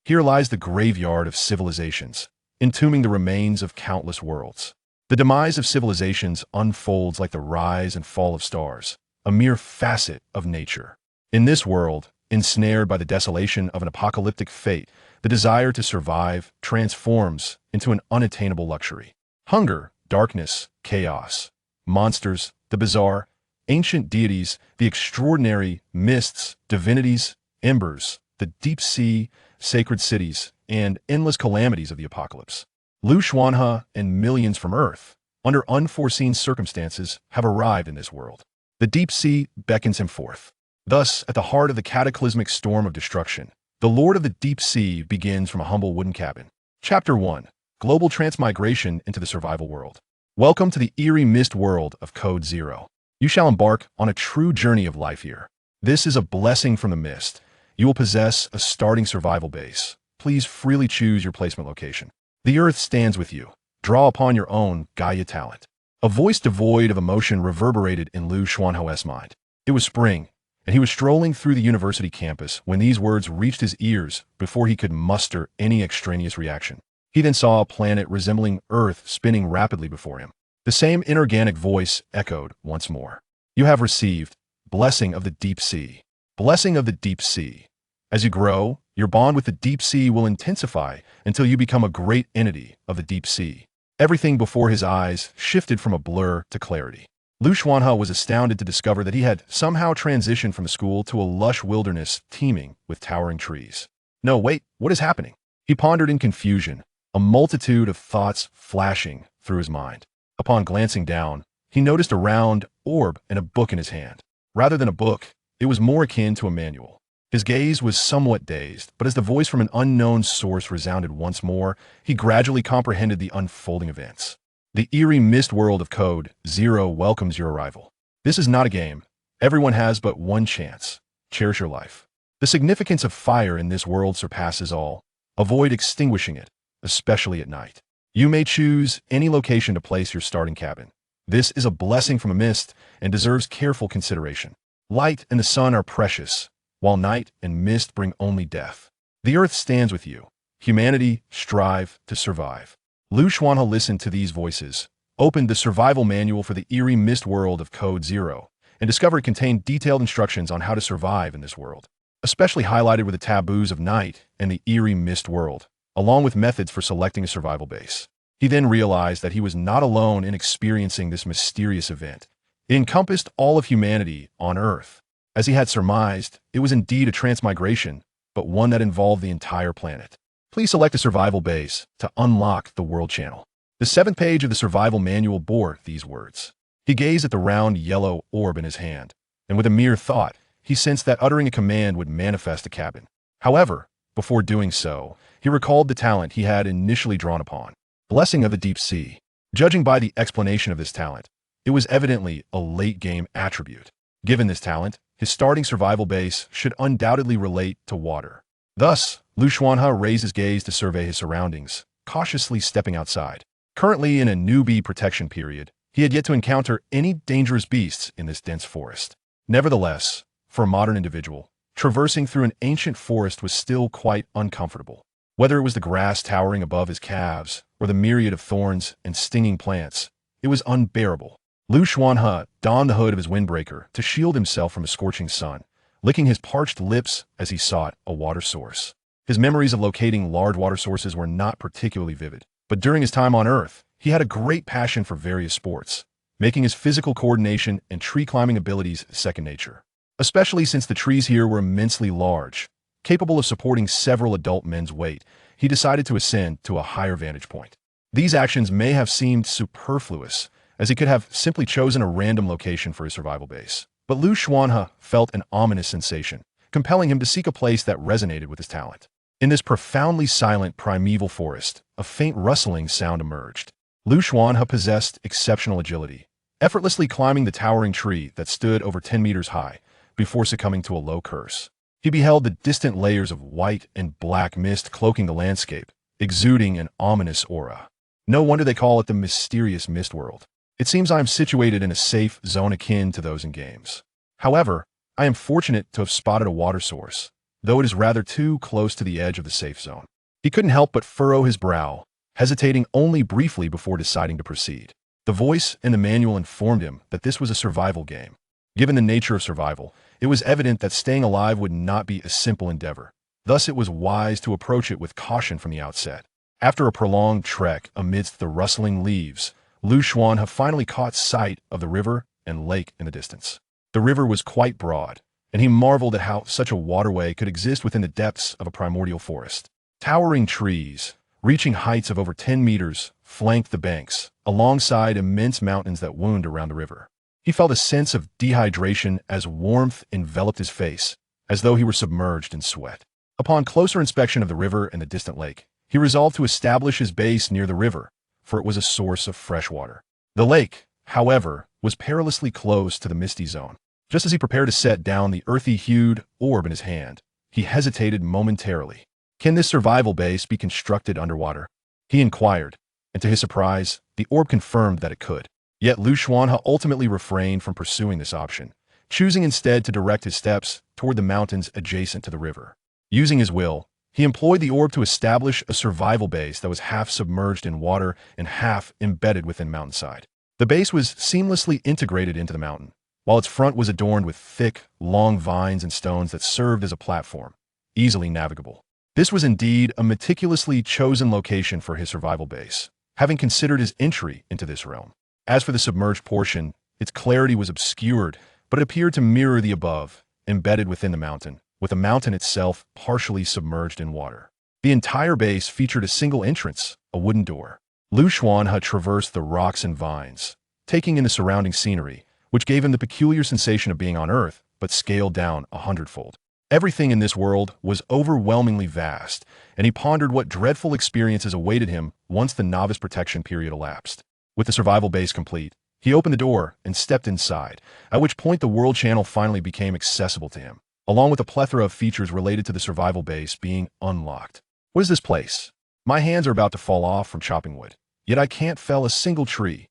Here lies the graveyard of civilizations, entombing the remains of countless worlds. The demise of civilizations unfolds like the rise and fall of stars, a mere facet of nature. In this world, ensnared by the desolation of an apocalyptic fate, the desire to survive transforms into an unattainable luxury. Hunger, darkness, chaos, monsters, the bizarre, ancient deities, the extraordinary, mists, divinities, embers, the deep sea, sacred cities, and endless calamities of the apocalypse. Xuanhe and millions from Earth, under unforeseen circumstances, have arrived in this world. The deep sea beckons him forth. Thus, at the heart of the cataclysmic storm of destruction, the Lord of the Deep Sea begins from a humble wooden cabin. Chapter 1. Global Transmigration into the Survival World. Welcome to the eerie mist world of Code Zero. You shall embark on a true journey of life here. This is a blessing from the mist. You will possess a starting survival base. Please freely choose your placement location. The Earth stands with you. Draw upon your own Gaia talent. A voice devoid of emotion reverberated in Xuanhe's mind. It was spring, and he was strolling through the university campus when these words reached his ears before he could muster any extraneous reaction. He then saw a planet resembling Earth spinning rapidly before him. The same inorganic voice echoed once more. You have received blessing of the deep sea. Blessing of the deep sea. As you grow, your bond with the deep sea will intensify until you become a great entity of the deep sea. Everything before his eyes shifted from a blur to clarity. Xuanhe was astounded to discover that he had somehow transitioned from a school to a lush wilderness teeming with towering trees. No, wait, what is happening? He pondered in confusion, a multitude of thoughts flashing through his mind. Upon glancing down, he noticed a round orb and a book in his hand. Rather than a book, it was more akin to a manual. His gaze was somewhat dazed, but as the voice from an unknown source resounded once more, he gradually comprehended the unfolding events. The eerie mist world of Code Zero welcomes your arrival. This is not a game. Everyone has but one chance. Cherish your life. The significance of fire in this world surpasses all. Avoid extinguishing it, especially at night. You may choose any location to place your starting cabin. This is a blessing from a mist and deserves careful consideration. Light and the sun are precious, while night and mist bring only death. The Earth stands with you. Humanity, strive to survive. Xuanhe listened to these voices, opened the survival manual for the eerie mist world of Code Zero, and discovered it contained detailed instructions on how to survive in this world. Especially highlighted were the taboos of night and the eerie mist world, along with methods for selecting a survival base. He then realized that he was not alone in experiencing this mysterious event. It encompassed all of humanity on Earth. As he had surmised, it was indeed a transmigration, but one that involved the entire planet. Please select a survival base to unlock the world channel. The 7th page of the survival manual bore these words. He gazed at the round yellow orb in his hand, and with a mere thought, he sensed that uttering a command would manifest a cabin. However, before doing so, he recalled the talent he had initially drawn upon. Blessing of the Deep Sea. Judging by the explanation of this talent, it was evidently a late-game attribute. Given this talent, his starting survival base should undoubtedly relate to water. Thus, Xuanhe raised his gaze to survey his surroundings, cautiously stepping outside. Currently in a newbie protection period, he had yet to encounter any dangerous beasts in this dense forest. Nevertheless, for a modern individual, traversing through an ancient forest was still quite uncomfortable. Whether it was the grass towering above his calves or the myriad of thorns and stinging plants, it was unbearable. Xuanhe donned the hood of his windbreaker to shield himself from a scorching sun, licking his parched lips as he sought a water source. His memories of locating large water sources were not particularly vivid, but during his time on Earth, he had a great passion for various sports, making his physical coordination and tree climbing abilities second nature. Especially since the trees here were immensely large, capable of supporting several adult men's weight, he decided to ascend to a higher vantage point. These actions may have seemed superfluous, as he could have simply chosen a random location for his survival base. But Xuanhe felt an ominous sensation, compelling him to seek a place that resonated with his talent. In this profoundly silent primeval forest, a faint rustling sound emerged. Xuanhe possessed exceptional agility, effortlessly climbing the towering tree that stood over 10 meters high before succumbing to a low curse. He beheld the distant layers of white and black mist cloaking the landscape, exuding an ominous aura. No wonder they call it the mysterious mist world. It seems I am situated in a safe zone akin to those in games. However, I am fortunate to have spotted a water source, though it is rather too close to the edge of the safe zone. He couldn't help but furrow his brow, hesitating only briefly before deciding to proceed. The voice in the manual informed him that this was a survival game. Given the nature of survival, it was evident that staying alive would not be a simple endeavor. Thus, it was wise to approach it with caution from the outset. After a prolonged trek amidst the rustling leaves, Xuanhe finally caught sight of the river and lake in the distance. The river was quite broad, and he marveled at how such a waterway could exist within the depths of a primordial forest. Towering trees, reaching heights of over 10 meters, flanked the banks, alongside immense mountains that wound around the river. He felt a sense of dehydration as warmth enveloped his face, as though he were submerged in sweat. Upon closer inspection of the river and the distant lake, he resolved to establish his base near the river, for it was a source of fresh water. The lake, however, was perilously close to the misty zone. Just as he prepared to set down the earthy-hued orb in his hand, he hesitated momentarily. Can this survival base be constructed underwater? He inquired, and to his surprise, the orb confirmed that it could. Yet Xuanhe ultimately refrained from pursuing this option, choosing instead to direct his steps toward the mountains adjacent to the river. Using his will, he employed the orb to establish a survival base that was half submerged in water and half embedded within mountainside. The base was seamlessly integrated into the mountain, while its front was adorned with thick, long vines and stones that served as a platform, easily navigable. This was indeed a meticulously chosen location for his survival base, having considered his entry into this realm. As for the submerged portion, its clarity was obscured, but it appeared to mirror the above, embedded within the mountain, with the mountain itself partially submerged in water. The entire base featured a single entrance, a wooden door. Xuanhe traversed the rocks and vines, taking in the surrounding scenery, which gave him the peculiar sensation of being on Earth, but scaled down 100-fold. Everything in this world was overwhelmingly vast, and he pondered what dreadful experiences awaited him once the novice protection period elapsed. With the survival base complete, he opened the door and stepped inside, at which point the world channel finally became accessible to him, along with a plethora of features related to the survival base being unlocked. What is this place? My hands are about to fall off from chopping wood, yet I can't fell a single tree.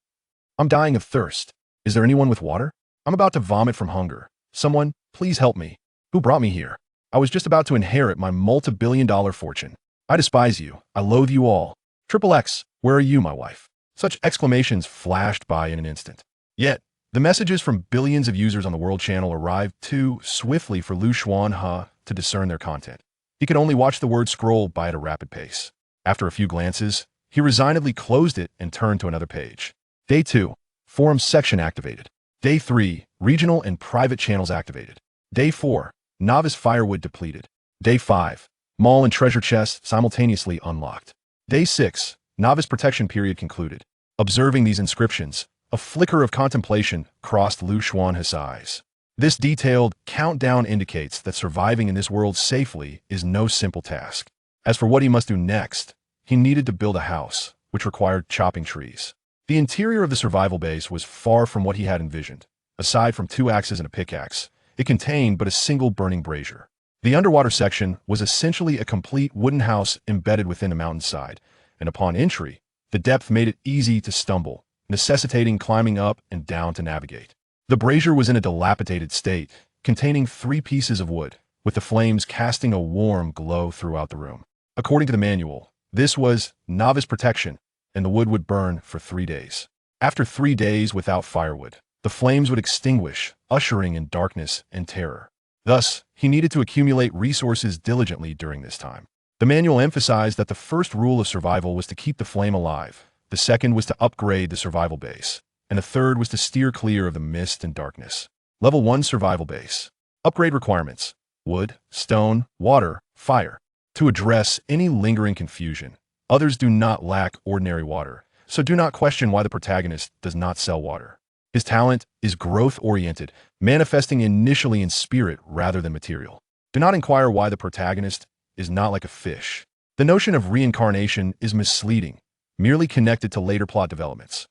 I'm dying of thirst. Is there anyone with water? I'm about to vomit from hunger. Someone, please help me. Who brought me here? I was just about to inherit my multi-billion-dollar fortune. I despise you. I loathe you all. Triple X, where are you, my wife? Such exclamations flashed by in an instant. Yet, the messages from billions of users on the World Channel arrived too swiftly for Xuanhe to discern their content. He could only watch the word scroll by at a rapid pace. After a few glances, he resignedly closed it and turned to another page. Day 2, Forum section activated. Day 3, Regional and private channels activated. Day 4, Novice firewood depleted. Day 5, Mall and treasure chest simultaneously unlocked. Day 6, Novice protection period concluded. Observing these inscriptions, a flicker of contemplation crossed Xuanhe's eyes. This detailed countdown indicates that surviving in this world safely is no simple task. As for what he must do next, he needed to build a house, which required chopping trees. The interior of the survival base was far from what he had envisioned. Aside from 2 axes and a pickaxe, it contained but a single burning brazier. The underwater section was essentially a complete wooden house embedded within the mountainside, and upon entry, the depth made it easy to stumble, necessitating climbing up and down to navigate. The brazier was in a dilapidated state, containing 3 pieces of wood, with the flames casting a warm glow throughout the room. According to the manual, this was novice protection, and the wood would burn for 3 days. After 3 days without firewood, the flames would extinguish, ushering in darkness and terror. Thus, he needed to accumulate resources diligently during this time. The manual emphasized that the first rule of survival was to keep the flame alive, the second was to upgrade the survival base, and the third was to steer clear of the mist and darkness. Level 1 Survival Base. Upgrade requirements: wood, stone, water, fire. To address any lingering confusion, others do not lack ordinary water, so do not question why the protagonist does not sell water. His talent is growth-oriented, manifesting initially in spirit rather than material. Do not inquire why the protagonist is not like a fish. The notion of reincarnation is misleading, merely connected to later plot developments.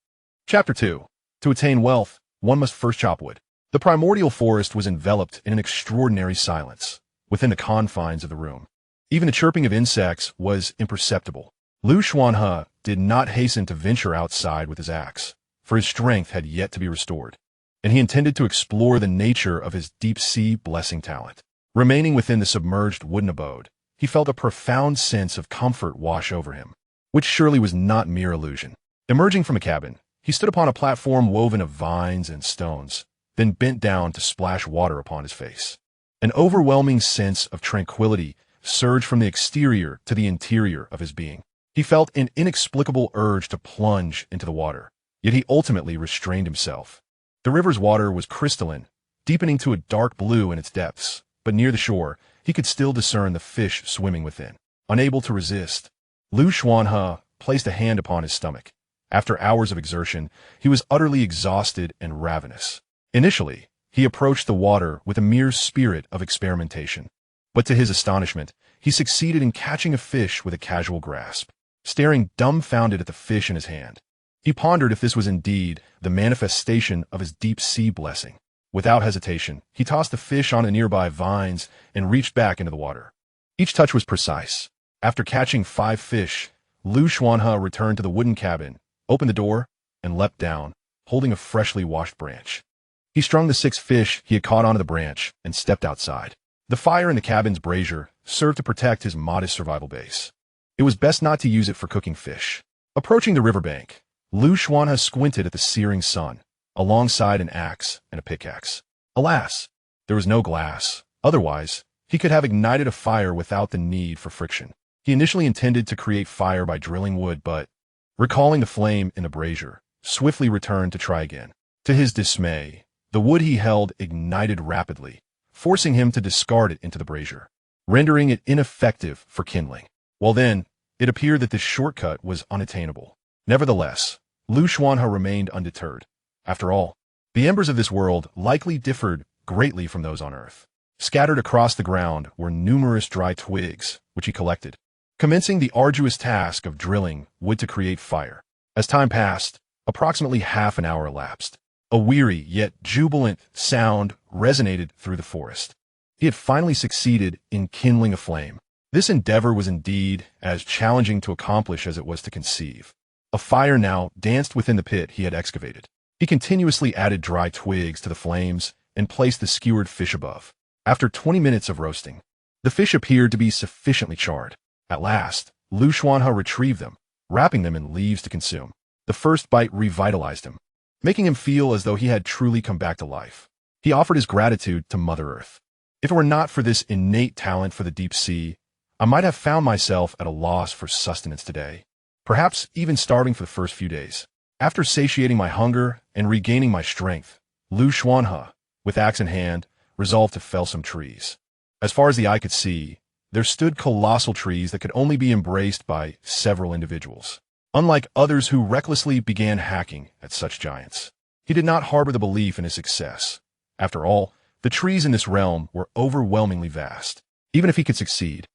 Chapter 2. To attain wealth, one must first chop wood. The primordial forest was enveloped in an extraordinary silence within the confines of the room. Even the chirping of insects was imperceptible. Xuanhe did not hasten to venture outside with his axe, for his strength had yet to be restored, and he intended to explore the nature of his deep-sea blessing talent. Remaining within the submerged wooden abode, he felt a profound sense of comfort wash over him, which surely was not mere illusion. Emerging from a cabin, he stood upon a platform woven of vines and stones, then bent down to splash water upon his face. An overwhelming sense of tranquility surged from the exterior to the interior of his being. He felt an inexplicable urge to plunge into the water, yet he ultimately restrained himself. The river's water was crystalline, deepening to a dark blue in its depths, but near the shore, he could still discern the fish swimming within. Unable to resist, Xuanhe placed a hand upon his stomach. After hours of exertion, he was utterly exhausted and ravenous. Initially, he approached the water with a mere spirit of experimentation. But to his astonishment, he succeeded in catching a fish with a casual grasp. Staring dumbfounded at the fish in his hand, he pondered if this was indeed the manifestation of his deep-sea blessing. Without hesitation, he tossed the fish on the nearby vines and reached back into the water. Each touch was precise. After catching 5 fish, Xuanhe returned to the wooden cabin, opened the door, and leapt down, holding a freshly washed branch. He strung the 6 fish he had caught onto the branch and stepped outside. The fire in the cabin's brazier served to protect his modest survival base. It was best not to use it for cooking fish. Approaching the riverbank, Xuanhe squinted at the searing sun, alongside an axe and a pickaxe. Alas, there was no glass. Otherwise, he could have ignited a fire without the need for friction. He initially intended to create fire by drilling wood, but, recalling the flame in the brazier, swiftly returned to try again. To his dismay, the wood he held ignited rapidly, forcing him to discard it into the brazier, rendering it ineffective for kindling. Well then, it appeared that this shortcut was unattainable. Nevertheless, Xuanhe remained undeterred. After all, the embers of this world likely differed greatly from those on Earth. Scattered across the ground were numerous dry twigs, which he collected, commencing the arduous task of drilling wood to create fire. As time passed, approximately half an hour elapsed. A weary yet jubilant sound resonated through the forest. He had finally succeeded in kindling a flame. This endeavor was indeed as challenging to accomplish as it was to conceive. A fire now danced within the pit he had excavated. He continuously added dry twigs to the flames and placed the skewered fish above. After 20 minutes of roasting, the fish appeared to be sufficiently charred. At last, Xuanhe retrieved them, wrapping them in leaves to consume. The first bite revitalized him, making him feel as though he had truly come back to life. He offered his gratitude to Mother Earth. If it were not for this innate talent for the deep sea, I might have found myself at a loss for sustenance today, perhaps even starving for the first few days. After satiating my hunger and regaining my strength, Xuanhe, with axe in hand, resolved to fell some trees. As far as the eye could see, there stood colossal trees that could only be embraced by several individuals. Unlike others who recklessly began hacking at such giants, he did not harbor the belief in his success. After all, the trees in this realm were overwhelmingly vast. Even if he could succeed,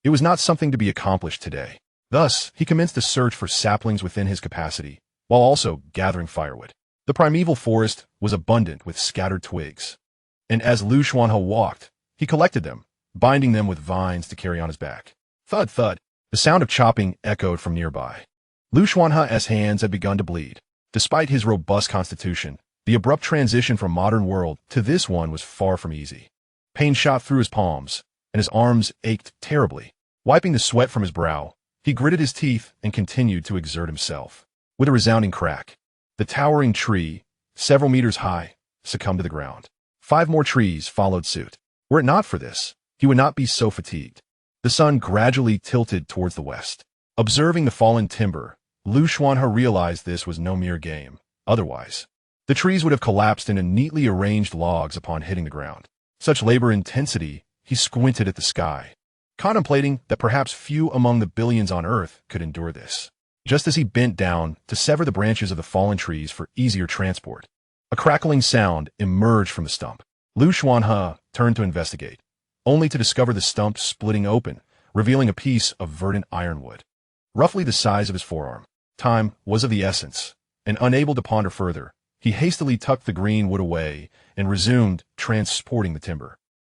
it was not something to be accomplished today. Thus, he commenced a search for saplings within his capacity, while also gathering firewood. The primeval forest was abundant with scattered twigs, and as Xuanhe walked, he collected them, binding them with vines to carry on his back. Thud, thud. The sound of chopping echoed from nearby. Xuanhe's hands had begun to bleed. Despite his robust constitution, the abrupt transition from modern world to this one was far from easy. Pain shot through his palms, and his arms ached terribly. Wiping the sweat from his brow, he gritted his teeth and continued to exert himself. With a resounding crack, the towering tree, several meters high, succumbed to the ground. 5 more trees followed suit. Were it not for this, he would not be so fatigued. The sun gradually tilted towards the west. Observing the fallen timber, Xuanhe realized this was no mere game. Otherwise, the trees would have collapsed into neatly arranged logs upon hitting the ground. Such labor intensity, he squinted at the sky, contemplating that perhaps few among the billions on Earth could endure this. Just as he bent down to sever the branches of the fallen trees for easier transport, a crackling sound emerged from the stump. Xuanhe turned to investigate, only to discover the stump splitting open, revealing a piece of verdant ironwood, roughly the size of his forearm. Time was of the essence, and unable to ponder further, he hastily tucked the green wood away and resumed transporting the timber.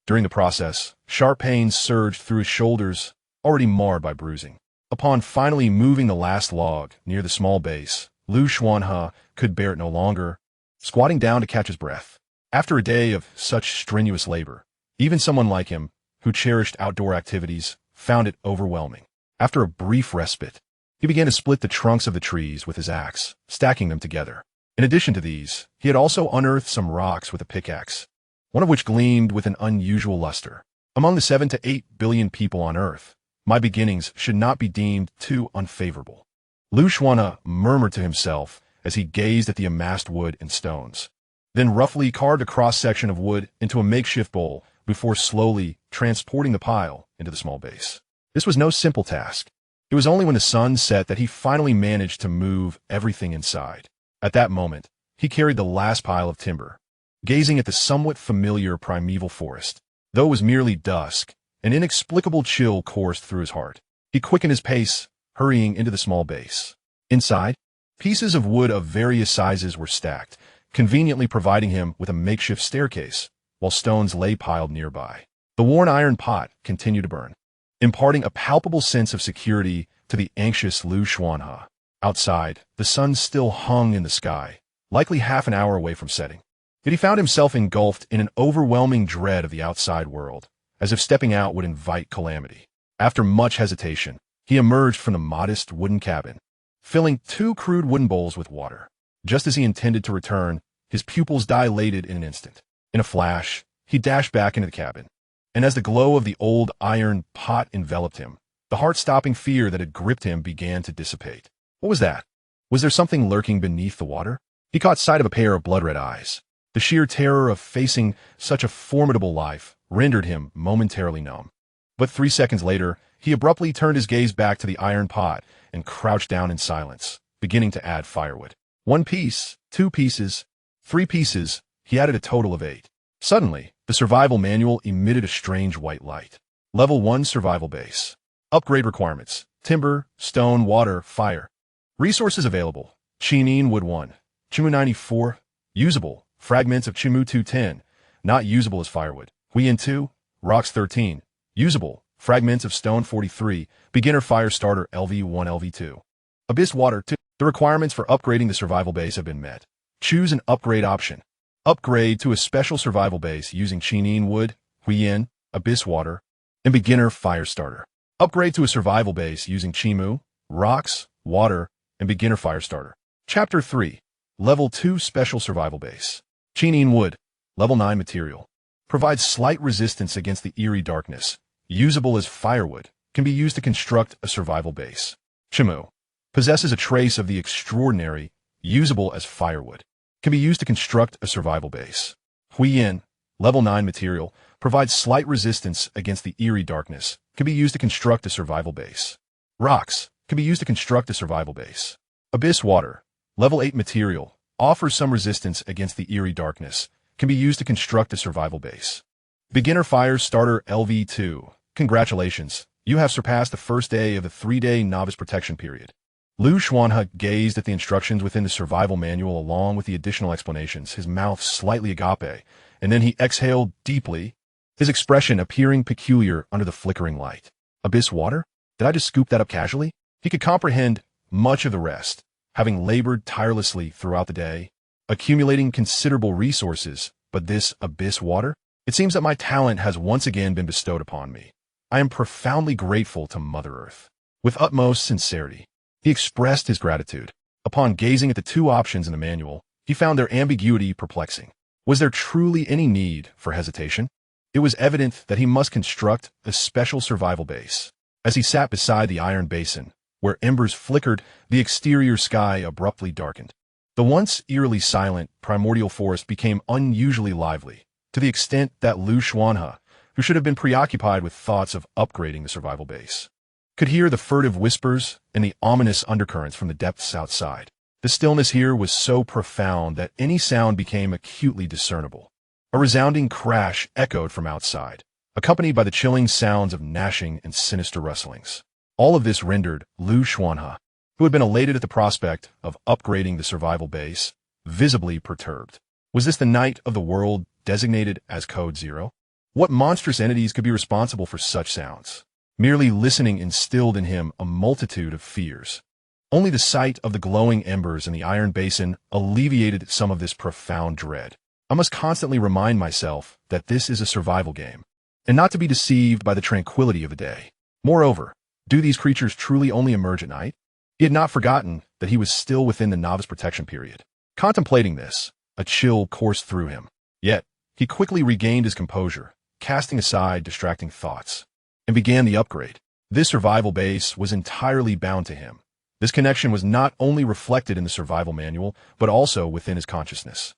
During the process, sharp pains surged through his shoulders, already marred by bruising. Upon finally moving the last log near the small base, Xuanhe could bear it no longer, squatting down to catch his breath. After a day of such strenuous labor, Even someone like him, who cherished outdoor activities, found it overwhelming. After a brief respite, he began to split the trunks of the trees with his axe, stacking them together. In addition to these, he had also unearthed some rocks with a pickaxe, one of which gleamed with an unusual luster. Among the 7 to 8 billion people on Earth, my beginnings should not be deemed too unfavorable. Xuanhe murmured to himself as he gazed at the amassed wood and stones, then roughly carved a cross-section of wood into a makeshift bowl before slowly transporting the pile into the small base. This was no simple task. It was only when the sun set that he finally managed to move everything inside. At that moment, he carried the last pile of timber, gazing at the somewhat familiar primeval forest. Though it was merely dusk, an inexplicable chill coursed through his heart. He quickened his pace, hurrying into the small base. Inside, pieces of wood of various sizes were stacked, conveniently providing him with a makeshift staircase, while stones lay piled nearby. The worn iron pot continued to burn, imparting a palpable sense of security to the anxious Xuanhe. Outside, the sun still hung in the sky, likely half an hour away from setting. Yet he found himself engulfed in an overwhelming dread of the outside world, as if stepping out would invite calamity. After much hesitation, he emerged from the modest wooden cabin, filling 2 crude wooden bowls with water. Just as he intended to return, his pupils dilated in an instant. In a flash, he dashed back into the cabin, and as the glow of the old iron pot enveloped him, the heart-stopping fear that had gripped him began to dissipate. What was that? Was there something lurking beneath the water? He caught sight of a pair of blood-red eyes. The sheer terror of facing such a formidable life rendered him momentarily numb. But 3 seconds later, he abruptly turned his gaze back to the iron pot and crouched down in silence, beginning to add firewood. 1 piece, 2 pieces, 3 pieces, he added a total of 8. Suddenly, the survival manual emitted a strange white light. Level 1 Survival Base. Upgrade requirements: timber, stone, water, fire. Resources available: Chinine wood 1, Chimu 94, usable, fragments of Chimu 210, not usable as firewood. Huiyin 2, rocks 13, usable, fragments of stone 43, beginner fire starter LV1 LV2. Abyss water 2. The requirements for upgrading the survival base have been met. Choose an upgrade option. Upgrade to a special survival base using Chinine wood, Huiyin, abyss water, and beginner fire starter. Upgrade to a survival base using Chimu, rocks, water, and beginner fire starter. Chapter 3. Level 2 Special Survival Base. Chinine wood, level 9 material. Provides slight resistance against the eerie darkness. Usable as firewood. Can be used to construct a survival base. Chimu. Possesses a trace of the extraordinary. Usable as firewood. Can be used to construct a survival base. Huiyin, level 9 material. Provides slight resistance against the eerie darkness. Can be used to construct a survival base. Rocks. Can be used to construct a survival base. Abyss water, level 8 material. Offers some resistance against the eerie darkness. Can be used to construct a survival base. Beginner fire starter LV2. Congratulations, you have surpassed the first day of the 3-day novice protection period. Xuanhe gazed at the instructions within the survival manual along with the additional explanations, his mouth slightly agape, and then he exhaled deeply, his expression appearing peculiar under the flickering light. Abyss water? Did I just scoop that up casually? He could comprehend much of the rest, having labored tirelessly throughout the day, accumulating considerable resources, but this abyss water? It seems that my talent has once again been bestowed upon me. I am profoundly grateful to Mother Earth. With utmost sincerity, he expressed his gratitude. Upon gazing at the 2 options in the manual, he found their ambiguity perplexing. Was there truly any need for hesitation? It was evident that he must construct a special survival base. As he sat beside the iron basin, where embers flickered, the exterior sky abruptly darkened. The once eerily silent primordial forest became unusually lively, to the extent that Xuanhe, who should have been preoccupied with thoughts of upgrading the survival base, could hear the furtive whispers and the ominous undercurrents from the depths outside. The stillness here was so profound that any sound became acutely discernible. A resounding crash echoed from outside, accompanied by the chilling sounds of gnashing and sinister rustlings. All of this rendered Xuanhe, who had been elated at the prospect of upgrading the survival base, visibly perturbed. Was this the night of the world designated as Code Zero? What monstrous entities could be responsible for such sounds? Merely listening instilled in him a multitude of fears. Only the sight of the glowing embers in the iron basin alleviated some of this profound dread. I must constantly remind myself that this is a survival game, and not to be deceived by the tranquility of the day. Moreover, do these creatures truly only emerge at night? He had not forgotten that he was still within the novice protection period. Contemplating this, a chill coursed through him. Yet, he quickly regained his composure, casting aside distracting thoughts, and began the upgrade. This survival base was entirely bound to him. This connection was not only reflected in the survival manual, but also within his consciousness.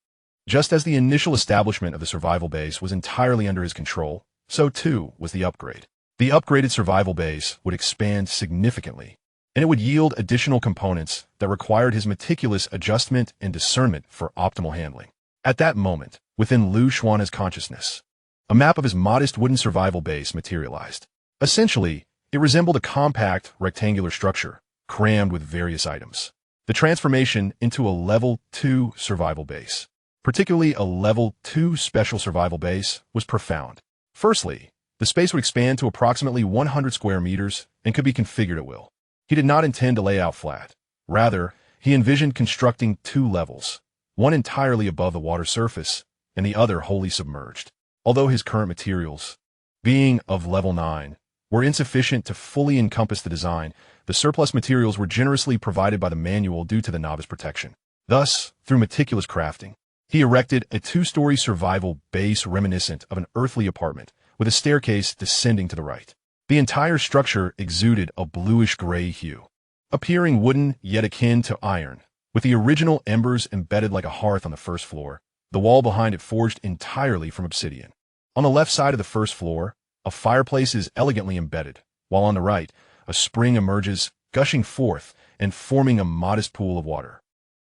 Just as the initial establishment of the survival base was entirely under his control, so too was the upgrade. The upgraded survival base would expand significantly, and it would yield additional components that required his meticulous adjustment and discernment for optimal handling. At that moment, within Xuanhe's consciousness, a map of his modest wooden survival base materialized. Essentially, it resembled a compact, rectangular structure, crammed with various items. The transformation into a Level 2 survival base, particularly a Level 2 special survival base, was profound. Firstly, the space would expand to approximately 100 square meters and could be configured at will. He did not intend to lay out flat. Rather, he envisioned constructing 2 levels, one entirely above the water surface and the other wholly submerged. Although his current materials, being of Level 9, were insufficient to fully encompass the design, the surplus materials were generously provided by the manual due to the novice protection. Thus, through meticulous crafting, he erected a 2-story survival base reminiscent of an earthly apartment, with a staircase descending to the right. The entire structure exuded a bluish-gray hue, appearing wooden yet akin to iron, with the original embers embedded like a hearth on the first floor, the wall behind it forged entirely from obsidian. On the left side of the first floor, a fireplace is elegantly embedded, while on the right, a spring emerges, gushing forth and forming a modest pool of water.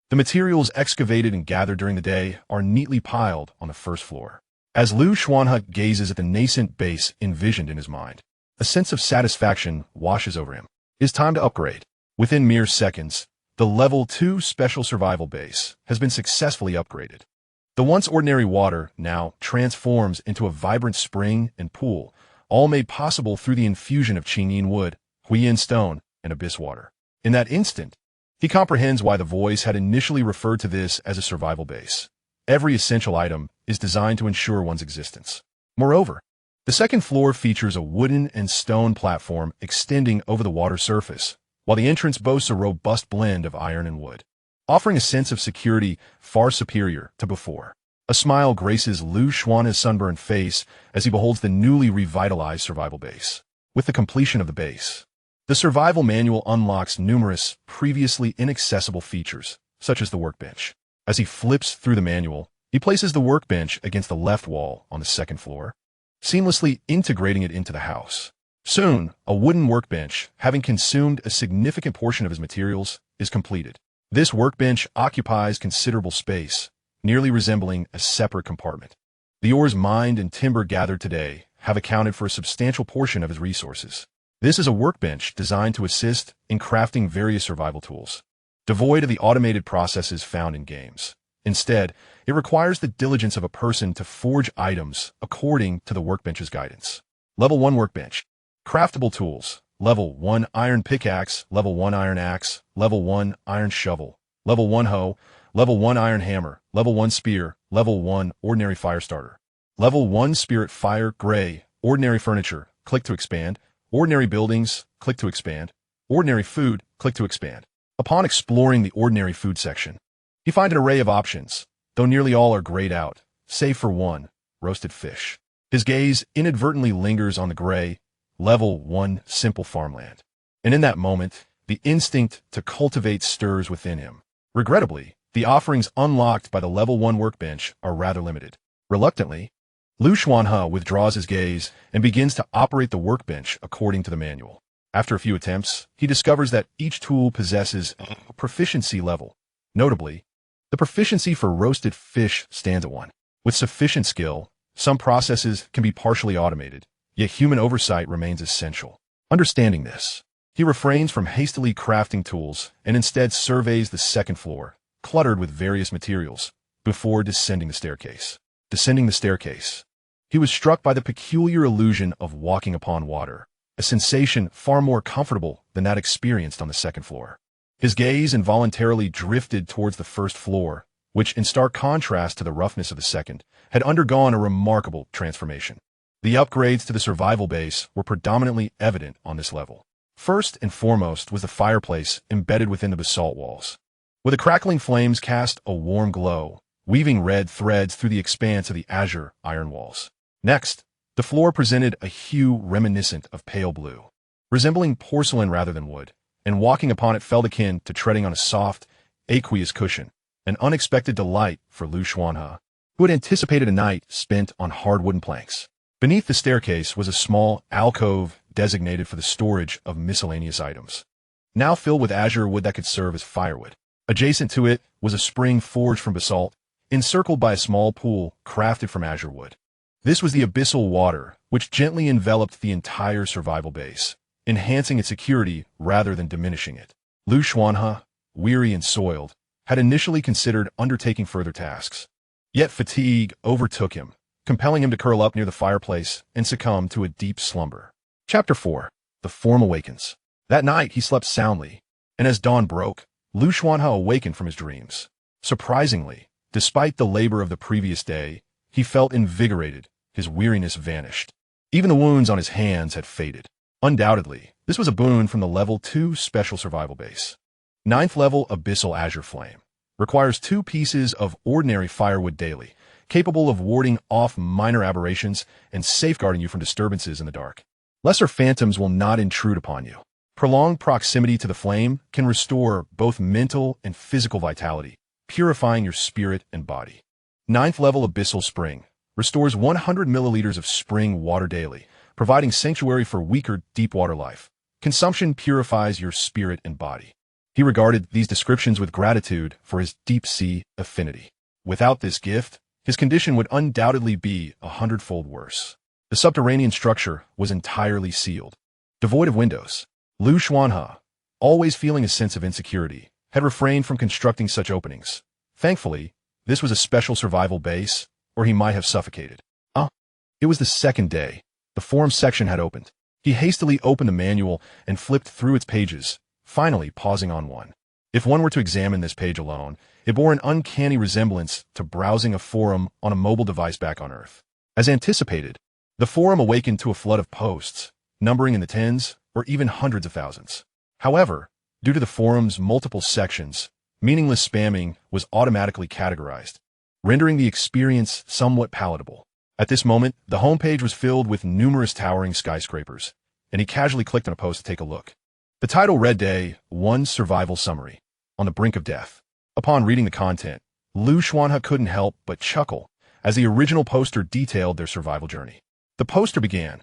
The materials excavated and gathered during the day are neatly piled on the first floor. As Xuanhe gazes at the nascent base envisioned in his mind, a sense of satisfaction washes over him. It is time to upgrade. Within mere seconds, the Level 2 special survival base has been successfully upgraded. The once ordinary water now transforms into a vibrant spring and pool, all made possible through the infusion of Qingyin wood, Huiyin stone, and abyss water. In that instant, he comprehends why the voice had initially referred to this as a survival base. Every essential item is designed to ensure one's existence. Moreover, the second floor features a wooden and stone platform extending over the water surface, while the entrance boasts a robust blend of iron and wood, offering a sense of security far superior to before. A smile graces Xuanhe's sunburned face as he beholds the newly revitalized survival base. With the completion of the base, the survival manual unlocks numerous previously inaccessible features, such as the workbench. As he flips through the manual, he places the workbench against the left wall on the second floor, seamlessly integrating it into the house. Soon, a wooden workbench, having consumed a significant portion of his materials, is completed. This workbench occupies considerable space, nearly resembling a separate compartment. The ores mined and timber gathered today have accounted for a substantial portion of his resources. This is a workbench designed to assist in crafting various survival tools, devoid of the automated processes found in games. Instead, it requires the diligence of a person to forge items according to the workbench's guidance. Level 1 Workbench. Craftable tools. Level 1 Iron Pickaxe, Level 1 Iron Axe, Level 1 Iron Shovel, Level 1 Hoe, Level 1 Iron Hammer, Level 1 Spear, Level 1 Ordinary Fire Starter. Level 1 Spirit Fire Gray, Ordinary Furniture, click to expand. Ordinary Buildings, click to expand. Ordinary Food, click to expand. Upon exploring the ordinary food section, you find an array of options, though nearly all are grayed out, save for one, roasted fish. His gaze inadvertently lingers on the gray, Level 1 Simple Farmland. And in that moment, the instinct to cultivate stirs within him. Regrettably, the offerings unlocked by the Level 1 workbench are rather limited. Reluctantly, Xuanhe withdraws his gaze and begins to operate the workbench according to the manual. After a few attempts, he discovers that each tool possesses a proficiency level. Notably, the proficiency for roasted fish stands at 1. With sufficient skill, some processes can be partially automated, yet human oversight remains essential. Understanding this, he refrains from hastily crafting tools and instead surveys the second floor, cluttered with various materials, before descending the staircase. Descending the staircase, he was struck by the peculiar illusion of walking upon water, a sensation far more comfortable than that experienced on the second floor. His gaze involuntarily drifted towards the first floor, which, in stark contrast to the roughness of the second, had undergone a remarkable transformation. The upgrades to the survival base were predominantly evident on this level. First and foremost was the fireplace embedded within the basalt walls, where the crackling flames cast a warm glow, weaving red threads through the expanse of the azure iron walls. Next, the floor presented a hue reminiscent of pale blue, resembling porcelain rather than wood, and walking upon it felt akin to treading on a soft, aqueous cushion, an unexpected delight for Xuanhe, who had anticipated a night spent on hard wooden planks. Beneath the staircase was a small alcove designated for the storage of miscellaneous items, now filled with azure wood that could serve as firewood. Adjacent to it was a spring forged from basalt, encircled by a small pool crafted from azure wood. This was the abyssal water, which gently enveloped the entire survival base, enhancing its security rather than diminishing it. Xuanhe, weary and soiled, had initially considered undertaking further tasks. Yet fatigue overtook him, compelling him to curl up near the fireplace and succumb to a deep slumber. Chapter 4. The Form Awakens. That night he slept soundly, and as dawn broke, Xuanhe awakened from his dreams. Surprisingly, despite the labor of the previous day, he felt invigorated, his weariness vanished. Even the wounds on his hands had faded. Undoubtedly, this was a boon from the Level 2 Special Survival Base. 9th Level Abyssal Azure Flame. Requires 2 pieces of ordinary firewood daily, capable of warding off minor aberrations and safeguarding you from disturbances in the dark. Lesser phantoms will not intrude upon you. Prolonged proximity to the flame can restore both mental and physical vitality, purifying your spirit and body. 9th Level Abyssal Spring. Restores 100 milliliters of spring water daily, providing sanctuary for weaker deep-water life. Consumption purifies your spirit and body. He regarded these descriptions with gratitude for his deep-sea affinity. Without this gift, his condition would undoubtedly be 100-fold worse. The subterranean structure was entirely sealed, devoid of windows. Xuanhe, always feeling a sense of insecurity, had refrained from constructing such openings. Thankfully, this was a special survival base, or he might have suffocated. It was the second day. The form section had opened. He hastily opened the manual and flipped through its pages, finally pausing on one. If one were to examine this page alone, it bore an uncanny resemblance to browsing a forum on a mobile device back on Earth. As anticipated, the forum awakened to a flood of posts, numbering in the tens or even hundreds of thousands. However, due to the forum's multiple sections, meaningless spamming was automatically categorized, rendering the experience somewhat palatable. At this moment, the homepage was filled with numerous towering skyscrapers, and he casually clicked on a post to take a look. The title read Day 1 Survival Summary, On the Brink of Death. Upon reading the content, Xuanhe couldn't help but chuckle as the original poster detailed their survival journey. The poster began,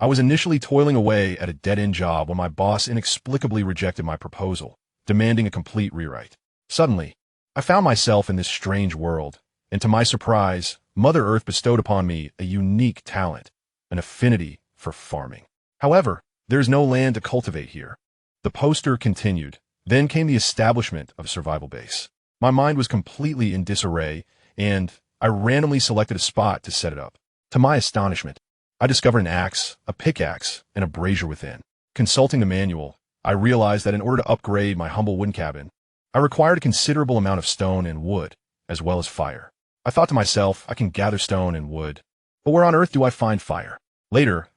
I was initially toiling away at a dead-end job when my boss inexplicably rejected my proposal, demanding a complete rewrite. Suddenly, I found myself in this strange world, and to my surprise, Mother Earth bestowed upon me a unique talent, an affinity for farming. However, there is no land to cultivate here. The poster continued. Then came the establishment of a survival base. My mind was completely in disarray, and I randomly selected a spot to set it up. To my astonishment, I discovered an axe, a pickaxe, and a brazier within. Consulting the manual, I realized that in order to upgrade my humble wooden cabin, I required a considerable amount of stone and wood, as well as fire. I thought to myself, I can gather stone and wood, but where on earth do I find fire? Later,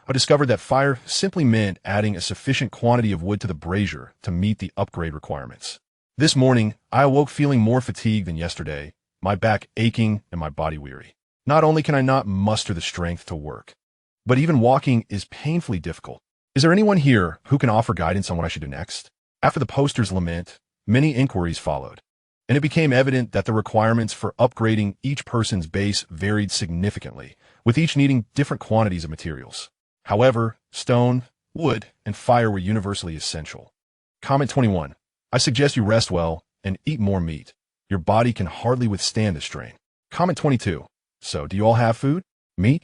I discovered that fire simply meant adding a sufficient quantity of wood to the brazier to meet the upgrade requirements. This morning, I awoke feeling more fatigued than yesterday, my back aching and my body weary. Not only can I not muster the strength to work, but even walking is painfully difficult. Is there anyone here who can offer guidance on what I should do next? After the poster's lament, many inquiries followed, and it became evident that the requirements for upgrading each person's base varied significantly, with each needing different quantities of materials. However, stone, wood, and fire were universally essential. Comment 21. I suggest you rest well and eat more meat. Your body can hardly withstand the strain. Comment 22. So, do you all have food? Meat?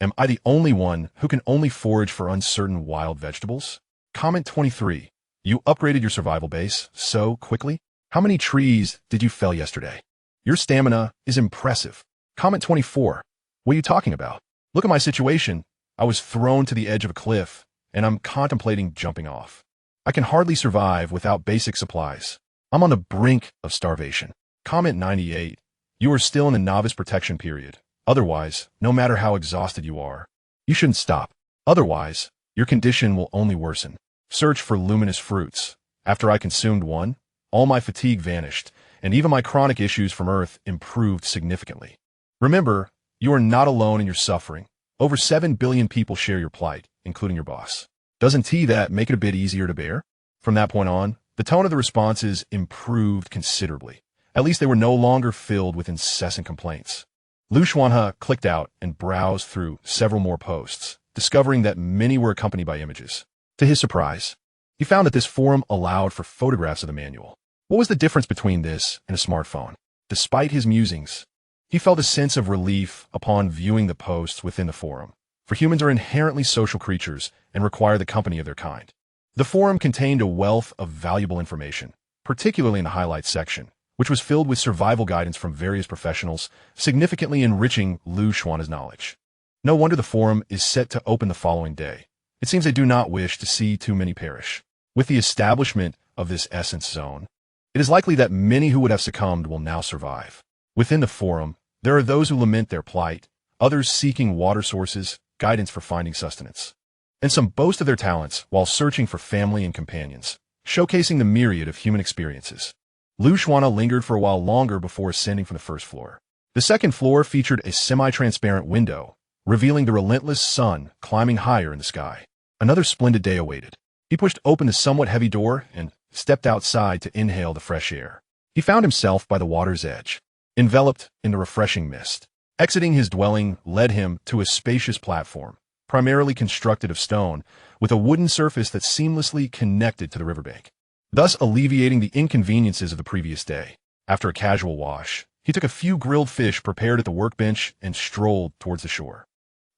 Am I the only one who can only forage for uncertain wild vegetables? Comment 23. You upgraded your survival base so quickly? How many trees did you fell yesterday? Your stamina is impressive. Comment 24. What are you talking about? Look at my situation. I was thrown to the edge of a cliff, and I'm contemplating jumping off. I can hardly survive without basic supplies. I'm on the brink of starvation. Comment 98. You are still in the novice protection period. Otherwise, no matter how exhausted you are, you shouldn't stop. Otherwise, your condition will only worsen. Search for luminous fruits. After I consumed one, all my fatigue vanished, and even my chronic issues from Earth improved significantly. Remember, you are not alone in your suffering. Over 7 billion people share your plight, including your boss. Doesn't that make it a bit easier to bear? From that point on, the tone of the responses improved considerably. At least they were no longer filled with incessant complaints. Xuanhe clicked out and browsed through several more posts, discovering that many were accompanied by images. To his surprise, he found that this forum allowed for photographs of the manual. What was the difference between this and a smartphone? Despite his musings, he felt a sense of relief upon viewing the posts within the forum, for humans are inherently social creatures and require the company of their kind. The forum contained a wealth of valuable information, particularly in the highlights section, which was filled with survival guidance from various professionals, significantly enriching Xuanhe's knowledge. No wonder the forum is set to open the following day. It seems they do not wish to see too many perish. With the establishment of this essence zone, it is likely that many who would have succumbed will now survive. Within the forum, there are those who lament their plight, others seeking water sources, guidance for finding sustenance, and some boast of their talents while searching for family and companions, showcasing the myriad of human experiences. Xuanhe lingered for a while longer before ascending from the first floor. The second floor featured a semi-transparent window, revealing the relentless sun climbing higher in the sky. Another splendid day awaited. He pushed open the somewhat heavy door and stepped outside to inhale the fresh air. He found himself by the water's edge, enveloped in the refreshing mist. Exiting his dwelling led him to a spacious platform, primarily constructed of stone, with a wooden surface that seamlessly connected to the riverbank, thus alleviating the inconveniences of the previous day. After a casual wash, he took a few grilled fish prepared at the workbench and strolled towards the shore.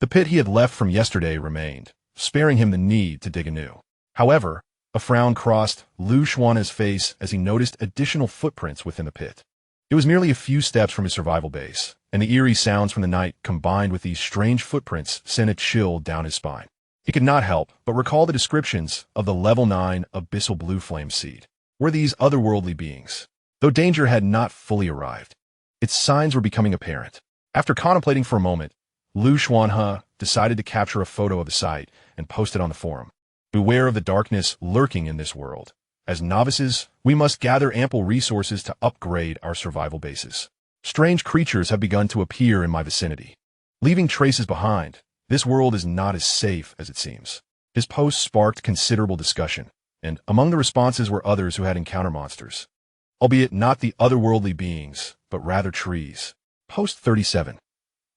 The pit he had left from yesterday remained, sparing him the need to dig anew. However, a frown crossed Xuanhe's face as he noticed additional footprints within the pit. It was merely a few steps from his survival base, and the eerie sounds from the night combined with these strange footprints sent a chill down his spine. He could not help but recall the descriptions of the level 9 abyssal blue flame seed. Were these otherworldly beings? Though danger had not fully arrived, its signs were becoming apparent. After contemplating for a moment, Xuanhe decided to capture a photo of the site and post it on the forum. Beware of the darkness lurking in this world. As novices, we must gather ample resources to upgrade our survival bases. Strange creatures have begun to appear in my vicinity, leaving traces behind. This world is not as safe as it seems. His post sparked considerable discussion, and among the responses were others who had encountered monsters, albeit not the otherworldly beings, but rather trees. Post 37.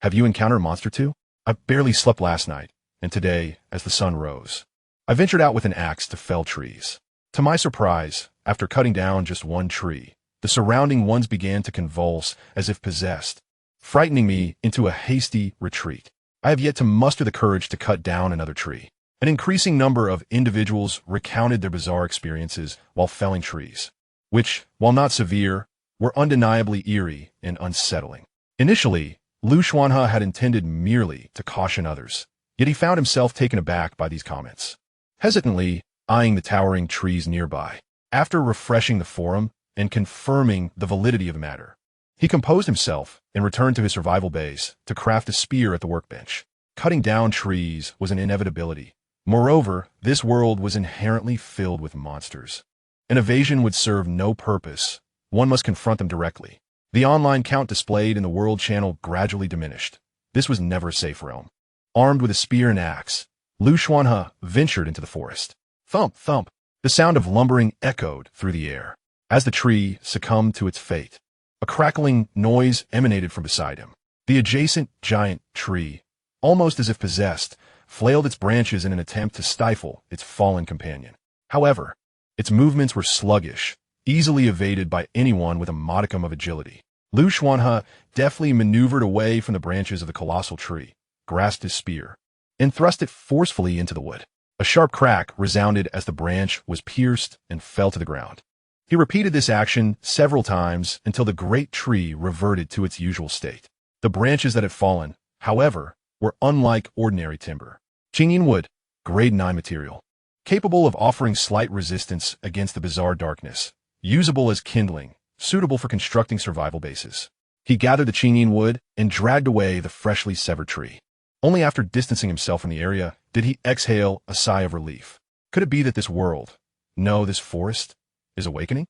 Have you encountered a monster too? I barely slept last night, and today, as the sun rose, I ventured out with an axe to fell trees. To my surprise, after cutting down just one tree, the surrounding ones began to convulse as if possessed, frightening me into a hasty retreat. I have yet to muster the courage to cut down another tree. An increasing number of individuals recounted their bizarre experiences while felling trees, which, while not severe, were undeniably eerie and unsettling. Initially, Xuanhe had intended merely to caution others, yet he found himself taken aback by these comments. Hesitantly, eyeing the towering trees nearby, after refreshing the forum and confirming the validity of the matter, he composed himself and returned to his survival base to craft a spear at the workbench. Cutting down trees was an inevitability. Moreover, this world was inherently filled with monsters. An evasion would serve no purpose. One must confront them directly. The online count displayed in the world channel gradually diminished. This was never a safe realm. Armed with a spear and axe, Xuanhe ventured into the forest. Thump, thump. The sound of lumbering echoed through the air. As the tree succumbed to its fate, a crackling noise emanated from beside him. The adjacent giant tree, almost as if possessed, flailed its branches in an attempt to stifle its fallen companion. However, its movements were sluggish, easily evaded by anyone with a modicum of agility. Xuanhe deftly maneuvered away from the branches of the colossal tree, grasped his spear, and thrust it forcefully into the wood. A sharp crack resounded as the branch was pierced and fell to the ground. He repeated this action several times until the great tree reverted to its usual state. The branches that had fallen, however, were unlike ordinary timber. Qingyin wood, grade 9 material, capable of offering slight resistance against the bizarre darkness, usable as kindling, suitable for constructing survival bases. He gathered the Qingyin wood and dragged away the freshly severed tree. Only after distancing himself from the area did he exhale a sigh of relief. Could it be that this world, no, this forest, is awakening?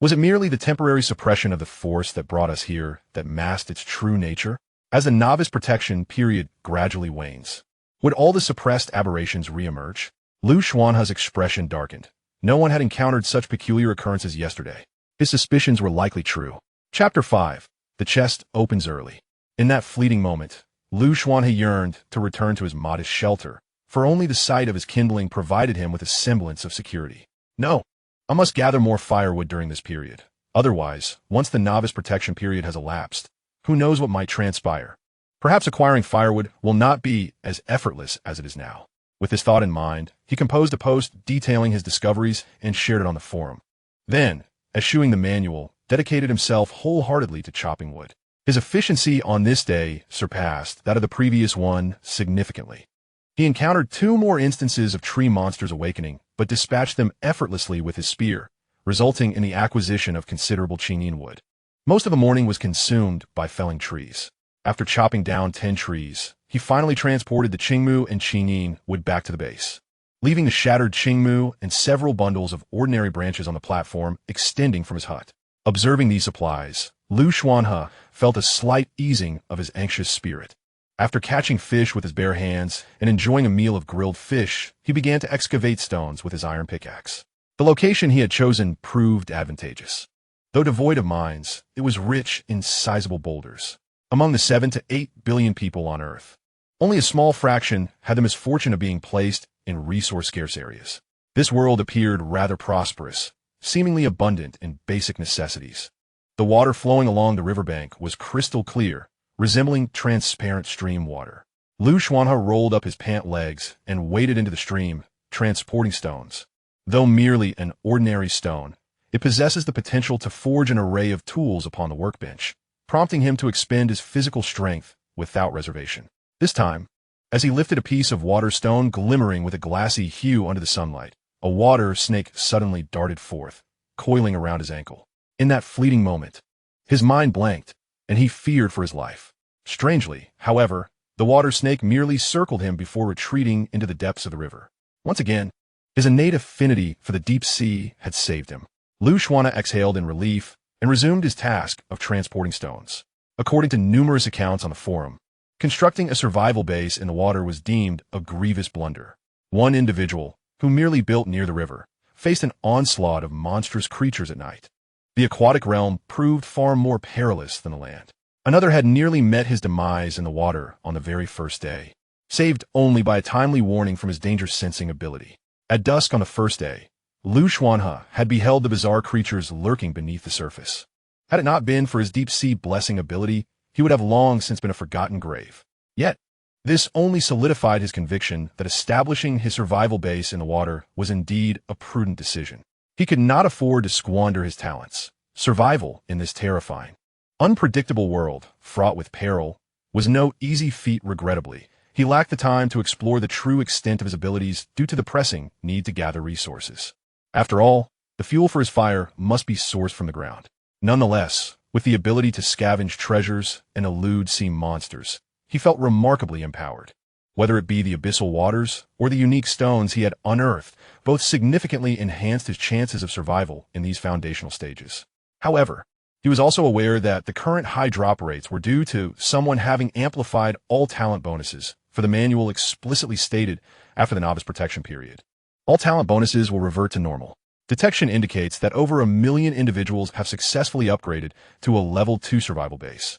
Was it merely the temporary suppression of the force that brought us here that masked its true nature? As the novice protection period gradually wanes, would all the suppressed aberrations reemerge? Xuanhe's expression darkened. No one had encountered such peculiar occurrences yesterday. His suspicions were likely true. Chapter 5. The chest opens early. In that fleeting moment, Xuanhe yearned to return to his modest shelter, for only the sight of his kindling provided him with a semblance of security. No, I must gather more firewood during this period. Otherwise, once the novice protection period has elapsed, who knows what might transpire? Perhaps acquiring firewood will not be as effortless as it is now. With this thought in mind, he composed a post detailing his discoveries and shared it on the forum. Then, eschewing the manual, dedicated himself wholeheartedly to chopping wood. His efficiency on this day surpassed that of the previous one significantly. He encountered 2 more instances of tree monsters awakening, but dispatched them effortlessly with his spear, resulting in the acquisition of considerable Qingyin wood. Most of the morning was consumed by felling trees. After chopping down 10 trees, he finally transported the Qingmu and Qingyin wood back to the base, leaving the shattered Qingmu and several bundles of ordinary branches on the platform extending from his hut. Observing these supplies, Xuanhe felt a slight easing of his anxious spirit. After catching fish with his bare hands and enjoying a meal of grilled fish, he began to excavate stones with his iron pickaxe. The location he had chosen proved advantageous. Though devoid of mines, it was rich in sizable boulders. Among the 7 to 8 billion people on Earth, only a small fraction had the misfortune of being placed in resource-scarce areas. This world appeared rather prosperous, seemingly abundant in basic necessities. The water flowing along the riverbank was crystal clear, resembling transparent stream water. Xuanhe rolled up his pant legs and waded into the stream, transporting stones. Though merely an ordinary stone, it possesses the potential to forge an array of tools upon the workbench, prompting him to expend his physical strength without reservation. This time, as he lifted a piece of water stone glimmering with a glassy hue under the sunlight, a water snake suddenly darted forth, coiling around his ankle. In that fleeting moment, his mind blanked, and he feared for his life. Strangely, however, the water snake merely circled him before retreating into the depths of the river. Once again, his innate affinity for the deep sea had saved him. Xuanhe exhaled in relief and resumed his task of transporting stones. According to numerous accounts on the forum, constructing a survival base in the water was deemed a grievous blunder. One individual, who merely built near the river, faced an onslaught of monstrous creatures at night. The aquatic realm proved far more perilous than the land. Another had nearly met his demise in the water on the very first day, saved only by a timely warning from his danger-sensing ability. At dusk on the first day, Xuanhe had beheld the bizarre creatures lurking beneath the surface. Had it not been for his deep-sea blessing ability, he would have long since been a forgotten grave. Yet, this only solidified his conviction that establishing his survival base in the water was indeed a prudent decision. He could not afford to squander his talents. Survival in this terrifying, unpredictable world, fraught with peril, was no easy feat. Regrettably, he lacked the time to explore the true extent of his abilities due to the pressing need to gather resources. After all, the fuel for his fire must be sourced from the ground. Nonetheless, with the ability to scavenge treasures and elude sea monsters, he felt remarkably empowered. Whether it be the abyssal waters or the unique stones he had unearthed, both significantly enhanced his chances of survival in these foundational stages. However, he was also aware that the current high drop rates were due to someone having amplified all talent bonuses, for the manual explicitly stated after the novice protection period. All talent bonuses will revert to normal. Detection indicates that over 1 million individuals have successfully upgraded to a level 2 survival base,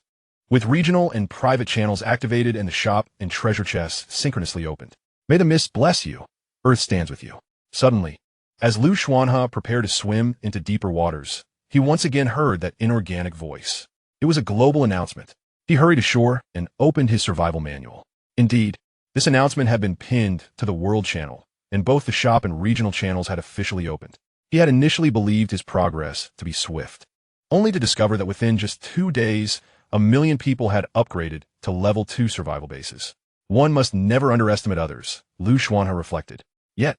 with regional and private channels activated and the shop and treasure chests synchronously opened. May the mist bless you. Earth stands with you. Suddenly, as Xuanhe prepared to swim into deeper waters, he once again heard that inorganic voice. It was a global announcement. He hurried ashore and opened his survival manual. Indeed, this announcement had been pinned to the World Channel, and both the shop and regional channels had officially opened. He had initially believed his progress to be swift, only to discover that within just 2 days, 1 million people had upgraded to level 2 survival bases. One must never underestimate others, Xuanhe reflected. Yet,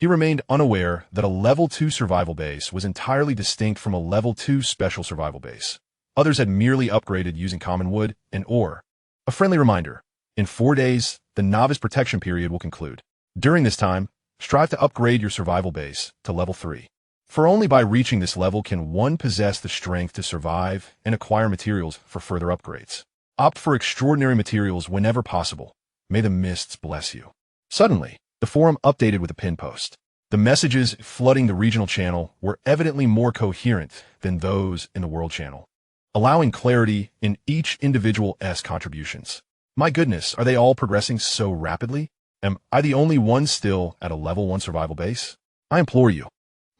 He remained unaware that a level 2 survival base was entirely distinct from a level 2 special survival base. Others had merely upgraded using common wood and ore. A friendly reminder, in 4 days, the novice protection period will conclude. During this time, strive to upgrade your survival base to level 3. For only by reaching this level can one possess the strength to survive and acquire materials for further upgrades. Opt for extraordinary materials whenever possible. May the mists bless you. Suddenly, the forum updated with a pin post. The messages flooding the regional channel were evidently more coherent than those in the world channel, allowing clarity in each individual's contributions. My goodness, are they all progressing so rapidly? Am I the only one still at a level 1 survival base? I implore you.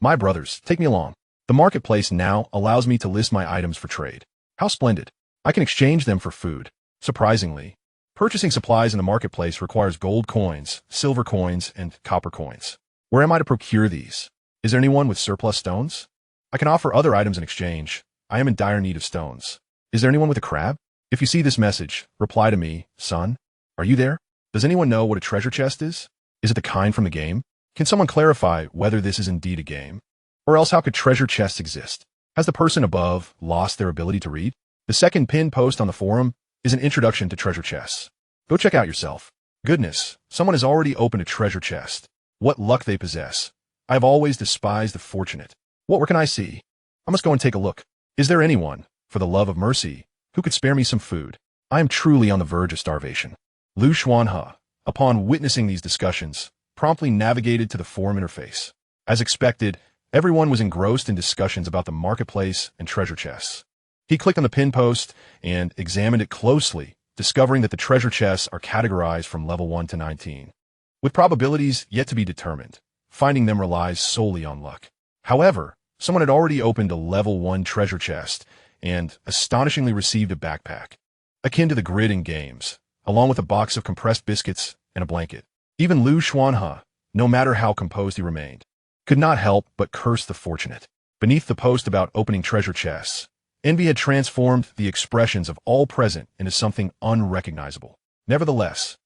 My brothers, take me along. The marketplace now allows me to list my items for trade. How splendid. I can exchange them for food. Surprisingly, purchasing supplies in the marketplace requires gold coins, silver coins, and copper coins. Where am I to procure these? Is there anyone with surplus stones? I can offer other items in exchange. I am in dire need of stones. Is there anyone with a crab? If you see this message, reply to me, son. Are you there? Does anyone know what a treasure chest is? Is it the kind from the game? Can someone clarify whether this is indeed a game? Or else how could treasure chests exist? Has the person above lost their ability to read? The second pinned post on the forum is an introduction to treasure chests. Go check out yourself. Goodness, someone has already opened a treasure chest. What luck they possess. I have always despised the fortunate. Where can I see? I must go and take a look. Is there anyone, for the love of mercy, who could spare me some food? I am truly on the verge of starvation. Xuanhe, upon witnessing these discussions, promptly navigated to the forum interface. As expected, everyone was engrossed in discussions about the marketplace and treasure chests. He clicked on the pin post and examined it closely, discovering that the treasure chests are categorized from level 1 to 19. With probabilities yet to be determined, finding them relies solely on luck. However, someone had already opened a level 1 treasure chest and astonishingly received a backpack, akin to the grid in games, along with a box of compressed biscuits and a blanket. Even Xuanhe, no matter how composed he remained, could not help but curse the fortunate. Beneath the post about opening treasure chests, envy had transformed the expressions of all present into something unrecognizable. Nevertheless,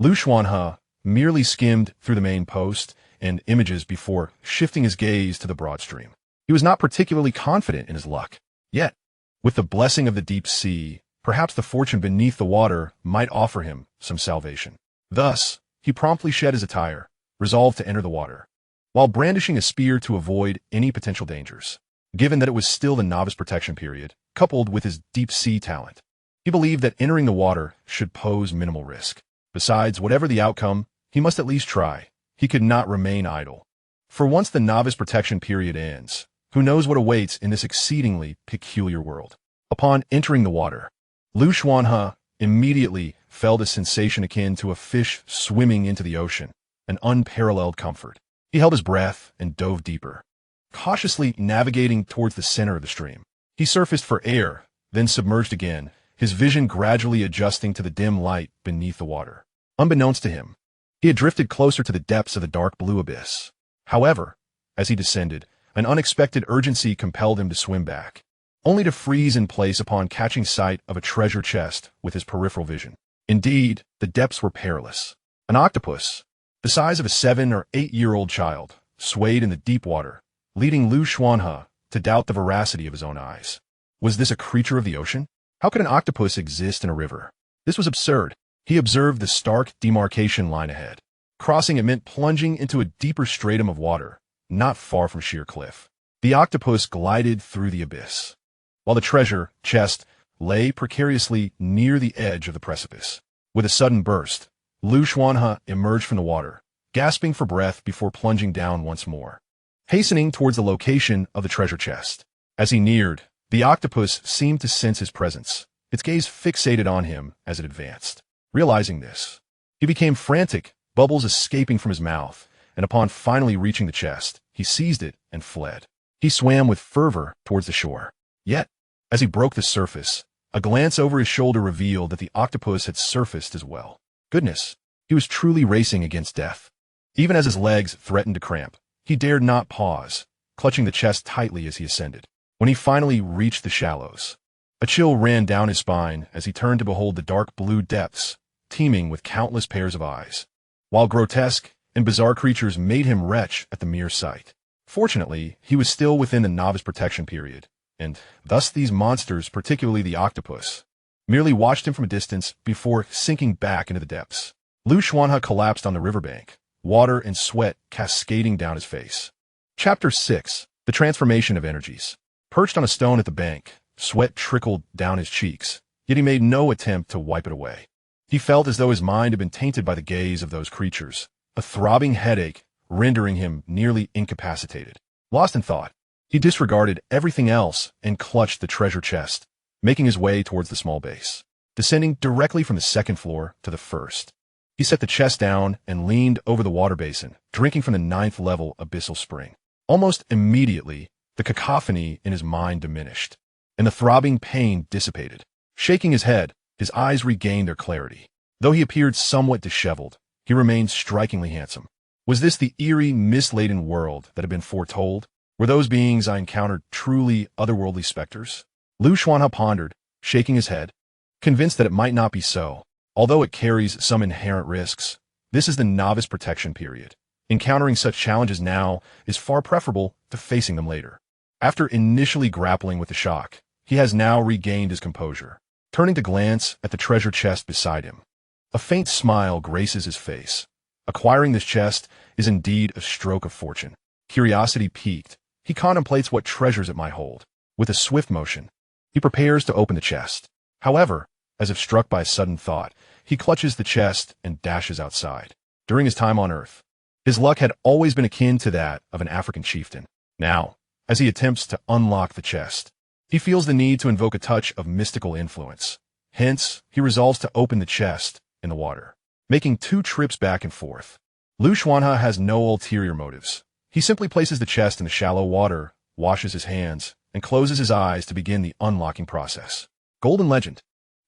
Xuanhe merely skimmed through the main post and images before shifting his gaze to the broad stream. He was not particularly confident in his luck. Yet, with the blessing of the deep sea, perhaps the fortune beneath the water might offer him some salvation. Thus, he promptly shed his attire, resolved to enter the water, while brandishing a spear to avoid any potential dangers. Given that it was still the novice protection period, coupled with his deep sea talent, he believed that entering the water should pose minimal risk. Besides, whatever the outcome, he must at least try. He could not remain idle. For once the novice protection period ends, who knows what awaits in this exceedingly peculiar world. Upon entering the water, Xuanhe immediately felt a sensation akin to a fish swimming into the ocean, an unparalleled comfort. He held his breath and dove deeper, cautiously navigating towards the center of the stream. He surfaced for air, then submerged again, his vision gradually adjusting to the dim light beneath the water. Unbeknownst to him, he had drifted closer to the depths of the dark blue abyss. However, as he descended, an unexpected urgency compelled him to swim back, only to freeze in place upon catching sight of a treasure chest with his peripheral vision. Indeed, the depths were perilous. An octopus, the size of a 7 or 8-year-old child, swayed in the deep water, leading Xuanhe to doubt the veracity of his own eyes. Was this a creature of the ocean? How could an octopus exist in a river? This was absurd. He observed the stark demarcation line ahead. Crossing it meant plunging into a deeper stratum of water, not far from sheer cliff. The octopus glided through the abyss, while the treasure chest lay precariously near the edge of the precipice. With a sudden burst, Xuanhe emerged from the water, gasping for breath before plunging down once more, hastening towards the location of the treasure chest. As he neared, the octopus seemed to sense his presence, its gaze fixated on him as it advanced. Realizing this, he became frantic, bubbles escaping from his mouth, and upon finally reaching the chest, he seized it and fled. He swam with fervor towards the shore. Yet, as he broke the surface, a glance over his shoulder revealed that the octopus had surfaced as well. Goodness, he was truly racing against death. Even as his legs threatened to cramp, he dared not pause, clutching the chest tightly as he ascended. When he finally reached the shallows, a chill ran down his spine as he turned to behold the dark blue depths, teeming with countless pairs of eyes. While grotesque and bizarre creatures made him retch at the mere sight. Fortunately, he was still within the novice protection period, and thus these monsters, particularly the octopus, merely watched him from a distance before sinking back into the depths. Xuanhe collapsed on the riverbank, water and sweat cascading down his face. Chapter 6. The Transformation of Energies. Perched on a stone at the bank, sweat trickled down his cheeks, yet he made no attempt to wipe it away. He felt as though his mind had been tainted by the gaze of those creatures, a throbbing headache rendering him nearly incapacitated. Lost in thought, he disregarded everything else and clutched the treasure chest, making his way towards the small base. Descending directly from the second floor to the first, he set the chest down and leaned over the water basin, drinking from the 9th level abyssal spring. Almost immediately, the cacophony in his mind diminished, and the throbbing pain dissipated. Shaking his head, his eyes regained their clarity. Though he appeared somewhat disheveled, he remained strikingly handsome. Was this the eerie, mist-laden world that had been foretold? Were those beings I encountered truly otherworldly specters? Xuanhe pondered, shaking his head, convinced that it might not be so. Although it carries some inherent risks, this is the novice protection period. Encountering such challenges now is far preferable to facing them later. After initially grappling with the shock, he has now regained his composure. Turning to glance at the treasure chest beside him, a faint smile graces his face. Acquiring this chest is indeed a stroke of fortune. Curiosity piqued, he contemplates what treasures it might hold. With a swift motion, he prepares to open the chest. However, as if struck by a sudden thought, he clutches the chest and dashes outside. During his time on Earth, his luck had always been akin to that of an African chieftain. Now, as he attempts to unlock the chest, he feels the need to invoke a touch of mystical influence. Hence, he resolves to open the chest in the water, making 2 trips back and forth. Xuanhe has no ulterior motives. He simply places the chest in the shallow water, washes his hands, and closes his eyes to begin the unlocking process. Golden Legend.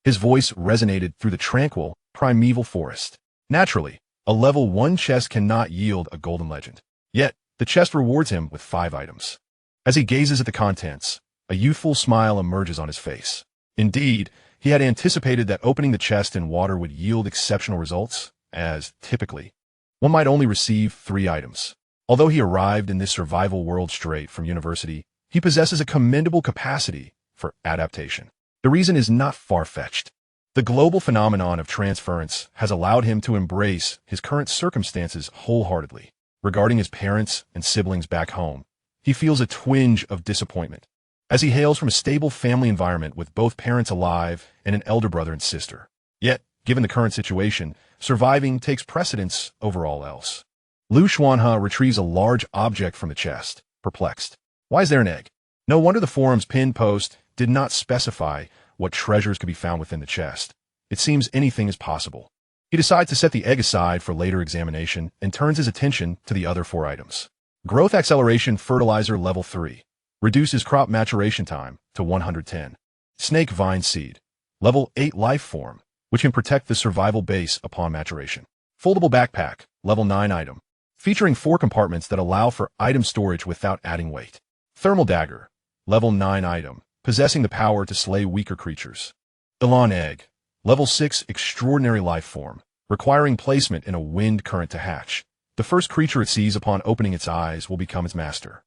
His voice resonated through the tranquil, primeval forest. Naturally, a level 1 chest cannot yield a golden legend. Yet, the chest rewards him with 5 items. As he gazes at the contents, a youthful smile emerges on his face. Indeed, he had anticipated that opening the chest in water would yield exceptional results, as, typically, one might only receive 3 items. Although he arrived in this survival world straight from university, he possesses a commendable capacity for adaptation. The reason is not far-fetched. The global phenomenon of transference has allowed him to embrace his current circumstances wholeheartedly. Regarding his parents and siblings back home, he feels a twinge of disappointment, as he hails from a stable family environment with both parents alive and an elder brother and sister. Yet, given the current situation, surviving takes precedence over all else. Xuanhe retrieves a large object from the chest, perplexed. Why is there an egg? No wonder the forum's pinned post did not specify what treasures could be found within the chest. It seems anything is possible. He decides to set the egg aside for later examination and turns his attention to the other 4 items. Growth Acceleration Fertilizer Level 3. Reduces crop maturation time to 110. Snake Vine Seed. Level 8 Life Form, which can protect the survival base upon maturation. Foldable Backpack. Level 9 item, featuring 4 compartments that allow for item storage without adding weight. Thermal Dagger. Level 9 item, possessing the power to slay weaker creatures. Elan Egg. Level 6 Extraordinary Life Form, requiring placement in a wind current to hatch. The first creature it sees upon opening its eyes will become its master.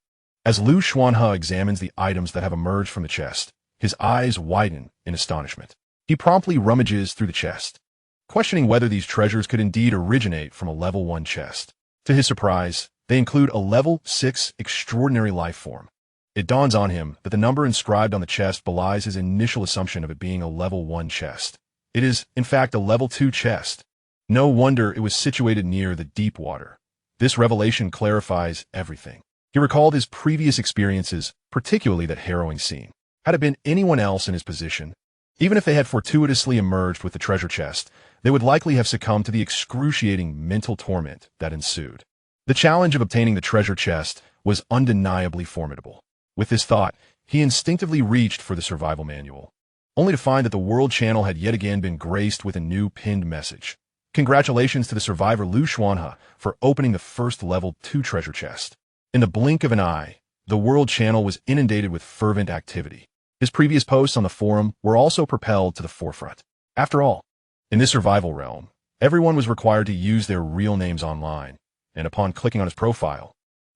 As Xuanhe examines the items that have emerged from the chest, his eyes widen in astonishment. He promptly rummages through the chest, questioning whether these treasures could indeed originate from a level 1 chest. To his surprise, they include a level 6 Extraordinary Life Form. It dawns on him that the number inscribed on the chest belies his initial assumption of it being a level 1 chest. It is, in fact, a level 2 chest. No wonder it was situated near the deep water. This revelation clarifies everything. He recalled his previous experiences, particularly that harrowing scene. Had it been anyone else in his position, even if they had fortuitously emerged with the treasure chest, they would likely have succumbed to the excruciating mental torment that ensued. The challenge of obtaining the treasure chest was undeniably formidable. With this thought, he instinctively reached for the survival manual, only to find that the World Channel had yet again been graced with a new pinned message. Congratulations to the survivor Xuanhe for opening the first level 2 treasure chest. In the blink of an eye, the World Channel was inundated with fervent activity. His previous posts on the forum were also propelled to the forefront. After all, in this survival realm, everyone was required to use their real names online, and upon clicking on his profile,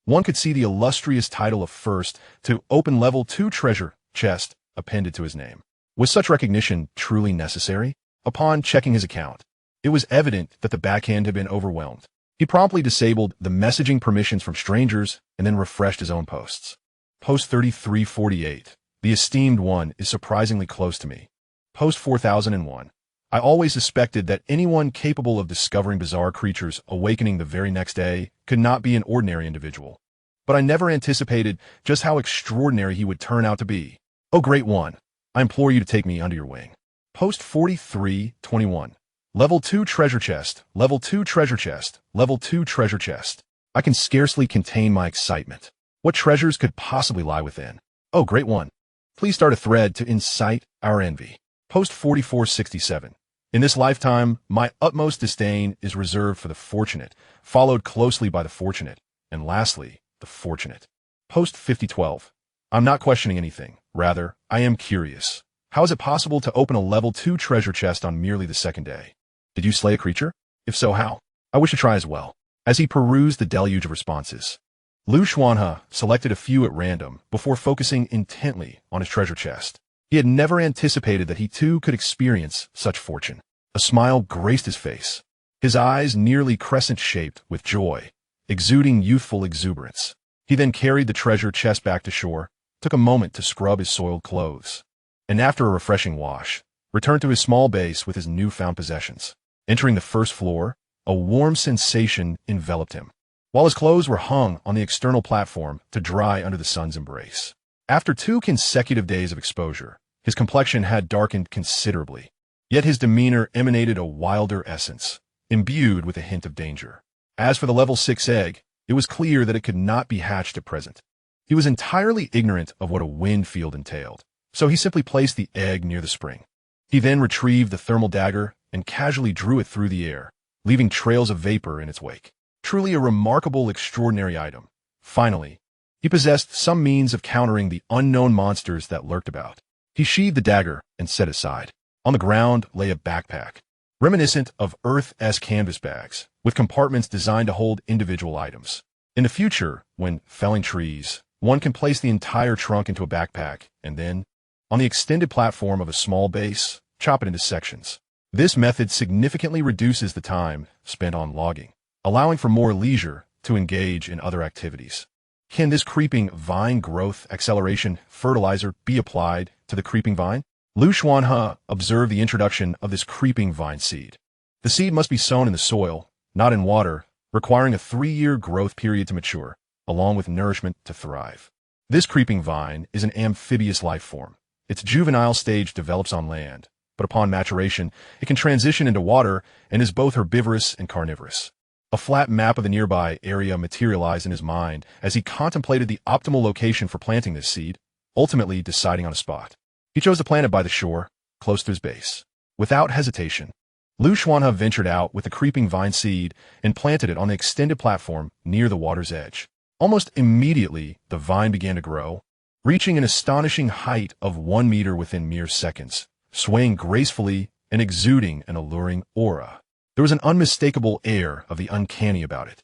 one could see the illustrious title of first to open level 2 treasure chest appended to his name. Was such recognition truly necessary? Upon checking his account, it was evident that the backend had been overwhelmed. He promptly disabled the messaging permissions from strangers and then refreshed his own posts. Post 3348. The esteemed one is surprisingly close to me. Post 4001. I always suspected that anyone capable of discovering bizarre creatures awakening the very next day could not be an ordinary individual. But I never anticipated just how extraordinary he would turn out to be. Oh, great one, I implore you to take me under your wing. Post 4321. Level 2 treasure chest, level 2 treasure chest, level 2 treasure chest. I can scarcely contain my excitement. What treasures could possibly lie within? Oh, great one. Please start a thread to incite our envy. Post 4467. In this lifetime, my utmost disdain is reserved for the fortunate, followed closely by the fortunate, and lastly, the fortunate. Post 5012. I'm not questioning anything. Rather, I am curious. How is it possible to open a level 2 treasure chest on merely the second day? Did you slay a creature? If so, how? I wish to try as well. As he perused the deluge of responses, Xuanhe selected a few at random before focusing intently on his treasure chest. He had never anticipated that he too could experience such fortune. A smile graced his face, his eyes nearly crescent-shaped with joy, exuding youthful exuberance. He then carried the treasure chest back to shore, took a moment to scrub his soiled clothes, and after a refreshing wash, returned to his small base with his newfound possessions. Entering the first floor, a warm sensation enveloped him, while his clothes were hung on the external platform to dry under the sun's embrace. After 2 consecutive days of exposure, his complexion had darkened considerably, yet his demeanor emanated a wilder essence, imbued with a hint of danger. As for the level 6 egg, it was clear that it could not be hatched at present. He was entirely ignorant of what a wind field entailed, so he simply placed the egg near the spring. He then retrieved the thermal dagger and casually drew it through the air, leaving trails of vapor in its wake. Truly a remarkable, extraordinary item. Finally, he possessed some means of countering the unknown monsters that lurked about. He sheathed the dagger and set it aside. On the ground lay a backpack, reminiscent of Earth-esque canvas bags, with compartments designed to hold individual items. In the future, when felling trees, one can place the entire trunk into a backpack and then, on the extended platform of a small base, chop it into sections. This method significantly reduces the time spent on logging, allowing for more leisure to engage in other activities. Can this creeping vine growth acceleration fertilizer be applied to the creeping vine? Xuanhe observed the introduction of this creeping vine seed. The seed must be sown in the soil, not in water, requiring a 3-year growth period to mature, along with nourishment to thrive. This creeping vine is an amphibious life form. Its juvenile stage develops on land, but upon maturation, it can transition into water and is both herbivorous and carnivorous. A flat map of the nearby area materialized in his mind as he contemplated the optimal location for planting this seed, ultimately deciding on a spot. He chose to plant it by the shore, close to his base. Without hesitation, Xuanhe ventured out with the creeping vine seed and planted it on the extended platform near the water's edge. Almost immediately, the vine began to grow, reaching an astonishing height of 1 meter within mere seconds, swaying gracefully and exuding an alluring aura. There was an unmistakable air of the uncanny about it.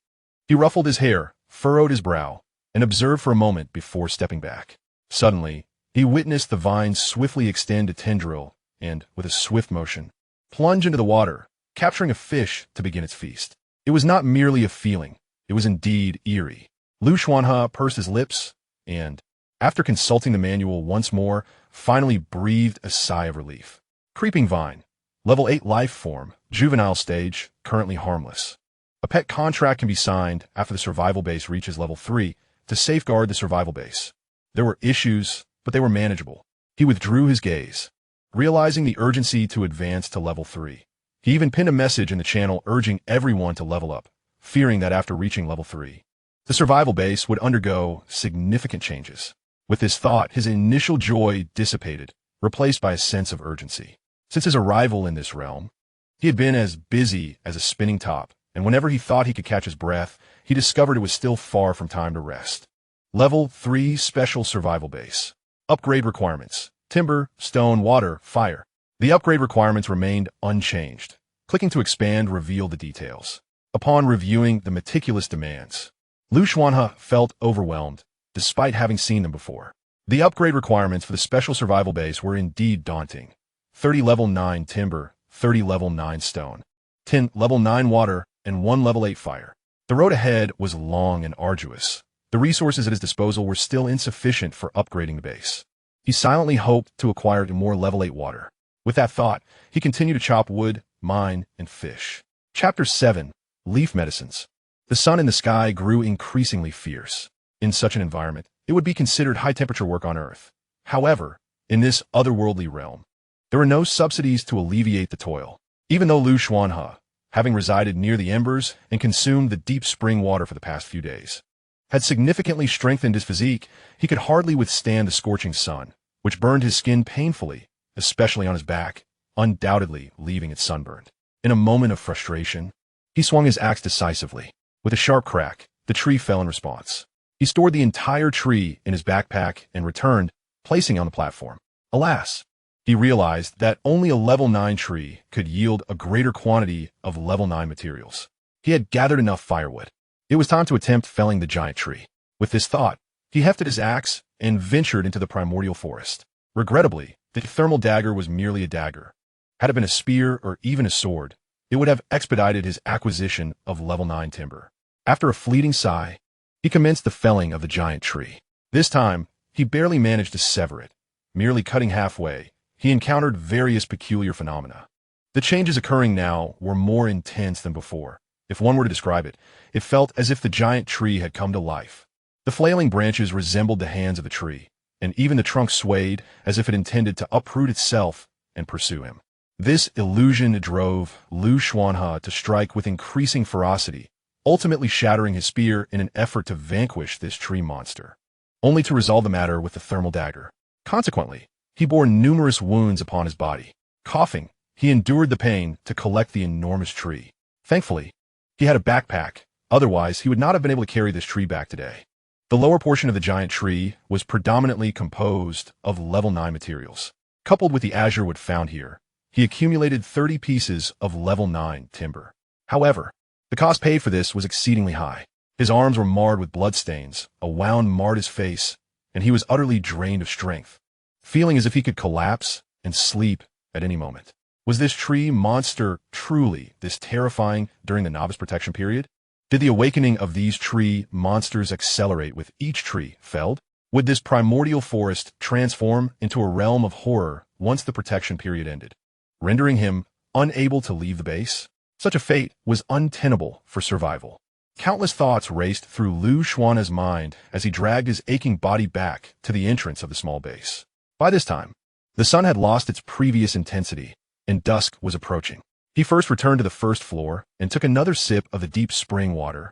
He ruffled his hair, furrowed his brow, and observed for a moment before stepping back. Suddenly, he witnessed the vine swiftly extend a tendril and, with a swift motion, plunge into the water, capturing a fish to begin its feast. It was not merely a feeling. It was indeed eerie. Xuanhe pursed his lips and, after consulting the manual once more, finally breathed a sigh of relief. Creeping vine. Level 8 life form, juvenile stage, currently harmless. A pet contract can be signed after the survival base reaches level 3 to safeguard the survival base. There were issues, but they were manageable. He withdrew his gaze, realizing the urgency to advance to level 3. He even pinned a message in the channel urging everyone to level up, fearing that after reaching level 3, the survival base would undergo significant changes. With this thought, his initial joy dissipated, replaced by a sense of urgency. Since his arrival in this realm, he had been as busy as a spinning top, and whenever he thought he could catch his breath, he discovered it was still far from time to rest. Level 3 Special Survival Base. Upgrade requirements: timber, stone, water, fire. The upgrade requirements remained unchanged. Clicking to expand revealed the details. Upon reviewing the meticulous demands, Xuanhe felt overwhelmed, despite having seen them before. The upgrade requirements for the special survival base were indeed daunting. 30 level 9 timber, 30 level 9 stone, 10 level 9 water, and 1 level 8 fire. The road ahead was long and arduous. The resources at his disposal were still insufficient for upgrading the base. He silently hoped to acquire more level 8 water. With that thought, he continued to chop wood, mine, and fish. Chapter 7. Leaf Medicines. The sun in the sky grew increasingly fierce. In such an environment, it would be considered high-temperature work on Earth. However, in this otherworldly realm, there were no subsidies to alleviate the toil. Even though Xuanhe, having resided near the embers and consumed the deep spring water for the past few days, had significantly strengthened his physique, he could hardly withstand the scorching sun, which burned his skin painfully, especially on his back, undoubtedly leaving it sunburned. In a moment of frustration, he swung his axe decisively. With a sharp crack, the tree fell in response. He stored the entire tree in his backpack and returned, placing it on the platform. Alas, he realized that only a level 9 tree could yield a greater quantity of level 9 materials. He had gathered enough firewood. It was time to attempt felling the giant tree. With this thought, he hefted his axe and ventured into the primordial forest. Regrettably, the thermal dagger was merely a dagger. Had it been a spear or even a sword, it would have expedited his acquisition of level 9 timber. After a fleeting sigh, he commenced the felling of the giant tree. This time, he barely managed to sever it. Merely cutting halfway, he encountered various peculiar phenomena. The changes occurring now were more intense than before. If one were to describe it, it felt as if the giant tree had come to life. The flailing branches resembled the hands of the tree, and even the trunk swayed as if it intended to uproot itself and pursue him. This illusion drove Xuanhe to strike with increasing ferocity, ultimately shattering his spear in an effort to vanquish this tree monster, only to resolve the matter with the thermal dagger. Consequently, he bore numerous wounds upon his body. Coughing, he endured the pain to collect the enormous tree. Thankfully, he had a backpack, otherwise he would not have been able to carry this tree back today. The lower portion of the giant tree was predominantly composed of level 9 materials. Coupled with the azure wood found here, he accumulated 30 pieces of level 9 timber. However, the cost paid for this was exceedingly high. His arms were marred with bloodstains, a wound marred his face, and he was utterly drained of strength, feeling as if he could collapse and sleep at any moment. Was this tree monster truly this terrifying during the novice protection period? Did the awakening of these tree monsters accelerate with each tree felled? Would this primordial forest transform into a realm of horror once the protection period ended, rendering him unable to leave the base? Such a fate was untenable for survival. Countless thoughts raced through Xuanhe's mind as he dragged his aching body back to the entrance of the small base. By this time, the sun had lost its previous intensity, and dusk was approaching. He first returned to the first floor and took another sip of the deep spring water,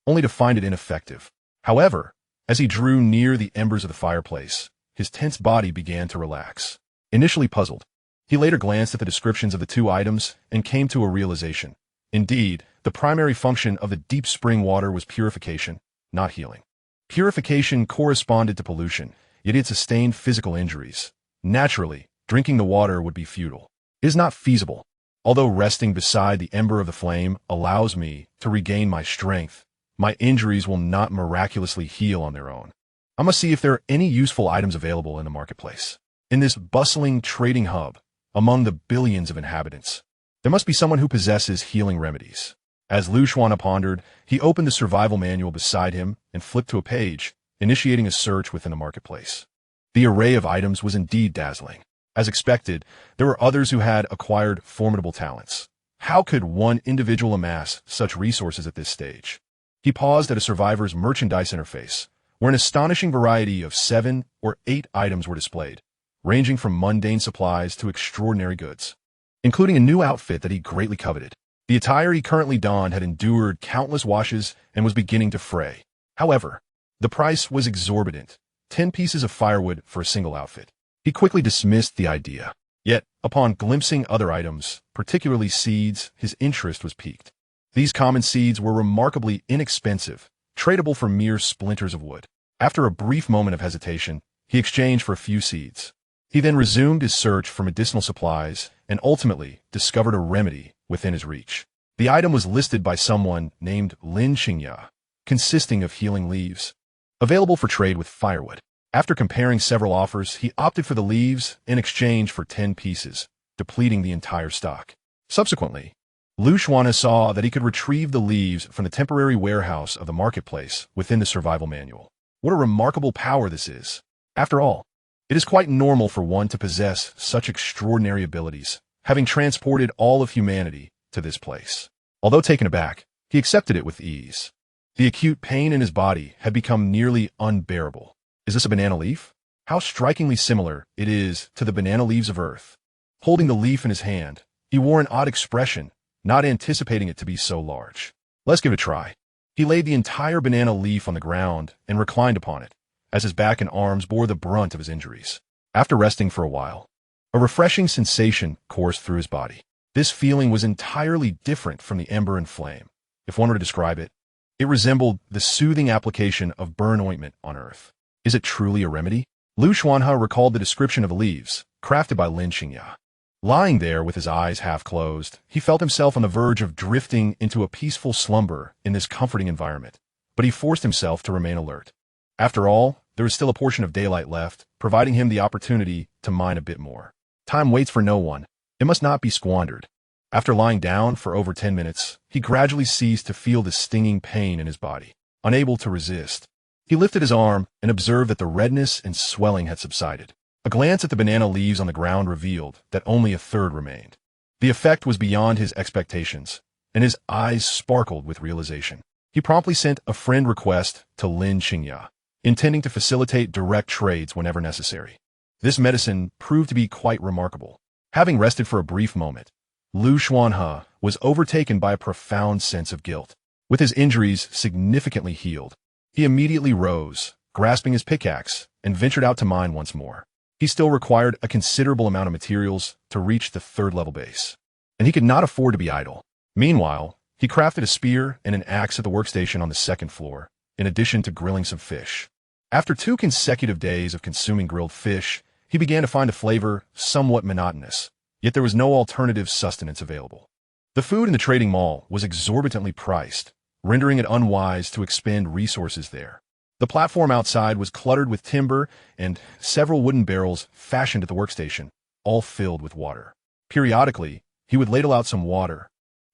only to find it ineffective. However, as he drew near the embers of the fireplace, his tense body began to relax. Initially puzzled, he later glanced at the descriptions of the two items and came to a realization. Indeed, the primary function of the deep spring water was purification, not healing. Purification corresponded to pollution, yet it sustained physical injuries. Naturally, drinking the water would be futile. It is not feasible. Although resting beside the ember of the flame allows me to regain my strength, my injuries will not miraculously heal on their own. I must see if there are any useful items available in the marketplace. In this bustling trading hub, among the billions of inhabitants, there must be someone who possesses healing remedies. As Xuanhe pondered, he opened the survival manual beside him and flipped to a page, initiating a search within the marketplace. The array of items was indeed dazzling. As expected, there were others who had acquired formidable talents. How could one individual amass such resources at this stage? He paused at a survivor's merchandise interface, where an astonishing variety of 7 or 8 items were displayed, ranging from mundane supplies to extraordinary goods, including a new outfit that he greatly coveted. The attire he currently donned had endured countless washes and was beginning to fray. However, the price was exorbitant, 10 pieces of firewood for a single outfit. He quickly dismissed the idea. Yet, upon glimpsing other items, particularly seeds, his interest was piqued. These common seeds were remarkably inexpensive, tradable for mere splinters of wood. After a brief moment of hesitation, he exchanged for a few seeds. He then resumed his search for medicinal supplies and ultimately discovered a remedy within his reach. The item was listed by someone named Lin Xingya, consisting of healing leaves, available for trade with firewood. After comparing several offers, he opted for the leaves in exchange for 10 pieces, depleting the entire stock. Subsequently, Xuanhe saw that he could retrieve the leaves from the temporary warehouse of the marketplace within the survival manual. What a remarkable power this is. After all, it is quite normal for one to possess such extraordinary abilities, having transported all of humanity to this place. Although taken aback, he accepted it with ease. The acute pain in his body had become nearly unbearable. Is this a banana leaf? How strikingly similar it is to the banana leaves of Earth. Holding the leaf in his hand, he wore an odd expression, not anticipating it to be so large. Let's give it a try. He laid the entire banana leaf on the ground and reclined upon it, as his back and arms bore the brunt of his injuries. After resting for a while, a refreshing sensation coursed through his body. This feeling was entirely different from the ember and flame. If one were to describe it, it resembled the soothing application of burn ointment on Earth. Is it truly a remedy? Xuanhe recalled the description of the leaves, crafted by Lin Xingya. Lying there with his eyes half closed, he felt himself on the verge of drifting into a peaceful slumber in this comforting environment, but he forced himself to remain alert. After all, there was still a portion of daylight left, providing him the opportunity to mine a bit more. Time waits for no one. It must not be squandered. After lying down for over 10 minutes, he gradually ceased to feel the stinging pain in his body. Unable to resist, he lifted his arm and observed that the redness and swelling had subsided. A glance at the banana leaves on the ground revealed that only a third remained. The effect was beyond his expectations, and his eyes sparkled with realization. He promptly sent a friend request to Lin Xingya, intending to facilitate direct trades whenever necessary. This medicine proved to be quite remarkable. Having rested for a brief moment, Xuanhe was overtaken by a profound sense of guilt. With his injuries significantly healed, he immediately rose, grasping his pickaxe, and ventured out to mine once more. He still required a considerable amount of materials to reach the third-level base, and he could not afford to be idle. Meanwhile, he crafted a spear and an axe at the workstation on the second floor, in addition to grilling some fish. After 2 consecutive days of consuming grilled fish, he began to find the flavor somewhat monotonous, yet there was no alternative sustenance available. The food in the trading mall was exorbitantly priced, rendering it unwise to expend resources there. The platform outside was cluttered with timber and several wooden barrels fashioned at the workstation, all filled with water. Periodically, he would ladle out some water,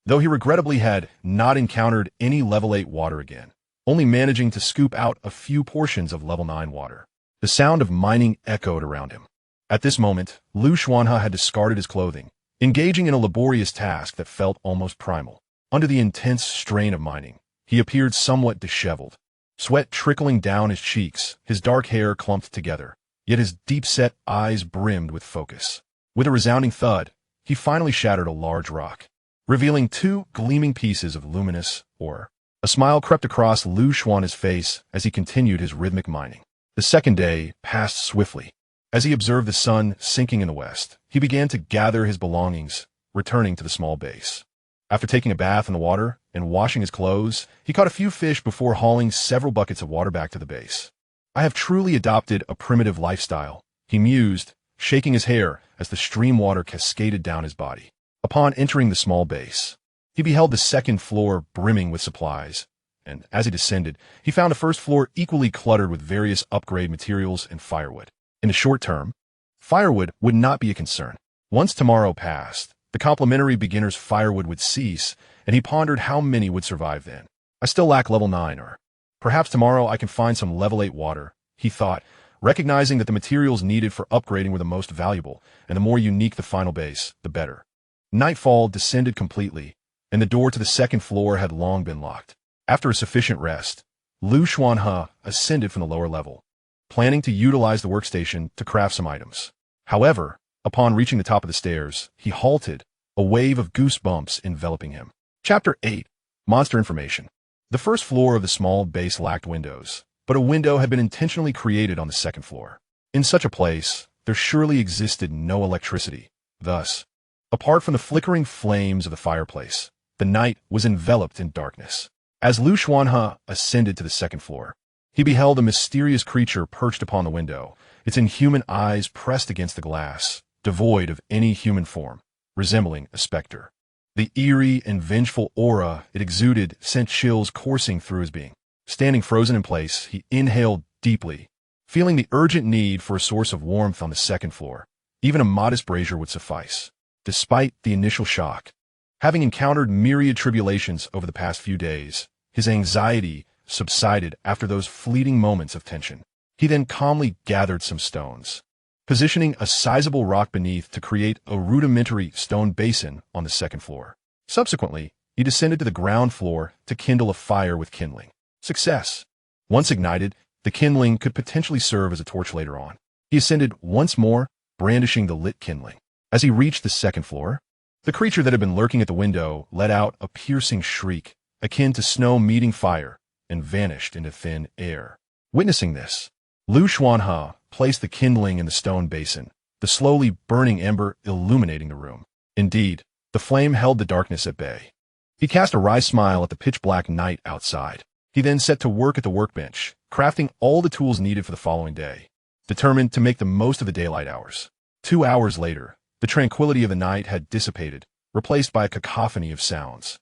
though he regrettably had not encountered any level 8 water again, only managing to scoop out a few portions of level 9 water. The sound of mining echoed around him. At this moment, Xuanhe had discarded his clothing, engaging in a laborious task that felt almost primal. Under the intense strain of mining, he appeared somewhat disheveled. Sweat trickling down his cheeks, his dark hair clumped together, yet his deep-set eyes brimmed with focus. With a resounding thud, he finally shattered a large rock, revealing 2 gleaming pieces of luminous ore. A smile crept across Xuanhe's face as he continued his rhythmic mining. The second day passed swiftly. As he observed the sun sinking in the west, he began to gather his belongings, returning to the small base. After taking a bath in the water and washing his clothes, he caught a few fish before hauling several buckets of water back to the base. I have truly adopted a primitive lifestyle, he mused, shaking his hair as the stream water cascaded down his body. Upon entering the small base, he beheld the second floor brimming with supplies, and as he descended, he found the first floor equally cluttered with various upgrade materials and firewood. In the short term, firewood would not be a concern. Once tomorrow passed, the complimentary beginner's firewood would cease, and he pondered how many would survive then. I still lack level 9, or perhaps tomorrow I can find some level 8 water, he thought, recognizing that the materials needed for upgrading were the most valuable, and the more unique the final base, the better. Nightfall descended completely, and the door to the second floor had long been locked. After a sufficient rest, Xuanhe ascended from the lower level, planning to utilize the workstation to craft some items. However, upon reaching the top of the stairs, he halted, a wave of goosebumps enveloping him. Chapter 8. Monster Information. The first floor of the small base lacked windows, but a window had been intentionally created on the second floor. In such a place, there surely existed no electricity. Thus, apart from the flickering flames of the fireplace, the night was enveloped in darkness. As Xuanhe ascended to the second floor, he beheld a mysterious creature perched upon the window, its inhuman eyes pressed against the glass, devoid of any human form, resembling a specter. The eerie and vengeful aura it exuded sent chills coursing through his being. Standing frozen in place, he inhaled deeply, feeling the urgent need for a source of warmth on the second floor. Even a modest brazier would suffice. Despite the initial shock, having encountered myriad tribulations over the past few days, his anxiety subsided after those fleeting moments of tension. He then calmly gathered some stones, positioning a sizable rock beneath to create a rudimentary stone basin on the second floor. Subsequently, he descended to the ground floor to kindle a fire with kindling. Success. Once ignited, the kindling could potentially serve as a torch later on. He ascended once more, brandishing the lit kindling. As he reached the second floor, the creature that had been lurking at the window let out a piercing shriek, akin to snow meeting fire, and vanished into thin air. Witnessing this, Xuanhe placed the kindling in the stone basin, the slowly burning ember illuminating the room. Indeed, the flame held the darkness at bay. He cast a wry smile at the pitch-black night outside. He then set to work at the workbench, crafting all the tools needed for the following day, determined to make the most of the daylight hours. 2 hours later, the tranquility of the night had dissipated, replaced by a cacophony of sounds,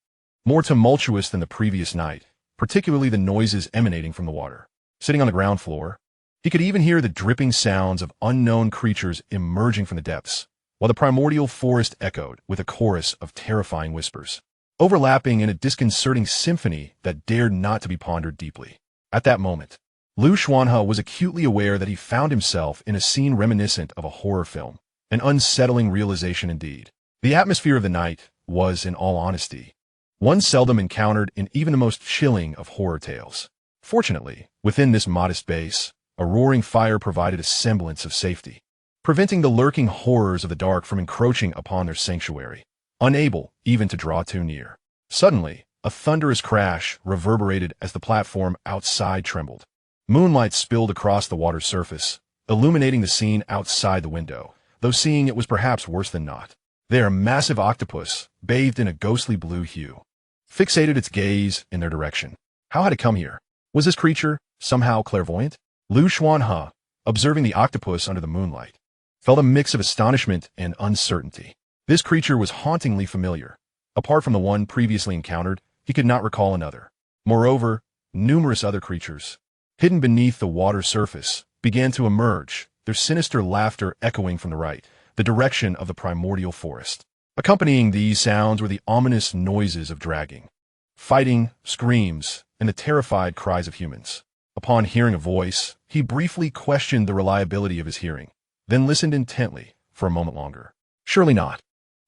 more tumultuous than the previous night, particularly the noises emanating from the water. Sitting on the ground floor, he could even hear the dripping sounds of unknown creatures emerging from the depths, while the primordial forest echoed with a chorus of terrifying whispers, overlapping in a disconcerting symphony that dared not to be pondered deeply. At that moment, Xuanhe was acutely aware that he found himself in a scene reminiscent of a horror film, an unsettling realization indeed. The atmosphere of the night was, in all honesty, one seldom encountered in even the most chilling of horror tales. Fortunately, within this modest base, a roaring fire provided a semblance of safety, preventing the lurking horrors of the dark from encroaching upon their sanctuary, unable even to draw too near. Suddenly, a thunderous crash reverberated as the platform outside trembled. Moonlight spilled across the water's surface, illuminating the scene outside the window, though seeing it was perhaps worse than not. There, a massive octopus, bathed in a ghostly blue hue, fixated its gaze in their direction. How had it come here? Was this creature somehow clairvoyant? Xuanhe, observing the octopus under the moonlight, felt a mix of astonishment and uncertainty. This creature was hauntingly familiar. Apart from the one previously encountered, he could not recall another. Moreover, numerous other creatures, hidden beneath the water's surface, began to emerge, their sinister laughter echoing from the right, the direction of the primordial forest. Accompanying these sounds were the ominous noises of dragging, fighting, screams, and the terrified cries of humans. Upon hearing a voice, he briefly questioned the reliability of his hearing, then listened intently for a moment longer. Surely not.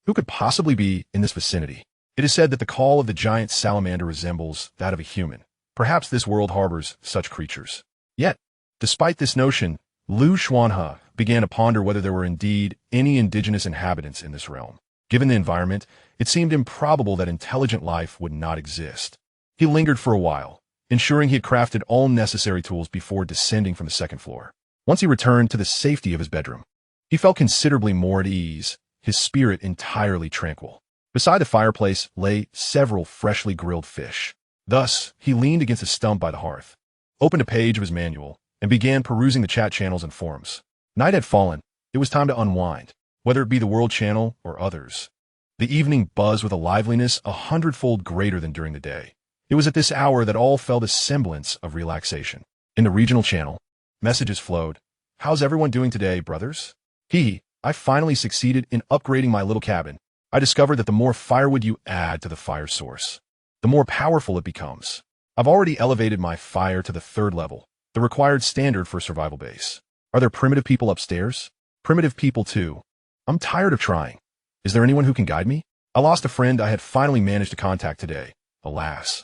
Who could possibly be in this vicinity? It is said that the call of the giant salamander resembles that of a human. Perhaps this world harbors such creatures. Yet, despite this notion, Xuanhe began to ponder whether there were indeed any indigenous inhabitants in this realm. Given the environment, it seemed improbable that intelligent life would not exist. He lingered for a while, ensuring he had crafted all necessary tools before descending from the second floor. Once he returned to the safety of his bedroom, he felt considerably more at ease, his spirit entirely tranquil. Beside the fireplace lay several freshly grilled fish. Thus, he leaned against a stump by the hearth, opened a page of his manual, and began perusing the chat channels and forums. Night had fallen. It was time to unwind, whether it be the World Channel or others. The evening buzzed with a liveliness 100-fold greater than during the day. It was at this hour that all felt a semblance of relaxation. In the regional channel, messages flowed. How's everyone doing today, brothers? I finally succeeded in upgrading my little cabin. I discovered that the more firewood you add to the fire source, the more powerful it becomes. I've already elevated my fire to the 3rd level, the required standard for a survival base. Are there primitive people upstairs? Primitive people too. I'm tired of trying. Is there anyone who can guide me? I lost a friend I had finally managed to contact today. Alas,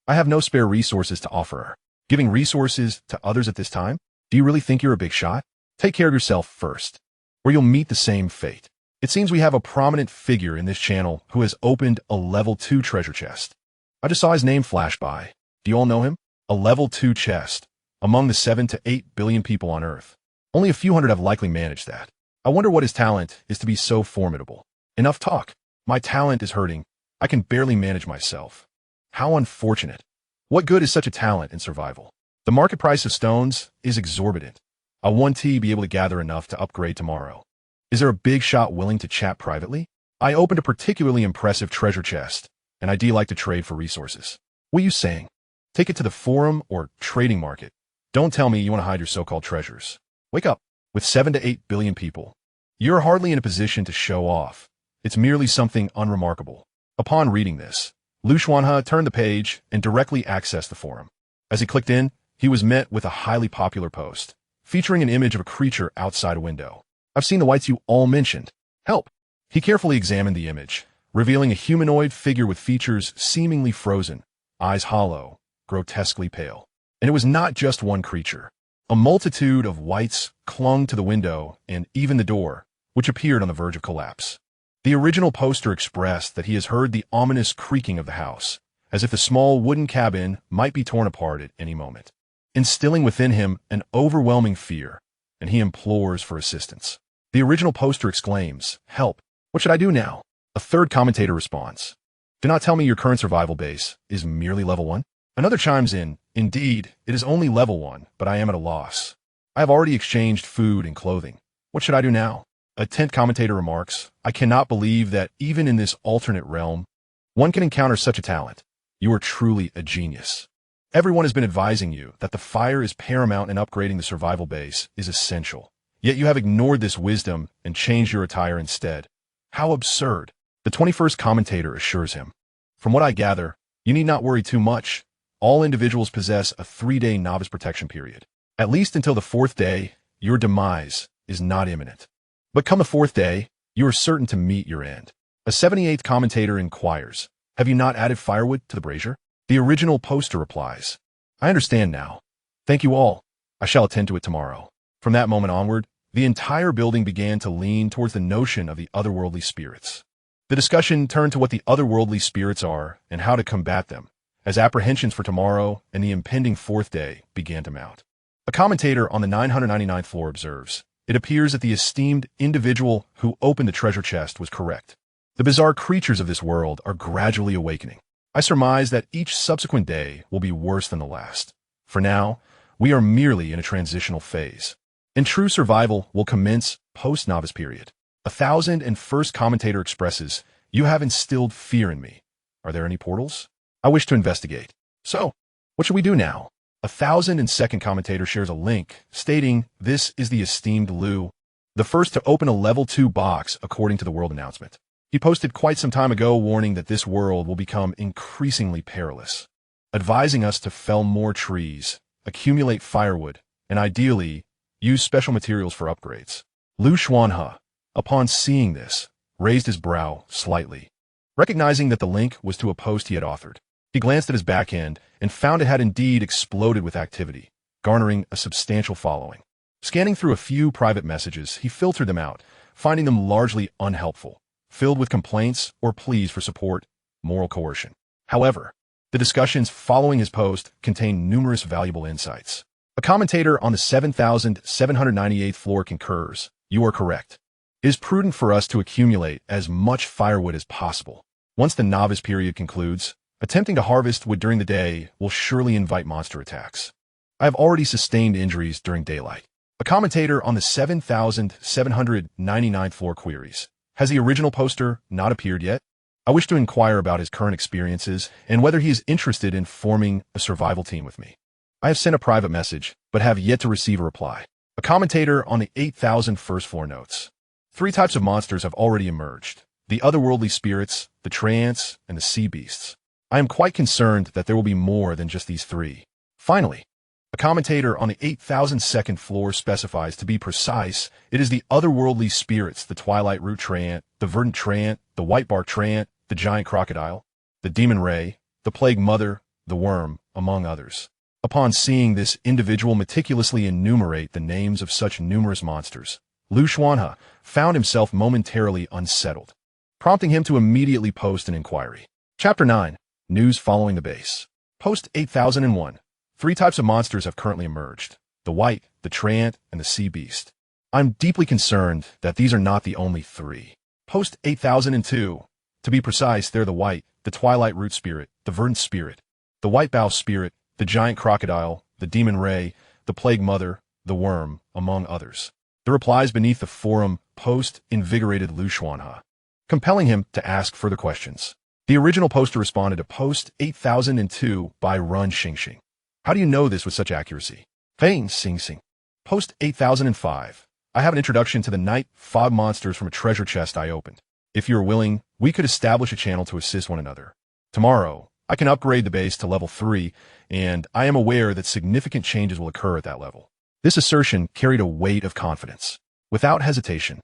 I have no spare resources to offer her. Giving resources to others at this time? Do you really think you're a big shot? Take care of yourself first, or you'll meet the same fate. It seems we have a prominent figure in this channel who has opened a level 2 treasure chest. I just saw his name flash by. Do you all know him? A level 2 chest. Among the 7 to 8 billion people on Earth, only a few hundred have likely managed that. I wonder what his talent is to be so formidable. Enough talk. My talent is hurting. I can barely manage myself. How unfortunate. What good is such a talent in survival? The market price of stones is exorbitant. I'll 1T be able to gather enough to upgrade tomorrow. Is there a big shot willing to chat privately? I opened a particularly impressive treasure chest, and I'd like to trade for resources. What are you saying? Take it to the forum or trading market. Don't tell me you want to hide your so-called treasures. Wake up. With 7 to 8 billion people, you're hardly in a position to show off. It's merely something unremarkable. Upon reading this, Xuanhe turned the page and directly accessed the forum. As he clicked in, he was met with a highly popular post, featuring an image of a creature outside a window. I've seen the whites you all mentioned. Help! He carefully examined the image, revealing a humanoid figure with features seemingly frozen, eyes hollow, grotesquely pale. And it was not just one creature. A multitude of whites clung to the window and even the door, which appeared on the verge of collapse. The original poster expressed that he has heard the ominous creaking of the house, as if the small wooden cabin might be torn apart at any moment, instilling within him an overwhelming fear, and he implores for assistance. The original poster exclaims, "Help! What should I do now?" A third commentator responds, "Do not tell me your current survival base is merely level 1? Another chimes in, "Indeed, it is only level 1, but I am at a loss. I have already exchanged food and clothing. What should I do now?" A 10th commentator remarks, "I cannot believe that even in this alternate realm, one can encounter such a talent. You are truly a genius. Everyone has been advising you that the fire is paramount and upgrading the survival base is essential. Yet you have ignored this wisdom and changed your attire instead. How absurd." The 21st commentator assures him, "From what I gather, you need not worry too much. All individuals possess a 3-day novice protection period. At least until the 4th day, your demise is not imminent. But come the 4th day, you are certain to meet your end." A 78th commentator inquires, "Have you not added firewood to the brazier?" The original poster replies, "I understand now. Thank you all. I shall attend to it tomorrow." From that moment onward, the entire building began to lean towards the notion of the otherworldly spirits. The discussion turned to what the otherworldly spirits are and how to combat them, as apprehensions for tomorrow and the impending 4th day began to mount. A commentator on the 999th floor observes, "It appears that the esteemed individual who opened the treasure chest was correct. The bizarre creatures of this world are gradually awakening. I surmise that each subsequent day will be worse than the last. For now, we are merely in a transitional phase. And true survival will commence post-novice period." 1001st commentator expresses, "You have instilled fear in me. Are there any portals? I wish to investigate. So, what should we do now?" 1002nd commentator shares a link, stating, "This is the esteemed Lu, the first to open a level 2 box according to the world announcement. He posted quite some time ago warning that this world will become increasingly perilous, advising us to fell more trees, accumulate firewood, and ideally, use special materials for upgrades." Xuanhe, upon seeing this, raised his brow slightly. Recognizing that the link was to a post he had authored, he glanced at his back end and found it had indeed exploded with activity, garnering a substantial following. Scanning through a few private messages, he filtered them out, finding them largely unhelpful, filled with complaints or pleas for support, moral coercion. However, the discussions following his post contained numerous valuable insights. A commentator on the 7798th floor concurs, "You are correct. It is prudent for us to accumulate as much firewood as possible. Once the novice period concludes, attempting to harvest wood during the day will surely invite monster attacks. I have already sustained injuries during daylight." A commentator on the 7799th floor queries, "Has the original poster not appeared yet? I wish to inquire about his current experiences and whether he is interested in forming a survival team with me. I have sent a private message, but have yet to receive a reply." A commentator on the 8001st floor notes, "3 types of monsters have already emerged: the otherworldly spirits, the treants, and the sea beasts. I am quite concerned that there will be more than just these 3. Finally, a commentator on the 8002nd floor specifies, to be precise, it is the otherworldly spirits, the twilight root treant, the verdant treant, the white bark treant, the giant crocodile, the demon ray, the plague mother, the worm, among others." Upon seeing this individual meticulously enumerate the names of such numerous monsters, Xuanhe found himself momentarily unsettled, prompting him to immediately post an inquiry. Chapter 9. News following the base. Post 8001. 3 types of monsters have currently emerged: the white, the treant, and the sea beast. I'm deeply concerned that these are not the only 3. Post 8002. To be precise, they're the white, the twilight root spirit, the verdant spirit, the white bough spirit, the giant crocodile, the demon ray, the plague mother, the worm, among others. The replies beneath the forum post invigorated Xuanhe. compelling him to ask further questions. The original poster responded to Post 8002 by Run Xingxing. How do you know this with such accuracy? Fein Xingxing. Post 8005. I have an introduction to the night fog monsters from a treasure chest I opened. If you're willing, we could establish a channel to assist one another. Tomorrow, I can upgrade the base to level 3, and I am aware that significant changes will occur at that level. This assertion carried a weight of confidence. Without hesitation,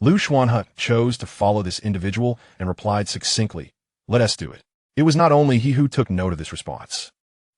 Xuanhe chose to follow this individual and replied succinctly, "Let us do it." It was not only he who took note of this response.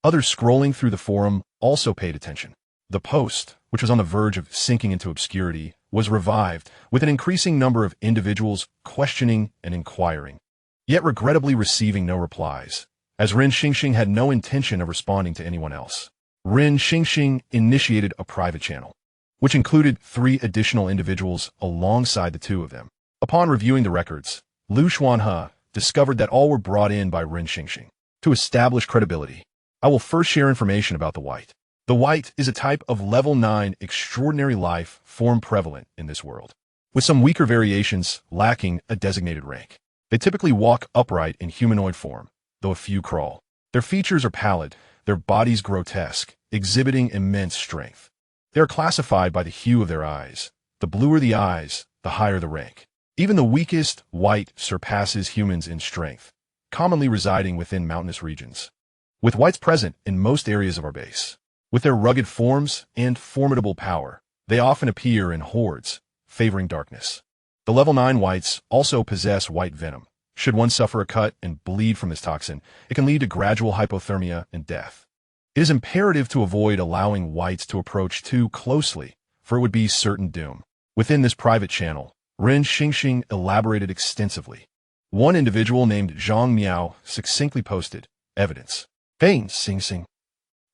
Others scrolling through the forum also paid attention. The post, which was on the verge of sinking into obscurity, was revived, with an increasing number of individuals questioning and inquiring, yet regrettably receiving no replies, as Ren Xingxing had no intention of responding to anyone else. Ren Xingxing initiated a private channel, which included 3 additional individuals alongside the 2 of them. Upon reviewing the records, Xuanhe discovered that all were brought in by Ren Xingxing. To establish credibility, I will first share information about the white. The white is a type of level 9 extraordinary life form prevalent in this world, with some weaker variations lacking a designated rank. They typically walk upright in humanoid form, though a few crawl. Their features are pallid, their bodies grotesque, exhibiting immense strength. They are classified by the hue of their eyes. The bluer the eyes, the higher the rank. Even the weakest white surpasses humans in strength, commonly residing within mountainous regions. With whites present in most areas of our base, with their rugged forms and formidable power, they often appear in hordes, favoring darkness. The level 9 whites also possess white venom. Should one suffer a cut and bleed from this toxin, it can lead to gradual hypothermia and death. It is imperative to avoid allowing whites to approach too closely, for it would be certain doom. Within this private channel, Ren Xingxing elaborated extensively. One individual named Zhang Miao succinctly posted evidence. Fein Xingxing.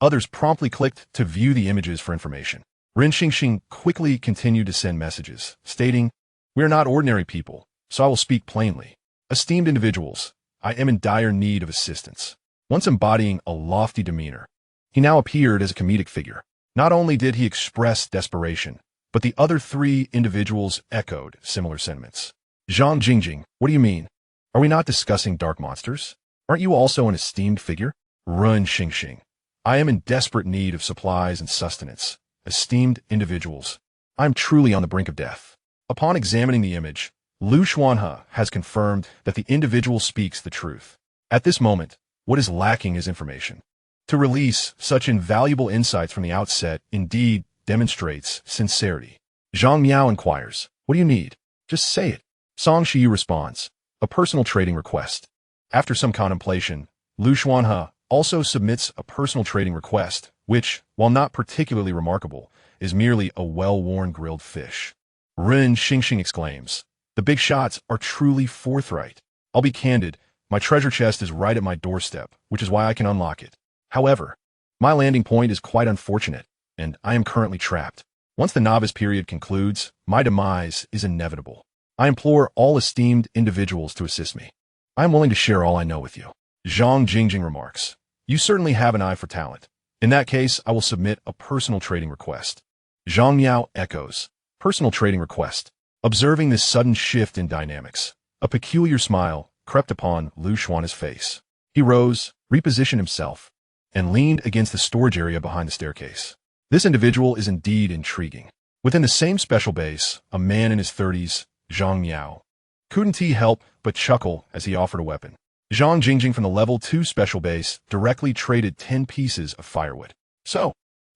Others promptly clicked to view the images for information. Ren Xingxing quickly continued to send messages, stating, "We are not ordinary people, so I will speak plainly. Esteemed individuals, I am in dire need of assistance." Once embodying a lofty demeanor, he now appeared as a comedic figure. Not only did he express desperation, but the other 3 individuals echoed similar sentiments. Zhang Jingjing, what do you mean? Are we not discussing dark monsters? Aren't you also an esteemed figure? Run Xingxing. I am in desperate need of supplies and sustenance. Esteemed individuals, I am truly on the brink of death. Upon examining the image, Xuanhe has confirmed that the individual speaks the truth. At this moment, what is lacking is information. To release such invaluable insights from the outset indeed demonstrates sincerity. Zhang Miao inquires, "What do you need? Just say it." Song Shiyu responds, "A personal trading request." After some contemplation, Xuanhe also submits a personal trading request, which, while not particularly remarkable, is merely a well-worn grilled fish. Ren Xingxing exclaims, "The big shots are truly forthright. I'll be candid, my treasure chest is right at my doorstep, which is why I can unlock it. However, my landing point is quite unfortunate, and I am currently trapped. Once the novice period concludes, my demise is inevitable. I implore all esteemed individuals to assist me. I am willing to share all I know with you." Zhang Jingjing remarks, "You certainly have an eye for talent. In that case, I will submit a personal trading request." Zhang Miao echoes, "Personal trading request." Observing this sudden shift in dynamics, a peculiar smile crept upon Xuanhe's face. He rose, repositioned himself, and leaned against the storage area behind the staircase. This individual is indeed intriguing. Within the same special base, a man in his 30s, Zhang Miao, couldn't he help but chuckle as he offered a weapon. Zhang Jingjing from the level 2 special base directly traded 10 pieces of firewood. So,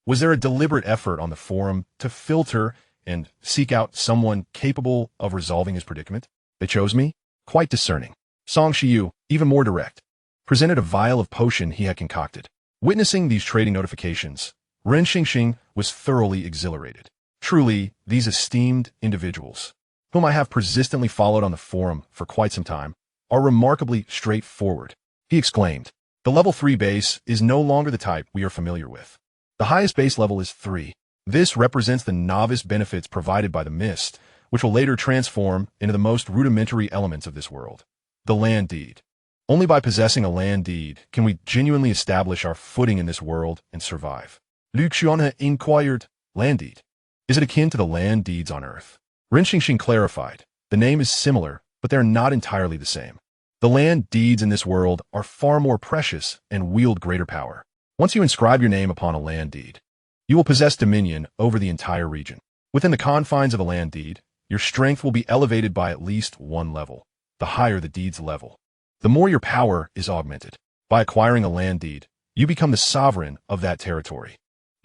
was there a deliberate effort on the forum to filter and seek out someone capable of resolving his predicament? They chose me? Quite discerning. Song Shiyu, even more direct, presented a vial of potion he had concocted. Witnessing these trading notifications, Ren Xingxing was thoroughly exhilarated. Truly, these esteemed individuals, whom I have persistently followed on the forum for quite some time, are remarkably straightforward. He exclaimed, "The level 3 base is no longer the type we are familiar with. The highest base level is 3. This represents the novice benefits provided by the mist, which will later transform into the most rudimentary elements of this world. The land deed. Only by possessing a land deed can we genuinely establish our footing in this world and survive." Xuanhe inquired, "Land deed? Is it akin to the land deeds on Earth?" Ren Xingxing clarified, "The name is similar, but they're not entirely the same. The land deeds in this world are far more precious and wield greater power. Once you inscribe your name upon a land deed, you will possess dominion over the entire region. Within the confines of a land deed, your strength will be elevated by at least one level, the higher the deed's level. The more your power is augmented. By acquiring a land deed, you become the sovereign of that territory.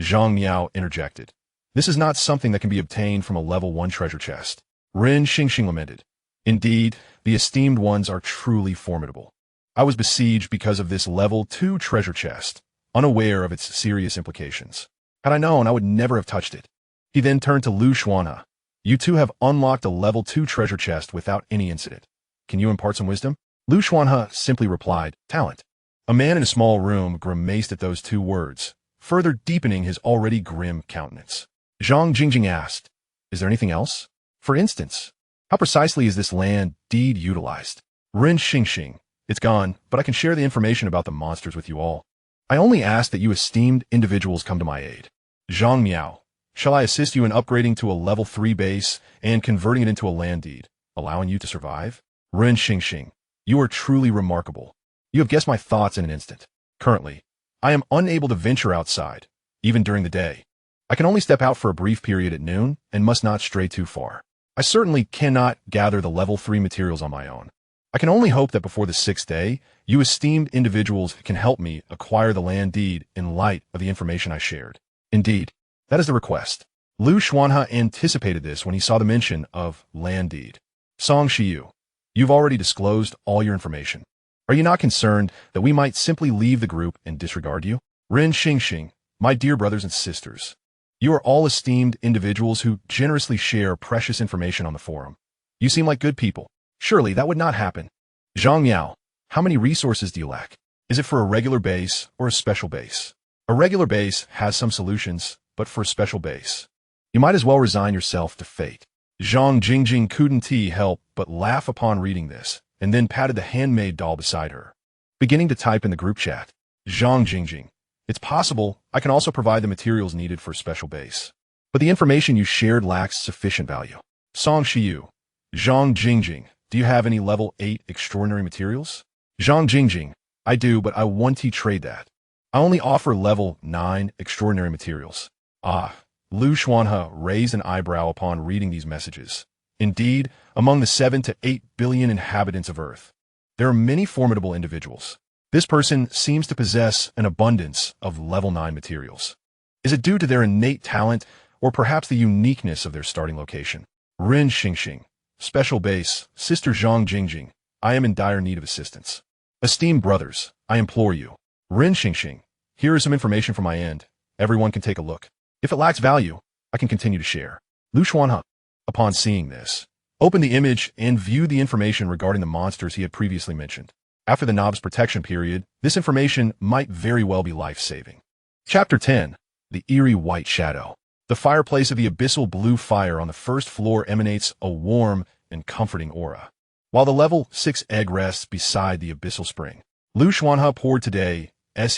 Zhang Miao interjected. This is not something that can be obtained from a level 1 treasure chest. Ren Xingxing lamented. Indeed, the esteemed ones are truly formidable. I was besieged because of this level 2 treasure chest, unaware of its serious implications. Had I known, I would never have touched it. He then turned to Lu Xuanhe. You two have unlocked a level 2 treasure chest without any incident. Can you impart some wisdom? Lu Xuanhe simply replied, talent. A man in a small room grimaced at those 2 words, further deepening his already grim countenance. Zhang Jingjing asked, is there anything else? For instance, how precisely is this land deed utilized? Ren Xingxing, it's gone, but I can share the information about the monsters with you all. I only ask that you esteemed individuals come to my aid. Zhang Miao, shall I assist you in upgrading to a level 3 base and converting it into a land deed, allowing you to survive? Ren Xingxing, you are truly remarkable. You have guessed my thoughts in an instant. Currently, I am unable to venture outside, even during the day. I can only step out for a brief period at noon and must not stray too far. I certainly cannot gather the level 3 materials on my own. I can only hope that before the 6th day, you esteemed individuals can help me acquire the land deed in light of the information I shared. Indeed, that is the request. Lu Xuanhe anticipated this when he saw the mention of land deed. Song Shiyu, you've already disclosed all your information. Are you not concerned that we might simply leave the group and disregard you? Ren Xingxing, my dear brothers and sisters, you are all esteemed individuals who generously share precious information on the forum. You seem like good people. Surely that would not happen. Zhang Miao, how many resources do you lack? Is it for a regular base or a special base? A regular base has some solutions, but for a special base, you might as well resign yourself to fate. Zhang Jingjing couldn't help but laugh upon reading this, and then patted the handmade doll beside her. Beginning to type in the group chat, Zhang Jingjing, it's possible I can also provide the materials needed for a special base, but the information you shared lacks sufficient value. Song Shiyu, Zhang Jingjing, do you have any level 8 extraordinary materials? Zhang Jingjing, I do, but I want to trade that. I only offer level 9 extraordinary materials. Ah, Lu Xuanhe raised an eyebrow upon reading these messages. Indeed, among the 7 to 8 billion inhabitants of Earth, there are many formidable individuals. This person seems to possess an abundance of level 9 materials. Is it due to their innate talent, or perhaps the uniqueness of their starting location? Ren Xingxing, Special Base, Sister Zhang Jingjing, I am in dire need of assistance. Esteemed brothers, I implore you. Ren Xingxing, here is some information from my end. Everyone can take a look. If it lacks value, I can continue to share. Lu Xuanhe, upon seeing this, opened the image and viewed the information regarding the monsters he had previously mentioned. After the Knob's protection period, this information might very well be life-saving. Chapter 10. The Eerie White Shadow. The fireplace of the abyssal blue fire on the first floor emanates a warm and comforting aura, while the level 6 egg rests beside the abyssal spring. Lu Xuanhe poured today's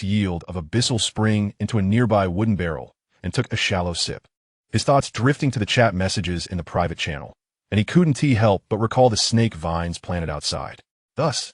yield of abyssal spring into a nearby wooden barrel and took a shallow sip, his thoughts drifting to the chat messages in the private channel, and he couldn't help but recall the snake vines planted outside. Thus,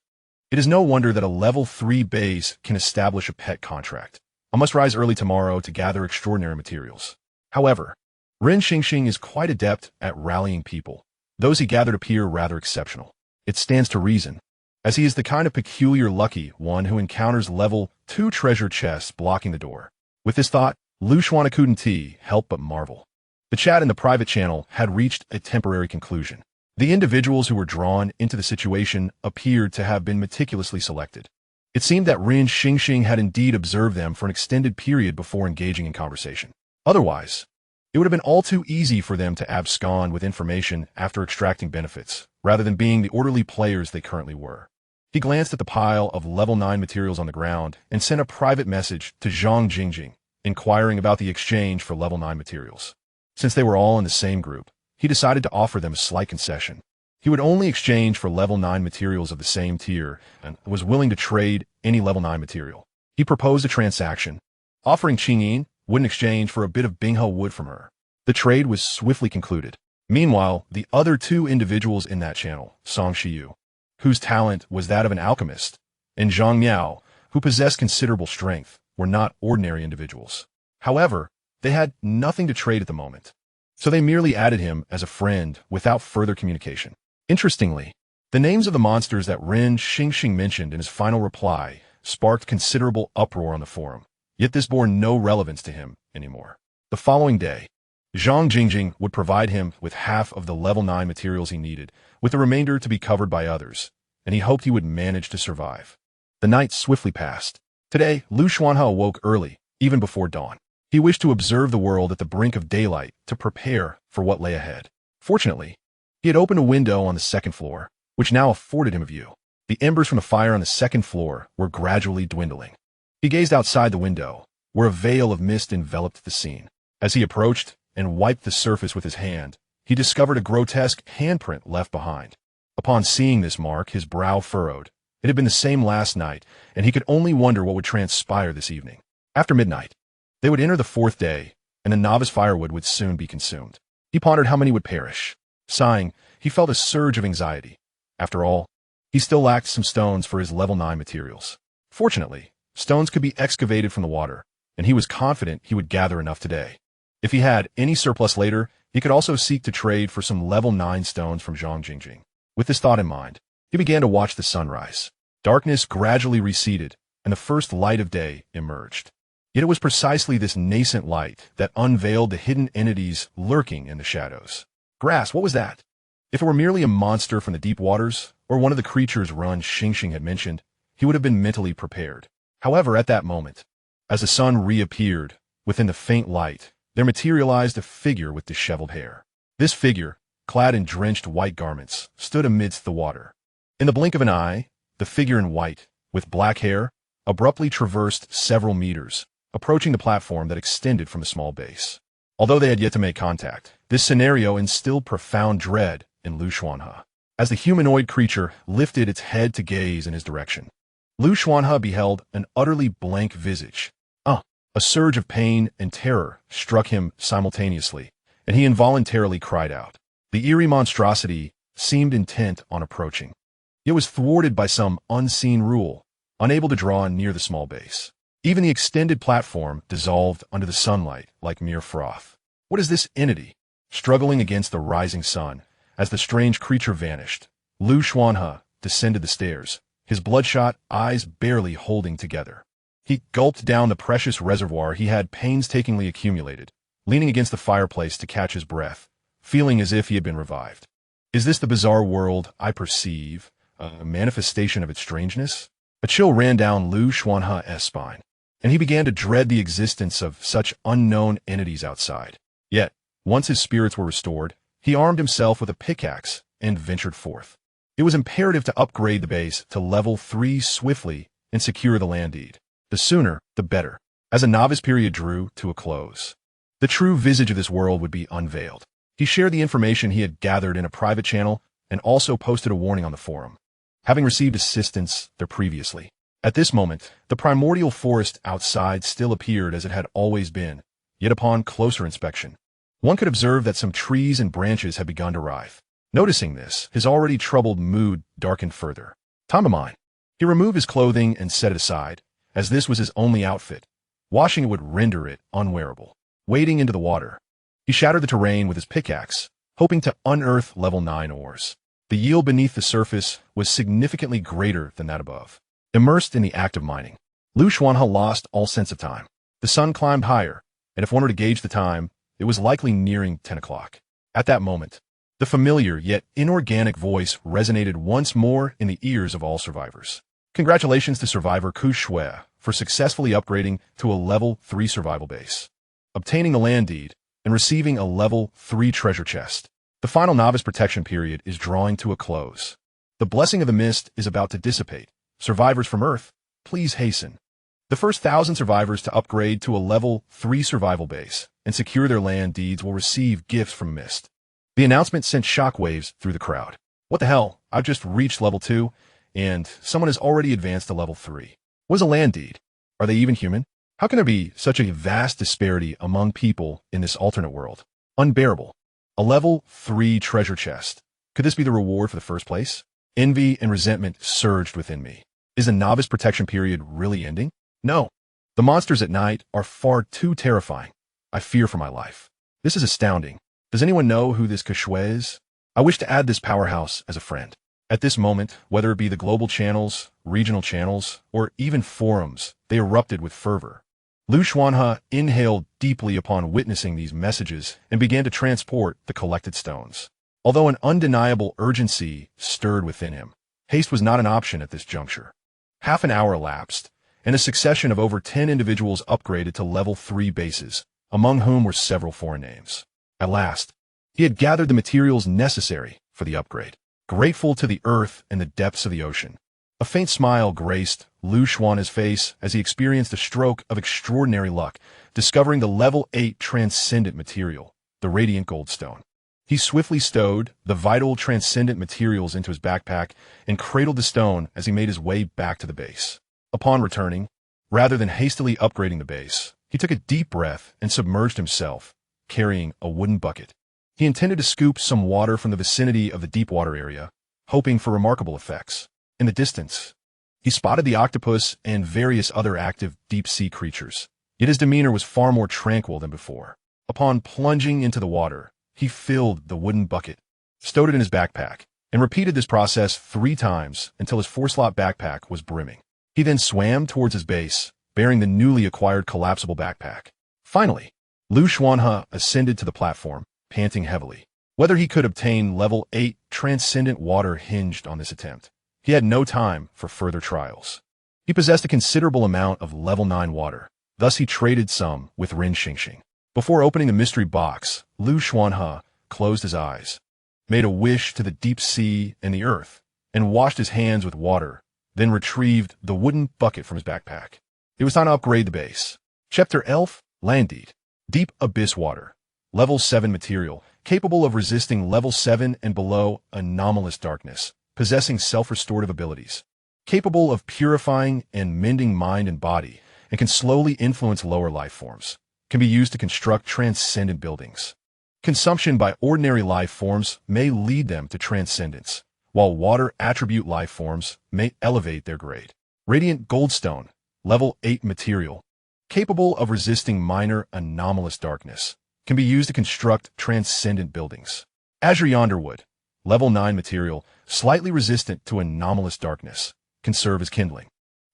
it is no wonder that a level 3 base can establish a pet contract. I must rise early tomorrow to gather extraordinary materials. However, Ren Xingxing is quite adept at rallying people. Those he gathered appear rather exceptional. It stands to reason, as he is the kind of peculiar lucky one who encounters level 2 treasure chests blocking the door. With this thought, Lu Xuanhe couldn't help but marvel. The chat in the private channel had reached a temporary conclusion. The individuals who were drawn into the situation appeared to have been meticulously selected. It seemed that Ren Xingxing had indeed observed them for an extended period before engaging in conversation. Otherwise, it would have been all too easy for them to abscond with information after extracting benefits, rather than being the orderly players they currently were. He glanced at the pile of level 9 materials on the ground and sent a private message to Zhang Jingjing, inquiring about the exchange for level 9 materials. Since they were all in the same group, he decided to offer them a slight concession. He would only exchange for level 9 materials of the same tier and was willing to trade any level 9 material. He proposed a transaction, offering Qingyin would in exchange for a bit of Binghe wood from her. The trade was swiftly concluded. Meanwhile, the other two individuals in that channel, Song Shiyu, whose talent was that of an alchemist, and Zhang Miao, who possessed considerable strength, were not ordinary individuals. However, they had nothing to trade at the moment, so they merely added him as a friend without further communication. Interestingly, the names of the monsters that Ren Xingxing mentioned in his final reply sparked considerable uproar on the forum, yet this bore no relevance to him anymore. The following day, Zhang Jingjing would provide him with half of the level 9 materials he needed, with the remainder to be covered by others, and he hoped he would manage to survive. The night swiftly passed. Today, Xuanhe awoke early, even before dawn. He wished to observe the world at the brink of daylight to prepare for what lay ahead. Fortunately, he had opened a window on the second floor, which now afforded him a view. The embers from the fire on the second floor were gradually dwindling. He gazed outside the window, where a veil of mist enveloped the scene. As he approached and wiped the surface with his hand, he discovered a grotesque handprint left behind. Upon seeing this mark, his brow furrowed. It had been the same last night, and he could only wonder what would transpire this evening. After midnight, they would enter the fourth day, and the novice firewood would soon be consumed. He pondered how many would perish. Sighing, he felt a surge of anxiety. After all, he still lacked some stones for his level 9 materials. Fortunately, stones could be excavated from the water, and he was confident he would gather enough today. If he had any surplus later, he could also seek to trade for some level 9 stones from Zhang Jingjing. With this thought in mind, he began to watch the sunrise. Darkness gradually receded, and the first light of day emerged. Yet it was precisely this nascent light that unveiled the hidden entities lurking in the shadows. Grass, what was that? If it were merely a monster from the deep waters, or one of the creatures Ren Xingxing had mentioned, he would have been mentally prepared. However, at that moment, as the sun reappeared within the faint light, there materialized a figure with disheveled hair. This figure, clad in drenched white garments, stood amidst the water. In the blink of an eye, the figure in white, with black hair, abruptly traversed several meters, approaching the platform that extended from the small base. Although they had yet to make contact, this scenario instilled profound dread in Xuanhe. As the humanoid creature lifted its head to gaze in his direction, Xuanhe beheld an utterly blank visage. A surge of pain and terror struck him simultaneously, and he involuntarily cried out. The eerie monstrosity seemed intent on approaching. It was thwarted by some unseen rule, unable to draw near the small base. Even the extended platform dissolved under the sunlight like mere froth. What is this entity? Struggling against the rising sun, as the strange creature vanished, Xuanhe descended the stairs, his bloodshot eyes barely holding together. He gulped down the precious reservoir he had painstakingly accumulated, leaning against the fireplace to catch his breath, feeling as if he had been revived. Is this the bizarre world I perceive, a manifestation of its strangeness? A chill ran down Xuanhe's spine, and he began to dread the existence of such unknown entities outside. Yet, once his spirits were restored, he armed himself with a pickaxe and ventured forth. It was imperative to upgrade the base to level 3 swiftly and secure the land deed. The sooner, the better. As a novice period drew to a close, the true visage of this world would be unveiled. He shared the information he had gathered in a private channel and also posted a warning on the forum, having received assistance there previously. At this moment, the primordial forest outside still appeared as it had always been, yet upon closer inspection, one could observe that some trees and branches had begun to writhe. Noticing this, his already troubled mood darkened further. Time to mine. He removed his clothing and set it aside, as this was his only outfit. Washing it would render it unwearable. Wading into the water, he shattered the terrain with his pickaxe, hoping to unearth level 9 ores. The yield beneath the surface was significantly greater than that above. Immersed in the act of mining, Xuanhe lost all sense of time. The sun climbed higher, and if one were to gauge the time, it was likely nearing 10 o'clock. At that moment, the familiar yet inorganic voice resonated once more in the ears of all survivors. Congratulations to survivor Xuanhe for successfully upgrading to a level 3 survival base, obtaining the land deed, and receiving a level 3 treasure chest. The final novice protection period is drawing to a close. The blessing of the mist is about to dissipate. Survivors from Earth, please hasten. The first 1,000 survivors to upgrade to a level 3 survival base and secure their land deeds will receive gifts from Mist. The announcement sent shockwaves through the crowd. What the hell? I've just reached level 2, and someone has already advanced to level 3. What is a land deed? Are they even human? How can there be such a vast disparity among people in this alternate world? Unbearable. A level 3 treasure chest. Could this be the reward for the first place? Envy and resentment surged within me. Is the novice protection period really ending? No. The monsters at night are far too terrifying. I fear for my life. This is astounding. Does anyone know who this Xuanhe is? I wish to add this powerhouse as a friend. At this moment, whether it be the global channels, regional channels, or even forums, they erupted with fervor. Xuanhe inhaled deeply upon witnessing these messages and began to transport the collected stones. Although an undeniable urgency stirred within him, haste was not an option at this juncture. Half an hour elapsed, and a succession of over 10 individuals upgraded to level 3 bases, among whom were several foreign names. At last, he had gathered the materials necessary for the upgrade. Grateful to the earth and the depths of the ocean, a faint smile graced Xuanhe's face as he experienced a stroke of extraordinary luck, discovering the level 8 transcendent material, the radiant goldstone. He swiftly stowed the vital transcendent materials into his backpack and cradled the stone as he made his way back to the base. Upon returning, rather than hastily upgrading the base, he took a deep breath and submerged himself, carrying a wooden bucket. He intended to scoop some water from the vicinity of the deep water area, hoping for remarkable effects. In the distance, he spotted the octopus and various other active deep-sea creatures, yet his demeanor was far more tranquil than before. Upon plunging into the water, he filled the wooden bucket, stowed it in his backpack, and repeated this process 3 times until his 4-slot backpack was brimming. He then swam towards his base, bearing the newly acquired collapsible backpack. Finally, Xuanhe ascended to the platform, panting heavily. Whether he could obtain level 8 transcendent water hinged on this attempt. He had no time for further trials. He possessed a considerable amount of level 9 water, thus he traded some with Rin Xingxing. Before opening the mystery box, Xuanhe closed his eyes, made a wish to the deep sea and the earth, and washed his hands with water, then retrieved the wooden bucket from his backpack. It was time to upgrade the base. Chapter Elf, Landed. Deep Abyss Water. Level 7 material, capable of resisting level 7 and below anomalous darkness, possessing self-restorative abilities. Capable of purifying and mending mind and body, and can slowly influence lower life forms. Can be used to construct transcendent buildings. Consumption by ordinary life forms may lead them to transcendence, while water attribute life forms may elevate their grade. Radiant Goldstone, level 8 material, capable of resisting minor anomalous darkness, can be used to construct transcendent buildings. Azure Yonderwood, level 9 material, slightly resistant to anomalous darkness, can serve as kindling.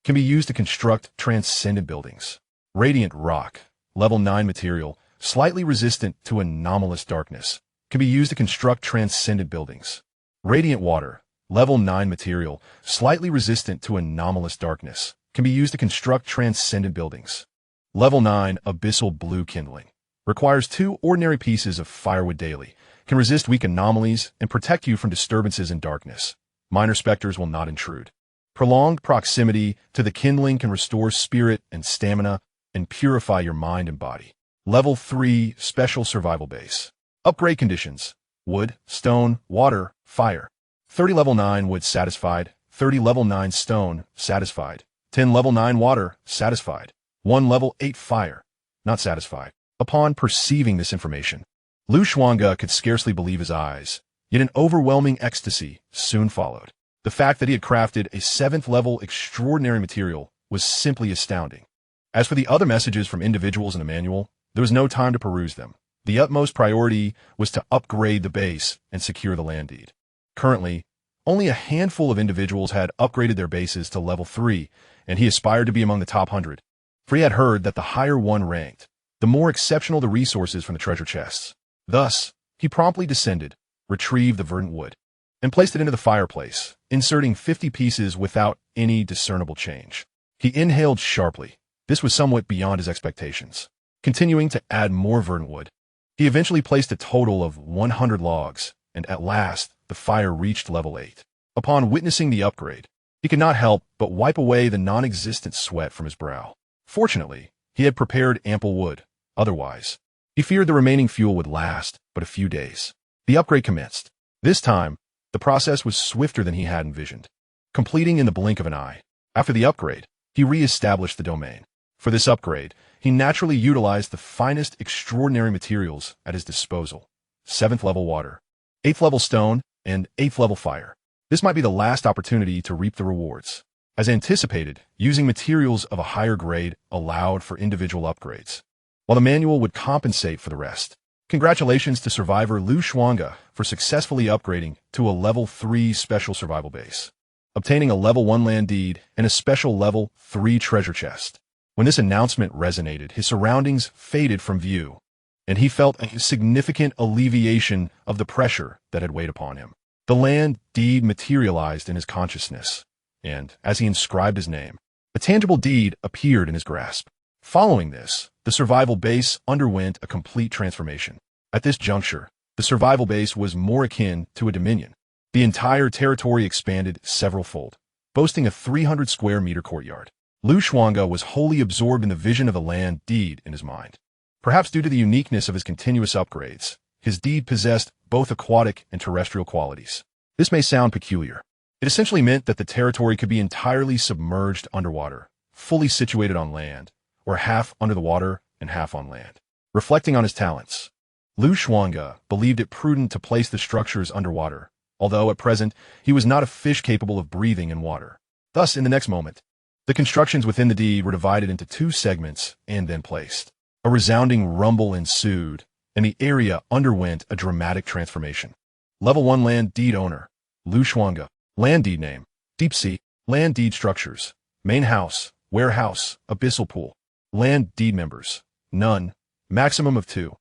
Can be used to construct transcendent buildings. Radiant Rock, level 9 material, slightly resistant to anomalous darkness, can be used to construct transcendent buildings. Radiant Water, level 9 material, slightly resistant to anomalous darkness, can be used to construct transcendent buildings. Level 9 Abyssal Blue Kindling, requires 2 ordinary pieces of firewood daily, can resist weak anomalies and protect you from disturbances in darkness. Minor specters will not intrude. Prolonged proximity to the kindling can restore spirit and stamina and purify your mind and body. Level 3 Special Survival Base. Upgrade conditions: wood, stone, water, fire. 30 level 9 wood satisfied, 30 level 9 stone satisfied, 10 level 9 water satisfied, 1 level 8 fire not satisfied. Upon perceiving this information, Xuanhe could scarcely believe his eyes, yet an overwhelming ecstasy soon followed. The fact that he had crafted a 7th level extraordinary material was simply astounding. As for the other messages from individuals in the manual, there was no time to peruse them. The utmost priority was to upgrade the base and secure the land deed. Currently, only a handful of individuals had upgraded their bases to level 3, and he aspired to be among the top 100. For he had heard that the higher one ranked, the more exceptional the resources from the treasure chests. Thus, he promptly descended, retrieved the verdant wood, and placed it into the fireplace, inserting 50 pieces without any discernible change. He inhaled sharply. This was somewhat beyond his expectations. Continuing to add more verdant wood, he eventually placed a total of 100 logs, and at last, the fire reached level 8. Upon witnessing the upgrade, he could not help but wipe away the non-existent sweat from his brow. Fortunately, he had prepared ample wood. Otherwise, he feared the remaining fuel would last but a few days. The upgrade commenced. This time, the process was swifter than he had envisioned, completing in the blink of an eye. After the upgrade, he re-established the domain. For this upgrade, he naturally utilized the finest extraordinary materials at his disposal. 7th level water, 8th level stone, and 8th level fire. This might be the last opportunity to reap the rewards. As anticipated, using materials of a higher grade allowed for individual upgrades, while the manual would compensate for the rest. Congratulations to survivor Xuanhe for successfully upgrading to a level 3 special survival base, obtaining a level 1 land deed and a special level 3 treasure chest. When this announcement resonated, his surroundings faded from view, and he felt a significant alleviation of the pressure that had weighed upon him. The land deed materialized in his consciousness, and as he inscribed his name, a tangible deed appeared in his grasp. Following this, the survival base underwent a complete transformation. At this juncture, the survival base was more akin to a dominion. The entire territory expanded several-fold, boasting a 300 square meter courtyard. Xuanhe was wholly absorbed in the vision of the land deed in his mind. Perhaps due to the uniqueness of his continuous upgrades, his deed possessed both aquatic and terrestrial qualities. This may sound peculiar. It essentially meant that the territory could be entirely submerged underwater, fully situated on land, or half under the water and half on land. Reflecting on his talents, Xuanhe believed it prudent to place the structures underwater, although at present he was not a fish capable of breathing in water. Thus, in the next moment, the constructions within the deed were divided into 2 segments and then placed. A resounding rumble ensued, and the area underwent a dramatic transformation. Level 1 land deed owner, Xuanhe. Land deed name, Deep Sea. Land deed structures, main house, warehouse, abyssal pool. Land deed members, none, maximum of 2.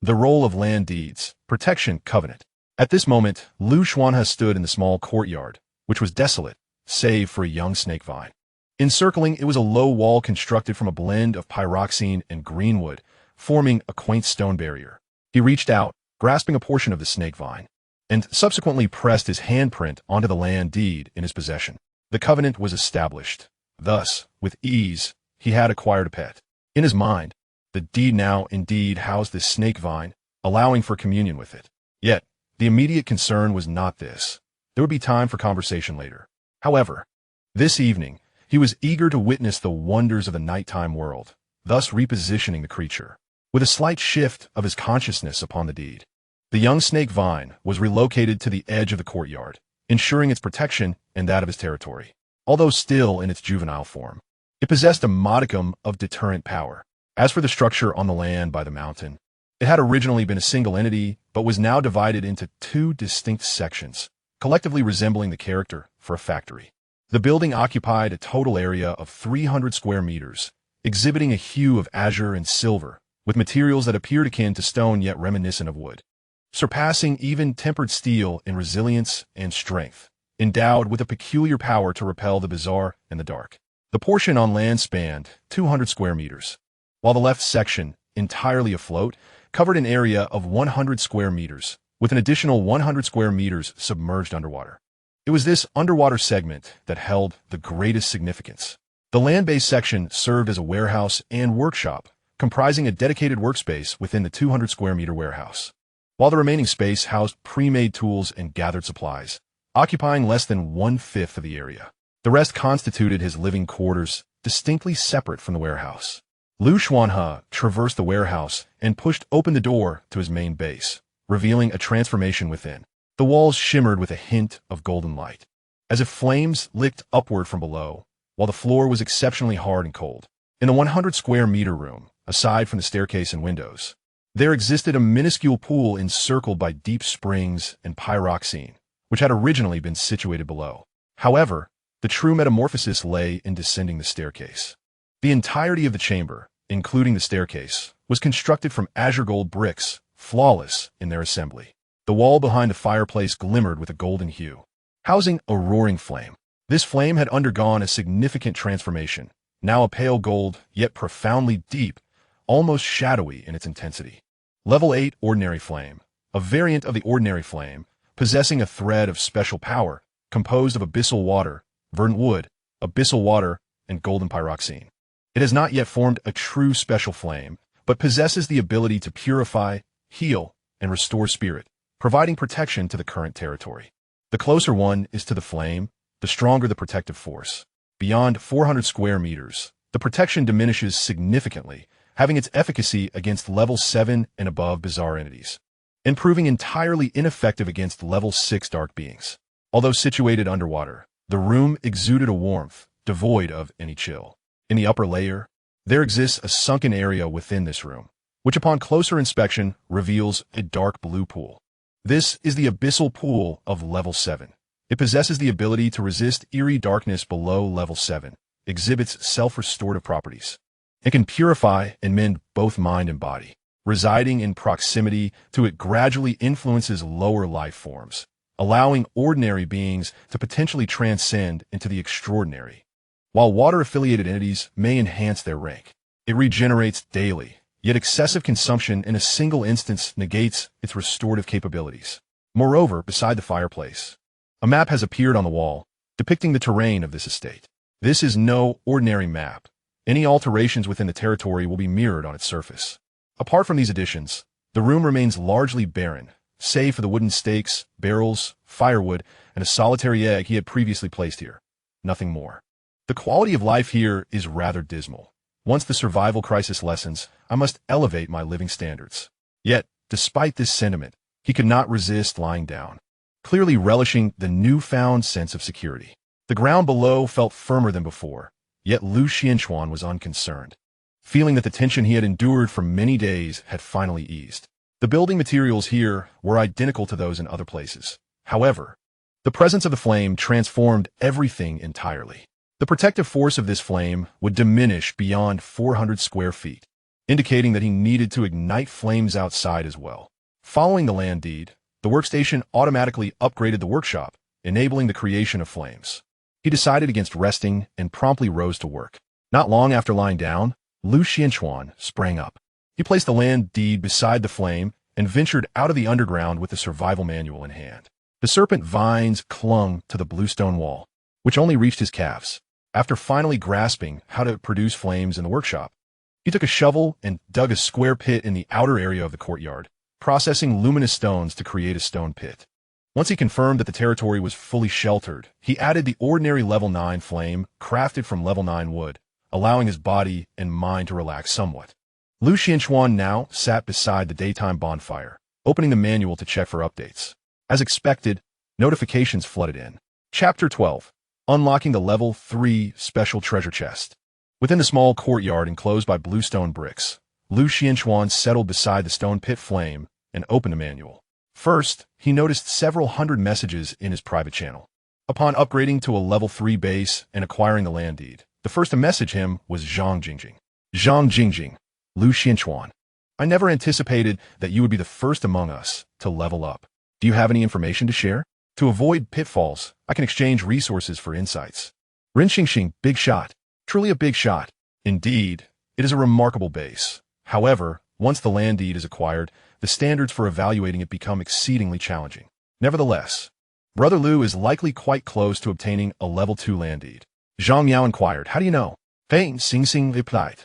The role of land deeds, protection covenant. At this moment, Xuanhe stood in the small courtyard, which was desolate, save for a young snake vine. Encircling it was a low wall constructed from a blend of pyroxene and greenwood, forming a quaint stone barrier. He reached out, grasping a portion of the snake vine, and subsequently pressed his handprint onto the land deed in his possession. The covenant was established. Thus, with ease, he had acquired a pet. In his mind, the deed now indeed housed this snake vine, allowing for communion with it. Yet, the immediate concern was not this. There would be time for conversation later. However, this evening, he was eager to witness the wonders of the nighttime world, thus repositioning the creature. With a slight shift of his consciousness upon the deed, the young snake vine was relocated to the edge of the courtyard, ensuring its protection and that of his territory. Although still in its juvenile form, it possessed a modicum of deterrent power. As for the structure on the land by the mountain, it had originally been a single entity, but was now divided into 2 distinct sections, collectively resembling the character for a factory. The building occupied a total area of 300 square meters, exhibiting a hue of azure and silver, with materials that appeared akin to stone yet reminiscent of wood, surpassing even tempered steel in resilience and strength, endowed with a peculiar power to repel the bizarre and the dark. The portion on land spanned 200 square meters, while the left section, entirely afloat, covered an area of 100 square meters, with an additional 100 square meters submerged underwater. It was this underwater segment that held the greatest significance. The land-based section served as a warehouse and workshop, comprising a dedicated workspace within the 200 square meter warehouse, while the remaining space housed pre-made tools and gathered supplies, occupying less than 1/5 of the area. The rest constituted his living quarters, distinctly separate from the warehouse. Xuanhe traversed the warehouse and pushed open the door to his main base, revealing a transformation within. The walls shimmered with a hint of golden light, as if flames licked upward from below, while the floor was exceptionally hard and cold. In the 100 square meter room, aside from the staircase and windows, there existed a minuscule pool encircled by deep springs and pyroxene, which had originally been situated below. However, the true metamorphosis lay in descending the staircase. The entirety of the chamber, including the staircase, was constructed from azure gold bricks, flawless in their assembly. The wall behind the fireplace glimmered with a golden hue, housing a roaring flame. This flame had undergone a significant transformation, now a pale gold, yet profoundly deep, almost shadowy in its intensity. Level 8 Ordinary Flame, a variant of the ordinary flame, possessing a thread of special power, composed of abyssal water, verdant wood, abyssal water, and golden pyroxene. It has not yet formed a true special flame, but possesses the ability to purify, heal, and restore spirit, providing protection to the current territory. The closer one is to the flame, the stronger the protective force. Beyond 400 square meters, the protection diminishes significantly, having its efficacy against level 7 and above bizarre entities. and proving entirely ineffective against level 6 dark beings. Although situated underwater, the room exuded a warmth, devoid of any chill. In the upper layer, there exists a sunken area within this room, which upon closer inspection reveals a dark blue pool. This is the abyssal pool of level 7. It possesses the ability to resist eerie darkness below level 7, exhibits self-restorative properties. It can purify and mend both mind and body. Residing in proximity to it gradually influences lower life forms, allowing ordinary beings to potentially transcend into the extraordinary. While water-affiliated entities may enhance their rank, it regenerates daily, yet excessive consumption in a single instance negates its restorative capabilities. Moreover, beside the fireplace, a map has appeared on the wall, depicting the terrain of this estate. This is no ordinary map. Any alterations within the territory will be mirrored on its surface. Apart from these additions, the room remains largely barren, save for the wooden stakes, barrels, firewood, and a solitary egg he had previously placed here. Nothing more. The quality of life here is rather dismal. Once the survival crisis lessens, I must elevate my living standards. Yet, despite this sentiment, he could not resist lying down, clearly relishing the newfound sense of security. The ground below felt firmer than before, yet Xuanhe was unconcerned, feeling that the tension he had endured for many days had finally eased. The building materials here were identical to those in other places. However, the presence of the flame transformed everything entirely. The protective force of this flame would diminish beyond 400 square feet, indicating that he needed to ignite flames outside as well. Following the land deed, the workstation automatically upgraded the workshop, enabling the creation of flames. He decided against resting and promptly rose to work. Not long after lying down, Xuanhe sprang up. He placed the land deed beside the flame and ventured out of the underground with the survival manual in hand. The serpent vines clung to the bluestone wall, which only reached his calves. After finally grasping how to produce flames in the workshop, he took a shovel and dug a square pit in the outer area of the courtyard, processing luminous stones to create a stone pit. Once he confirmed that the territory was fully sheltered, he added the ordinary level 9 flame crafted from level 9 wood, allowing his body and mind to relax somewhat. Xuanhe now sat beside the daytime bonfire, opening the manual to check for updates. As expected, notifications flooded in. Chapter 12. Unlocking the level 3 special treasure chest. Within the small courtyard enclosed by bluestone bricks, Xuanhe settled beside the stone pit flame and opened the manual. First, he noticed several hundred messages in his private channel. Upon upgrading to a level 3 base and acquiring the land deed, the first to message him was Zhang Jingjing. Zhang Jingjing, Xuanhe. I never anticipated that you would be the first among us to level up. Do you have any information to share? To avoid pitfalls, I can exchange resources for insights. Ren Xingxing, big shot. Truly a big shot. Indeed, it is a remarkable base. However, once the land deed is acquired, the standards for evaluating it become exceedingly challenging. Nevertheless, Brother Lu is likely quite close to obtaining a level 2 land deed. Zhang Yao inquired, how do you know? Fein Xingxing replied,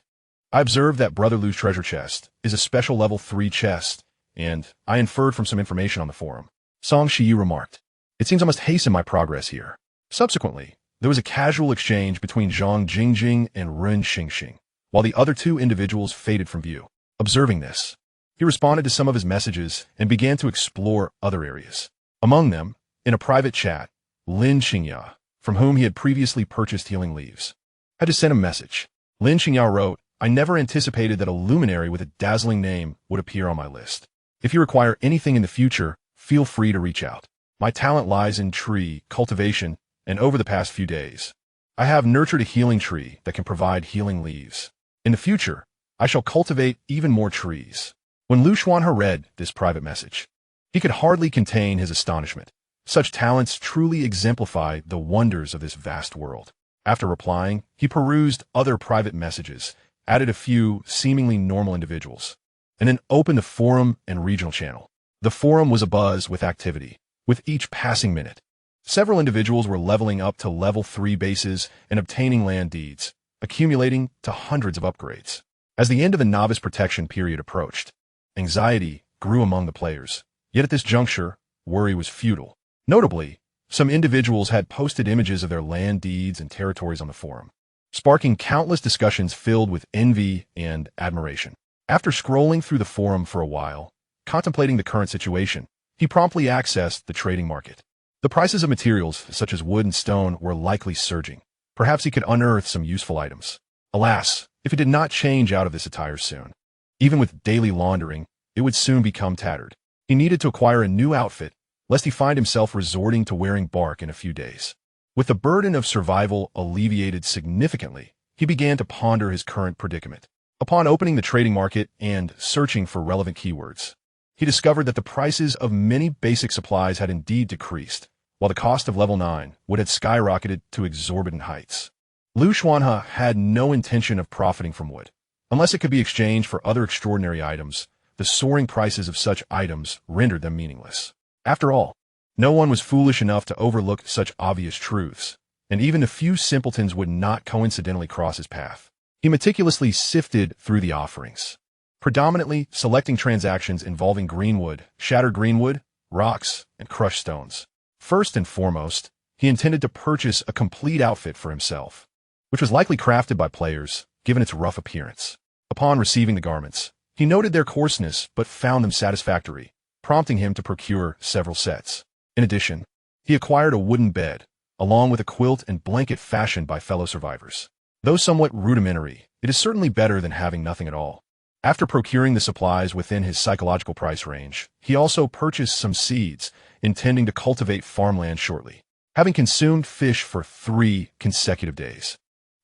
I observed that Brother Lu's treasure chest is a special level 3 chest, and I inferred from some information on the forum. Song Shiyu remarked, it seems I must hasten my progress here. Subsequently, there was a casual exchange between Zhang Jingjing and Ren Xingxing, while the other two individuals faded from view. Observing this, he responded to some of his messages and began to explore other areas. Among them, in a private chat, Lin Xingya, from whom he had previously purchased healing leaves, had to send a message. Lin Xingya wrote, I never anticipated that a luminary with a dazzling name would appear on my list. If you require anything in the future, feel free to reach out. My talent lies in tree cultivation, and over the past few days, I have nurtured a healing tree that can provide healing leaves. In the future, I shall cultivate even more trees. When Xuanhe read this private message, he could hardly contain his astonishment. Such talents truly exemplify the wonders of this vast world. After replying, he perused other private messages, added a few seemingly normal individuals, and then opened a forum and regional channel. The forum was abuzz with activity. With each passing minute, several individuals were leveling up to level 3 bases and obtaining land deeds, accumulating to hundreds of upgrades. As the end of the novice protection period approached, anxiety grew among the players. Yet at this juncture, worry was futile. Notably, some individuals had posted images of their land deeds and territories on the forum, sparking countless discussions filled with envy and admiration. After scrolling through the forum for a while, Contemplating the current situation, he promptly accessed the trading market. The prices of materials, such as wood and stone, were likely surging. Perhaps he could unearth some useful items. Alas, if he did not change out of this attire soon, even with daily laundering, it would soon become tattered. He needed to acquire a new outfit, lest he find himself resorting to wearing bark in a few days. With the burden of survival alleviated significantly, he began to ponder his current predicament. Upon opening the trading market and searching for relevant keywords, he discovered that the prices of many basic supplies had indeed decreased, while the cost of level 9 would have skyrocketed to exorbitant heights. Xuanhe had no intention of profiting from wood. Unless it could be exchanged for other extraordinary items, the soaring prices of such items rendered them meaningless. After all, no one was foolish enough to overlook such obvious truths, and even a few simpletons would not coincidentally cross his path. He meticulously sifted through the offerings, predominantly selecting transactions involving greenwood, shattered greenwood, rocks, and crushed stones. First and foremost, he intended to purchase a complete outfit for himself, which was likely crafted by players, given its rough appearance. Upon receiving the garments, he noted their coarseness but found them satisfactory, prompting him to procure several sets. In addition, he acquired a wooden bed, along with a quilt and blanket fashioned by fellow survivors. Though somewhat rudimentary, it is certainly better than having nothing at all. After procuring the supplies within his psychological price range, he also purchased some seeds, intending to cultivate farmland shortly. Having consumed fish for 3 consecutive days,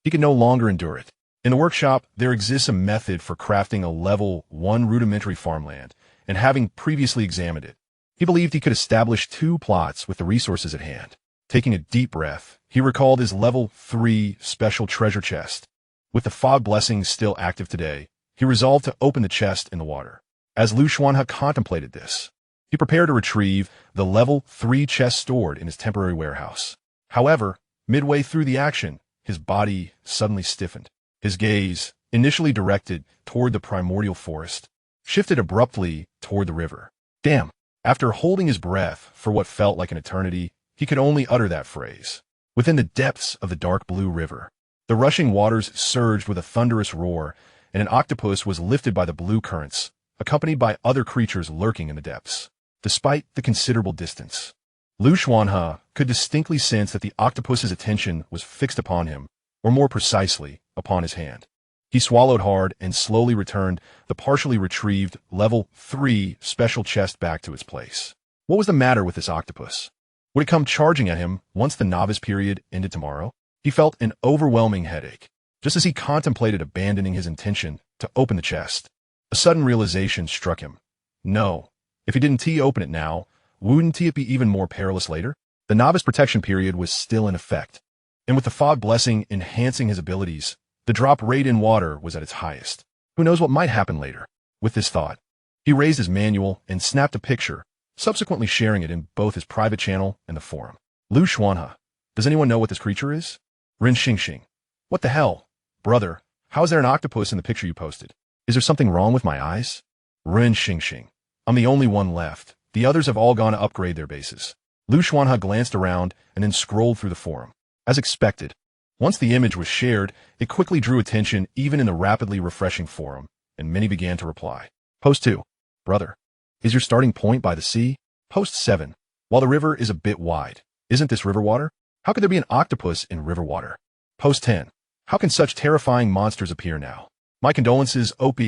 he could no longer endure it. In the workshop, there exists a method for crafting a level 1 rudimentary farmland, and having previously examined it, he believed he could establish 2 plots with the resources at hand. Taking a deep breath, he recalled his level 3 special treasure chest. With the fog blessing still active today, he resolved to open the chest in the water. As Xuanhe contemplated this, he prepared to retrieve the level 3 chest stored in his temporary warehouse. However, midway through the action, his body suddenly stiffened. His gaze, initially directed toward the primordial forest, shifted abruptly toward the river. Damn! After holding his breath for what felt like an eternity, he could only utter that phrase. Within the depths of the dark blue river, the rushing waters surged with a thunderous roar, and an octopus was lifted by the blue currents, accompanied by other creatures lurking in the depths. Despite the considerable distance, Xuanhe could distinctly sense that the octopus's attention was fixed upon him, or more precisely, upon his hand. He swallowed hard and slowly returned the partially retrieved level 3 special chest back to its place. What was the matter with this octopus? Would it come charging at him once the novice period ended tomorrow? He felt an overwhelming headache, just as he contemplated abandoning his intention to open the chest. A sudden realization struck him. No, if he didn't open it now, wouldn't it be even more perilous later? The novice protection period was still in effect, and with the fog blessing enhancing his abilities, the drop rate in water was at its highest. Who knows what might happen later? With this thought, he raised his manual and snapped a picture, subsequently sharing it in both his private channel and the forum. Xuanhe, does anyone know what this creature is? Rin Xingxing. What the hell? Brother, how is there an octopus in the picture you posted? Is there something wrong with my eyes? Rin Xingxing. I'm the only one left. The others have all gone to upgrade their bases. Xuanhe glanced around and then scrolled through the forum. As expected, once the image was shared, it quickly drew attention even in the rapidly refreshing forum, and many began to reply. Post 2. Brother, is your starting point by the sea? Post 7. While the river is a bit wide, isn't this river water? How could there be an octopus in river water? Post 10. How can such terrifying monsters appear now? My condolences, OP.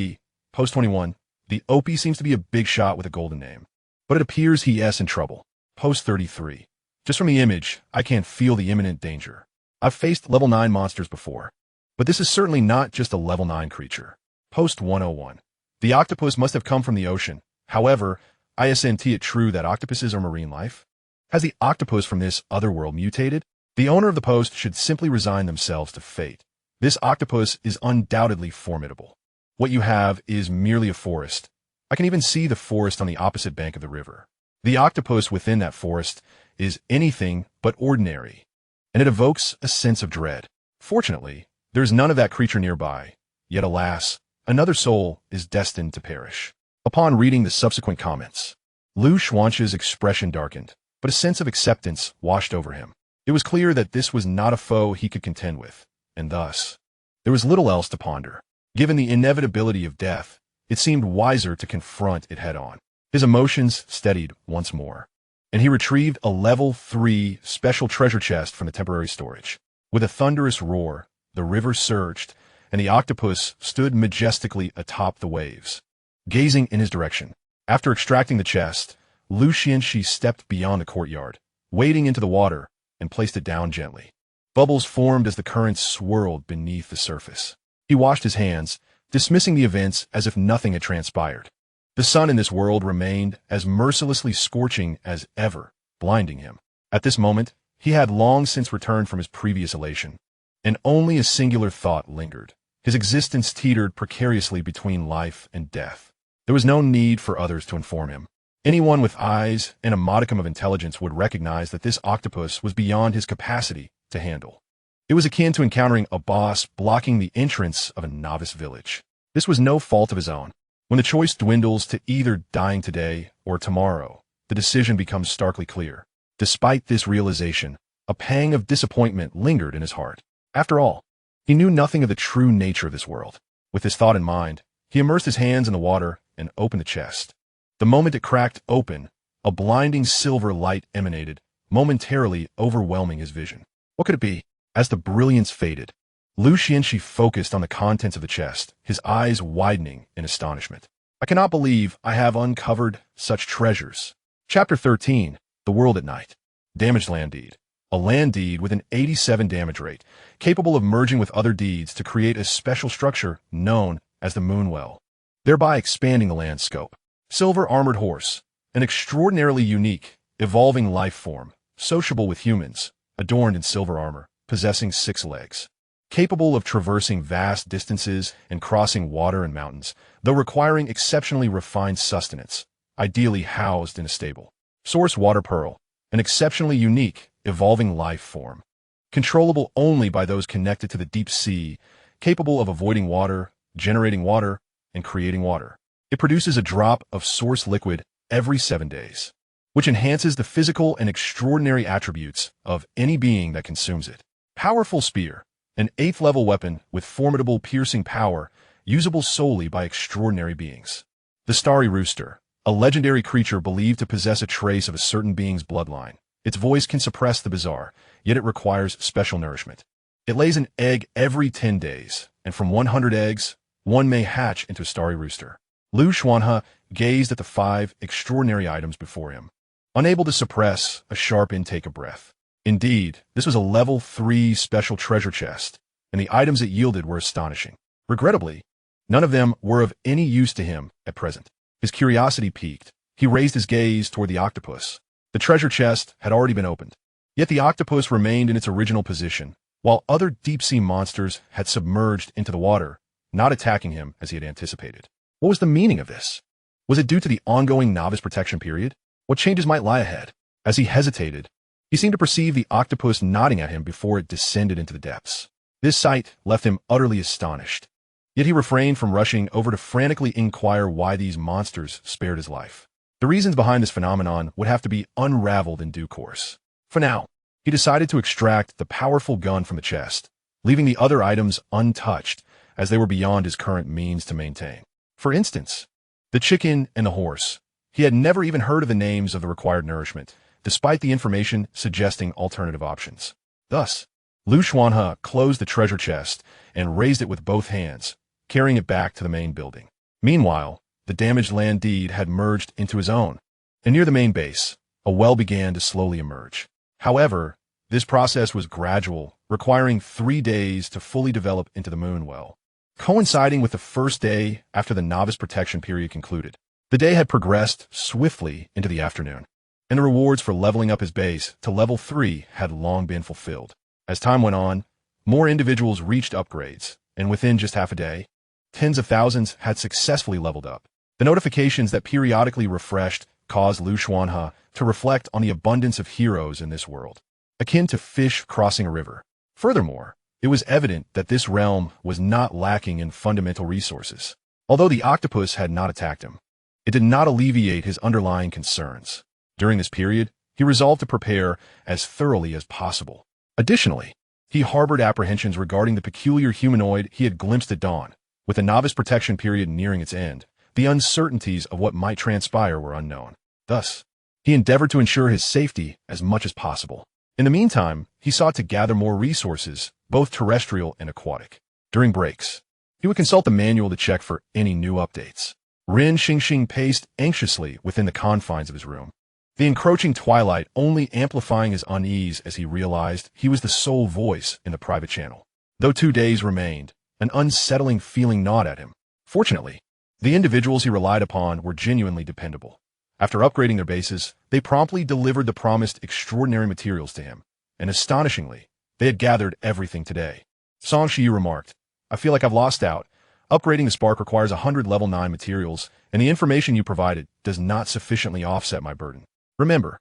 Post 21. The OP seems to be a big shot with a golden name, but it appears he is in trouble. Post 33. Just from the image, I can feel the imminent danger. I've faced level 9 monsters before, but this is certainly not just a level 9 creature. Post 101. The octopus must have come from the ocean. However, isn't it true that octopuses are marine life? Has the octopus from this other world mutated? The owner of the post should simply resign themselves to fate. This octopus is undoubtedly formidable. What you have is merely a forest. I can even see the forest on the opposite bank of the river. The octopus within that forest is anything but ordinary, and it evokes a sense of dread. Fortunately, there is none of that creature nearby, yet alas, another soul is destined to perish. Upon reading the subsequent comments, Xuanhe's expression darkened, but a sense of acceptance washed over him. It was clear that this was not a foe he could contend with, and thus, there was little else to ponder. Given the inevitability of death, it seemed wiser to confront it head-on. His emotions steadied once more, and he retrieved a level 3 special treasure chest from the temporary storage. With a thunderous roar, the river surged, and the octopus stood majestically atop the waves, gazing in his direction. After extracting the chest, Xuanhe stepped beyond the courtyard, wading into the water, and placed it down gently. Bubbles formed as the currents swirled beneath the surface. He washed his hands, dismissing the events as if nothing had transpired. The sun in this world remained as mercilessly scorching as ever, blinding him. At this moment, he had long since returned from his previous elation, and only a singular thought lingered. His existence teetered precariously between life and death. There was no need for others to inform him. Anyone with eyes and a modicum of intelligence would recognize that this octopus was beyond his capacity to handle. It was akin to encountering a boss blocking the entrance of a novice village. This was no fault of his own. When the choice dwindles to either dying today or tomorrow, the decision becomes starkly clear. Despite this realization, a pang of disappointment lingered in his heart. After all, he knew nothing of the true nature of this world. With this thought in mind, he immersed his hands in the water and opened the chest. The moment it cracked open, a blinding silver light emanated, momentarily overwhelming his vision. What could it be? As the brilliance faded, Xuanhe focused on the contents of the chest, his eyes widening in astonishment. I cannot believe I have uncovered such treasures. Chapter 13, The World at Night. Damaged Land Deed. A land deed with an 87 damage rate, capable of merging with other deeds to create a special structure known as the Moonwell, thereby expanding the land scope. Silver Armored Horse. An extraordinarily unique, evolving life form, sociable with humans, adorned in silver armor, possessing 6 legs. Capable of traversing vast distances and crossing water and mountains, though requiring exceptionally refined sustenance, ideally housed in a stable. Source Water Pearl. An exceptionally unique, evolving life form. Controllable only by those connected to the deep sea, capable of avoiding water, generating water, and creating water. It produces a drop of source liquid every 7 days, which enhances the physical and extraordinary attributes of any being that consumes it. Powerful Spear. An 8th level weapon with formidable piercing power, usable solely by extraordinary beings. The Starry Rooster. A legendary creature believed to possess a trace of a certain being's bloodline. Its voice can suppress the bizarre, yet it requires special nourishment. It lays an egg every 10 days, and from 100 eggs, one may hatch into a starry rooster. Xuanhe gazed at the 5 extraordinary items before him, unable to suppress a sharp intake of breath. Indeed, this was a level 3 special treasure chest, and the items it yielded were astonishing. Regrettably, none of them were of any use to him at present. His curiosity piqued. He raised his gaze toward the octopus. The treasure chest had already been opened, yet the octopus remained in its original position, while other deep-sea monsters had submerged into the water, not attacking him as he had anticipated. What was the meaning of this? Was it due to the ongoing novice protection period? What changes might lie ahead? As he hesitated, he seemed to perceive the octopus nodding at him before it descended into the depths. This sight left him utterly astonished. Yet he refrained from rushing over to frantically inquire why these monsters spared his life. The reasons behind this phenomenon would have to be unraveled in due course. For now, he decided to extract the powerful gun from the chest, leaving the other items untouched as they were beyond his current means to maintain. For instance, the chicken and the horse. He had never even heard of the names of the required nourishment, despite the information suggesting alternative options. Thus, Xuanhe closed the treasure chest and raised it with both hands, carrying it back to the main building. Meanwhile, the damaged land deed had merged into his own, and near the main base, a well began to slowly emerge. However, this process was gradual, requiring 3 days to fully develop into the Moonwell. Coinciding with the first day after the novice protection period concluded, the day had progressed swiftly into the afternoon, and the rewards for leveling up his base to level 3 had long been fulfilled. As time went on, more individuals reached upgrades, and within just half a day, tens of thousands had successfully leveled up. The notifications that periodically refreshed caused Xuanhe to reflect on the abundance of heroes in this world, akin to fish crossing a river. Furthermore, it was evident that this realm was not lacking in fundamental resources. Although the octopus had not attacked him, it did not alleviate his underlying concerns. During this period, he resolved to prepare as thoroughly as possible. Additionally, he harbored apprehensions regarding the peculiar humanoid he had glimpsed at dawn. With the novice protection period nearing its end, the uncertainties of what might transpire were unknown. Thus, he endeavored to ensure his safety as much as possible. In the meantime, he sought to gather more resources, both terrestrial and aquatic. During breaks, he would consult the manual to check for any new updates. Ren Xingxing paced anxiously within the confines of his room, the encroaching twilight only amplifying his unease as he realized he was the sole voice in the private channel. Though 2 days remained, an unsettling feeling gnawed at him. Fortunately, the individuals he relied upon were genuinely dependable. After upgrading their bases, they promptly delivered the promised extraordinary materials to him, and astonishingly, they had gathered everything today. Xuanhe remarked, "I feel like I've lost out. Upgrading the Spark requires 100 level 9 materials, and the information you provided does not sufficiently offset my burden. Remember,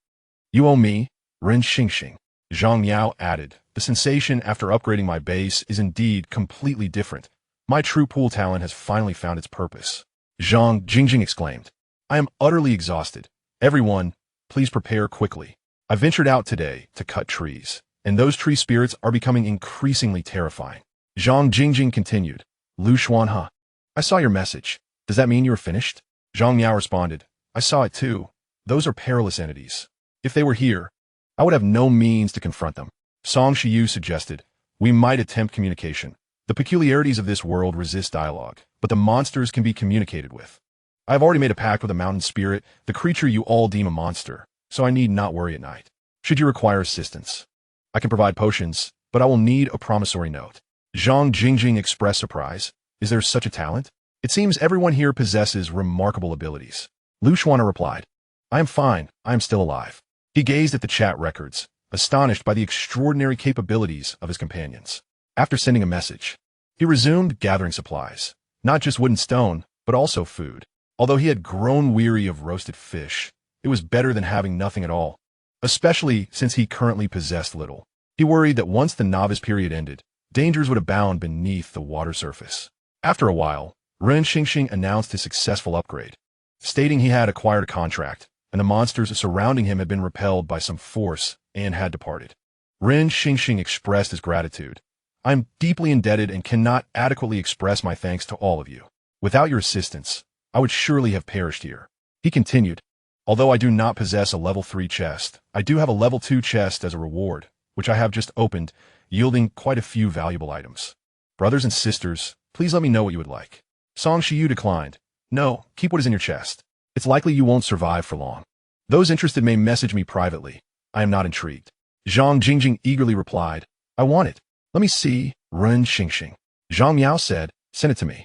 you owe me, Ren Xingxing." Zhang Miao added, "The sensation after upgrading my base is indeed completely different. My true pool talent has finally found its purpose." Zhang Jingjing exclaimed, "I am utterly exhausted. Everyone, please prepare quickly. I ventured out today to cut trees, and those tree spirits are becoming increasingly terrifying." Zhang Jingjing continued, "Xuanhe, I saw your message. Does that mean you are finished?" Zhang Miao responded, "I saw it too. Those are perilous entities. If they were here, I would have no means to confront them." Song Shiyu suggested, "We might attempt communication. The peculiarities of this world resist dialogue, but the monsters can be communicated with. I have already made a pact with a mountain spirit, the creature you all deem a monster, so I need not worry at night. Should you require assistance, I can provide potions, but I will need a promissory note." Zhang Jingjing expressed surprise. "Is there such a talent? It seems everyone here possesses remarkable abilities." Xuanhe replied, "I am fine. I am still alive." He gazed at the chat records, astonished by the extraordinary capabilities of his companions. After sending a message, he resumed gathering supplies, not just wood and stone, but also food. Although he had grown weary of roasted fish, it was better than having nothing at all, especially since he currently possessed little. He worried that once the novice period ended, dangers would abound beneath the water surface. After a while, Ren Xingxing announced his successful upgrade, stating he had acquired a contract, and the monsters surrounding him had been repelled by some force and had departed. Ren Xingxing expressed his gratitude. "I am deeply indebted and cannot adequately express my thanks to all of you. Without your assistance, I would surely have perished here." He continued, "Although I do not possess a level 3 chest, I do have a level 2 chest as a reward, which I have just opened, yielding quite a few valuable items. Brothers and sisters, please let me know what you would like." Song Shiyu declined. "No, keep what is in your chest. It's likely you won't survive for long. Those interested may message me privately. I am not intrigued." Zhang Jingjing eagerly replied, "I want it. Let me see." Ren Xingxing. Zhang Miao said, "Send it to me."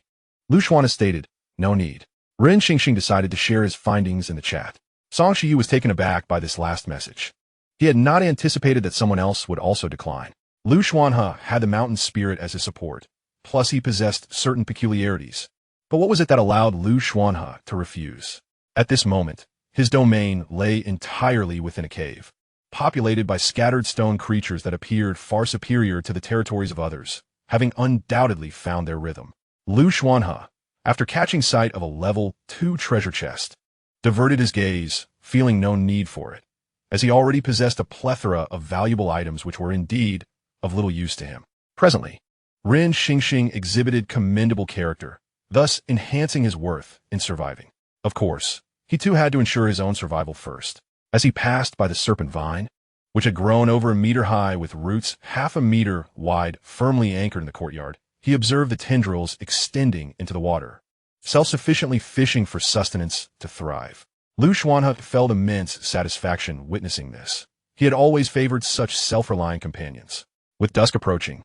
Xuanhe stated, "No need." Ren Xingxing decided to share his findings in the chat. Song Shiyu was taken aback by this last message. He had not anticipated that someone else would also decline. Xuanhe had the mountain spirit as his support, plus he possessed certain peculiarities. But what was it that allowed Xuanhe to refuse? At this moment, his domain lay entirely within a cave, populated by scattered stone creatures that appeared far superior to the territories of others, having undoubtedly found their rhythm. Xuanhe, after catching sight of a level 2 treasure chest, diverted his gaze, feeling no need for it, as he already possessed a plethora of valuable items which were indeed of little use to him. Presently, Ren Xingxing exhibited commendable character, thus enhancing his worth in surviving. Of course, he too had to ensure his own survival first. As he passed by the serpent vine, which had grown over a meter high with roots half a meter wide firmly anchored in the courtyard, he observed the tendrils extending into the water, self-sufficiently fishing for sustenance to thrive. Xuanhe felt immense satisfaction witnessing this. He had always favored such self-reliant companions. With dusk approaching,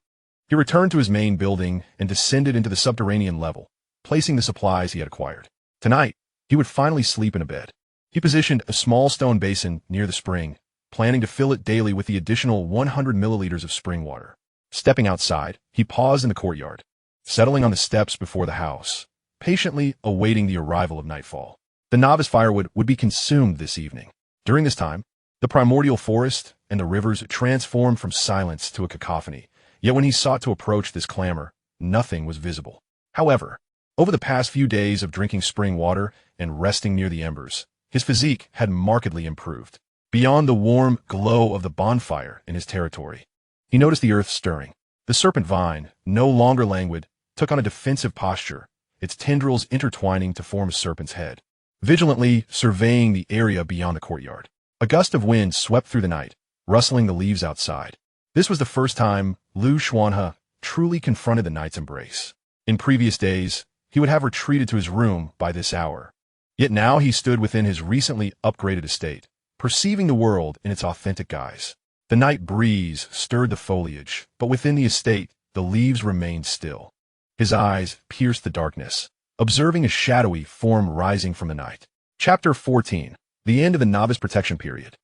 he returned to his main building and descended into the subterranean level, placing the supplies he had acquired. Tonight, he would finally sleep in a bed. He positioned a small stone basin near the spring, planning to fill it daily with the additional 100 milliliters of spring water. Stepping outside, he paused in the courtyard, settling on the steps before the house, patiently awaiting the arrival of nightfall. The novice firewood would be consumed this evening. During this time, the primordial forest and the rivers transformed from silence to a cacophony, yet when he sought to approach this clamor, nothing was visible. However, over the past few days of drinking spring water and resting near the embers, his physique had markedly improved. Beyond the warm glow of the bonfire in his territory, he noticed the earth stirring. The serpent vine, no longer languid, took on a defensive posture, its tendrils intertwining to form a serpent's head, vigilantly surveying the area beyond the courtyard. A gust of wind swept through the night, rustling the leaves outside. This was the first time Xuanhe truly confronted the night's embrace. In previous days, he would have retreated to his room by this hour. Yet now he stood within his recently upgraded estate, perceiving the world in its authentic guise. The night breeze stirred the foliage, but within the estate, the leaves remained still. His eyes pierced the darkness, observing a shadowy form rising from the night. Chapter 14. The End of the Novice Protection Period.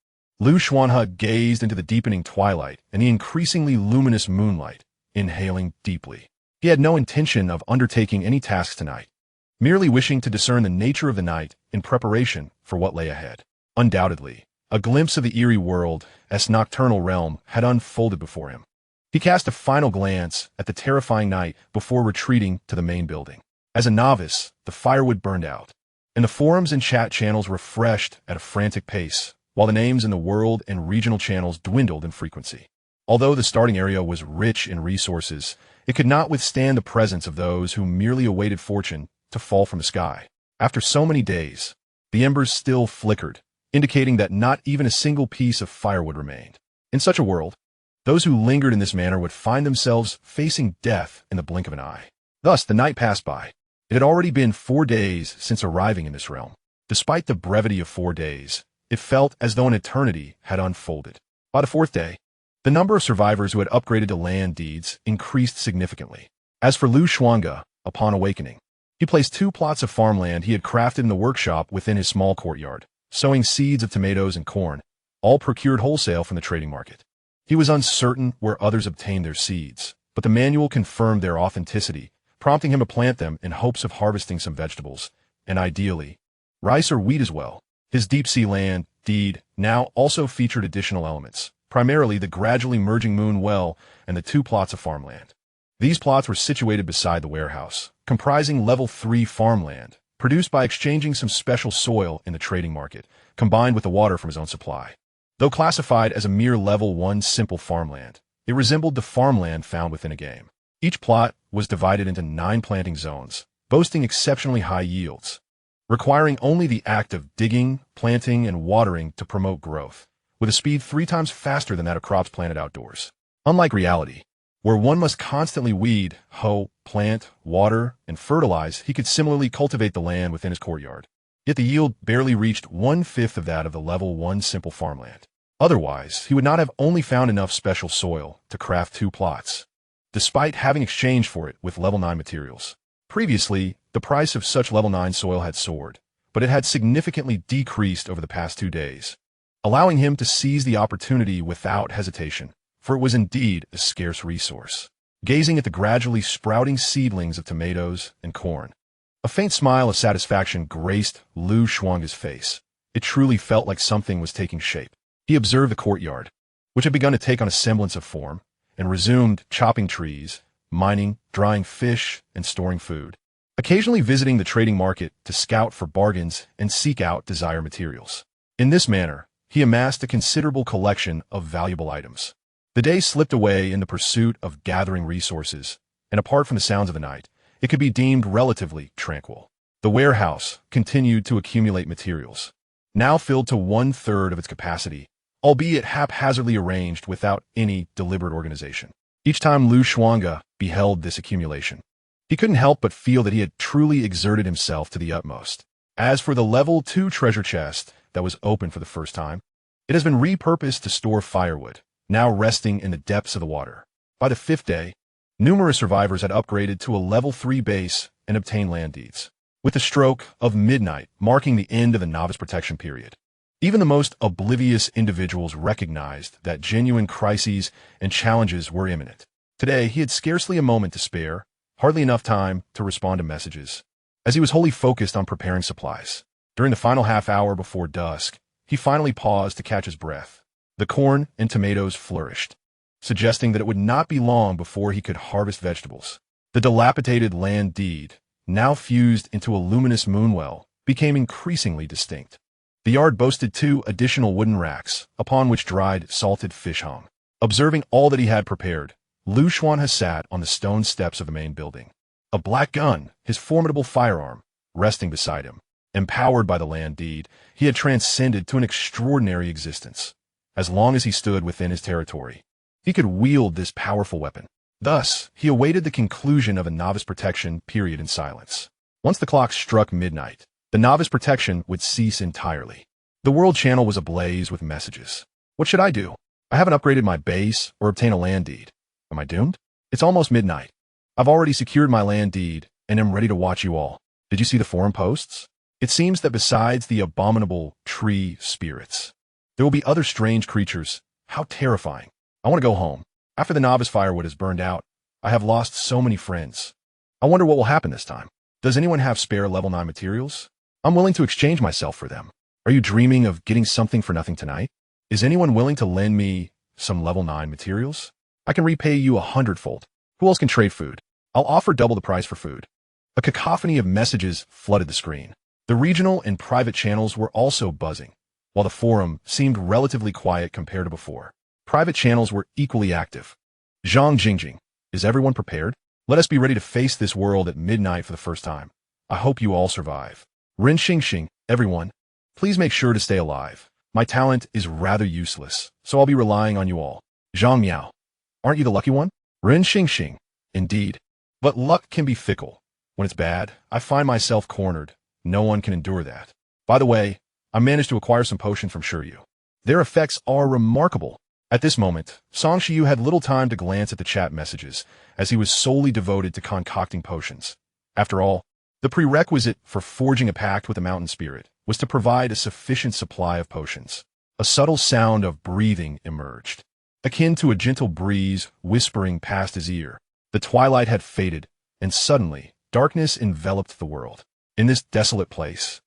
Xuanhe gazed into the deepening twilight and the increasingly luminous moonlight, inhaling deeply. He had no intention of undertaking any tasks tonight, merely wishing to discern the nature of the night in preparation for what lay ahead. Undoubtedly, a glimpse of the eerie world's nocturnal realm had unfolded before him. He cast a final glance at the terrifying night before retreating to the main building. As a novice, the firewood burned out, and the forums and chat channels refreshed at a frantic pace, while the names in the world and regional channels dwindled in frequency. Although the starting area was rich in resources, it could not withstand the presence of those who merely awaited fortune to fall from the sky. After so many days, the embers still flickered, indicating that not even a single piece of firewood remained. In such a world, those who lingered in this manner would find themselves facing death in the blink of an eye. Thus, the night passed by. It had already been 4 days since arriving in this realm. Despite the brevity of 4 days, it felt as though an eternity had unfolded. By the 4th day, the number of survivors who had upgraded to land deeds increased significantly. As for Xuanhe, upon awakening, he placed 2 plots of farmland he had crafted in the workshop within his small courtyard, sowing seeds of tomatoes and corn, all procured wholesale from the trading market. He was uncertain where others obtained their seeds, but the manual confirmed their authenticity, prompting him to plant them in hopes of harvesting some vegetables, and ideally, rice or wheat as well. His deep-sea land deed now also featured additional elements, primarily the gradually merging moon well and the 2 plots of farmland. These plots were situated beside the warehouse, comprising level 3 farmland, produced by exchanging some special soil in the trading market, combined with the water from his own supply. Though classified as a mere level 1 simple farmland, it resembled the farmland found within a game. Each plot was divided into 9 planting zones, boasting exceptionally high yields, requiring only the act of digging, planting, and watering to promote growth, with a speed 3 times faster than that of crops planted outdoors. Unlike reality, where one must constantly weed, hoe, plant, water, and fertilize, he could similarly cultivate the land within his courtyard. Yet the yield barely reached 1/5 of that of the level 1 simple farmland. Otherwise, he would not have only found enough special soil to craft 2 plots, despite having exchanged for it with level 9 materials. Previously, the price of such level 9 soil had soared, but it had significantly decreased over the past 2 days, allowing him to seize the opportunity without hesitation, for it was indeed a scarce resource. Gazing at the gradually sprouting seedlings of tomatoes and corn, a faint smile of satisfaction graced Xuanhe's face. It truly felt like something was taking shape. He observed the courtyard, which had begun to take on a semblance of form, and resumed chopping trees, mining, drying fish, and storing food, occasionally visiting the trading market to scout for bargains and seek out desired materials. In this manner, he amassed a considerable collection of valuable items. The day slipped away in the pursuit of gathering resources, and apart from the sounds of the night, it could be deemed relatively tranquil. The warehouse continued to accumulate materials, now filled to 1/3 of its capacity, albeit haphazardly arranged without any deliberate organization. Each time Xuanhe beheld this accumulation, he couldn't help but feel that he had truly exerted himself to the utmost. As for the level 2 treasure chest that was open for the first time, it has been repurposed to store firewood, now resting in the depths of the water. By the 5th day, numerous survivors had upgraded to a level 3 base and obtained land deeds, with the stroke of midnight marking the end of the novice protection period. Even the most oblivious individuals recognized that genuine crises and challenges were imminent. Today, he had scarcely a moment to spare, hardly enough time to respond to messages, as he was wholly focused on preparing supplies. During the final half hour before dusk, he finally paused to catch his breath. The corn and tomatoes flourished, suggesting that it would not be long before he could harvest vegetables. The dilapidated land deed, now fused into a luminous moonwell, became increasingly distinct. The yard boasted 2 additional wooden racks, upon which dried, salted fish hung. Observing all that he had prepared, Xuanhe sat on the stone steps of the main building. a black gun, his formidable firearm, resting beside him. Empowered by the land deed, he had transcended to an extraordinary existence. As long as he stood within his territory, he could wield this powerful weapon. Thus, he awaited the conclusion of a novice protection period in silence. Once the clock struck midnight, the novice protection would cease entirely. The world channel was ablaze with messages. What should I do? I haven't upgraded my base or obtained a land deed. Am I doomed? It's almost midnight. I've already secured my land deed and am ready to watch you all. Did you see the forum posts? It seems that besides the abominable tree spirits, there will be other strange creatures. How terrifying. I want to go home. After the novice firewood is burned out, I have lost so many friends. I wonder what will happen this time. Does anyone have spare level 9 materials? I'm willing to exchange myself for them. Are you dreaming of getting something for nothing tonight? Is anyone willing to lend me some level 9 materials? I can repay you 100-fold. Who else can trade food? I'll offer double the price for food. A cacophony of messages flooded the screen. The regional and private channels were also buzzing, while the forum seemed relatively quiet compared to before. Private channels were equally active. Zhang Jingjing, is everyone prepared? Let us be ready to face this world at midnight for the first time. I hope you all survive. Ren Xingxing, everyone, please make sure to stay alive. My talent is rather useless, so I'll be relying on you all. Zhang Miao, aren't you the lucky one? Ren Xingxing, indeed. But luck can be fickle. When it's bad, I find myself cornered. No one can endure that. By the way, I managed to acquire some potions from Shiryu. Their effects are remarkable. At this moment, Song Shiyu had little time to glance at the chat messages, as he was solely devoted to concocting potions. After all, the prerequisite for forging a pact with the mountain spirit was to provide a sufficient supply of potions. A subtle sound of breathing emerged, akin to a gentle breeze whispering past his ear. The twilight had faded, and suddenly, darkness enveloped the world. In this desolate place,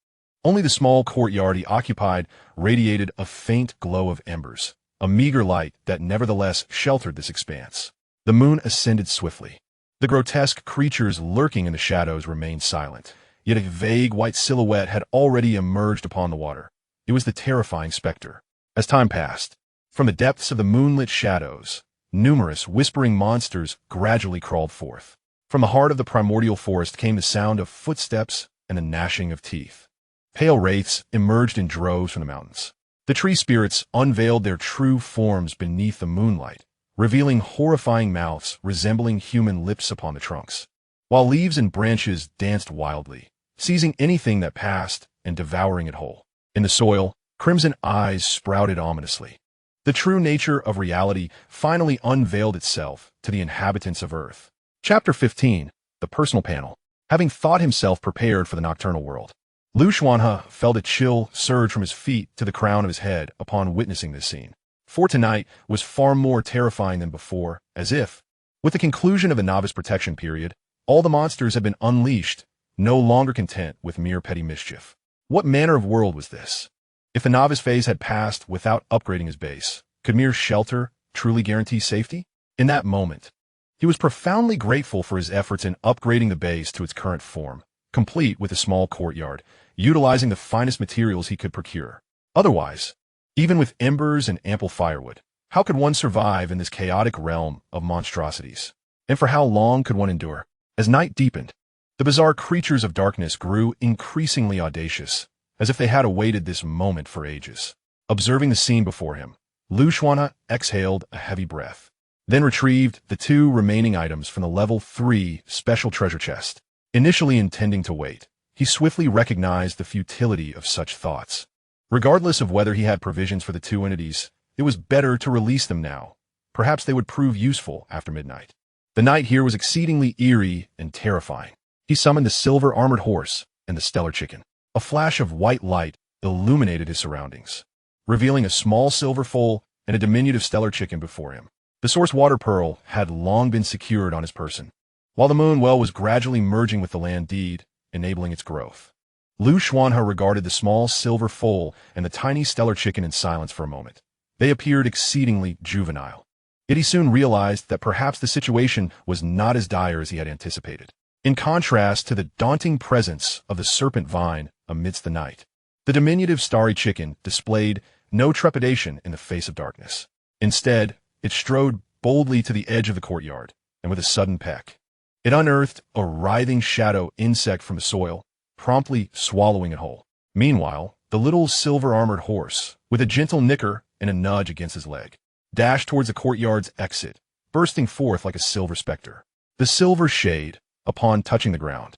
only the small courtyard he occupied radiated a faint glow of embers, a meager light that nevertheless sheltered this expanse. The moon ascended swiftly. The grotesque creatures lurking in the shadows remained silent, yet a vague white silhouette had already emerged upon the water. It was the terrifying specter. As time passed, from the depths of the moonlit shadows, numerous whispering monsters gradually crawled forth. From the heart of the primordial forest came the sound of footsteps and the gnashing of teeth. Pale wraiths emerged in droves from the mountains. The tree spirits unveiled their true forms beneath the moonlight, revealing horrifying mouths resembling human lips upon the trunks, while leaves and branches danced wildly, seizing anything that passed and devouring it whole. In the soil, crimson eyes sprouted ominously. The true nature of reality finally unveiled itself to the inhabitants of Earth. Chapter 15, The Personal Panel. Having thought himself prepared for the nocturnal world, Xuanhe felt a chill surge from his feet to the crown of his head upon witnessing this scene. For tonight was far more terrifying than before, as if, with the conclusion of the novice protection period, all the monsters had been unleashed, no longer content with mere petty mischief. What manner of world was this? If the novice phase had passed without upgrading his base, could mere shelter truly guarantee safety? In that moment, he was profoundly grateful for his efforts in upgrading the base to its current form, complete with a small courtyard, utilizing the finest materials he could procure. Otherwise, even with embers and ample firewood, how could one survive in this chaotic realm of monstrosities? And for how long could one endure? As night deepened, the bizarre creatures of darkness grew increasingly audacious, as if they had awaited this moment for ages. Observing the scene before him, Xuanhe exhaled a heavy breath, then retrieved the 2 remaining items from the level 3 special treasure chest. Initially intending to wait, he swiftly recognized the futility of such thoughts. Regardless of whether he had provisions for the 2 entities, it was better to release them now. Perhaps they would prove useful after midnight. The night here was exceedingly eerie and terrifying. He summoned the silver-armored horse and the stellar chicken. A flash of white light illuminated his surroundings, revealing a small silver foal and a diminutive stellar chicken before him. The source water pearl had long been secured on his person, while the moon well was gradually merging with the land deed, enabling its growth. Xuanhe regarded the small silver foal and the tiny stellar chicken in silence for a moment. They appeared exceedingly juvenile. Yet he soon realized that perhaps the situation was not as dire as he had anticipated. In contrast to the daunting presence of the serpent vine amidst the night, the diminutive starry chicken displayed no trepidation in the face of darkness. Instead, it strode boldly to the edge of the courtyard, and with a sudden peck, It unearthed a writhing shadow insect from the soil, promptly swallowing it whole. Meanwhile, the little silver-armored horse, with a gentle nicker and a nudge against his leg, dashed towards the courtyard's exit, bursting forth like a silver specter. The silver shade, upon touching the ground,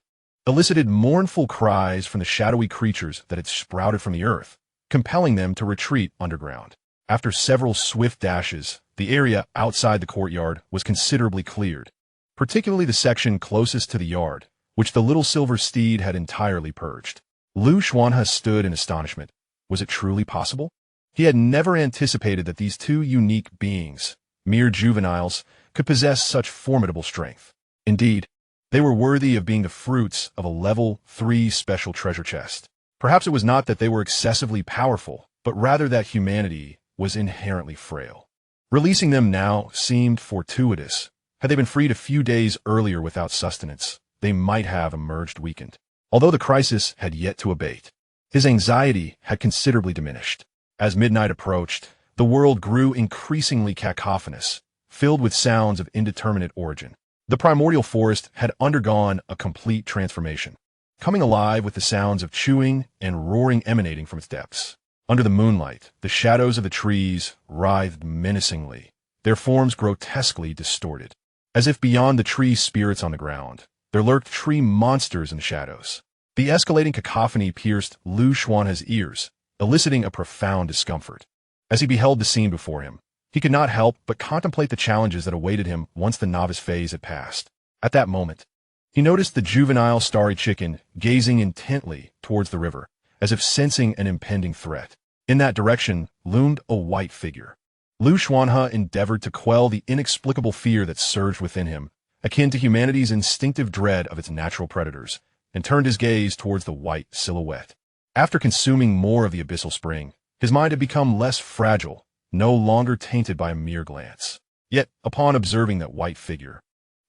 elicited mournful cries from the shadowy creatures that had sprouted from the earth, compelling them to retreat underground. After several swift dashes, the area outside the courtyard was considerably cleared, particularly the section closest to the yard, which the little silver steed had entirely purged. Xuanhe stood in astonishment. Was it truly possible? He had never anticipated that these two unique beings, mere juveniles, could possess such formidable strength. Indeed, they were worthy of being the fruits of a level 3 special treasure chest. Perhaps it was not that they were excessively powerful, but rather that humanity was inherently frail. Releasing them now seemed fortuitous. Had they been freed a few days earlier without sustenance, they might have emerged weakened. Although the crisis had yet to abate, his anxiety had considerably diminished. As midnight approached, the world grew increasingly cacophonous, filled with sounds of indeterminate origin. The primordial forest had undergone a complete transformation, coming alive with the sounds of chewing and roaring emanating from its depths. Under the moonlight, the shadows of the trees writhed menacingly, their forms grotesquely distorted. As if beyond the tree spirits on the ground, there lurked tree monsters in the shadows. The escalating cacophony pierced Xuanhe's ears, eliciting a profound discomfort. As he beheld the scene before him, he could not help but contemplate the challenges that awaited him once the novice phase had passed. At that moment, he noticed the juvenile starry chicken gazing intently towards the river, as if sensing an impending threat. In that direction loomed a white figure. Xuanhe endeavored to quell the inexplicable fear that surged within him, akin to humanity's instinctive dread of its natural predators, and turned his gaze towards the white silhouette. After consuming more of the abyssal spring, his mind had become less fragile, no longer tainted by a mere glance. Yet, upon observing that white figure,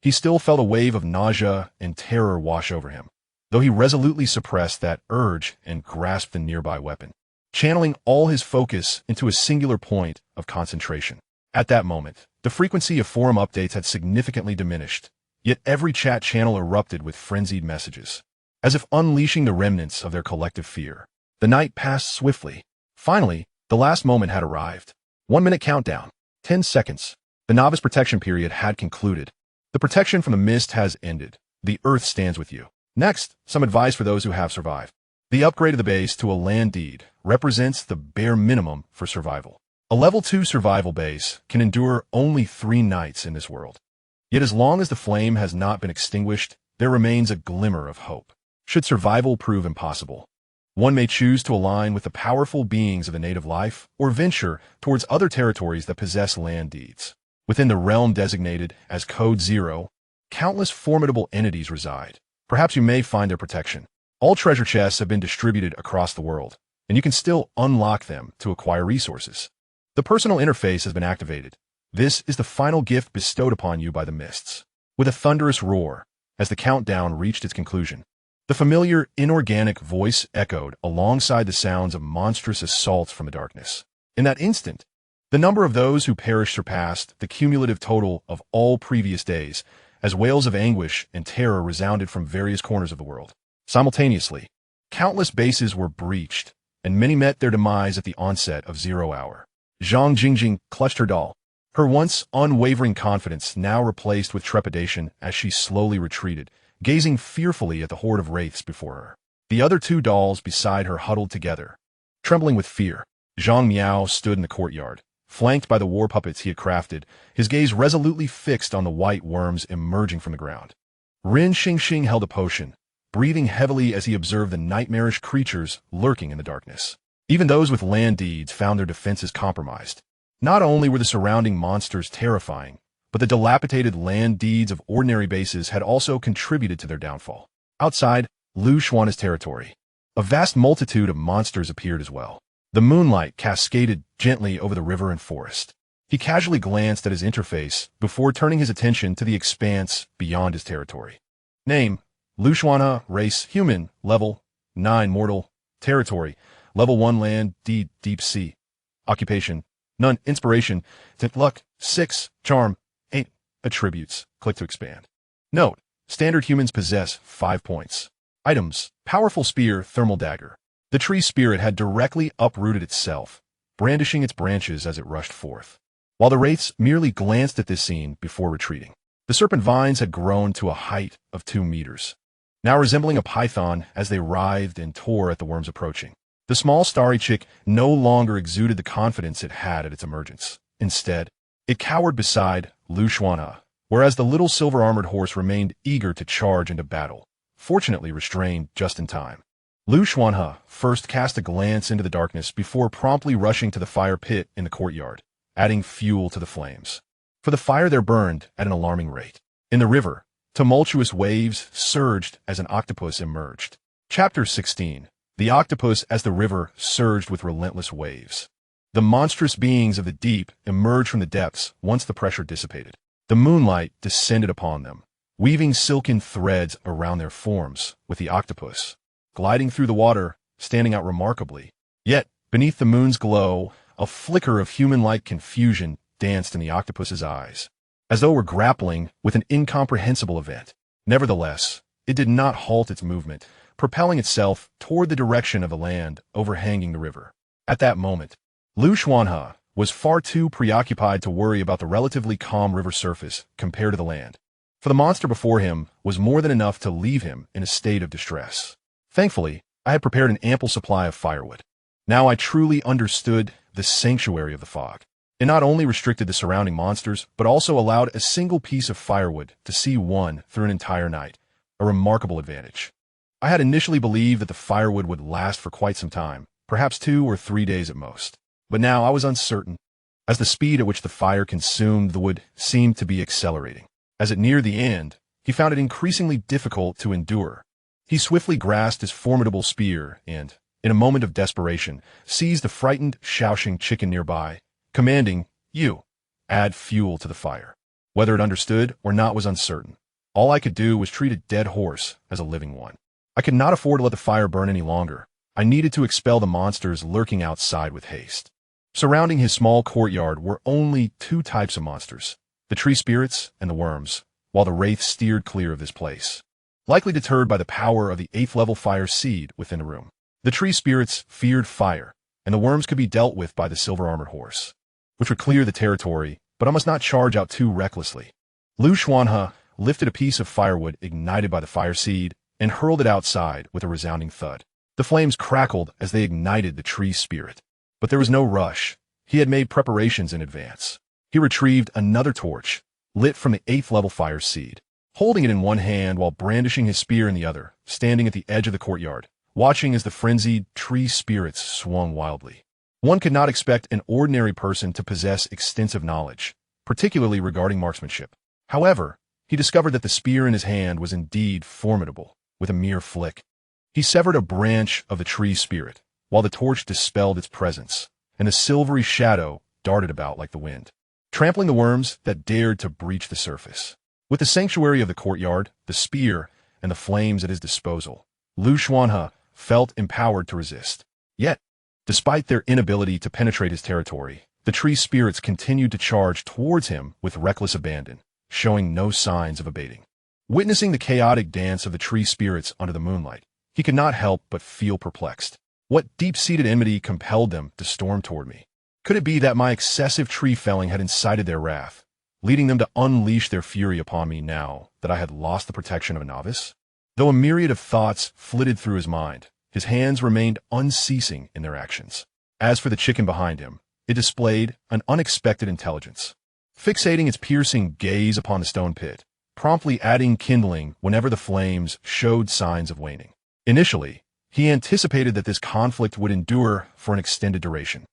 he still felt a wave of nausea and terror wash over him, though he resolutely suppressed that urge and grasped the nearby weapon, channeling all his focus into a singular point of concentration. At that moment, the frequency of forum updates had significantly diminished, yet every chat channel erupted with frenzied messages, as if unleashing the remnants of their collective fear. The night passed swiftly. Finally, the last moment had arrived. 1 minute countdown. 10 seconds. The novice protection period had concluded. The protection from the mist has ended. The earth stands with you. Next, some advice for those who have survived. The upgrade of the base to a land deed represents the bare minimum for survival. A level 2 survival base can endure only 3 nights in this world. Yet as long as the flame has not been extinguished, there remains a glimmer of hope. Should survival prove impossible, one may choose to align with the powerful beings of the native life or venture towards other territories that possess land deeds. Within the realm designated as Code 0, countless formidable entities reside. Perhaps you may find their protection. All treasure chests have been distributed across the world, and you can still unlock them to acquire resources. The personal interface has been activated. This is the final gift bestowed upon you by the mists. With a thunderous roar, as the countdown reached its conclusion, the familiar, inorganic voice echoed alongside the sounds of monstrous assaults from the darkness. In that instant, the number of those who perished surpassed the cumulative total of all previous days, as wails of anguish and terror resounded from various corners of the world. Simultaneously, countless bases were breached, and many met their demise at the onset of 0 hour. Zhang Jingjing clutched her doll, her once unwavering confidence now replaced with trepidation as she slowly retreated, gazing fearfully at the horde of wraiths before her. The other 2 dolls beside her huddled together, trembling with fear. Zhang Miao stood in the courtyard, flanked by the war puppets he had crafted, his gaze resolutely fixed on the white worms emerging from the ground. Rin Xingxing held a potion, breathing heavily as he observed the nightmarish creatures lurking in the darkness. Even those with land deeds found their defenses compromised. Not only were the surrounding monsters terrifying, but the dilapidated land deeds of ordinary bases had also contributed to their downfall. Outside Xuanhe's territory, a vast multitude of monsters appeared as well. The moonlight cascaded gently over the river and forest. He casually glanced at his interface before turning his attention to the expanse beyond his territory. Name: Xuanhe, race human, level 9 mortal, territory level 1 land deed deep sea, occupation none, inspiration 10, luck 6, charm 8, attributes. Click to expand. Note: Standard humans possess 5 points. Items: powerful spear, thermal dagger. The tree spirit had directly uprooted itself, brandishing its branches as it rushed forth. While the wraiths merely glanced at this scene before retreating, the serpent vines had grown to a height of 2 meters, now resembling a python as they writhed and tore at the worms approaching. The small starry chick no longer exuded the confidence it had at its emergence. Instead, it cowered beside Xuanhe, whereas the little silver-armored horse remained eager to charge into battle, fortunately restrained just in time. Xuanhe first cast a glance into the darkness before promptly rushing to the fire pit in the courtyard, adding fuel to the flames. For the fire there burned at an alarming rate. In the river, tumultuous waves surged as an octopus emerged. Chapter 16. The octopus as the river surged with relentless waves. The monstrous beings of the deep emerged from the depths once the pressure dissipated. The moonlight descended upon them, weaving silken threads around their forms, with the octopus gliding through the water, standing out remarkably. Yet, beneath the moon's glow, a flicker of human-like confusion danced in the octopus's eyes, as though it were grappling with an incomprehensible event. Nevertheless, it did not halt its movement, propelling itself toward the direction of the land overhanging the river. At that moment, Xuanhe was far too preoccupied to worry about the relatively calm river surface compared to the land, for the monster before him was more than enough to leave him in a state of distress. Thankfully, I had prepared an ample supply of firewood. Now I truly understood the sanctuary of the fog. It not only restricted the surrounding monsters, but also allowed a single piece of firewood to see one through an entire night, a remarkable advantage. I had initially believed that the firewood would last for quite some time, perhaps 2 or 3 days at most. But now I was uncertain, as the speed at which the fire consumed the wood seemed to be accelerating. As it neared the end, he found it increasingly difficult to endure. He swiftly grasped his formidable spear and, in a moment of desperation, seized the frightened, shouting chicken nearby, commanding, "You, add fuel to the fire." Whether it understood or not was uncertain. All I could do was treat a dead horse as a living one. I could not afford to let the fire burn any longer. I needed to expel the monsters lurking outside with haste. Surrounding his small courtyard were only 2 types of monsters, the tree spirits and the worms, while the wraiths steered clear of this place, likely deterred by the power of the 8th level fire seed within the room. The tree spirits feared fire, and the worms could be dealt with by the silver-armored horse, which would clear the territory, but I must not charge out too recklessly. Xuanhe lifted a piece of firewood ignited by the fire seed and hurled it outside with a resounding thud. The flames crackled as they ignited the tree spirit. But there was no rush. He had made preparations in advance. He retrieved another torch, lit from the 8th level fire seed, holding it in one hand while brandishing his spear in the other, standing at the edge of the courtyard, watching as the frenzied tree spirits swung wildly. One could not expect an ordinary person to possess extensive knowledge, particularly regarding marksmanship. However, he discovered that the spear in his hand was indeed formidable. With a mere flick, he severed a branch of the tree spirit, while the torch dispelled its presence, and a silvery shadow darted about like the wind, trampling the worms that dared to breach the surface. With the sanctuary of the courtyard, the spear, and the flames at his disposal, Xuanhe felt empowered to resist. Yet, despite their inability to penetrate his territory, the tree spirits continued to charge towards him with reckless abandon, showing no signs of abating. Witnessing the chaotic dance of the tree spirits under the moonlight, he could not help but feel perplexed. What deep-seated enmity compelled them to storm toward me? Could it be that my excessive tree felling had incited their wrath, leading them to unleash their fury upon me now that I had lost the protection of a novice? Though a myriad of thoughts flitted through his mind, his hands remained unceasing in their actions. As for the chicken behind him, it displayed an unexpected intelligence, fixating its piercing gaze upon the stone pit, promptly adding kindling whenever the flames showed signs of waning. Initially, he anticipated that this conflict would endure for an extended duration.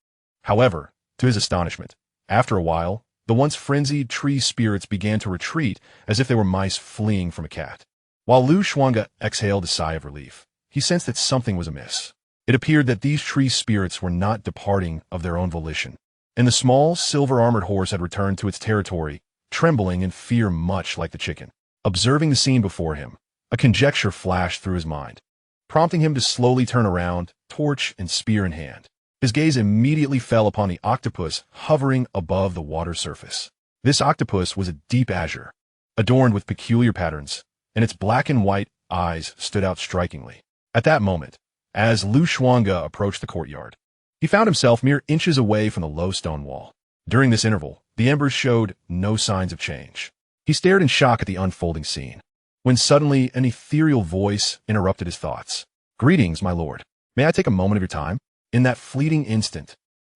However, to his astonishment, after a while, the once frenzied tree spirits began to retreat as if they were mice fleeing from a cat. While Xuanhe exhaled a sigh of relief, he sensed that something was amiss. It appeared that these tree spirits were not departing of their own volition, and the small, silver-armored horse had returned to its territory, trembling in fear much like the chicken. Observing the scene before him, a conjecture flashed through his mind, prompting him to slowly turn around, torch and spear in hand. His gaze immediately fell upon the octopus hovering above the water surface. This octopus was a deep azure, adorned with peculiar patterns, and its black and white eyes stood out strikingly. At that moment, as Xuanhe approached the courtyard, he found himself mere inches away from the low stone wall. During this interval, the embers showed no signs of change. He stared in shock at the unfolding scene, when suddenly an ethereal voice interrupted his thoughts. "Greetings, my lord. May I take a moment of your time?" In that fleeting instant,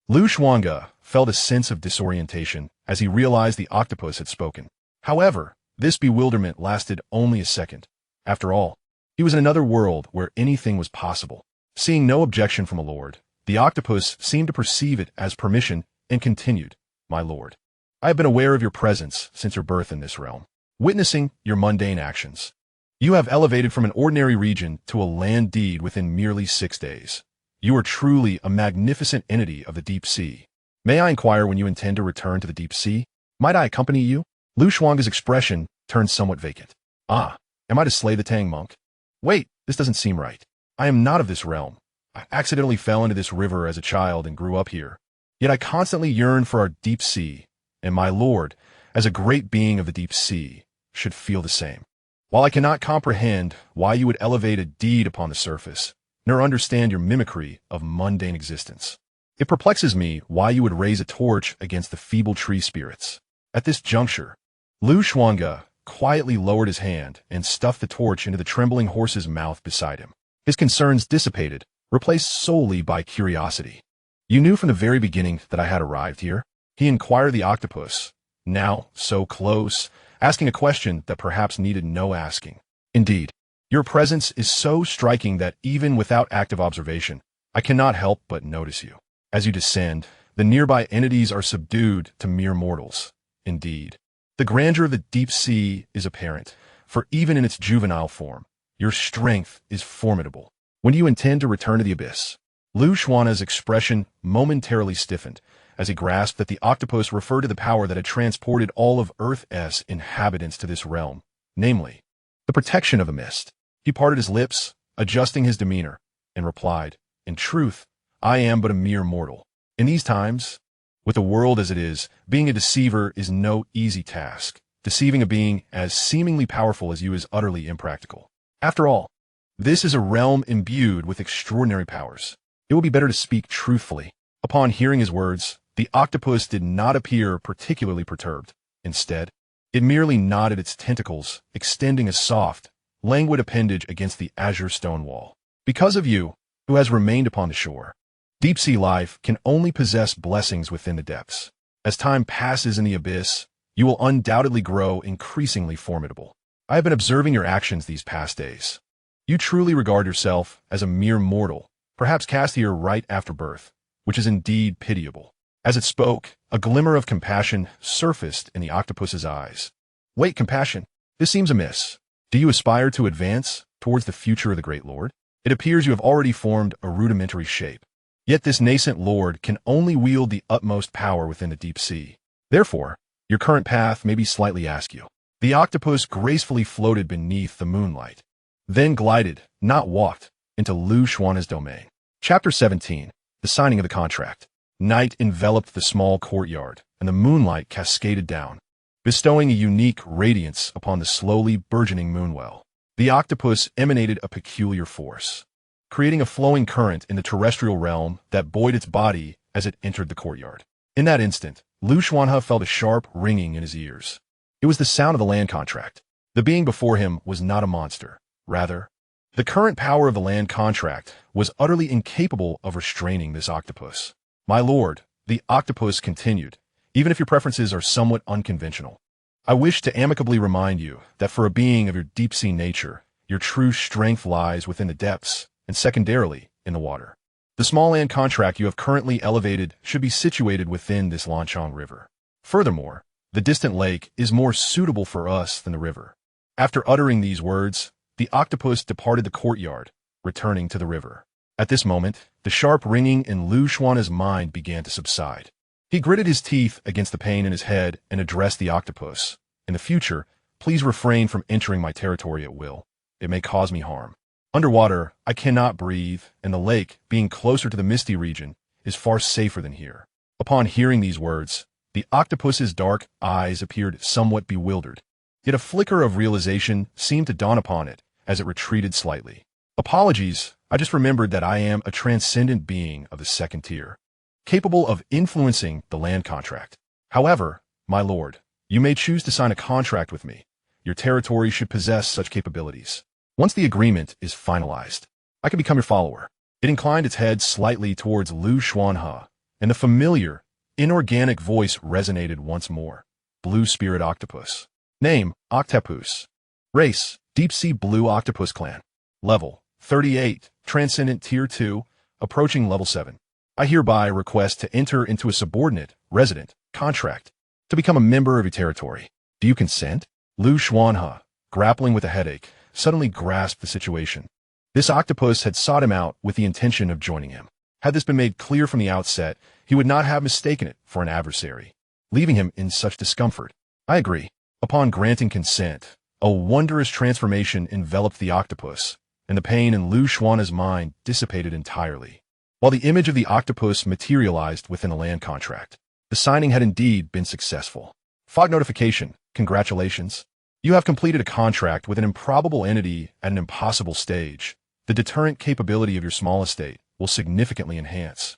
Xuanhe felt a sense of disorientation as he realized the octopus had spoken. However, this bewilderment lasted only a second. After all, he was in another world where anything was possible. Seeing no objection from a lord, the octopus seemed to perceive it as permission and continued, "My lord, I have been aware of your presence since your birth in this realm, witnessing your mundane actions. You have elevated from an ordinary region to a land deed within merely 6 days. You are truly a magnificent entity of the deep sea. May I inquire when you intend to return to the deep sea? Might I accompany you?" Xuange's expression turned somewhat vacant. "Ah, am I to slay the Tang monk? Wait, this doesn't seem right. I am not of this realm. I accidentally fell into this river as a child and grew up here. Yet I constantly yearn for our deep sea, and my lord, as a great being of the deep sea, should feel the same. While I cannot comprehend why you would elevate a deed upon the surface, nor understand your mimicry of mundane existence, it perplexes me why you would raise a torch against the feeble tree spirits." At this juncture, Xuanhe quietly lowered his hand and stuffed the torch into the trembling horse's mouth beside him. His concerns dissipated, replaced solely by curiosity. "You knew from the very beginning that I had arrived here?" he inquired the octopus, now so close, asking a question that perhaps needed no asking. "Indeed, your presence is so striking that even without active observation, I cannot help but notice you. As you descend, the nearby entities are subdued to mere mortals. Indeed, the grandeur of the deep sea is apparent, for even in its juvenile form, your strength is formidable. When do you intend to return to the abyss?" Xuanhe's expression momentarily stiffened as he grasped that the octopus referred to the power that had transported all of Earth's inhabitants to this realm, namely, the protection of the mist. He parted his lips, adjusting his demeanor, and replied, "In truth, I am but a mere mortal. In these times, with the world as it is, being a deceiver is no easy task. Deceiving a being as seemingly powerful as you is utterly impractical. After all, this is a realm imbued with extraordinary powers. It will be better to speak truthfully." Upon hearing his words, the octopus did not appear particularly perturbed. Instead, it merely nodded its tentacles, extending a soft, languid appendage against the azure stone wall. "Because of you, who has remained upon the shore, deep-sea life can only possess blessings within the depths. As time passes in the abyss, you will undoubtedly grow increasingly formidable. I have been observing your actions these past days. You truly regard yourself as a mere mortal, perhaps cast here right after birth, which is indeed pitiable." As it spoke, a glimmer of compassion surfaced in the octopus's eyes. "Wait, compassion. This seems amiss. Do you aspire to advance towards the future of the great lord? It appears you have already formed a rudimentary shape. Yet this nascent lord can only wield the utmost power within the deep sea. Therefore, your current path may be slightly askew." The octopus gracefully floated beneath the moonlight, then glided, not walked, into Xuanhe's domain. Chapter 17. The Signing of the Contract. Night enveloped the small courtyard, and the moonlight cascaded down, bestowing a unique radiance upon the slowly burgeoning moonwell. The octopus emanated a peculiar force, creating a flowing current in the terrestrial realm that buoyed its body as it entered the courtyard. In that instant, Xuanhe felt a sharp ringing in his ears. It was the sound of the land contract. The being before him was not a monster. Rather, the current power of the land contract was utterly incapable of restraining this octopus. "My lord," the octopus continued, "even if your preferences are somewhat unconventional, I wish to amicably remind you that for a being of your deep-sea nature, your true strength lies within the depths, and secondarily, in the water. The small land contract you have currently elevated should be situated within this Lanchong River. Furthermore, the distant lake is more suitable for us than the river." After uttering these words, the octopus departed the courtyard, returning to the river. At this moment, the sharp ringing in Xuanhe's mind began to subside. He gritted his teeth against the pain in his head and addressed the octopus. "In the future, please refrain from entering my territory at will. It may cause me harm. Underwater, I cannot breathe, and the lake, being closer to the misty region, is far safer than here." Upon hearing these words, the octopus's dark eyes appeared somewhat bewildered. Yet a flicker of realization seemed to dawn upon it as it retreated slightly. Apologies, I just remembered that I am a transcendent being of the second tier, capable of influencing the land contract. However, my lord, you may choose to sign a contract with me. Your territory should possess such capabilities. Once the agreement is finalized, I can become your follower. It inclined its head slightly towards Xuanhe, and the familiar, inorganic voice resonated once more. Blue Spirit Octopus. Name, Octopus. Race, Deep-Sea Blue Octopus Clan. Level, 38, Transcendent Tier 2, approaching Level 7. I hereby request to enter into a subordinate, resident, contract, to become a member of your territory. Do you consent? Xuanhe, grappling with a headache, suddenly grasped the situation. This octopus had sought him out with the intention of joining him. Had this been made clear from the outset, he would not have mistaken it for an adversary, leaving him in such discomfort. I agree. Upon granting consent, a wondrous transformation enveloped the octopus, and the pain in Xuanhe's mind dissipated entirely. While the image of the octopus materialized within the land contract, the signing had indeed been successful. Fog notification, congratulations. You have completed a contract with an improbable entity at an impossible stage. The deterrent capability of your small estate will significantly enhance,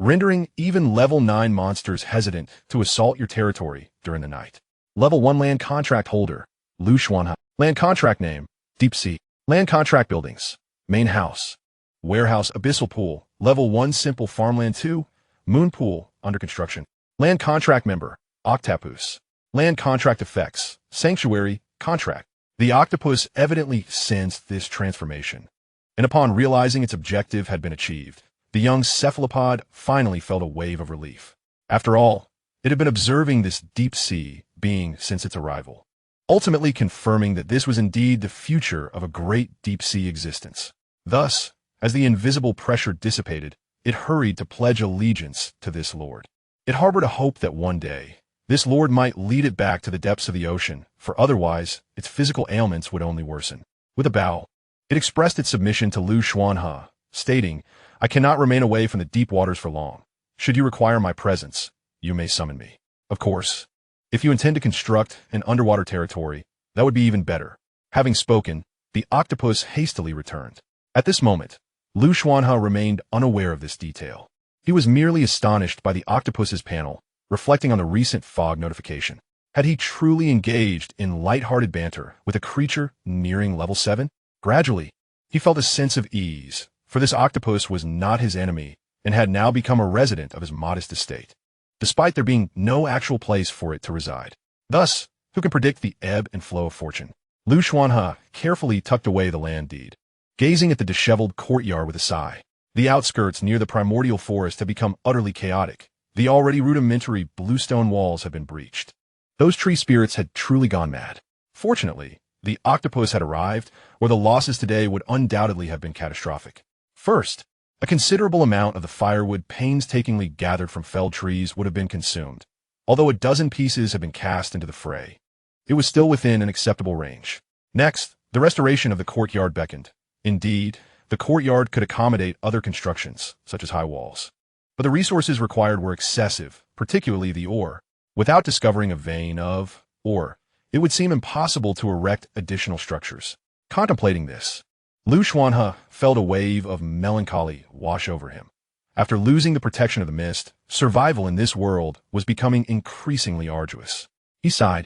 rendering even Level 9 monsters hesitant to assault your territory during the night. Level 1 land contract holder, Xuanhe. Land contract name, Deep Sea. Land contract buildings, main house, warehouse, abyssal pool, Level 1 simple farmland 2, moon pool, under construction. Land contract member, Octopus. Land contract effects, sanctuary, contract. The octopus evidently sensed this transformation, and upon realizing its objective had been achieved, the young cephalopod finally felt a wave of relief. After all, it had been observing this deep sea being since its arrival, ultimately confirming that this was indeed the future of a great deep sea existence. Thus, as the invisible pressure dissipated, it hurried to pledge allegiance to this lord. It harbored a hope that one day, this lord might lead it back to the depths of the ocean, for otherwise, its physical ailments would only worsen. With a bow, it expressed its submission to Xuanhe, stating, I cannot remain away from the deep waters for long. Should you require my presence, you may summon me. Of course, if you intend to construct an underwater territory, that would be even better. Having spoken, the octopus hastily returned. At this moment, Xuanhe remained unaware of this detail. He was merely astonished by the octopus's panel, reflecting on the recent fog notification. Had he truly engaged in light-hearted banter with a creature nearing Level 7? Gradually, he felt a sense of ease, for this octopus was not his enemy and had now become a resident of his modest estate, despite there being no actual place for it to reside. Thus, who can predict the ebb and flow of fortune? Xuanhe carefully tucked away the land deed, gazing at the disheveled courtyard with a sigh. The outskirts near the primordial forest had become utterly chaotic. The already rudimentary bluestone walls had been breached. Those tree spirits had truly gone mad. Fortunately, the octopus had arrived, or the losses today would undoubtedly have been catastrophic. First, a considerable amount of the firewood painstakingly gathered from felled trees would have been consumed. Although a dozen pieces had been cast into the fray, it was still within an acceptable range. Next, the restoration of the courtyard beckoned. Indeed, the courtyard could accommodate other constructions, such as high walls. But the resources required were excessive, particularly the ore. Without discovering a vein of ore, it would seem impossible to erect additional structures. Contemplating this, Xuanhe felt a wave of melancholy wash over him. After losing the protection of the mist, survival in this world was becoming increasingly arduous. He sighed.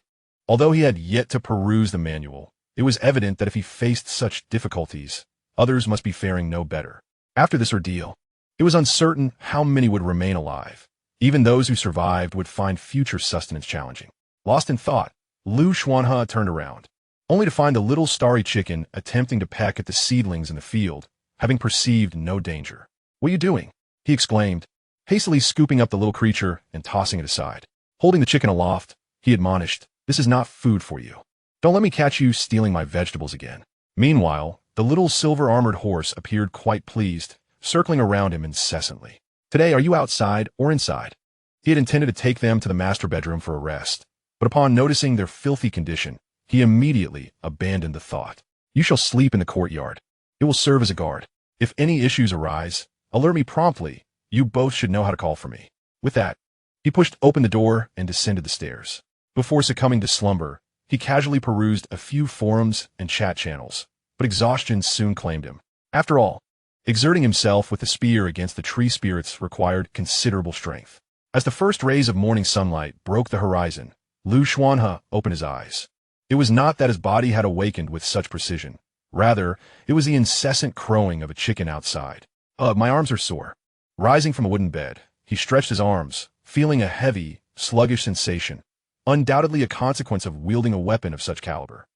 Although he had yet to peruse the manual, it was evident that if he faced such difficulties, others must be faring no better. After this ordeal, it was uncertain how many would remain alive. Even those who survived would find future sustenance challenging. Lost in thought, Xuanhe turned around, only to find the little starry chicken attempting to peck at the seedlings in the field, having perceived no danger. What are you doing? He exclaimed, hastily scooping up the little creature and tossing it aside. Holding the chicken aloft, he admonished, this is not food for you. Don't let me catch you stealing my vegetables again. Meanwhile, the little silver-armored horse appeared quite pleased, circling around him incessantly. Today, are you outside or inside? He had intended to take them to the master bedroom for a rest, but upon noticing their filthy condition, he immediately abandoned the thought. You shall sleep in the courtyard. It will serve as a guard. If any issues arise, alert me promptly. You both should know how to call for me. With that, he pushed open the door and descended the stairs. Before succumbing to slumber, he He casually perused a few forums and chat channels, but exhaustion soon claimed him. After all, exerting himself with the spear against the tree spirits required considerable strength. As the first rays of morning sunlight broke the horizon, Xuanhe opened his eyes. It was not that his body had awakened with such precision. Rather, it was the incessant crowing of a chicken outside. My arms are sore. Rising from a wooden bed, he stretched his arms, feeling a heavy, sluggish sensation, undoubtedly a consequence of wielding a weapon of such caliber.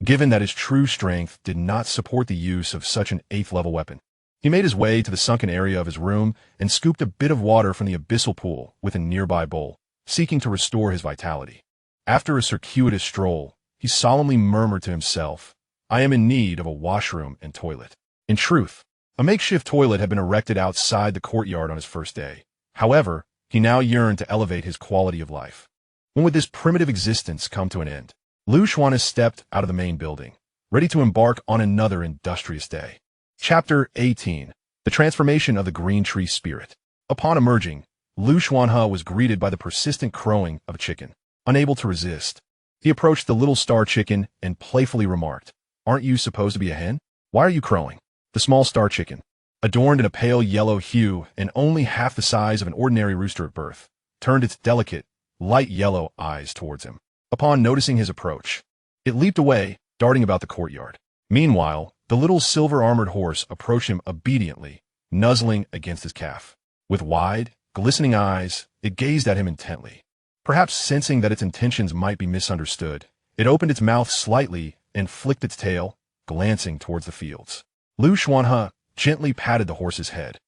Given that his true strength did not support the use of such an 8th-level weapon, he made his way to the sunken area of his room and scooped a bit of water from the abyssal pool with a nearby bowl, seeking to restore his vitality. After a circuitous stroll, he solemnly murmured to himself, "I am in need of a washroom and toilet." In truth, a makeshift toilet had been erected outside the courtyard on his first day. However, he now yearned to elevate his quality of life. When would this primitive existence come to an end? Xuanhe stepped out of the main building, ready to embark on another industrious day. Chapter 18. The Transformation of the Green Tree Spirit. Upon emerging, Xuanhe was greeted by the persistent crowing of a chicken. Unable to resist, he approached the little star chicken and playfully remarked, "Aren't you supposed to be a hen? Why are you crowing?" The small star chicken, adorned in a pale yellow hue and only half the size of an ordinary rooster at birth, turned its delicate, light yellow eyes towards him. Upon noticing his approach, it leaped away, darting about the courtyard. Meanwhile, the little silver-armored horse approached him obediently, nuzzling against his calf. With wide, glistening eyes, it gazed at him intently. Perhaps sensing that its intentions might be misunderstood, it opened its mouth slightly and flicked its tail, glancing towards the fields. Xuanhe gently patted the horse's head,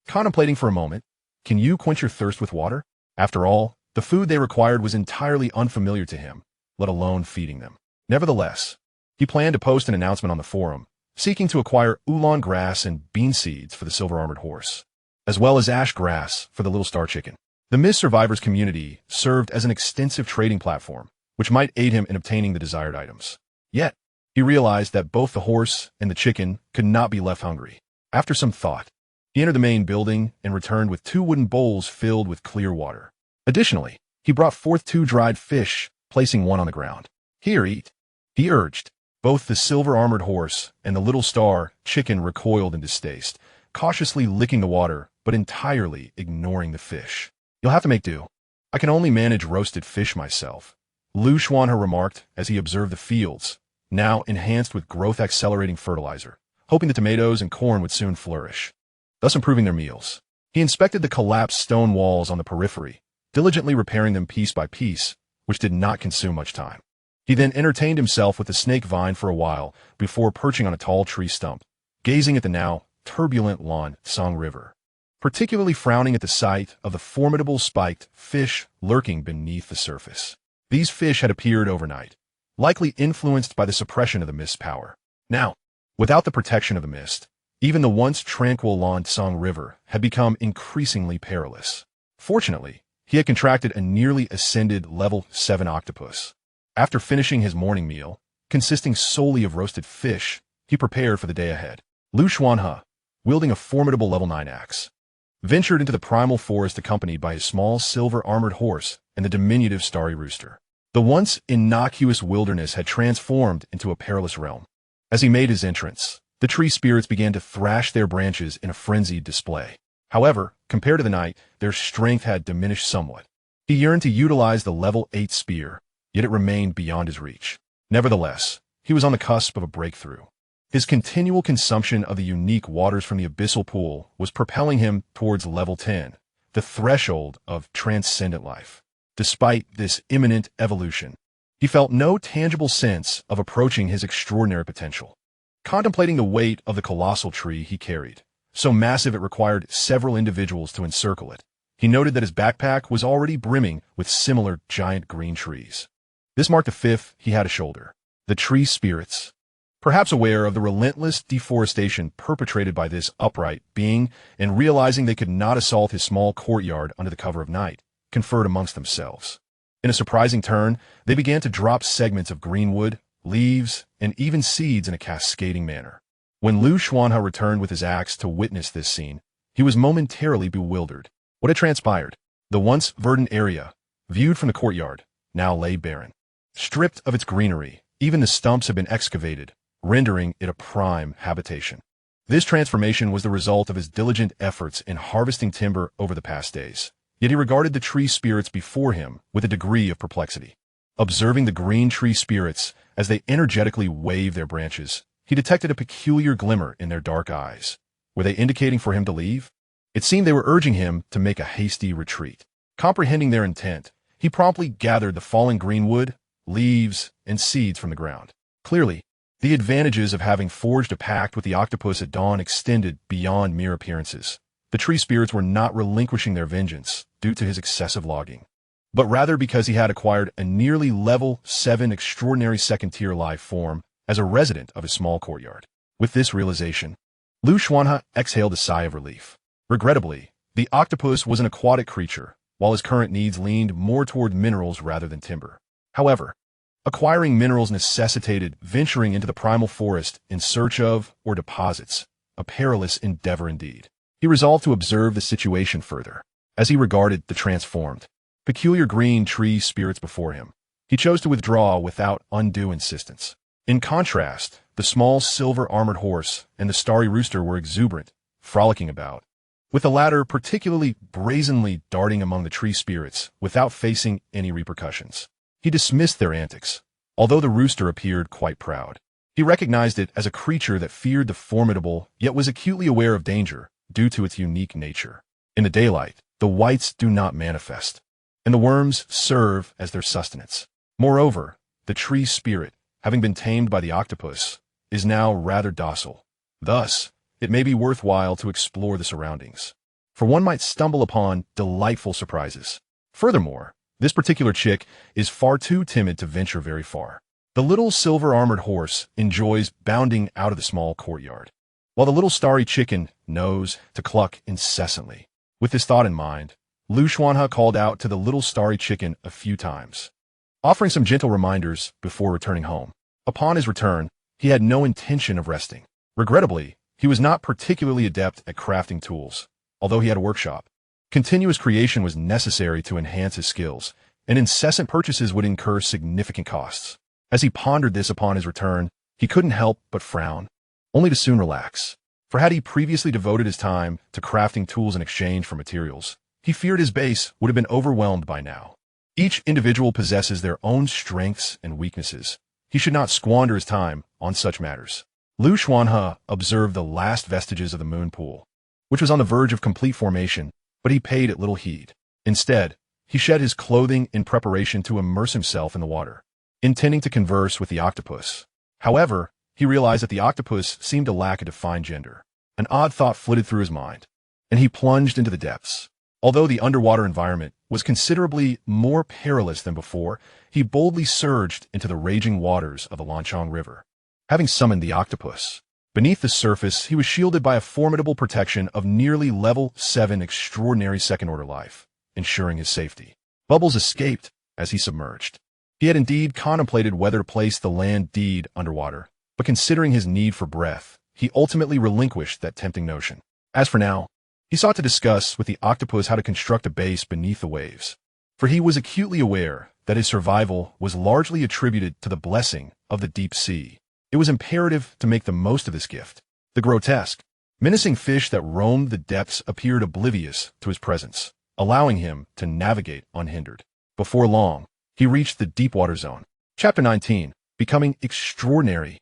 contemplating for a moment, "Can you quench your thirst with water?" After all, the food they required was entirely unfamiliar to him, let alone feeding them. Nevertheless, he planned to post an announcement on the forum, seeking to acquire oolong grass and bean seeds for the silver-armored horse, as well as ash grass for the little star chicken. The Mist Survivors community served as an extensive trading platform, which might aid him in obtaining the desired items. Yet, he realized that both the horse and the chicken could not be left hungry. After some thought, he entered the main building and returned with 2 wooden bowls filled with clear water. Additionally, he brought forth 2 dried fish, placing one on the ground. "Here, eat," he urged. Both the silver-armored horse and the little star chicken recoiled in distaste, cautiously licking the water, but entirely ignoring the fish. "You'll have to make do. I can only manage roasted fish myself," Xuanhe remarked as he observed the fields, now enhanced with growth-accelerating fertilizer, hoping the tomatoes and corn would soon flourish, thus improving their meals. He inspected the collapsed stone walls on the periphery, diligently repairing them piece by piece, which did not consume much time. He then entertained himself with the snake vine for a while before perching on a tall tree stump, gazing at the now turbulent Song River, particularly frowning at the sight of the formidable spiked fish lurking beneath the surface. These fish had appeared overnight, likely influenced by the suppression of the mist's power. Now, without the protection of the mist, even the once tranquil Song River had become increasingly perilous. Fortunately, he had contracted a nearly ascended level 7 octopus. After finishing his morning meal, consisting solely of roasted fish, he prepared for the day ahead. Xuanhe, wielding a formidable level 9 axe, ventured into the primal forest accompanied by his small silver-armored horse and the diminutive starry rooster. The once innocuous wilderness had transformed into a perilous realm. As he made his entrance, the tree spirits began to thrash their branches in a frenzied display. However, compared to the night, their strength had diminished somewhat. He yearned to utilize the level 8 spear, yet it remained beyond his reach. Nevertheless, he was on the cusp of a breakthrough. His continual consumption of the unique waters from the abyssal pool was propelling him towards level 10, the threshold of transcendent life. Despite this imminent evolution, he felt no tangible sense of approaching his extraordinary potential. Contemplating the weight of the colossal tree he carried, so massive it required several individuals to encircle it, he noted that his backpack was already brimming with similar giant green trees. This marked the 5th he had to shoulder. The tree spirits, perhaps aware of the relentless deforestation perpetrated by this upright being and realizing they could not assault his small courtyard under the cover of night, conferred amongst themselves. In a surprising turn, they began to drop segments of green wood, leaves, and even seeds in a cascading manner. When Xuanhe returned with his axe to witness this scene, he was momentarily bewildered. What had transpired? The once verdant area, viewed from the courtyard, now lay barren. stripped of its greenery. Even the stumps had been excavated, rendering it a prime habitation. This transformation was the result of his diligent efforts in harvesting timber over the past days. Yet he regarded the tree spirits before him with a degree of perplexity. Observing the green tree spirits as they energetically waved their branches, he detected a peculiar glimmer in their dark eyes. Were they indicating for him to leave? It seemed they were urging him to make a hasty retreat. Comprehending their intent, he promptly gathered the fallen green wood, leaves, and seeds from the ground. Clearly, the advantages of having forged a pact with the octopus at dawn extended beyond mere appearances. The tree spirits were not relinquishing their vengeance due to his excessive logging, but rather because he had acquired a nearly level 7 extraordinary second-tier life form as a resident of his small courtyard. With this realization, Xuanhe exhaled a sigh of relief. Regrettably, the octopus was an aquatic creature, while his current needs leaned more toward minerals rather than timber. However, acquiring minerals necessitated venturing into the primal forest in search of, or deposits, a perilous endeavor indeed. He resolved to observe the situation further. As he regarded the transformed, peculiar green tree spirits before him, he chose to withdraw without undue insistence. In contrast, the small silver-armored horse and the starry rooster were exuberant, frolicking about, with the latter particularly brazenly darting among the tree spirits without facing any repercussions. He dismissed their antics, although the rooster appeared quite proud. He recognized it as a creature that feared the formidable, yet was acutely aware of danger due to its unique nature. In the daylight, the whites do not manifest, and the worms serve as their sustenance. Moreover, the tree spirit, having been tamed by the octopus, is now rather docile. Thus, it may be worthwhile to explore the surroundings, for one might stumble upon delightful surprises. Furthermore, this particular chick is far too timid to venture very far. The little silver-armored horse enjoys bounding out of the small courtyard, while the little starry chicken knows to cluck incessantly. With this thought in mind, Xuanhe called out to the little starry chicken a few times, offering some gentle reminders before returning home. Upon his return, he had no intention of resting. Regrettably, he was not particularly adept at crafting tools, although he had a workshop. Continuous creation was necessary to enhance his skills, and incessant purchases would incur significant costs. As he pondered this upon his return, he couldn't help but frown, only to soon relax. For had he previously devoted his time to crafting tools in exchange for materials, he feared his base would have been overwhelmed by now. Each individual possesses their own strengths and weaknesses. He should not squander his time on such matters. Xuanhe observed the last vestiges of the moon pool, which was on the verge of complete formation, but he paid it little heed. Instead, he shed his clothing in preparation to immerse himself in the water, intending to converse with the octopus. However, he realized that the octopus seemed to lack a defined gender. An odd thought flitted through his mind, and he plunged into the depths. Although the underwater environment was considerably more perilous than before, he boldly surged into the raging waters of the Lanchang River. Having summoned the octopus, beneath the surface he was shielded by a formidable protection of nearly level 7 extraordinary second-order life, ensuring his safety. Bubbles escaped as he submerged. He had indeed contemplated whether to place the land deed underwater, but considering his need for breath, he ultimately relinquished that tempting notion. As for now, he sought to discuss with the octopus how to construct a base beneath the waves, for he was acutely aware that his survival was largely attributed to the blessing of the deep sea. It was imperative to make the most of this gift. The grotesque, menacing fish that roamed the depths appeared oblivious to his presence, allowing him to navigate unhindered. Before long, he reached the deep-water zone. Chapter 19, Becoming Extraordinary.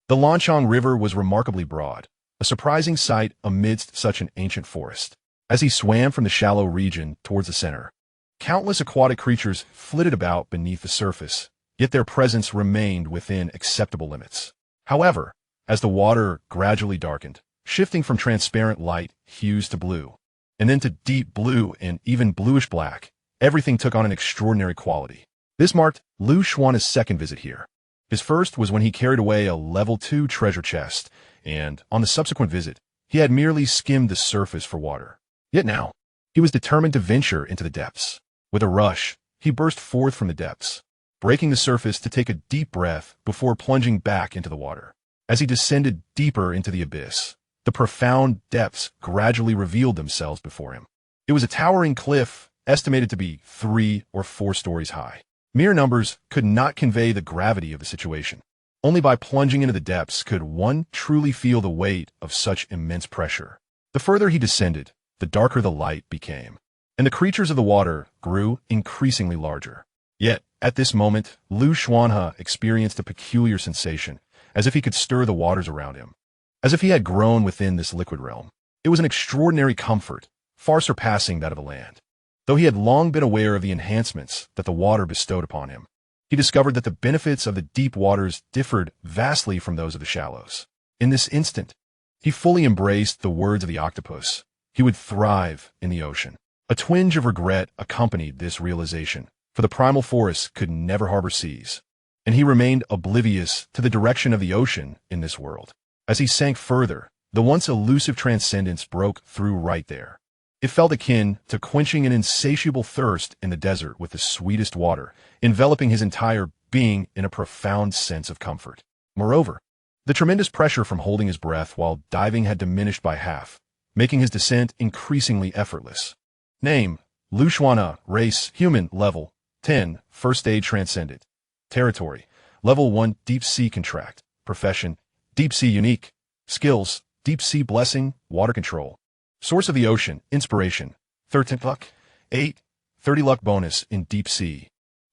The Lanchang River was remarkably broad, a surprising sight amidst such an ancient forest. As he swam from the shallow region towards the center, countless aquatic creatures flitted about beneath the surface, yet their presence remained within acceptable limits. However, as the water gradually darkened, shifting from transparent light hues to blue, and then to deep blue and even bluish-black, everything took on an extraordinary quality. This marked Xuanhe's second visit here. His first was when he carried away a level 2 treasure chest, and, on the subsequent visit, he had merely skimmed the surface for water. Yet now, he was determined to venture into the depths. With a rush, he burst forth from the depths, breaking the surface to take a deep breath before plunging back into the water. As he descended deeper into the abyss, the profound depths gradually revealed themselves before him. It was a towering cliff estimated to be 3 or 4 stories high. Mere numbers could not convey the gravity of the situation. Only by plunging into the depths could one truly feel the weight of such immense pressure. The further he descended, the darker the light became, and the creatures of the water grew increasingly larger. Yet, at this moment, Xuanhe experienced a peculiar sensation, as if he could stir the waters around him, as if he had grown within this liquid realm. It was an extraordinary comfort, far surpassing that of the land. Though he had long been aware of the enhancements that the water bestowed upon him, he discovered that the benefits of the deep waters differed vastly from those of the shallows. In this instant, he fully embraced the words of the octopus. He would thrive in the ocean. A twinge of regret accompanied this realization, for the primal forest could never harbor seas, and he remained oblivious to the direction of the ocean in this world. As he sank further, the once elusive transcendence broke through right there. It felt akin to quenching an insatiable thirst in the desert with the sweetest water, enveloping his entire being in a profound sense of comfort. Moreover, the tremendous pressure from holding his breath while diving had diminished by half, making his descent increasingly effortless. Name: Xuanhe. Race: human. Level: 10. First stage transcended. Territory: Level 1 Deep Sea Contract. Profession: Deep Sea Unique. Skills: Deep Sea Blessing, Water Control. Source of the Ocean: Inspiration. 13 luck. 8. 30 luck bonus in Deep Sea.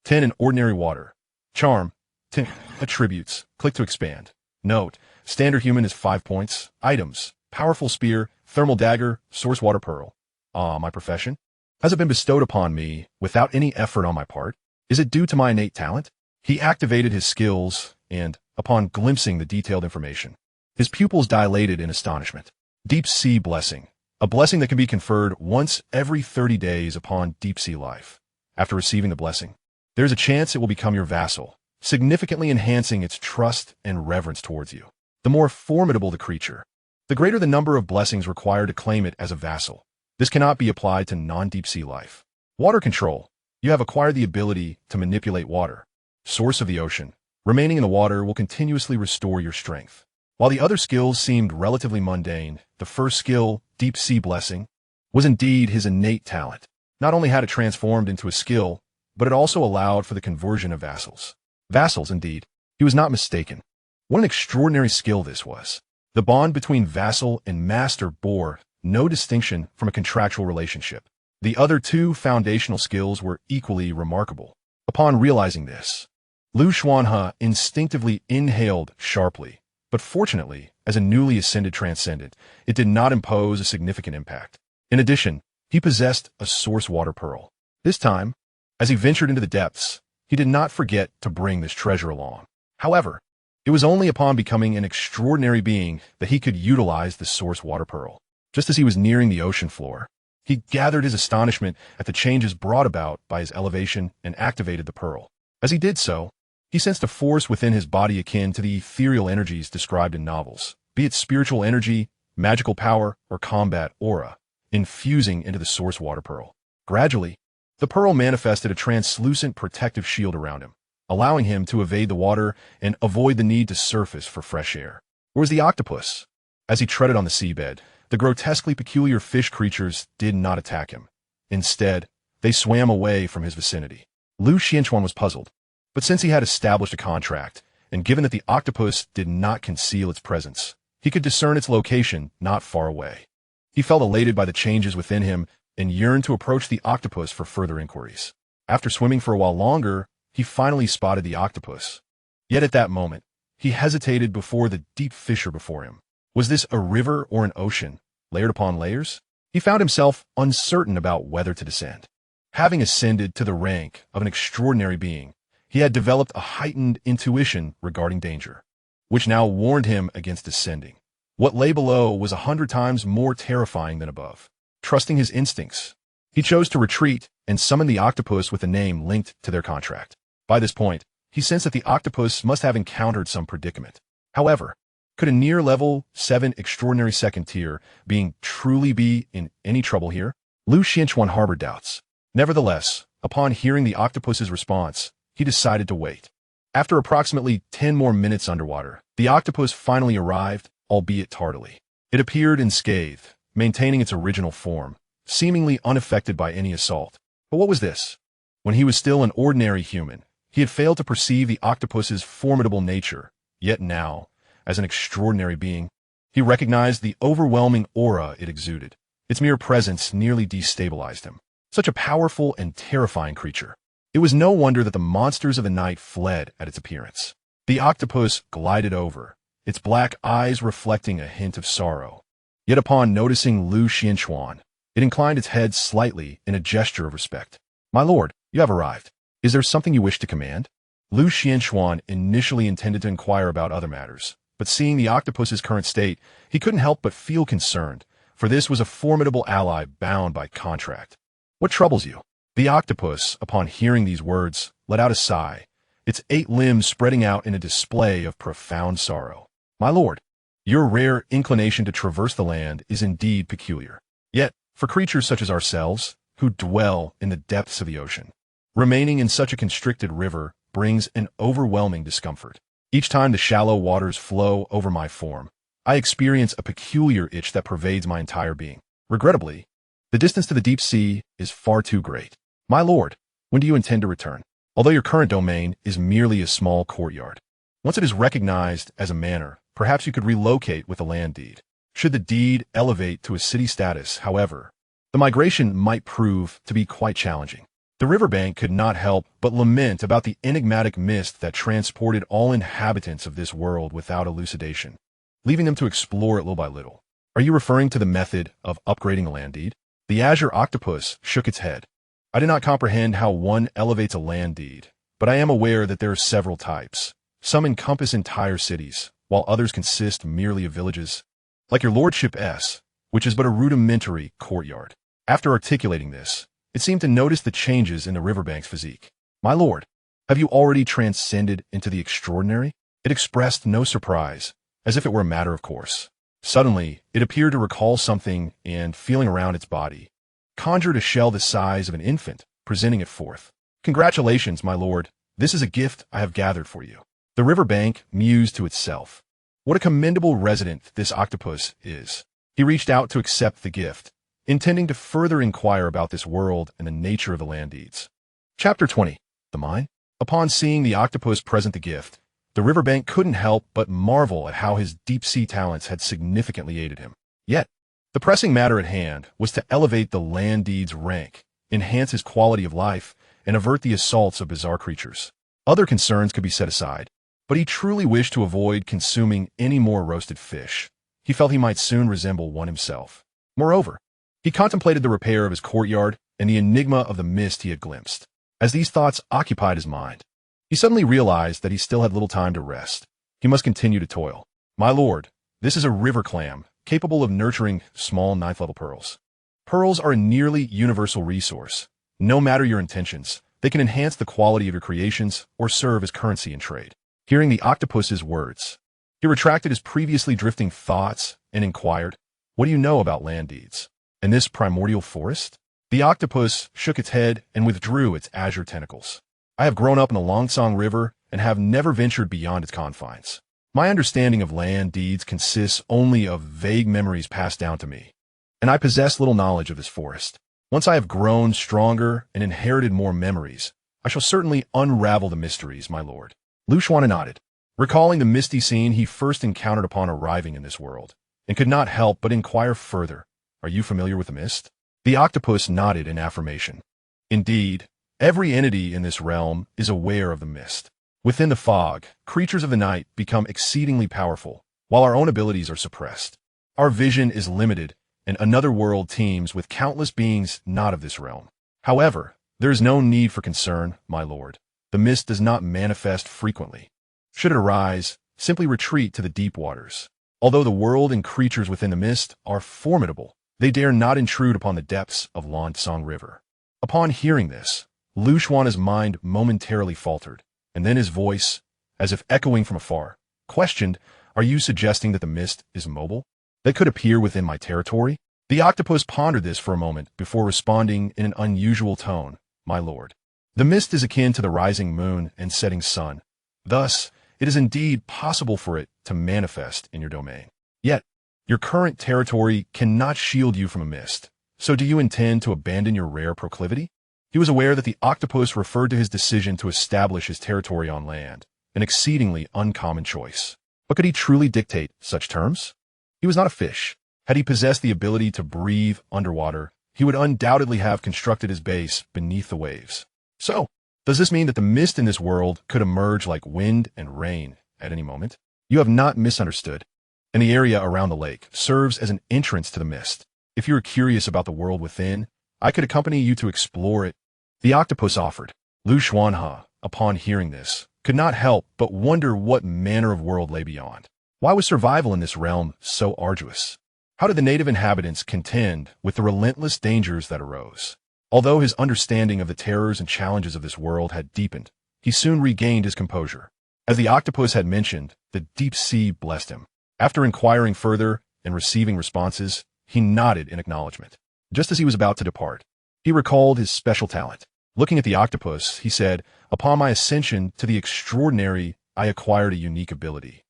10 in Ordinary Water. Charm: 10. Attributes: Click to expand. Note: Standard Human is 5 points. Items: Powerful Spear, Thermal Dagger, Source Water Pearl. My profession? Has it been bestowed upon me without any effort on my part? Is it due to my innate talent? He activated his skills, and, upon glimpsing the detailed information, his pupils dilated in astonishment. Deep Sea Blessing. A blessing that can be conferred once every 30 days upon deep sea life. After receiving the blessing, there's a chance it will become your vassal, significantly enhancing its trust and reverence towards you. The more formidable the creature, the greater the number of blessings required to claim it as a vassal. This cannot be applied to non-deep sea life. Water Control. You have acquired the ability to manipulate water. Source of the Ocean. Remaining in the water will continuously restore your strength. While the other skills seemed relatively mundane, the first skill, Deep Sea Blessing, was indeed his innate talent. Not only had it transformed into a skill, but it also allowed for the conversion of vassals. Vassals, indeed. He was not mistaken. What an extraordinary skill this was. The bond between vassal and master bore no distinction from a contractual relationship. The other two foundational skills were equally remarkable. Upon realizing this, Xuanhe instinctively inhaled sharply, but fortunately, as a newly ascended transcendent, it did not impose a significant impact. In addition, he possessed a source water pearl. This time, as he ventured into the depths, he did not forget to bring this treasure along. However, it was only upon becoming an extraordinary being that he could utilize the source water pearl. Just as he was nearing the ocean floor, he gathered his astonishment at the changes brought about by his elevation and activated the pearl. As he did so, he sensed a force within his body akin to the ethereal energies described in novels, be it spiritual energy, magical power, or combat aura, infusing into the source water pearl. Gradually, the pearl manifested a translucent protective shield around him, allowing him to evade the water and avoid the need to surface for fresh air. Whereas the octopus, as he treaded on the seabed, the grotesquely peculiar fish creatures did not attack him. Instead, they swam away from his vicinity. Xuanhe was puzzled, but since he had established a contract, and given that the octopus did not conceal its presence, he could discern its location not far away. He felt elated by the changes within him and yearned to approach the octopus for further inquiries. After swimming for a while longer, he finally spotted the octopus. Yet at that moment, he hesitated before the deep fissure before him. Was this a river or an ocean, layered upon layers? He found himself uncertain about whether to descend. Having ascended to the rank of an extraordinary being, he had developed a heightened intuition regarding danger, which now warned him against descending. What lay below was 100 times more terrifying than above. Trusting his instincts, he chose to retreat and summon the octopus with a name linked to their contract. By this point, he sensed that the octopus must have encountered some predicament. However, could a near level 7 extraordinary second tier being truly be in any trouble here? Xuanhe harbored doubts. Nevertheless, upon hearing the octopus's response, he decided to wait. After approximately 10 more minutes underwater, the octopus finally arrived, albeit tardily. It appeared unscathed, maintaining its original form, seemingly unaffected by any assault. But what was this? When he was still an ordinary human, He had failed to perceive the octopus's formidable nature, yet now, as an extraordinary being, he recognized the overwhelming aura it exuded. Its mere presence nearly destabilized him. Such a powerful and terrifying creature. It was no wonder that the monsters of the night fled at its appearance. The octopus glided over, its black eyes reflecting a hint of sorrow. Yet upon noticing Xuanhe, it inclined its head slightly in a gesture of respect. "My lord, you have arrived. Is there something you wish to command?" Xuanhe initially intended to inquire about other matters, but seeing the octopus's current state, he couldn't help but feel concerned, for this was a formidable ally bound by contract. "What troubles you?" The octopus, upon hearing these words, let out a sigh, its 8 limbs spreading out in a display of profound sorrow. "My lord, your rare inclination to traverse the land is indeed peculiar. Yet, for creatures such as ourselves, who dwell in the depths of the ocean, remaining in such a constricted river brings an overwhelming discomfort. Each time the shallow waters flow over my form, I experience a peculiar itch that pervades my entire being. Regrettably, the distance to the deep sea is far too great. My lord, when do you intend to return? Although your current domain is merely a small courtyard, once it is recognized as a manor, perhaps you could relocate with a land deed. Should the deed elevate to a city status, however, the migration might prove to be quite challenging." The riverbank could not help but lament about the enigmatic mist that transported all inhabitants of this world without elucidation, leaving them to explore it little by little. "Are you referring to the method of upgrading a land deed?" The azure octopus shook its head. "I do not comprehend how one elevates a land deed, but I am aware that there are several types. Some encompass entire cities, while others consist merely of villages, like your lordship's, which is but a rudimentary courtyard." After articulating this, it seemed to notice the changes in the riverbank's physique. "My lord, have you already transcended into the extraordinary?" It expressed no surprise, as if it were a matter of course. Suddenly, it appeared to recall something and, feeling around its body, conjured a shell the size of an infant, presenting it forth. "Congratulations, my lord. This is a gift I have gathered for you." The riverbank mused to itself. What a commendable resident this octopus is. He reached out to accept the gift, intending to further inquire about this world and the nature of the land deeds. Chapter 20. The Mine. Upon seeing the octopus present the gift, the riverbank couldn't help but marvel at how his deep-sea talents had significantly aided him. Yet, the pressing matter at hand was to elevate the land deed's rank, enhance his quality of life, and avert the assaults of bizarre creatures. Other concerns could be set aside, but he truly wished to avoid consuming any more roasted fish. He felt he might soon resemble one himself. Moreover, he contemplated the repair of his courtyard and the enigma of the mist he had glimpsed. As these thoughts occupied his mind, he suddenly realized that he still had little time to rest. He must continue to toil. "My lord, this is a river clam, capable of nurturing small 9th-level pearls. Pearls are a nearly universal resource. No matter your intentions, they can enhance the quality of your creations or serve as currency in trade." Hearing the octopus's words, he retracted his previously drifting thoughts and inquired, "What do you know about land deeds? And this primordial forest?" The octopus shook its head and withdrew its azure tentacles. "I have grown up in the Longsong River and have never ventured beyond its confines. My understanding of land deeds consists only of vague memories passed down to me, and I possess little knowledge of this forest. Once I have grown stronger and inherited more memories, I shall certainly unravel the mysteries, my lord." Xuanhe nodded, recalling the misty scene he first encountered upon arriving in this world, and could not help but inquire further, "Are you familiar with the mist?" The octopus nodded in affirmation. "Indeed, every entity in this realm is aware of the mist. Within the fog, creatures of the night become exceedingly powerful, while our own abilities are suppressed. Our vision is limited, and another world teems with countless beings not of this realm. However, there is no need for concern, my lord. The mist does not manifest frequently. Should it arise, simply retreat to the deep waters. Although the world and creatures within the mist are formidable, they dare not intrude upon the depths of Longsong River." Upon hearing this, Xuanhe's mind momentarily faltered, and then his voice, as if echoing from afar, questioned, "Are you suggesting that the mist is mobile? That could appear within my territory?" The octopus pondered this for a moment before responding in an unusual tone, "My lord, the mist is akin to the rising moon and setting sun. Thus, it is indeed possible for it to manifest in your domain. Yet, your current territory cannot shield you from a mist. So do you intend to abandon your rare proclivity?" He He was aware that the octopus referred to his decision to establish his territory on land, an exceedingly uncommon choice. But could he truly dictate such terms? He was not a fish. Had he possessed the ability to breathe underwater, he would undoubtedly have constructed his base beneath the waves. So, does this mean that the mist in this world could emerge like wind and rain at any moment? You have not misunderstood. And the area around the lake serves as an entrance to the mist. If you are curious about the world within, I could accompany you to explore it. The octopus offered. Xuanhe, upon hearing this, could not help but wonder what manner of world lay beyond. Why was survival in this realm so arduous? How did the native inhabitants contend with the relentless dangers that arose? Although his understanding of the terrors and challenges of this world had deepened, he soon regained his composure. As the octopus had mentioned, the deep sea blessed him. After inquiring further and receiving responses, he nodded in acknowledgement. Just as he was about to depart, he recalled his special talent. Looking at the octopus, he said, "Upon my ascension to the extraordinary, I acquired a unique ability.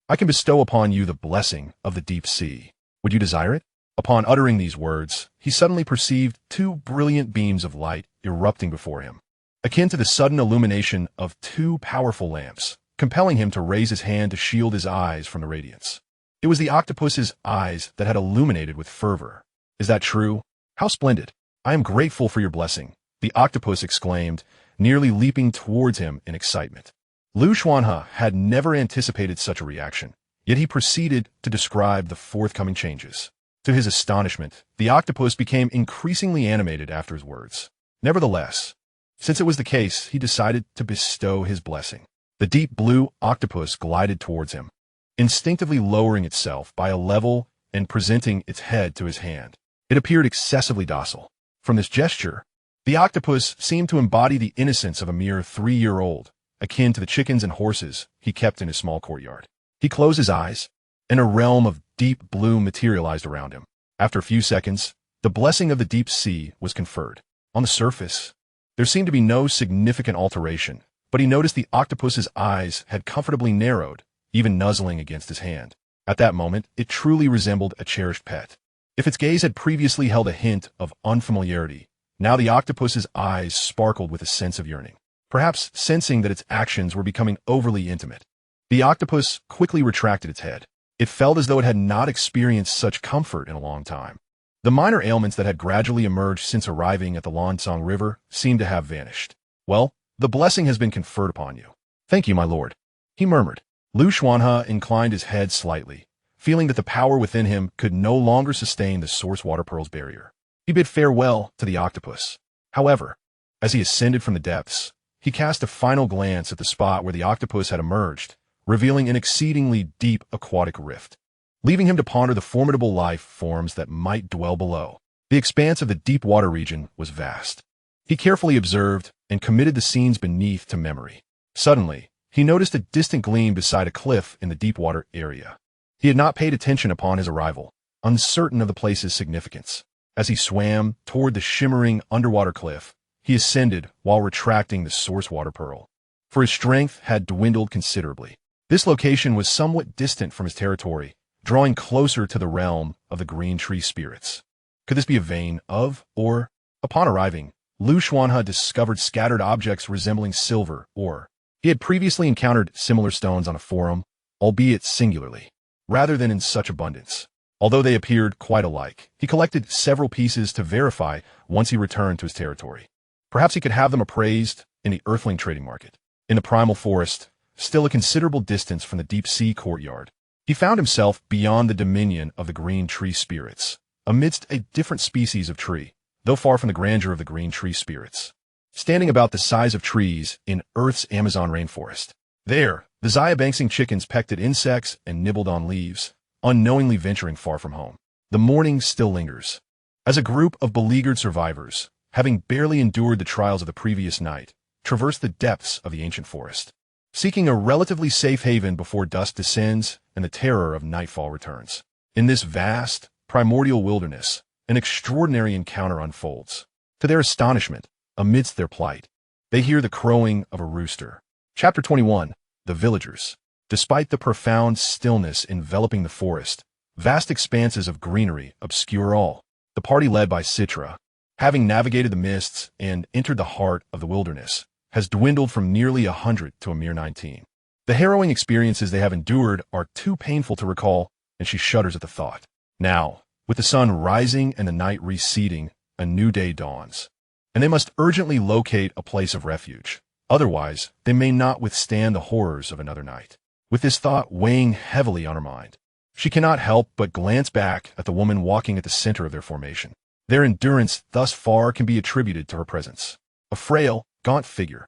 I can bestow upon you the blessing of the deep sea. Would you desire it?" Upon uttering these words, he suddenly perceived two brilliant beams of light erupting before him, akin to the sudden illumination of two powerful lamps, compelling him to raise his hand to shield his eyes from the radiance. It was the octopus's eyes that had illuminated with fervor. "Is that true? How splendid! I am grateful for your blessing," the octopus exclaimed, nearly leaping towards him in excitement. Xuanhe had never anticipated such a reaction, yet he proceeded to describe the forthcoming changes. To his astonishment, the octopus became increasingly animated after his words. Nevertheless, since it was the case, he decided to bestow his blessing. The deep blue octopus glided towards him, instinctively lowering itself by a level and presenting its head to his hand. It appeared excessively docile. From this gesture, the octopus seemed to embody the innocence of a mere 3-year-old, akin to the chickens and horses he kept in his small courtyard. He closed his eyes, and a realm of deep blue materialized around him. After a few seconds, the blessing of the deep sea was conferred. On the surface, there seemed to be no significant alteration, but he noticed the octopus's eyes had comfortably narrowed, even nuzzling against his hand. At that moment, it truly resembled a cherished pet. If its gaze had previously held a hint of unfamiliarity, now the octopus's eyes sparkled with a sense of yearning, perhaps sensing that its actions were becoming overly intimate. The octopus quickly retracted its head. It felt as though it had not experienced such comfort in a long time. The minor ailments that had gradually emerged since arriving at the Lansong River seemed to have vanished. "Well, the blessing has been conferred upon you." "Thank you, my lord," he murmured. Xuanhe inclined his head slightly, feeling that the power within him could no longer sustain the source water pearl's barrier. He bid farewell to the octopus. However, as he ascended from the depths, he cast a final glance at the spot where the octopus had emerged, revealing an exceedingly deep aquatic rift, leaving him to ponder the formidable life forms that might dwell below. The expanse of the deep water region was vast. He carefully observed and committed the scenes beneath to memory. Suddenly, he noticed a distant gleam beside a cliff in the deep water area. He had not paid attention upon his arrival, uncertain of the place's significance. As he swam toward the shimmering underwater cliff, he ascended while retracting the source water pearl, for his strength had dwindled considerably. This location was somewhat distant from his territory, drawing closer to the realm of the green tree spirits. Could this be a vein of, or, upon arriving, Xuanhe discovered scattered objects resembling silver ore. He had previously encountered similar stones on a forum, albeit singularly, rather than in such abundance. Although they appeared quite alike, he collected several pieces to verify once he returned to his territory. Perhaps he could have them appraised in the earthling trading market. In the primal forest, still a considerable distance from the deep sea courtyard, he found himself beyond the dominion of the green tree spirits, amidst a different species of tree, though far from the grandeur of the green tree spirits. Standing about the size of trees in Earth's Amazon rainforest. There, the Xiabanxing chickens pecked at insects and nibbled on leaves, unknowingly venturing far from home. The morning still lingers. As a group of beleaguered survivors, having barely endured the trials of the previous night, traverse the depths of the ancient forest, seeking a relatively safe haven before dusk descends and the terror of nightfall returns. In this vast, primordial wilderness, an extraordinary encounter unfolds. To their astonishment, amidst their plight, they hear the crowing of a rooster. Chapter 21. The Villagers. Despite the profound stillness enveloping the forest, vast expanses of greenery obscure all. The party led by Citra, having navigated the mists and entered the heart of the wilderness, has dwindled from nearly 100 to a mere 19. The harrowing experiences they have endured are too painful to recall, and she shudders at the thought. Now, with the sun rising and the night receding, a new day dawns, and they must urgently locate a place of refuge. Otherwise, they may not withstand the horrors of another night. With this thought weighing heavily on her mind, she cannot help but glance back at the woman walking at the center of their formation. Their endurance thus far can be attributed to her presence. A frail, gaunt figure.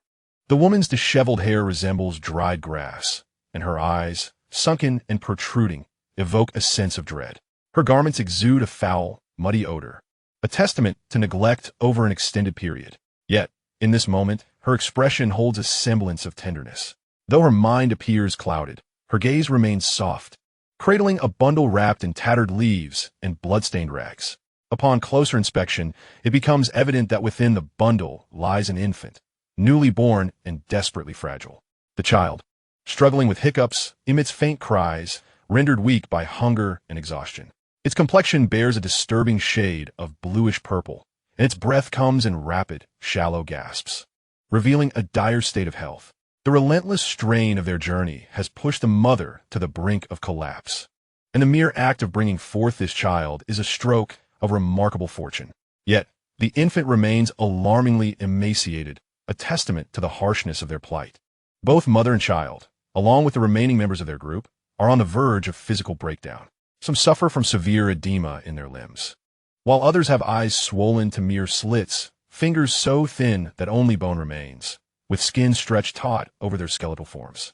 The woman's disheveled hair resembles dried grass, and her eyes, sunken and protruding, evoke a sense of dread. Her garments exude a foul, muddy odor, a testament to neglect over an extended period. Yet, in this moment, her expression holds a semblance of tenderness. Though her mind appears clouded, her gaze remains soft, cradling a bundle wrapped in tattered leaves and blood-stained rags. Upon closer inspection, it becomes evident that within the bundle lies an infant, newly born and desperately fragile. The child, struggling with hiccups, emits faint cries, rendered weak by hunger and exhaustion. Its complexion bears a disturbing shade of bluish purple, and its breath comes in rapid, shallow gasps, revealing a dire state of health. The relentless strain of their journey has pushed the mother to the brink of collapse, and the mere act of bringing forth this child is a stroke of remarkable fortune. Yet, the infant remains alarmingly emaciated, a testament to the harshness of their plight. Both mother and child, along with the remaining members of their group, are on the verge of physical breakdown. Some suffer from severe edema in their limbs, while others have eyes swollen to mere slits, fingers so thin that only bone remains, with skin stretched taut over their skeletal forms.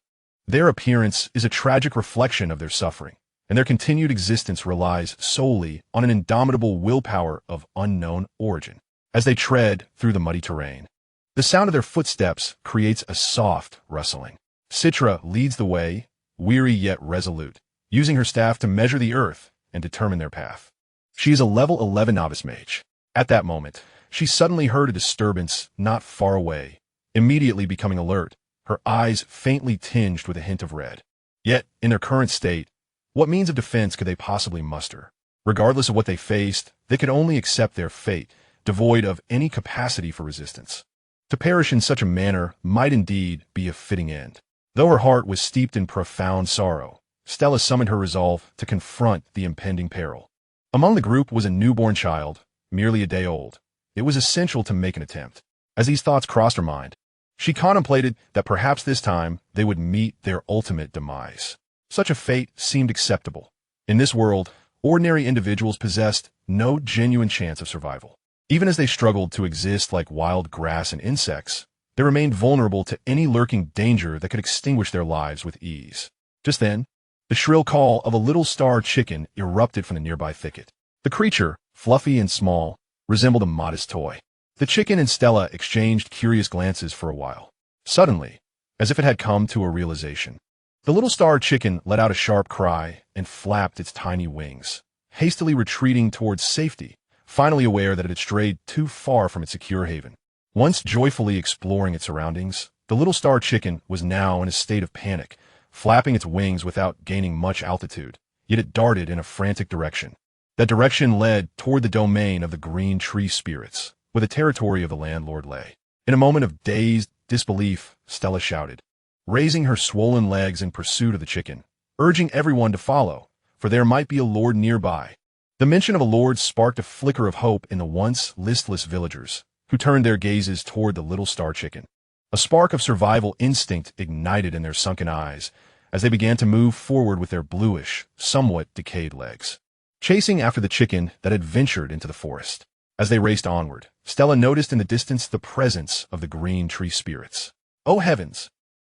Their appearance is a tragic reflection of their suffering, and their continued existence relies solely on an indomitable willpower of unknown origin. As they tread through the muddy terrain, the sound of their footsteps creates a soft rustling. Citra leads the way, weary yet resolute, using her staff to measure the earth and determine their path. She is a level 11 novice mage. At that moment, she suddenly heard a disturbance not far away, immediately becoming alert, her eyes faintly tinged with a hint of red. Yet, in their current state, what means of defense could they possibly muster? Regardless of what they faced, they could only accept their fate, devoid of any capacity for resistance. To perish in such a manner might indeed be a fitting end. Though her heart was steeped in profound sorrow, Stella summoned her resolve to confront the impending peril. Among the group was a newborn child, merely a day old. It was essential to make an attempt. As these thoughts crossed her mind, she contemplated that perhaps this time they would meet their ultimate demise. Such a fate seemed acceptable. In this world, ordinary individuals possessed no genuine chance of survival. Even as they struggled to exist like wild grass and insects, they remained vulnerable to any lurking danger that could extinguish their lives with ease. Just then, the shrill call of a little star chicken erupted from the nearby thicket. The creature, fluffy and small, resembled a modest toy. The chicken and Stella exchanged curious glances for a while. Suddenly, as if it had come to a realization, the little star chicken let out a sharp cry and flapped its tiny wings, hastily retreating towards safety, finally aware that it had strayed too far from its secure haven. Once joyfully exploring its surroundings, the little star chicken was now in a state of panic, flapping its wings without gaining much altitude, yet it darted in a frantic direction. That direction led toward the domain of the green tree spirits, where the territory of the landlord lay. In a moment of dazed disbelief, Stella shouted, raising her swollen legs in pursuit of the chicken, urging everyone to follow, for there might be a lord nearby. The mention of a lord sparked a flicker of hope in the once listless villagers, who turned their gazes toward the little star chicken. A spark of survival instinct ignited in their sunken eyes as they began to move forward with their bluish, somewhat decayed legs, chasing after the chicken that had ventured into the forest. As they raced onward, Stella noticed in the distance the presence of the green tree spirits. Oh heavens!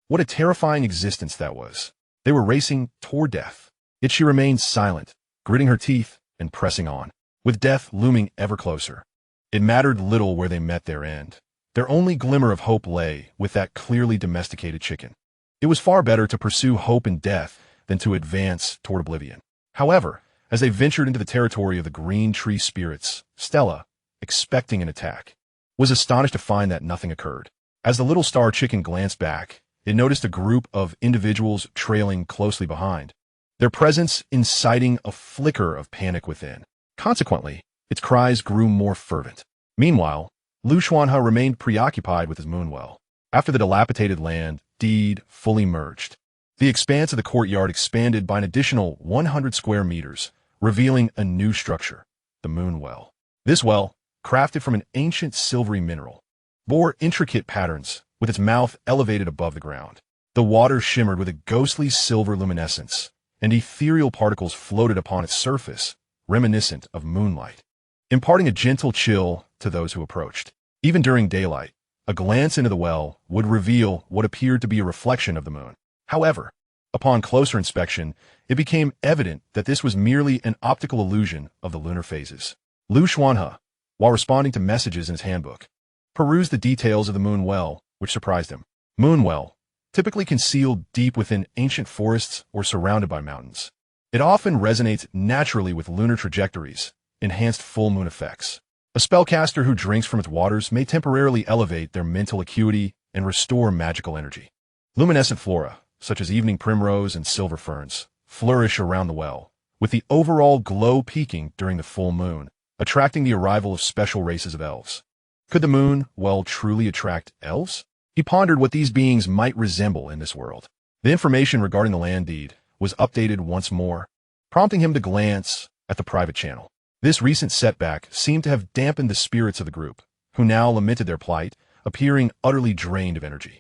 What a terrifying existence that was. They were racing toward death. Yet she remained silent, gritting her teeth and pressing on, with death looming ever closer. It mattered little where they met their end. Their only glimmer of hope lay with that clearly domesticated chicken. It was far better to pursue hope in death than to advance toward oblivion. However, as they ventured into the territory of the green tree spirits, Stella, expecting an attack, was astonished to find that nothing occurred. As the little star chicken glanced back, it noticed a group of individuals trailing closely behind, their presence inciting a flicker of panic within. Consequently, its cries grew more fervent. Meanwhile, Xuanhe remained preoccupied with his moonwell. After the dilapidated land deed fully merged, the expanse of the courtyard expanded by an additional 100 square meters, revealing a new structure, the moonwell. This well, crafted from an ancient silvery mineral, bore intricate patterns with its mouth elevated above the ground. The water shimmered with a ghostly silver luminescence, and ethereal particles floated upon its surface, reminiscent of moonlight, imparting a gentle chill to those who approached. Even during daylight, a glance into the well would reveal what appeared to be a reflection of the moon. However, upon closer inspection, it became evident that this was merely an optical illusion of the lunar phases. Xuanhe, while responding to messages in his handbook, perused the details of the moon well, which surprised him. Moon well, typically concealed deep within ancient forests or surrounded by mountains. It often resonates naturally with lunar trajectories, enhanced full moon effects. A spellcaster who drinks from its waters may temporarily elevate their mental acuity and restore magical energy. Luminescent flora, such as evening primrose and silver ferns, flourish around the well, with the overall glow peaking during the full moon, attracting the arrival of special races of elves. Could the moon well truly attract elves? He pondered what these beings might resemble in this world. The information regarding the land deed was updated once more, prompting him to glance at the private channel. This recent setback seemed to have dampened the spirits of the group, who now lamented their plight, appearing utterly drained of energy.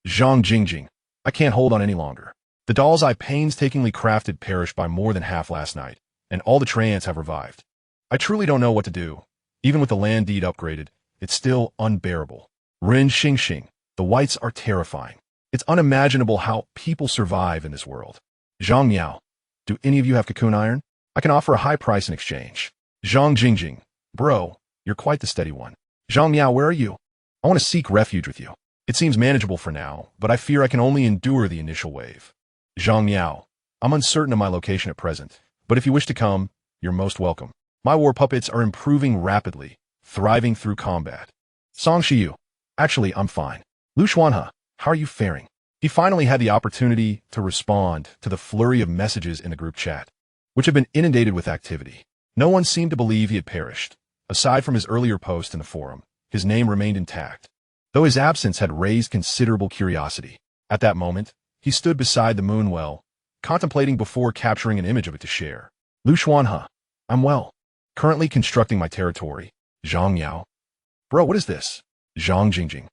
Zhang, I can't hold on any longer. The dolls I painstakingly crafted perished by more than half last night, and all the Traians have revived. I truly don't know what to do. Even with the land deed upgraded, it's still unbearable. Ren Xingxing, the whites are terrifying. It's unimaginable how people survive in this world. Zhang Miao, do any of you have cocoon iron? I can offer a high price in exchange. Zhang Jingjing, bro, you're quite the steady one. Zhang Miao, where are you? I want to seek refuge with you. It seems manageable for now, but I fear I can only endure the initial wave. Zhang Miao, I'm uncertain of my location at present, but if you wish to come, you're most welcome. My war puppets are improving rapidly, thriving through combat. Song Shiyu, actually, I'm fine. Xuanhe, how are you faring? He finally had the opportunity to respond to the flurry of messages in the group chat, which had been inundated with activity. No one seemed to believe he had perished. Aside from his earlier post in the forum, his name remained intact, though his absence had raised considerable curiosity. At that moment, he stood beside the moon well, contemplating before capturing an image of it to share. Xuanhe, I'm well. Currently constructing my territory. Zhang Yao. Bro, what is this? Zhang Jingjing.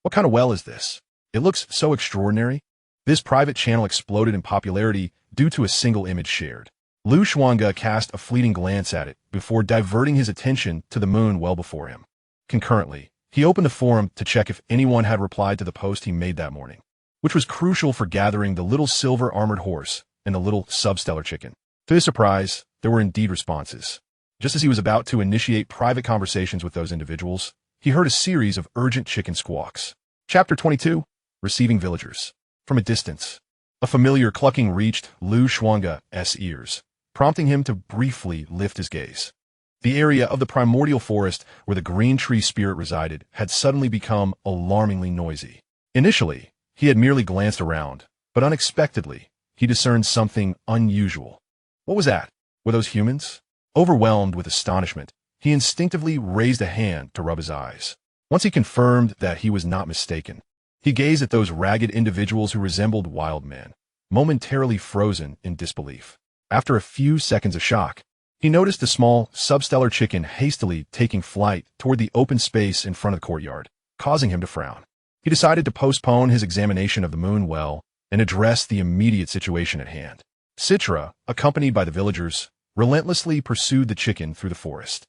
What kind of well is this? It looks so extraordinary. This private channel exploded in popularity due to a single image shared. Xuanhe cast a fleeting glance at it before diverting his attention to the moon well before him. Concurrently, he opened the forum to check if anyone had replied to the post he made that morning, which was crucial for gathering the little silver armored horse and the little substellar chicken. To his surprise, there were indeed responses. Just as he was about to initiate private conversations with those individuals, he heard a series of urgent chicken squawks. Chapter 22, Receiving Villagers. From a distance, a familiar clucking reached Xuanhe's ears, prompting him to briefly lift his gaze. The area of the primordial forest where the green tree spirit resided had suddenly become alarmingly noisy. Initially, he had merely glanced around, but unexpectedly, he discerned something unusual. What was that? Were those humans? Overwhelmed with astonishment, he instinctively raised a hand to rub his eyes. Once he confirmed that he was not mistaken, he gazed at those ragged individuals who resembled wild men, momentarily frozen in disbelief. After a few seconds of shock, he noticed a small, substellar chicken hastily taking flight toward the open space in front of the courtyard, causing him to frown. He decided to postpone his examination of the moon well and address the immediate situation at hand. Citra, accompanied by the villagers, relentlessly pursued the chicken through the forest.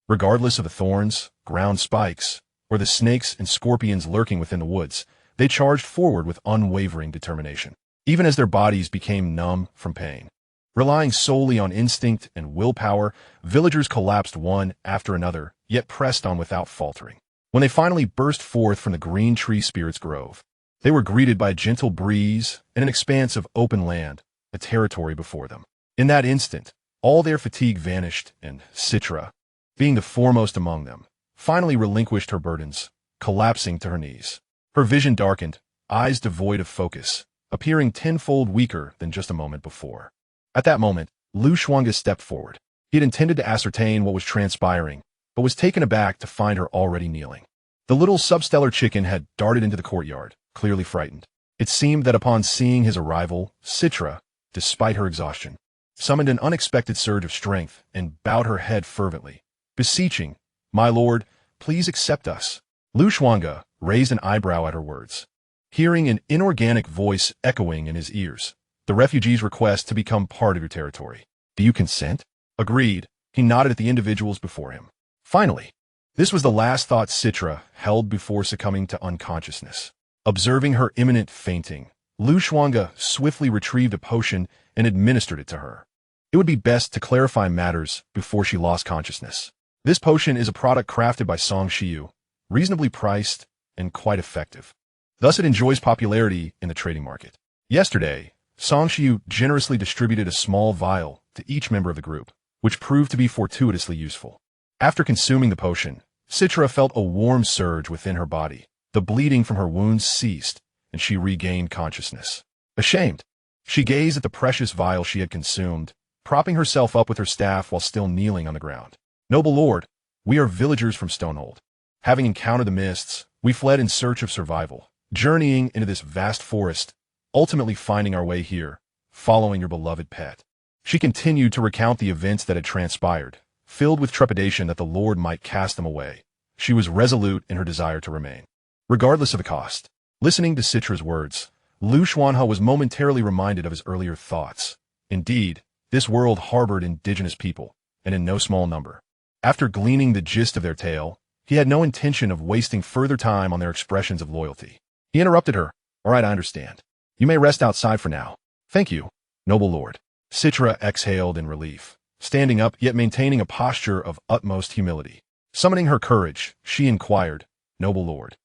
Regardless of the thorns, ground spikes, or the snakes and scorpions lurking within the woods, they charged forward with unwavering determination, even as their bodies became numb from pain. Relying solely on instinct and willpower, villagers collapsed one after another, yet pressed on without faltering. When they finally burst forth from the green tree spirit's grove, they were greeted by a gentle breeze and an expanse of open land, a territory before them. In that instant, all their fatigue vanished, and Citra, being the foremost among them, finally relinquished her burdens, collapsing to her knees. Her vision darkened, eyes devoid of focus, appearing tenfold weaker than just a moment before. At that moment, Xuanhe stepped forward. He had intended to ascertain what was transpiring, but was taken aback to find her already kneeling. The little substellar chicken had darted into the courtyard, clearly frightened. It seemed that upon seeing his arrival, Citra, despite her exhaustion, summoned an unexpected surge of strength and bowed her head fervently, beseeching, "My lord, please accept us." Xuanhe raised an eyebrow at her words. Hearing an inorganic voice echoing in his ears, the refugee's request to become part of your territory. "Do you consent?" Agreed. He nodded at the individuals before him. Finally, this was the last thought Citra held before succumbing to unconsciousness. Observing her imminent fainting, Xuanhe swiftly retrieved a potion and administered it to her. It would be best to clarify matters before she lost consciousness. This potion is a product crafted by Xuanhe, reasonably priced and quite effective. Thus it enjoys popularity in the trading market. Yesterday, Xuanhe generously distributed a small vial to each member of the group, which proved to be fortuitously useful. After consuming the potion, Citra felt a warm surge within her body. The bleeding from her wounds ceased, and she regained consciousness. Ashamed, she gazed at the precious vial she had consumed, propping herself up with her staff while still kneeling on the ground. "Noble lord, we are villagers from Stonehold. Having encountered the mists, we fled in search of survival, journeying into this vast forest, ultimately finding our way here, following your beloved pet." She continued to recount the events that had transpired, filled with trepidation that the Lord might cast them away. She was resolute in her desire to remain, regardless of the cost. Listening to Citra's words, Xuanhe was momentarily reminded of his earlier thoughts. Indeed, this world harbored indigenous people, and in no small number. After gleaning the gist of their tale, he had no intention of wasting further time on their expressions of loyalty. He interrupted her. "All right, I understand. You may rest outside for now." "Thank you, noble lord." Citra exhaled in relief, standing up yet maintaining a posture of utmost humility. Summoning her courage, she inquired, "Noble lord,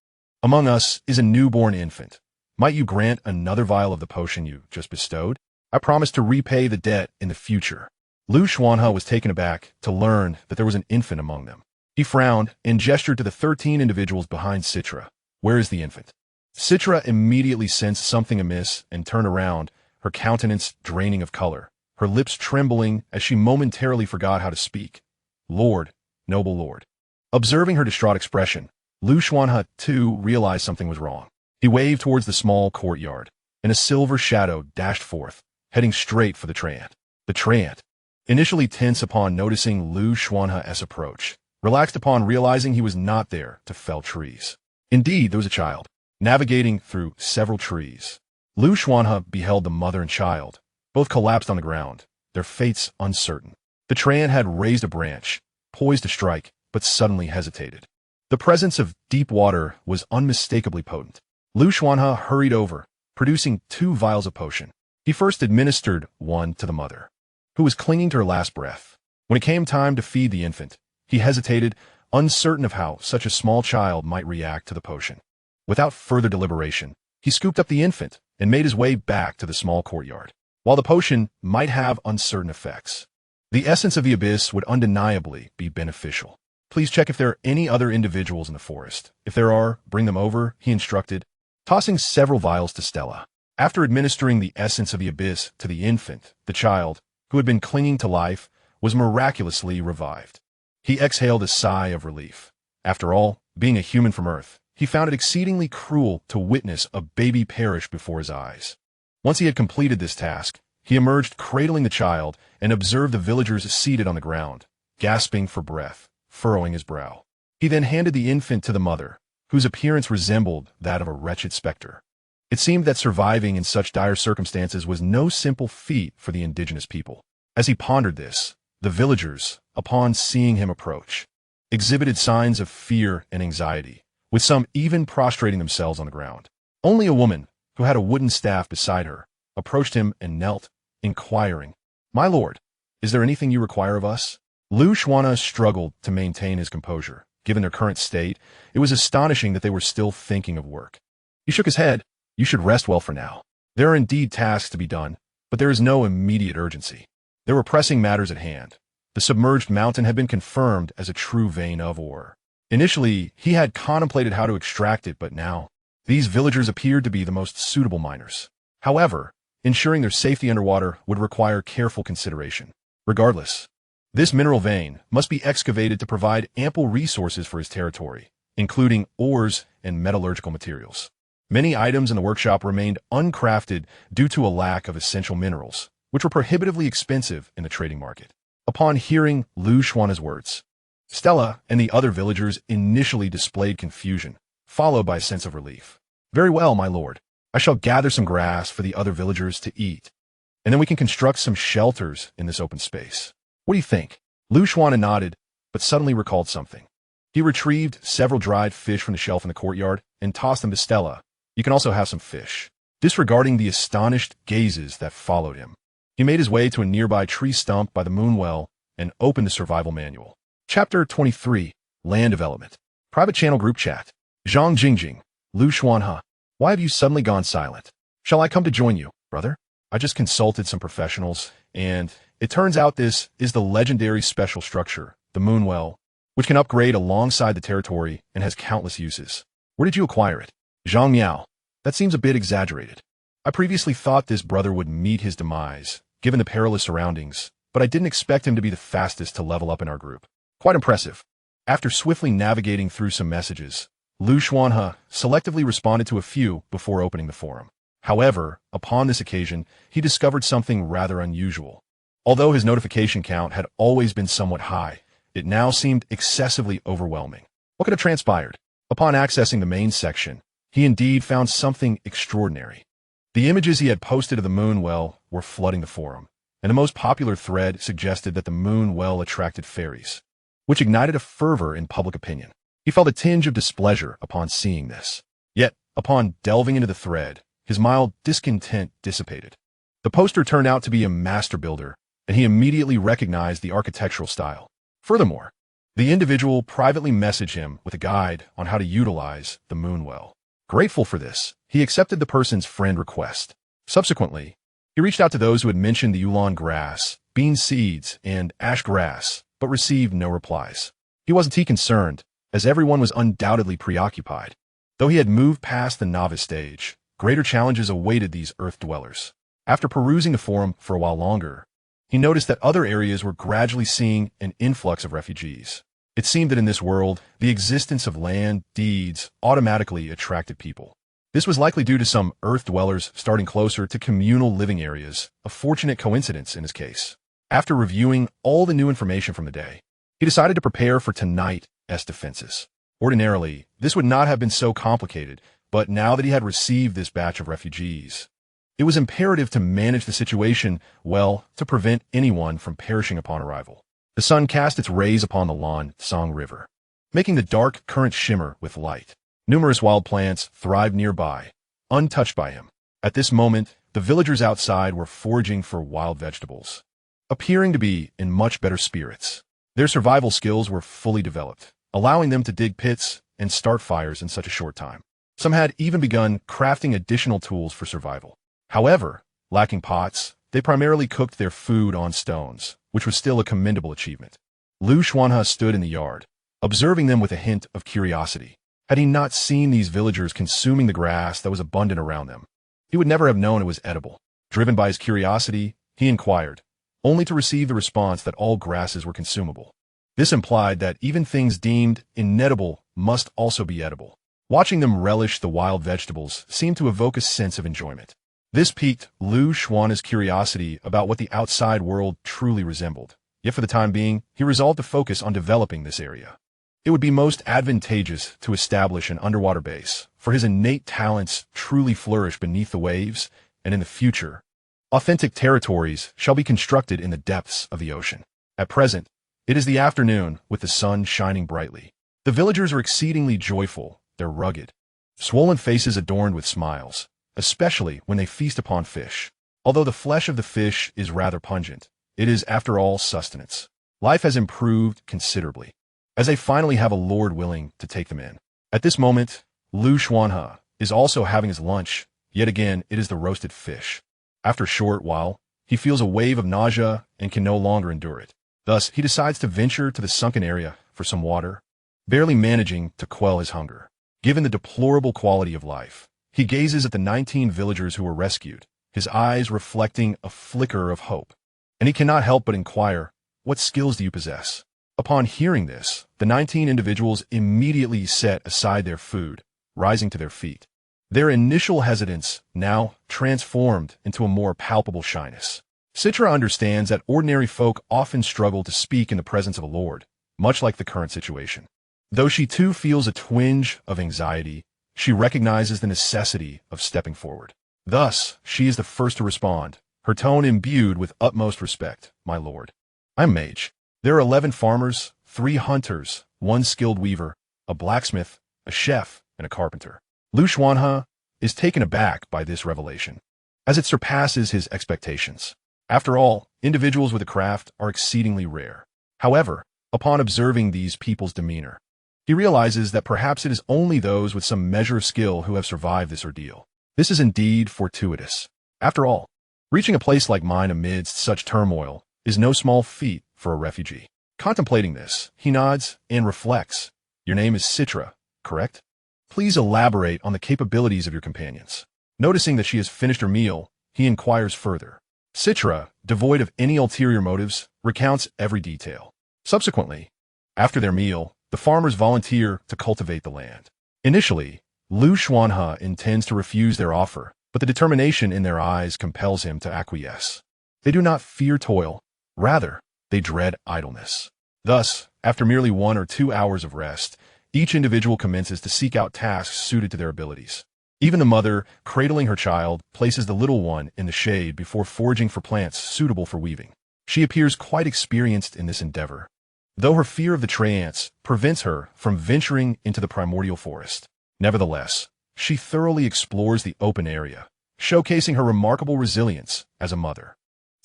among us is a newborn infant. Might you grant another vial of the potion you just bestowed? I promise to repay the debt in the future." Xuanhe was taken aback to learn that there was an infant among them. He frowned and gestured to the 13 individuals behind Citra. "Where is the infant?" Citra immediately sensed something amiss and turned around, her countenance draining of color, her lips trembling as she momentarily forgot how to speak. "Lord, noble lord." Observing her distraught expression, Xuanhe too realized something was wrong. He waved towards the small courtyard, and a silver shadow dashed forth, heading straight for the treant. The treant, initially tense upon noticing Xuanhe's approach, relaxed upon realizing he was not there to fell trees. Indeed, there was a child, navigating through several trees. Xuanhe beheld the mother and child, both collapsed on the ground, their fates uncertain. The treant had raised a branch, poised to strike, but suddenly hesitated. The presence of deep water was unmistakably potent. Xuanhe hurried over, producing 2 vials of potion. He first administered one to the mother, who was clinging to her last breath. When it came time to feed the infant, he hesitated, uncertain of how such a small child might react to the potion. Without further deliberation, he scooped up the infant and made his way back to the small courtyard. While the potion might have uncertain effects, the essence of the abyss would undeniably be beneficial. "Please check if there are any other individuals in the forest. If there are, bring them over," he instructed, tossing several vials to Stella. After administering the essence of the abyss to the infant, the child, who had been clinging to life, was miraculously revived. He exhaled a sigh of relief. After all, being a human from Earth, he found it exceedingly cruel to witness a baby perish before his eyes. Once he had completed this task, he emerged cradling the child and observed the villagers seated on the ground, gasping for breath, furrowing his brow. He then handed the infant to the mother, whose appearance resembled that of a wretched specter. It seemed that surviving in such dire circumstances was no simple feat for the indigenous people. As he pondered this, the villagers, upon seeing him approach, exhibited signs of fear and anxiety, with some even prostrating themselves on the ground. Only a woman, who had a wooden staff beside her, approached him and knelt, inquiring, "My lord, is there anything you require of us?" Xuanhe struggled to maintain his composure. Given their current state, it was astonishing that they were still thinking of work. He shook his head. "You should rest well for now. There are indeed tasks to be done, but there is no immediate urgency." There were pressing matters at hand. The submerged mountain had been confirmed as a true vein of ore. Initially, he had contemplated how to extract it, but now, these villagers appeared to be the most suitable miners. However, ensuring their safety underwater would require careful consideration. Regardless, This mineral vein must be excavated to provide ample resources for his territory, including ores and metallurgical materials. Many items in the workshop remained uncrafted due to a lack of essential minerals, which were prohibitively expensive in the trading market. Upon hearing Xuanhe's words, Stella and the other villagers initially displayed confusion, followed by a sense of relief. "Very well, my lord. I shall gather some grass for the other villagers to eat, and then we can construct some shelters in this open space. What do you think?" Xuanhe nodded, but suddenly recalled something. He retrieved several dried fish from the shelf in the courtyard and tossed them to Stella. "You can also have some fish." Disregarding the astonished gazes that followed him, he made his way to a nearby tree stump by the moonwell and opened the survival manual. Chapter 23, Land Development. Private Channel Group Chat. Zhang Jingjing, Xuanhe, why have you suddenly gone silent? Shall I come to join you, brother? I just consulted some professionals, and it turns out this is the legendary special structure, the moonwell, which can upgrade alongside the territory and has countless uses. Where did you acquire it? Zhang Miao, that seems a bit exaggerated. I previously thought this brother would meet his demise, given the perilous surroundings, but I didn't expect him to be the fastest to level up in our group. Quite impressive. After swiftly navigating through some messages, Xuanhe selectively responded to a few before opening the forum. However, upon this occasion, he discovered something rather unusual. Although his notification count had always been somewhat high, it now seemed excessively overwhelming. What could have transpired? Upon accessing the main section, he indeed found something extraordinary. The images he had posted of the moon well were flooding the forum, and the most popular thread suggested that the moon well attracted fairies, which ignited a fervor in public opinion. He felt a tinge of displeasure upon seeing this. Yet, upon delving into the thread, his mild discontent dissipated. The poster turned out to be a master builder, and he immediately recognized the architectural style. Furthermore, the individual privately messaged him with a guide on how to utilize the moonwell. Grateful for this, he accepted the person's friend request. Subsequently, he reached out to those who had mentioned the Yulon grass, bean seeds, and ash grass, but received no replies. He wasn't too concerned, as everyone was undoubtedly preoccupied. Though he had moved past the novice stage, greater challenges awaited these earth dwellers. After perusing the forum for a while longer, he noticed that other areas were gradually seeing an influx of refugees. It seemed that in this world, the existence of land deeds automatically attracted people. This was likely due to some earth dwellers starting closer to communal living areas, a fortunate coincidence in his case. After reviewing all the new information from the day, he decided to prepare for tonight's defenses. Ordinarily, this would not have been so complicated, but now that he had received this batch of refugees, it was imperative to manage the situation well to prevent anyone from perishing upon arrival. The sun cast its rays upon the Lan Song River, making the dark current shimmer with light. Numerous wild plants thrived nearby, untouched by him. At this moment, the villagers outside were foraging for wild vegetables, appearing to be in much better spirits. Their survival skills were fully developed, allowing them to dig pits and start fires in such a short time. Some had even begun crafting additional tools for survival. However, lacking pots, they primarily cooked their food on stones, which was still a commendable achievement. Xuanhe stood in the yard, observing them with a hint of curiosity. Had he not seen these villagers consuming the grass that was abundant around them, he would never have known it was edible. Driven by his curiosity, he inquired, only to receive the response that all grasses were consumable. This implied that even things deemed inedible must also be edible. Watching them relish the wild vegetables seemed to evoke a sense of enjoyment. This piqued Xuanhe's curiosity about what the outside world truly resembled. Yet for the time being, he resolved to focus on developing this area. It would be most advantageous to establish an underwater base, for his innate talents truly flourish beneath the waves, and in the future, authentic territories shall be constructed in the depths of the ocean. At present, it is the afternoon with the sun shining brightly. The villagers are exceedingly joyful, their rugged, swollen faces adorned with smiles, especially when they feast upon fish. Although the flesh of the fish is rather pungent, it is, after all, sustenance. Life has improved considerably, as they finally have a lord willing to take them in. At this moment, Xuanhe is also having his lunch. Yet again, it is the roasted fish. After a short while, he feels a wave of nausea and can no longer endure it. Thus, he decides to venture to the sunken area for some water, barely managing to quell his hunger. Given the deplorable quality of life, he gazes at the 19 villagers who were rescued, his eyes reflecting a flicker of hope. And he cannot help but inquire, what skills do you possess? Upon hearing this, the 19 individuals immediately set aside their food, rising to their feet. Their initial hesitance now transformed into a more palpable shyness. Citra understands that ordinary folk often struggle to speak in the presence of a lord, much like the current situation. Though she too feels a twinge of anxiety, she recognizes the necessity of stepping forward. Thus, she is the first to respond, her tone imbued with utmost respect. My lord, I'm mage. There are 11 farmers, 3 hunters, 1 skilled weaver, a blacksmith, a chef, and a carpenter. Xuanhe is taken aback by this revelation, as it surpasses his expectations. After all, individuals with a craft are exceedingly rare. However, upon observing these people's demeanor, he realizes that perhaps it is only those with some measure of skill who have survived this ordeal. This is indeed fortuitous. After all, reaching a place like mine amidst such turmoil is no small feat for a refugee. Contemplating this, he nods and reflects. Your name is Citra, correct? Please elaborate on the capabilities of your companions. Noticing that she has finished her meal, he inquires further. Citra, devoid of any ulterior motives, recounts every detail. Subsequently, after their meal, the farmers volunteer to cultivate the land. Initially, Xuanhe intends to refuse their offer, but the determination in their eyes compels him to acquiesce. They do not fear toil, rather, they dread idleness. Thus, after merely 1 or 2 hours of rest, each individual commences to seek out tasks suited to their abilities. Even the mother, cradling her child, places the little one in the shade before foraging for plants suitable for weaving. She appears quite experienced in this endeavor, though her fear of the treants prevents her from venturing into the primordial forest. Nevertheless, she thoroughly explores the open area, showcasing her remarkable resilience as a mother.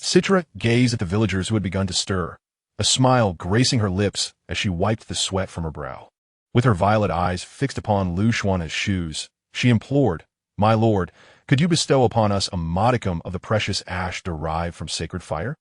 Citra gazed at the villagers who had begun to stir, a smile gracing her lips as she wiped the sweat from her brow. With her violet eyes fixed upon Xuanhe's shoes, she implored, My lord, could you bestow upon us a modicum of the precious ash derived from sacred fire?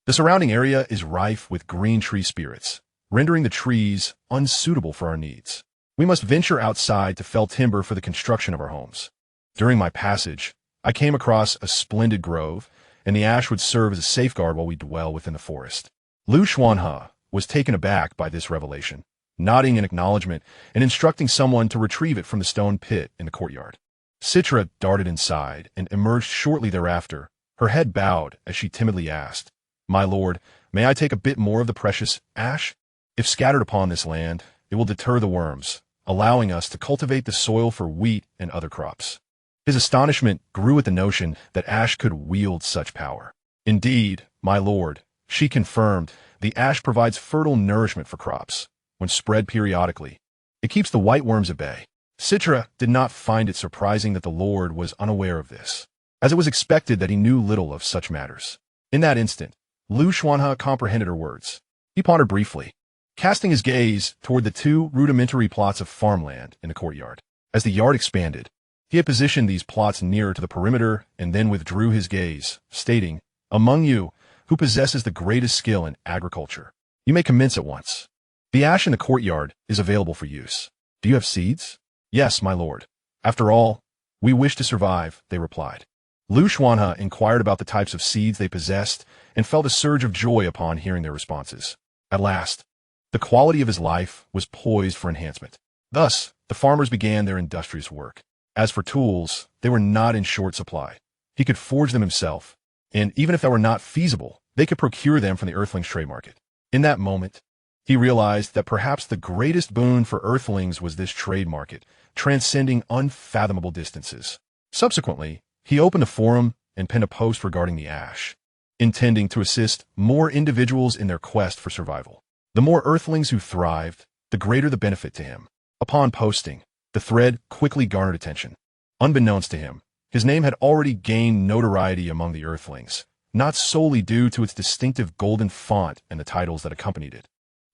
The surrounding area is rife with green tree spirits, rendering the trees unsuitable for our needs. We must venture outside to fell timber for the construction of our homes. During my passage, I came across a splendid grove, and the ash would serve as a safeguard while we dwell within the forest. Xuanhe was taken aback by this revelation, nodding in acknowledgement and instructing someone to retrieve it from the stone pit in the courtyard. Citra darted inside and emerged shortly thereafter, her head bowed as she timidly asked, My lord, may I take a bit more of the precious ash? If scattered upon this land, it will deter the worms, allowing us to cultivate the soil for wheat and other crops. His astonishment grew at the notion that ash could wield such power. Indeed, my lord, she confirmed, the ash provides fertile nourishment for crops. When spread periodically, it keeps the white worms at bay. Citra did not find it surprising that the lord was unaware of this, as it was expected that he knew little of such matters. In that instant, Xuanhe comprehended her words. He pondered briefly, casting his gaze toward the 2 rudimentary plots of farmland in the courtyard. As the yard expanded, he had positioned these plots nearer to the perimeter and then withdrew his gaze, stating, Among you, who possesses the greatest skill in agriculture, you may commence at once. The ash in the courtyard is available for use. Do you have seeds? Yes, my lord. After all, we wish to survive, they replied. Xuanhe inquired about the types of seeds they possessed and felt a surge of joy upon hearing their responses. At last, the quality of his life was poised for enhancement. Thus, the farmers began their industrious work. As for tools, they were not in short supply. He could forge them himself, and even if that were not feasible, they could procure them from the Earthlings trade market. In that moment, he realized that perhaps the greatest boon for Earthlings was this trade market, transcending unfathomable distances. Subsequently, he opened a forum and penned a post regarding the ash, intending to assist more individuals in their quest for survival. The more Earthlings who thrived, the greater the benefit to him. Upon posting, the thread quickly garnered attention. Unbeknownst to him, his name had already gained notoriety among the Earthlings, not solely due to its distinctive golden font and the titles that accompanied it,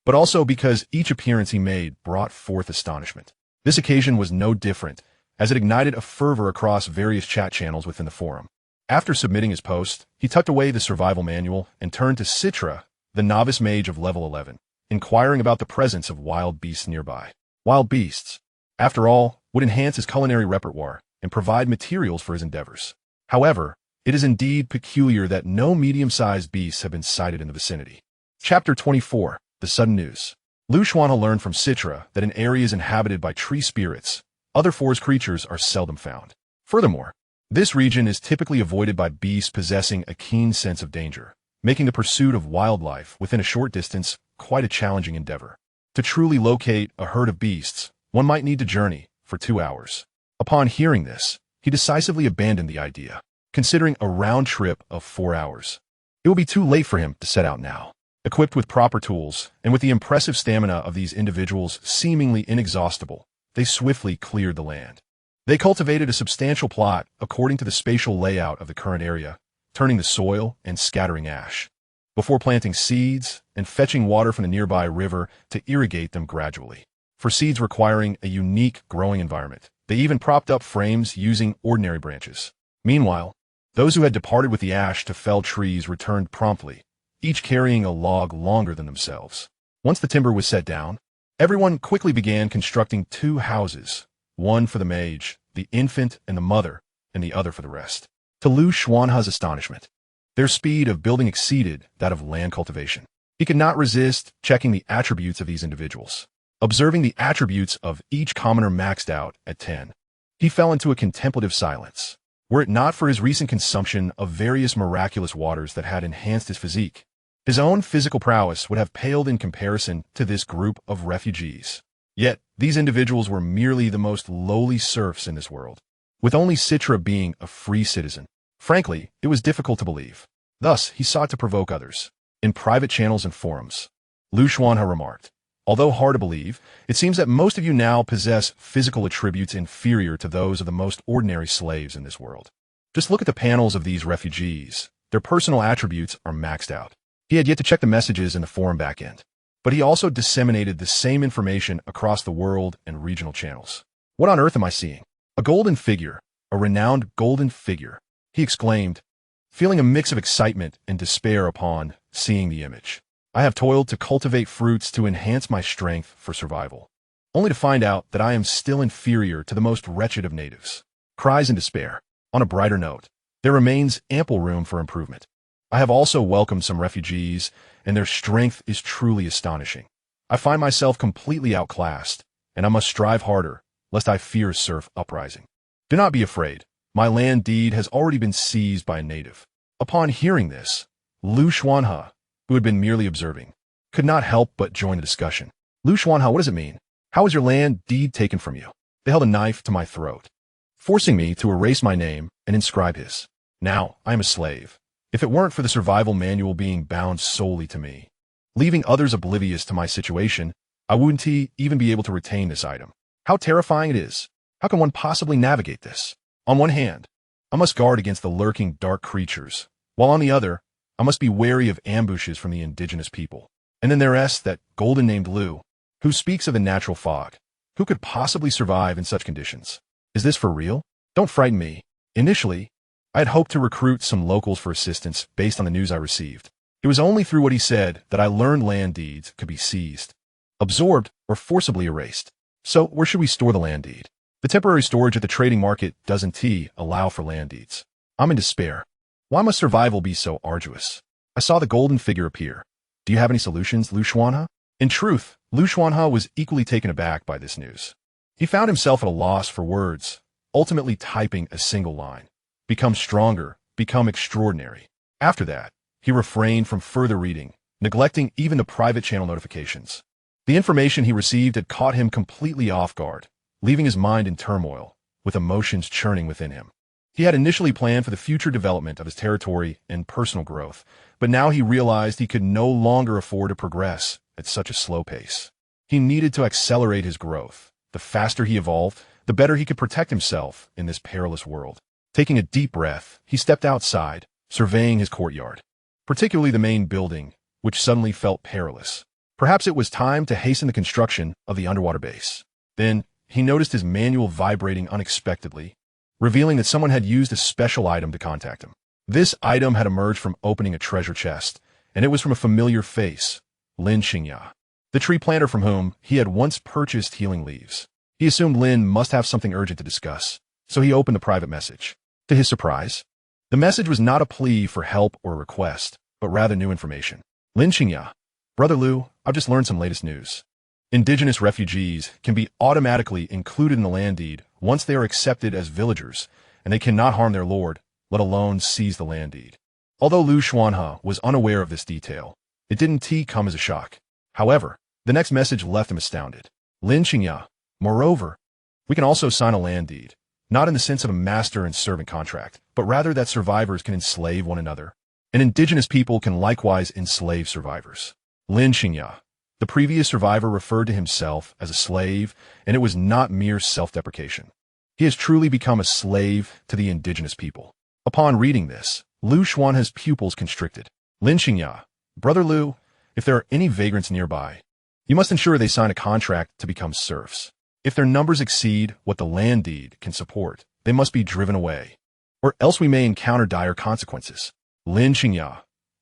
but also because each appearance he made brought forth astonishment. This occasion was no different, as it ignited a fervor across various chat channels within the forum. After submitting his post, he tucked away the survival manual and turned to Citra, the novice mage of level 11, inquiring about the presence of wild beasts nearby. Wild beasts, after all, would enhance his culinary repertoire and provide materials for his endeavors. However, it is indeed peculiar that no medium-sized beasts have been sighted in the vicinity. Chapter 24. The Sudden News. Xuanhe learned from Citra that in areas inhabited by tree spirits, other forest creatures are seldom found. Furthermore, this region is typically avoided by beasts possessing a keen sense of danger, making the pursuit of wildlife within a short distance quite a challenging endeavor. To truly locate a herd of beasts, one might need to journey for 2 hours. Upon hearing this, he decisively abandoned the idea, considering a round trip of 4 hours. It would be too late for him to set out now. Equipped with proper tools, and with the impressive stamina of these individuals seemingly inexhaustible, they swiftly cleared the land. They cultivated a substantial plot according to the spatial layout of the current area, turning the soil and scattering ash, before planting seeds and fetching water from the nearby river to irrigate them gradually. For seeds requiring a unique growing environment, they even propped up frames using ordinary branches. Meanwhile, those who had departed with the ash to fell trees returned promptly, each carrying a log longer than themselves. Once the timber was set down, everyone quickly began constructing 2 houses, one for the mage, the infant, and the mother, and the other for the rest. To Xuanhe's astonishment, their speed of building exceeded that of land cultivation. He could not resist checking the attributes of these individuals. Observing the attributes of each commoner maxed out at 10, he fell into a contemplative silence. Were it not for his recent consumption of various miraculous waters that had enhanced his physique, his own physical prowess would have paled in comparison to this group of refugees. Yet, these individuals were merely the most lowly serfs in this world, with only Citra being a free citizen. Frankly, it was difficult to believe. Thus, he sought to provoke others. In private channels and forums, Xuanhe remarked, "Although hard to believe, it seems that most of you now possess physical attributes inferior to those of the most ordinary slaves in this world. Just look at the panels of these refugees. Their personal attributes are maxed out." He had yet to check the messages in the forum backend, but he also disseminated the same information across the world and regional channels. "What on earth am I seeing? A golden figure, a renowned golden figure," he exclaimed, feeling a mix of excitement and despair upon seeing the image. "I have toiled to cultivate fruits to enhance my strength for survival, only to find out that I am still inferior to the most wretched of natives." Cries in despair. On a brighter note, there remains ample room for improvement. I have also welcomed some refugees, and their strength is truly astonishing. I find myself completely outclassed, and I must strive harder, lest I fear serf uprising. Do not be afraid. My land deed has already been seized by a native. Upon hearing this, Xuanhe, who had been merely observing, could not help but join the discussion. "Xuanhe, what does it mean? How was your land deed taken from you?" They held a knife to my throat, forcing me to erase my name and inscribe his. Now I am a slave. If it weren't for the survival manual being bound solely to me, leaving others oblivious to my situation, I wouldn't even be able to retain this item. How terrifying it is. How can one possibly navigate this? On one hand, I must guard against the lurking dark creatures, while on the other, I must be wary of ambushes from the indigenous people. And then there's that golden named Lu, who speaks of the natural fog. Who could possibly survive in such conditions? Is this for real? Don't frighten me. Initially, I had hoped to recruit some locals for assistance based on the news I received. It was only through what he said that I learned land deeds could be seized, absorbed, or forcibly erased. So where should we store the land deed? The temporary storage at the trading market doesn't allow for land deeds. I'm in despair. Why must survival be so arduous? I saw the golden figure appear. Do you have any solutions, Xuanhe? In truth, Xuanhe was equally taken aback by this news. He found himself at a loss for words, ultimately typing a single line. Become stronger, become extraordinary. After that, he refrained from further reading, neglecting even the private channel notifications. The information he received had caught him completely off guard, leaving his mind in turmoil, with emotions churning within him. He had initially planned for the future development of his territory and personal growth, but now he realized he could no longer afford to progress at such a slow pace. He needed to accelerate his growth. The faster he evolved, the better he could protect himself in this perilous world. Taking a deep breath, he stepped outside, surveying his courtyard, particularly the main building, which suddenly felt perilous. Perhaps it was time to hasten the construction of the underwater base. Then, he noticed his manual vibrating unexpectedly, revealing that someone had used a special item to contact him. This item had emerged from opening a treasure chest, and it was from a familiar face, Lin Xingya, the tree planter from whom he had once purchased healing leaves. He assumed Lin must have something urgent to discuss, so he opened the private message. To his surprise, the message was not a plea for help or a request, but rather new information. Lin Xingya, Brother Lu, I've just learned some latest news. Indigenous refugees can be automatically included in the land deed once they are accepted as villagers, and they cannot harm their lord, let alone seize the land deed. Although Xuanhe was unaware of this detail, it didn't come as a shock. However, the next message left him astounded. Lin Qingya, moreover, we can also sign a land deed, not in the sense of a master and servant contract, but rather that survivors can enslave one another, and indigenous people can likewise enslave survivors. Lin Qingya, the previous survivor, referred to himself as a slave, and it was not mere self-deprecation. He has truly become a slave to the indigenous people. Upon reading this, Lu Xuanhe's pupils constricted. Lin Qingya, Brother Lu, if there are any vagrants nearby, you must ensure they sign a contract to become serfs. If their numbers exceed what the land deed can support, they must be driven away, or else we may encounter dire consequences. Lin Qingya,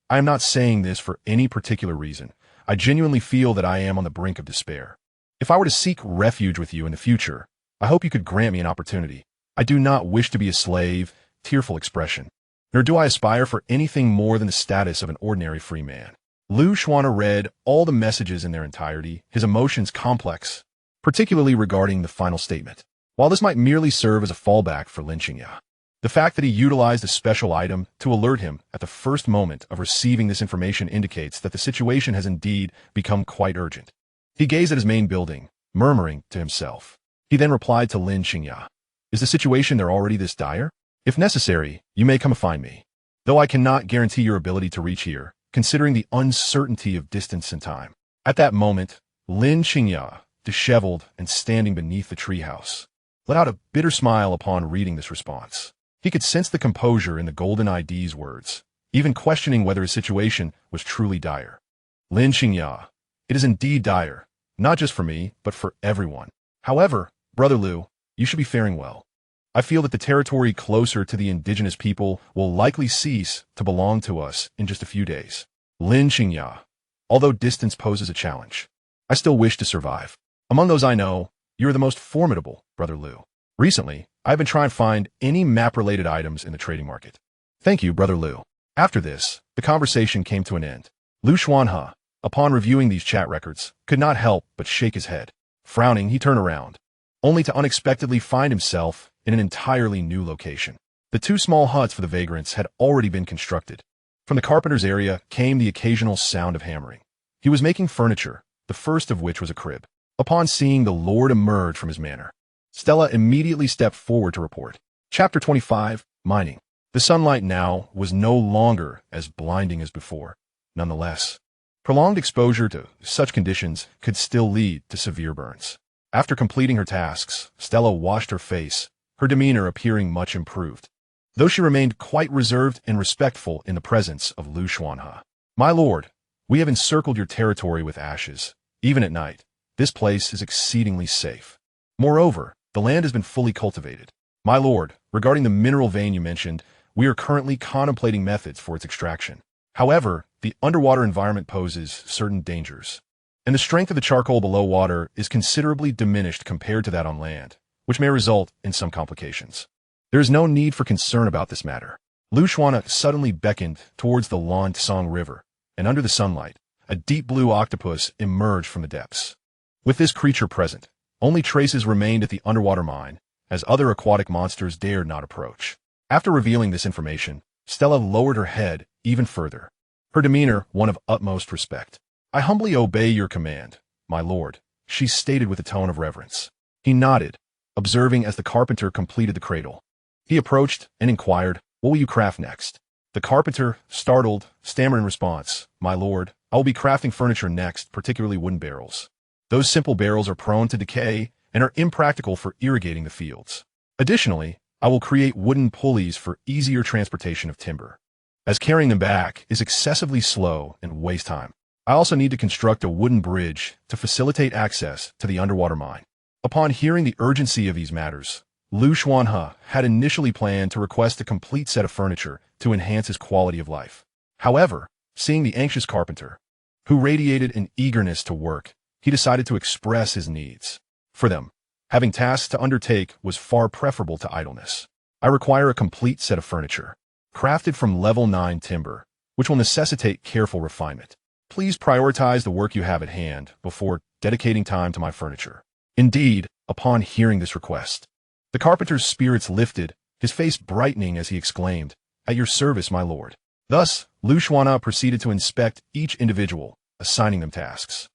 I am not saying this for any particular reason. I genuinely feel that I am on the brink of despair. If I were to seek refuge with you in the future, I hope you could grant me an opportunity. I do not wish to be a slave, tearful expression, nor do I aspire for anything more than the status of an ordinary free man. Lu Xuanhe read all the messages in their entirety, his emotions complex, particularly regarding the final statement. While this might merely serve as a fallback for Lin Qingya, the fact that he utilized a special item to alert him at the first moment of receiving this information indicates that the situation has indeed become quite urgent. He gazed at his main building, murmuring to himself. He then replied to Lin Qingya, is the situation there already this dire? If necessary, you may come find me. Though I cannot guarantee your ability to reach here, considering the uncertainty of distance and time. At that moment, Lin Qingya, disheveled and standing beneath the treehouse, let out a bitter smile upon reading this response. He could sense the composure in the golden ID's words, even questioning whether his situation was truly dire. Lin Qingya, it is indeed dire, not just for me, but for everyone. However, Brother Lu, you should be faring well. I feel that the territory closer to the indigenous people will likely cease to belong to us in just a few days. Lin Qingya, although distance poses a challenge, I still wish to survive. Among those I know, you are the most formidable, Brother Lu. Recently, I've been trying to find any map-related items in the trading market. Thank you, Brother Lu. After this, the conversation came to an end. Lu Xuanhe, upon reviewing these chat records, could not help but shake his head. Frowning, he turned around, only to unexpectedly find himself in an entirely new location. The two small huts for the vagrants had already been constructed. From the carpenter's area came the occasional sound of hammering. He was making furniture, the first of which was a crib. Upon seeing the Lord emerge from his manor, Stella immediately stepped forward to report. Chapter 25, Mining. The sunlight now was no longer as blinding as before. Nonetheless, prolonged exposure to such conditions could still lead to severe burns. After completing her tasks, Stella washed her face, her demeanor appearing much improved, though she remained quite reserved and respectful in the presence of Lu Xuanhe. My lord, we have encircled your territory with ashes. Even at night, this place is exceedingly safe. Moreover, the land has been fully cultivated. My lord, regarding the mineral vein you mentioned, we are currently contemplating methods for its extraction. However, the underwater environment poses certain dangers, and the strength of the charcoal below water is considerably diminished compared to that on land, which may result in some complications. There is no need for concern about this matter. Lu Xuanhe suddenly beckoned towards the Lan Tsang River, and under the sunlight, a deep blue octopus emerged from the depths. With this creature present, only traces remained at the underwater mine, as other aquatic monsters dared not approach. After revealing this information, Stella lowered her head even further, her demeanor one of utmost respect. I humbly obey your command, my lord, she stated with a tone of reverence. He nodded, observing as the carpenter completed the cradle. He approached and inquired, what will you craft next? The carpenter, startled, stammered in response, my lord, I will be crafting furniture next, particularly wooden barrels. Those simple barrels are prone to decay and are impractical for irrigating the fields. Additionally, I will create wooden pulleys for easier transportation of timber, as carrying them back is excessively slow and wastes time. I also need to construct a wooden bridge to facilitate access to the underwater mine. Upon hearing the urgency of these matters, Lu Xuanhe had initially planned to request a complete set of furniture to enhance his quality of life. However, seeing the anxious carpenter, who radiated an eagerness to work, he decided to express his needs. For them, having tasks to undertake was far preferable to idleness. I require a complete set of furniture, crafted from level 9 timber, which will necessitate careful refinement. Please prioritize the work you have at hand before dedicating time to my furniture. Indeed, upon hearing this request, the carpenter's spirits lifted, his face brightening as he exclaimed, "At your service, my lord." Thus, Xuanhe proceeded to inspect each individual, assigning them tasks.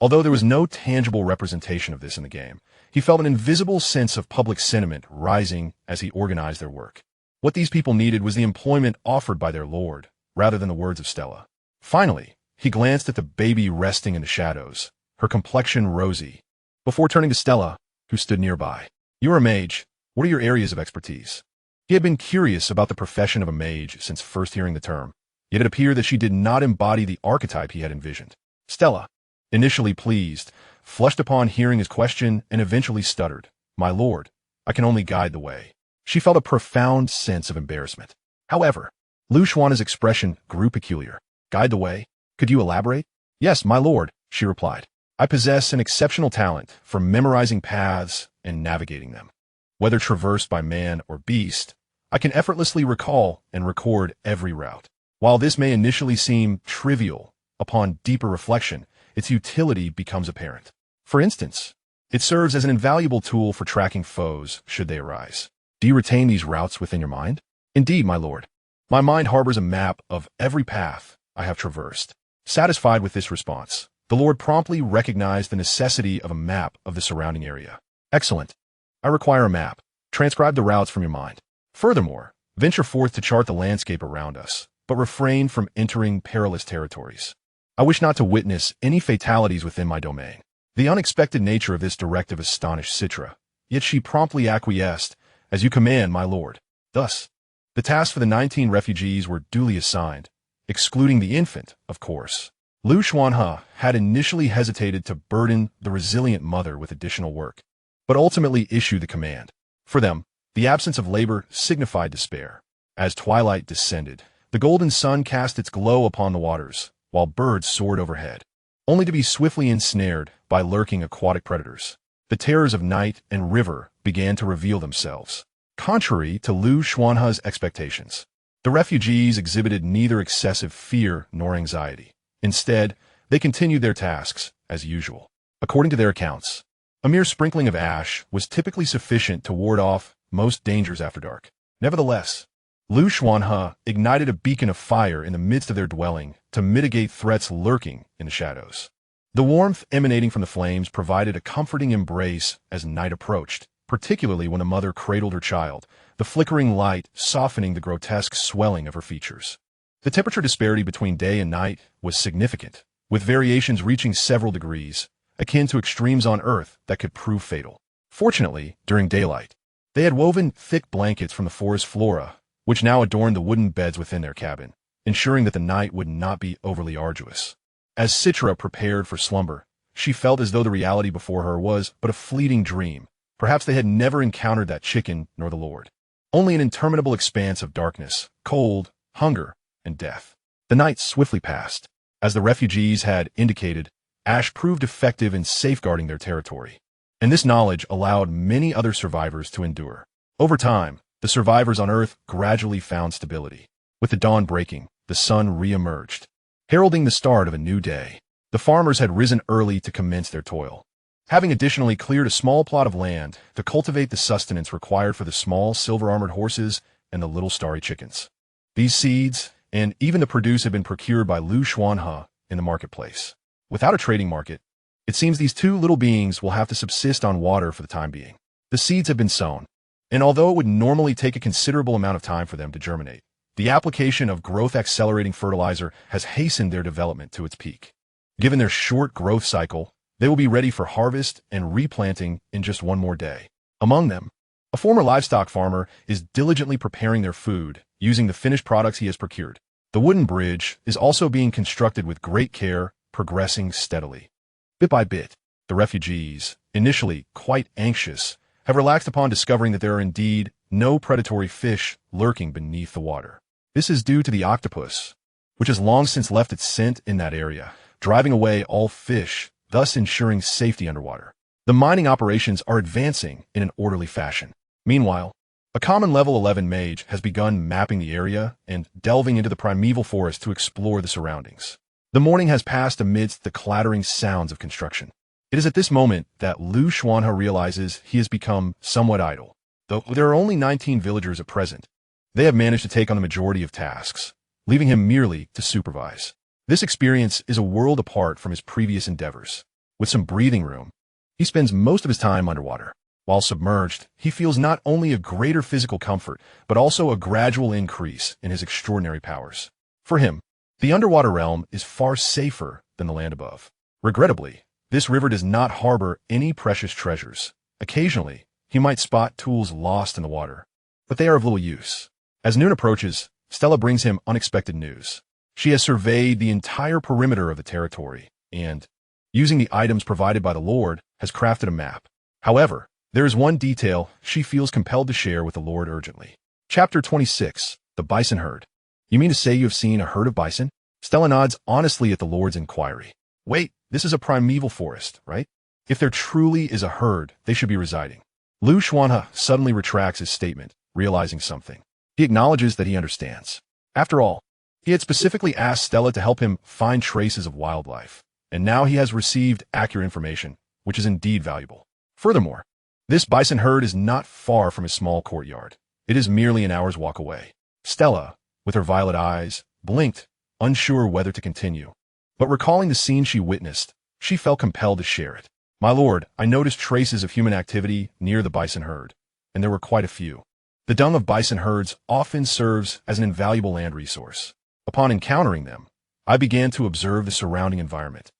Although there was no tangible representation of this in the game, he felt an invisible sense of public sentiment rising as he organized their work. What these people needed was the employment offered by their lord, rather than the words of Stella. Finally, he glanced at the baby resting in the shadows, her complexion rosy, before turning to Stella, who stood nearby. "You're a mage. What are your areas of expertise?" He had been curious about the profession of a mage since first hearing the term, yet it appeared that she did not embody the archetype he had envisioned. Stella, initially pleased, flushed upon hearing his question and eventually stuttered, "My lord, I can only guide the way." She felt a profound sense of embarrassment. However, Xuanhe's expression grew peculiar. "Guide the way? Could you elaborate?" "Yes, my lord," she replied. "I possess an exceptional talent for memorizing paths and navigating them. Whether traversed by man or beast, I can effortlessly recall and record every route. While this may initially seem trivial, upon deeper reflection, its utility becomes apparent. For instance, it serves as an invaluable tool for tracking foes should they arise. Do you retain these routes within your mind?" "Indeed, my lord. My mind harbors a map of every path I have traversed." Satisfied with this response, the lord promptly recognized the necessity of a map of the surrounding area. "Excellent. I require a map. Transcribe the routes from your mind. Furthermore, venture forth to chart the landscape around us, but refrain from entering perilous territories. I wish not to witness any fatalities within my domain." The unexpected nature of this directive astonished Citra, yet she promptly acquiesced, "As you command, my lord." Thus, the tasks for the 19 refugees were duly assigned, excluding the infant, of course. Xuanhe had initially hesitated to burden the resilient mother with additional work, but ultimately issued the command. For them, the absence of labor signified despair. As twilight descended, the golden sun cast its glow upon the waters, while birds soared overhead, only to be swiftly ensnared by lurking aquatic predators. The terrors of night and river began to reveal themselves. Contrary to Xuanhe's expectations, the refugees exhibited neither excessive fear nor anxiety. Instead, they continued their tasks as usual. According to their accounts, a mere sprinkling of ash was typically sufficient to ward off most dangers after dark. Nevertheless, Xuanhe ignited a beacon of fire in the midst of their dwelling to mitigate threats lurking in the shadows. The warmth emanating from the flames provided a comforting embrace as night approached, particularly when a mother cradled her child, the flickering light softening the grotesque swelling of her features. The temperature disparity between day and night was significant, with variations reaching several degrees, akin to extremes on Earth that could prove fatal. Fortunately, during daylight, they had woven thick blankets from the forest flora, which now adorned the wooden beds within their cabin, ensuring that the night would not be overly arduous. As Citra prepared for slumber, she felt as though the reality before her was but a fleeting dream. Perhaps they had never encountered that chicken nor the Lord. Only an interminable expanse of darkness, cold, hunger, and death. The night swiftly passed. As the refugees had indicated, ash proved effective in safeguarding their territory, and this knowledge allowed many other survivors to endure. Over time, the survivors on Earth gradually found stability. With the dawn breaking, the sun re-emerged, heralding the start of a new day. The farmers had risen early to commence their toil, having additionally cleared a small plot of land to cultivate the sustenance required for the small silver-armored horses and the little starry chickens. These seeds, and even the produce, had been procured by Xuanhe in the marketplace. Without a trading market, it seems these two little beings will have to subsist on water for the time being. The seeds have been sown, and although it would normally take a considerable amount of time for them to germinate, the application of growth-accelerating fertilizer has hastened their development to its peak. Given their short growth cycle, they will be ready for harvest and replanting in just one more day. Among them, a former livestock farmer is diligently preparing their food using the finished products he has procured. The wooden bridge is also being constructed with great care, progressing steadily. Bit by bit, the refugees, initially quite anxious, have relaxed upon discovering that there are indeed no predatory fish lurking beneath the water. This is due to the octopus, which has long since left its scent in that area, driving away all fish, thus ensuring safety underwater. The mining operations are advancing in an orderly fashion. Meanwhile, a common level 11 mage has begun mapping the area and delving into the primeval forest to explore the surroundings. The morning has passed amidst the clattering sounds of construction. It is at this moment that Xuanhe realizes he has become somewhat idle. Though there are only 19 villagers at present, they have managed to take on the majority of tasks, leaving him merely to supervise. This experience is a world apart from his previous endeavors. With some breathing room, he spends most of his time underwater. While submerged, he feels not only a greater physical comfort, but also a gradual increase in his extraordinary powers. For him, the underwater realm is far safer than the land above. Regrettably, this river does not harbor any precious treasures. Occasionally, he might spot tools lost in the water, but they are of little use. As noon approaches, Stella brings him unexpected news. She has surveyed the entire perimeter of the territory and, using the items provided by the Lord, has crafted a map. However, there is one detail she feels compelled to share with the Lord urgently. Chapter 26, The Bison Herd. You mean to say you have seen a herd of bison? Stella nods honestly at the Lord's inquiry. Wait, this is a primeval forest, right? If there truly is a herd, they should be residing. Xuanhe suddenly retracts his statement, realizing something. He acknowledges that he understands. After all, he had specifically asked Stella to help him find traces of wildlife, and now he has received accurate information, which is indeed valuable. Furthermore, this bison herd is not far from his small courtyard. It is merely an hour's walk away. Stella, with her violet eyes, blinked, unsure whether to continue. But recalling the scene she witnessed, she felt compelled to share it. My lord, I noticed traces of human activity near the bison herd, and there were quite a few. The dung of bison herds often serves as an invaluable land resource. Upon encountering them, I began to observe the surrounding environment,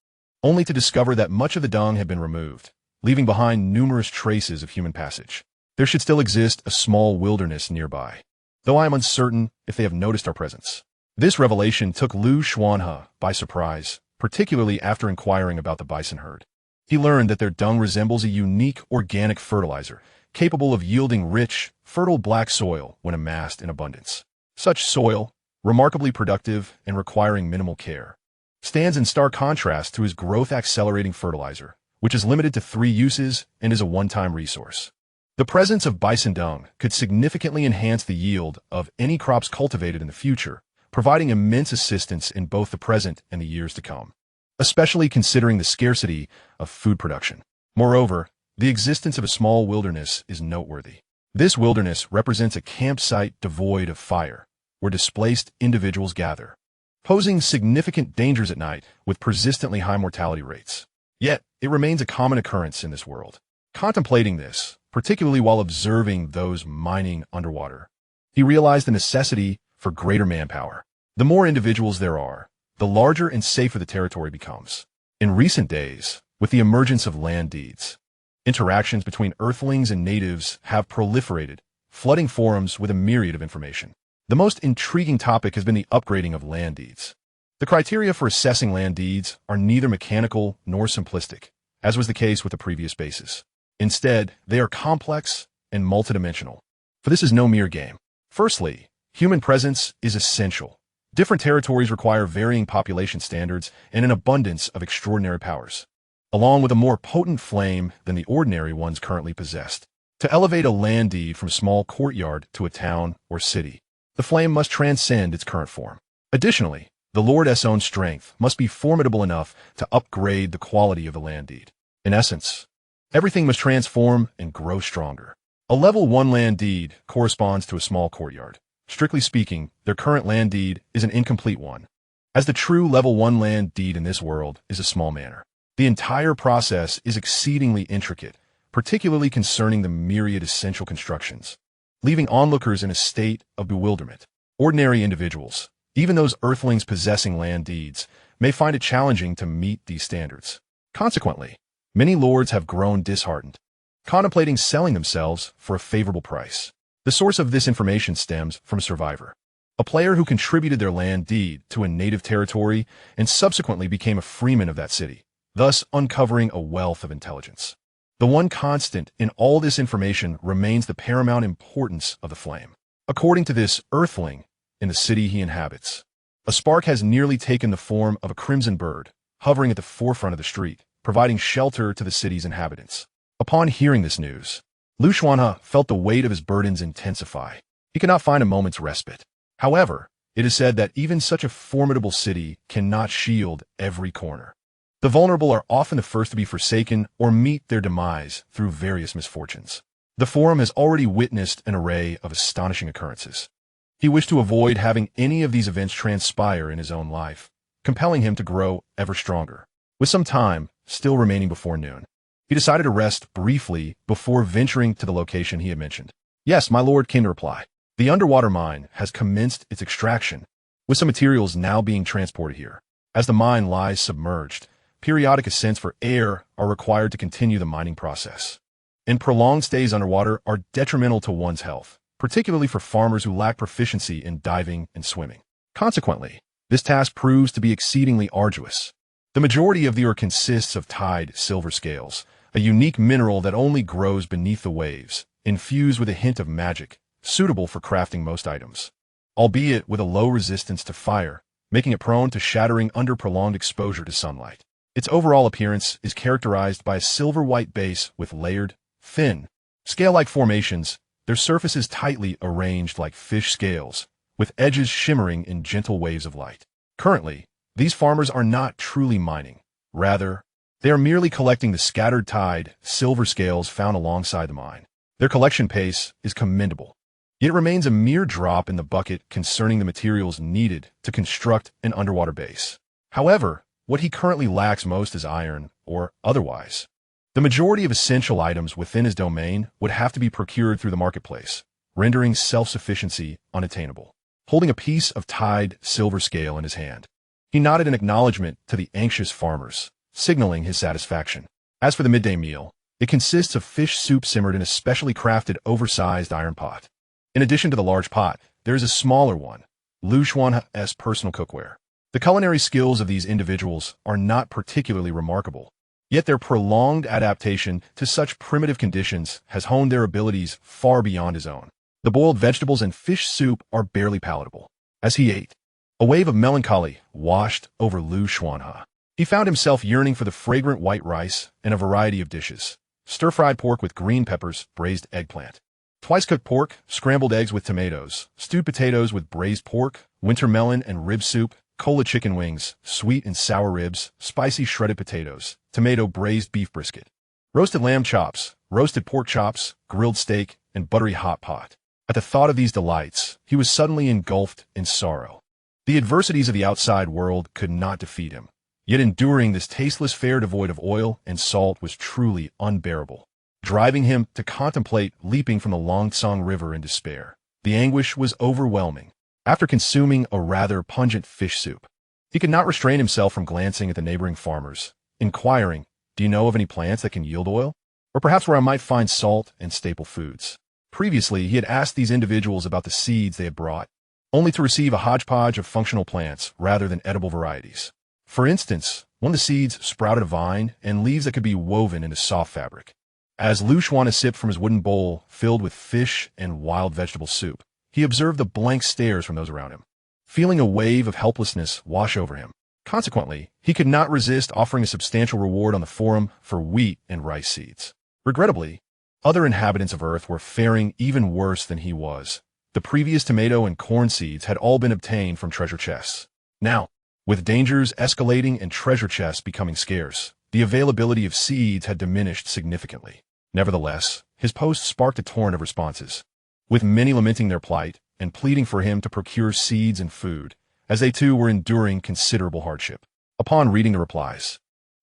only to discover that much of the dung had been removed, leaving behind numerous traces of human passage. There should still exist a small wilderness nearby, though I am uncertain if they have noticed our presence. This revelation took Xuanhe by surprise, particularly after inquiring about the bison herd. He learned that their dung resembles a unique organic fertilizer, capable of yielding rich, fertile black soil when amassed in abundance. Such soil, remarkably productive and requiring minimal care, stands in stark contrast to his growth-accelerating fertilizer, which is limited to 3 uses and is a one-time resource. The presence of bison dung could significantly enhance the yield of any crops cultivated in the future, providing immense assistance in both the present and the years to come, especially considering the scarcity of food production. Moreover, the existence of a small wilderness is noteworthy. This wilderness represents a campsite devoid of fire, where displaced individuals gather, posing significant dangers at night with persistently high mortality rates. Yet, it remains a common occurrence in this world. Contemplating this, particularly while observing those mining underwater, he realized the necessity for greater manpower. The more individuals there are, the larger and safer the territory becomes. In recent days, with the emergence of land deeds, interactions between Earthlings and natives have proliferated, flooding forums with a myriad of information. The most intriguing topic has been the upgrading of land deeds. The criteria for assessing land deeds are neither mechanical nor simplistic, as was the case with the previous bases. Instead, they are complex and multidimensional. For this is no mere game. Firstly, human presence is essential. Different territories require varying population standards and an abundance of extraordinary powers, along with a more potent flame than the ordinary ones currently possessed. To elevate a land deed from a small courtyard to a town or city, the flame must transcend its current form. Additionally, the Lord's own strength must be formidable enough to upgrade the quality of the land deed. In essence, everything must transform and grow stronger. A level 1 land deed corresponds to a small courtyard. Strictly speaking, their current land deed is an incomplete one, as the true level 1 land deed in this world is a small manor. The entire process is exceedingly intricate, particularly concerning the myriad essential constructions, leaving onlookers in a state of bewilderment. Ordinary individuals, even those Earthlings possessing land deeds, may find it challenging to meet these standards. Consequently, many lords have grown disheartened, contemplating selling themselves for a favorable price. The source of this information stems from a survivor, a player who contributed their land deed to a native territory and subsequently became a freeman of that city, thus uncovering a wealth of intelligence. The one constant in all this information remains the paramount importance of the flame. According to this Earthling, in the city he inhabits, a spark has nearly taken the form of a crimson bird, hovering at the forefront of the street, providing shelter to the city's inhabitants. Upon hearing this news, Xuanhe felt the weight of his burdens intensify. He could not find a moment's respite. However, It is said that even such a formidable city cannot shield every corner. The vulnerable are often the first to be forsaken or meet their demise through various misfortunes. The Forum has already witnessed an array of astonishing occurrences. He wished to avoid having any of these events transpire in his own life, compelling him to grow ever stronger. With some time still remaining before noon, he decided to rest briefly before venturing to the location he had mentioned. "Yes, my lord," came the reply. "The underwater mine has commenced its extraction, with some materials now being transported here. As the mine lies submerged, periodic ascents for air are required to continue the mining process. And prolonged stays underwater are detrimental to one's health, particularly for farmers who lack proficiency in diving and swimming. Consequently, this task proves to be exceedingly arduous. The majority of the ore consists of tide silver scales, a unique mineral that only grows beneath the waves, infused with a hint of magic, suitable for crafting most items, albeit with a low resistance to fire, making it prone to shattering under prolonged exposure to sunlight. Its overall appearance is characterized by a silver-white base with layered, thin, scale-like formations, their surfaces tightly arranged like fish scales, with edges shimmering in gentle waves of light. Currently, these farmers are not truly mining. Rather, they are merely collecting the scattered tide, silver scales found alongside the mine. Their collection pace is commendable. Yet it remains a mere drop in the bucket concerning the materials needed to construct an underwater base. However, what he currently lacks most is iron, or otherwise. The majority of essential items within his domain would have to be procured through the marketplace, rendering self-sufficiency unattainable. Holding a piece of tide silver scale in his hand, he nodded in acknowledgement to the anxious farmers, signaling his satisfaction. As for the midday meal, it consists of fish soup simmered in a specially crafted oversized iron pot. In addition to the large pot, there is a smaller one, Xuanhe's personal cookware. The culinary skills of these individuals are not particularly remarkable, yet their prolonged adaptation to such primitive conditions has honed their abilities far beyond his own. The boiled vegetables and fish soup are barely palatable. As he ate, a wave of melancholy washed over Xuanhe. He found himself yearning for the fragrant white rice and a variety of dishes: stir-fried pork with green peppers, braised eggplant, twice-cooked pork, scrambled eggs with tomatoes, stewed potatoes with braised pork, winter melon and rib soup, cola chicken wings, sweet and sour ribs, spicy shredded potatoes, tomato braised beef brisket, roasted lamb chops, roasted pork chops, grilled steak, and buttery hot pot. At the thought of these delights, he was suddenly engulfed in sorrow. The adversities of the outside world could not defeat him, yet enduring this tasteless fare devoid of oil and salt was truly unbearable, driving him to contemplate leaping from the Longsong River in despair. The anguish was overwhelming. After consuming a rather pungent fish soup, he could not restrain himself from glancing at the neighboring farmers, inquiring, "Do you know of any plants that can yield oil? Or perhaps where I might find salt and staple foods?" Previously, he had asked these individuals about the seeds they had brought, only to receive a hodgepodge of functional plants rather than edible varieties. For instance, one of the seeds sprouted a vine and leaves that could be woven into soft fabric. As Xuanhe sipped from his wooden bowl filled with fish and wild vegetable soup, he observed the blank stares from those around him, feeling a wave of helplessness wash over him. Consequently, he could not resist offering a substantial reward on the forum for wheat and rice seeds. Regrettably, other inhabitants of Earth were faring even worse than he was. The previous tomato and corn seeds had all been obtained from treasure chests. Now, with dangers escalating and treasure chests becoming scarce, the availability of seeds had diminished significantly. Nevertheless, his post sparked a torrent of responses, with many lamenting their plight and pleading for him to procure seeds and food, as they too were enduring considerable hardship. Upon reading the replies,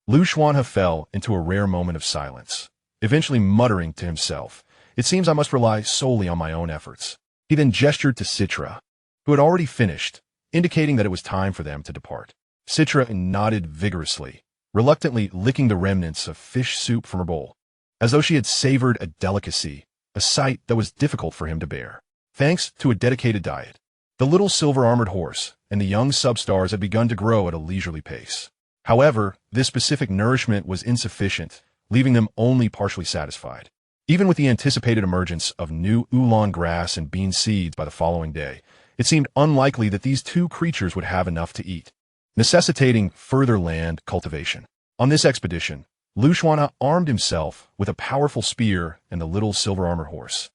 Xuanhe fell into a rare moment of silence, eventually muttering to himself, "It seems I must rely solely on my own efforts." He then gestured to Citra, who had already finished, indicating that it was time for them to depart. Citra nodded vigorously, reluctantly licking the remnants of fish soup from her bowl, as though she had savored a delicacy, a sight that was difficult for him to bear. Thanks to a dedicated diet, the little silver-armored horse and the young substars had begun to grow at a leisurely pace. However, this specific nourishment was insufficient, leaving them only partially satisfied. Even with the anticipated emergence of new oolong grass and bean seeds by the following day, it seemed unlikely that these two creatures would have enough to eat, necessitating further land cultivation. On this expedition, Xuanhe armed himself with a powerful spear and the little silver-armored horse.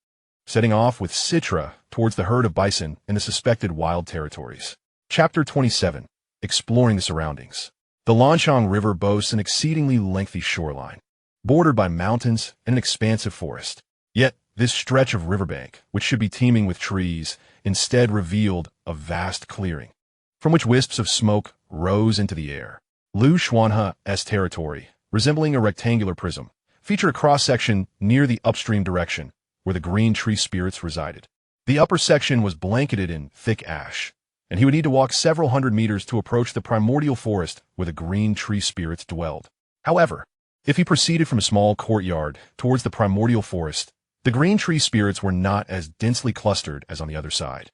setting off with Citra towards the herd of bison in the suspected wild territories. Chapter 27. Exploring the surroundings. The Lanchang River boasts an exceedingly lengthy shoreline, bordered by mountains and an expansive forest. Yet, this stretch of riverbank, which should be teeming with trees, instead revealed a vast clearing, from which wisps of smoke rose into the air. Xuanhe's territory, resembling a rectangular prism, featured a cross-section near the upstream direction, where the green tree spirits resided. The upper section was blanketed in thick ash, and he would need to walk several hundred meters to approach the primordial forest where the green tree spirits dwelled. However, if he proceeded from a small courtyard towards the primordial forest, the green tree spirits were not as densely clustered as on the other side.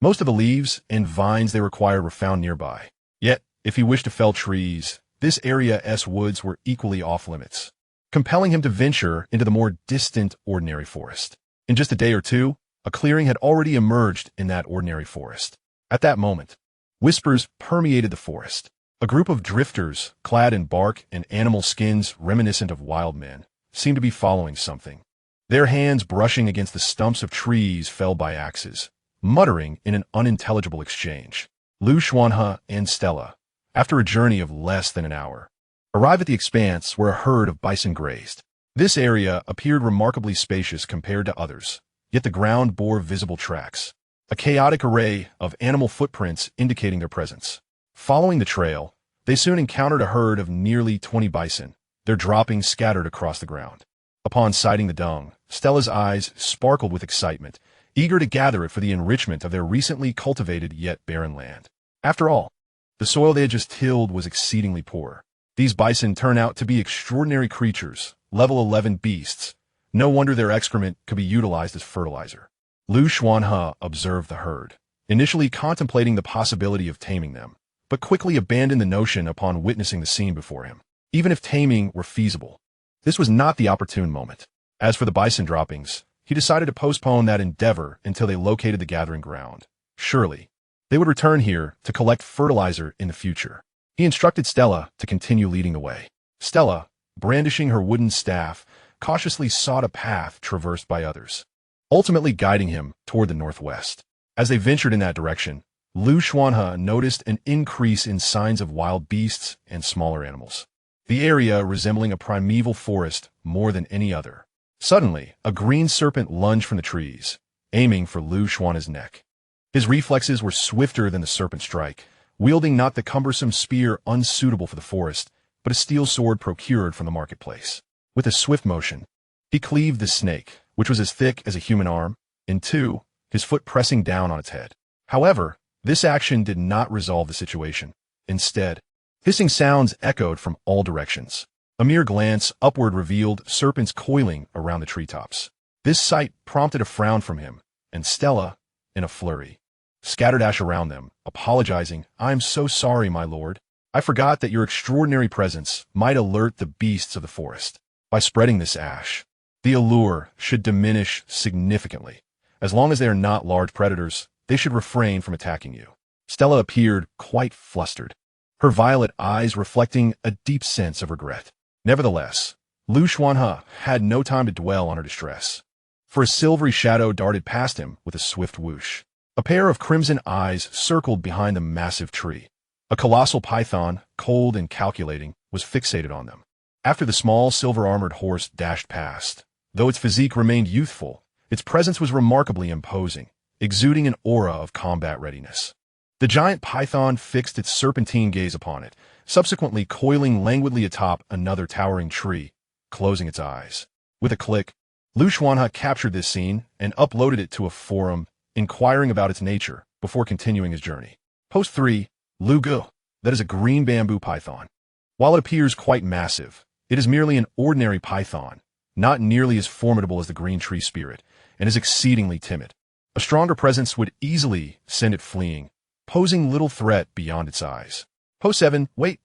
Most of the leaves and vines they required were found nearby. Yet, if he wished to fell trees, this area's woods were equally off-limits, compelling him to venture into the more distant ordinary forest. In just a day or two, a clearing had already emerged in that ordinary forest. At that moment, whispers permeated the forest. A group of drifters, clad in bark and animal skins reminiscent of wild men, seemed to be following something, their hands brushing against the stumps of trees felled by axes, muttering in an unintelligible exchange. Xuanhe and Stella, after a journey of less than an hour, arrived at the expanse where a herd of bison grazed. This area appeared remarkably spacious compared to others, yet the ground bore visible tracks, a chaotic array of animal footprints indicating their presence. Following the trail, they soon encountered a herd of nearly 20 bison, their droppings scattered across the ground. Upon sighting the dung, Stella's eyes sparkled with excitement, eager to gather it for the enrichment of their recently cultivated yet barren land. After all, the soil they had just tilled was exceedingly poor. These bison turn out to be extraordinary creatures, level 11 beasts. No wonder their excrement could be utilized as fertilizer. Xuanhe observed the herd, initially contemplating the possibility of taming them, but quickly abandoned the notion upon witnessing the scene before him. Even if taming were feasible, this was not the opportune moment. As for the bison droppings, he decided to postpone that endeavor until they located the gathering ground. Surely, they would return here to collect fertilizer in the future. He instructed Stella to continue leading the way. Stella, brandishing her wooden staff, cautiously sought a path traversed by others, ultimately guiding him toward the northwest. As they ventured in that direction, Xuanhe noticed an increase in signs of wild beasts and smaller animals, the area resembling a primeval forest more than any other. Suddenly, a green serpent lunged from the trees, aiming for Xuanhe's neck. His reflexes were swifter than the serpent's strike, wielding not the cumbersome spear unsuitable for the forest, but a steel sword procured from the marketplace. With a swift motion, he cleaved the snake, which was as thick as a human arm, in two, his foot pressing down on its head. However, this action did not resolve the situation. Instead, hissing sounds echoed from all directions. A mere glance upward revealed serpents coiling around the treetops. This sight prompted a frown from him, and Stella, in a flurry, scattered ash around them, apologizing, "I am so sorry, my lord. I forgot that your extraordinary presence might alert the beasts of the forest. By spreading this ash, the allure should diminish significantly. As long as they are not large predators, they should refrain from attacking you." Stella appeared quite flustered, her violet eyes reflecting a deep sense of regret. Nevertheless, Xuanhe had no time to dwell on her distress, for a silvery shadow darted past him with a swift whoosh. A pair of crimson eyes circled behind the massive tree. A colossal python, cold and calculating, was fixated on them. After the small silver-armored horse dashed past, though its physique remained youthful, its presence was remarkably imposing, exuding an aura of combat readiness. The giant python fixed its serpentine gaze upon it, subsequently coiling languidly atop another towering tree, closing its eyes. With a click, Xuanhe captured this scene and uploaded it to a forum, inquiring about its nature before continuing his journey. Post 3, Lugu, that is a green bamboo python. While it appears quite massive, it is merely an ordinary python, not nearly as formidable as the green tree spirit, and is exceedingly timid. A stronger presence would easily send it fleeing, posing little threat beyond its eyes. Post 7, wait.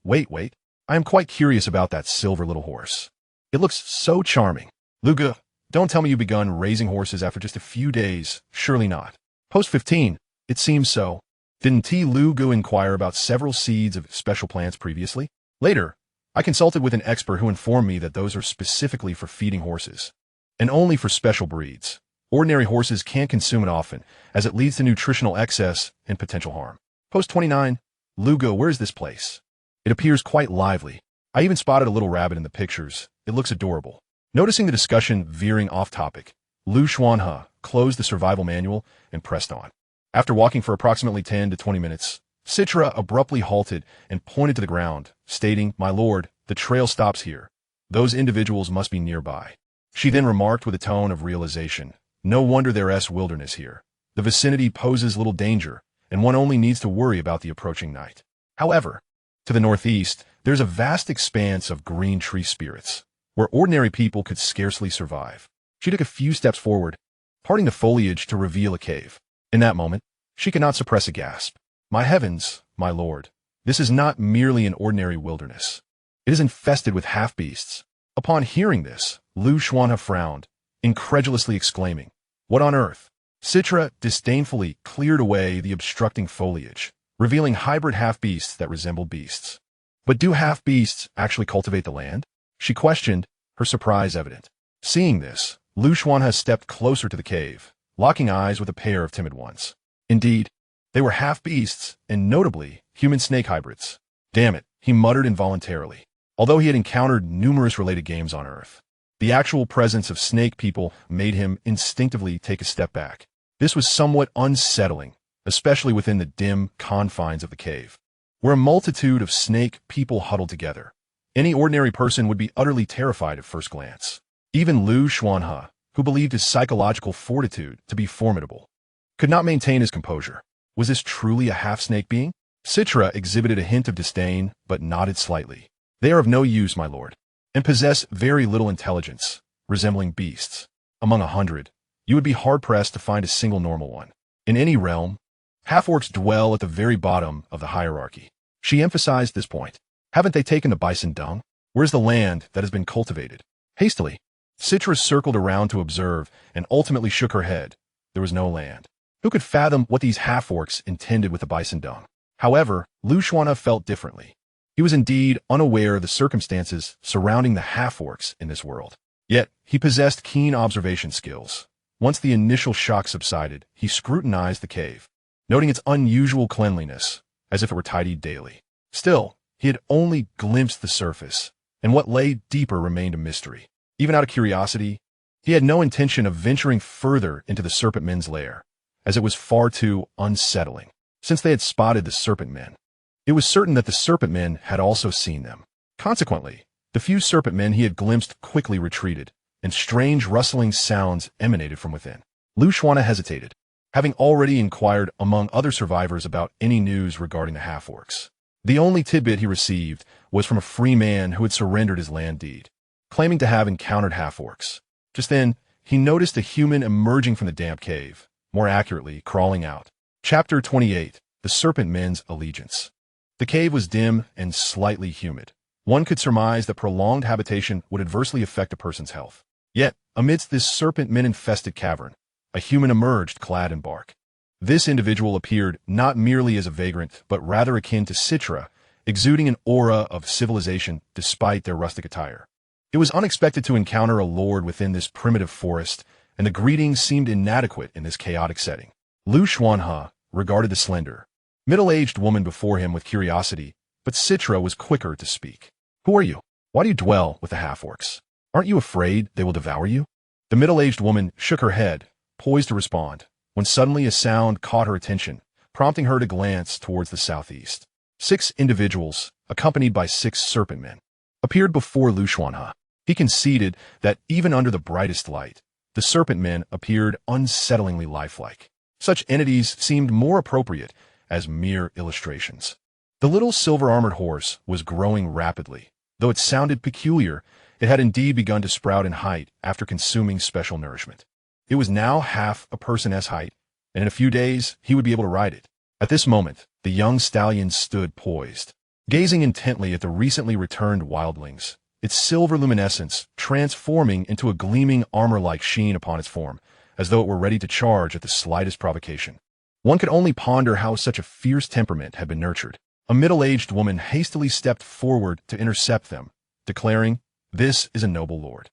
I am quite curious about that silver little horse. It looks so charming. Lugu, don't tell me you've begun raising horses after just a few days. Surely not. Post 15, it seems so. Didn't Lugu inquire about several seeds of special plants previously? Later, I consulted with an expert who informed me that those are specifically for feeding horses, and only for special breeds. Ordinary horses can't consume it often, as it leads to nutritional excess and potential harm. Post 29. Lugo, where is this place? It appears quite lively. I even spotted a little rabbit in the pictures. It looks adorable. Noticing the discussion veering off topic, Xuanhe closed the survival manual and pressed on. After walking for approximately 10 to 20 minutes, Citra abruptly halted and pointed to the ground, stating, "My lord, the trail stops here. Those individuals must be nearby." She then remarked with a tone of realization, "No wonder there's wilderness here. The vicinity poses little danger, and one only needs to worry about the approaching night." However, to the northeast, there's a vast expanse of green tree spirits, where ordinary people could scarcely survive. She took a few steps forward, parting the foliage to reveal a cave. In that moment, she could not suppress a gasp. "My heavens, my lord, this is not merely an ordinary wilderness. It is infested with half-beasts." Upon hearing this, Xuanhe frowned, incredulously exclaiming, "What on earth?" Citra disdainfully cleared away the obstructing foliage, revealing hybrid half-beasts that resembled beasts. "But do half-beasts actually cultivate the land?" she questioned, her surprise evident. Seeing this, Xuanhe stepped closer to the cave, locking eyes with a pair of timid ones. Indeed, they were half-beasts, and notably, human snake hybrids. "Damn it," he muttered involuntarily. Although he had encountered numerous related games on Earth, the actual presence of snake people made him instinctively take a step back. This was somewhat unsettling, especially within the dim confines of the cave, where a multitude of snake people huddled together. Any ordinary person would be utterly terrified at first glance. Even Xuanhe, who believed his psychological fortitude to be formidable, could not maintain his composure. Was this truly a half-snake being? Citra exhibited a hint of disdain, but nodded slightly. "They are of no use, my lord, and possess very little intelligence, resembling beasts. Among 100, you would be hard-pressed to find a single normal one. In any realm, half-orcs dwell at the very bottom of the hierarchy." She emphasized this point. "Haven't they taken the bison dung? Where's the land that has been cultivated?" Hastily, Citra circled around to observe and ultimately shook her head. There was no land. Who could fathom what these half-orcs intended with the bison dung? However, Xuanhe felt differently. He was indeed unaware of the circumstances surrounding the half-orcs in this world. Yet, he possessed keen observation skills. Once the initial shock subsided, he scrutinized the cave, noting its unusual cleanliness, as if it were tidied daily. Still, he had only glimpsed the surface, and what lay deeper remained a mystery. Even out of curiosity, he had no intention of venturing further into the serpent men's lair, as it was far too unsettling. Since they had spotted the serpent men, it was certain that the serpent men had also seen them. Consequently, the few serpent men he had glimpsed quickly retreated, and strange rustling sounds emanated from within. Xuanhe hesitated, having already inquired among other survivors about any news regarding the half-orcs. The only tidbit he received was from a free man who had surrendered his land deed, claiming to have encountered half-orcs. Just then, he noticed a human emerging from the damp cave, more accurately, crawling out. Chapter 28. The Serpent Men's Allegiance. The cave was dim and slightly humid. One could surmise that prolonged habitation would adversely affect a person's health. Yet, amidst this serpent men-infested cavern, a human emerged clad in bark. This individual appeared not merely as a vagrant, but rather akin to Citra, exuding an aura of civilization despite their rustic attire. It was unexpected to encounter a lord within this primitive forest, and the greeting seemed inadequate in this chaotic setting. Xuanhe regarded the slender, middle-aged woman before him with curiosity, but Citra was quicker to speak. "Who are you? Why do you dwell with the half-orcs? Aren't you afraid they will devour you?" The middle-aged woman shook her head, poised to respond, when suddenly a sound caught her attention, prompting her to glance towards the southeast. 6 individuals, accompanied by 6 serpent men, appeared before Xuanhe. He conceded that even under the brightest light, the serpent men appeared unsettlingly lifelike. Such entities seemed more appropriate as mere illustrations. The little silver-armored horse was growing rapidly. Though it sounded peculiar, it had indeed begun to sprout in height after consuming special nourishment. It was now half a person's height, and in a few days he would be able to ride it. At this moment, the young stallion stood poised, gazing intently at the recently returned wildlings, its silver luminescence transforming into a gleaming armor-like sheen upon its form, as though it were ready to charge at the slightest provocation. One could only ponder how such a fierce temperament had been nurtured. A middle-aged woman hastily stepped forward to intercept them, declaring, "This is a noble lord.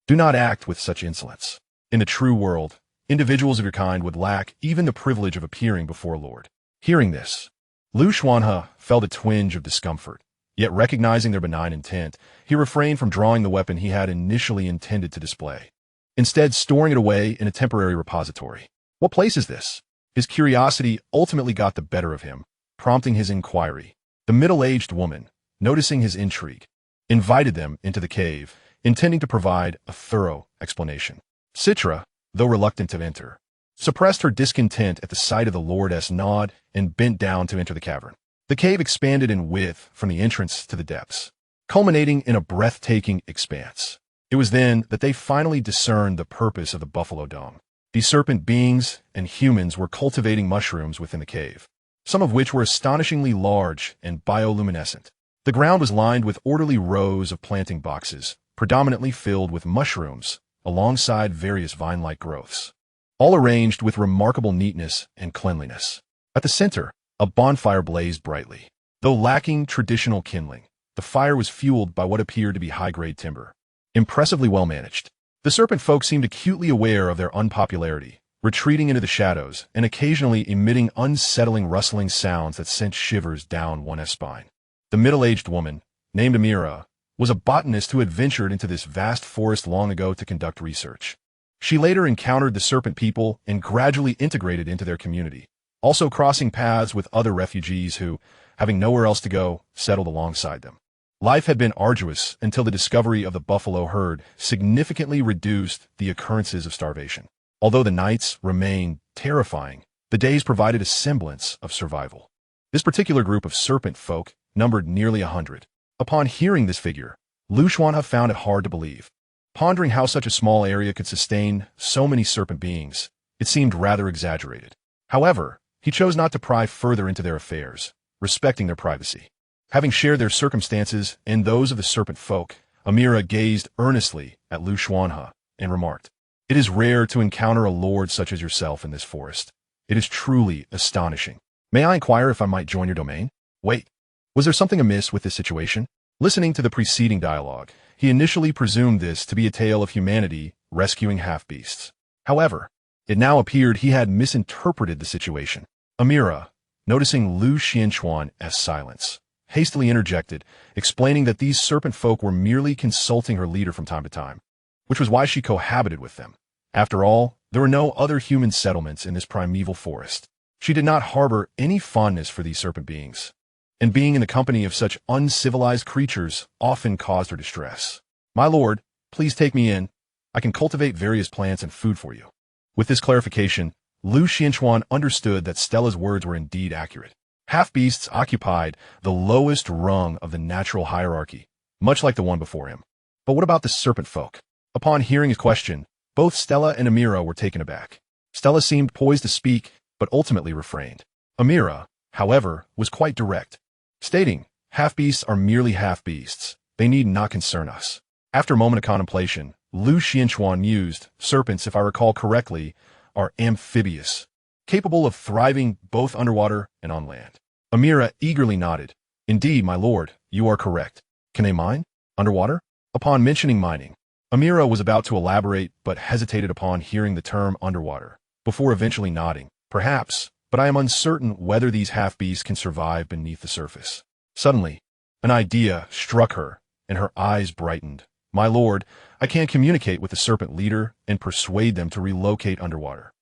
Do not act with such insolence. In the true world, Individuals of your kind would lack even the privilege of appearing before a lord. Hearing this, Xuanhe felt a twinge of discomfort. Yet recognizing their benign intent, he refrained from drawing the weapon he had initially intended to display, instead storing it away in a temporary repository. What place is this? His curiosity ultimately got the better of him, prompting his inquiry. The middle-aged woman, noticing his intrigue, invited them into the cave, intending to provide a thorough explanation. Citra, though reluctant to enter, suppressed her discontent at the sight of the lordess nod and bent down to enter the cavern. The cave expanded in width from the entrance to the depths, culminating in a breathtaking expanse. It was then that they finally discerned the purpose of the buffalo dome. These serpent beings and humans were cultivating mushrooms within the cave, some of which were astonishingly large and bioluminescent. The ground was lined with orderly rows of planting boxes, predominantly filled with mushrooms, alongside various vine-like growths, all arranged with remarkable neatness and cleanliness. At the center, a bonfire blazed brightly. Though lacking traditional kindling, the fire was fueled by what appeared to be high-grade timber. Impressively well-managed. The serpent folk seemed acutely aware of their unpopularity, retreating into the shadows and occasionally emitting unsettling rustling sounds that sent shivers down one's spine. The middle-aged woman, named Amira, was a botanist who had ventured into this vast forest long ago to conduct research. She later encountered the serpent people and gradually integrated into their community, also crossing paths with other refugees who, having nowhere else to go, settled alongside them. Life had been arduous until the discovery of the buffalo herd significantly reduced the occurrences of starvation. Although the nights remained terrifying, the days provided a semblance of survival. This particular group of serpent folk numbered nearly 100. Upon hearing this figure, Xuanhe found it hard to believe. Pondering how such a small area could sustain so many serpent beings, it seemed rather exaggerated. However, he chose not to pry further into their affairs, respecting their privacy. Having shared their circumstances and those of the serpent folk, Amira gazed earnestly at Xuanhe and remarked, "It is rare to encounter a lord such as yourself in this forest. It is truly astonishing. May I inquire if I might join your domain?" Wait, was there something amiss with this situation? Listening to the preceding dialogue, he initially presumed this to be a tale of humanity rescuing half-beasts. However, it now appeared he had misinterpreted the situation. Amira, noticing Xuanhe's silence, hastily interjected, explaining that these serpent folk were merely consulting her leader from time to time, which was why she cohabited with them. After all, there were no other human settlements in this primeval forest. She did not harbor any fondness for these serpent beings, and being in the company of such uncivilized creatures often caused her distress. "My lord, please take me in. I can cultivate various plants and food for you." With this clarification, Xuanhe understood that Stella's words were indeed accurate. Half-beasts occupied the lowest rung of the natural hierarchy, much like the one before him. But what about the serpent folk? Upon hearing his question, both Stella and Amira were taken aback. Stella seemed poised to speak, but ultimately refrained. Amira, however, was quite direct, stating, "Half-beasts are merely half-beasts. They need not concern us." After a moment of contemplation, Xuanhe mused, "Serpents, if I recall correctly, are amphibious, capable of thriving both underwater and on land." Amira eagerly nodded. "Indeed, my lord, you are correct. Can they mine? Underwater?" Upon mentioning mining, Amira was about to elaborate but hesitated upon hearing the term underwater, before eventually nodding. "Perhaps, but I am uncertain whether these half-beasts can survive beneath the surface." Suddenly, an idea struck her, and her eyes brightened. "My lord, I can communicate with the serpent leader and persuade them to relocate underwater.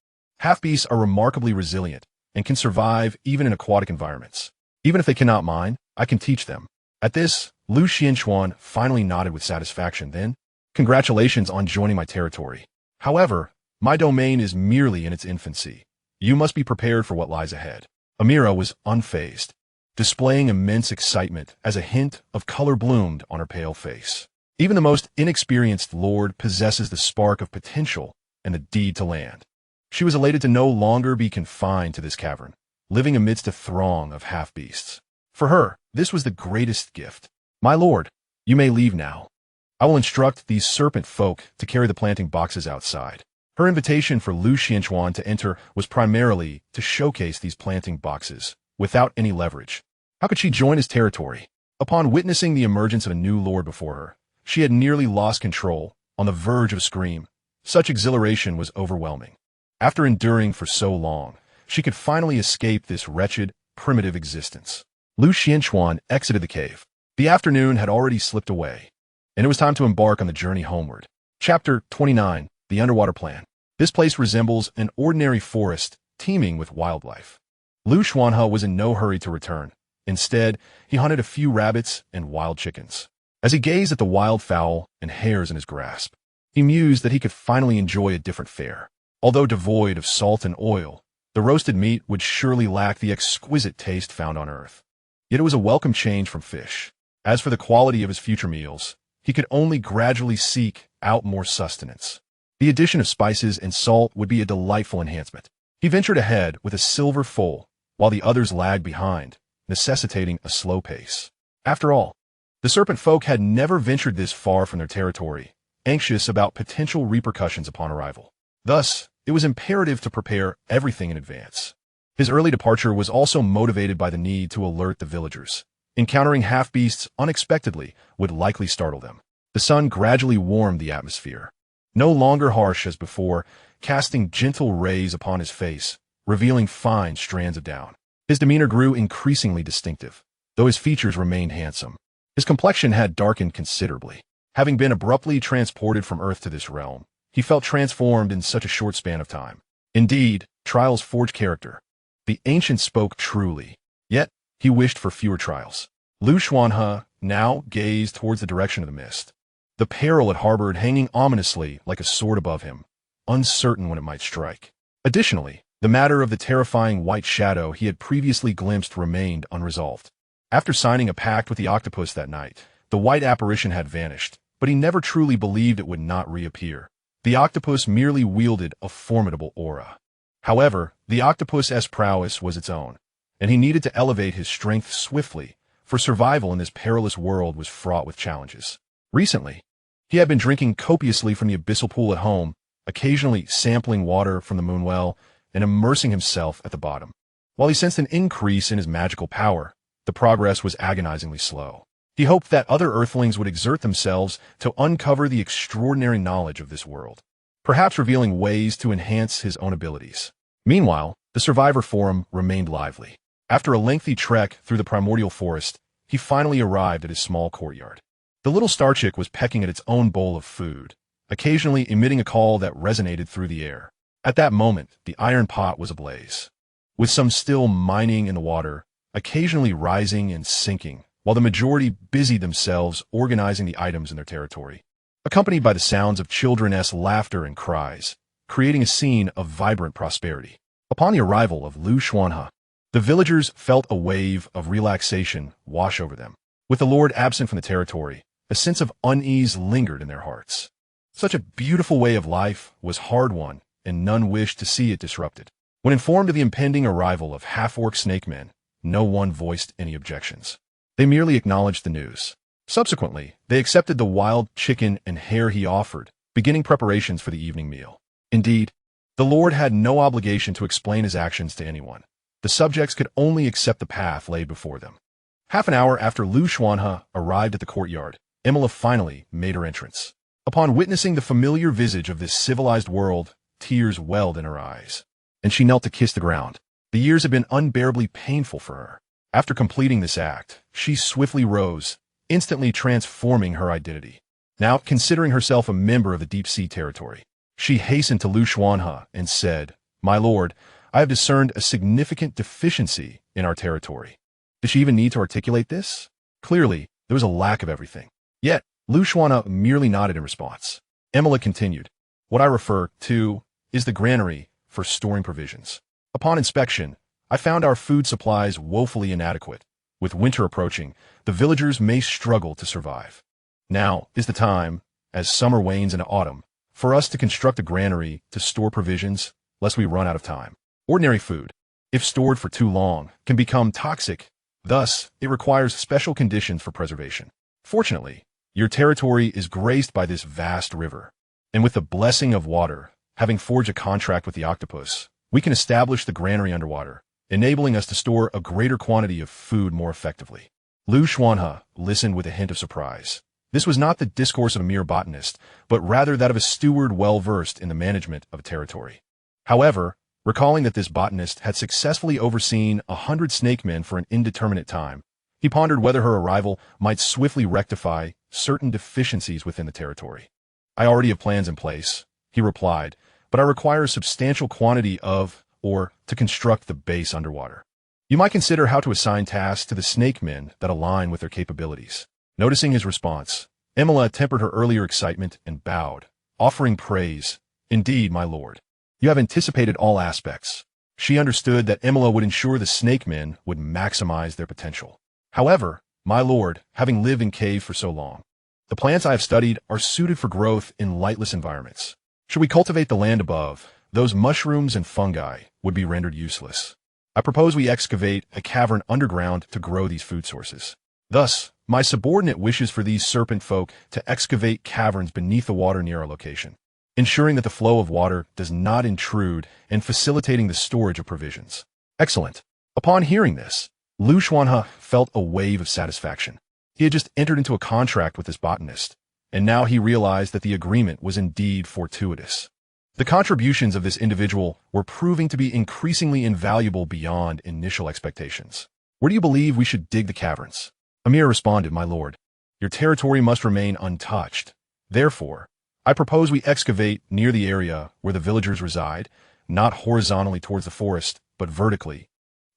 Half-beasts are remarkably resilient and can survive even in aquatic environments. Even if they cannot mine, I can teach them." At this, Xuanhe finally nodded with satisfaction. "Then, congratulations on joining my territory. However, my domain is merely in its infancy. You must be prepared for what lies ahead." Amira was unfazed, displaying immense excitement as a hint of color bloomed on her pale face. Even the most inexperienced lord possesses the spark of potential and the deed to land. She was elated to no longer be confined to this cavern, living amidst a throng of half-beasts. For her, this was the greatest gift. "My lord, you may leave now. I will instruct these serpent folk to carry the planting boxes outside." Her invitation for Xuanhe to enter was primarily to showcase these planting boxes, without any leverage. How could she join his territory? Upon witnessing the emergence of a new lord before her, she had nearly lost control, on the verge of a scream. Such exhilaration was overwhelming. After enduring for so long, she could finally escape this wretched, primitive existence. Lu Xianquan exited the cave. The afternoon had already slipped away, and it was time to embark on the journey homeward. Chapter 29, The Underwater Plan. This place resembles an ordinary forest teeming with wildlife. Lu Xuanhe was in no hurry to return. Instead, he hunted a few rabbits and wild chickens. As he gazed at the wild fowl and hares in his grasp, he mused that he could finally enjoy a different fare. Although devoid of salt and oil, the roasted meat would surely lack the exquisite taste found on Earth. Yet it was a welcome change from fish. As for the quality of his future meals, he could only gradually seek out more sustenance. The addition of spices and salt would be a delightful enhancement. He ventured ahead with a silver full, while the others lagged behind, necessitating a slow pace. After all, the serpent folk had never ventured this far from their territory, anxious about potential repercussions upon arrival. Thus, it was imperative to prepare everything in advance. His early departure was also motivated by the need to alert the villagers. Encountering half-beasts unexpectedly would likely startle them. The sun gradually warmed the atmosphere. No longer harsh as before, casting gentle rays upon his face, revealing fine strands of down. His demeanor grew increasingly distinctive, though his features remained handsome. His complexion had darkened considerably. Having been abruptly transported from Earth to this realm, he felt transformed in such a short span of time. Indeed, trials forge character. The ancient spoke truly, yet he wished for fewer trials. Lu Xuanhe now gazed towards the direction of the mist. The peril it harbored hanging ominously like a sword above him, uncertain when it might strike. Additionally, the matter of the terrifying white shadow he had previously glimpsed remained unresolved. After signing a pact with the octopus that night, the white apparition had vanished, but he never truly believed it would not reappear. The octopus merely wielded a formidable aura. However, the octopus's prowess was its own, and he needed to elevate his strength swiftly, for survival in this perilous world was fraught with challenges. Recently, he had been drinking copiously from the abyssal pool at home, occasionally sampling water from the moonwell and immersing himself at the bottom. While he sensed an increase in his magical power, the progress was agonizingly slow. He hoped that other earthlings would exert themselves to uncover the extraordinary knowledge of this world, perhaps revealing ways to enhance his own abilities. Meanwhile, the Survivor Forum remained lively. After a lengthy trek through the primordial forest, he finally arrived at his small courtyard. The little star chick was pecking at its own bowl of food, occasionally emitting a call that resonated through the air. At that moment, the iron pot was ablaze, with some still mining in the water, occasionally rising and sinking, while the majority busied themselves organizing the items in their territory, accompanied by the sounds of children's laughter and cries, creating a scene of vibrant prosperity. Upon the arrival of Lu Xuanhe, the villagers felt a wave of relaxation wash over them. With the Lord absent from the territory, a sense of unease lingered in their hearts. Such a beautiful way of life was hard-won, and none wished to see it disrupted. When informed of the impending arrival of half-orc snake men, no one voiced any objections. They merely acknowledged the news. Subsequently, they accepted the wild chicken and hare he offered, beginning preparations for the evening meal. Indeed, the Lord had no obligation to explain his actions to anyone. The subjects could only accept the path laid before them. Half an hour after Lu Xuanhe arrived at the courtyard, Imola finally made her entrance. Upon witnessing the familiar visage of this civilized world, tears welled in her eyes, and she knelt to kiss the ground. The years had been unbearably painful for her. After completing this act, she swiftly rose, instantly transforming her identity. Now, considering herself a member of the deep-sea territory, she hastened to Lu Xuanhe and said, "My lord, I have discerned a significant deficiency in our territory." Did she even need to articulate this? Clearly, there was a lack of everything. Yet, Lu Xuanhe merely nodded in response. Imola continued, "What I refer to is the granary for storing provisions. Upon inspection, I found our food supplies woefully inadequate. With winter approaching, the villagers may struggle to survive. Now is the time, as summer wanes into autumn, for us to construct a granary to store provisions, lest we run out of time. Ordinary food, if stored for too long, can become toxic. Thus, it requires special conditions for preservation. Fortunately, your territory is graced by this vast river, and with the blessing of water, having forged a contract with the octopus, we can establish the granary underwater, enabling us to store a greater quantity of food more effectively." Lu Xuanhe listened with a hint of surprise. This was not the discourse of a mere botanist, but rather that of a steward well-versed in the management of a territory. However, recalling that this botanist had successfully overseen 100 snake men for an indeterminate time, he pondered whether her arrival might swiftly rectify certain deficiencies within the territory. "I already have plans in place," he replied, "but I require a substantial quantity to construct the base underwater. You might consider how to assign tasks to the snake men that align with their capabilities." Noticing his response, Imola tempered her earlier excitement and bowed, offering praise. "Indeed, my lord. You have anticipated all aspects." She understood that Imola would ensure the snake men would maximize their potential. "However, my lord, having lived in cave for so long, the plants I have studied are suited for growth in lightless environments. Should we cultivate the land above, those mushrooms and fungi would be rendered useless. I propose we excavate a cavern underground to grow these food sources. Thus, my subordinate wishes for these serpent folk to excavate caverns beneath the water near our location, ensuring that the flow of water does not intrude and facilitating the storage of provisions." Excellent. Upon hearing this, Xuanhe felt a wave of satisfaction. He had just entered into a contract with this botanist, and now he realized that the agreement was indeed fortuitous. The contributions of this individual were proving to be increasingly invaluable beyond initial expectations. "Where do you believe we should dig the caverns?" Amir responded, "My lord, your territory must remain untouched. Therefore, I propose we excavate near the area where the villagers reside, not horizontally towards the forest, but vertically,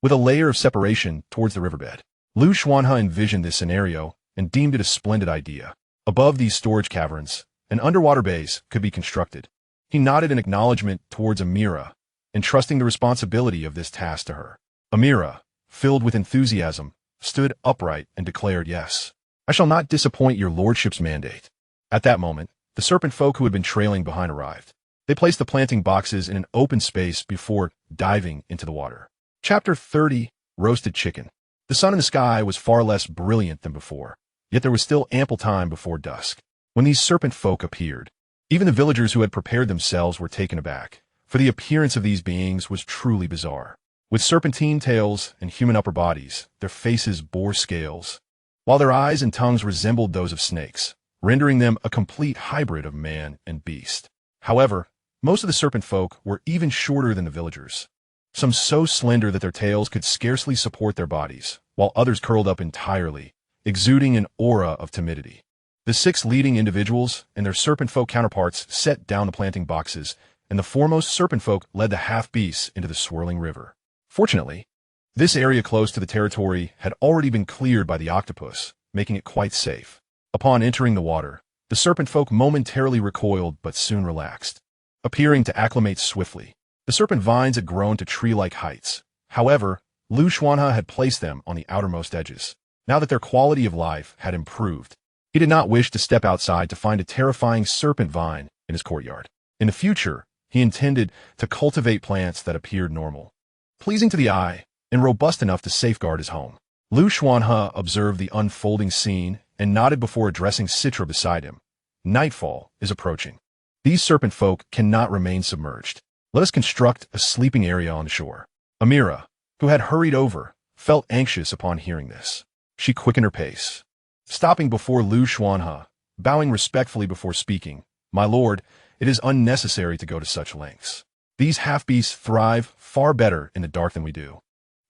with a layer of separation towards the riverbed." Xuanhe envisioned this scenario and deemed it a splendid idea. Above these storage caverns, an underwater base could be constructed. He nodded in acknowledgement towards Amira, entrusting the responsibility of this task to her. Amira, filled with enthusiasm, stood upright and declared, "Yes, I shall not disappoint your lordship's mandate." At that moment, the serpent folk who had been trailing behind arrived. They placed the planting boxes in an open space before diving into the water. Chapter 30, Roasted Chicken. The sun in the sky was far less brilliant than before, yet there was still ample time before dusk when these serpent folk appeared. Even the villagers who had prepared themselves were taken aback, for the appearance of these beings was truly bizarre. With serpentine tails and human upper bodies, their faces bore scales, while their eyes and tongues resembled those of snakes, rendering them a complete hybrid of man and beast. However, most of the serpent folk were even shorter than the villagers, some so slender that their tails could scarcely support their bodies, while others curled up entirely, exuding an aura of timidity. The 6 leading individuals and their serpent folk counterparts set down the planting boxes, and the foremost serpent folk led the half-beasts into the swirling river. Fortunately, this area close to the territory had already been cleared by the octopus, making it quite safe. Upon entering the water, the serpent folk momentarily recoiled but soon relaxed, appearing to acclimate swiftly. The serpent vines had grown to tree-like heights. However, Xuanhe had placed them on the outermost edges. Now that their quality of life had improved, he did not wish to step outside to find a terrifying serpent vine in his courtyard. In the future, he intended to cultivate plants that appeared normal, pleasing to the eye, and robust enough to safeguard his home. Xuanhe observed the unfolding scene and nodded before addressing Citra beside him. "Nightfall is approaching. These serpent folk cannot remain submerged. Let us construct a sleeping area on the shore." Amira, who had hurried over, felt anxious upon hearing this. She quickened her pace, stopping before Xuanhe, bowing respectfully before speaking. "My lord, it is unnecessary to go to such lengths. These half-beasts thrive far better in the dark than we do,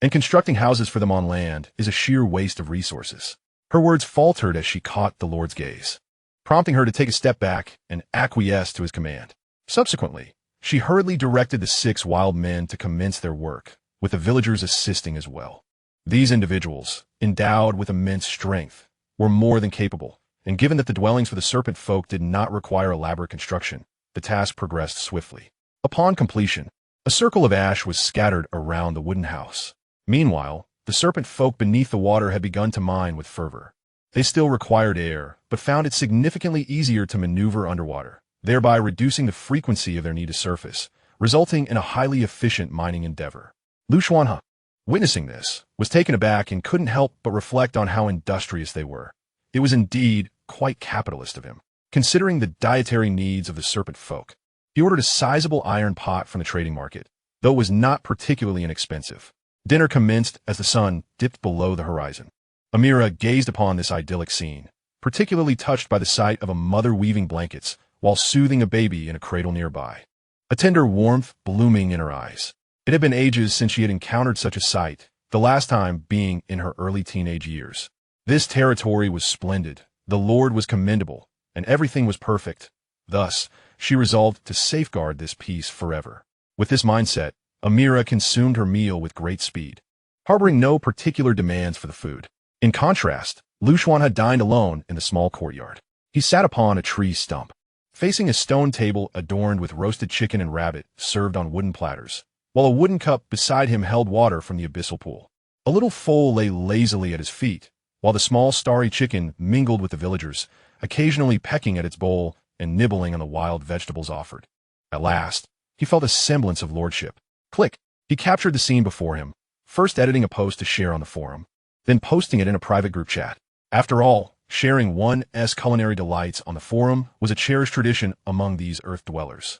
and constructing houses for them on land is a sheer waste of resources." Her words faltered as she caught the lord's gaze, prompting her to take a step back and acquiesce to his command. Subsequently, she hurriedly directed the 6 wild men to commence their work, with the villagers assisting as well. These individuals, endowed with immense strength, were more than capable, and given that the dwellings for the serpent folk did not require elaborate construction, the task progressed swiftly. Upon completion, a circle of ash was scattered around the wooden house. Meanwhile, the serpent folk beneath the water had begun to mine with fervor. They still required air, but found it significantly easier to maneuver underwater, thereby reducing the frequency of their need to surface, resulting in a highly efficient mining endeavor. Xuanhe, witnessing this, was taken aback and couldn't help but reflect on how industrious they were. It was indeed quite capitalist of him, considering the dietary needs of the serpent folk. He ordered a sizable iron pot from the trading market, though it was not particularly inexpensive. Dinner commenced as the sun dipped below the horizon. Amira gazed upon this idyllic scene, particularly touched by the sight of a mother weaving blankets while soothing a baby in a cradle nearby. a tender warmth blooming in her eyes. It had been ages since she had encountered such a sight, the last time being in her early teenage years. This territory was splendid, the Lord was commendable, and everything was perfect. Thus, she resolved to safeguard this peace forever. With this mindset, Amira consumed her meal with great speed, harboring no particular demands for the food. In contrast, Xuanhe dined alone in the small courtyard. He sat upon a tree stump, facing a stone table adorned with roasted chicken and rabbit served on wooden platters, while a wooden cup beside him held water from the abyssal pool. A little foal lay lazily at his feet, while the small starry chicken mingled with the villagers, occasionally pecking at its bowl and nibbling on the wild vegetables offered. At last, he felt a semblance of lordship. Click! He captured the scene before him, first editing a post to share on the forum, then posting it in a private group chat. After all, sharing one's culinary delights on the forum was a cherished tradition among these earth dwellers.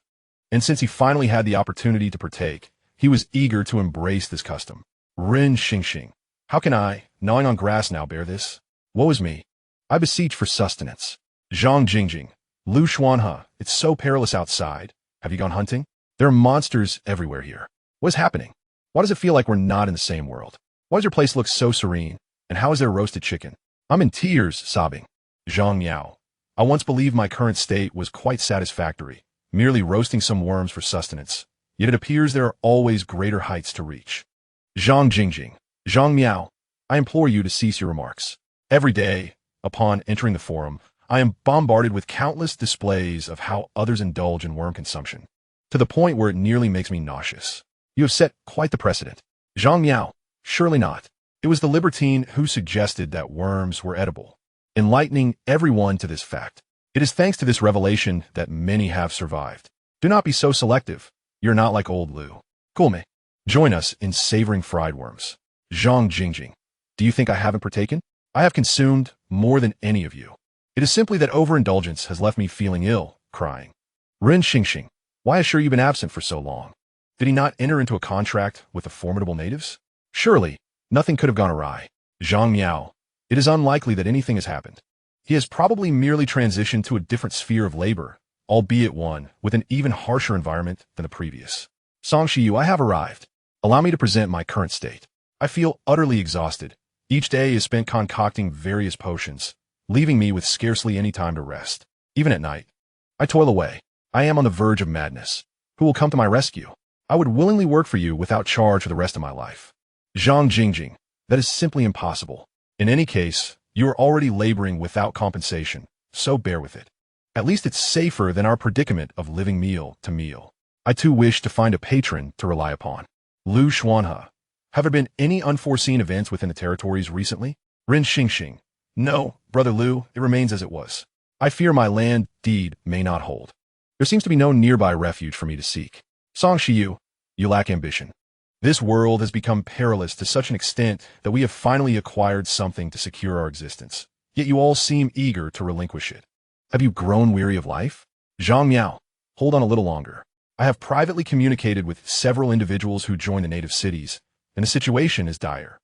And since he finally had the opportunity to partake, he was eager to embrace this custom. Rin Xingxing. How can I, gnawing on grass now, bear this? Woe is me. I beseech for sustenance. Zhang Jingjing. Xuanhe, it's so perilous outside. Have you gone hunting? There are monsters everywhere here. What is happening? Why does it feel like we're not in the same world? Why does your place look so serene? And how is there roasted chicken? I'm in tears, sobbing. Zhang Miao. I once believed my current state was quite satisfactory, merely roasting some worms for sustenance. Yet it appears there are always greater heights to reach. Zhang Jingjing. Zhang Miao. I implore you to cease your remarks. Every day, upon entering the forum, I am bombarded with countless displays of how others indulge in worm consumption, to the point where it nearly makes me nauseous. You have set quite the precedent. Zhang Miao. Surely not. It was the libertine who suggested that worms were edible, enlightening everyone to this fact. It is thanks to this revelation that many have survived. Do not be so selective. You're not like old Lu. Kulme. Join us in savoring fried worms. Zhang Jingjing. Do you think I haven't partaken? I have consumed more than any of you. It is simply that overindulgence has left me feeling ill, crying. Rin Xingxing. Why has you been absent for so long? Did he not enter into a contract with the formidable natives? Surely, nothing could have gone awry. Zhang Miao. It is unlikely that anything has happened. He has probably merely transitioned to a different sphere of labor, albeit one with an even harsher environment than the previous. Song Shiyu, I have arrived. Allow me to present my current state. I feel utterly exhausted. Each day is spent concocting various potions, leaving me with scarcely any time to rest. Even at night, I toil away. I am on the verge of madness. Who will come to my rescue? I would willingly work for you without charge for the rest of my life. Zhang Jingjing. That is simply impossible. In any case, you are already laboring without compensation, so bear with it. At least it's safer than our predicament of living meal to meal. I too wish to find a patron to rely upon. Lu Xuanhe. Have there been any unforeseen events within the territories recently? Rin Xingxing. No, Brother Lu, it remains as it was. I fear my land deed may not hold. There seems to be no nearby refuge for me to seek. Song Shiyu, you lack ambition. This world has become perilous to such an extent that we have finally acquired something to secure our existence. Yet you all seem eager to relinquish it. Have you grown weary of life? Zhang Miao, hold on a little longer. I have privately communicated with several individuals who join the native cities, and the situation is dire.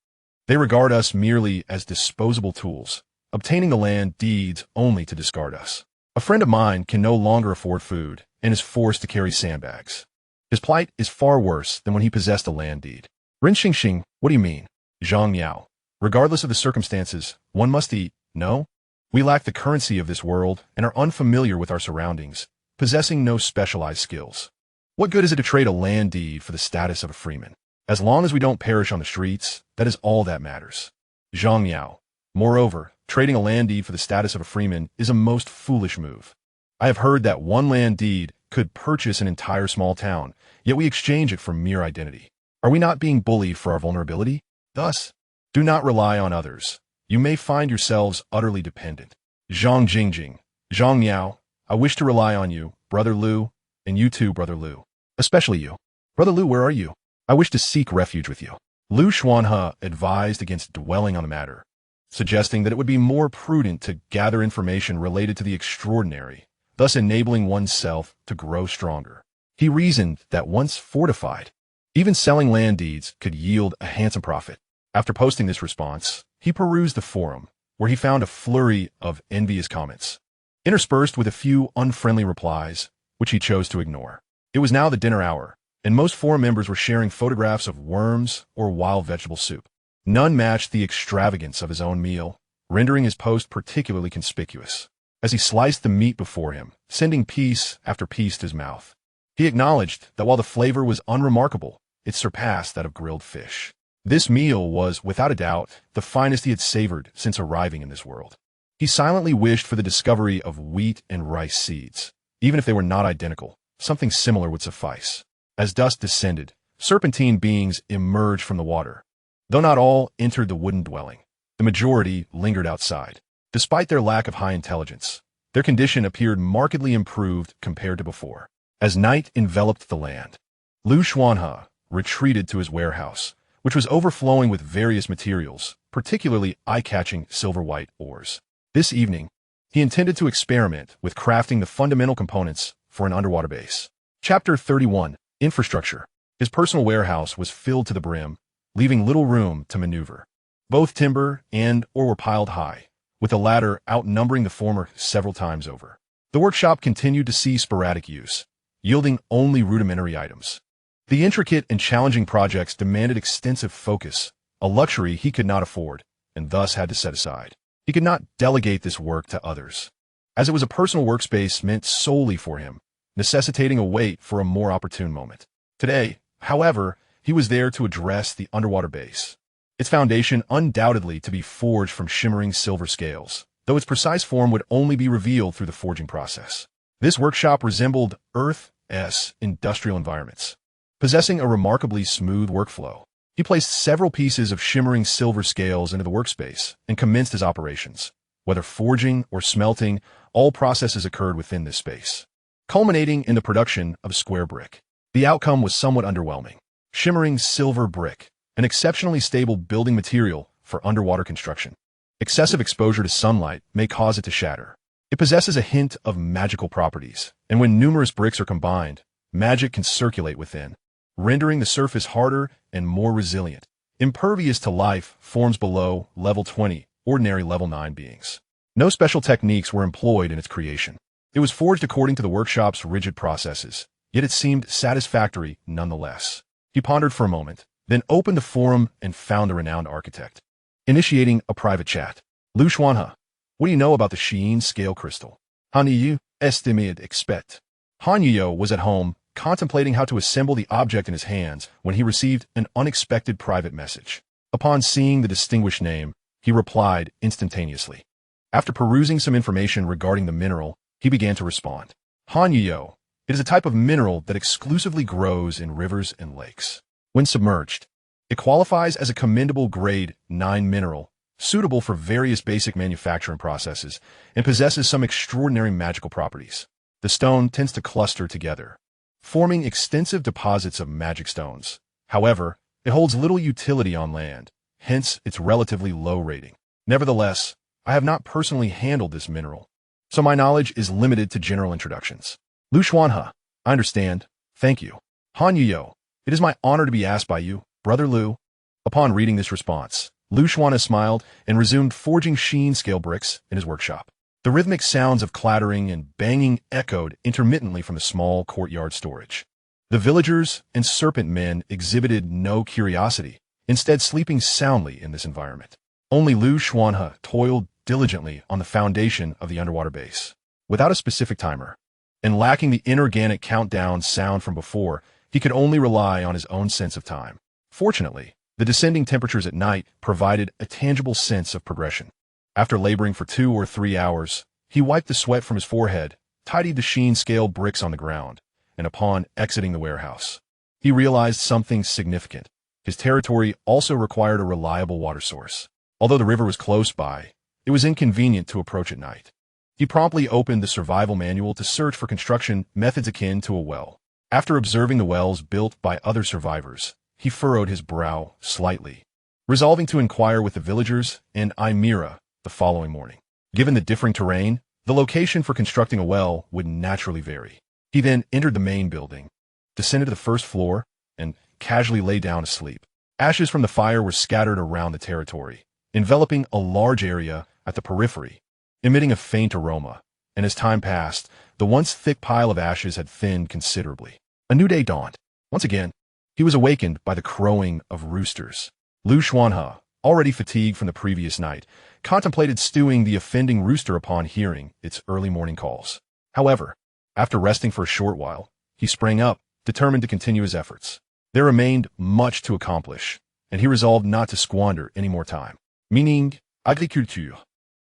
They regard us merely as disposable tools, obtaining the land deeds only to discard us. A friend of mine can no longer afford food and is forced to carry sandbags. His plight is far worse than when he possessed a land deed. Rin Xingxing, what do you mean? Zhang Miao. Regardless of the circumstances, one must eat, no? We lack the currency of this world and are unfamiliar with our surroundings, possessing no specialized skills. What good is it to trade a land deed for the status of a freeman? As long as we don't perish on the streets, that is all that matters. Zhang Miao. Moreover, trading a land deed for the status of a freeman is a most foolish move. I have heard that one land deed could purchase an entire small town, yet we exchange it for mere identity. Are we not being bullied for our vulnerability? Thus, do not rely on others. You may find yourselves utterly dependent. Zhang Jingjing. Zhang Miao. I wish to rely on you, Brother Lu, and you too, Brother Lu. Especially you. Brother Lu, where are you? I wish to seek refuge with you. Lu Xuanhe advised against dwelling on the matter, suggesting that it would be more prudent to gather information related to the extraordinary, thus enabling oneself to grow stronger. He reasoned that once fortified, even selling land deeds could yield a handsome profit. After posting this response, he perused the forum, where he found a flurry of envious comments, interspersed with a few unfriendly replies, which he chose to ignore. It was now the dinner hour, and most forum members were sharing photographs of worms or wild vegetable soup. None matched the extravagance of his own meal, rendering his post particularly conspicuous. As he sliced the meat before him, sending piece after piece to his mouth, he acknowledged that while the flavor was unremarkable, it surpassed that of grilled fish. This meal was, without a doubt, the finest he had savored since arriving in this world. He silently wished for the discovery of wheat and rice seeds. Even if they were not identical, something similar would suffice. As dusk descended, serpentine beings emerged from the water. Though not all entered the wooden dwelling, the majority lingered outside. Despite their lack of high intelligence, their condition appeared markedly improved compared to before. As night enveloped the land, Xuanhe retreated to his warehouse, which was overflowing with various materials, particularly eye-catching silver-white ores. This evening, he intended to experiment with crafting the fundamental components for an underwater base. Chapter 31, Infrastructure. His personal warehouse was filled to the brim, leaving little room to maneuver. Both timber and ore were piled high, with the latter outnumbering the former several times over. The workshop continued to see sporadic use, yielding only rudimentary items. The intricate and challenging projects demanded extensive focus, a luxury he could not afford, and thus had to set aside. He could not delegate this work to others, as it was a personal workspace meant solely for him, necessitating a wait for a more opportune moment. Today, however, he was there to address the underwater base. Its foundation undoubtedly to be forged from shimmering silver scales, though its precise form would only be revealed through the forging process. This workshop resembled Earth's industrial environments, possessing a remarkably smooth workflow. He placed several pieces of shimmering silver scales into the workspace and commenced his operations. Whether forging or smelting, all processes occurred within this space, culminating in the production of a square brick. The outcome was somewhat underwhelming. Shimmering silver brick, an exceptionally stable building material for underwater construction. Excessive exposure to sunlight may cause it to shatter. It possesses a hint of magical properties, and when numerous bricks are combined, magic can circulate within, rendering the surface harder and more resilient. Impervious to life forms below level 20, ordinary level 9 beings. No special techniques were employed in its creation. It was forged according to the workshop's rigid processes, yet it seemed satisfactory nonetheless. He pondered for a moment, then opened the forum and found a renowned architect. Initiating a private chat. Xuanhe, what do you know about the Sheen scale crystal? How do you estimate expect? Han Yuyo was at home, contemplating how to assemble the object in his hands when he received an unexpected private message. Upon seeing the distinguished name, he replied instantaneously. After perusing some information regarding the mineral, he began to respond. Han Yuyo, it is a type of mineral that exclusively grows in rivers and lakes. When submerged, it qualifies as a commendable grade 9 mineral, suitable for various basic manufacturing processes, and possesses some extraordinary magical properties. The stone tends to cluster together, forming extensive deposits of magic stones. However, it holds little utility on land, hence its relatively low rating. Nevertheless, I have not personally handled this mineral, so my knowledge is limited to general introductions. Xuanhe, I understand. Thank you. Han Yuyo, it is my honor to be asked by you, Brother Lu. Upon reading this response, Xuanhe smiled and resumed forging sheen scale bricks in his workshop. The rhythmic sounds of clattering and banging echoed intermittently from the small courtyard storage. The villagers and serpent men exhibited no curiosity, instead sleeping soundly in this environment. Only Xuanhe toiled diligently on the foundation of the underwater base. Without a specific timer, and lacking the inorganic countdown sound from before, he could only rely on his own sense of time. Fortunately, the descending temperatures at night provided a tangible sense of progression. After laboring for 2 or 3 hours, he wiped the sweat from his forehead, tidied the sheen scale bricks on the ground, and upon exiting the warehouse, he realized something significant. His territory also required a reliable water source. Although the river was close by, it was inconvenient to approach at night. He promptly opened the survival manual to search for construction methods akin to a well. After observing the wells built by other survivors, he furrowed his brow slightly, resolving to inquire with the villagers and Imira the following morning. Given the differing terrain, the location for constructing a well would naturally vary. He then entered the main building, descended to the first floor, and casually lay down to sleep. Ashes from the fire were scattered around the territory, enveloping a large area at the periphery, emitting a faint aroma, and as time passed, the once thick pile of ashes had thinned considerably. A new day dawned. Once again, he was awakened by the crowing of roosters. Xuanhe, already fatigued from the previous night, contemplated stewing the offending rooster upon hearing its early morning calls. However, after resting for a short while, he sprang up, determined to continue his efforts. There remained much to accomplish, and he resolved not to squander any more time. Meaning, agriculture.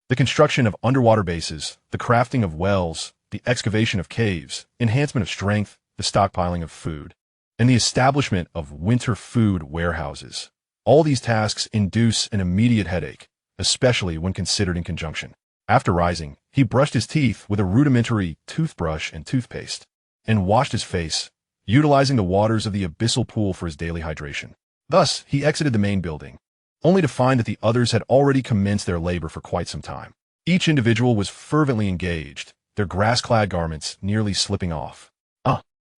The construction of underwater bases, the crafting of wells, the excavation of caves, enhancement of strength, the stockpiling of food, and the establishment of winter food warehouses. All these tasks induce an immediate headache, especially when considered in conjunction. After rising, he brushed his teeth with a rudimentary toothbrush and toothpaste, and washed his face, utilizing the waters of the abyssal pool for his daily hydration. Thus, he exited the main building, only to find that the others had already commenced their labor for quite some time. Each individual was fervently engaged, their grass-clad garments nearly slipping off.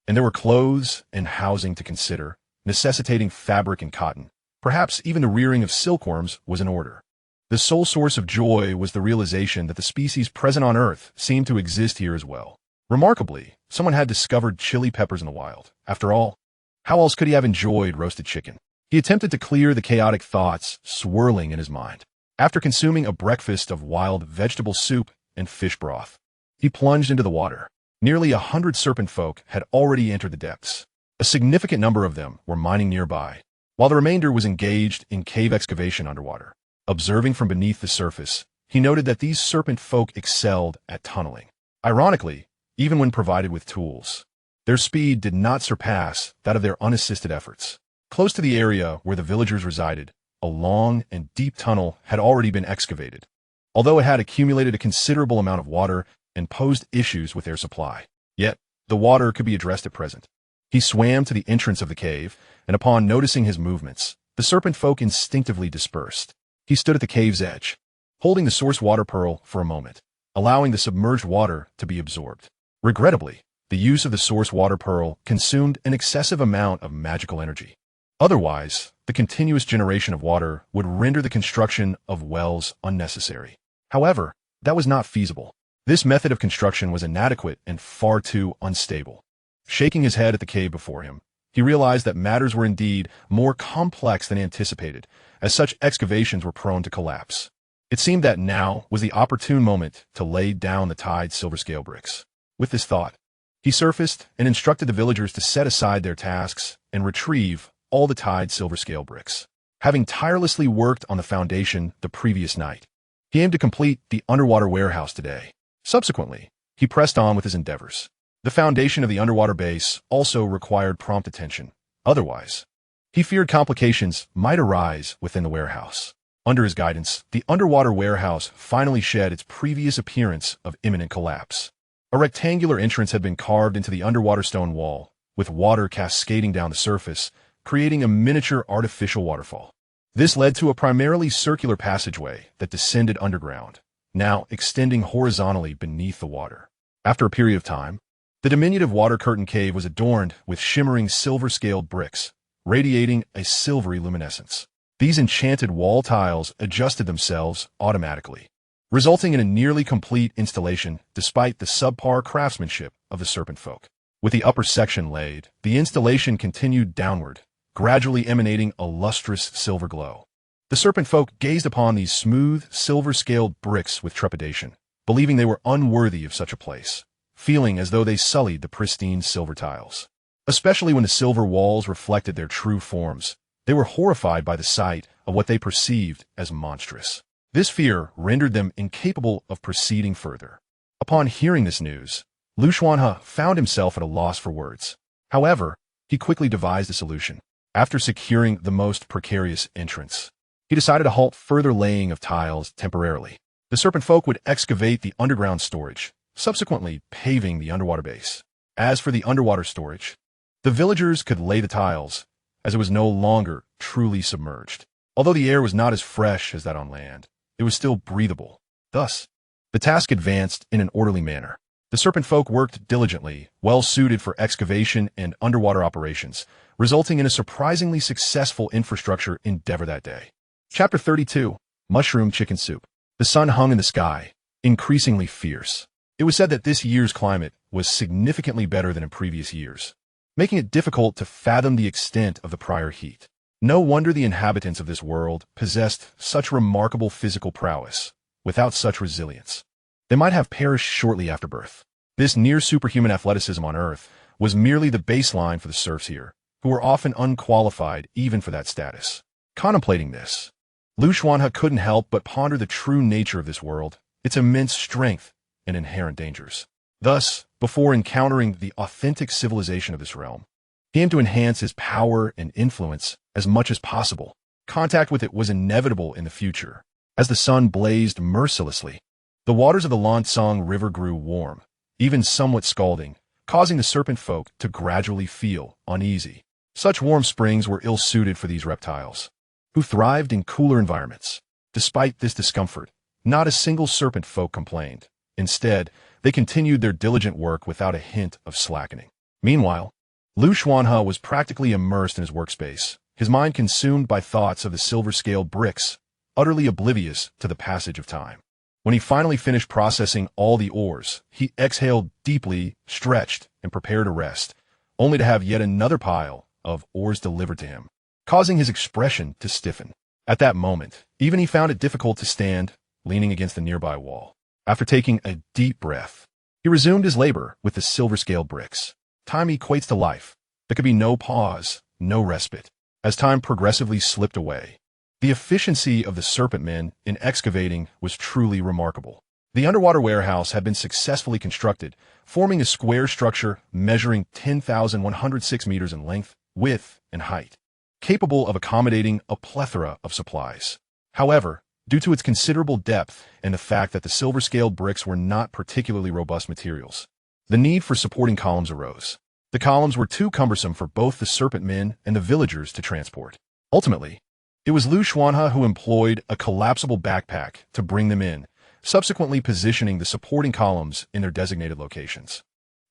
And there were clothes and housing to consider, necessitating fabric and cotton. Perhaps even the rearing of silkworms was in order. The sole source of joy was the realization that the species present on Earth seemed to exist here as well. Remarkably, someone had discovered chili peppers in the wild. After all, how else could he have enjoyed roasted chicken? He attempted to clear the chaotic thoughts swirling in his mind. After consuming a breakfast of wild vegetable soup and fish broth, he plunged into the water. Nearly 100 serpent folk had already entered the depths. A significant number of them were mining nearby, while the remainder was engaged in cave excavation underwater. Observing from beneath the surface, he noted that these serpent folk excelled at tunneling. Ironically, even when provided with tools, their speed did not surpass that of their unassisted efforts. Close to the area where the villagers resided, a long and deep tunnel had already been excavated, although it had accumulated a considerable amount of water and posed issues with their supply. Yet, the water could be addressed at present. He swam to the entrance of the cave, and upon noticing his movements, the serpent folk instinctively dispersed. He stood at the cave's edge, holding the source water pearl for a moment, allowing the submerged water to be absorbed. Regrettably, the use of the source water pearl consumed an excessive amount of magical energy. Otherwise, the continuous generation of water would render the construction of wells unnecessary. However, that was not feasible. This method of construction was inadequate and far too unstable. Shaking his head at the cave before him, he realized that matters were indeed more complex than anticipated, as such excavations were prone to collapse. It seemed that now was the opportune moment to lay down the tied silver scale bricks. With this thought, he surfaced and instructed the villagers to set aside their tasks and retrieve all the tied silver scale bricks. Having tirelessly worked on the foundation the previous night, he aimed to complete the underwater warehouse today. Subsequently, he pressed on with his endeavors. The foundation of the underwater base also required prompt attention. Otherwise, he feared complications might arise within the warehouse. Under his guidance, the underwater warehouse finally shed its previous appearance of imminent collapse. A rectangular entrance had been carved into the underwater stone wall, with water cascading down the surface, creating a miniature artificial waterfall. This led to a primarily circular passageway that descended underground, now extending horizontally beneath the water. After a period of time, the diminutive water curtain cave was adorned with shimmering silver-scaled bricks, radiating a silvery luminescence. These enchanted wall tiles adjusted themselves automatically, resulting in a nearly complete installation despite the subpar craftsmanship of the serpent folk. With the upper section laid, the installation continued downward, gradually emanating a lustrous silver glow. The serpent folk gazed upon these smooth, silver-scaled bricks with trepidation, believing they were unworthy of such a place, feeling as though they sullied the pristine silver tiles. Especially when the silver walls reflected their true forms, they were horrified by the sight of what they perceived as monstrous. This fear rendered them incapable of proceeding further. Upon hearing this news, Xuanhe found himself at a loss for words. However, he quickly devised a solution. After securing the most precarious entrance, he decided to halt further laying of tiles temporarily. The serpent folk would excavate the underground storage, subsequently paving the underwater base. As for the underwater storage, the villagers could lay the tiles, as it was no longer truly submerged. Although the air was not as fresh as that on land, it was still breathable. Thus, the task advanced in an orderly manner. The serpent folk worked diligently, well suited for excavation and underwater operations, resulting in a surprisingly successful infrastructure endeavor that day. Chapter 32, Mushroom Chicken Soup. The sun hung in the sky, increasingly fierce. It was said that this year's climate was significantly better than in previous years. making it difficult to fathom the extent of the prior heat. No wonder the inhabitants of this world possessed such remarkable physical prowess. Without such resilience, they might have perished shortly after birth. This near-superhuman athleticism on Earth was merely the baseline for the serfs here, who were often unqualified even for that status. Contemplating this, Xuanhe couldn't help but ponder the true nature of this world, its immense strength and inherent dangers. Thus, before encountering the authentic civilization of this realm, he aimed to enhance his power and influence as much as possible. Contact with it was inevitable in the future. As the sun blazed mercilessly, the waters of the Lansong River grew warm, even somewhat scalding, causing the serpent folk to gradually feel uneasy. Such warm springs were ill-suited for these reptiles, who thrived in cooler environments. Despite this discomfort, not a single serpent folk complained. Instead, they continued their diligent work without a hint of slackening. Meanwhile, Xuanhe was practically immersed in his workspace, his mind consumed by thoughts of the silver-scaled bricks, utterly oblivious to the passage of time. When he finally finished processing all the ores, he exhaled deeply, stretched, and prepared to rest, only to have yet another pile of ores delivered to him, causing his expression to stiffen. At that moment, even he found it difficult to stand, leaning against the nearby wall. After taking a deep breath, he resumed his labor with the silver-scaled bricks. Time equates to life. There could be no pause, no respite. As time progressively slipped away, the efficiency of the serpent men in excavating was truly remarkable. The underwater warehouse had been successfully constructed, forming a square structure measuring 10,106 meters in length, width, and height, capable of accommodating a plethora of supplies. However, due to its considerable depth and the fact that the silver-scaled bricks were not particularly robust materials, the need for supporting columns arose. The columns were too cumbersome for both the serpent men and the villagers to transport. Ultimately, it was Xuanhe who employed a collapsible backpack to bring them in, subsequently positioning the supporting columns in their designated locations.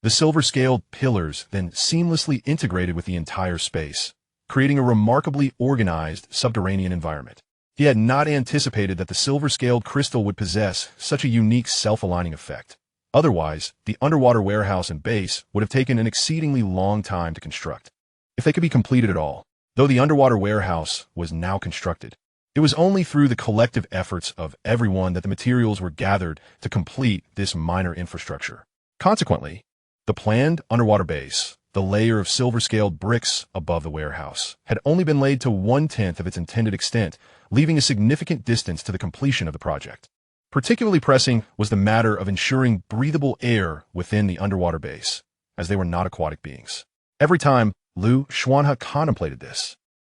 The silver-scaled pillars then seamlessly integrated with the entire space, creating a remarkably organized subterranean environment. He had not anticipated that the silver-scaled crystal would possess such a unique self-aligning effect. Otherwise, the underwater warehouse and base would have taken an exceedingly long time to construct, if they could be completed at all. Though the underwater warehouse was now constructed, it was only through the collective efforts of everyone that the materials were gathered to complete this minor infrastructure. Consequently, the planned underwater base, the layer of silver-scaled bricks above the warehouse, had only been laid to 1/10 of its intended extent, leaving a significant distance to the completion of the project. Particularly pressing was the matter of ensuring breathable air within the underwater base, as they were not aquatic beings. Every time Xuanhe contemplated this,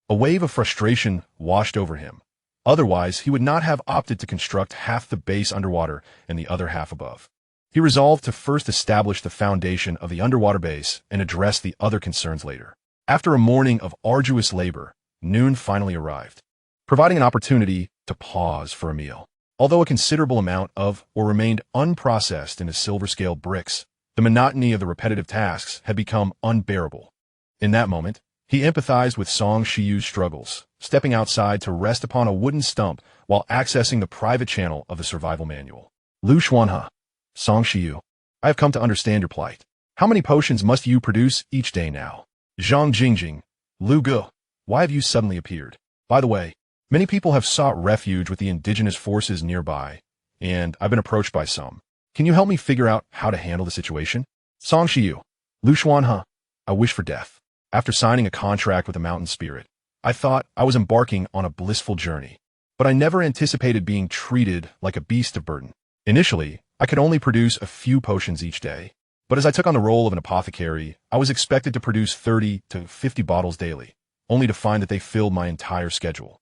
a wave of frustration washed over him. Otherwise, he would not have opted to construct half the base underwater and the other half above. He resolved to first establish the foundation of the underwater base and address the other concerns later. After a morning of arduous labor, noon finally arrived, providing an opportunity to pause for a meal. Although a considerable amount of or remained unprocessed in the silver-scaled bricks, the monotony of the repetitive tasks had become unbearable. In that moment, he empathized with Xuanhe's struggles, stepping outside to rest upon a wooden stump while accessing the private channel of the survival manual. Xuanhe, Xuanhe, I have come to understand your plight. How many potions must you produce each day now? Zhang Jingjing, Lu Gu, why have you suddenly appeared? By the way, many people have sought refuge with the indigenous forces nearby, and I've been approached by some. Can you help me figure out how to handle the situation? Xuanhe, Xuanhe, I wish for death. After signing a contract with the mountain spirit, I thought I was embarking on a blissful journey, but I never anticipated being treated like a beast of burden. Initially, I could only produce a few potions each day, but as I took on the role of an apothecary, I was expected to produce 30 to 50 bottles daily, only to find that they filled my entire schedule.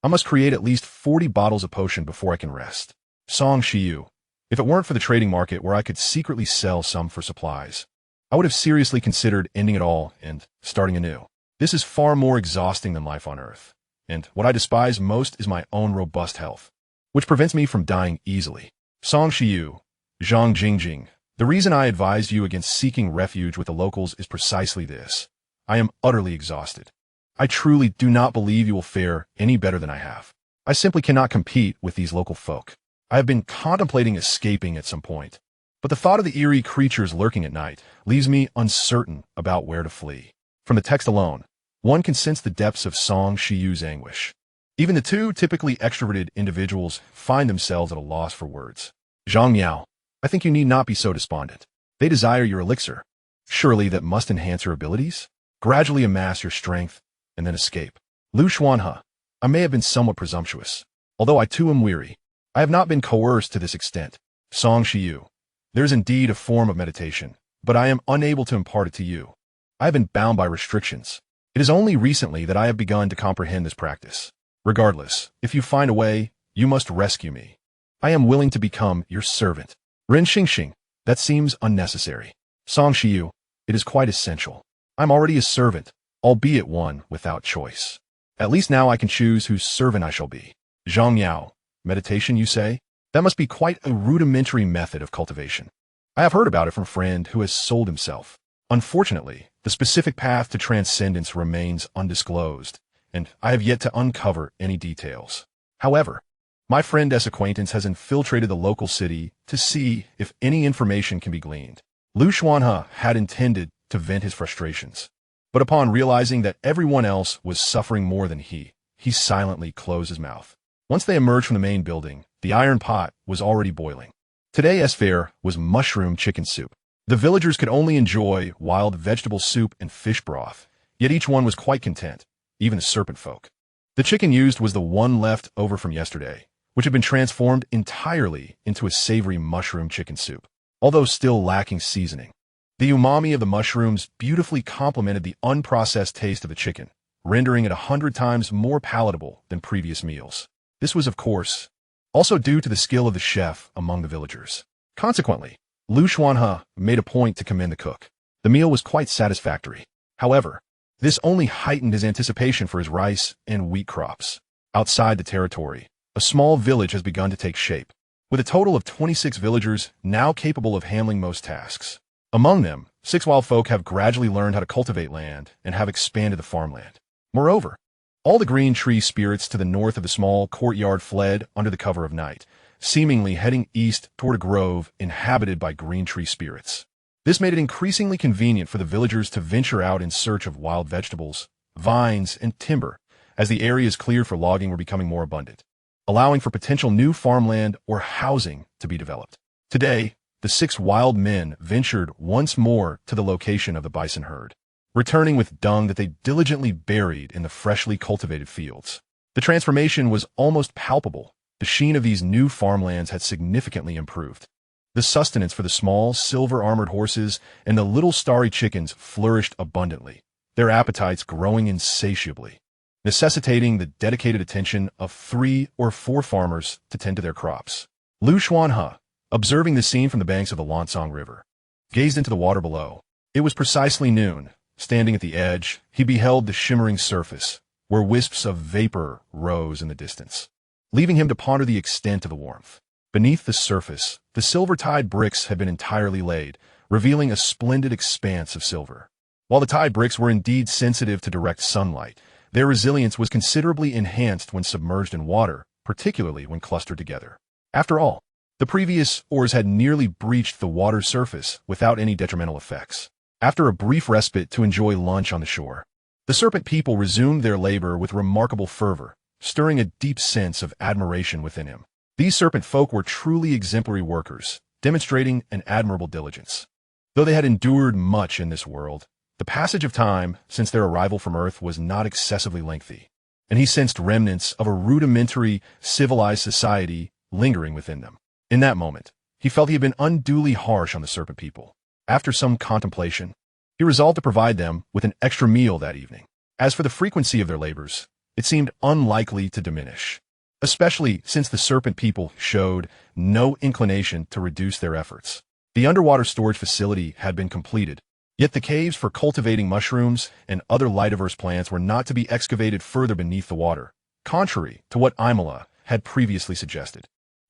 I must create at least 40 bottles of potion before I can rest. Xuanhe, if it weren't for the trading market where I could secretly sell some for supplies, I would have seriously considered ending it all and starting anew. This is far more exhausting than life on Earth, and what I despise most is my own robust health, which prevents me from dying easily. Xuanhe, Zhang Jingjing, the reason I advised you against seeking refuge with the locals is precisely this. I am utterly exhausted. I truly do not believe you will fare any better than I have. I simply cannot compete with these local folk. I have been contemplating escaping at some point, But the thought of the eerie creatures lurking at night leaves me uncertain about where to flee. From the text alone, one can sense the depths of Xuanhe's anguish. Even the two typically extroverted individuals find themselves at a loss for words. Xuanhe, I think you need not be so despondent. They desire your elixir. Surely that must enhance your abilities? Gradually amass your strength, and then escape. Xuanhe, I may have been somewhat presumptuous. Although I too am weary, I have not been coerced to this extent. Xuanhe, there is indeed a form of meditation, but I am unable to impart it to you. I have been bound by restrictions. It is only recently that I have begun to comprehend this practice. Regardless, if you find a way, you must rescue me. I am willing to become your servant. Ren Xingxing, that seems unnecessary. Xuanhe, it is quite essential. I'm already a servant, albeit one without choice. At least now I can choose whose servant I shall be. Xuanhe, meditation, you say? That must be quite a rudimentary method of cultivation. I have heard about it from a friend who has sold himself. Unfortunately, the specific path to transcendence remains undisclosed, and I have yet to uncover any details. However, my friend's acquaintance has infiltrated the local city to see if any information can be gleaned. Xuanhe had intended to vent his frustrations, but upon realizing that everyone else was suffering more than he silently closed his mouth. Once they emerged from the main building, the iron pot was already boiling. Today's fare was mushroom chicken soup. The villagers could only enjoy wild vegetable soup and fish broth, yet each one was quite content, even the serpent folk. The chicken used was the one left over from yesterday, which had been transformed entirely into a savory mushroom chicken soup, although still lacking seasoning. The umami of the mushrooms beautifully complemented the unprocessed taste of the chicken, rendering it 100 times more palatable than previous meals. This was, of course, also due to the skill of the chef among the villagers. Consequently, Xuanhe made a point to commend the cook. The meal was quite satisfactory. However, this only heightened his anticipation for his rice and wheat crops. Outside the territory, a small village has begun to take shape, with a total of 26 villagers now capable of handling most tasks. Among them, 6 wild folk have gradually learned how to cultivate land and have expanded the farmland. Moreover, all the green tree spirits to the north of the small courtyard fled under the cover of night, seemingly heading east toward a grove inhabited by green tree spirits. This made it increasingly convenient for the villagers to venture out in search of wild vegetables, vines, and timber, as the areas cleared for logging were becoming more abundant, allowing for potential new farmland or housing to be developed. Today, the 6 wild men ventured once more to the location of the bison herd, returning with dung that they diligently buried in the freshly cultivated fields. The transformation was almost palpable. The sheen of these new farmlands had significantly improved. The sustenance for the small, silver-armored horses and the little starry chickens flourished abundantly, their appetites growing insatiably, necessitating the dedicated attention of 3 or 4 farmers to tend to their crops. Xuanhe, observing the scene from the banks of the Lansong River, gazed into the water below. It was precisely noon. Standing at the edge, he beheld the shimmering surface, where wisps of vapor rose in the distance, leaving him to ponder the extent of the warmth. Beneath the surface, the silver-tide bricks had been entirely laid, revealing a splendid expanse of silver. While the tide bricks were indeed sensitive to direct sunlight, their resilience was considerably enhanced when submerged in water, particularly when clustered together. After all, the previous ores had nearly breached the water's surface without any detrimental effects. After a brief respite to enjoy lunch on the shore, the serpent people resumed their labor with remarkable fervor, stirring a deep sense of admiration within him. These serpent folk were truly exemplary workers, demonstrating an admirable diligence. Though they had endured much in this world, the passage of time since their arrival from Earth was not excessively lengthy, and he sensed remnants of a rudimentary, civilized society lingering within them. In that moment, he felt he had been unduly harsh on the serpent people. After some contemplation, he resolved to provide them with an extra meal that evening. As for the frequency of their labors, it seemed unlikely to diminish, especially since the serpent people showed no inclination to reduce their efforts. The underwater storage facility had been completed, yet the caves for cultivating mushrooms and other light-averse plants were not to be excavated further beneath the water, contrary to what Imola had previously suggested.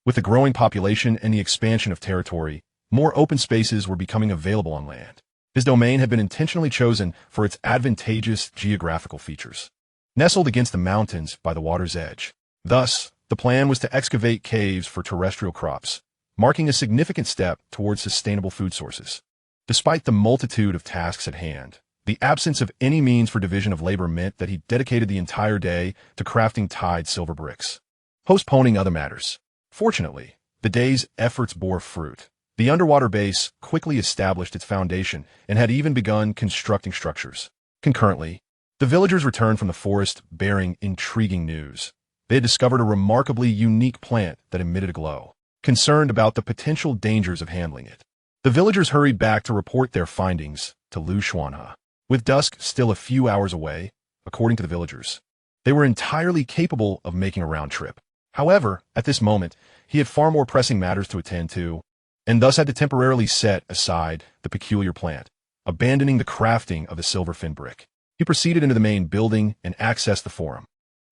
With the growing population and the expansion of territory, more open spaces were becoming available on land. His domain had been intentionally chosen for its advantageous geographical features, nestled against the mountains by the water's edge. Thus, the plan was to excavate caves for terrestrial crops, marking a significant step towards sustainable food sources. Despite the multitude of tasks at hand, the absence of any means for division of labor meant that he dedicated the entire day to crafting tied silver bricks, postponing other matters. Fortunately, the day's efforts bore fruit. The underwater base quickly established its foundation and had even begun constructing structures. Concurrently, the villagers returned from the forest bearing intriguing news. They had discovered a remarkably unique plant that emitted a glow. Concerned about the potential dangers of handling it, the villagers hurried back to report their findings to Xuanhe. With dusk still a few hours away, according to the villagers, they were entirely capable of making a round trip. However, at this moment, he had far more pressing matters to attend to, and thus had to temporarily set aside the peculiar plant, abandoning the crafting of the silver fin brick. He proceeded into the main building and accessed the forum.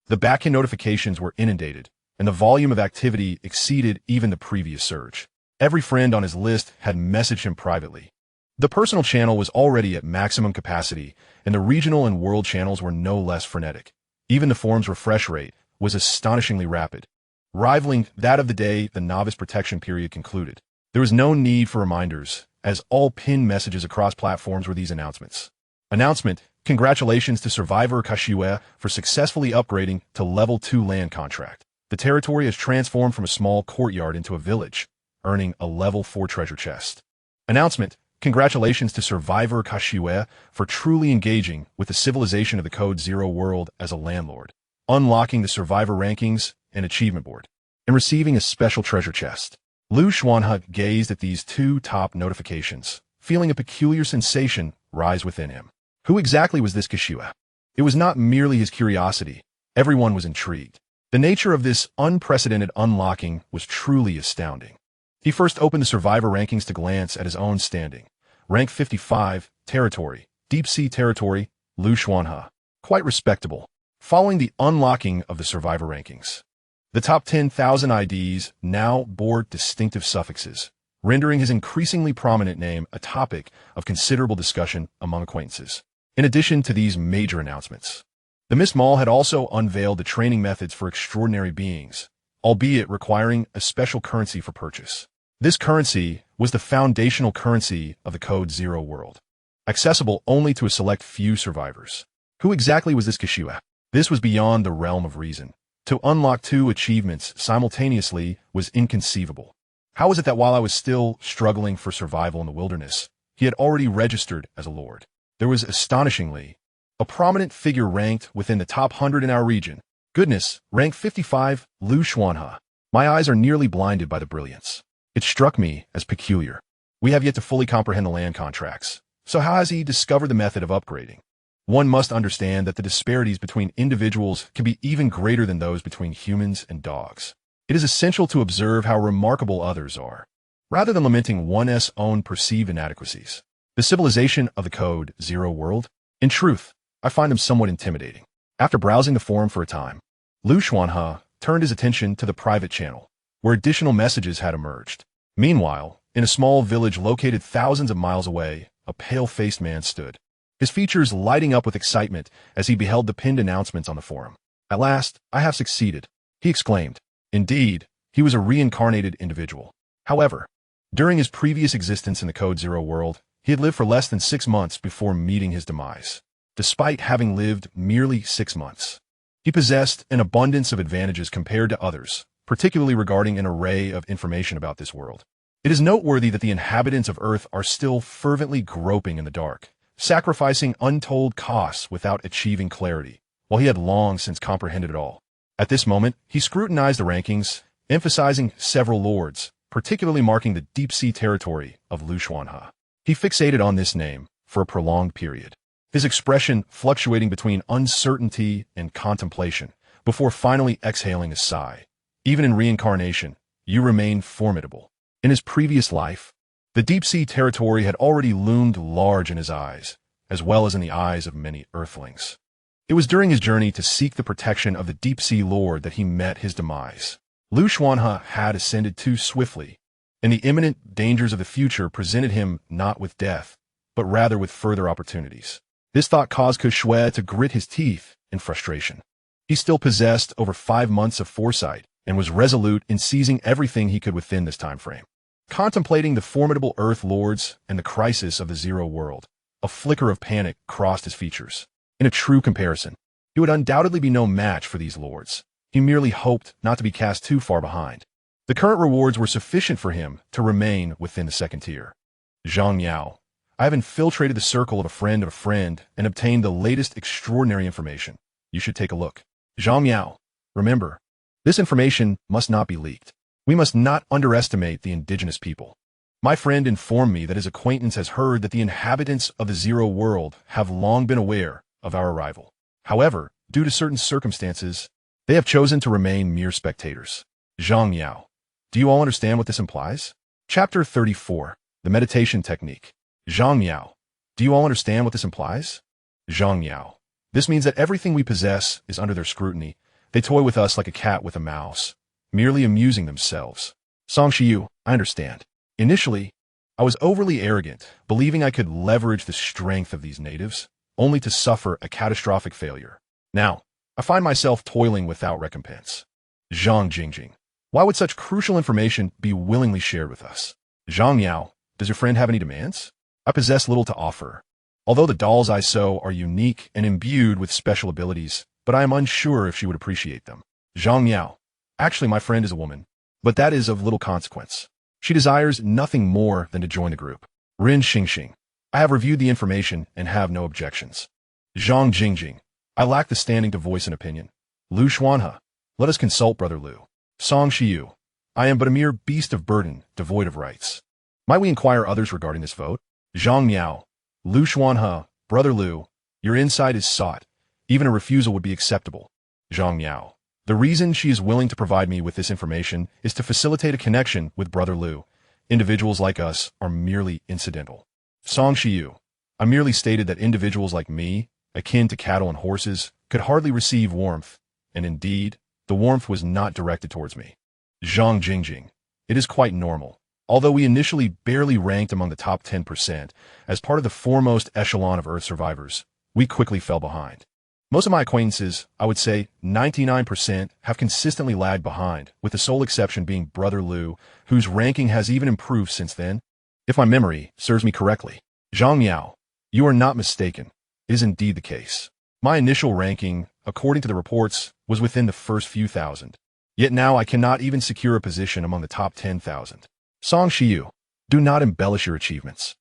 The backend notifications were inundated, and the volume of activity exceeded even the previous surge. Every friend on his list had messaged him privately. The personal channel was already at maximum capacity, and the regional and world channels were no less frenetic. Even the forum's refresh rate was astonishingly rapid, rivaling that of the day the novice protection period concluded. There was no need for reminders, as all pinned messages across platforms were these announcements. Announcement: congratulations to survivor Xuanhe for successfully upgrading to level 2 land contract. The territory has transformed from a small courtyard into a village, earning a level 4 treasure chest. Announcement: congratulations to survivor Xuanhe for truly engaging with the civilization of the Code Zero world as a landlord, unlocking the survivor rankings and achievement board, and receiving a special treasure chest. Xuanhe gazed at these two top notifications, feeling a peculiar sensation rise within him. Who exactly was this Xuanhe? It was not merely his curiosity. Everyone was intrigued. The nature of this unprecedented unlocking was truly astounding. He first opened the survivor rankings to glance at his own standing. Rank 55, territory, deep sea territory, Xuanhe. Quite respectable. Following the unlocking of the survivor rankings, the top 10,000 IDs now bore distinctive suffixes, rendering his increasingly prominent name a topic of considerable discussion among acquaintances. In addition to these major announcements, the Miss Mall had also unveiled the training methods for extraordinary beings, albeit requiring a special currency for purchase. This currency was the foundational currency of the Code Zero world, accessible only to a select few survivors. Who exactly was this Xuanhe? This was beyond the realm of reason. To unlock two achievements simultaneously was inconceivable. How was it that while I was still struggling for survival in the wilderness, he had already registered as a lord? There was astonishingly a prominent figure ranked within the top 100 in our region. Goodness, rank 55, Xuanhe. My eyes are nearly blinded by the brilliance. It struck me as peculiar. We have yet to fully comprehend the land contracts. So how has he discovered the method of upgrading? One must understand that the disparities between individuals can be even greater than those between humans and dogs. It is essential to observe how remarkable others are, rather than lamenting one's own perceived inadequacies. The civilization of the Code Zero world? In truth, I find them somewhat intimidating. After browsing the forum for a time, Xuanhe turned his attention to the private channel, where additional messages had emerged. Meanwhile, in a small village located thousands of miles away, a pale-faced man stood, his features lighting up with excitement as he beheld the pinned announcements on the forum. At last, I have succeeded, he exclaimed. Indeed, he was a reincarnated individual. However, during his previous existence in the Code Zero world, he had lived for less than 6 months before meeting his demise. Despite having lived merely 6 months, he possessed an abundance of advantages compared to others, particularly regarding an array of information about this world. It is noteworthy that the inhabitants of Earth are still fervently groping in the dark, sacrificing untold costs without achieving clarity, while he had long since comprehended it all. At this moment, he scrutinized the rankings, emphasizing several lords, particularly marking the deep-sea territory of Xuanhe. He fixated on this name for a prolonged period, his expression fluctuating between uncertainty and contemplation, before finally exhaling a sigh. Even in reincarnation, you remain formidable. In his previous life, the deep-sea territory had already loomed large in his eyes, as well as in the eyes of many earthlings. It was during his journey to seek the protection of the deep-sea lord that he met his demise. Xuanhe had ascended too swiftly, and the imminent dangers of the future presented him not with death, but rather with further opportunities. This thought caused Xuanhe to grit his teeth in frustration. He still possessed over 5 months of foresight and was resolute in seizing everything he could within this time frame. Contemplating the formidable Earth Lords and the crisis of the Zero World, a flicker of panic crossed his features. In a true comparison, he would undoubtedly be no match for these lords. He merely hoped not to be cast too far behind. The current rewards were sufficient for him to remain within the second tier. Xuanhe, I have infiltrated the circle of a friend and obtained the latest extraordinary information. You should take a look. Xuanhe, remember, this information must not be leaked. We must not underestimate the indigenous people. My friend informed me that his acquaintance has heard that the inhabitants of the Zero World have long been aware of our arrival. However, due to certain circumstances, they have chosen to remain mere spectators. Xuanhe, do you all understand what this implies? Chapter 34, The Meditation Technique. Xuanhe, do you all understand what this implies? Xuanhe, this means that everything we possess is under their scrutiny. They toy with us like a cat with a mouse, merely amusing themselves. Xuanhe, I understand. Initially, I was overly arrogant, believing I could leverage the strength of these natives, only to suffer a catastrophic failure. Now, I find myself toiling without recompense. Zhang Jingjing, why would such crucial information be willingly shared with us? Xuanhe, does your friend have any demands? I possess little to offer. Although the dolls I sew are unique and imbued with special abilities, but I am unsure if she would appreciate them. Xuanhe, actually my friend is a woman, but that is of little consequence. She desires nothing more than to join the group. Rin Xingxing, I have reviewed the information and have no objections. Zhang Jingjing, I lack the standing to voice an opinion. Lu Xuanhe, let us consult Brother Lu. Song Shiyu, I am but a mere beast of burden, devoid of rights. Might we inquire others regarding this vote? Zhang Miao, Lu Xuanhe, Brother Lu, your insight is sought. Even a refusal would be acceptable. Zhang Miao, the reason she is willing to provide me with this information is to facilitate a connection with Brother Lu. Individuals like us are merely incidental. Song Shiyu, I merely stated that individuals like me, akin to cattle and horses, could hardly receive warmth, and indeed, the warmth was not directed towards me. Zhang Jingjing, it is quite normal. Although we initially barely ranked among the top 10%, as part of the foremost echelon of Earth survivors, we quickly fell behind. Most of my acquaintances, I would say 99%, have consistently lagged behind, with the sole exception being Brother Lu, whose ranking has even improved since then. If my memory serves me correctly. Zhang Miao, you are not mistaken. It is indeed the case. My initial ranking, according to the reports, was within the first few thousand. Yet now I cannot even secure a position among the top 10,000. Song Shiyu, do not embellish your achievements.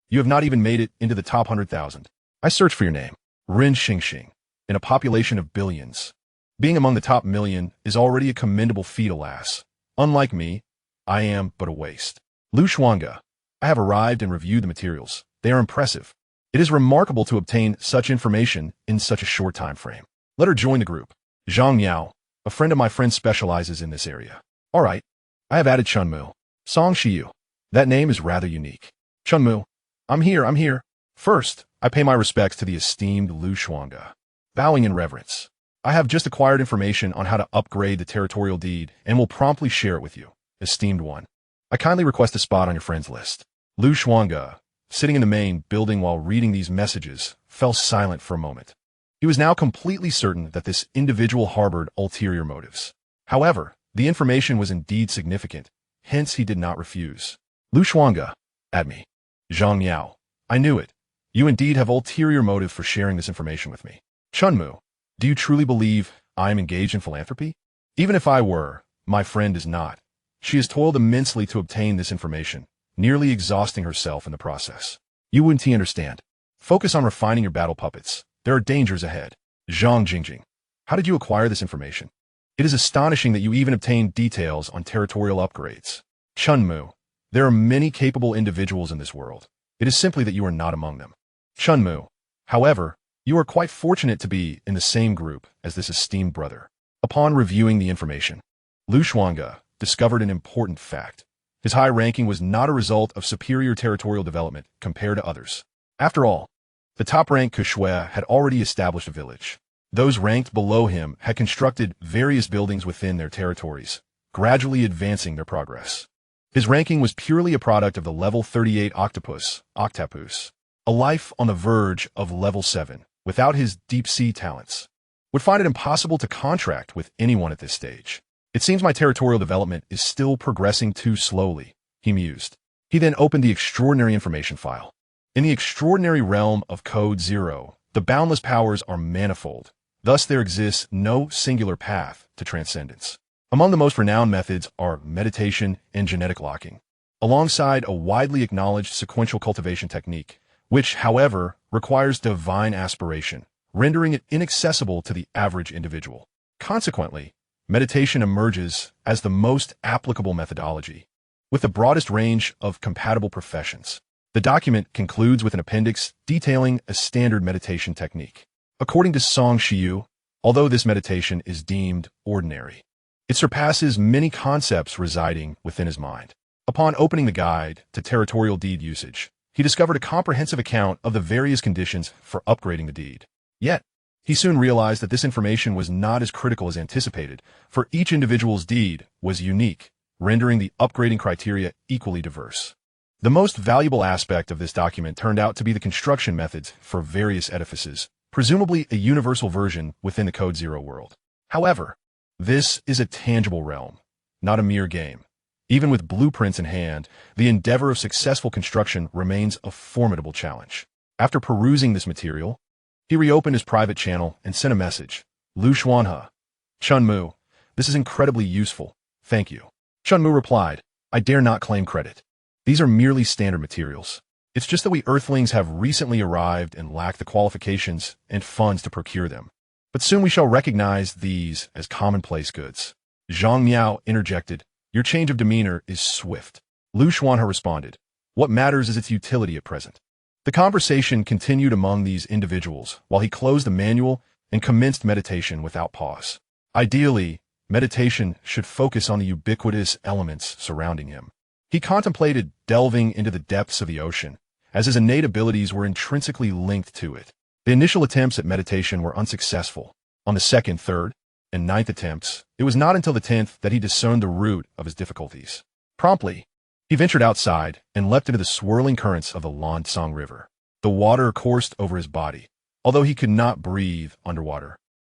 You have not even made it into the top 100,000. I search for your name. Rin Xingxing. In a population of billions, being among the top million is already a commendable feat, alas. Unlike me, I am but a waste. Lu Xuange, I have arrived and reviewed the materials. They are impressive. It is remarkable to obtain such information in such a short time frame. Let her join the group. Zhang Miao, a friend of my friend specializes in this area. All right, I have added Chunmu. Song Shiyu, that name is rather unique. Chunmu, I'm here. First, I pay my respects to the esteemed Lu Xuange. Bowing in reverence. I have just acquired information on how to upgrade the territorial deed and will promptly share it with you, esteemed one. I kindly request a spot on your friends list. Lu Xuange, sitting in the main building while reading these messages, fell silent for a moment. He was now completely certain that this individual harbored ulterior motives. However, the information was indeed significant, hence he did not refuse. Lu Xuange, add me. Zhang Miao, I knew it. You indeed have ulterior motive for sharing this information with me. Chunmu, do you truly believe I am engaged in philanthropy? Even if I were, my friend is not. She has toiled immensely to obtain this information, nearly exhausting herself in the process. You wouldn't understand. Focus on refining your battle puppets. There are dangers ahead. Zhang Jingjing, how did you acquire this information? It is astonishing that you even obtained details on territorial upgrades. Chunmu, there are many capable individuals in this world. It is simply that you are not among them. Chunmu, however, you are quite fortunate to be in the same group as this esteemed brother. Upon reviewing the information, Lu Xuange discovered an important fact. His high ranking was not a result of superior territorial development compared to others. After all, the top-ranked Xuanhe had already established a village. Those ranked below him had constructed various buildings within their territories, gradually advancing their progress. His ranking was purely a product of the level 38 octopus, a life on the verge of level 7. Without his deep-sea talents, would find it impossible to contract with anyone at this stage. It seems my territorial development is still progressing too slowly. he mused. He then opened the extraordinary information file. In the extraordinary realm of Code Zero, the boundless powers are manifold. Thus there exists no singular path to transcendence. Among the most renowned methods are meditation and genetic locking, alongside a widely acknowledged sequential cultivation technique, which, however, requires divine aspiration, rendering it inaccessible to the average individual. Consequently, meditation emerges as the most applicable methodology, with the broadest range of compatible professions. The document concludes with an appendix detailing a standard meditation technique. According to Xuanhe, although this meditation is deemed ordinary, it surpasses many concepts residing within his mind. Upon opening the guide to territorial deed usage, he discovered a comprehensive account of the various conditions for upgrading the deed. Yet, he soon realized that this information was not as critical as anticipated, for each individual's deed was unique, rendering the upgrading criteria equally diverse. The most valuable aspect of this document turned out to be the construction methods for various edifices, presumably a universal version within the Code Zero world. However, this is a tangible realm, not a mere game. Even with blueprints in hand, the endeavor of successful construction remains a formidable challenge. After perusing this material, he reopened his private channel and sent a message. Xuanhe, Chunmu, this is incredibly useful. Thank you. Chunmu replied, I dare not claim credit. These are merely standard materials. It's just that we Earthlings have recently arrived and lack the qualifications and funds to procure them. But soon we shall recognize these as commonplace goods. Zhang Miao interjected, your change of demeanor is swift. Xuanhe responded, what matters is its utility at present. The conversation continued among these individuals while he closed the manual and commenced meditation without pause. Ideally, meditation should focus on the ubiquitous elements surrounding him. He contemplated delving into the depths of the ocean, as his innate abilities were intrinsically linked to it. The initial attempts at meditation were unsuccessful. On the second, third, and ninth attempts, it was not until the 10th that he discerned the root of his difficulties. Promptly, he ventured outside and leapt into the swirling currents of the Lansong River. The water coursed over his body, although he could not breathe underwater.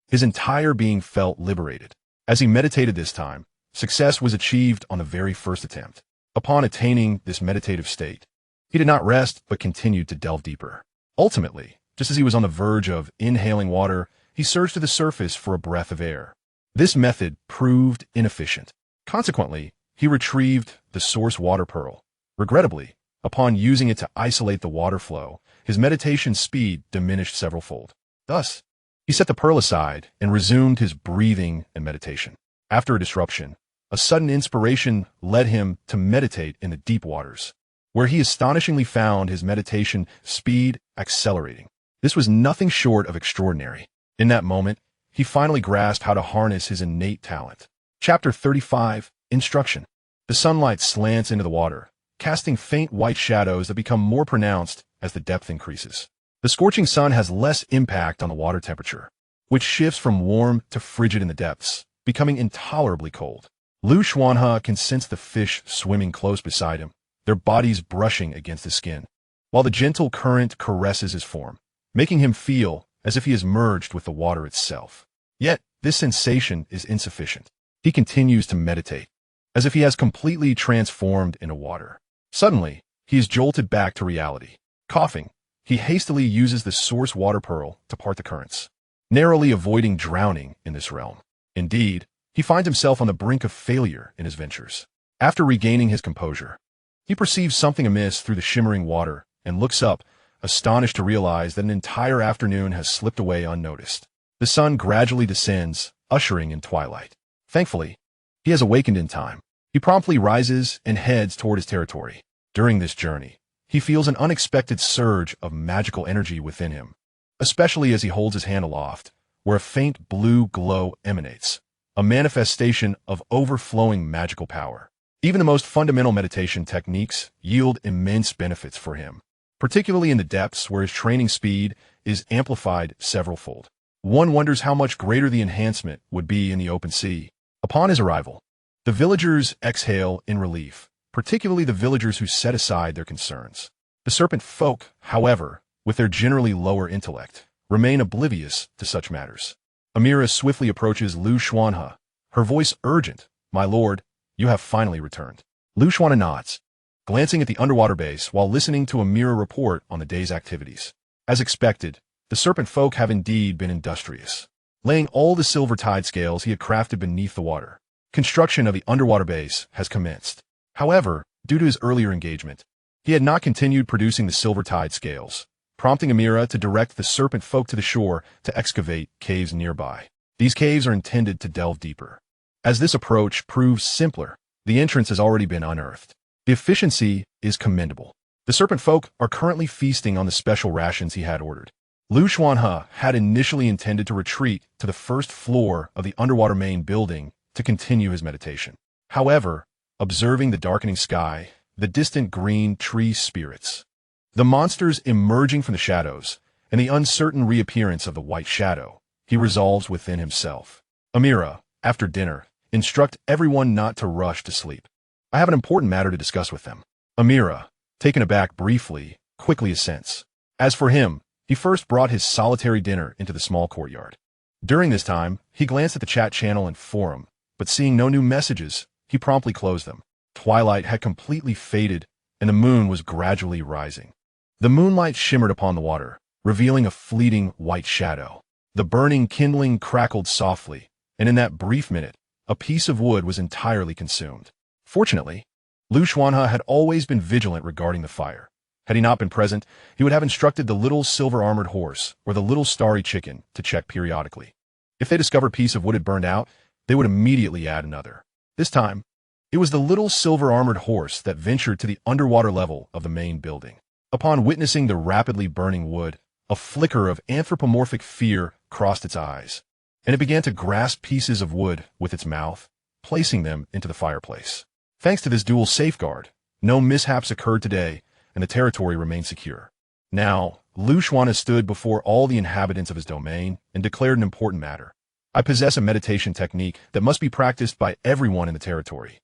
His entire being felt liberated. As he meditated this time, success was achieved on the very first attempt. Upon attaining this meditative state, he did not rest but continued to delve deeper. Ultimately, just as he was on the verge of inhaling water, he surged to the surface for a breath of air. This method proved inefficient. Consequently, he retrieved the source water pearl. Regrettably, upon using it to isolate the water flow, his meditation speed diminished severalfold. Thus, he set the pearl aside and resumed his breathing and meditation. After a disruption, a sudden inspiration led him to meditate in the deep waters, where he astonishingly found his meditation speed accelerating. This was nothing short of extraordinary. In that moment, he finally grasped how to harness his innate talent. Chapter 35, Instruction. The sunlight slants into the water, casting faint white shadows that become more pronounced as the depth increases. The scorching sun has less impact on the water temperature, which shifts from warm to frigid in the depths, becoming intolerably cold. Xuanhe can sense the fish swimming close beside him, their bodies brushing against his skin, while the gentle current caresses his form, making him feel as if he is merged with the water itself. Yet, this sensation is insufficient. He continues to meditate, as if he has completely transformed into water. Suddenly, he is jolted back to reality. Coughing, he hastily uses the source water pearl to part the currents, narrowly avoiding drowning in this realm. Indeed, he finds himself on the brink of failure in his ventures. After regaining his composure, he perceives something amiss through the shimmering water and looks up, astonished to realize that an entire afternoon has slipped away unnoticed. The sun gradually descends, ushering in twilight. Thankfully, he has awakened in time. He promptly rises and heads toward his territory. During this journey, he feels an unexpected surge of magical energy within him, especially as he holds his hand aloft, where a faint blue glow emanates, a manifestation of overflowing magical power. Even the most fundamental meditation techniques yield immense benefits for him, particularly in the depths where his training speed is amplified severalfold. One wonders how much greater the enhancement would be in the open sea. Upon his arrival, the villagers exhale in relief, particularly the villagers who set aside their concerns. The serpent folk, however, with their generally lower intellect, remain oblivious to such matters. Amira swiftly approaches Xuanhe, her voice urgent. My lord, you have finally returned. Xuanhe nods. glancing at the underwater base while listening to Amira report on the day's activities. As expected, the serpent folk have indeed been industrious, laying all the silver tide scales he had crafted beneath the water. Construction of the underwater base has commenced. However, due to his earlier engagement, he had not continued producing the silver tide scales, prompting Amira to direct the serpent folk to the shore to excavate caves nearby. These caves are intended to delve deeper. As this approach proves simpler, the entrance has already been unearthed. The efficiency is commendable. The serpent folk are currently feasting on the special rations he had ordered. Xuanhe had initially intended to retreat to the first floor of the underwater main building to continue his meditation. However, observing the darkening sky, the distant green tree spirits, the monsters emerging from the shadows, and the uncertain reappearance of the white shadow, he resolves within himself. Amira, after dinner, instruct everyone not to rush to sleep. I have an important matter to discuss with them. Amira, taken aback briefly, quickly assents. As for him, he first brought his solitary dinner into the small courtyard. During this time, he glanced at the chat channel and forum, but seeing no new messages, he promptly closed them. Twilight had completely faded, and the moon was gradually rising. The moonlight shimmered upon the water, revealing a fleeting white shadow. The burning kindling crackled softly, and in that brief minute, a piece of wood was entirely consumed. Fortunately, Xuanhe had always been vigilant regarding the fire. Had he not been present, he would have instructed the little silver-armored horse or the little starry chicken to check periodically. If they discovered a piece of wood had burned out, they would immediately add another. This time, it was the little silver-armored horse that ventured to the underwater level of the main building. Upon witnessing the rapidly burning wood, a flicker of anthropomorphic fear crossed its eyes, and it began to grasp pieces of wood with its mouth, placing them into the fireplace. Thanks to this dual safeguard, no mishaps occurred today, and the territory remained secure. Now, Xuanhe stood before all the inhabitants of his domain and declared an important matter. I possess a meditation technique that must be practiced by everyone in the territory,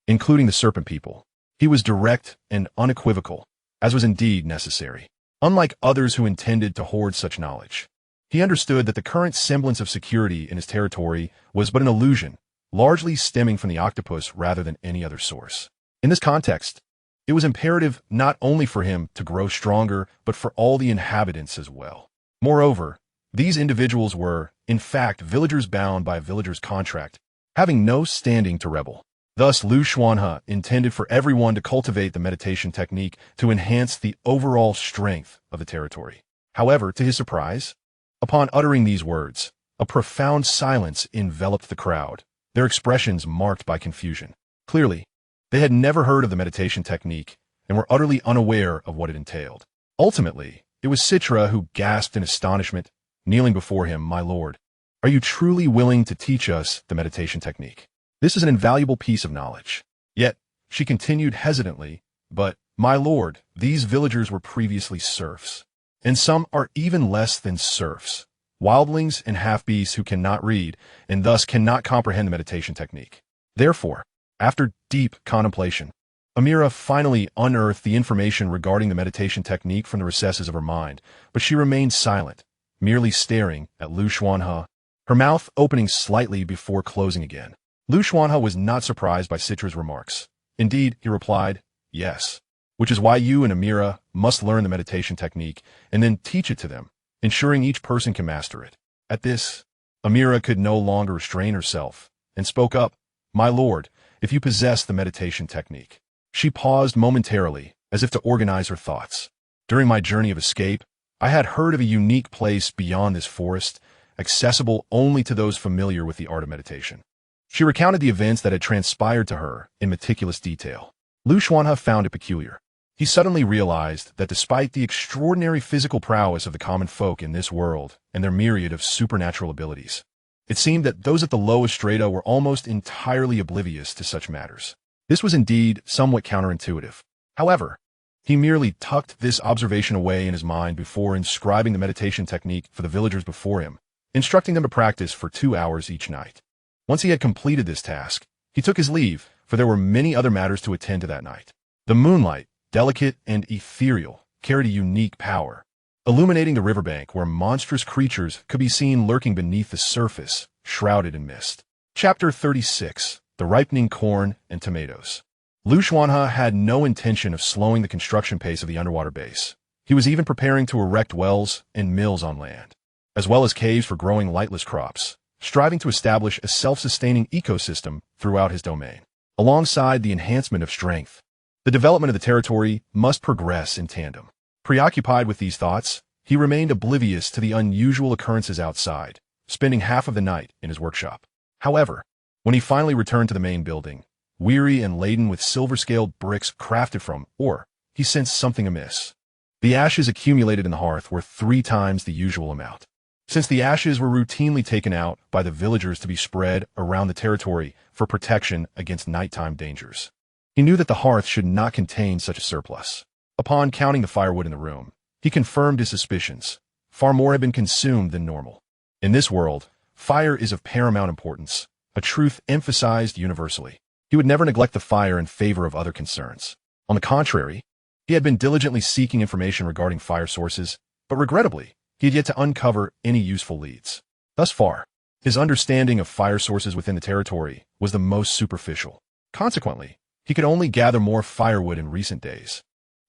including the serpent people. He was direct and unequivocal, as was indeed necessary. Unlike others who intended to hoard such knowledge, he understood that the current semblance of security in his territory was but an illusion, largely stemming from the octopus rather than any other source. In this context, it was imperative not only for him to grow stronger, but for all the inhabitants as well. Moreover, these individuals were, in fact, villagers bound by a villager's contract, having no standing to rebel. Thus, Xuanhe intended for everyone to cultivate the meditation technique to enhance the overall strength of the territory. However, to his surprise, upon uttering these words, a profound silence enveloped the crowd, their expressions marked by confusion. Clearly, they had never heard of the meditation technique and were utterly unaware of what it entailed. Ultimately, it was Citra who gasped in astonishment, kneeling before him. "My lord, are you truly willing to teach us the meditation technique? This is an invaluable piece of knowledge." Yet, she continued hesitantly, "But, my lord, these villagers were previously serfs, and some are even less than serfs, wildlings and half-beasts who cannot read and thus cannot comprehend the meditation technique." Therefore, after deep contemplation, Amira finally unearthed the information regarding the meditation technique from the recesses of her mind, but she remained silent, merely staring at Xuanhe, her mouth opening slightly before closing again. Xuanhe was not surprised by Citra's remarks. Indeed, he replied, "Yes, which is why you and Amira must learn the meditation technique and then teach it to them, ensuring each person can master it." At this, Amira could no longer restrain herself and spoke up, "My lord, if you possess the meditation technique." She paused momentarily, as if to organize her thoughts. "During my journey of escape, I had heard of a unique place beyond this forest, accessible only to those familiar with the art of meditation." She recounted the events that had transpired to her in meticulous detail. Xuanhe found it peculiar. He suddenly realized that despite the extraordinary physical prowess of the common folk in this world and their myriad of supernatural abilities, it seemed that those at the lowest strata were almost entirely oblivious to such matters. This was indeed somewhat counterintuitive. However, he merely tucked this observation away in his mind before inscribing the meditation technique for the villagers before him, instructing them to practice for 2 hours each night. Once he had completed this task, he took his leave, for there were many other matters to attend to that night. The moonlight, delicate and ethereal, carried a unique power, illuminating the riverbank where monstrous creatures could be seen lurking beneath the surface, shrouded in mist. Chapter 36. The Ripening Corn and Tomatoes. Xuanhe had no intention of slowing the construction pace of the underwater base. He was even preparing to erect wells and mills on land, as well as caves for growing lightless crops, striving to establish a self-sustaining ecosystem throughout his domain. Alongside the enhancement of strength, the development of the territory must progress in tandem. Preoccupied with these thoughts, he remained oblivious to the unusual occurrences outside, spending half of the night in his workshop. However, when he finally returned to the main building, weary and laden with silver-scaled bricks crafted from ore, he sensed something amiss. The ashes accumulated in the hearth were 3 times the usual amount. Since the ashes were routinely taken out by the villagers to be spread around the territory for protection against nighttime dangers, he knew that the hearth should not contain such a surplus. Upon counting the firewood in the room, he confirmed his suspicions. Far more had been consumed than normal. In this world, fire is of paramount importance, a truth emphasized universally. He would never neglect the fire in favor of other concerns. On the contrary, he had been diligently seeking information regarding fire sources, but regrettably, he had yet to uncover any useful leads. Thus far, his understanding of fire sources within the territory was the most superficial. Consequently, he could only gather more firewood in recent days,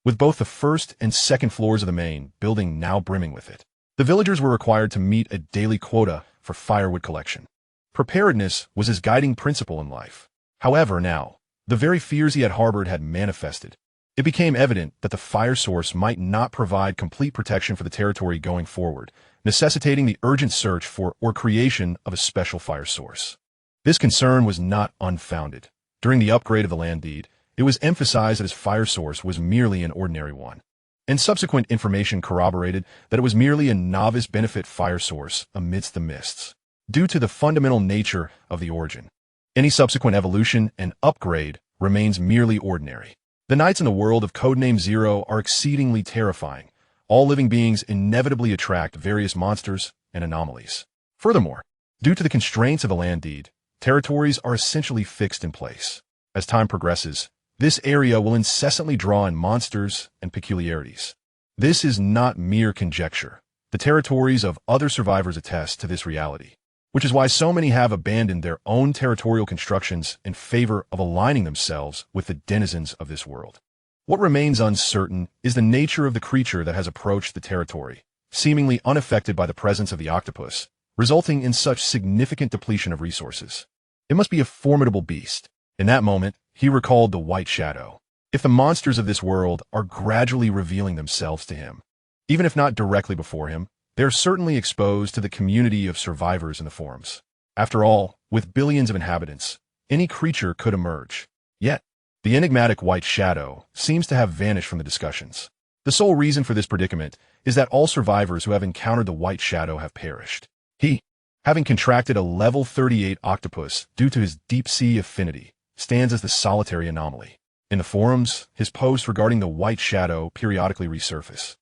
with both the first and second floors of the main building now brimming with it. The villagers were required to meet a daily quota for firewood collection. Preparedness was his guiding principle in life. However, now, the very fears he had harbored had manifested. It became evident that the fire source might not provide complete protection for the territory going forward, necessitating the urgent search for or creation of a special fire source. This concern was not unfounded. During the upgrade of the land deed, it was emphasized that his fire source was merely an ordinary one, and subsequent information corroborated that it was merely a novice benefit fire source amidst the mists. Due to the fundamental nature of the origin, any subsequent evolution and upgrade remains merely ordinary. The nights in the world of Codename Zero are exceedingly terrifying. All living beings inevitably attract various monsters and anomalies. Furthermore, due to the constraints of the land deed, territories are essentially fixed in place. As time progresses, this area will incessantly draw in monsters and peculiarities. This is not mere conjecture. The territories of other survivors attest to this reality, which is why so many have abandoned their own territorial constructions in favor of aligning themselves with the denizens of this world. What remains uncertain is the nature of the creature that has approached the territory, seemingly unaffected by the presence of the octopus, resulting in such significant depletion of resources. It must be a formidable beast. In that moment, he recalled the White Shadow. If the monsters of this world are gradually revealing themselves to him, even if not directly before him, they are certainly exposed to the community of survivors in the forums. After all, with billions of inhabitants, any creature could emerge. Yet, the enigmatic White Shadow seems to have vanished from the discussions. The sole reason for this predicament is that all survivors who have encountered the White Shadow have perished. He, having contracted a level 38 octopus due to his deep-sea affinity, stands as the solitary anomaly. In the forums, his posts regarding the White Shadow periodically resurface,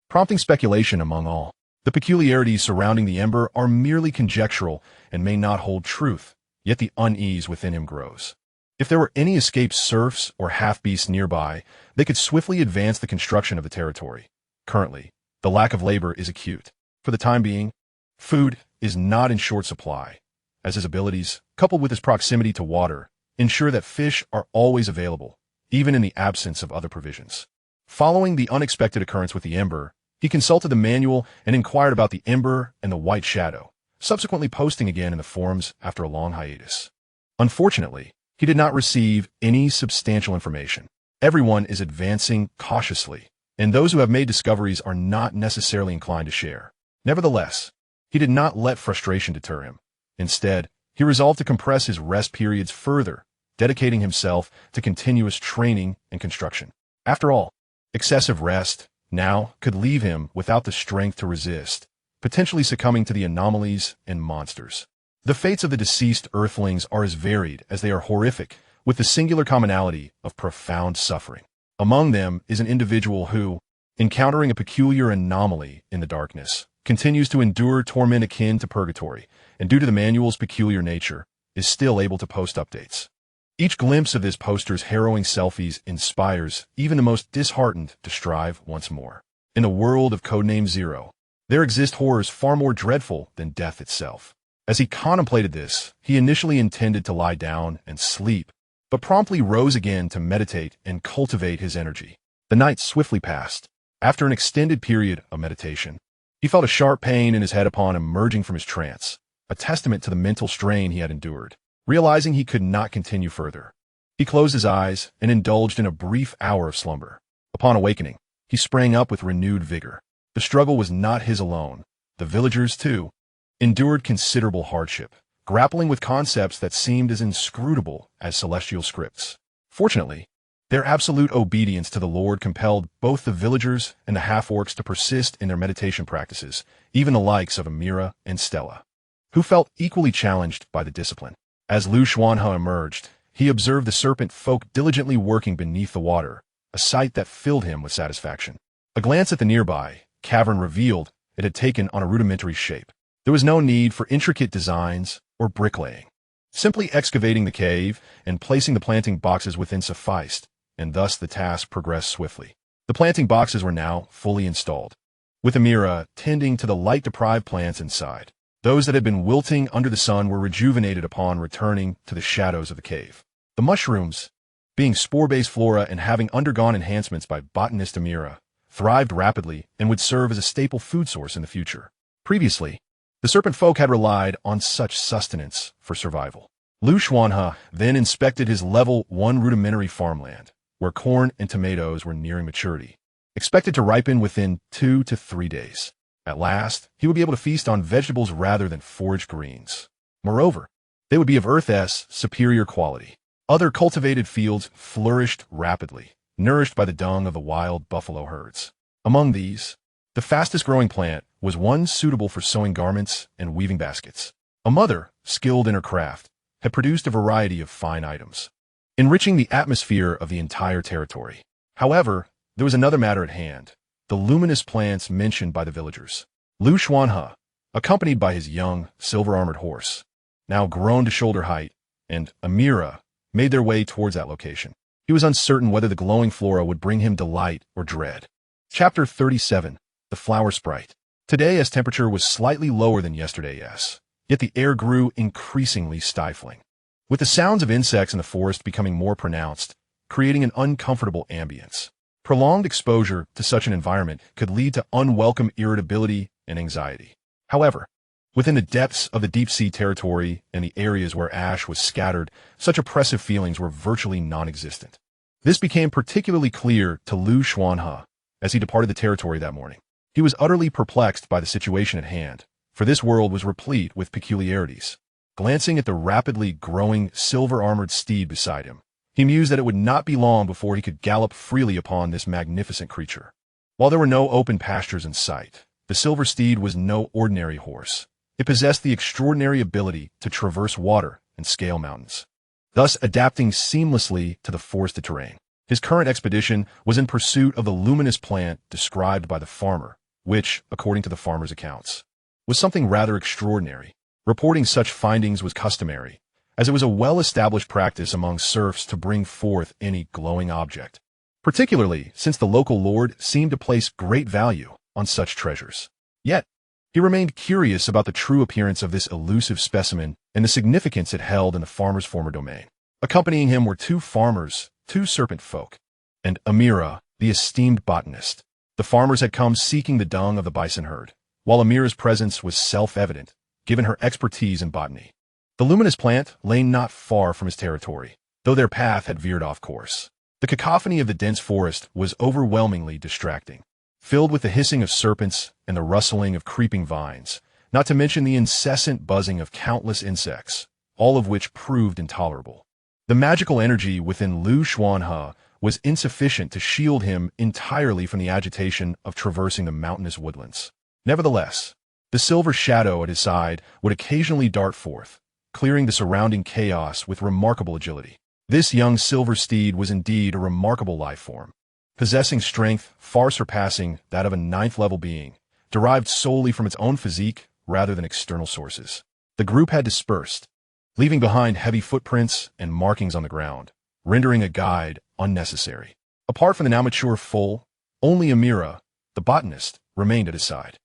prompting speculation among all. The peculiarities surrounding the Ember are merely conjectural and may not hold truth, yet the unease within him grows. If there were any escaped serfs or half-beasts nearby, they could swiftly advance the construction of the territory. Currently, the lack of labor is acute. For the time being, food is not in short supply, as his abilities, coupled with his proximity to water, ensure that fish are always available, even in the absence of other provisions. Following the unexpected occurrence with the Ember, he consulted the manual and inquired about the Ember and the White Shadow, subsequently posting again in the forums after a long hiatus. Unfortunately, he did not receive any substantial information. Everyone is advancing cautiously, and those who have made discoveries are not necessarily inclined to share. Nevertheless, he did not let frustration deter him. Instead, he resolved to compress his rest periods further, dedicating himself to continuous training and construction. After all, excessive rest now could leave him without the strength to resist, potentially succumbing to the anomalies and monsters. The fates of the deceased Earthlings are as varied as they are horrific, with the singular commonality of profound suffering. Among them is an individual who, encountering a peculiar anomaly in the darkness, continues to endure torment akin to purgatory, and due to the manual's peculiar nature, is still able to post updates. Each glimpse of this poster's harrowing selfies inspires even the most disheartened to strive once more. In the world of Codename Zero, there exist horrors far more dreadful than death itself. As he contemplated this, he initially intended to lie down and sleep, but promptly rose again to meditate and cultivate his energy. The night swiftly passed. After an extended period of meditation, he felt a sharp pain in his head upon emerging from his trance, a testament to the mental strain he had endured. Realizing he could not continue further, he closed his eyes and indulged in a brief hour of slumber. Upon awakening, he sprang up with renewed vigor. The struggle was not his alone. The villagers, too, endured considerable hardship, grappling with concepts that seemed as inscrutable as celestial scripts. Fortunately, their absolute obedience to the Lord compelled both the villagers and the half-orcs to persist in their meditation practices, even the likes of Amira and Stella, who felt equally challenged by the discipline. As Xuanhe emerged, he observed the serpent folk diligently working beneath the water, a sight that filled him with satisfaction. A glance at the nearby cavern revealed it had taken on a rudimentary shape. There was no need for intricate designs or bricklaying. Simply excavating the cave and placing the planting boxes within sufficed, and thus the task progressed swiftly. The planting boxes were now fully installed, with Amira tending to the light-deprived plants inside. Those that had been wilting under the sun were rejuvenated upon returning to the shadows of the cave. The mushrooms, being spore-based flora and having undergone enhancements by botanist Amira, thrived rapidly and would serve as a staple food source in the future. Previously, the serpent folk had relied on such sustenance for survival. Xuanhe then inspected his level 1 rudimentary farmland, where corn and tomatoes were nearing maturity, expected to ripen within 2 to 3 days. At last, he would be able to feast on vegetables rather than foraged greens. Moreover, they would be of Earth's superior quality. Other cultivated fields flourished rapidly, nourished by the dung of the wild buffalo herds. Among these, the fastest-growing plant was one suitable for sewing garments and weaving baskets. A mother, skilled in her craft, had produced a variety of fine items, enriching the atmosphere of the entire territory. However, there was another matter at hand, the luminous plants mentioned by the villagers. Xuanhe, accompanied by his young, silver-armored horse, now grown to shoulder height, and Amira, made their way towards that location. He was uncertain whether the glowing flora would bring him delight or dread. Chapter 37. The Flower Sprite. Today's temperature was slightly lower than yesterday's, yet the air grew increasingly stifling, with the sounds of insects in the forest becoming more pronounced, creating an uncomfortable ambience. Prolonged exposure to such an environment could lead to unwelcome irritability and anxiety. However, within the depths of the deep-sea territory and the areas where ash was scattered, such oppressive feelings were virtually non-existent. This became particularly clear to Xuanhe as he departed the territory that morning. He was utterly perplexed by the situation at hand, for this world was replete with peculiarities. Glancing at the rapidly growing silver-armored steed beside him, he mused that it would not be long before he could gallop freely upon this magnificent creature. While there were no open pastures in sight, the silver steed was no ordinary horse. It possessed the extraordinary ability to traverse water and scale mountains, thus adapting seamlessly to the forested terrain. His current expedition was in pursuit of the luminous plant described by the farmer, which, according to the farmer's accounts, was something rather extraordinary. Reporting such findings was customary, as it was a well-established practice among serfs to bring forth any glowing object, particularly since the local lord seemed to place great value on such treasures. Yet, he remained curious about the true appearance of this elusive specimen and the significance it held in the farmer's former domain. Accompanying him were 2 farmers, 2 serpent folk, and Amira, the esteemed botanist. The farmers had come seeking the dung of the bison herd, while Amira's presence was self-evident, given her expertise in botany. The luminous plant lay not far from his territory, though their path had veered off course. The cacophony of the dense forest was overwhelmingly distracting, filled with the hissing of serpents and the rustling of creeping vines, not to mention the incessant buzzing of countless insects, all of which proved intolerable. The magical energy within Xuanhe was insufficient to shield him entirely from the agitation of traversing the mountainous woodlands. Nevertheless, the silver shadow at his side would occasionally dart forth, clearing the surrounding chaos with remarkable agility. This young silver steed was indeed a remarkable life form, possessing strength far surpassing that of a 9th-level being, derived solely from its own physique rather than external sources. The group had dispersed, leaving behind heavy footprints and markings on the ground, rendering a guide unnecessary. Apart from the now mature foal, only Amira, the botanist, remained at his side.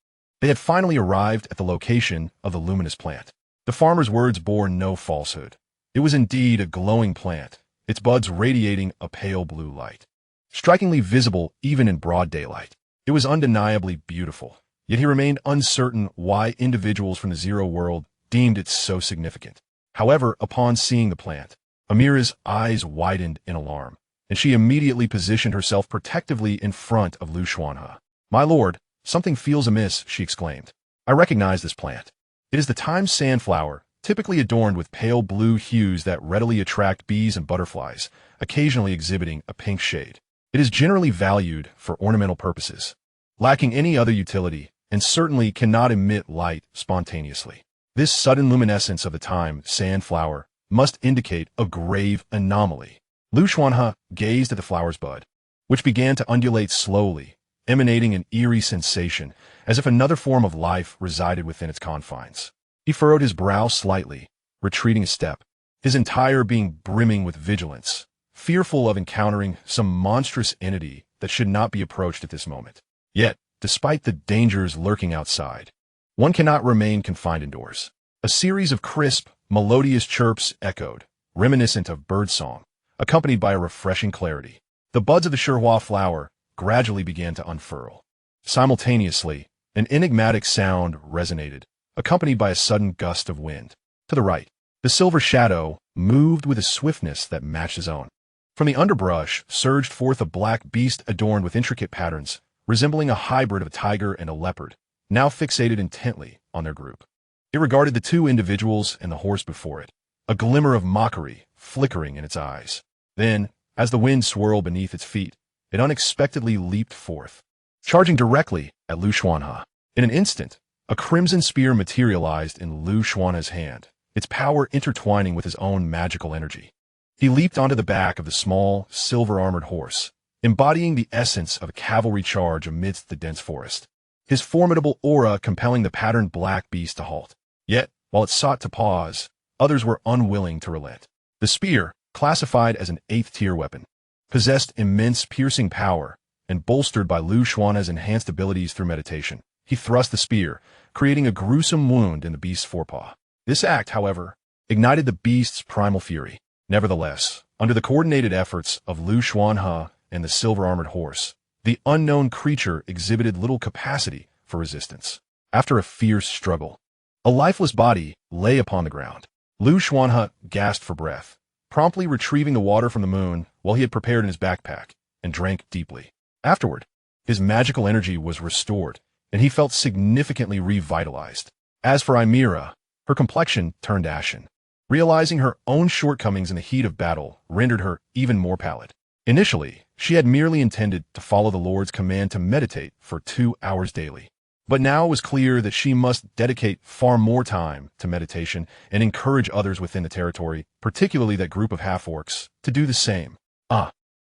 They had finally arrived at the location of the luminous plant. The farmer's words bore no falsehood. It was indeed a glowing plant, its buds radiating a pale blue light. Strikingly visible even in broad daylight, it was undeniably beautiful, yet he remained uncertain why individuals from the Zero world deemed it so significant. However, upon seeing the plant, Amira's eyes widened in alarm, and she immediately positioned herself protectively in front of Xuanhe. "My lord, something feels amiss," she exclaimed. "I recognize this plant. It is the thyme sandflower, typically adorned with pale blue hues that readily attract bees and butterflies, occasionally exhibiting a pink shade. It is generally valued for ornamental purposes, lacking any other utility, and certainly cannot emit light spontaneously. This sudden luminescence of the thyme sandflower must indicate a grave anomaly." Xuanhe gazed at the flower's bud, which began to undulate slowly, emanating an eerie sensation, as if another form of life resided within its confines. He furrowed his brow slightly, retreating a step, his entire being brimming with vigilance, fearful of encountering some monstrous entity that should not be approached at this moment. Yet, despite the dangers lurking outside, one cannot remain confined indoors. A series of crisp, melodious chirps echoed, reminiscent of birdsong, accompanied by a refreshing clarity. The buds of the Xuanhe flower gradually began to unfurl. Simultaneously, an enigmatic sound resonated, accompanied by a sudden gust of wind. To the right, the silver shadow moved with a swiftness that matched his own. From the underbrush surged forth a black beast adorned with intricate patterns, resembling a hybrid of a tiger and a leopard, now fixated intently on their group. It regarded the two individuals and the horse before it, a glimmer of mockery flickering in its eyes. Then, as the wind swirled beneath its feet, it unexpectedly leaped forth, charging directly at Xuanhe. In an instant, a crimson spear materialized in Xuanhe's hand, its power intertwining with his own magical energy. He leaped onto the back of the small, silver-armored horse, embodying the essence of a cavalry charge amidst the dense forest, his formidable aura compelling the patterned black beast to halt. Yet, while it sought to pause, others were unwilling to relent. The spear, classified as an 8th-tier weapon, possessed immense piercing power, and bolstered by Xuanhe's enhanced abilities through meditation. He thrust the spear, creating a gruesome wound in the beast's forepaw. This act, however, ignited the beast's primal fury. Nevertheless, under the coordinated efforts of Xuanhe and the silver-armored horse, the unknown creature exhibited little capacity for resistance. After a fierce struggle, a lifeless body lay upon the ground. Xuanhe gasped for breath, promptly retrieving the water from the moon while he had prepared in his backpack, and drank deeply. Afterward, his magical energy was restored, and he felt significantly revitalized. As for Amira, her complexion turned ashen. Realizing her own shortcomings in the heat of battle rendered her even more pallid. Initially, she had merely intended to follow the Lord's command to meditate for 2 hours daily. But now it was clear that she must dedicate far more time to meditation and encourage others within the territory, particularly that group of half-orcs, to do the same.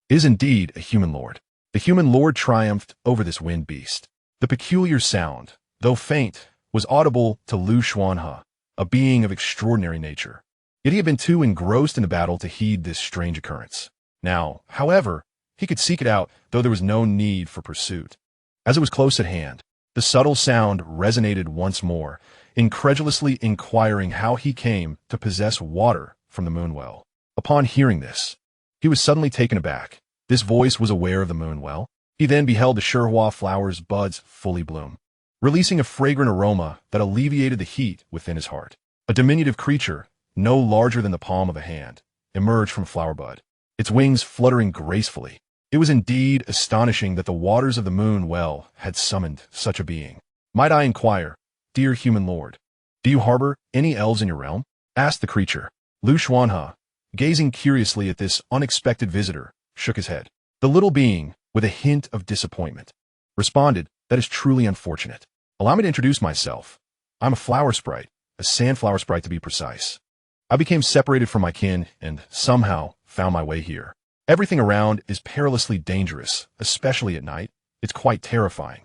Is indeed a human lord. The human lord triumphed over this wind beast. The peculiar sound, though faint, was audible to Xuanhe, a being of extraordinary nature. Yet he had been too engrossed in the battle to heed this strange occurrence. Now, however, he could seek it out, though there was no need for pursuit. As it was close at hand, the subtle sound resonated once more, incredulously inquiring how he came to possess water from the moonwell. Upon hearing this, he was suddenly taken aback. This voice was aware of the moonwell. He then beheld the Xuanhe flower's buds fully bloom, releasing a fragrant aroma that alleviated the heat within his heart. A diminutive creature, no larger than the palm of a hand, emerged from flower bud, its wings fluttering gracefully. It was indeed astonishing that the waters of the moon well had summoned such a being. "Might I inquire, dear human lord, do you harbor any elves in your realm?" asked the creature. Xuanhe, gazing curiously at this unexpected visitor, shook his head. The little being, with a hint of disappointment, responded, "That is truly unfortunate. Allow me to introduce myself. I'm a flower sprite, a sandflower sprite to be precise. I became separated from my kin and somehow found my way here. Everything around is perilously dangerous, especially at night. It's quite terrifying.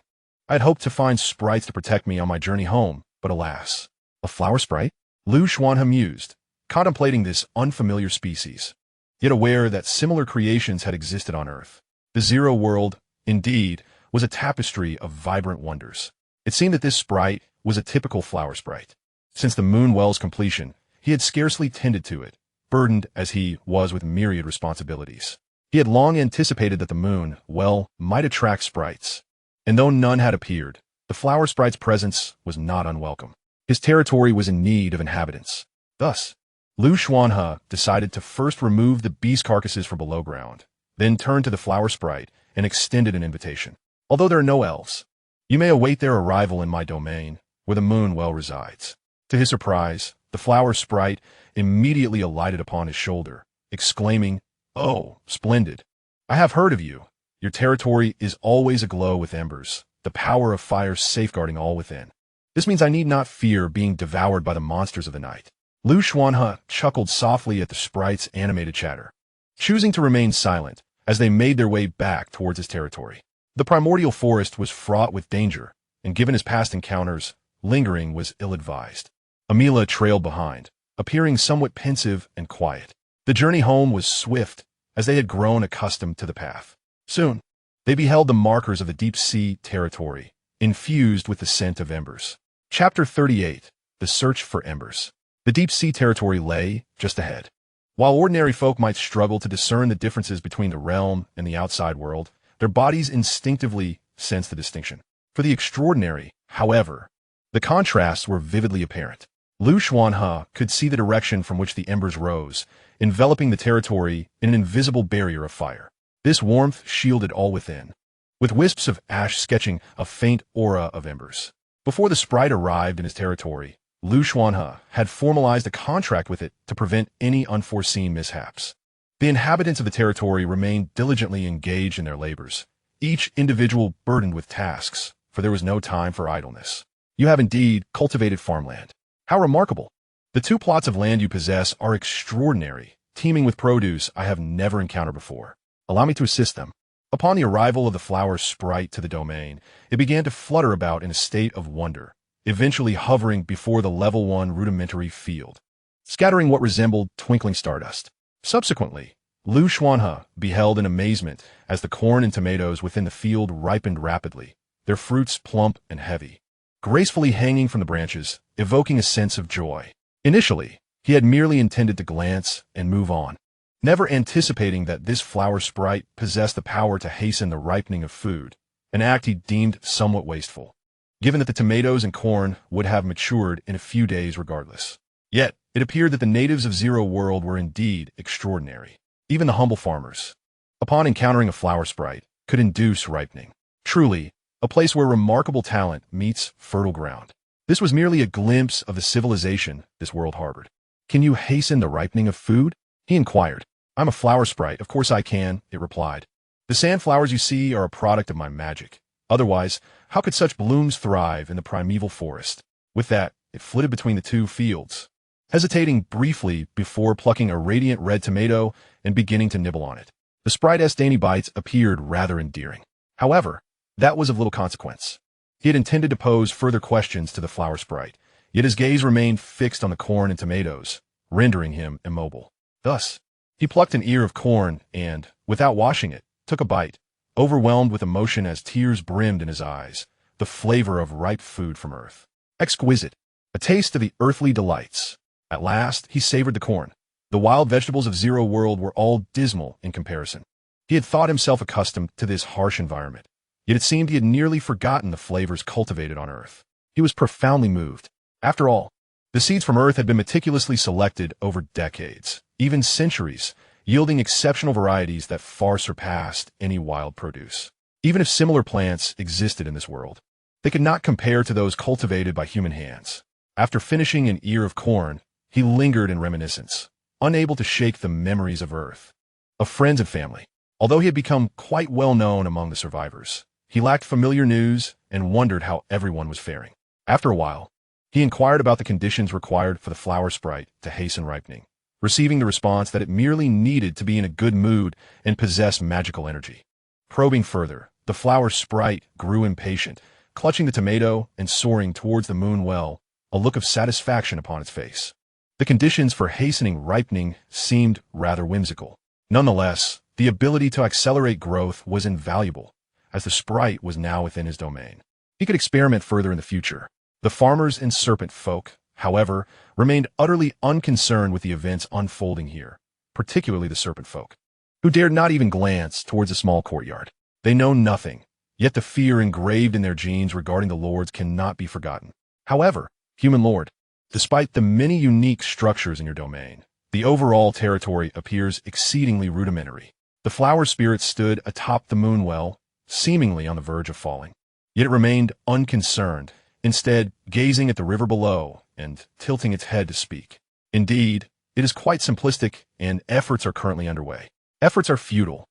I had hoped to find sprites to protect me on my journey home, but alas." "A flower sprite?" Xuanhe mused, contemplating this unfamiliar species, yet aware that similar creations had existed on Earth. The Zero world, indeed, was a tapestry of vibrant wonders. It seemed that this sprite was a typical flower sprite. Since the moon well's completion, he had scarcely tended to it, burdened as he was with myriad responsibilities. He had long anticipated that the moon, well, might attract sprites. And though none had appeared, the flower sprite's presence was not unwelcome. His territory was in need of inhabitants. Thus, Xuanhe decided to first remove the beast carcasses from below ground, then turned to the flower sprite and extended an invitation. Although there are no elves, you may await their arrival in my domain, where the moon well resides. To his surprise, the flower sprite immediately alighted upon his shoulder, exclaiming, "Oh, splendid! I have heard of you. Your territory is always aglow with embers, the power of fire safeguarding all within. This means I need not fear being devoured by the monsters of the night." Xuanhe chuckled softly at the sprite's animated chatter, choosing to remain silent as they made their way back towards his territory. The primordial forest was fraught with danger, and given his past encounters, lingering was ill-advised. Amila trailed behind, appearing somewhat pensive and quiet. The journey home was swift, as they had grown accustomed to the path. Soon, they beheld the markers of the deep-sea territory, infused with the scent of embers. Chapter 38, The Search for Embers. The deep-sea territory lay just ahead. While ordinary folk might struggle to discern the differences between the realm and the outside world, their bodies instinctively sensed the distinction. For the extraordinary, however, the contrasts were vividly apparent. Xuanhe could see the direction from which the embers rose, enveloping the territory in an invisible barrier of fire. This warmth shielded all within, with wisps of ash sketching a faint aura of embers. Before the sprite arrived in his territory, Xuanhe had formalized a contract with it to prevent any unforeseen mishaps. The inhabitants of the territory remained diligently engaged in their labors, each individual burdened with tasks, for there was no time for idleness. You have indeed cultivated farmland. How remarkable! The 2 plots of land you possess are extraordinary, teeming with produce I have never encountered before. Allow me to assist them. Upon the arrival of the flower sprite to the domain, it began to flutter about in a state of wonder, eventually hovering before the level 1 rudimentary field, scattering what resembled twinkling stardust. Subsequently, Xuanhe beheld in amazement as the corn and tomatoes within the field ripened rapidly, their fruits plump and heavy, gracefully hanging from the branches, evoking a sense of joy. Initially, he had merely intended to glance and move on, never anticipating that this flower sprite possessed the power to hasten the ripening of food, an act he deemed somewhat wasteful, given that the tomatoes and corn would have matured in a few days regardless. Yet, it appeared that the natives of Zero World were indeed extraordinary. Even the humble farmers, upon encountering a flower sprite, could induce ripening. Truly, a place where remarkable talent meets fertile ground. This was merely a glimpse of the civilization this world harbored. "Can you hasten the ripening of food?" he inquired. "I'm a flower sprite, of course I can," it replied. "The sandflowers you see are a product of my magic. Otherwise, how could such blooms thrive in the primeval forest?" With that, it flitted between the 2 fields, hesitating briefly before plucking a radiant red tomato and beginning to nibble on it. The sprite's dainty bites appeared rather endearing. However, that was of little consequence. He had intended to pose further questions to the flower sprite, yet his gaze remained fixed on the corn and tomatoes, rendering him immobile. Thus, he plucked an ear of corn and, without washing it, took a bite, overwhelmed with emotion as tears brimmed in his eyes, the flavor of ripe food from earth. Exquisite, a taste of the earthly delights. At last, he savored the corn. The wild vegetables of Zero World were all dismal in comparison. He had thought himself accustomed to this harsh environment, yet it seemed he had nearly forgotten the flavors cultivated on Earth. He was profoundly moved. After all, the seeds from Earth had been meticulously selected over decades, even centuries, yielding exceptional varieties that far surpassed any wild produce. Even if similar plants existed in this world, they could not compare to those cultivated by human hands. After finishing an ear of corn, he lingered in reminiscence, unable to shake the memories of Earth, of friends and family. Although he had become quite well known among the survivors, he lacked familiar news and wondered how everyone was faring. After a while, he inquired about the conditions required for the flower sprite to hasten ripening, receiving the response that it merely needed to be in a good mood and possess magical energy. Probing further, the flower sprite grew impatient, clutching the tomato and soaring towards the moon well, a look of satisfaction upon its face. The conditions for hastening ripening seemed rather whimsical. Nonetheless, the ability to accelerate growth was invaluable, as the sprite was now within his domain. He could experiment further in the future. The farmers and serpent folk, however, remained utterly unconcerned with the events unfolding here, particularly the serpent folk, who dared not even glance towards a small courtyard. They know nothing, yet the fear engraved in their genes regarding the lords cannot be forgotten. However, human lord, despite the many unique structures in your domain, the overall territory appears exceedingly rudimentary. The flower spirit stood atop the moon well, seemingly on the verge of falling. Yet it remained unconcerned, instead gazing at the river below and tilting its head to speak. Indeed, it is quite simplistic, and efforts are currently underway. Efforts are futile.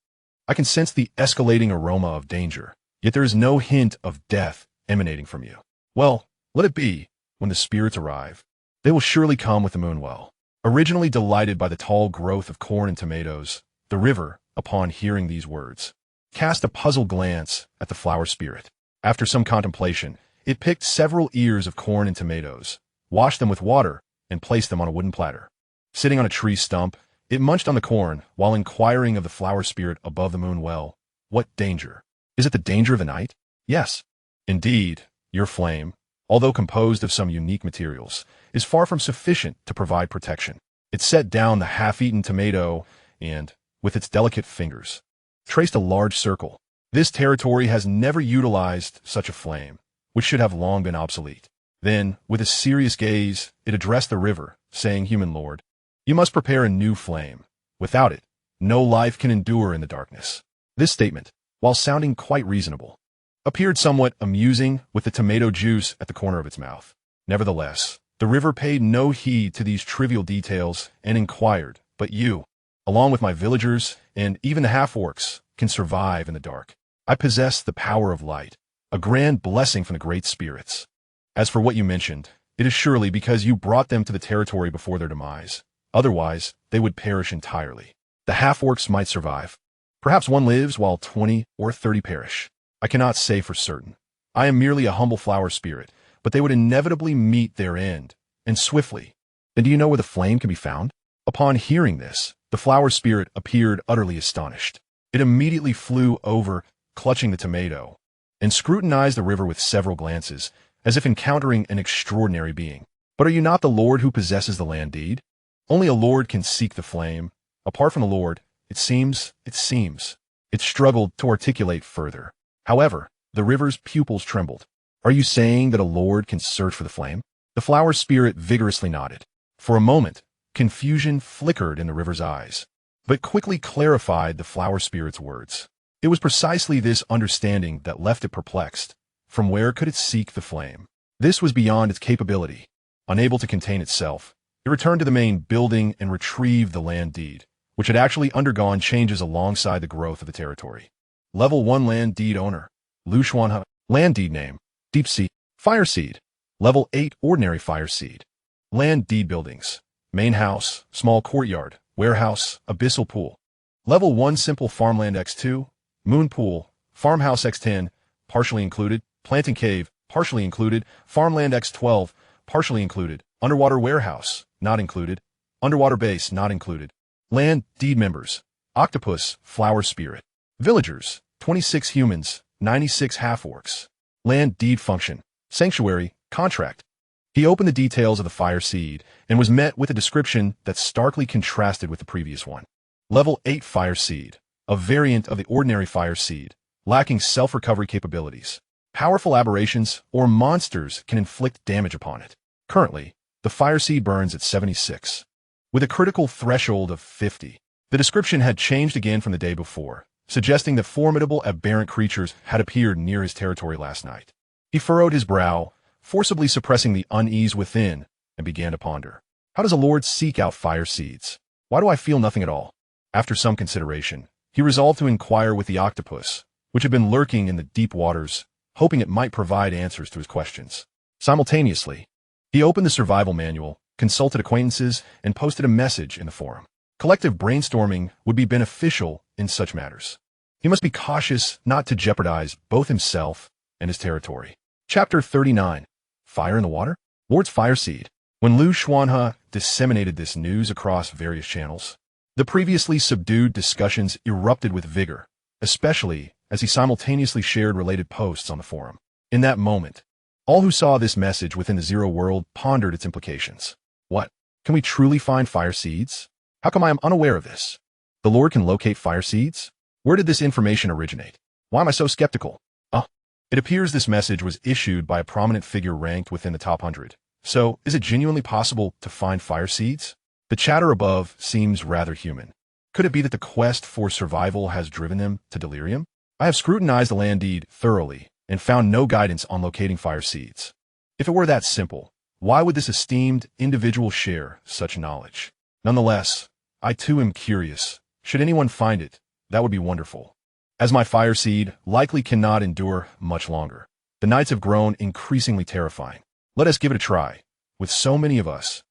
I can sense the escalating aroma of danger, yet there is no hint of death emanating from you. Well, let it be. When the spirits arrive, they will surely come with the moon well. Originally delighted by the tall growth of corn and tomatoes, the river, upon hearing these words, cast a puzzled glance at the flower spirit. After some contemplation, it picked several ears of corn and tomatoes, washed them with water, and placed them on a wooden platter. Sitting on a tree stump, it munched on the corn while inquiring of the flower spirit above the moon well, "What danger? Is it the danger of the night?" "Yes." "Indeed, your flame, although composed of some unique materials, is far from sufficient to provide protection." It set down the half-eaten tomato and, with its delicate fingers, traced a large circle. This territory has never utilized such a flame, which should have long been obsolete. Then, with a serious gaze, it addressed the river, saying, "Human lord, you must prepare a new flame. Without it, no life can endure in the darkness." This statement, while sounding quite reasonable, appeared somewhat amusing with the tomato juice at the corner of its mouth. Nevertheless, the river paid no heed to these trivial details and inquired, "But you, along with my villagers and even the half-orcs, can survive in the dark. I possess the power of light, a grand blessing from the great spirits. As for what you mentioned, it is surely because you brought them to the territory before their demise. Otherwise, they would perish entirely. The half-orcs might survive. Perhaps one lives while 20 or 30 perish. I cannot say for certain. I am merely a humble flower spirit, but they would inevitably meet their end, and swiftly. Then do you know where the flame can be found?" Upon hearing this, the flower spirit appeared utterly astonished. It immediately flew over, clutching the tomato, and scrutinized the river with several glances, as if encountering an extraordinary being. "But are you not the lord who possesses the land deed? Only a lord can seek the flame. Apart from the lord, it seems. It struggled to articulate further. However, the river's pupils trembled. "Are you saying that a lord can search for the flame?" The flower spirit vigorously nodded. For a moment, confusion flickered in the river's eyes, but quickly clarified the flower spirit's words. It was precisely this understanding that left it perplexed. From where could it seek the flame? This was beyond its capability. Unable to contain itself, it returned to the main building and retrieved the land deed, which had actually undergone changes alongside the growth of the territory. Level 1 land deed owner, Xuanhe. Land deed name, Deep Sea, Fire Seed. Level 8 ordinary fire seed. Land deed buildings, main house, small courtyard, warehouse, abyssal pool. Level 1 simple farmland X2, moon pool, farmhouse X10, partially included, planting cave, partially included, farmland X12, partially included, underwater warehouse, not included, underwater base, not included. Land deed members, octopus, flower spirit. Villagers, 26 humans, 96 half-orcs. Land deed function, sanctuary, contract. He opened the details of the fire seed and was met with a description that starkly contrasted with the previous one. Level 8 fire seed, a variant of the ordinary fire seed, lacking self-recovery capabilities. Powerful aberrations or monsters can inflict damage upon it. Currently, the fire seed burns at 76, with a critical threshold of 50. The description had changed again from the day before, suggesting that formidable aberrant creatures had appeared near his territory last night. He furrowed his brow, forcibly suppressing the unease within, and began to ponder. How does a lord seek out fire seeds? Why do I feel nothing at all? After some consideration, he resolved to inquire with the octopus, which had been lurking in the deep waters, hoping it might provide answers to his questions. Simultaneously, he opened the survival manual, consulted acquaintances, and posted a message in the forum. Collective brainstorming would be beneficial in such matters. He must be cautious not to jeopardize both himself and his territory. Chapter 39. Fire in the Water? Lord's Fire Seed. When Xuanhe disseminated this news across various channels, the previously subdued discussions erupted with vigor, especially as he simultaneously shared related posts on the forum. In that moment, All who saw this message within the Zero world pondered its implications. What? Can we truly find fire seeds? How come I am unaware of this? The Lord can locate fire seeds? Where did this information originate? Why am I so skeptical? It appears this message was issued by a prominent figure ranked within the top 100. So, is it genuinely possible to find fire seeds? The chatter above seems rather human. Could it be that the quest for survival has driven them to delirium? I have scrutinized the land deed thoroughly and found no guidance on locating fire seeds. If it were that simple, why would this esteemed individual share such knowledge? Nonetheless, I too am curious. Should anyone find it, that would be wonderful, as my fire seed likely cannot endure much longer. The nights have grown increasingly terrifying. Let us give it a try. With so many of us,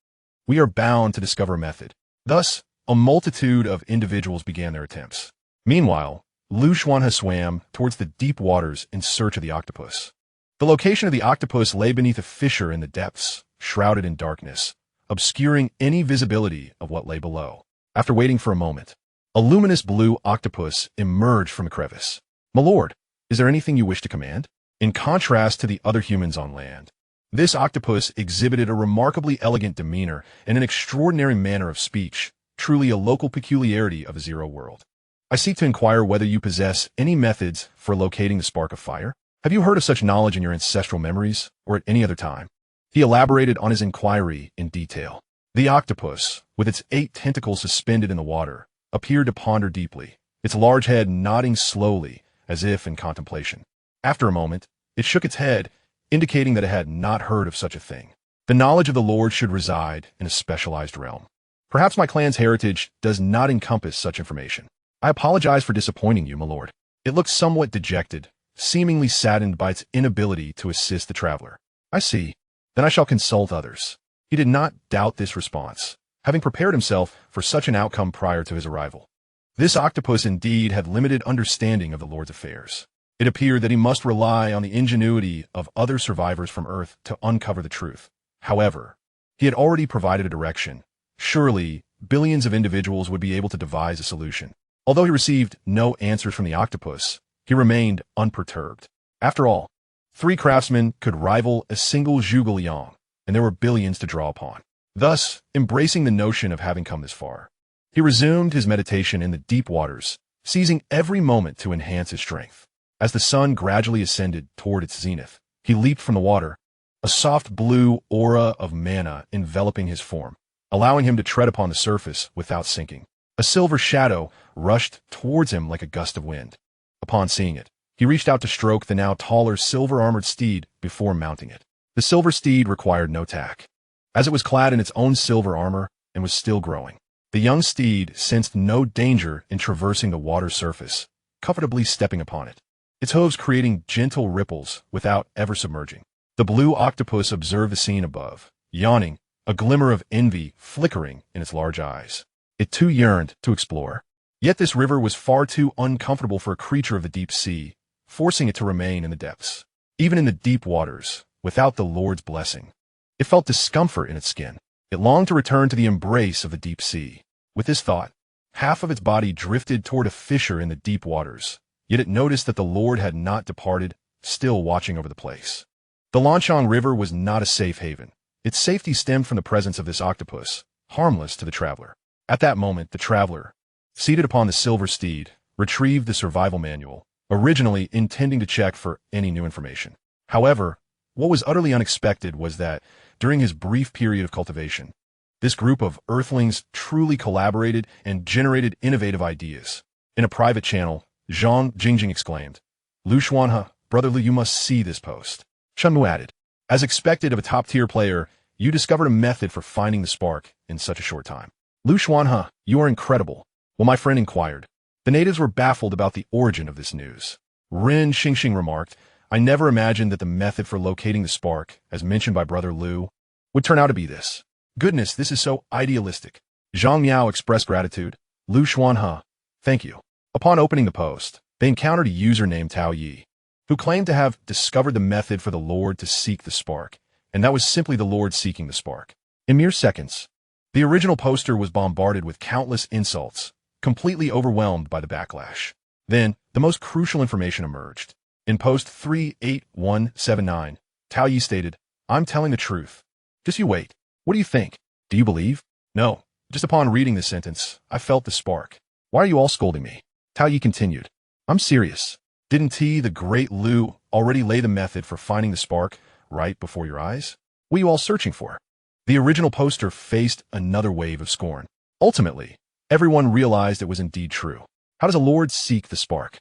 we are bound to discover a method. Thus, a multitude of individuals began their attempts. Meanwhile, Xuanhe swam towards the deep waters in search of the octopus. The location of the octopus lay beneath a fissure in the depths, shrouded in darkness, obscuring any visibility of what lay below. After waiting for a moment, a luminous blue octopus emerged from a crevice. "My lord, is there anything you wish to command?" In contrast to the other humans on land, this octopus exhibited a remarkably elegant demeanor and an extraordinary manner of speech, truly a local peculiarity of a Zero world. "I seek to inquire whether you possess any methods for locating the spark of fire. Have you heard of such knowledge in your ancestral memories, or at any other time?" He elaborated on his inquiry in detail. The octopus, with its 8 tentacles suspended in the water, appeared to ponder deeply, its large head nodding slowly, as if in contemplation. After a moment, it shook its head, indicating that it had not heard of such a thing. The knowledge of the Lord should reside in a specialized realm. Perhaps my clan's heritage does not encompass such information. I apologize for disappointing you, my lord. It looked somewhat dejected, seemingly saddened by its inability to assist the traveler. I see. Then I shall consult others. He did not doubt this response, having prepared himself for such an outcome prior to his arrival. This octopus indeed had limited understanding of the Lord's affairs. It appeared that he must rely on the ingenuity of other survivors from Earth to uncover the truth. However, he had already provided a direction. Surely, billions of individuals would be able to devise a solution. Although he received no answers from the octopus, he remained unperturbed. After all, 3 craftsmen could rival a single Zhuge Liang, and there were billions to draw upon. Thus, embracing the notion of having come this far, he resumed his meditation in the deep waters, seizing every moment to enhance his strength. As the sun gradually ascended toward its zenith, he leaped from the water, a soft blue aura of mana enveloping his form, allowing him to tread upon the surface without sinking. A silver shadow rushed towards him like a gust of wind. Upon seeing it, he reached out to stroke the now taller silver-armored steed before mounting it. The silver steed required no tack, as it was clad in its own silver armor and was still growing. The young steed sensed no danger in traversing the water's surface, comfortably stepping upon it, its hooves creating gentle ripples without ever submerging. The blue octopus observed the scene above, yawning, a glimmer of envy flickering in its large eyes. It too yearned to explore. Yet this river was far too uncomfortable for a creature of the deep sea, forcing it to remain in the depths. Even in the deep waters, without the Lord's blessing, it felt discomfort in its skin. It longed to return to the embrace of the deep sea. With this thought, half of its body drifted toward a fissure in the deep waters, yet it noticed that the Lord had not departed, still watching over the place. The Lanchang River was not a safe haven. Its safety stemmed from the presence of this octopus, harmless to the traveler. At that moment, the traveler, seated upon the silver steed, retrieved the survival manual, originally intending to check for any new information. However, what was utterly unexpected was that, during his brief period of cultivation, this group of earthlings truly collaborated and generated innovative ideas. In a private channel, Zhang Jingjing exclaimed, "Xuanhe, brother Lu, you must see this post." Shunmu added, "As expected of a top-tier player, you discovered a method for finding the spark in such a short time." "Xuanhe, you are incredible." Well, my friend inquired. The natives were baffled about the origin of this news. Ren Xingxing remarked, "I never imagined that the method for locating the spark, as mentioned by Brother Lu, would turn out to be this. Goodness, this is so idealistic." Zhang Miao expressed gratitude. "Xuanhe, thank you." Upon opening the post, they encountered a user named Tao Yi, who claimed to have discovered the method for the Lord to seek the spark, and that was simply the Lord seeking the spark. In mere seconds, the original poster was bombarded with countless insults, completely overwhelmed by the backlash. Then, the most crucial information emerged. In post 38179, Tao Yi stated, I'm telling the truth. Just you wait. What do you think? Do you believe? No. Just upon reading this sentence, I felt the spark. Why are you all scolding me? Tao Yi continued, I'm serious. Didn't the great Lu already lay the method for finding the spark right before your eyes? What are you all searching for? The original poster faced another wave of scorn. Ultimately, everyone realized it was indeed true. How does a lord seek the spark?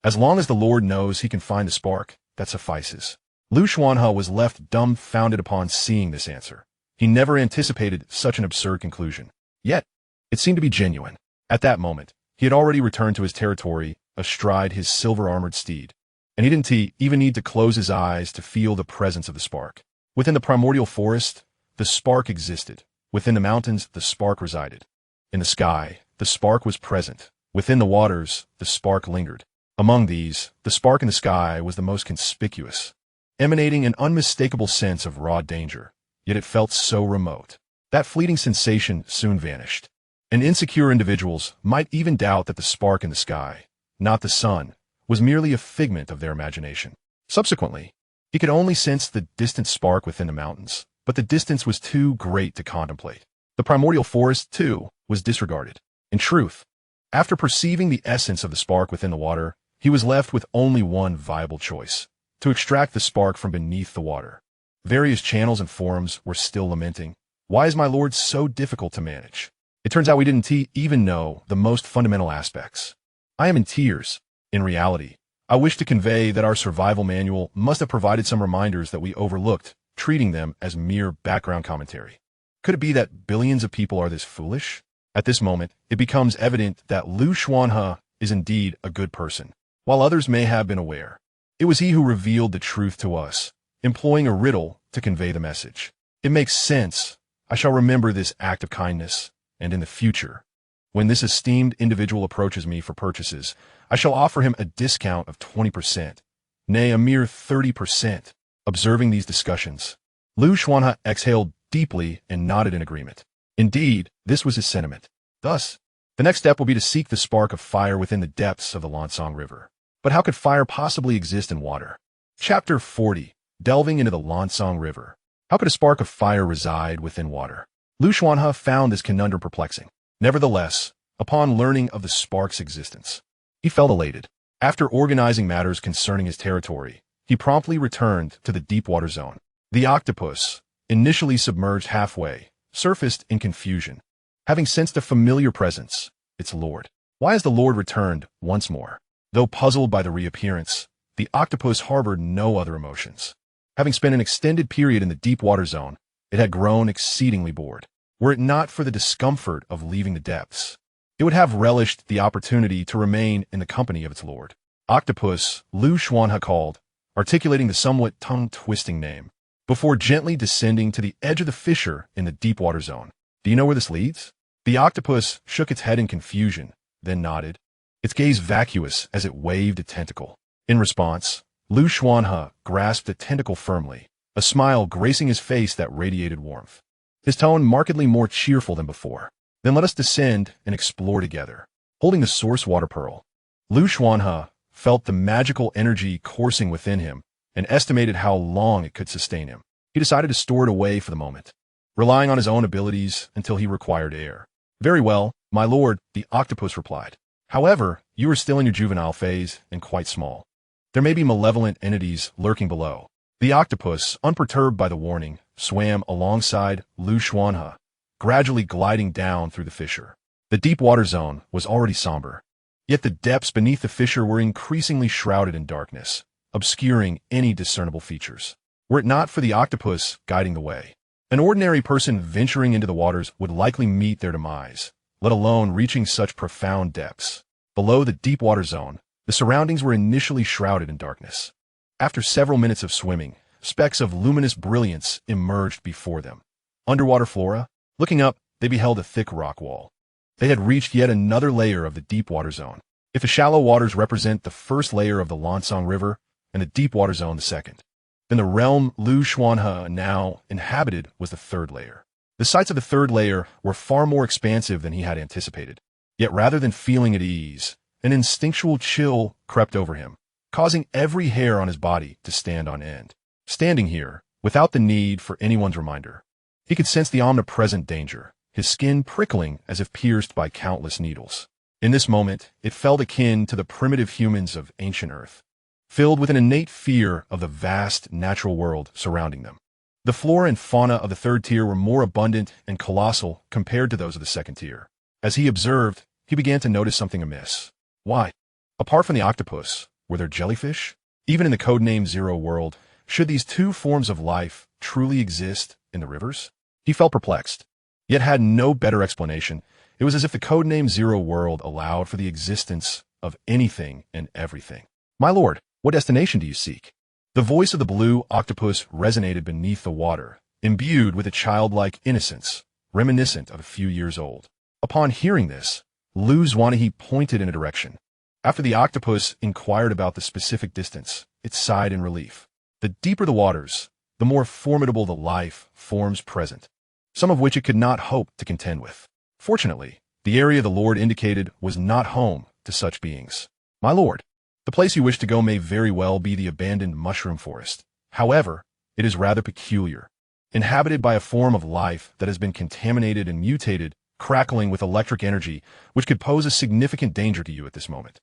As long as the lord knows he can find the spark, that suffices. Xuanhe was left dumbfounded upon seeing this answer. He never anticipated such an absurd conclusion. Yet, it seemed to be genuine. At that moment, he had already returned to his territory astride his silver-armored steed, and he didn't even need to close his eyes to feel the presence of the spark. Within the primordial forest, the spark existed. Within the mountains, the spark resided. In the sky, the spark was present. Within the waters, the spark lingered. Among these, the spark in the sky was the most conspicuous, emanating an unmistakable sense of raw danger, yet it felt so remote. That fleeting sensation soon vanished, and insecure individuals might even doubt that the spark in the sky, not the sun, was merely a figment of their imagination. Subsequently, he could only sense the distant spark within the mountains, but the distance was too great to contemplate. The primordial forest, too, was disregarded. In truth, after perceiving the essence of the spark within the water, he was left with only one viable choice: to extract the spark from beneath the water. Various channels and forums were still lamenting, why is my lord so difficult to manage? It turns out we didn't even know the most fundamental aspects. I am in tears. In reality, I wish to convey that our survival manual must have provided some reminders that we overlooked, treating them as mere background commentary. Could it be that billions of people are this foolish? At this moment, it becomes evident that Xuanhe is indeed a good person, while others may have been aware. It was he who revealed the truth to us, employing a riddle to convey the message. It makes sense. I shall remember this act of kindness, and in the future, when this esteemed individual approaches me for purchases, I shall offer him a discount of 20%, nay, a mere 30%. Observing these discussions, Xuanhe exhaled deeply and nodded in agreement. Indeed, this was his sentiment. Thus, the next step will be to seek the spark of fire within the depths of the Lansong River. But how could fire possibly exist in water? Chapter 40. Delving into the Lansong River. How could a spark of fire reside within water? Xuanhe found this conundrum perplexing. Nevertheless, upon learning of the spark's existence, he felt elated. After organizing matters concerning his territory, he promptly returned to the deep water zone. The octopus, initially submerged halfway, surfaced in confusion, having sensed a familiar presence, its lord. Why has the lord returned once more? Though puzzled by the reappearance, the octopus harbored no other emotions. Having spent an extended period in the deep water zone, it had grown exceedingly bored. Were it not for the discomfort of leaving the depths, it would have relished the opportunity to remain in the company of its lord. Octopus, Xuanhe called, articulating the somewhat tongue-twisting name, before gently descending to the edge of the fissure in the deep water zone. Do you know where this leads? The octopus shook its head in confusion, then nodded, its gaze vacuous as it waved a tentacle. In response, Xuanhe grasped the tentacle firmly, a smile gracing his face that radiated warmth. His tone markedly more cheerful than before. Then let us descend and explore together. Holding the source water pearl, Xuanhe felt the magical energy coursing within him and estimated how long it could sustain him. He decided to store it away for the moment, relying on his own abilities until he required air. Very well, my lord, the octopus replied. However, you are still in your juvenile phase and quite small. There may be malevolent entities lurking below. The octopus, unperturbed by the warning, swam alongside Xuanhe, gradually gliding down through the fissure. The deep water zone was already somber, yet the depths beneath the fissure were increasingly shrouded in darkness, obscuring any discernible features. Were it not for the octopus guiding the way, an ordinary person venturing into the waters would likely meet their demise, let alone reaching such profound depths. Below the deep water zone, the surroundings were initially shrouded in darkness. After several minutes of swimming, specks of luminous brilliance emerged before them. Underwater flora, looking up, they beheld a thick rock wall. They had reached yet another layer of the deep water zone. If the shallow waters represent the first layer of the Lansong River and the deep water zone the second, then the realm Xuanhe now inhabited was the third layer. The sights of the third layer were far more expansive than he had anticipated. Yet rather than feeling at ease, an instinctual chill crept over him, causing every hair on his body to stand on end. Standing here, without the need for anyone's reminder, he could sense the omnipresent danger, his skin prickling as if pierced by countless needles. In this moment, it felt akin to the primitive humans of ancient Earth, filled with an innate fear of the vast natural world surrounding them. The flora and fauna of the third tier were more abundant and colossal compared to those of the second tier. As he observed, he began to notice something amiss. Why? Apart from the octopus, were there jellyfish? Even in the codename Zero world, should these two forms of life truly exist in the rivers? He felt perplexed, yet had no better explanation. It was as if the codename Zero world allowed for the existence of anything and everything. My lord, what destination do you seek? The voice of the blue octopus resonated beneath the water, imbued with a childlike innocence, reminiscent of a few years old. Upon hearing this, Xuanhe pointed in a direction. After the octopus inquired about the specific distance, it sighed in relief. The deeper the waters, the more formidable the life forms present, some of which it could not hope to contend with. Fortunately, the area the Lord indicated was not home to such beings. My lord, the place you wish to go may very well be the abandoned mushroom forest. However, it is rather peculiar, inhabited by a form of life that has been contaminated and mutated, crackling with electric energy, which could pose a significant danger to you at this moment.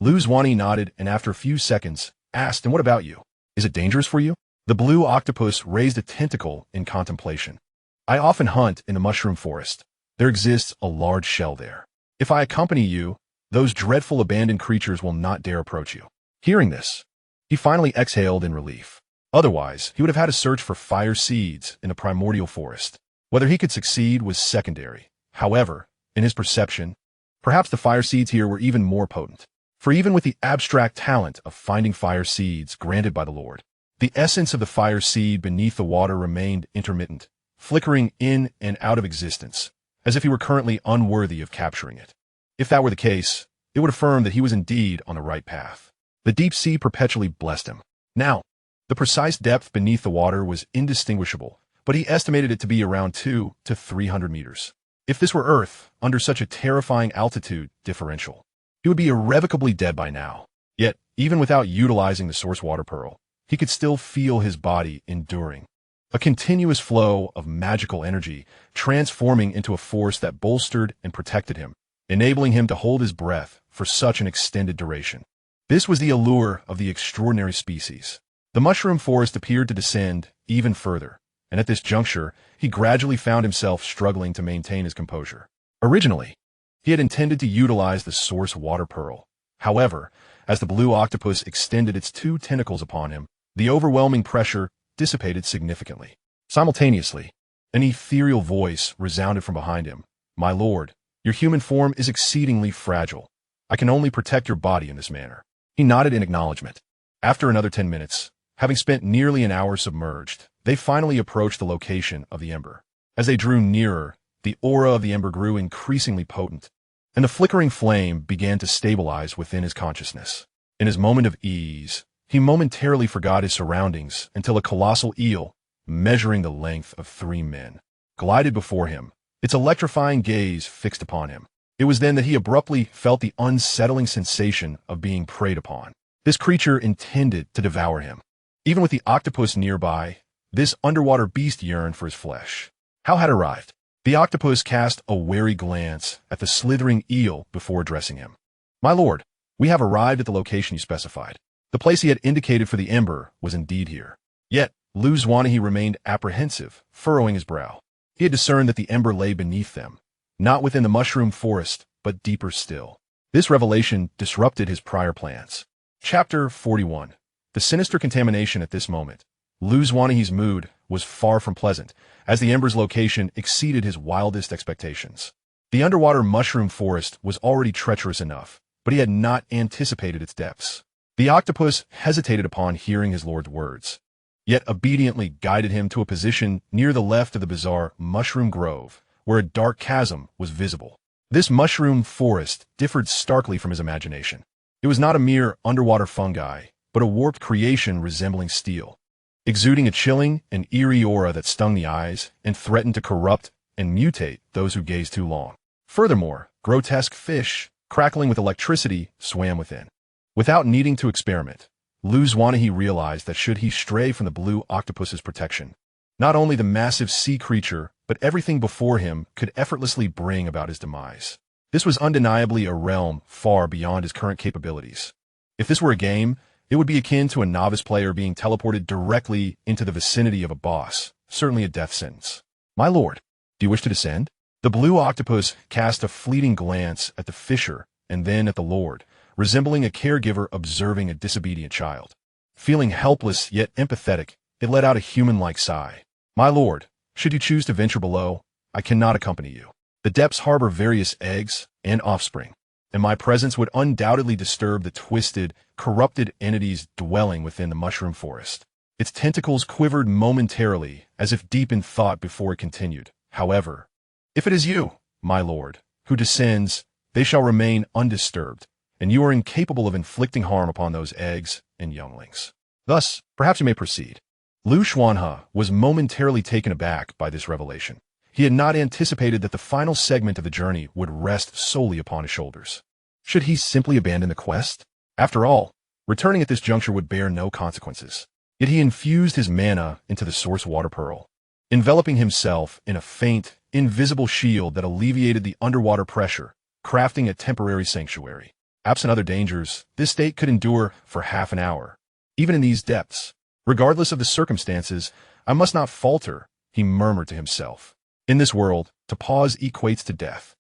Xuanhe nodded and after a few seconds asked, "And what about you? Is it dangerous for you?" The blue octopus raised a tentacle in contemplation. "I often hunt in the mushroom forest. There exists a large shell there. If I accompany you, those dreadful abandoned creatures will not dare approach you." Hearing this, he finally exhaled in relief. Otherwise, he would have had to search for fire seeds in the primordial forest. Whether he could succeed was secondary. However, in his perception, perhaps the fire seeds here were even more potent. For even with the abstract talent of finding fire seeds granted by the Lord, the essence of the fire seed beneath the water remained intermittent, flickering in and out of existence, as if he were currently unworthy of capturing it. If that were the case, it would affirm that he was indeed on the right path. The deep sea perpetually blessed him. Now, the precise depth beneath the water was indistinguishable, but he estimated it to be around 200 to 300 meters. If this were Earth, under such a terrifying altitude differential, he would be irrevocably dead by now. Yet, even without utilizing the source water pearl, he could still feel his body enduring. A continuous flow of magical energy, transforming into a force that bolstered and protected him, enabling him to hold his breath for such an extended duration. This was the allure of the extraordinary species. The mushroom forest appeared to descend even further, and at this juncture, he gradually found himself struggling to maintain his composure. Originally, he had intended to utilize the source water pearl. However, as the blue octopus extended its two tentacles upon him, the overwhelming pressure dissipated significantly. Simultaneously, an ethereal voice resounded from behind him. "My lord, your human form is exceedingly fragile. I can only protect your body in this manner." He nodded in acknowledgement. After another 10 minutes, having spent nearly an hour submerged, they finally approached the location of the ember. As they drew nearer, the aura of the ember grew increasingly potent, and the flickering flame began to stabilize within his consciousness. In his moment of ease, he momentarily forgot his surroundings until a colossal eel, measuring the length of 3 men, glided before him, its electrifying gaze fixed upon him. It was then that he abruptly felt the unsettling sensation of being preyed upon. This creature intended to devour him. Even with the octopus nearby, this underwater beast yearned for his flesh. Hal had arrived. The octopus cast a wary glance at the slithering eel before addressing him. "My lord, we have arrived at the location you specified." The place he had indicated for the ember was indeed here. Yet, Xuanhe remained apprehensive, furrowing his brow. He had discerned that the ember lay beneath them, not within the mushroom forest, but deeper still. This revelation disrupted his prior plans. Chapter 41. The sinister contamination at this moment. Xuanhe's mood was far from pleasant, as the ember's location exceeded his wildest expectations. The underwater mushroom forest was already treacherous enough, but he had not anticipated its depths. The octopus hesitated upon hearing his lord's words, yet obediently guided him to a position near the left of the bizarre mushroom grove, where a dark chasm was visible. This mushroom forest differed starkly from his imagination. It was not a mere underwater fungi, but a warped creation resembling steel, exuding a chilling and eerie aura that stung the eyes and threatened to corrupt and mutate those who gazed too long. Furthermore, grotesque fish, crackling with electricity, swam within. Without needing to experiment, Xuanhe realized that should he stray from the blue octopus's protection, not only the massive sea creature, but everything before him could effortlessly bring about his demise. This was undeniably a realm far beyond his current capabilities. If this were a game, it would be akin to a novice player being teleported directly into the vicinity of a boss, certainly a death sentence. My lord, do you wish to descend? The blue octopus cast a fleeting glance at the fisher and then at the lord, resembling a caregiver observing a disobedient child. Feeling helpless yet empathetic, it let out a human-like sigh. My lord, should you choose to venture below, I cannot accompany you. The depths harbor various eggs and offspring, and my presence would undoubtedly disturb the twisted, corrupted entities dwelling within the mushroom forest. Its tentacles quivered momentarily, as if deep in thought before it continued. However, if it is you, my lord, who descends, they shall remain undisturbed, and you are incapable of inflicting harm upon those eggs and younglings. Thus, perhaps you may proceed. Xuanhe was momentarily taken aback by this revelation. He had not anticipated that the final segment of the journey would rest solely upon his shoulders. Should he simply abandon the quest? After all, returning at this juncture would bear no consequences. Yet he infused his mana into the source water pearl, enveloping himself in a faint, invisible shield that alleviated the underwater pressure, crafting a temporary sanctuary. Absent other dangers, this state could endure for half an hour. Even in these depths, regardless of the circumstances, I must not falter, he murmured to himself. In this world, to pause equates to death.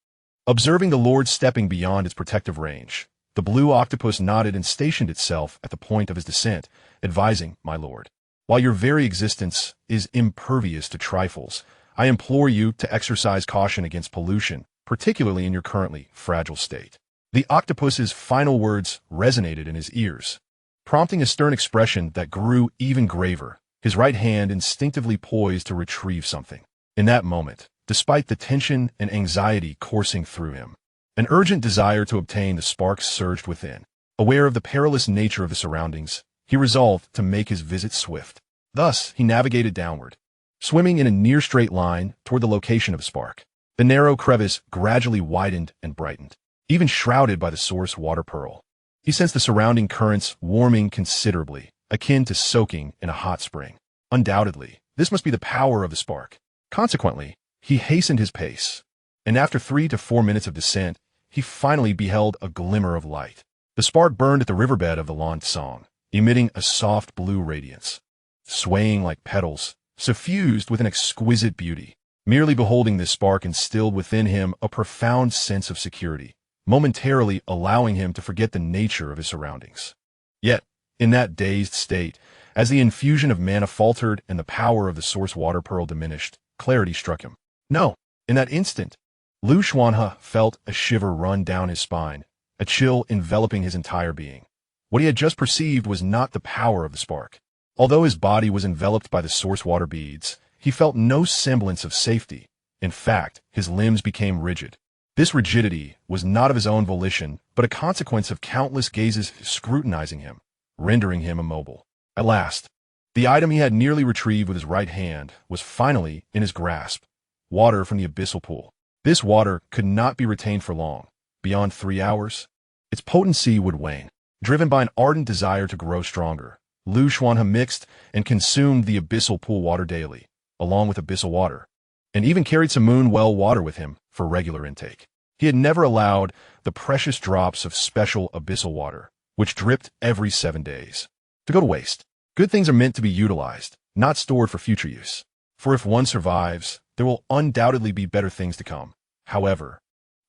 Observing the Lord stepping beyond its protective range, the blue octopus nodded and stationed itself at the point of his descent, advising, my lord, while your very existence is impervious to trifles, I implore you to exercise caution against pollution, particularly in your currently fragile state. The octopus's final words resonated in his ears, prompting a stern expression that grew even graver, his right hand instinctively poised to retrieve something. In that moment, despite the tension and anxiety coursing through him, an urgent desire to obtain the sparks surged within. Aware of the perilous nature of the surroundings, he resolved to make his visit swift. Thus, he navigated downward, swimming in a near straight line toward the location of the spark. The narrow crevice gradually widened and brightened, even shrouded by the source water pearl. He sensed the surrounding currents warming considerably, akin to soaking in a hot spring. Undoubtedly, this must be the power of the spark. Consequently, he hastened his pace, and after 3 to 4 minutes of descent, he finally beheld a glimmer of light. The spark burned at the riverbed of the Lan Song, emitting a soft blue radiance, swaying like petals, suffused with an exquisite beauty. Merely beholding this spark instilled within him a profound sense of security, momentarily allowing him to forget the nature of his surroundings. Yet, in that dazed state, as the infusion of mana faltered and the power of the source water pearl diminished, clarity struck him. No, in that instant, Xuanhe felt a shiver run down his spine, a chill enveloping his entire being. What he had just perceived was not the power of the spark. Although his body was enveloped by the source water beads, he felt no semblance of safety. In fact, his limbs became rigid. This rigidity was not of his own volition, but a consequence of countless gazes scrutinizing him, rendering him immobile. At last, the item he had nearly retrieved with his right hand was finally in his grasp, water from the abyssal pool. This water could not be retained for long. Beyond 3 hours, its potency would wane. Driven by an ardent desire to grow stronger, Xuanhe mixed and consumed the abyssal pool water daily, along with abyssal water, and even carried some moon well water with him for regular intake. He had never allowed the precious drops of special abyssal water, which dripped every 7 days, to go to waste. Good things are meant to be utilized, not stored for future use. For if one survives, there will undoubtedly be better things to come. However,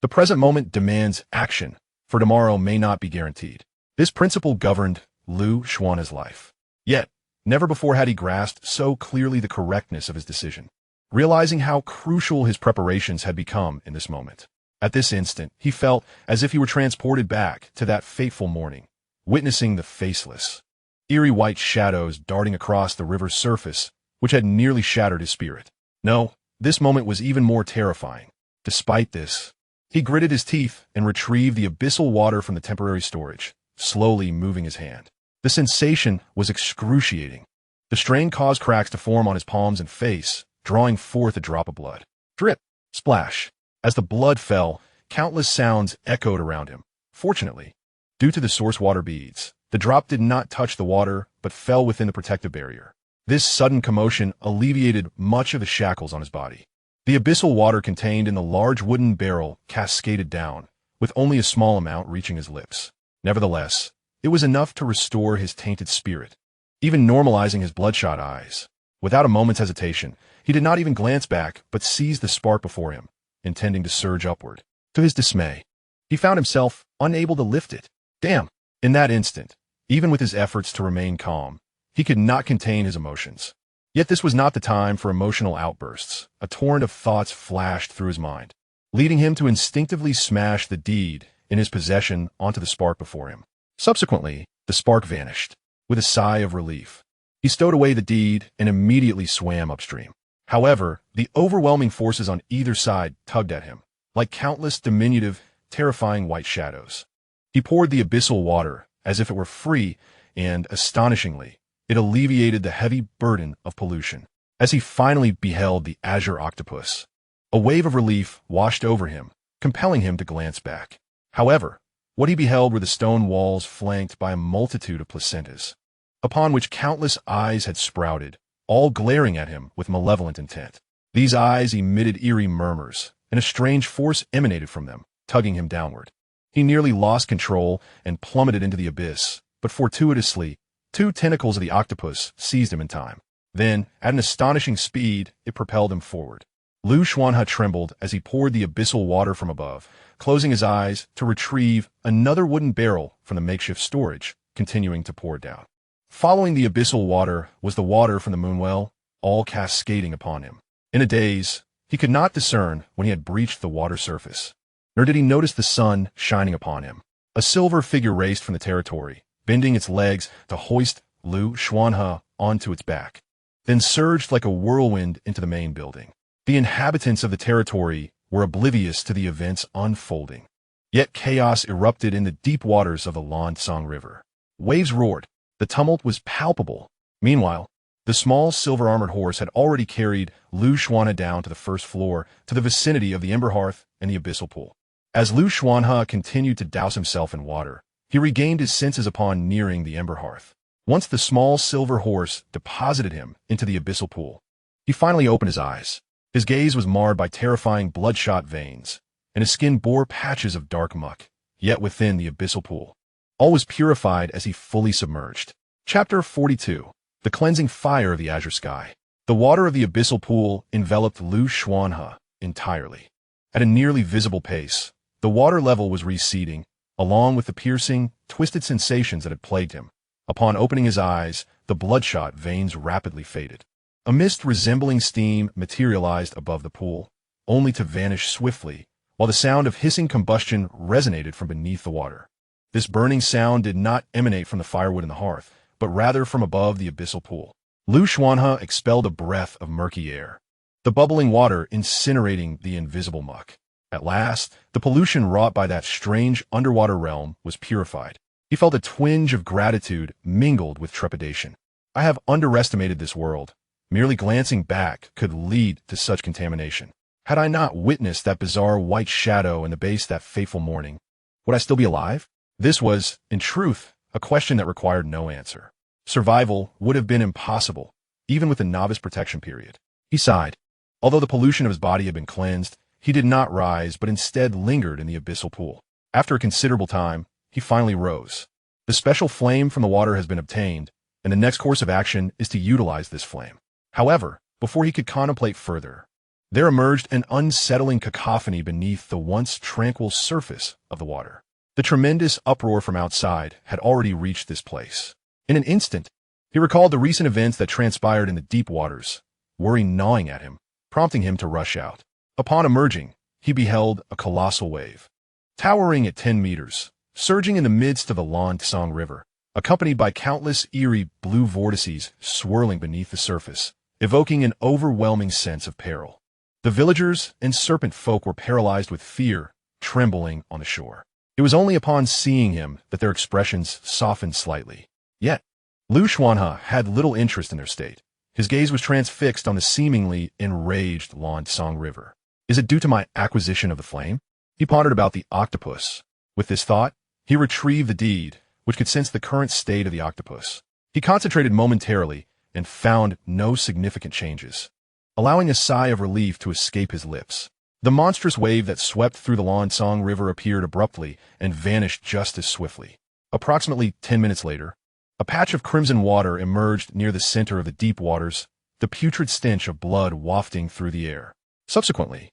the present moment demands action, for tomorrow may not be guaranteed. This principle governed Xuanhe's life. Yet, never before had he grasped so clearly the correctness of his decision, realizing how crucial his preparations had become in this moment. At this instant, he felt as if he were transported back to that fateful morning, witnessing the faceless, eerie white shadows darting across the river's surface, which had nearly shattered his spirit. No, this moment was even more terrifying. Despite this, he gritted his teeth and retrieved the abyssal water from the temporary storage, slowly moving his hand. The sensation was excruciating. The strain caused cracks to form on his palms and face, drawing forth a drop of blood. Drip! Splash! As the blood fell, countless sounds echoed around him. Fortunately, due to the source water beads, The drop did not touch the water, but fell within the protective barrier. This sudden commotion alleviated much of the shackles on his body. The abyssal water contained in the large wooden barrel cascaded down, with only a small amount reaching his lips. Nevertheless, it was enough to restore his tainted spirit, even normalizing his bloodshot eyes. Without a moment's hesitation, he did not even glance back, but seized the spark before him, intending to surge upward. To his dismay, he found himself unable to lift it. Damn! In that instant, even with his efforts to remain calm, he could not contain his emotions. Yet this was not the time for emotional outbursts. A torrent of thoughts flashed through his mind, leading him to instinctively smash the deed in his possession onto the spark before him. Subsequently, the spark vanished. With a sigh of relief, he stowed away the deed and immediately swam upstream. However, the overwhelming forces on either side tugged at him, like countless diminutive, terrifying white shadows. He poured the abyssal water as if it were free, and, astonishingly, it alleviated the heavy burden of pollution. As he finally beheld the azure octopus, a wave of relief washed over him, compelling him to glance back. However, what he beheld were the stone walls flanked by a multitude of placentas, upon which countless eyes had sprouted, all glaring at him with malevolent intent. These eyes emitted eerie murmurs, and a strange force emanated from them, tugging him downward. He nearly lost control and plummeted into the abyss, but fortuitously, two tentacles of the octopus seized him in time. Then, at an astonishing speed, it propelled him forward. Xuanhe trembled as he poured the abyssal water from above, closing his eyes to retrieve another wooden barrel from the makeshift storage, continuing to pour down. Following the abyssal water was the water from the moonwell, all cascading upon him. In a daze, he could not discern when he had breached the water surface, nor did he notice the sun shining upon him. A silver figure raced from the territory, bending its legs to hoist Xuanhe onto its back, then surged like a whirlwind into the main building. The inhabitants of the territory were oblivious to the events unfolding. Yet chaos erupted in the deep waters of the Lansong River. Waves roared. The tumult was palpable. Meanwhile, the small silver-armored horse had already carried Xuanhe down to the first floor, to the vicinity of the ember hearth and the abyssal pool. As Xuanhe continued to douse himself in water, he regained his senses upon nearing the ember hearth. Once the small silver horse deposited him into the abyssal pool, he finally opened his eyes. His gaze was marred by terrifying bloodshot veins, and his skin bore patches of dark muck. Yet within the abyssal pool, all was purified as he fully submerged. Chapter 42. The Cleansing Fire of the Azure Sky. The water of the abyssal pool enveloped Xuanhe entirely. At a nearly visible pace, the water level was receding, along with the piercing, twisted sensations that had plagued him. Upon opening his eyes, the bloodshot veins rapidly faded. A mist resembling steam materialized above the pool, only to vanish swiftly, while the sound of hissing combustion resonated from beneath the water. This burning sound did not emanate from the firewood in the hearth, but rather from above the abyssal pool. Xuanhe expelled a breath of murky air, the bubbling water incinerating the invisible muck. At last, the pollution wrought by that strange underwater realm was purified. He felt a twinge of gratitude mingled with trepidation. I have underestimated this world. Merely glancing back could lead to such contamination. Had I not witnessed that bizarre white shadow in the base that fateful morning, would I still be alive? This was, in truth, a question that required no answer. Survival would have been impossible, even with the novice protection period. He sighed. Although the pollution of his body had been cleansed, he did not rise, but instead lingered in the abyssal pool. After a considerable time, he finally rose. The special flame from the water has been obtained, and the next course of action is to utilize this flame. However, before he could contemplate further, there emerged an unsettling cacophony beneath the once tranquil surface of the water. The tremendous uproar from outside had already reached this place. In an instant, he recalled the recent events that transpired in the deep waters, worry gnawing at him, prompting him to rush out. Upon emerging, he beheld a colossal wave, towering at 10 meters, surging in the midst of the Lansong River, accompanied by countless eerie blue vortices swirling beneath the surface, evoking an overwhelming sense of peril. The villagers and serpent folk were paralyzed with fear, trembling on the shore. It was only upon seeing him that their expressions softened slightly. Yet, Xuanhe had little interest in their state. His gaze was transfixed on the seemingly enraged Lansong River. Is it due to my acquisition of the flame? He pondered about the octopus. With this thought, he retrieved the deed, which could sense the current state of the octopus. He concentrated momentarily and found no significant changes, allowing a sigh of relief to escape his lips. The monstrous wave that swept through the Lansong River appeared abruptly and vanished just as swiftly. Approximately 10 minutes later, a patch of crimson water emerged near the center of the deep waters, the putrid stench of blood wafting through the air. Subsequently,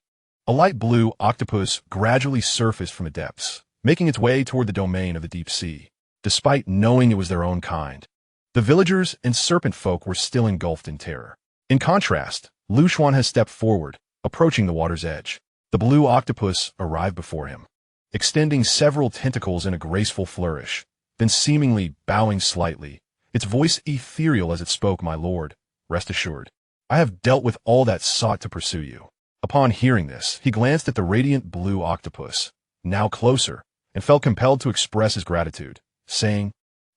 a light blue octopus gradually surfaced from the depths, making its way toward the domain of the deep sea. Despite knowing it was their own kind, the villagers and serpent folk were still engulfed in terror. In contrast, Xuanhe stepped forward, approaching the water's edge. The blue octopus arrived before him, extending several tentacles in a graceful flourish, then seemingly bowing slightly, its voice ethereal as it spoke. "My lord, rest assured, I have dealt with all that sought to pursue you." Upon hearing this, he glanced at the radiant blue octopus, now closer, and felt compelled to express his gratitude, saying,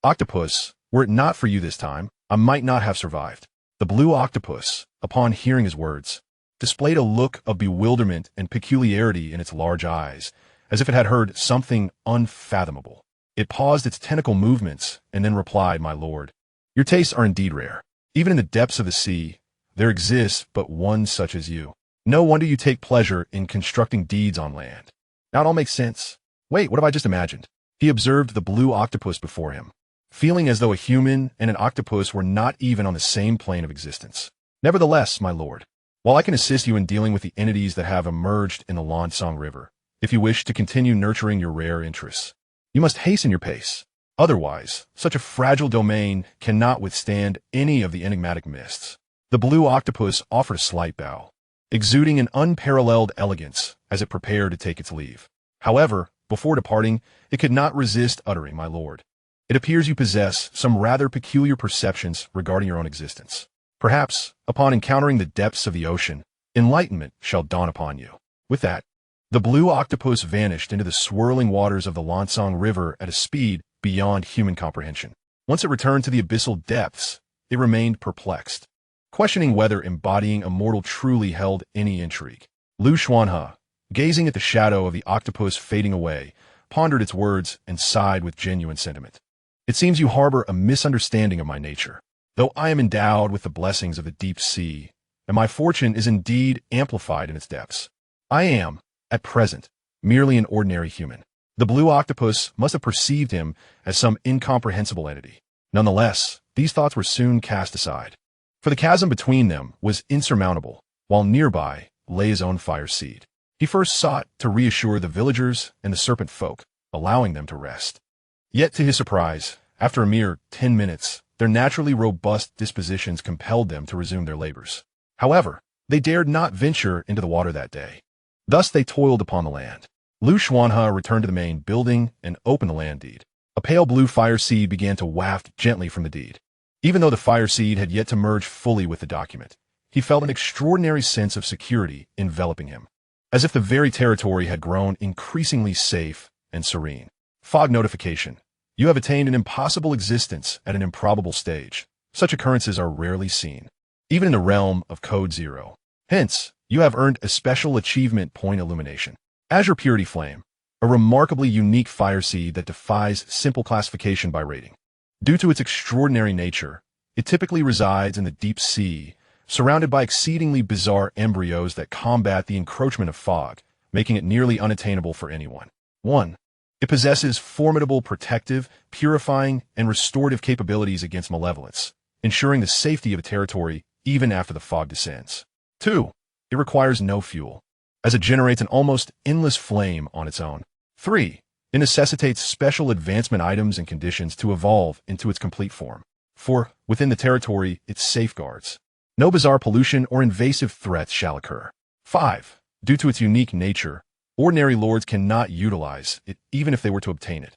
"Octopus, were it not for you this time, I might not have survived." The blue octopus, upon hearing his words, displayed a look of bewilderment and peculiarity in its large eyes, as if it had heard something unfathomable. It paused its tentacle movements and then replied, "My lord, your tastes are indeed rare. Even in the depths of the sea, there exists but one such as you. No wonder you take pleasure in constructing deeds on land." Now it all makes sense. Wait, what have I just imagined? He observed the blue octopus before him, feeling as though a human and an octopus were not even on the same plane of existence. "Nevertheless, my lord, while I can assist you in dealing with the entities that have emerged in the Lansong River, if you wish to continue nurturing your rare interests, you must hasten your pace. Otherwise, such a fragile domain cannot withstand any of the enigmatic mists." The blue octopus offered a slight bow, exuding an unparalleled elegance as it prepared to take its leave. However, before departing, it could not resist uttering, "My lord, it appears you possess some rather peculiar perceptions regarding your own existence. Perhaps, upon encountering the depths of the ocean, enlightenment shall dawn upon you." With that, the blue octopus vanished into the swirling waters of the Lansong River at a speed beyond human comprehension. Once it returned to the abyssal depths, it remained perplexed, questioning whether embodying a mortal truly held any intrigue. Xuanhe, gazing at the shadow of the octopus fading away, pondered its words and sighed with genuine sentiment. "It seems you harbor a misunderstanding of my nature. Though I am endowed with the blessings of the deep sea, and my fortune is indeed amplified in its depths, I am, at present, merely an ordinary human." The blue octopus must have perceived him as some incomprehensible entity. Nonetheless, these thoughts were soon cast aside, for the chasm between them was insurmountable, while nearby lay his own fire seed. He first sought to reassure the villagers and the serpent folk, allowing them to rest. Yet to his surprise, after a mere 10 minutes, their naturally robust dispositions compelled them to resume their labors. However, they dared not venture into the water that day. Thus they toiled upon the land. Xuanhe returned to the main building and opened the land deed. A pale blue fire seed began to waft gently from the deed. Even though the fire seed had yet to merge fully with the document, he felt an extraordinary sense of security enveloping him, as if the very territory had grown increasingly safe and serene. Fog notification. You have attained an impossible existence at an improbable stage. Such occurrences are rarely seen, even in the realm of Code Zero. Hence, you have earned a special achievement point illumination. Azure Purity Flame, a remarkably unique fire seed that defies simple classification by rating. Due to its extraordinary nature, it typically resides in the deep sea, surrounded by exceedingly bizarre embryos that combat the encroachment of fog, making it nearly unattainable for anyone. 1. It possesses formidable protective, purifying, and restorative capabilities against malevolence, ensuring the safety of a territory even after the fog descends. 2. It requires no fuel, as it generates an almost endless flame on its own. 3. It necessitates special advancement items and conditions to evolve into its complete form. 4. Within the territory, it safeguards. No bizarre pollution or invasive threats shall occur. 5. Due to its unique nature, ordinary lords cannot utilize it even if they were to obtain it.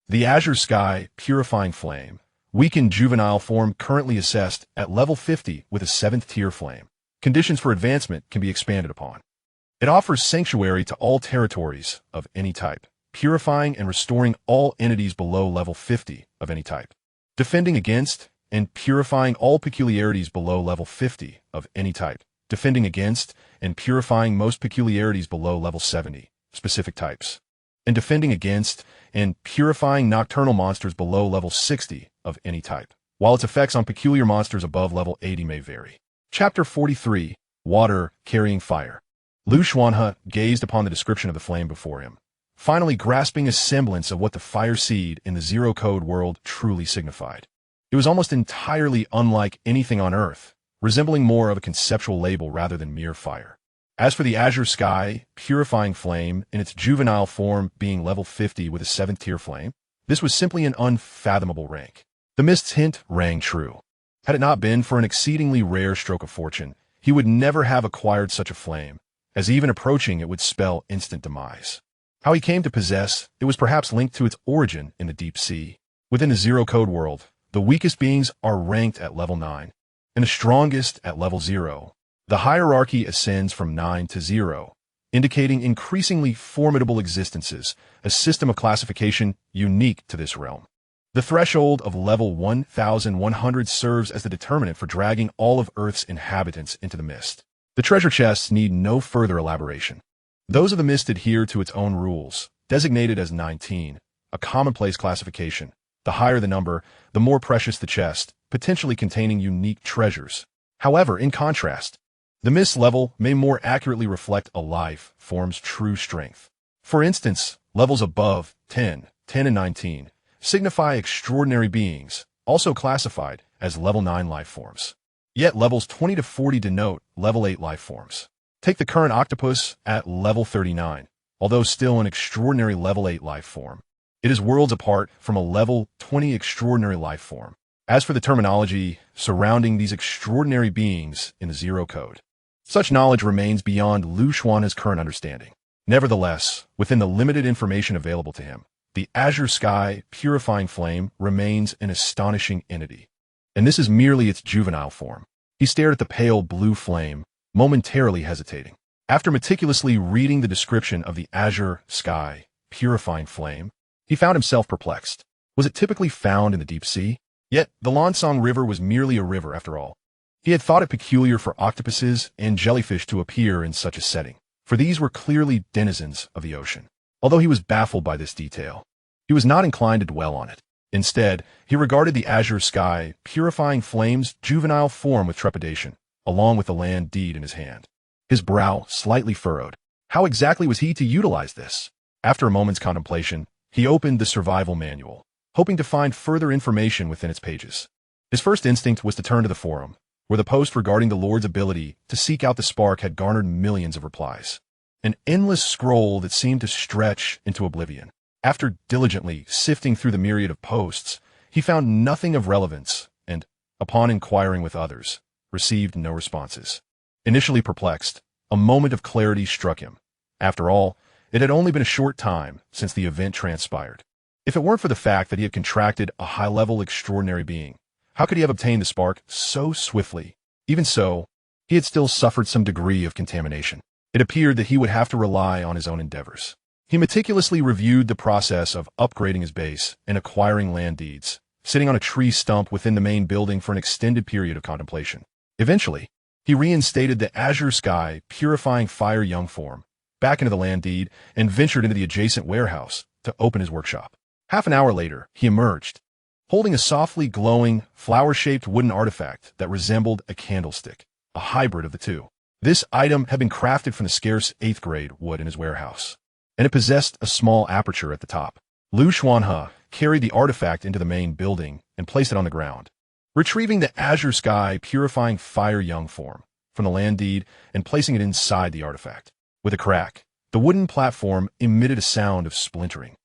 The Azure Sky Purifying Flame, weakened juvenile form currently assessed at level 50 with a 7th tier flame. Conditions for advancement can be expanded upon. It offers sanctuary to all territories of any type, purifying and restoring all entities below level 50 of any type, defending against and purifying all peculiarities below level 50 of any type, defending against and purifying most peculiarities below level 70, specific types. and defending against and purifying nocturnal monsters below level 60 of any type, while its effects on peculiar monsters above level 80 may vary. Chapter 43, Water Carrying Fire. Xuanhe gazed upon the description of the flame before him, finally grasping a semblance of what the fire seed in the zero-code world truly signified. It was almost entirely unlike anything on Earth, resembling more of a conceptual label rather than mere fire. As for the azure sky, purifying flame, in its juvenile form being level 50 with a 7th tier flame, this was simply an unfathomable rank. The mist's hint rang true. Had it not been for an exceedingly rare stroke of fortune, he would never have acquired such a flame, as even approaching it would spell instant demise. How he came to possess it was perhaps linked to its origin in the deep sea. Within the zero-code world, the weakest beings are ranked at level 9, and the strongest at level 0. The hierarchy ascends from 9 to 0, indicating increasingly formidable existences, a system of classification unique to this realm. The threshold of level 1100 serves as the determinant for dragging all of Earth's inhabitants into the mist. The treasure chests need no further elaboration. Those of the mist adhere to its own rules, designated as 19, a commonplace classification. The higher the number, the more precious the chest, potentially containing unique treasures. However, in contrast, the mist level may more accurately reflect a life form's true strength. For instance, levels above 10, 10 and 19 signify extraordinary beings, also classified as level 9 life forms. Yet levels 20 to 40 denote level 8 life forms. Take the current octopus at level 39, although still an extraordinary level 8 life form. It is worlds apart from a level 20 extraordinary life form. As for the terminology surrounding these extraordinary beings in the zero code, such knowledge remains beyond Xuanhe's current understanding. Nevertheless, within the limited information available to him, the azure sky purifying flame remains an astonishing entity. And this is merely its juvenile form. He stared at the pale blue flame, momentarily hesitating. After meticulously reading the description of the azure sky purifying flame, he found himself perplexed. Was it typically found in the deep sea? Yet, the Lansong River was merely a river after all. He had thought it peculiar for octopuses and jellyfish to appear in such a setting, for these were clearly denizens of the ocean. Although he was baffled by this detail, he was not inclined to dwell on it. Instead, he regarded the azure sky purifying flame's juvenile form with trepidation, along with the land deed in his hand. His brow slightly furrowed. How exactly was he to utilize this? After a moment's contemplation, he opened the survival manual, hoping to find further information within its pages. His first instinct was to turn to the forum, where the post regarding the Lord's ability to seek out the spark had garnered millions of replies. An endless scroll that seemed to stretch into oblivion. After diligently sifting through the myriad of posts, he found nothing of relevance and, upon inquiring with others, received no responses. Initially perplexed, a moment of clarity struck him. After all, it had only been a short time since the event transpired. If it weren't for the fact that he had contracted a high-level extraordinary being, how could he have obtained the spark so swiftly? Even so, he had still suffered some degree of contamination. It appeared that he would have to rely on his own endeavors. He meticulously reviewed the process of upgrading his base and acquiring land deeds, sitting on a tree stump within the main building for an extended period of contemplation. Eventually, he reinstated the azure sky purifying fire young form back into the land deed and ventured into the adjacent warehouse to open his workshop. Half an hour later, he emerged, holding a softly glowing, flower-shaped wooden artifact that resembled a candlestick, a hybrid of the two. This item had been crafted from the scarce 8th grade wood in his warehouse, and it possessed a small aperture at the top. Xuanhe carried the artifact into the main building and placed it on the ground, retrieving the azure sky purifying fire young form from the land deed and placing it inside the artifact. With a crack, the wooden platform emitted a sound of splintering,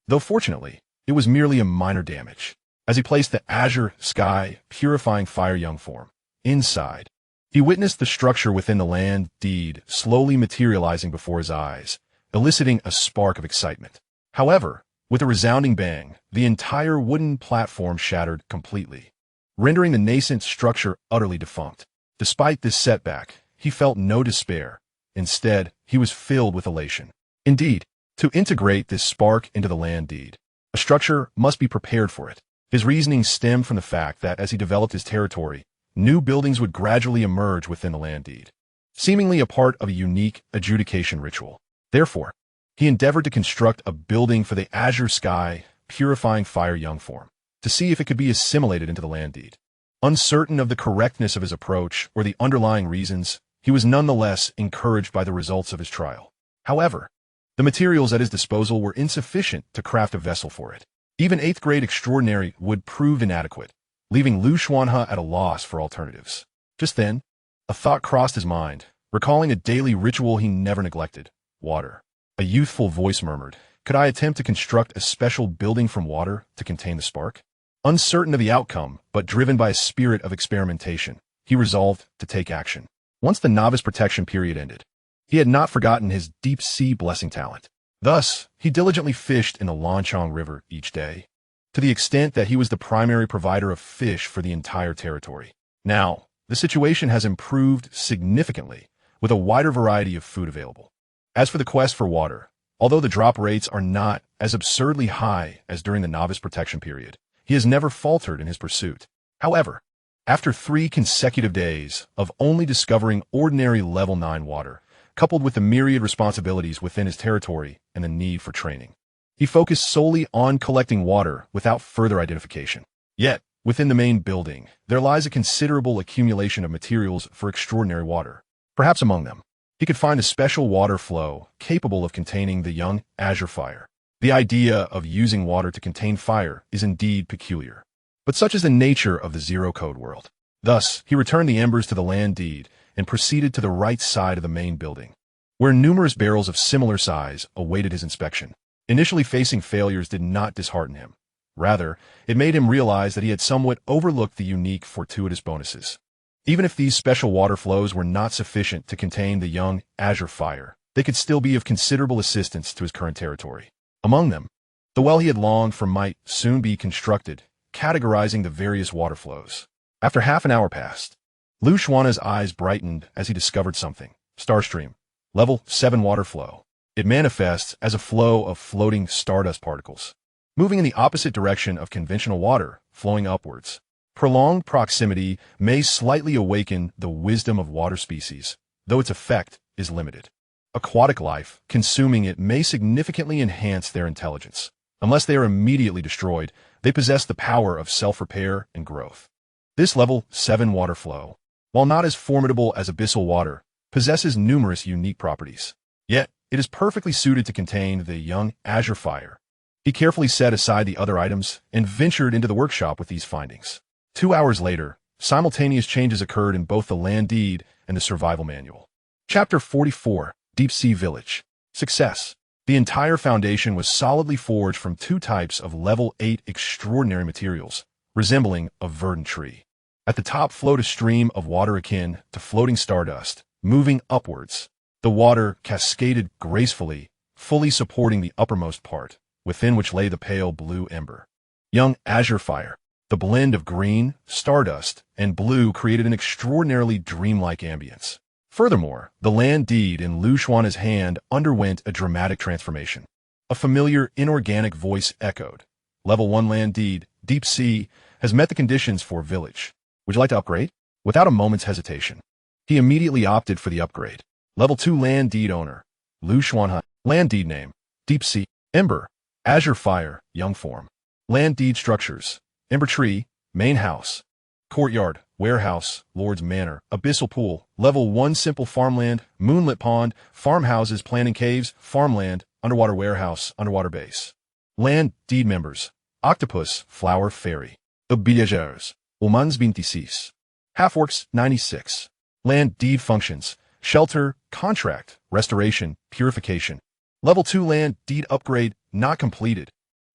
though fortunately, it was merely a minor damage. As he placed the azure sky purifying fire young form inside, he witnessed the structure within the land deed slowly materializing before his eyes, eliciting a spark of excitement. However, with a resounding bang, the entire wooden platform shattered completely, rendering the nascent structure utterly defunct. Despite this setback, he felt no despair. Instead, he was filled with elation. Indeed, to integrate this spark into the land deed, a structure must be prepared for it. His reasoning stemmed from the fact that as he developed his territory, new buildings would gradually emerge within the land deed, seemingly a part of a unique adjudication ritual. Therefore, he endeavored to construct a building for the azure sky, purifying fire young form, to see if it could be assimilated into the land deed. Uncertain of the correctness of his approach or the underlying reasons, he was nonetheless encouraged by the results of his trial. However, the materials at his disposal were insufficient to craft a vessel for it. Even 8th grade extraordinary would prove inadequate, leaving Xuanhe at a loss for alternatives. Just then, a thought crossed his mind, recalling a daily ritual he never neglected: water. A youthful voice murmured, "Could I attempt to construct a special building from water to contain the spark?" Uncertain of the outcome, but driven by a spirit of experimentation, he resolved to take action. Once the novice protection period ended, he had not forgotten his deep-sea blessing talent. Thus, he diligently fished in the Lanchong River each day, to the extent that he was the primary provider of fish for the entire territory. Now, the situation has improved significantly, with a wider variety of food available. As for the quest for water, although the drop rates are not as absurdly high as during the novice protection period, he has never faltered in his pursuit. However, after 3 consecutive days of only discovering ordinary level 9 water, coupled with the myriad responsibilities within his territory and the need for training, he focused solely on collecting water without further identification. Yet, within the main building, there lies a considerable accumulation of materials for extraordinary water. Perhaps among them, he could find a special water flow capable of containing the young azure fire. The idea of using water to contain fire is indeed peculiar, but such is the nature of the zero-code world. Thus, he returned the embers to the land deed and proceeded to the right side of the main building, where numerous barrels of similar size awaited his inspection. Initially facing failures did not dishearten him. Rather, it made him realize that he had somewhat overlooked the unique fortuitous bonuses. Even if these special water flows were not sufficient to contain the young azure fire, they could still be of considerable assistance to his current territory. Among them, the well he had longed for might soon be constructed, categorizing the various water flows. After half an hour passed, Xuanhe's eyes brightened as he discovered something. Starstream, level 7 water flow. It manifests as a flow of floating stardust particles, moving in the opposite direction of conventional water, flowing upwards. Prolonged proximity may slightly awaken the wisdom of water species, though its effect is limited. Aquatic life, consuming it, may significantly enhance their intelligence. Unless they are immediately destroyed, they possess the power of self-repair and growth. This level 7 water flow, while not as formidable as abyssal water, possesses numerous unique properties. Yet, it is perfectly suited to contain the young azure fire. He carefully set aside the other items and ventured into the workshop with these findings. 2 hours later, simultaneous changes occurred in both the land deed and the survival manual. Chapter 44, Deep Sea Village. Success. The entire foundation was solidly forged from 2 types of level 8 extraordinary materials, resembling a verdant tree. At the top flowed a stream of water akin to floating stardust, moving upwards. The water cascaded gracefully, fully supporting the uppermost part, within which lay the pale blue ember. Young azure fire. The blend of green, stardust, and blue created an extraordinarily dreamlike ambience. Furthermore, the land deed in Xuanhe's hand underwent a dramatic transformation. A familiar, inorganic voice echoed. Level 1 land deed, Deep Sea, has met the conditions for village. Would you like to upgrade? Without a moment's hesitation, he immediately opted for the upgrade. Level 2 land deed owner, Xuanhe. Land deed name, Deep Sea, Ember, Azure Fire, Young Form. Land deed structures, Ember Tree, Main House, Courtyard, Warehouse, Lord's Manor, Abyssal Pool, Level 1 Simple Farmland, Moonlit Pond, Farmhouses, Planting Caves, Farmland, Underwater Warehouse, Underwater Base. Land deed members, Octopus, Flower Fairy, Obligers, Humans 26. Half-Orcs 96. Land deed functions, Shelter, Contract, Restoration, Purification. Level 2 land deed upgrade not completed.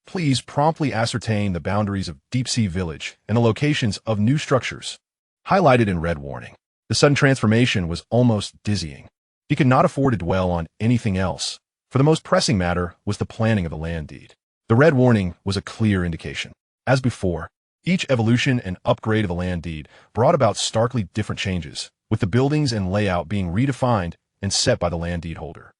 Please promptly ascertain the boundaries of Deep Sea Village and the locations of new structures. Highlighted in red warning. The sudden transformation was almost dizzying. He could not afford to dwell on anything else, for the most pressing matter was the planning of the land deed. The red warning was a clear indication. As before, each evolution and upgrade of the land deed brought about starkly different changes, with the buildings and layout being redefined and set by the land deed holder.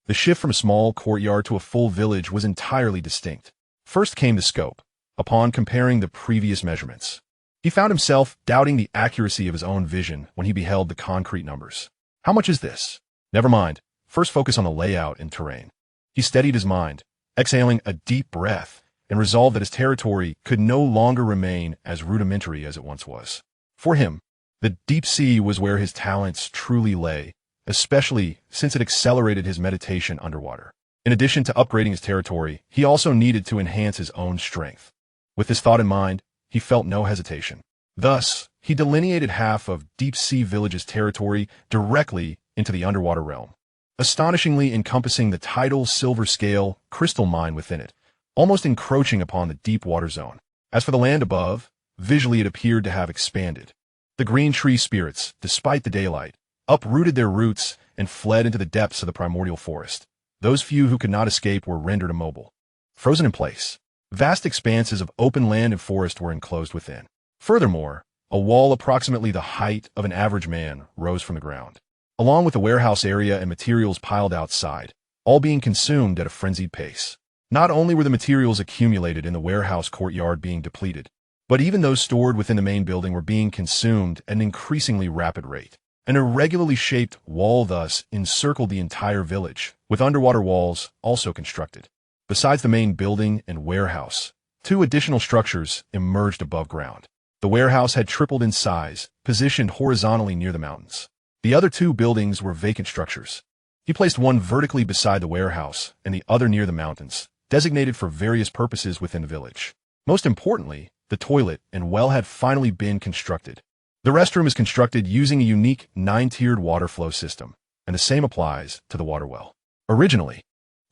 The shift from a small courtyard to a full village was entirely distinct. First came the scope. Upon comparing the previous measurements, he found himself doubting the accuracy of his own vision when he beheld the concrete numbers. How much is this? Never mind. First focus on the layout and terrain. He steadied his mind, exhaling a deep breath, and resolved that his territory could no longer remain as rudimentary as it once was. For him, the deep sea was where his talents truly lay, especially since it accelerated his meditation underwater. In addition to upgrading his territory, he also needed to enhance his own strength. With this thought in mind, he felt no hesitation. Thus, he delineated half of Deep Sea Village's territory directly into the underwater realm, astonishingly encompassing the tidal silver scale crystal mine within it, almost encroaching upon the deep water zone. As for the land above, visually it appeared to have expanded. The green tree spirits, despite the daylight, uprooted their roots and fled into the depths of the primordial forest. Those few who could not escape were rendered immobile, frozen in place. Vast expanses of open land and forest were enclosed within. Furthermore, a wall approximately the height of an average man rose from the ground, along with the warehouse area and materials piled outside, all being consumed at a frenzied pace. Not only were the materials accumulated in the warehouse courtyard being depleted, but even those stored within the main building were being consumed at an increasingly rapid rate. An irregularly shaped wall thus encircled the entire village, with underwater walls also constructed. Besides the main building and warehouse, 2 additional structures emerged above ground. The warehouse had tripled in size, positioned horizontally near the mountains. The other 2 buildings were vacant structures. He placed one vertically beside the warehouse and the other near the mountains, designated for various purposes within the village. Most importantly, the toilet and well had finally been constructed. The restroom is constructed using a unique 9-tiered water flow system, and the same applies to the water well. Originally,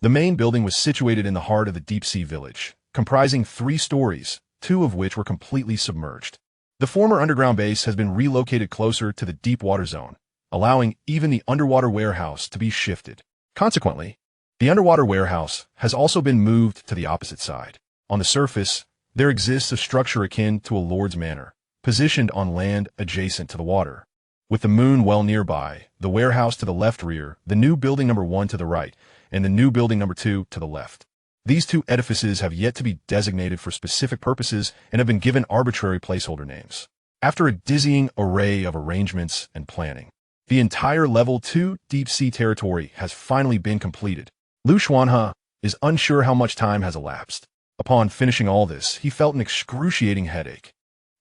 the main building was situated in the heart of the deep sea village, comprising 3 stories, 2 of which were completely submerged. The former underground base has been relocated closer to the deep water zone, allowing even the underwater warehouse to be shifted. Consequently, the underwater warehouse has also been moved to the opposite side. On the surface, there exists a structure akin to a lord's manor, positioned on land adjacent to the water. With the moon well nearby, the warehouse to the left rear, the new building number 1 to the right, and the new building number 2 to the left. These 2 edifices have yet to be designated for specific purposes and have been given arbitrary placeholder names. After a dizzying array of arrangements and planning, the entire level 2 deep sea territory has finally been completed. Xuanhe is unsure how much time has elapsed. Upon finishing all this, he felt an excruciating headache,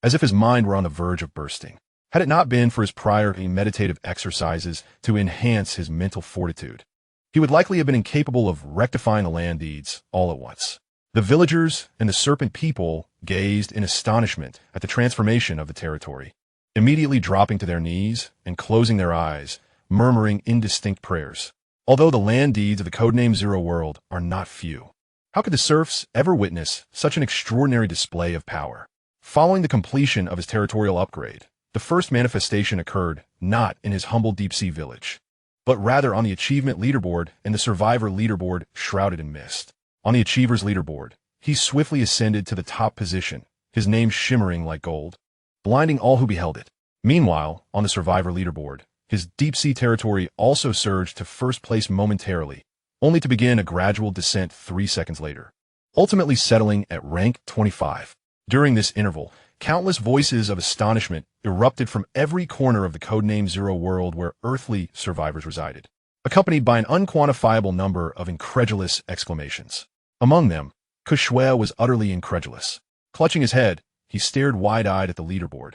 as if his mind were on the verge of bursting. Had it not been for his prior meditative exercises to enhance his mental fortitude, he would likely have been incapable of rectifying the land deeds all at once. The villagers and the serpent people gazed in astonishment at the transformation of the territory, immediately dropping to their knees and closing their eyes, murmuring indistinct prayers. Although the land deeds of the codename Zero World are not few, how could the serfs ever witness such an extraordinary display of power? Following the completion of his territorial upgrade, the first manifestation occurred not in his humble deep-sea village, but rather on the achievement leaderboard and the survivor leaderboard shrouded in mist. On the achievers leaderboard, he swiftly ascended to the top position, his name shimmering like gold, blinding all who beheld it. Meanwhile, on the survivor leaderboard, his deep-sea territory also surged to first place momentarily, only to begin a gradual descent 3 seconds later, ultimately settling at rank 25. During this interval, countless voices of astonishment erupted from every corner of the codename Zero World where earthly survivors resided, accompanied by an unquantifiable number of incredulous exclamations. Among them, Xuanhe was utterly incredulous. Clutching his head, he stared wide-eyed at the leaderboard,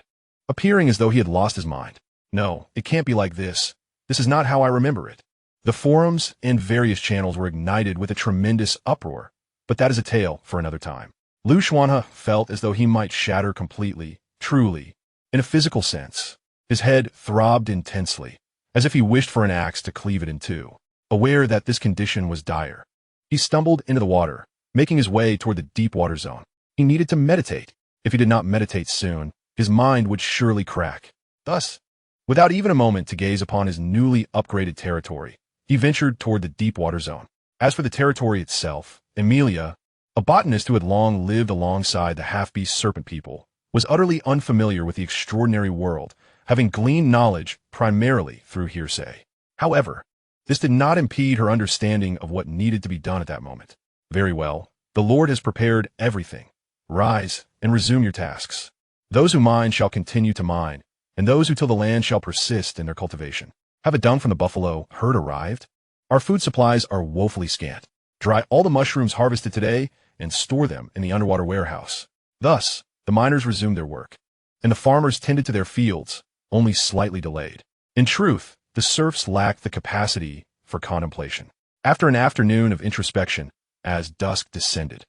appearing as though he had lost his mind. No, it can't be like this. This is not how I remember it. The forums and various channels were ignited with a tremendous uproar, but that is a tale for another time. Xuanhe felt as though he might shatter completely, truly, in a physical sense. His head throbbed intensely, as if he wished for an axe to cleave it in two. Aware that this condition was dire, he stumbled into the water, making his way toward the deep water zone. He needed to meditate. If he did not meditate soon, his mind would surely crack. Thus, without even a moment to gaze upon his newly upgraded territory, he ventured toward the deep water zone. As for the territory itself, Emilia, a botanist who had long lived alongside the half-beast serpent people, was utterly unfamiliar with the extraordinary world, having gleaned knowledge primarily through hearsay. However, this did not impede her understanding of what needed to be done at that moment. Very well, the Lord has prepared everything. Rise and resume your tasks. Those who mine shall continue to mine, and those who till the land shall persist in their cultivation. Have a dung from the buffalo herd arrived? Our food supplies are woefully scant. dry all the mushrooms harvested today, and store them in the underwater warehouse. Thus, the miners resumed their work, and the farmers tended to their fields, only slightly delayed. In truth, the serfs lacked the capacity for contemplation. After an afternoon of introspection, as dusk descended,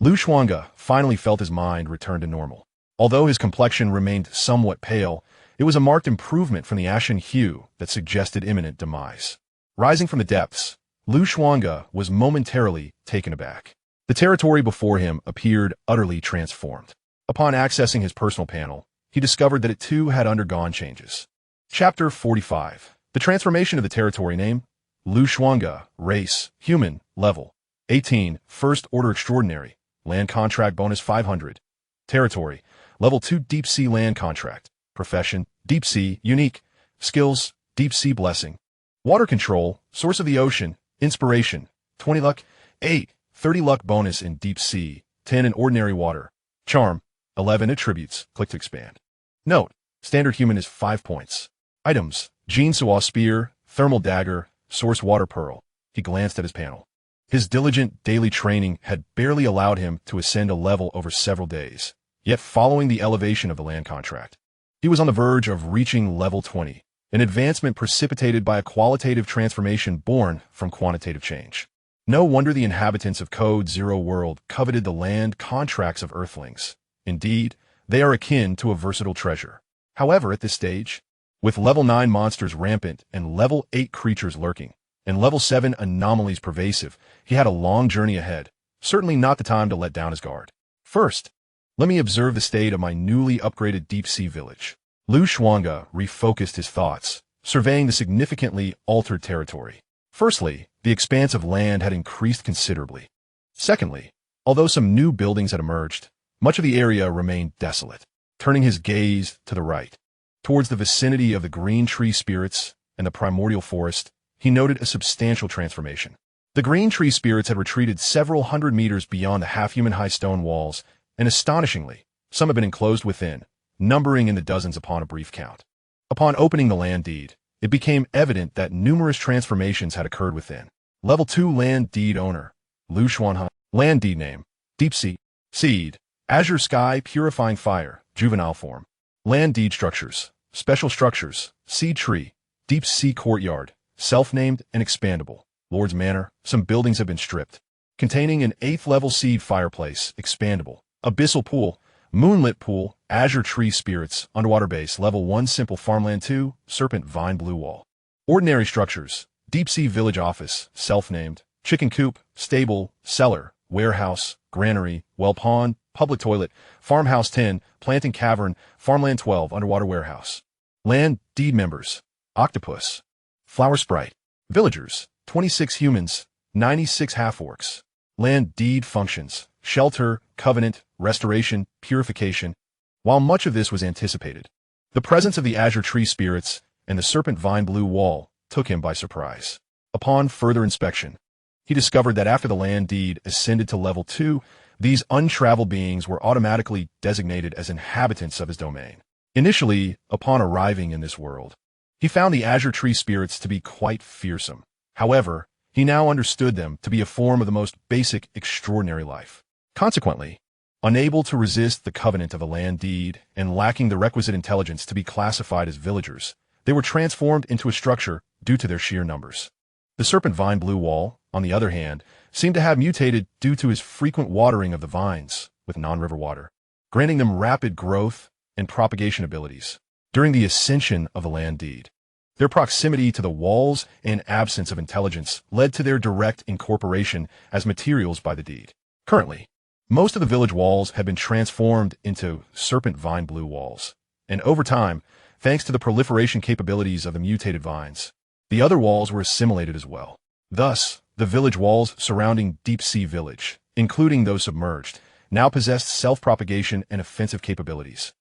Xuanhe finally felt his mind return to normal. Although his complexion remained somewhat pale, it was a marked improvement from the ashen hue that suggested imminent demise. Rising from the depths, Xuanhe was momentarily taken aback. The territory before him appeared utterly transformed. Upon accessing his personal panel, he discovered that it too had undergone changes. Chapter 45. The transformation of the territory name: Xuanhe, race, human, level 18, first order extraordinary, land contract bonus 500. Territory, level 2 deep sea land contract, profession, deep sea, unique, skills, deep sea blessing, water control, source of the ocean, inspiration, 20 luck, 8, 30 luck bonus in deep sea, 10 in ordinary water, charm, 11 attributes, click to expand. Note, standard human is 5 points. Items, Jean Suaw spear, thermal dagger, source water pearl. He glanced at his panel. His diligent daily training had barely allowed him to ascend a level over several days. Yet following the elevation of the land contract, he was on the verge of reaching level 20, an advancement precipitated by a qualitative transformation born from quantitative change. No wonder the inhabitants of Code Zero World coveted the land contracts of Earthlings. Indeed, they are akin to a versatile treasure. However, at this stage, with level 9 monsters rampant and level 8 creatures lurking, and level 7 anomalies pervasive, he had a long journey ahead, certainly not the time to let down his guard. First, let me observe the state of my newly upgraded deep-sea village. Xuanhe refocused his thoughts, surveying the significantly altered territory. Firstly, the expanse of land had increased considerably. Secondly, although some new buildings had emerged, much of the area remained desolate. Turning his gaze to the right, towards the vicinity of the green tree spirits and the primordial forest, he noted a substantial transformation. The green tree spirits had retreated several hundred meters beyond the half-human high stone walls, and astonishingly, some had been enclosed within, numbering in the dozens upon a brief count. Upon opening the land deed, it became evident that numerous transformations had occurred within. Level 2 land deed owner, Xuanhe. Land deed name, deep sea, seed, azure sky, purifying fire, juvenile form. Land deed structures, special structures, seed tree, deep sea courtyard, self-named and expandable. Lord's manor, some buildings have been stripped. Containing an 8th level seed fireplace, expandable. Abyssal pool, moonlit pool, azure tree spirits, underwater base, level 1 simple farmland 2, serpent vine blue wall. Ordinary structures, deep sea village office, self-named, chicken coop, stable, cellar, warehouse, granary, well pond, public toilet, farmhouse 10, planting cavern, farmland 12, underwater warehouse. Land deed members, octopus, flower sprite, villagers, 26 humans, 96 half-orcs. Land deed functions, shelter, covenant, restoration, purification. While much of this was anticipated, the presence of the azure tree spirits and the serpent vine blue wall took him by surprise. Upon further inspection, he discovered that after the land deed ascended to level 2, these untraveled beings were automatically designated as inhabitants of his domain. Initially, upon arriving in this world, he found the azure tree spirits to be quite fearsome. However, he now understood them to be a form of the most basic, extraordinary life. Consequently, unable to resist the covenant of a land deed and lacking the requisite intelligence to be classified as villagers, they were transformed into a structure due to their sheer numbers. The serpent vine blue wall, on the other hand, seemed to have mutated due to his frequent watering of the vines with non-river water, granting them rapid growth and propagation abilities. During the ascension of the land deed, their proximity to the walls and absence of intelligence led to their direct incorporation as materials by the deed. Currently, most of the village walls have been transformed into serpent vine blue walls, and over time, thanks to the proliferation capabilities of the mutated vines, the other walls were assimilated as well. Thus, the village walls surrounding Deep Sea Village, including those submerged, now possessed self-propagation and offensive capabilities,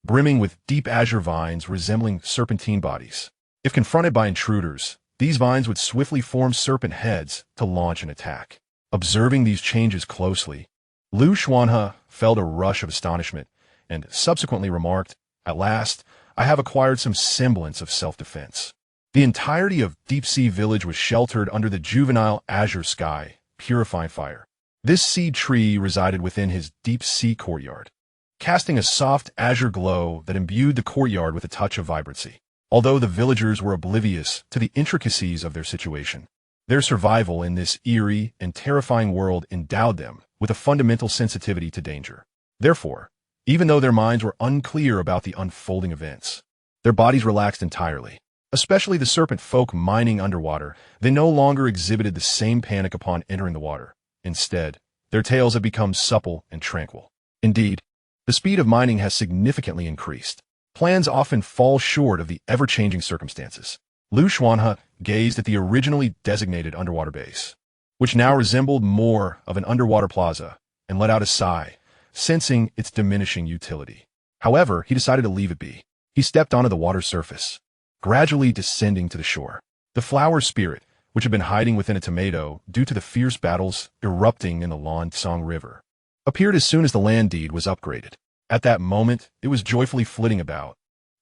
brimming with deep azure vines resembling serpentine bodies. If confronted by intruders, these vines would swiftly form serpent heads to launch an attack. Observing these changes closely, Xuanhe felt a rush of astonishment and subsequently remarked, "At last, I have acquired some semblance of self-defense." The entirety of Deep Sea Village was sheltered under the juvenile azure sky, purifying fire. This seed tree resided within his deep-sea courtyard, casting a soft azure glow that imbued the courtyard with a touch of vibrancy. Although the villagers were oblivious to the intricacies of their situation, their survival in this eerie and terrifying world endowed them with a fundamental sensitivity to danger. Therefore, even though their minds were unclear about the unfolding events, their bodies relaxed entirely. Especially the serpent folk mining underwater, they no longer exhibited the same panic upon entering the water. Instead, their tails have become supple and tranquil. Indeed, the speed of mining has significantly increased. Plans often fall short of the ever-changing circumstances. Xuanhe gazed at the originally designated underwater base, which now resembled more of an underwater plaza, and let out a sigh, sensing its diminishing utility. However, he decided to leave it be. He stepped onto the water's surface, gradually descending to the shore. The flower spirit, which had been hiding within a tomato due to the fierce battles erupting in the Lansong River, appeared as soon as the land deed was upgraded. At that moment, it was joyfully flitting about,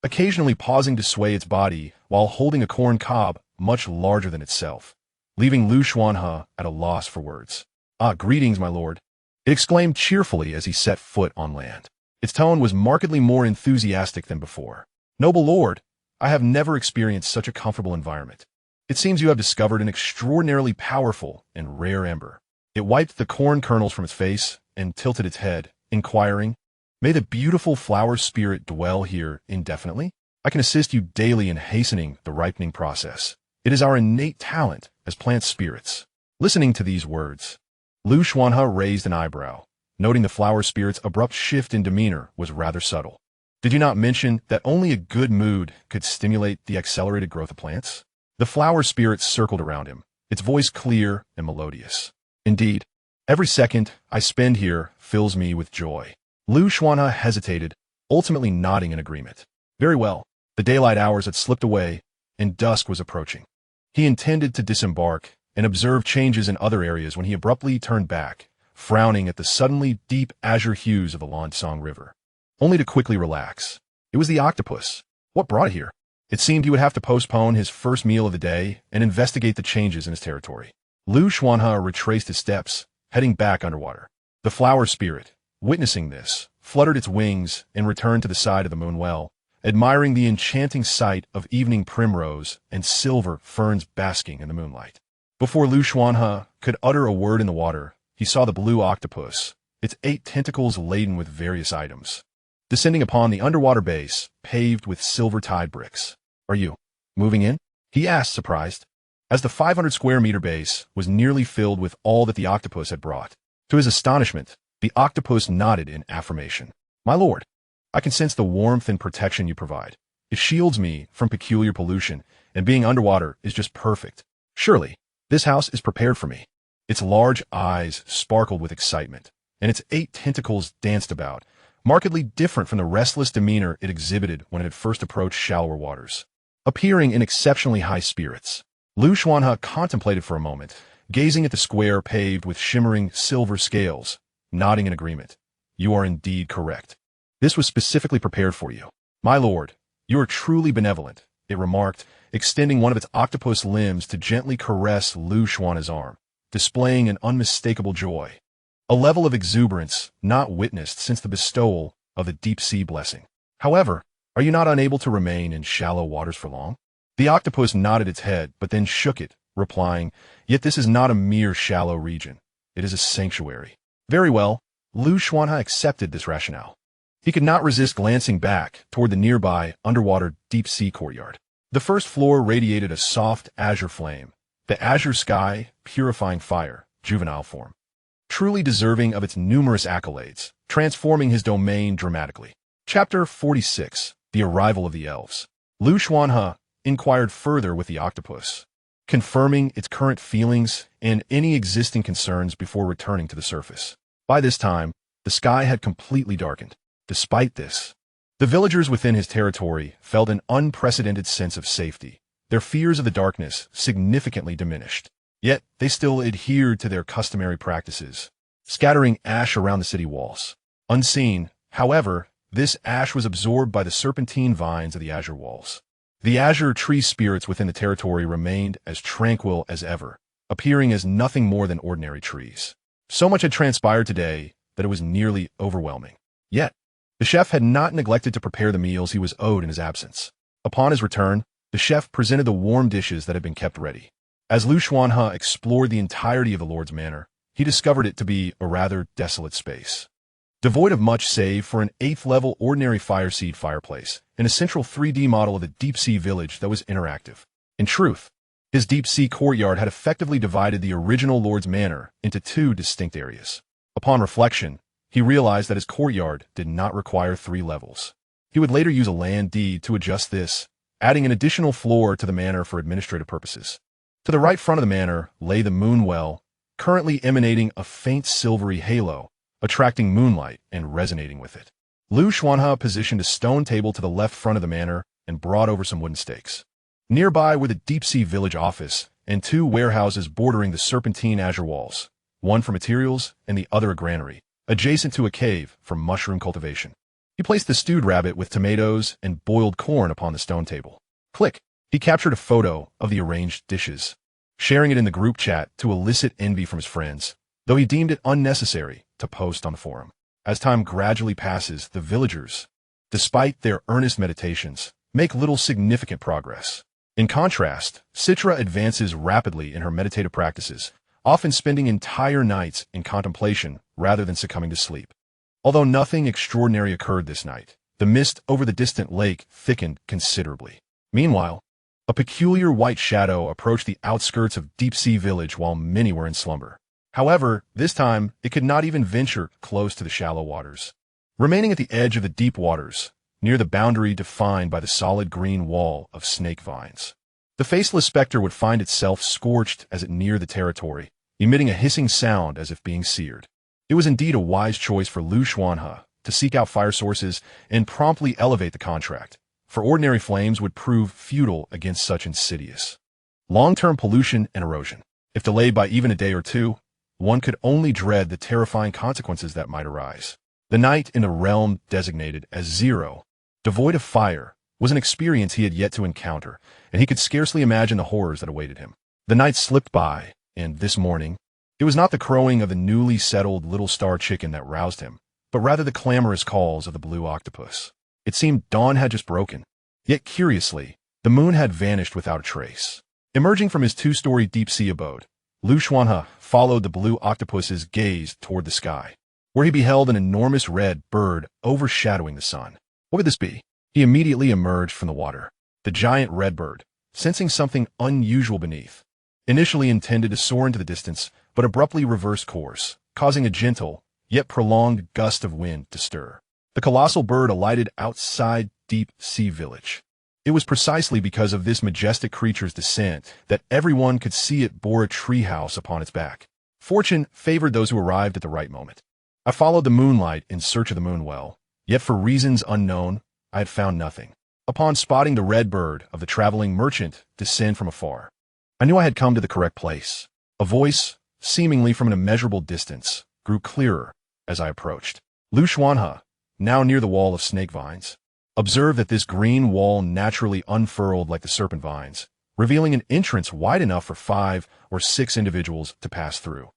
occasionally pausing to sway its body while holding a corn cob much larger than itself, leaving Xuanhe at a loss for words. "Ah, greetings, my lord," it exclaimed cheerfully as he set foot on land. Its tone was markedly more enthusiastic than before. "Noble lord, I have never experienced such a comfortable environment. It seems you have discovered an extraordinarily powerful and rare ember." It wiped the corn kernels from its face and tilted its head, inquiring, "May the beautiful flower spirit dwell here indefinitely? I can assist you daily in hastening the ripening process. It is our innate talent as plant spirits." Listening to these words, Xuanhe raised an eyebrow, noting the flower spirit's abrupt shift in demeanor was rather subtle. "Did you not mention that only a good mood could stimulate the accelerated growth of plants?" The flower spirit circled around him, its voice clear and melodious. "Indeed, every second I spend here fills me with joy." Xuanhe hesitated, ultimately nodding in agreement. Very well. The daylight hours had slipped away, and dusk was approaching. He intended to disembark and observe changes in other areas when he abruptly turned back, frowning at the suddenly deep azure hues of the Lansong River, only to quickly relax. It was the octopus. What brought it here? It seemed he would have to postpone his first meal of the day and investigate the changes in his territory. Xuanhe retraced his steps, heading back underwater. The flower spirit, witnessing this, fluttered its wings and returned to the side of the moonwell, admiring the enchanting sight of evening primrose and silver ferns basking in the moonlight. Before Xuanhe could utter a word in the water, he saw the blue octopus, its 8 tentacles laden with various items, descending upon the underwater base, paved with silver tide bricks. "Are you moving in?" he asked, surprised, as the 500-square-meter base was nearly filled with all that the octopus had brought. To his astonishment, the octopus nodded in affirmation. "My lord, I can sense the warmth and protection you provide. It shields me from peculiar pollution, and being underwater is just perfect. Surely, this house is prepared for me." Its large eyes sparkled with excitement, and its 8 tentacles danced about, markedly different from the restless demeanor it exhibited when it had first approached shallower waters. Appearing in exceptionally high spirits, Xuanhe contemplated for a moment, gazing at the square paved with shimmering silver scales, nodding in agreement. "You are indeed correct. This was specifically prepared for you. My lord, you are truly benevolent," it remarked, extending one of its octopus limbs to gently caress Xuanhe's arm, displaying an unmistakable joy, a level of exuberance not witnessed since the bestowal of the deep-sea blessing. "However, are you not unable to remain in shallow waters for long?" The octopus nodded its head, but then shook it, replying, "Yet this is not a mere shallow region. It is a sanctuary." Very well, Xuanhe accepted this rationale. He could not resist glancing back toward the nearby underwater deep-sea courtyard. The first floor radiated a soft azure flame, the azure sky purifying fire, juvenile form, truly deserving of its numerous accolades, transforming his domain dramatically. Chapter 46, The Arrival of the Elves. Xuanhe inquired further with the octopus, confirming its current feelings and any existing concerns before returning to the surface. By this time, the sky had completely darkened. Despite this, the villagers within his territory felt an unprecedented sense of safety. Their fears of the darkness significantly diminished. Yet, they still adhered to their customary practices, scattering ash around the city walls. Unseen, however, this ash was absorbed by the serpentine vines of the azure walls. The azure tree spirits within the territory remained as tranquil as ever, appearing as nothing more than ordinary trees. So much had transpired today that it was nearly overwhelming. Yet, the chef had not neglected to prepare the meals he was owed in his absence. Upon his return, the chef presented the warm dishes that had been kept ready. As Xuanhe explored the entirety of the Lord's manor, he discovered it to be a rather desolate space. Devoid of much save for an 8th-level ordinary fireseed fireplace and a central 3D model of the deep-sea village that was interactive. In truth, his deep-sea courtyard had effectively divided the original Lord's manor into 2 distinct areas. Upon reflection, he realized that his courtyard did not require 3 levels. He would later use a land deed to adjust this, adding an additional floor to the manor for administrative purposes. To the right front of the manor lay the moon well, currently emanating a faint silvery halo, attracting moonlight and resonating with it. Xuanhe positioned a stone table to the left front of the manor and brought over some wooden stakes. Nearby were the deep-sea village office and 2 warehouses bordering the serpentine azure walls, one for materials and the other a granary, adjacent to a cave for mushroom cultivation. He placed the stewed rabbit with tomatoes and boiled corn upon the stone table. Click! He captured a photo of the arranged dishes, sharing it in the group chat to elicit envy from his friends, though he deemed it unnecessary to post on the forum. As time gradually passes, the villagers, despite their earnest meditations, make little significant progress. In contrast, Citra advances rapidly in her meditative practices, often spending entire nights in contemplation rather than succumbing to sleep. Although nothing extraordinary occurred this night, the mist over the distant lake thickened considerably. Meanwhile, a peculiar white shadow approached the outskirts of deep-sea village while many were in slumber. However, this time, it could not even venture close to the shallow waters. Remaining at the edge of the deep waters, near the boundary defined by the solid green wall of snake vines, the faceless specter would find itself scorched as it neared the territory, emitting a hissing sound as if being seared. It was indeed a wise choice for Xuanhe to seek out fire sources and promptly elevate the contract, for ordinary flames would prove futile against such insidious long-term pollution and erosion. If delayed by even a day or 2, one could only dread the terrifying consequences that might arise. The night in a realm designated as 0, devoid of fire, was an experience he had yet to encounter, and he could scarcely imagine the horrors that awaited him. The night slipped by, and this morning, it was not the crowing of the newly settled little star chicken that roused him, but rather the clamorous calls of the blue octopus. It seemed dawn had just broken. Yet curiously, the moon had vanished without a trace. Emerging from his 2-story deep-sea abode, Xuanhe followed the blue octopus's gaze toward the sky, where he beheld an enormous red bird overshadowing the sun. What would this be? He immediately emerged from the water. The giant red bird, sensing something unusual beneath, initially intended to soar into the distance, but abruptly reversed course, causing a gentle, yet prolonged gust of wind to stir. The colossal bird alighted outside deep-sea village. It was precisely because of this majestic creature's descent that everyone could see it bore a treehouse upon its back. Fortune favored those who arrived at the right moment. I followed the moonlight in search of the moon well, yet for reasons unknown, I had found nothing. Upon spotting the red bird of the traveling merchant descend from afar, I knew I had come to the correct place. A voice, seemingly from an immeasurable distance, grew clearer as I approached. Xuanhe, now near the wall of snake vines, observed that this green wall naturally unfurled like the serpent vines, revealing an entrance wide enough for 5 or 6 individuals to pass through.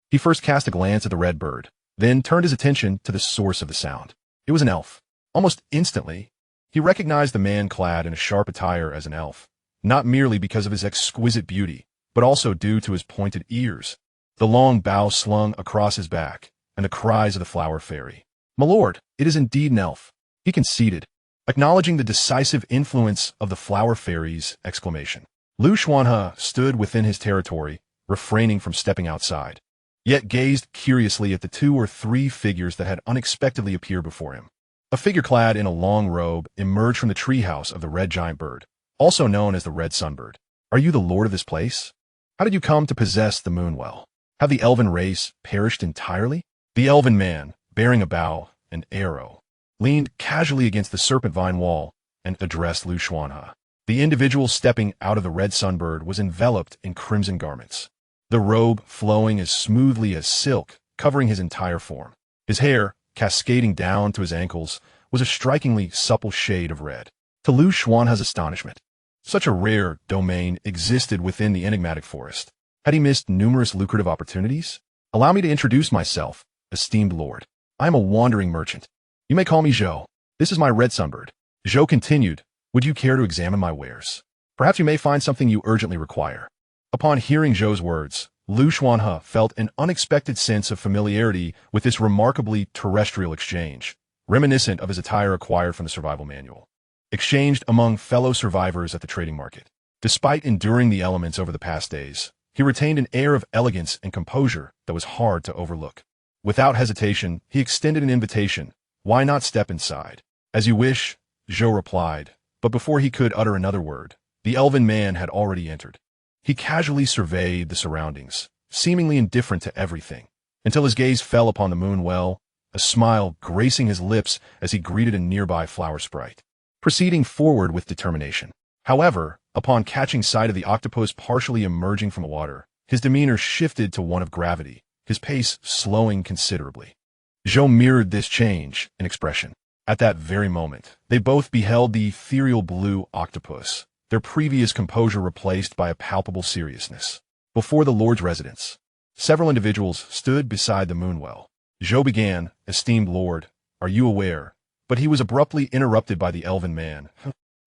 He first cast a glance at the red bird, then turned his attention to the source of the sound. It was an elf. Almost instantly, he recognized the man clad in a sharp attire as an elf, not merely because of his exquisite beauty, but also due to his pointed ears, the long bow slung across his back, and the cries of the flower fairy. "My lord, it is indeed an elf," he conceded, acknowledging the decisive influence of the flower fairy's exclamation. Xuanhe stood within his territory, refraining from stepping outside, yet gazed curiously at the 2 or 3 figures that had unexpectedly appeared before him. A figure clad in a long robe emerged from the treehouse of the red giant bird, also known as the red sunbird. "Are you the lord of this place? How did you come to possess the moon well? Have the elven race perished entirely?" The elven man, bearing a bow and arrow, leaned casually against the serpent vine wall and addressed Xuanhe. The individual stepping out of the red sunbird was enveloped in crimson garments, the robe flowing as smoothly as silk, covering his entire form. His hair, cascading down to his ankles, was a strikingly supple shade of red. To Xuanhe's astonishment, such a rare domain existed within the enigmatic forest. Had he missed numerous lucrative opportunities? Allow me to introduce myself, esteemed lord. I am a wandering merchant. You may call me Zhou. This is my red sunbird. Zhou continued, would you care to examine my wares? Perhaps you may find something you urgently require. Upon hearing Zhou's words, Xuanhe felt an unexpected sense of familiarity with this remarkably terrestrial exchange, reminiscent of his attire acquired from the survival manual, exchanged among fellow survivors at the trading market. Despite enduring the elements over the past days, he retained an air of elegance and composure that was hard to overlook. Without hesitation, he extended an invitation. Why not step inside? As you wish, Zhou replied, but before he could utter another word, the elven man had already entered. He casually surveyed the surroundings, seemingly indifferent to everything, until his gaze fell upon the moon well, a smile gracing his lips as he greeted a nearby flower sprite, proceeding forward with determination. However, upon catching sight of the octopus partially emerging from the water, his demeanor shifted to one of gravity, his pace slowing considerably. Zhou mirrored this change in expression. At that very moment, they both beheld the ethereal blue octopus, their previous composure replaced by a palpable seriousness. Before the Lord's residence, several individuals stood beside the moonwell. Zhou began, esteemed Lord, are you aware? But he was abruptly interrupted by the elven man,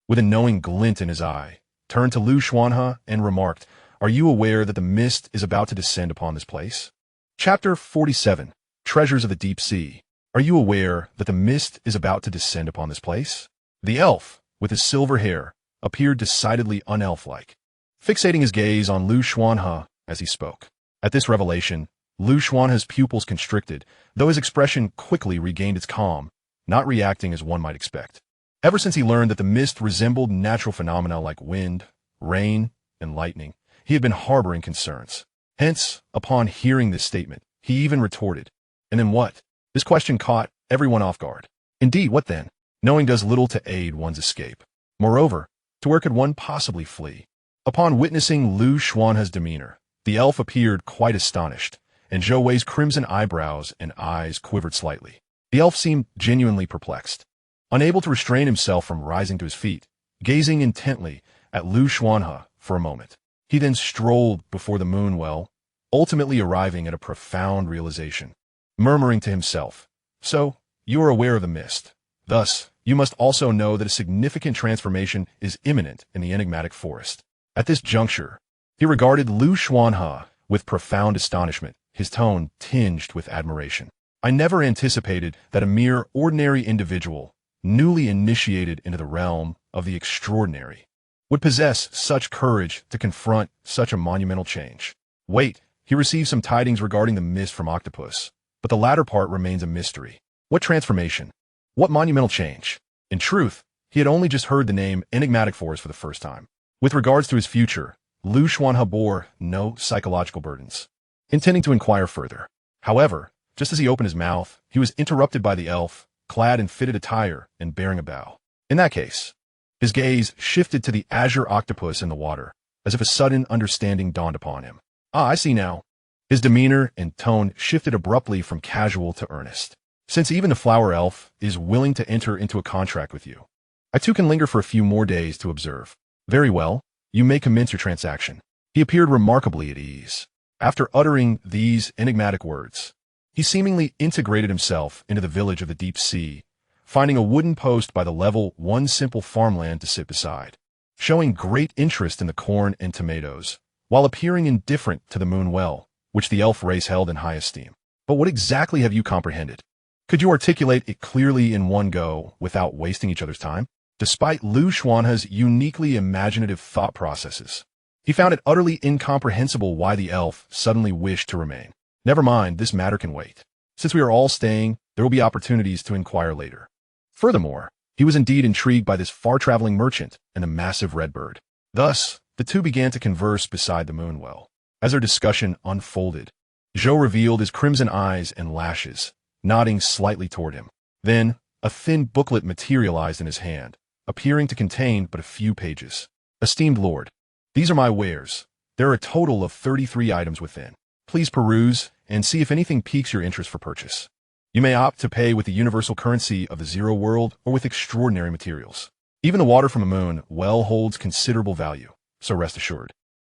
with a knowing glint in his eye, turned to Xuanhe and remarked, are you aware that the mist is about to descend upon this place? Chapter 47, Treasures of the Deep Sea. Are you aware that the mist is about to descend upon this place? The elf, with his silver hair, appeared decidedly unelf-like, fixating his gaze on Xuanhe as he spoke. At this revelation, Xuanhe's pupils constricted, though his expression quickly regained its calm, not reacting as one might expect. Ever since he learned that the mist resembled natural phenomena like wind, rain, and lightning, he had been harboring concerns. Hence, upon hearing this statement, he even retorted, and then what? This question caught everyone off guard. Indeed, what then? Knowing does little to aid one's escape. Moreover, to where could one possibly flee? Upon witnessing Xuanhe's demeanor, the elf appeared quite astonished, and Zhou Wei's crimson eyebrows and eyes quivered slightly. The elf seemed genuinely perplexed. Unable to restrain himself from rising to his feet, gazing intently at Xuanhe for a moment, he then strolled before the moonwell, ultimately arriving at a profound realization, murmuring to himself, so, you are aware of the mist. Thus, you must also know that a significant transformation is imminent in the enigmatic forest. At this juncture, he regarded Xuanhe with profound astonishment, his tone tinged with admiration. I never anticipated that a mere ordinary individual, newly initiated into the realm of the extraordinary, would possess such courage to confront such a monumental change. Wait, he received some tidings regarding the mist from Octopus, but the latter part remains a mystery. What transformation? What monumental change? In truth, he had only just heard the name enigmatic forest for the first time. With regards to his future, Xuanhe bore no psychological burdens, intending to inquire further. However, just as he opened his mouth, he was interrupted by the elf, clad in fitted attire and bearing a bow. In that case, his gaze shifted to the azure octopus in the water, as if a sudden understanding dawned upon him. Ah, I see now. His demeanor and tone shifted abruptly from casual to earnest. Since even the flower elf is willing to enter into a contract with you, I too can linger for a few more days to observe. Very well, you may commence your transaction. He appeared remarkably at ease. After uttering these enigmatic words, he seemingly integrated himself into the village of the deep sea, finding a wooden post by the level one simple farmland to sit beside, showing great interest in the corn and tomatoes, while appearing indifferent to the moon well, which the elf race held in high esteem. But what exactly have you comprehended? Could you articulate it clearly in one go without wasting each other's time? Despite Xuanhe's uniquely imaginative thought processes, he found it utterly incomprehensible why the elf suddenly wished to remain. Never mind, this matter can wait. Since we are all staying, there will be opportunities to inquire later. Furthermore, he was indeed intrigued by this far-traveling merchant and the massive red bird. Thus, the two began to converse beside the moonwell. As their discussion unfolded, Zhou revealed his crimson eyes and lashes, nodding slightly toward him. Then, a thin booklet materialized in his hand, appearing to contain but a few pages. Esteemed Lord, these are my wares. There are a total of 33 items within. Please peruse and see if anything piques your interest for purchase. You may opt to pay with the universal currency of the Zero World or with extraordinary materials. Even the water from the moon well holds considerable value, so rest assured.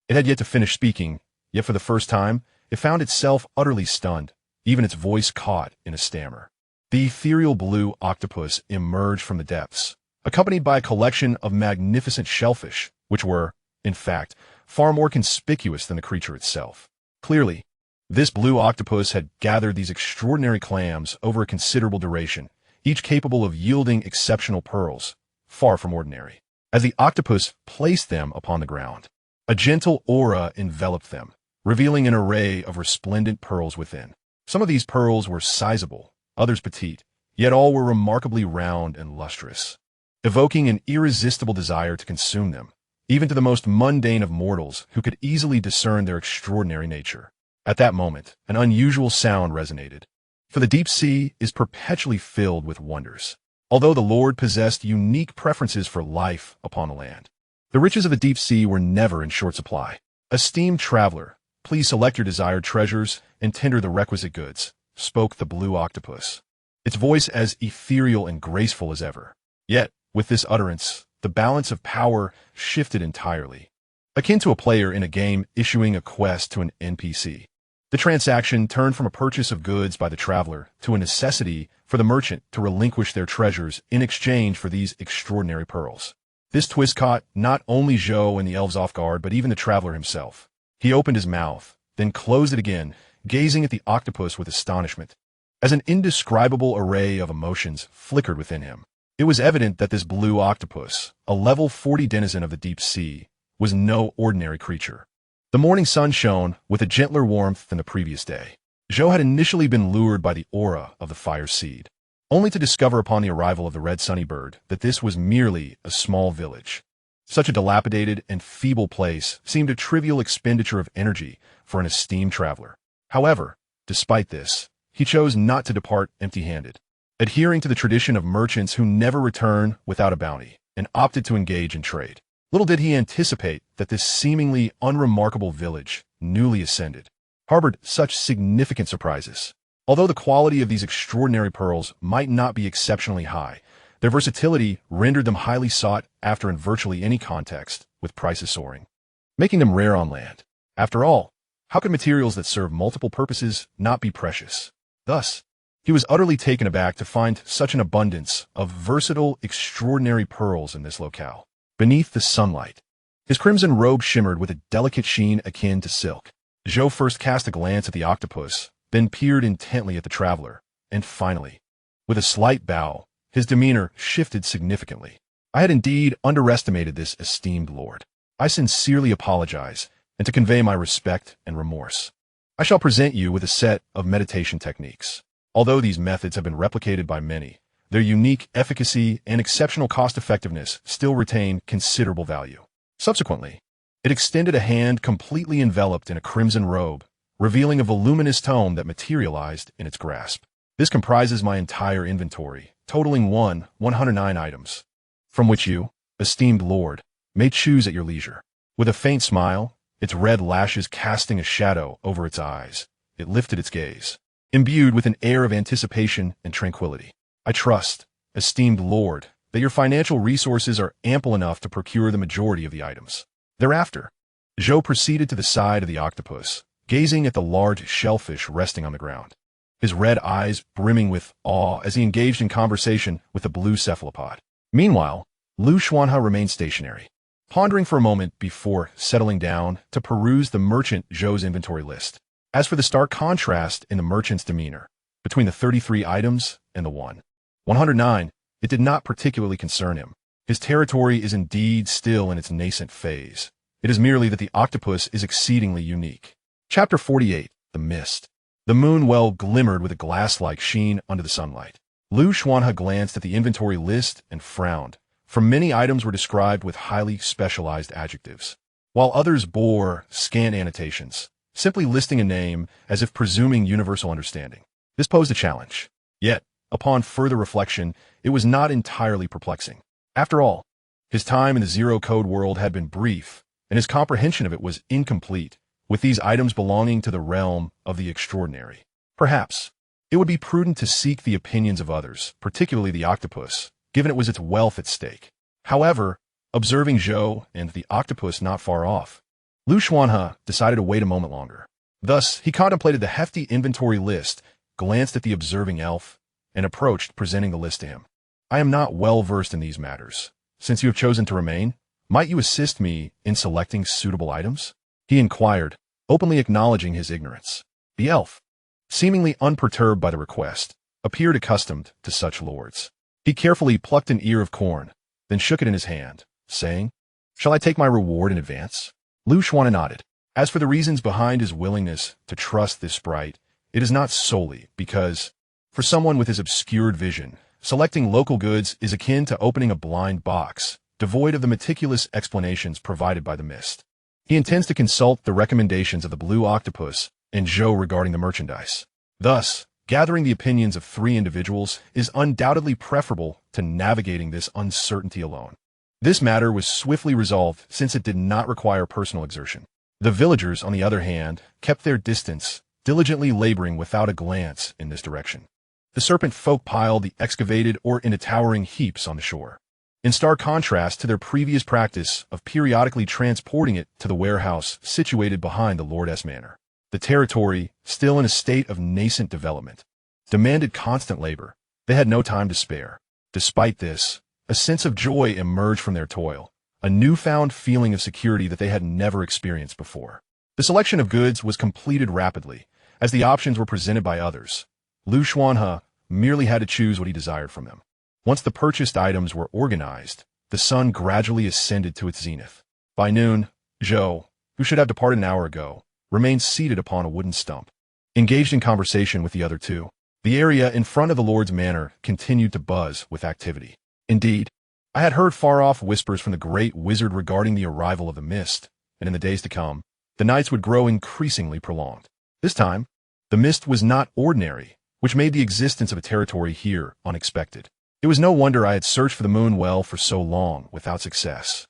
It had yet to finish speaking, Yet for the first time, it found itself utterly stunned, even its voice caught in a stammer. The ethereal blue octopus emerged from the depths, accompanied by a collection of magnificent shellfish, which were, in fact, far more conspicuous than the creature itself. Clearly, this blue octopus had gathered these extraordinary clams over a considerable duration, each capable of yielding exceptional pearls, far from ordinary. As the octopus placed them upon the ground, a gentle aura enveloped them, revealing an array of resplendent pearls within. Some of these pearls were sizable, others petite, yet all were remarkably round and lustrous, evoking an irresistible desire to consume them, even to the most mundane of mortals who could easily discern their extraordinary nature. At that moment, an unusual sound resonated, for the deep sea is perpetually filled with wonders. Although the Lord possessed unique preferences for life upon the land, the riches of the deep sea were never in short supply. Esteemed traveler, please select your desired treasures and tender the requisite goods, spoke the blue octopus, its voice as ethereal and graceful as ever. Yet, with this utterance, the balance of power shifted entirely, akin to a player in a game issuing a quest to an NPC. The transaction turned from a purchase of goods by the traveler to a necessity for the merchant to relinquish their treasures in exchange for these extraordinary pearls. This twist caught not only Zhou and the elves off guard, but even the traveler himself. He opened his mouth, then closed it again, gazing at the octopus with astonishment, as an indescribable array of emotions flickered within him. It was evident that this blue octopus, a level 40 denizen of the deep sea, was no ordinary creature. The morning sun shone with a gentler warmth than the previous day. Zhou had initially been lured by the aura of the fire seed, only to discover upon the arrival of the red sunny bird that this was merely a small village. Such a dilapidated and feeble place seemed a trivial expenditure of energy for an esteemed traveler. However, despite this, he chose not to depart empty-handed, adhering to the tradition of merchants who never return without a bounty, and opted to engage in trade. Little did he anticipate that this seemingly unremarkable village, newly ascended, harbored such significant surprises. Although the quality of these extraordinary pearls might not be exceptionally high, their versatility rendered them highly sought after in virtually any context, with prices soaring, making them rare on land. After all, how could materials that serve multiple purposes not be precious? Thus, he was utterly taken aback to find such an abundance of versatile, extraordinary pearls in this locale. Beneath the sunlight, his crimson robe shimmered with a delicate sheen akin to silk. Zhou first cast a glance at the octopus, then peered intently at the traveler, and finally, with a slight bow, his demeanor shifted significantly. I had indeed underestimated this esteemed lord. I sincerely apologize, and to convey my respect and remorse, I shall present you with a set of meditation techniques. Although these methods have been replicated by many, their unique efficacy and exceptional cost-effectiveness still retain considerable value. Subsequently, it extended a hand completely enveloped in a crimson robe, revealing a voluminous tome that materialized in its grasp. This comprises my entire inventory, totaling 109 items, from which you, esteemed lord, may choose at your leisure. With a faint smile, its red lashes casting a shadow over its eyes, it lifted its gaze, imbued with an air of anticipation and tranquility. I trust, esteemed lord, that your financial resources are ample enough to procure the majority of the items. Thereafter, Zhou proceeded to the side of the octopus, gazing at the large shellfish resting on the ground, his red eyes brimming with awe as he engaged in conversation with the blue cephalopod. Meanwhile, Xuanhe remained stationary, pondering for a moment before settling down to peruse the merchant Zhou's inventory list. As for the stark contrast in the merchant's demeanor between the 33 items and the 109, it did not particularly concern him. His territory is indeed still in its nascent phase. It is merely that the octopus is exceedingly unique. Chapter 48, The Mist. The moon well glimmered with a glass-like sheen under the sunlight. Xuanhe glanced at the inventory list and frowned, for many items were described with highly specialized adjectives, while others bore scant annotations, simply listing a name as if presuming universal understanding. This posed a challenge. Yet, upon further reflection, it was not entirely perplexing. After all, his time in the zero-code world had been brief, and his comprehension of it was incomplete, with these items belonging to the realm of the extraordinary. Perhaps, it would be prudent to seek the opinions of others, particularly the octopus, given it was its wealth at stake. However, observing Zhou and the octopus not far off, Xuanhe decided to wait a moment longer. Thus, he contemplated the hefty inventory list, glanced at the observing elf, and approached, presenting the list to him. I am not well versed in these matters. Since you have chosen to remain, might you assist me in selecting suitable items? He inquired, openly acknowledging his ignorance. The elf, seemingly unperturbed by the request, appeared accustomed to such lords. He carefully plucked an ear of corn, then shook it in his hand, saying, "Shall I take my reward in advance?" Xuanhe nodded. As for the reasons behind his willingness to trust this sprite, it is not solely because, for someone with his obscured vision, selecting local goods is akin to opening a blind box, devoid of the meticulous explanations provided by the mist. He intends to consult the recommendations of the blue octopus and Zhou regarding the merchandise. Thus, gathering the opinions of 3 individuals is undoubtedly preferable to navigating this uncertainty alone. This matter was swiftly resolved since it did not require personal exertion. The villagers, on the other hand, kept their distance, diligently laboring without a glance in this direction. The serpent folk piled the excavated ore into towering heaps on the shore, in stark contrast to their previous practice of periodically transporting it to the warehouse situated behind the Lord's manor. The territory, still in a state of nascent development, demanded constant labor. They had no time to spare. Despite this, a sense of joy emerged from their toil, a newfound feeling of security that they had never experienced before. The selection of goods was completed rapidly, as the options were presented by others. Xuanhe merely had to choose what he desired from them. Once the purchased items were organized, the sun gradually ascended to its zenith. By noon, Zhou, who should have departed an hour ago, remained seated upon a wooden stump, engaged in conversation with the other 2. The area in front of the Lord's manor continued to buzz with activity. Indeed, I had heard far-off whispers from the great wizard regarding the arrival of the mist, and in the days to come, the nights would grow increasingly prolonged. This time, the mist was not ordinary, which made the existence of a territory here unexpected. It was no wonder I had searched for the moon well for so long without success.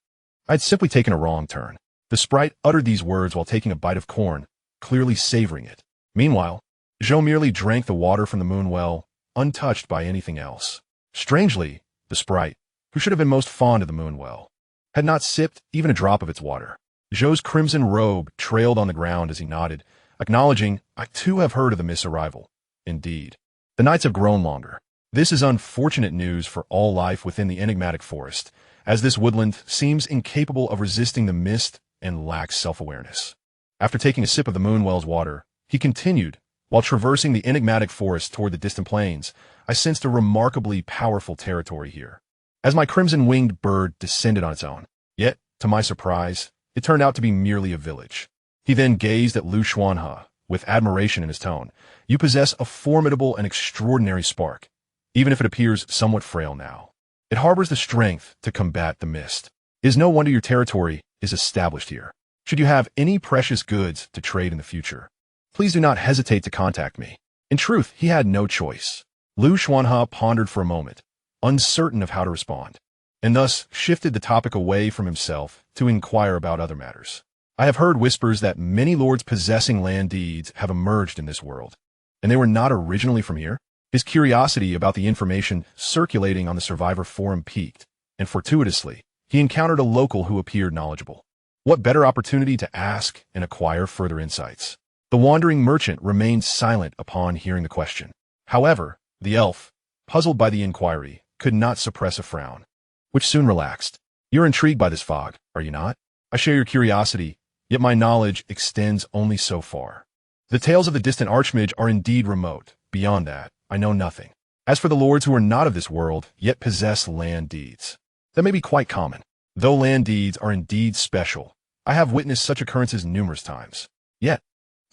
I had simply taken a wrong turn. The sprite uttered these words while taking a bite of corn, clearly savoring it. Meanwhile, Zhou merely drank the water from the moon well, untouched by anything else. Strangely, the sprite, who should have been most fond of the moon well, had not sipped even a drop of its water. Zhou's crimson robe trailed on the ground as he nodded, acknowledging, "I too have heard of the mist's arrival. Indeed, the nights have grown longer. This is unfortunate news for all life within the enigmatic forest, as this woodland seems incapable of resisting the mist and lacks self-awareness." After taking a sip of the moonwell's water, he continued, "While traversing the enigmatic forest toward the distant plains, I sensed a remarkably powerful territory here, as my crimson-winged bird descended on its own. Yet, to my surprise, it turned out to be merely a village." He then gazed at Xuanhe with admiration in his tone. "You possess a formidable and extraordinary spark, even if it appears somewhat frail now. It harbors the strength to combat the mist. It is no wonder your territory is established here. Should you have any precious goods to trade in the future, please do not hesitate to contact me." In truth, he had no choice. Xuanhe pondered for a moment, uncertain of how to respond, and thus shifted the topic away from himself to inquire about other matters. "I have heard whispers that many lords possessing land deeds have emerged in this world, and they were not originally from here." His curiosity about the information circulating on the Survivor forum piqued, and fortuitously, he encountered a local who appeared knowledgeable. What better opportunity to ask and acquire further insights? The wandering merchant remained silent upon hearing the question. However, the elf, puzzled by the inquiry, could not suppress a frown, which soon relaxed. "You're intrigued by this fog, are you not? I share your curiosity, yet my knowledge extends only so far. The tales of the distant archmage are indeed remote. Beyond that, I know nothing. As for the lords who are not of this world, yet possess land deeds, that may be quite common. Though land deeds are indeed special, I have witnessed such occurrences numerous times. Yet,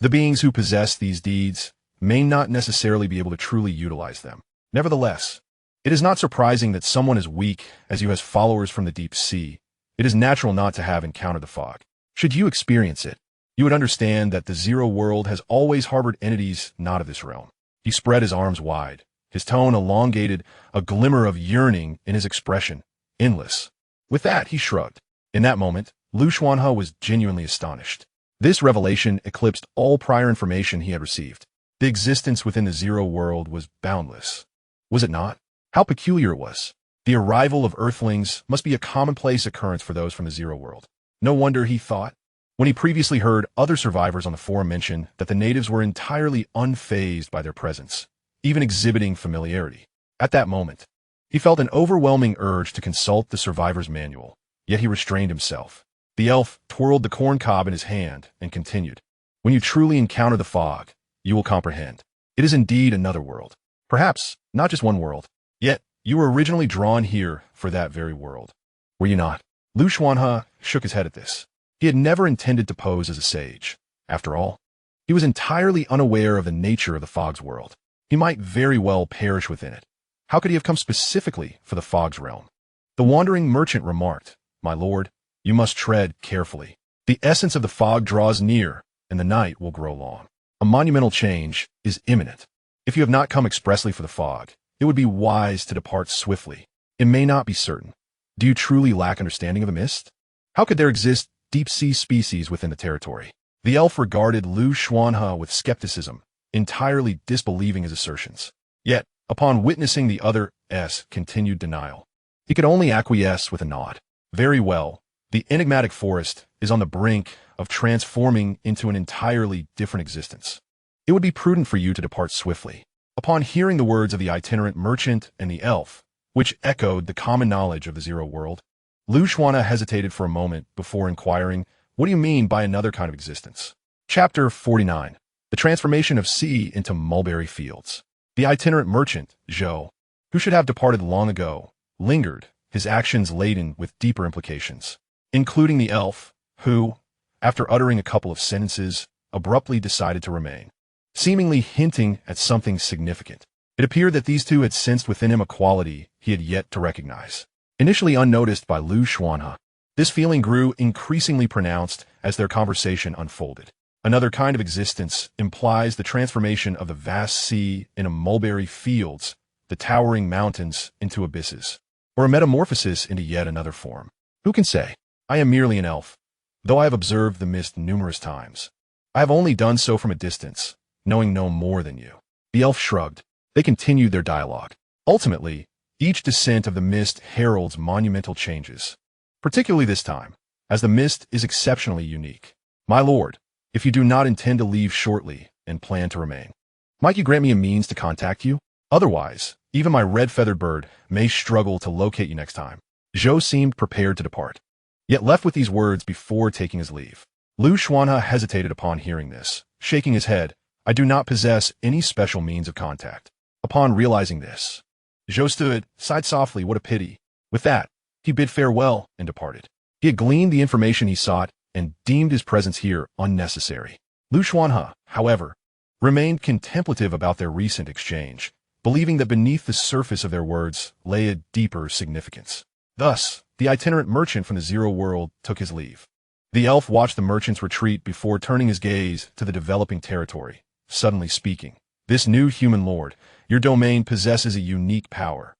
the beings who possess these deeds may not necessarily be able to truly utilize them. Nevertheless, it is not surprising that someone as weak as you has followers from the deep sea. It is natural not to have encountered the fog. Should you experience it, you would understand that the Zero World has always harbored entities not of this realm." He spread his arms wide, his tone elongated, a glimmer of yearning in his expression, endless. With that, he shrugged. In that moment, Xuanhe was genuinely astonished. This revelation eclipsed all prior information he had received. The existence within the Zero World was boundless. Was it not? How peculiar it was. The arrival of Earthlings must be a commonplace occurrence for those from the Zero World. No wonder, he thought, when he previously heard other survivors on the forum mention that the natives were entirely unfazed by their presence, even exhibiting familiarity. At that moment, he felt an overwhelming urge to consult the survivor's manual, yet he restrained himself. The elf twirled the corn cob in his hand and continued, "When you truly encounter the fog, you will comprehend. It is indeed another world. Perhaps not just one world. Yet, you were originally drawn here for that very world. Were you not?" Xuanhe shook his head at this. He had never intended to pose as a sage. After all, he was entirely unaware of the nature of the fog's world. He might very well perish within it. How could he have come specifically for the fog's realm? The wandering merchant remarked, "My lord, you must tread carefully. The essence of the fog draws near, and the night will grow long. A monumental change is imminent. If you have not come expressly for the fog, it would be wise to depart swiftly. It may not be certain. Do you truly lack understanding of the mist? How could there exist deep-sea species within the territory?" The elf regarded Xuanhe with skepticism, entirely disbelieving his assertions. Yet, upon witnessing the other's continued denial, he could only acquiesce with a nod. "Very well. The enigmatic forest is on the brink of transforming into an entirely different existence. It would be prudent for you to depart swiftly." Upon hearing the words of the itinerant merchant and the elf, which echoed the common knowledge of the Zero World, Xuanhe hesitated for a moment before inquiring, "What do you mean by another kind of existence?" Chapter 49. The Transformation of Sea into Mulberry Fields. The itinerant merchant, Zhou, who should have departed long ago, lingered, his actions laden with deeper implications, including the elf, who, after uttering a couple of sentences, abruptly decided to remain, seemingly hinting at something significant. It appeared that these two had sensed within him a quality he had yet to recognize. Initially unnoticed by Xuanhe, this feeling grew increasingly pronounced as their conversation unfolded. Another kind of existence implies the transformation of the vast sea into mulberry fields, the towering mountains into abysses, or a metamorphosis into yet another form. Who can say? I am merely an elf. Though I have observed the mist numerous times, I have only done so from a distance, knowing no more than you. The elf shrugged. They continued their dialogue. Ultimately, each descent of the mist heralds monumental changes, particularly this time, as the mist is exceptionally unique. My lord, if you do not intend to leave shortly and plan to remain, might you grant me a means to contact you? Otherwise, even my red-feathered bird may struggle to locate you next time. Zhou seemed prepared to depart, yet left with these words before taking his leave. Xuanhe hesitated upon hearing this, shaking his head. I do not possess any special means of contact. Upon realizing this, Zhou stood, sighed softly, what a pity. With that, he bid farewell and departed. He had gleaned the information he sought and deemed his presence here unnecessary. Xuanhe, however, remained contemplative about their recent exchange, believing that beneath the surface of their words lay a deeper significance. Thus, the itinerant merchant from the Zero World took his leave. The elf watched the merchant's retreat before turning his gaze to the developing territory, suddenly speaking. This new human lord, your domain possesses a unique power,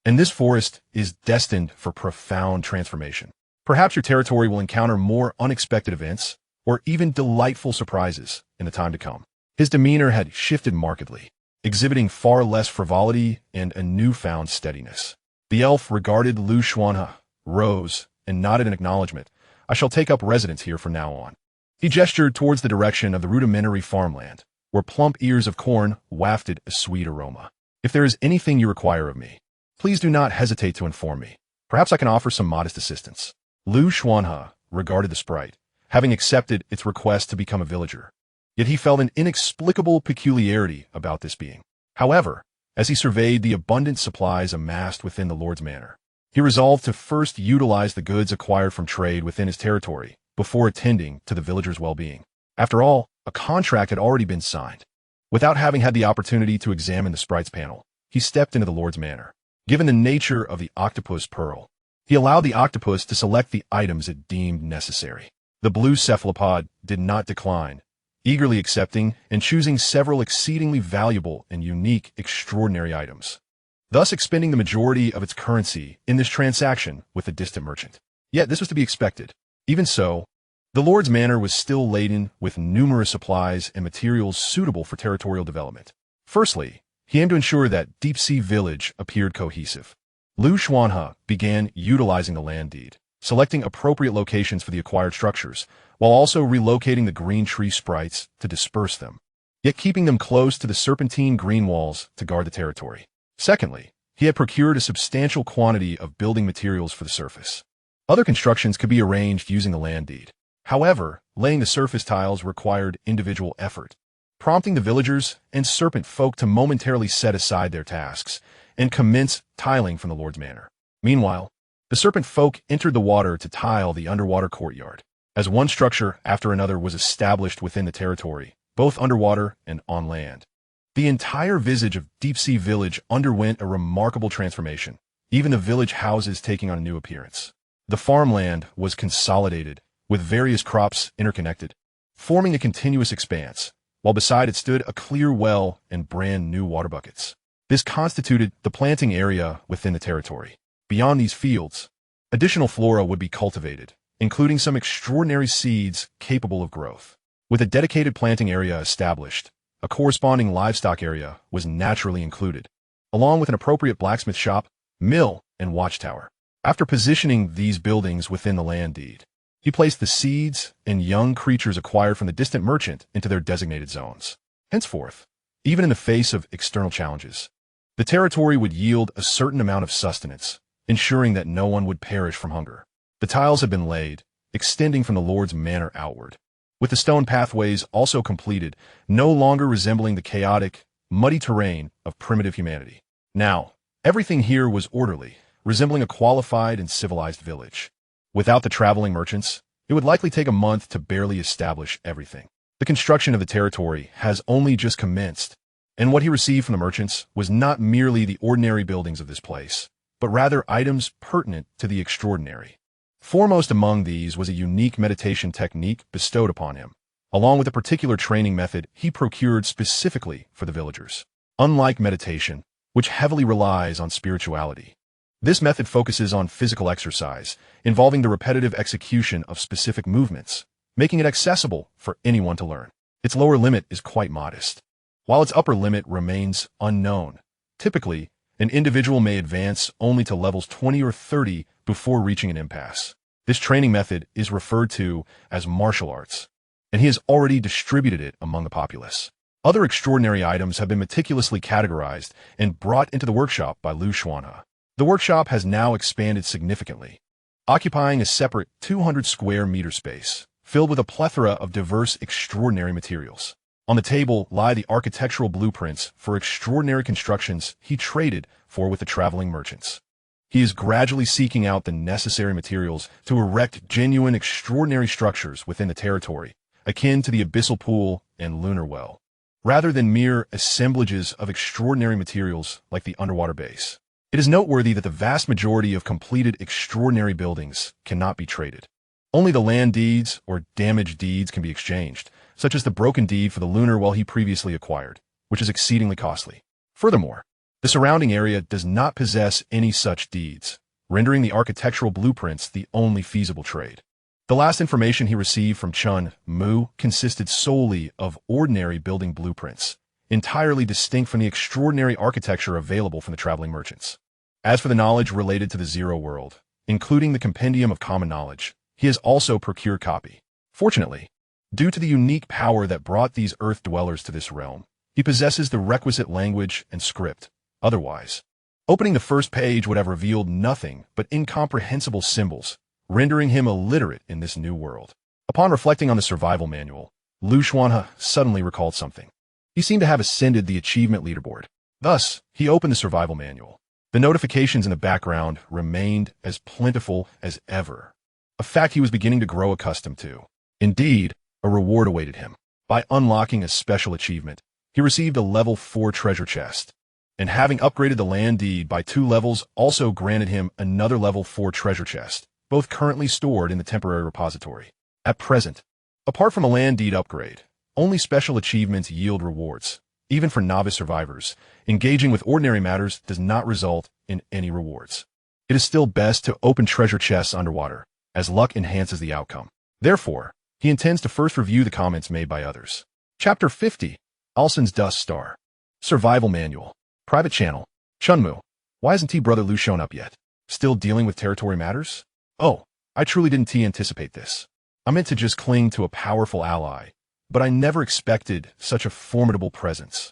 and this forest is destined for profound transformation. Perhaps your territory will encounter more unexpected events, or even delightful surprises in the time to come. His demeanor had shifted markedly, exhibiting far less frivolity and a newfound steadiness. The elf regarded Xuanhe, rose, and nodded in acknowledgement. I shall take up residence here from now on. He gestured towards the direction of the rudimentary farmland, where plump ears of corn wafted a sweet aroma. If there is anything you require of me, please do not hesitate to inform me. Perhaps I can offer some modest assistance. Xuanhe regarded the sprite, having accepted its request to become a villager. Yet he felt an inexplicable peculiarity about this being. However, as he surveyed the abundant supplies amassed within the Lord's manor, he resolved to first utilize the goods acquired from trade within his territory before attending to the villagers' well-being. After all, a contract had already been signed. Without having had the opportunity to examine the sprite's panel, he stepped into the Lord's manor. Given the nature of the octopus pearl, he allowed the octopus to select the items it deemed necessary. The blue cephalopod did not decline, eagerly accepting and choosing several exceedingly valuable and unique extraordinary items, thus expending the majority of its currency in this transaction with the distant merchant. Yet this was to be expected. Even so, the Lord's manor was still laden with numerous supplies and materials suitable for territorial development. Firstly, he aimed to ensure that Deep Sea Village appeared cohesive. Xuanhe began utilizing the land deed, selecting appropriate locations for the acquired structures, while also relocating the green tree sprites to disperse them, yet keeping them close to the serpentine green walls to guard the territory. Secondly, he had procured a substantial quantity of building materials for the surface. Other constructions could be arranged using the land deed. However, laying the surface tiles required individual effort, prompting the villagers and serpent folk to momentarily set aside their tasks and commence tiling from the Lord's manor. Meanwhile, the serpent folk entered the water to tile the underwater courtyard, as one structure after another was established within the territory, both underwater and on land. The entire visage of Deep-Sea Village underwent a remarkable transformation, even the village houses taking on a new appearance. The farmland was consolidated, with various crops interconnected, forming a continuous expanse, while beside it stood a clear well and brand new water buckets. This constituted the planting area within the territory. Beyond these fields, additional flora would be cultivated, including some extraordinary seeds capable of growth. With a dedicated planting area established, a corresponding livestock area was naturally included, along with an appropriate blacksmith shop, mill, and watchtower. After positioning these buildings within the land deed, he placed the seeds and young creatures acquired from the distant merchant into their designated zones. Henceforth, even in the face of external challenges, the territory would yield a certain amount of sustenance, ensuring that no one would perish from hunger. The tiles had been laid, extending from the Lord's manor outward, with the stone pathways also completed, no longer resembling the chaotic, muddy terrain of primitive humanity. Now, everything here was orderly, resembling a qualified and civilized village. Without the traveling merchants, it would likely take a month to barely establish everything. The construction of the territory has only just commenced, and what he received from the merchants was not merely the ordinary buildings of this place, but rather items pertinent to the extraordinary. Foremost among these was a unique meditation technique bestowed upon him, along with a particular training method he procured specifically for the villagers. Unlike meditation, which heavily relies on spirituality, this method focuses on physical exercise, involving the repetitive execution of specific movements, making it accessible for anyone to learn. Its lower limit is quite modest, while its upper limit remains unknown. Typically, an individual may advance only to levels 20 or 30 before reaching an impasse. This training method is referred to as martial arts, and he has already distributed it among the populace. Other extraordinary items have been meticulously categorized and brought into the workshop by Xuanhe. The workshop has now expanded significantly, occupying a separate 200 square meter space, filled with a plethora of diverse extraordinary materials. On the table lie the architectural blueprints for extraordinary constructions he traded for with the traveling merchants. He is gradually seeking out the necessary materials to erect genuine extraordinary structures within the territory, akin to the abyssal pool and lunar well, rather than mere assemblages of extraordinary materials like the underwater base. It is noteworthy that the vast majority of completed extraordinary buildings cannot be traded. Only the land deeds or damage deeds can be exchanged, such as the broken deed for the lunar well he previously acquired, which is exceedingly costly. Furthermore, the surrounding area does not possess any such deeds, rendering the architectural blueprints the only feasible trade. The last information he received from Xuanhe consisted solely of ordinary building blueprints, entirely distinct from the extraordinary architecture available from the traveling merchants. As for the knowledge related to the Zero World, including the Compendium of Common Knowledge, he has also procured copy. Fortunately, due to the unique power that brought these Earth dwellers to this realm, he possesses the requisite language and script. Otherwise, opening the first page would have revealed nothing but incomprehensible symbols, rendering him illiterate in this new world. Upon reflecting on the survival manual, Xuanhe suddenly recalled something. He seemed to have ascended the achievement leaderboard. Thus, he opened the survival manual. The notifications in the background remained as plentiful as ever, a fact he was beginning to grow accustomed to. Indeed, a reward awaited him. By unlocking a special achievement, he received a level 4 treasure chest, and having upgraded the land deed by 2 levels also granted him another level 4 treasure chest, both currently stored in the temporary repository. At present, apart from a land deed upgrade, only special achievements yield rewards. Even for novice survivors, engaging with ordinary matters does not result in any rewards. It is still best to open treasure chests underwater, as luck enhances the outcome. Therefore, he intends to first review the comments made by others. Chapter 50, Alson's Dust Star. Survival Manual. Private Channel. Xuanhe, why hasn't brother Lu shown up yet? Still dealing with territory matters? Oh, I truly didn't anticipate this. I meant to just cling to a powerful ally, but I never expected such a formidable presence.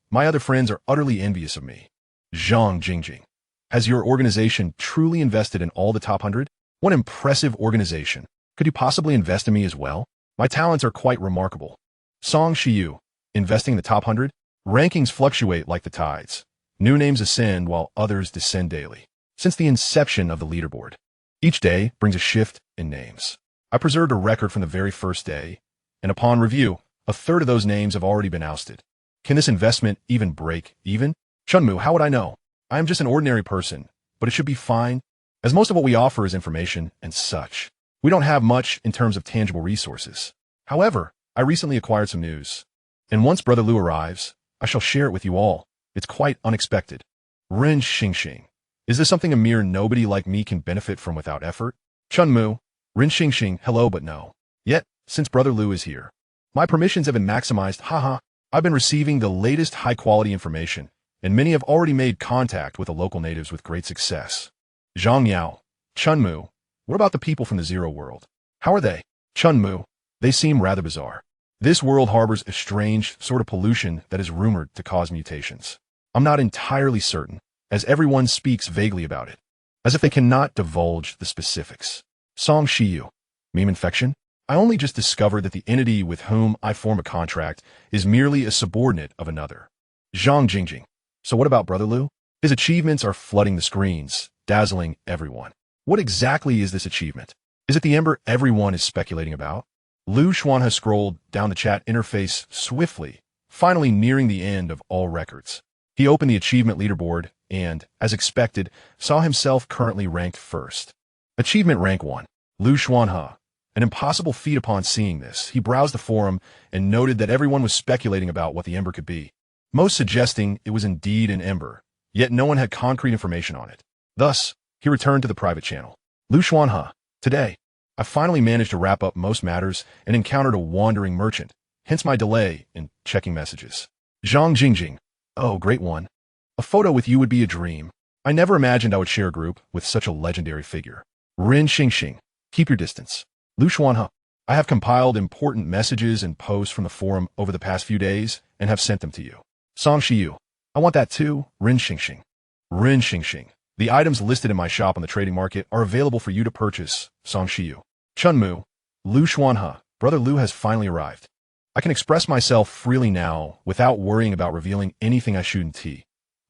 My other friends are utterly envious of me. Xuanhe. Has your organization truly invested in all the top 100? What impressive organization. Could you possibly invest in me as well? My talents are quite remarkable. Song Shiyu. Investing in the top 100? Rankings fluctuate like the tides. New names ascend while others descend daily. Since the inception of the leaderboard, each day brings a shift in names. I preserved a record from the very first day, and upon review, a third of those names have already been ousted. Can this investment even break even? Xuanhe, how would I know? I am just an ordinary person, but it should be fine, as most of what we offer is information and such. We don't have much in terms of tangible resources. However, I recently acquired some news, and once Brother Lu arrives, I shall share it with you all. It's quite unexpected. Ren Xingxing. Is this something a mere nobody like me can benefit from without effort? Chunmu. Ren Xingxing, hello but no. Yet, since Brother Lu is here, my permissions have been maximized, haha. I've been receiving the latest high-quality information, and many have already made contact with the local natives with great success. Zhang Yao. Chunmu. What about the people from the Zero World? How are they? Chunmu. They seem rather bizarre. This world harbors a strange sort of pollution that is rumored to cause mutations. I'm not entirely certain, as everyone speaks vaguely about it, as if they cannot divulge the specifics. Song Shiyu. Meme infection? I only just discovered that the entity with whom I form a contract is merely a subordinate of another. Zhang Jingjing. So what about Brother Lu? His achievements are flooding the screens, dazzling everyone. What exactly is this achievement? Is it the ember everyone is speculating about? Lu Xuanhe scrolled down the chat interface swiftly, finally nearing the end of all records. He opened the achievement leaderboard and, as expected, saw himself currently ranked first. Achievement rank 1. Lu Xuanhe. An impossible feat. Upon seeing this, he browsed the forum and noted that everyone was speculating about what the ember could be, most suggesting it was indeed an ember, yet no one had concrete information on it. Thus, he returned to the private channel. Lu Xuanhe. Today, I finally managed to wrap up most matters and encountered a wandering merchant, hence my delay in checking messages. Zhang Jingjing. Oh, great one. A photo with you would be a dream. I never imagined I would share a group with such a legendary figure. Ren Xingxing. Keep your distance. Lu Xuanhe. I have compiled important messages and posts from the forum over the past few days and have sent them to you. Song Shiyu. I want that too. Ren Xingxing. Ren Xingxing. The items listed in my shop on the trading market are available for you to purchase. Song Shiyu. Chunmu. Lu Xuanhe. Brother Lu has finally arrived. I can express myself freely now without worrying about revealing anything I shouldn't.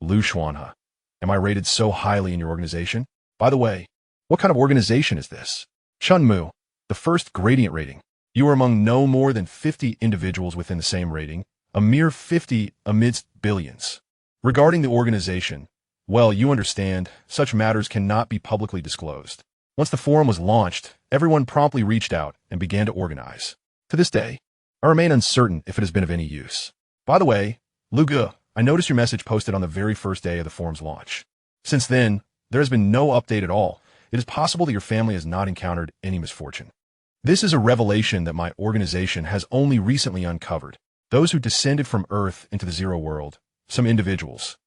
Lu Xuanhe. Am I rated so highly in your organization? By the way, what kind of organization is this? Chunmu. The first gradient rating. You are among no more than 50 individuals within the same rating, a mere 50 amidst billions. Regarding the organization, well, you understand, such matters cannot be publicly disclosed. Once the forum was launched, everyone promptly reached out and began to organize. To this day, I remain uncertain if it has been of any use. By the way, Lu Ge, I noticed your message posted on the very first day of the forum's launch. Since then, there has been no update at all. It is possible that your family has not encountered any misfortune. This is a revelation that my organization has only recently uncovered. Those who descended from Earth into the Zero World, some individuals,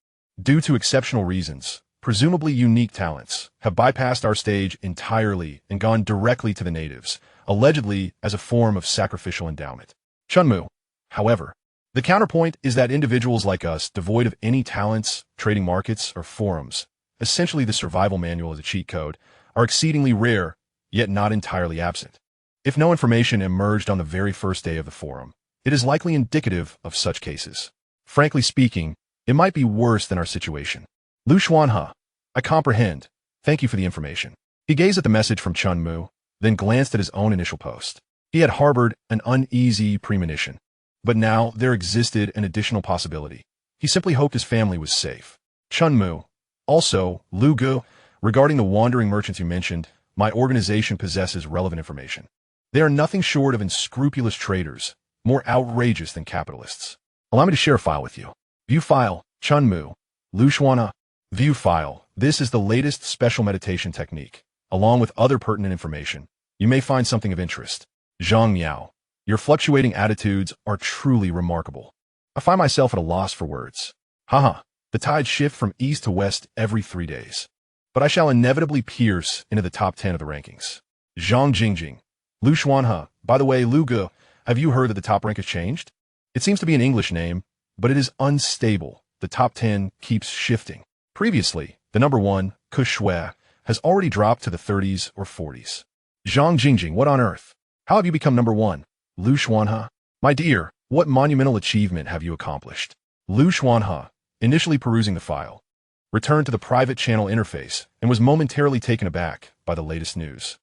due to exceptional reasons, presumably unique talents, have bypassed our stage entirely and gone directly to the natives, allegedly as a form of sacrificial endowment. Chunmu. However, the counterpoint is that individuals like us, devoid of any talents, trading markets, or forums, essentially the survival manual as a cheat code, are exceedingly rare, yet not entirely absent. If no information emerged on the very first day of the forum, it is likely indicative of such cases. Frankly speaking, it might be worse than our situation. Lu Xuanhe. I comprehend. Thank you for the information. He gazed at the message from Chunmu, then glanced at his own initial post. He had harbored an uneasy premonition. But now there existed an additional possibility. He simply hoped his family was safe. Chunmu. Also, Lu Ge, regarding the wandering merchants you mentioned, my organization possesses relevant information. They are nothing short of unscrupulous traders, more outrageous than capitalists. Allow me to share a file with you. View file, Chunmu. Lu Xuanhe. View file. This is the latest special meditation technique. Along with other pertinent information, you may find something of interest. Zhang Yao. Your fluctuating attitudes are truly remarkable. I find myself at a loss for words. Haha. The tides shift from east to west every 3 days. but I shall inevitably pierce into the top 10 of the rankings. Zhang Jingjing. Lu Xuanhe. By the way, Lu Ge, have you heard that the top rank has changed? It seems to be an English name, but it is unstable. The top 10 keeps shifting. Previously, the number 1, Xuanhe, has already dropped to the 30s or 40s. Zhang Jingjing, what on earth? How have you become number 1? Lu Xuanhe. My dear, what monumental achievement have you accomplished? Lu Xuanhe, initially perusing the file, returned to the private channel interface and was momentarily taken aback by the latest news.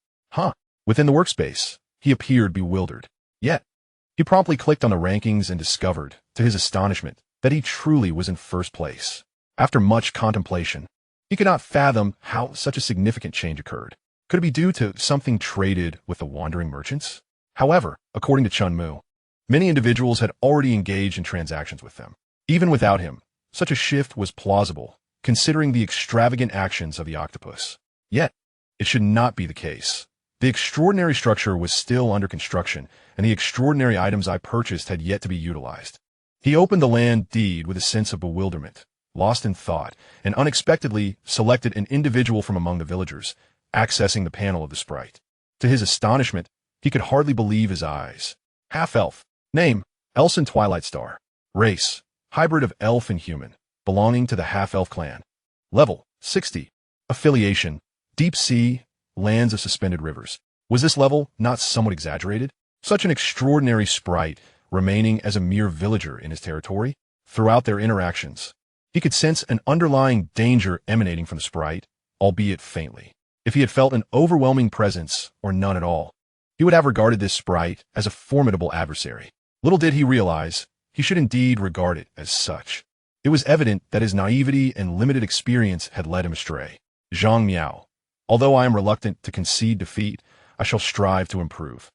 Within the workspace, he appeared bewildered. Yet, he promptly clicked on the rankings and discovered, to his astonishment, that he truly was in first place. After much contemplation, he could not fathom how such a significant change occurred. Could it be due to something traded with the wandering merchants? However, according to Xuanhe, many individuals had already engaged in transactions with them. Even without him, such a shift was plausible, considering the extravagant actions of the octopus. Yet, it should not be the case. The extraordinary structure was still under construction, and the extraordinary items I purchased had yet to be utilized. He opened the land deed with a sense of bewilderment, lost in thought, and unexpectedly selected an individual from among the villagers, accessing the panel of the sprite. To his astonishment, he could hardly believe his eyes. Half-elf. Name, Elson Twilight Star. Race, hybrid of elf and human, belonging to the half-elf clan. Level, 60. Affiliation, deep sea, lands of suspended rivers. Was this level not somewhat exaggerated? Such an extraordinary sprite, remaining as a mere villager in his territory? Throughout their interactions, he could sense an underlying danger emanating from the sprite, albeit faintly. If he had felt an overwhelming presence, or none at all, he would have regarded this sprite as a formidable adversary. Little did he realize, he should indeed regard it as such. It was evident that his naivety and limited experience had led him astray. Zhang Miao. Although I am reluctant to concede defeat, I shall strive to improve.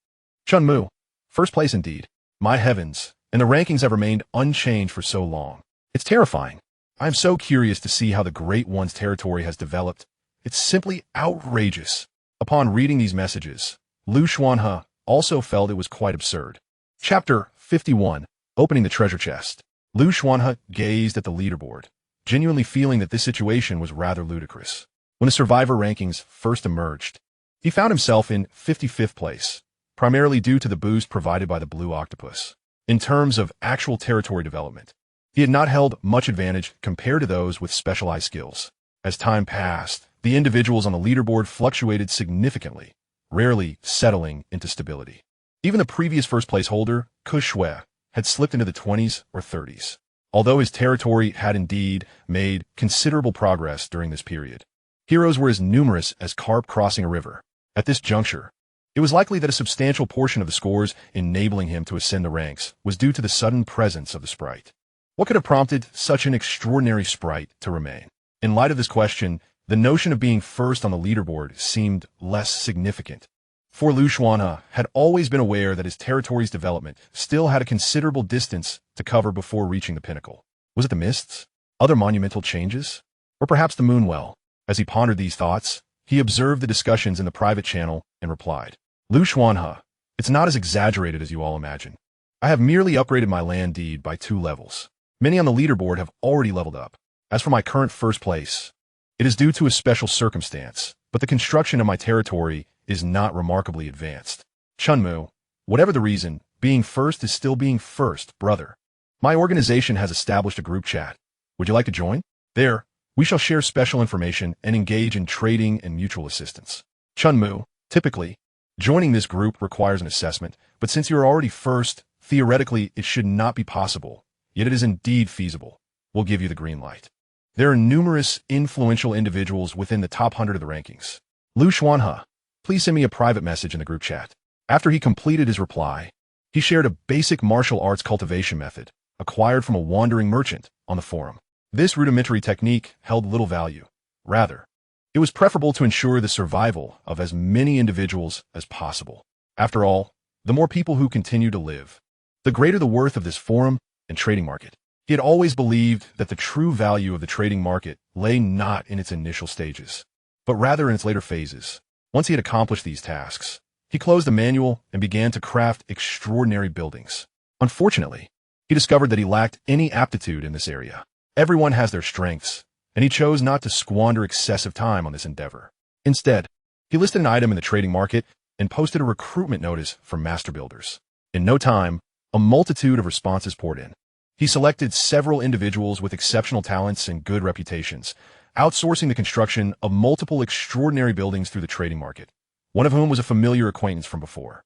Xuanhe. First place indeed. My heavens, and the rankings have remained unchanged for so long. It's terrifying. I am so curious to see how the Great One's territory has developed. It's simply outrageous. Upon reading these messages, Lu Xuanhe also felt it was quite absurd. Chapter 51. Opening the treasure chest. Lu Xuanhe gazed at the leaderboard, genuinely feeling that this situation was rather ludicrous. When the survivor rankings first emerged, he found himself in 55th place, primarily due to the boost provided by the blue octopus. In terms of actual territory development, he had not held much advantage compared to those with specialized skills. As time passed, the individuals on the leaderboard fluctuated significantly, rarely settling into stability. Even the previous first-place holder, Xuanhe, had slipped into the 20s or 30s, although his territory had indeed made considerable progress during this period. Heroes were as numerous as carp crossing a river. At this juncture, it was likely that a substantial portion of the scores enabling him to ascend the ranks was due to the sudden presence of the sprite. What could have prompted such an extraordinary sprite to remain? In light of this question, the notion of being first on the leaderboard seemed less significant. For Lu Xuanhe had always been aware that his territory's development still had a considerable distance to cover before reaching the pinnacle. Was it the mists? Other monumental changes? Or perhaps the moonwell? As he pondered these thoughts, he observed the discussions in the private channel and replied, Lu Xuanhe, it's not as exaggerated as you all imagine. I have merely upgraded my land deed by 2 levels. Many on the leaderboard have already leveled up. As for my current first place, it is due to a special circumstance, but the construction of my territory is not remarkably advanced. Xuanhe, whatever the reason, being first is still being first, brother. My organization has established a group chat. Would you like to join? There, we shall share special information and engage in trading and mutual assistance. Xuanhe, typically, joining this group requires an assessment, but since you are already first, theoretically it should not be possible, yet it is indeed feasible. We'll give you the green light. There are numerous influential individuals within the top 100 of the rankings. Lu Xuanhe, please send me a private message in the group chat. After he completed his reply, he shared a basic martial arts cultivation method, acquired from a wandering merchant, on the forum. This rudimentary technique held little value. Rather, it was preferable to ensure the survival of as many individuals as possible. After all, the more people who continue to live, the greater the worth of this forum and trading market. He had always believed that the true value of the trading market lay not in its initial stages, but rather in its later phases. Once he had accomplished these tasks, he closed the manual and began to craft extraordinary buildings. Unfortunately, he discovered that he lacked any aptitude in this area. Everyone has their strengths, and he chose not to squander excessive time on this endeavor. Instead, he listed an item in the trading market and posted a recruitment notice for master builders. In no time, a multitude of responses poured in. He selected several individuals with exceptional talents and good reputations, outsourcing the construction of multiple extraordinary buildings through the trading market, one of whom was a familiar acquaintance from before.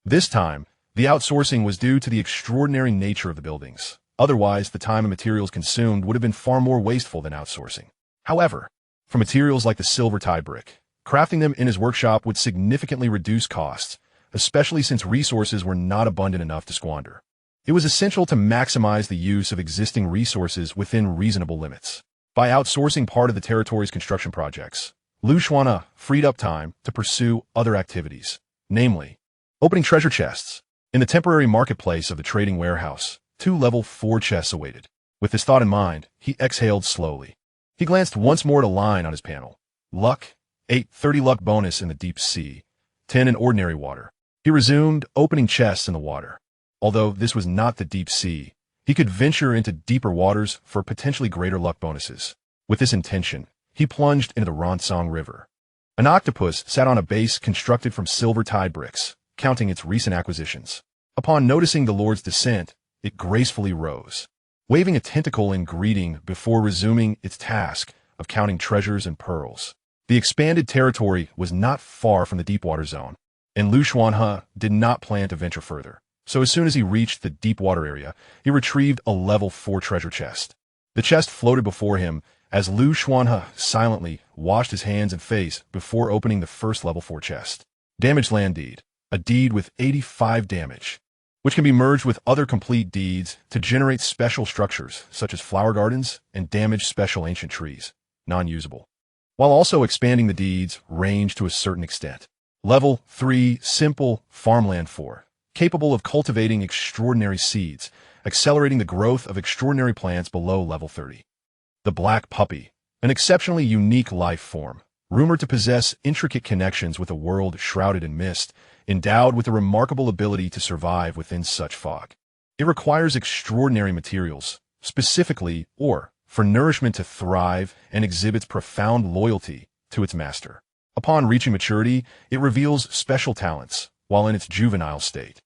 This time, the outsourcing was due to the extraordinary nature of the buildings. Otherwise, the time and materials consumed would have been far more wasteful than outsourcing. However, for materials like the silver tie brick, crafting them in his workshop would significantly reduce costs, especially since resources were not abundant enough to squander. It was essential to maximize the use of existing resources within reasonable limits. By outsourcing part of the territory's construction projects, Xuanhe freed up time to pursue other activities, namely, opening treasure chests. In the temporary marketplace of the trading warehouse, 2 level 4 chests awaited. With this thought in mind, he exhaled slowly. He glanced once more at a line on his panel. Luck, 8, 30 luck bonus in the deep sea, 10 in ordinary water. He resumed opening chests in the water. Although this was not the deep sea, he could venture into deeper waters for potentially greater luck bonuses. With this intention, he plunged into the Ronsong River. An octopus sat on a base constructed from silver tide bricks, counting its recent acquisitions. Upon noticing the Lord's descent, it gracefully rose, waving a tentacle in greeting before resuming its task of counting treasures and pearls. The expanded territory was not far from the deepwater zone, and Xuanhe did not plan to venture further. So as soon as he reached the deepwater area, he retrieved a level 4 treasure chest. The chest floated before him as Xuanhe silently washed his hands and face before opening the first level 4 chest. Damaged land deed. A deed with 85 damage, which can be merged with other complete deeds to generate special structures, such as flower gardens and damaged special ancient trees, non-usable, while also expanding the deed's range to a certain extent. Level 3 Simple Farmland 4, capable of cultivating extraordinary seeds, accelerating the growth of extraordinary plants below level 30. The Black Puppy, an exceptionally unique life form, rumored to possess intricate connections with a world shrouded in mist, endowed with a remarkable ability to survive within such fog. It requires extraordinary materials, specifically or for nourishment to thrive, and exhibits profound loyalty to its master. Upon reaching maturity, it reveals special talents, while in its juvenile state.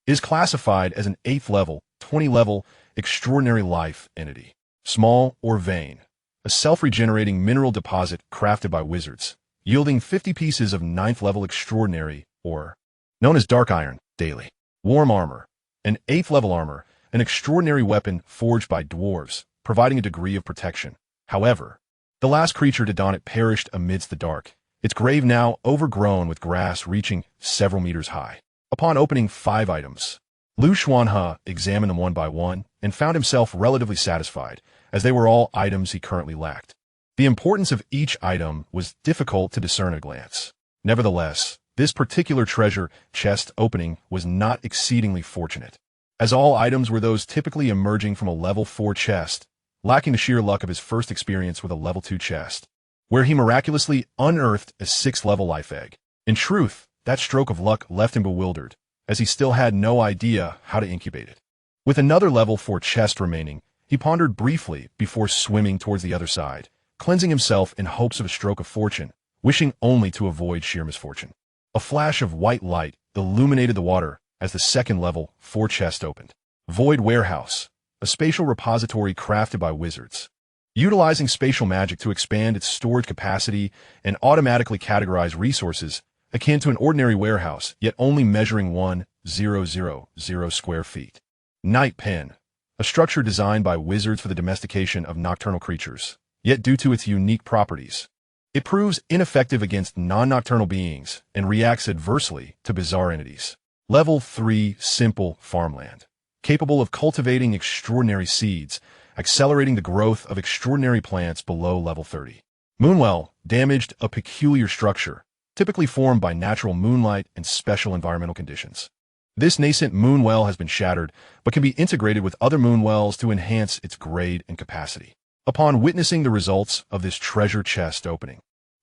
It is classified as an 8th level, 20 level, extraordinary life entity. Small or vein, a self-regenerating mineral deposit crafted by wizards, yielding 50 pieces of 9th level extraordinary, or known as dark iron, daily. Warm armor, an 8th level armor, an extraordinary weapon forged by dwarves, providing a degree of protection. However, the last creature to don it perished amidst the dark, its grave now overgrown with grass reaching several meters high. Upon opening 5 items, Xuanhe examined them one by one and found himself relatively satisfied, as they were all items he currently lacked. The importance of each item was difficult to discern at a glance. Nevertheless, this particular treasure chest opening was not exceedingly fortunate, as all items were those typically emerging from a level 4 chest, lacking the sheer luck of his first experience with a level 2 chest, where he miraculously unearthed a 6th level life egg. In truth, that stroke of luck left him bewildered, as he still had no idea how to incubate it. With another level 4 chest remaining, he pondered briefly before swimming towards the other side, cleansing himself in hopes of a stroke of fortune, wishing only to avoid sheer misfortune. A flash of white light illuminated the water as the 2nd level 4 chest opened. Void Warehouse, a spatial repository crafted by wizards, utilizing spatial magic to expand its storage capacity and automatically categorize resources, akin to an ordinary warehouse, yet only measuring 1,000 square feet. Night Pen, a structure designed by wizards for the domestication of nocturnal creatures, yet due to its unique properties, it proves ineffective against non-nocturnal beings and reacts adversely to bizarre entities. Level 3 Simple Farmland, capable of cultivating extraordinary seeds, accelerating the growth of extraordinary plants below level 30. Moonwell, damaged, a peculiar structure, typically formed by natural moonlight and special environmental conditions. This nascent moonwell has been shattered, but can be integrated with other moonwells to enhance its grade and capacity. Upon witnessing the results of this treasure chest opening,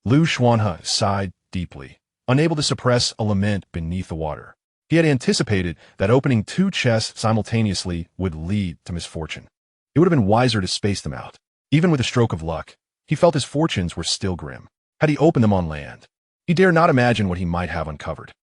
Xuanhe sighed deeply, unable to suppress a lament beneath the water. He had anticipated that opening 2 chests simultaneously would lead to misfortune. It would have been wiser to space them out. Even with a stroke of luck, He felt his fortunes were still grim. Had he opened them on land, he dared not imagine what he might have uncovered.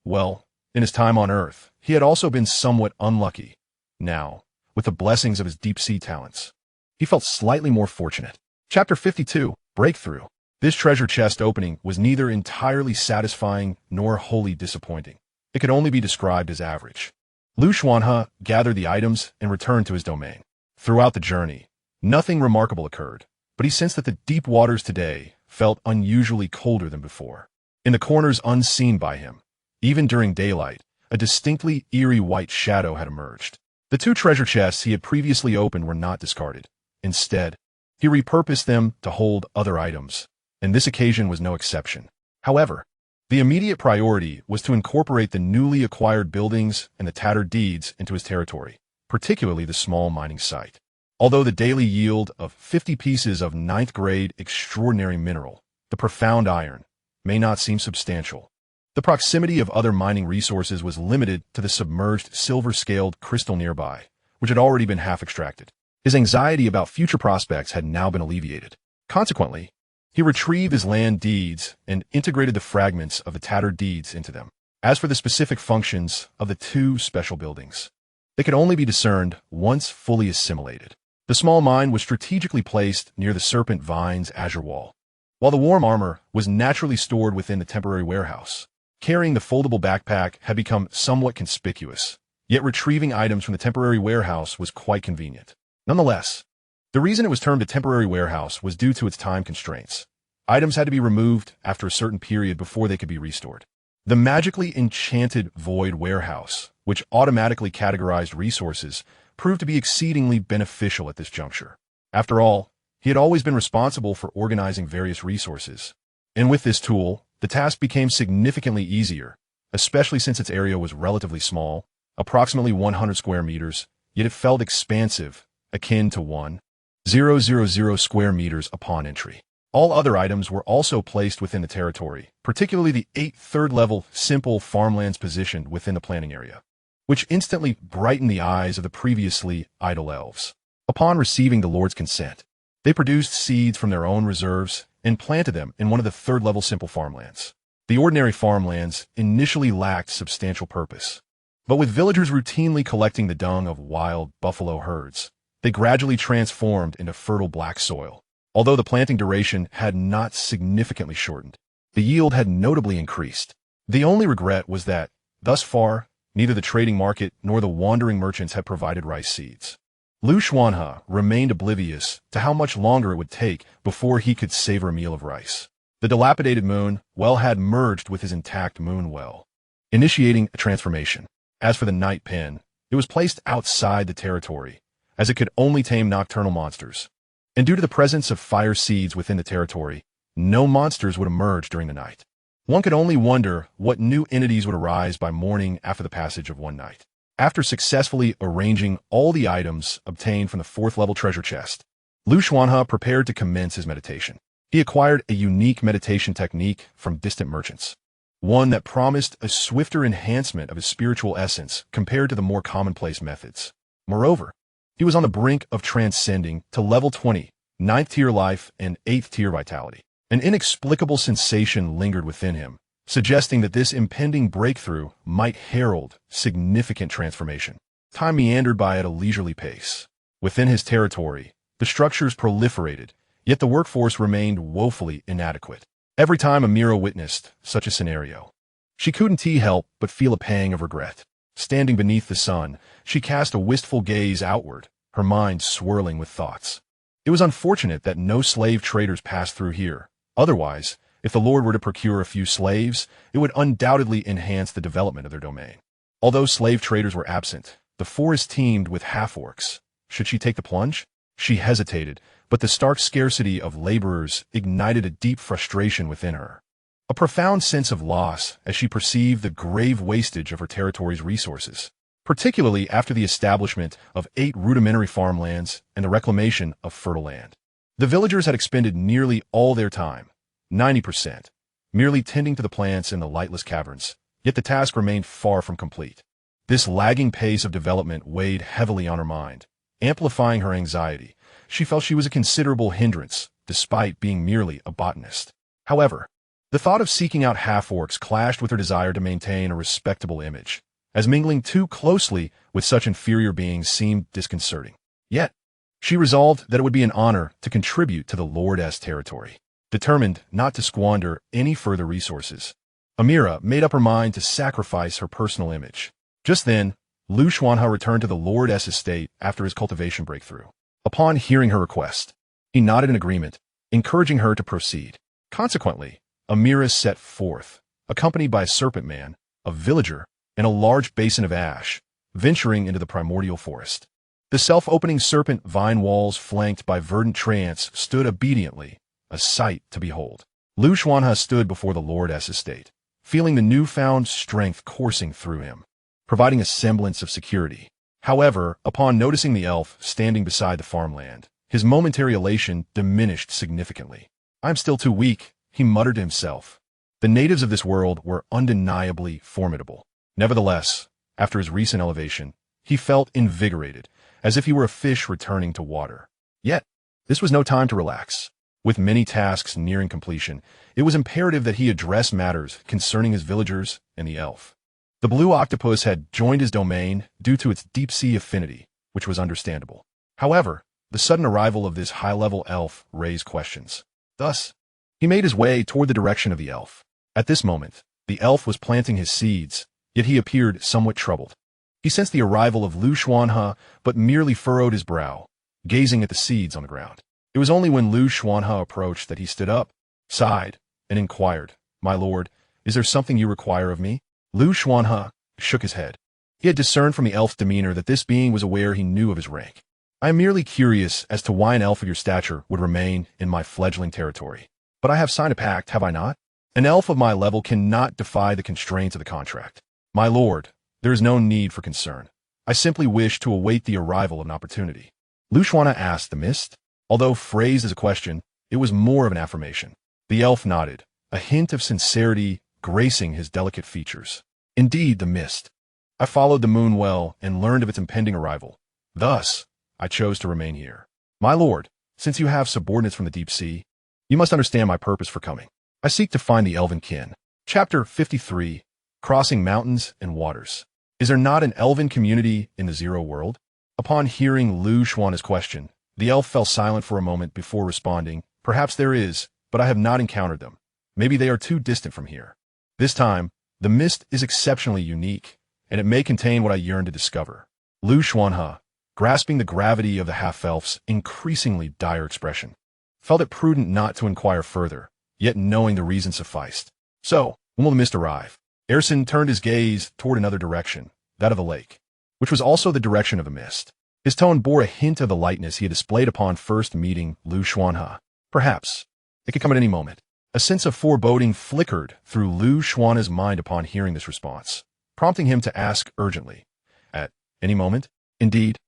Well, in his time on Earth, he had also been somewhat unlucky. Now, with the blessings of his deep-sea talents, he felt slightly more fortunate. Chapter 52, Breakthrough. This treasure chest opening was neither entirely satisfying nor wholly disappointing. It could only be described as average. Xuanhe gathered the items and returned to his domain. Throughout the journey, nothing remarkable occurred, but he sensed that the deep waters today felt unusually colder than before. In the corners unseen by him, even during daylight, a distinctly eerie white shadow had emerged. The two treasure chests he had previously opened were not discarded. Instead, he repurposed them to hold other items, and this occasion was no exception. However, the immediate priority was to incorporate the newly acquired buildings and the tattered deeds into his territory, particularly the small mining site. Although the daily yield of 50 pieces of 9th-grade extraordinary mineral, the profound iron, may not seem substantial, the proximity of other mining resources was limited to the submerged silver-scaled crystal nearby, which had already been half extracted. His anxiety about future prospects had now been alleviated. Consequently, he retrieved his land deeds and integrated the fragments of the tattered deeds into them. As for the specific functions of the two special buildings, they could only be discerned once fully assimilated. The small mine was strategically placed near the serpent vine's azure wall, while the warm armor was naturally stored within the temporary warehouse. Carrying the foldable backpack had become somewhat conspicuous, yet retrieving items from the temporary warehouse was quite convenient. Nonetheless, the reason it was termed a temporary warehouse was due to its time constraints. Items had to be removed after a certain period before they could be restored. The magically enchanted void warehouse, which automatically categorized resources, proved to be exceedingly beneficial at this juncture. After all, he had always been responsible for organizing various resources, and with this tool, the task became significantly easier, especially since its area was relatively small, approximately 100 square meters, yet it felt expansive, akin to 1,000 square meters upon entry. All other items were also placed within the territory, particularly the 8 third-level simple farmlands positioned within the planting area, which instantly brightened the eyes of the previously idle elves. Upon receiving the Lord's consent, they produced seeds from their own reserves and planted them in one of the third-level simple farmlands. The ordinary farmlands initially lacked substantial purpose, but with villagers routinely collecting the dung of wild buffalo herds, they gradually transformed into fertile black soil. Although the planting duration had not significantly shortened, the yield had notably increased. The only regret was that, thus far, neither the trading market nor the wandering merchants had provided rice seeds. Xuanhe remained oblivious to how much longer it would take before he could savor a meal of rice. The dilapidated moon well had merged with his intact moon well, initiating a transformation. As for the night pen, it was placed outside the territory, as it could only tame nocturnal monsters. And due to the presence of fire seeds within the territory, no monsters would emerge during the night. One could only wonder what new entities would arise by morning after the passage of one night. After successfully arranging all the items obtained from the 4th-level treasure chest, Xuanhe prepared to commence his meditation. He acquired a unique meditation technique from distant merchants, one that promised a swifter enhancement of his spiritual essence compared to the more commonplace methods. Moreover, he was on the brink of transcending to level 20, 9th-tier life and 8th-tier vitality. An inexplicable sensation lingered within him, suggesting that this impending breakthrough might herald significant transformation. Time meandered by at a leisurely pace. Within his territory, the structures proliferated, yet the workforce remained woefully inadequate. Every time Amira witnessed such a scenario, she couldn't help but feel a pang of regret. Standing beneath the sun, she cast a wistful gaze outward, her mind swirling with thoughts. It was unfortunate that no slave traders passed through here. Otherwise, if the Lord were to procure a few slaves, it would undoubtedly enhance the development of their domain. Although slave traders were absent, the forest teemed with half-orcs. Should she take the plunge? She hesitated, but the stark scarcity of laborers ignited a deep frustration within her. A profound sense of loss as she perceived the grave wastage of her territory's resources, particularly after the establishment of 8 rudimentary farmlands and the reclamation of fertile land. The villagers had expended nearly all their time, 90%, merely tending to the plants in the lightless caverns, yet the task remained far from complete. This lagging pace of development weighed heavily on her mind, amplifying her anxiety. She felt she was a considerable hindrance, despite being merely a botanist. However, the thought of seeking out half-orcs clashed with her desire to maintain a respectable image, as mingling too closely with such inferior beings seemed disconcerting. Yet, she resolved that it would be an honor to contribute to the Lordess territory. Determined not to squander any further resources, Amira made up her mind to sacrifice her personal image. Just then, Xuanhe returned to the Lordess estate after his cultivation breakthrough. Upon hearing her request, he nodded in agreement, encouraging her to proceed. Consequently, Amira set forth, accompanied by a serpent man, a villager, and a large basin of ash, venturing into the primordial forest. The self-opening serpent vine walls flanked by verdant treants stood obediently, a sight to behold. Xuanhe stood before the Lordess estate, feeling the newfound strength coursing through him, providing a semblance of security. However, upon noticing the elf standing beside the farmland, his momentary elation diminished significantly. "I'm still too weak," he muttered to himself. The natives of this world were undeniably formidable. Nevertheless, after his recent elevation, he felt invigorated, as if he were a fish returning to water. Yet, this was no time to relax. With many tasks nearing completion, it was imperative that he address matters concerning his villagers and the elf. The blue octopus had joined his domain due to its deep-sea affinity, which was understandable. However, the sudden arrival of this high-level elf raised questions. Thus, he made his way toward the direction of the elf. At this moment, the elf was planting his seeds, yet he appeared somewhat troubled. He sensed the arrival of Xuanhe, but merely furrowed his brow, gazing at the seeds on the ground. It was only when Xuanhe approached that he stood up, sighed, and inquired, "My lord, is there something you require of me?" Xuanhe shook his head. He had discerned from the elf's demeanor that this being was aware he knew of his rank. "I am merely curious as to why an elf of your stature would remain in my fledgling territory. But I have signed a pact, have I not? An elf of my level cannot defy the constraints of the contract. My lord, there is no need for concern. I simply wish to await the arrival of an opportunity." Xuanhe asked the mist. Although phrased as a question, it was more of an affirmation. The elf nodded, a hint of sincerity gracing his delicate features. "Indeed, the mist. I followed the moon well and learned of its impending arrival. Thus, I chose to remain here. My lord, since you have subordinates from the deep sea, you must understand my purpose for coming. I seek to find the elven kin." Chapter 53, Crossing Mountains and Waters. Is there not an elven community in the Zero world? Upon hearing Xuanhe's question, the elf fell silent for a moment before responding, "Perhaps there is, but I have not encountered them. Maybe they are too distant from here. This time, the mist is exceptionally unique, and it may contain what I yearn to discover." Xuanhe, grasping the gravity of the half-elf's increasingly dire expression, felt it prudent not to inquire further, yet knowing the reason sufficed. "So, when will the mist arrive?" Erson turned his gaze toward another direction, that of the lake, which was also the direction of the mist. His tone bore a hint of the lightness he had displayed upon first meeting Xuanhe. Perhaps it could come at any moment. A sense of foreboding flickered through Xuanhe's mind upon hearing this response, prompting him to ask urgently, "At any moment?" "Indeed,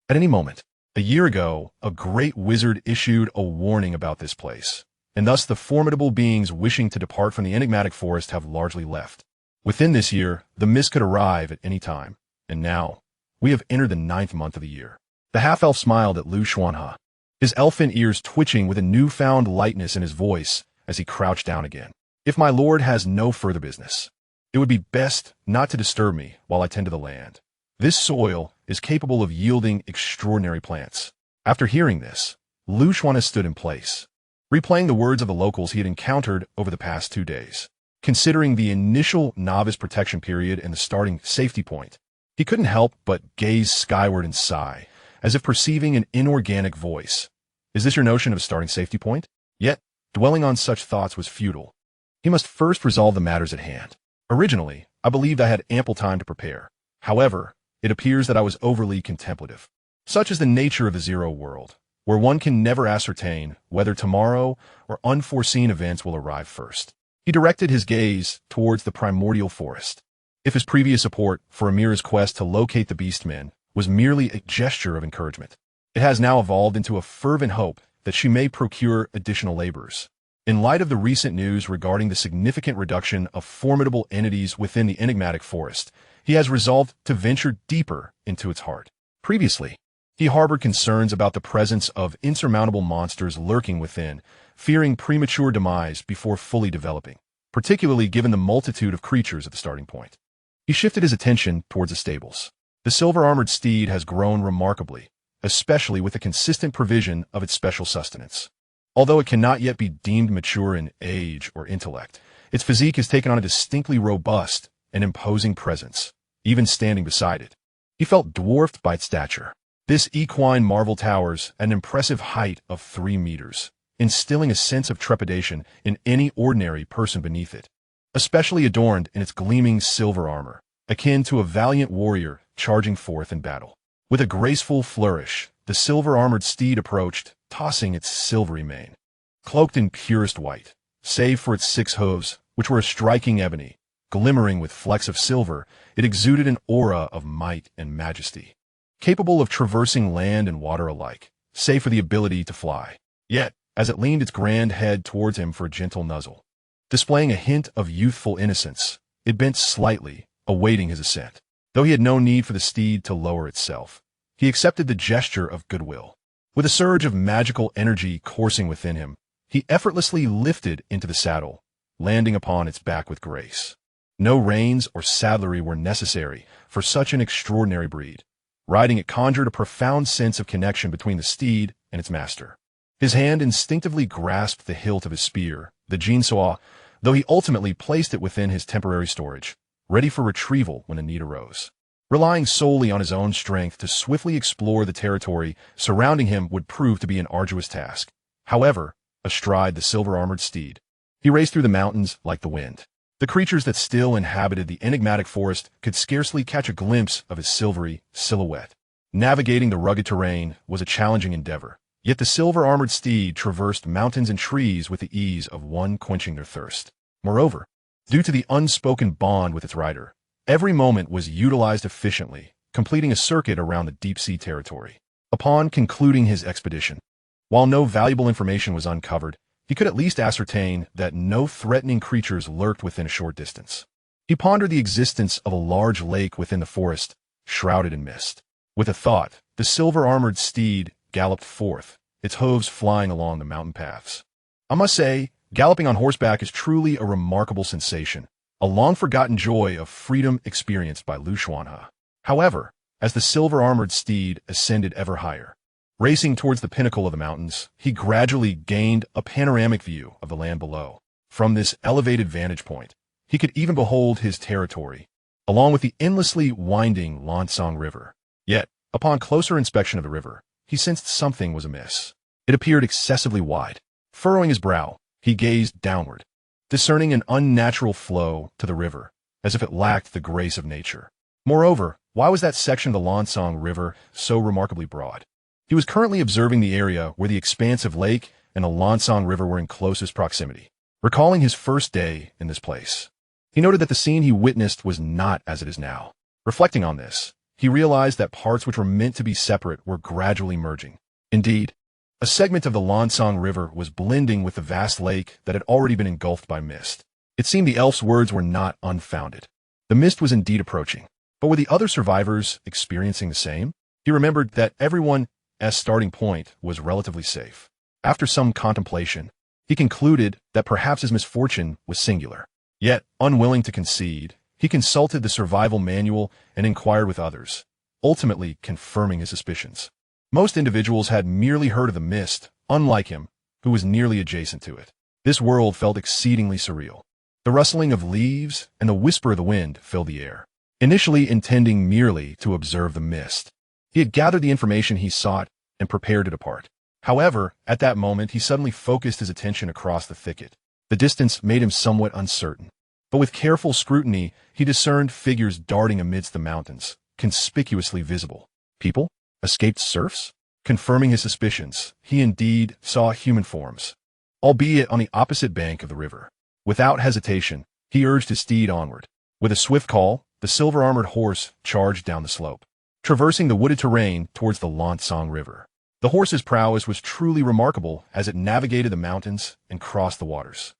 at any moment. A year ago, a great wizard issued a warning about this place, and thus the formidable beings wishing to depart from the enigmatic forest have largely left. Within this year, the mist could arrive at any time, and now, we have entered the 9th month of the year." The half-elf smiled at Xuanhe, his elfin ears twitching with a newfound lightness in his voice as he crouched down again. "If my lord has no further business, it would be best not to disturb me while I tend to the land. This soil is capable of yielding extraordinary plants." After hearing this, Xuanhe stood in place, replaying the words of the locals he had encountered over the past 2 days. Considering the initial novice protection period and the starting safety point, he couldn't help but gaze skyward and sigh, as if perceiving an inorganic voice. "Is this your notion of a starting safety point?" Yet, dwelling on such thoughts was futile. He must first resolve the matters at hand. "Originally, I believed I had ample time to prepare. However, it appears that I was overly contemplative. Such is the nature of the Zero world, where one can never ascertain whether tomorrow or unforeseen events will arrive first." He directed his gaze towards the primordial forest. If his previous support for Amira's quest to locate the beastmen was merely a gesture of encouragement, it has now evolved into a fervent hope that she may procure additional laborers. In light of the recent news regarding the significant reduction of formidable entities within the enigmatic forest, he has resolved to venture deeper into its heart. Previously, He harbored concerns about the presence of insurmountable monsters lurking within, fearing premature demise before fully developing, particularly given the multitude of creatures at the starting point. He shifted his attention towards the stables. The silver-armored steed has grown remarkably, especially with the consistent provision of its special sustenance. Although it cannot yet be deemed mature in age or intellect, its physique has taken on a distinctly robust and imposing presence, even standing beside it. He felt dwarfed by its stature. This equine marvel towers at an impressive height of 3 meters, instilling a sense of trepidation in any ordinary person beneath it, especially adorned in its gleaming silver armor, akin to a valiant warrior charging forth in battle. With a graceful flourish, the silver-armored steed approached, tossing its silvery mane. Cloaked in purest white, save for its 6 hooves, which were a striking ebony, glimmering with flecks of silver, it exuded an aura of might and majesty, capable of traversing land and water alike, save for the ability to fly. Yet, as it leaned its grand head towards him for a gentle nuzzle, displaying a hint of youthful innocence, it bent slightly, awaiting his ascent. Though he had no need for the steed to lower itself, he accepted the gesture of goodwill. With a surge of magical energy coursing within him, he effortlessly lifted into the saddle, landing upon its back with grace. No reins or saddlery were necessary for such an extraordinary breed. Riding it conjured a profound sense of connection between the steed and its master. His hand instinctively grasped the hilt of his spear, the Xuanhe, though he ultimately placed it within his temporary storage, ready for retrieval when a need arose. Relying solely on his own strength to swiftly explore the territory surrounding him would prove to be an arduous task. However, astride the silver-armored steed, he raced through the mountains like the wind. The creatures that still inhabited the enigmatic forest could scarcely catch a glimpse of his silvery silhouette. Navigating the rugged terrain was a challenging endeavor, yet the silver-armored steed traversed mountains and trees with the ease of one quenching their thirst. Moreover, due to the unspoken bond with its rider, every moment was utilized efficiently, completing a circuit around the deep-sea territory. Upon concluding his expedition, while no valuable information was uncovered, he could at least ascertain that no threatening creatures lurked within a short distance. He pondered the existence of a large lake within the forest, shrouded in mist. With a thought, the silver-armored steed galloped forth, its hooves flying along the mountain paths. I must say, galloping on horseback is truly a remarkable sensation, a long-forgotten joy of freedom experienced by Xuanhe. However, as the silver-armored steed ascended ever higher, racing towards the pinnacle of the mountains, he gradually gained a panoramic view of the land below. From this elevated vantage point, he could even behold his territory, along with the endlessly winding Lansong River. Yet, upon closer inspection of the river, he sensed something was amiss. It appeared excessively wide. Furrowing his brow, he gazed downward, discerning an unnatural flow to the river, as if it lacked the grace of nature. Moreover, why was that section of the Lansong River so remarkably broad? He was currently observing the area where the expansive lake and the Lansong River were in closest proximity. Recalling his first day in this place, he noted that the scene he witnessed was not as it is now. Reflecting on this, he realized that parts which were meant to be separate were gradually merging. Indeed, a segment of the Lansong River was blending with the vast lake that had already been engulfed by mist. It seemed the elf's words were not unfounded. The mist was indeed approaching, but were the other survivors experiencing the same? He remembered that everyone's starting point was relatively safe. After some contemplation, he concluded that perhaps his misfortune was singular. Yet, unwilling to concede, he consulted the survival manual and inquired with others, ultimately confirming his suspicions. Most individuals had merely heard of the mist, unlike him, who was nearly adjacent to it. This world felt exceedingly surreal. The rustling of leaves and the whisper of the wind filled the air. Initially intending merely to observe the mist, he had gathered the information he sought and prepared to depart. However, at that moment he suddenly focused his attention across the thicket. The distance made him somewhat uncertain, but with careful scrutiny he discerned figures darting amidst the mountains, conspicuously visible. People? Escaped serfs? Confirming his suspicions, he indeed saw human forms, albeit on the opposite bank of the river. Without hesitation, he urged his steed onward. With a swift call, the silver-armored horse charged down the slope, traversing the wooded terrain towards the Lansong River. The horse's prowess was truly remarkable as it navigated the mountains and crossed the waters.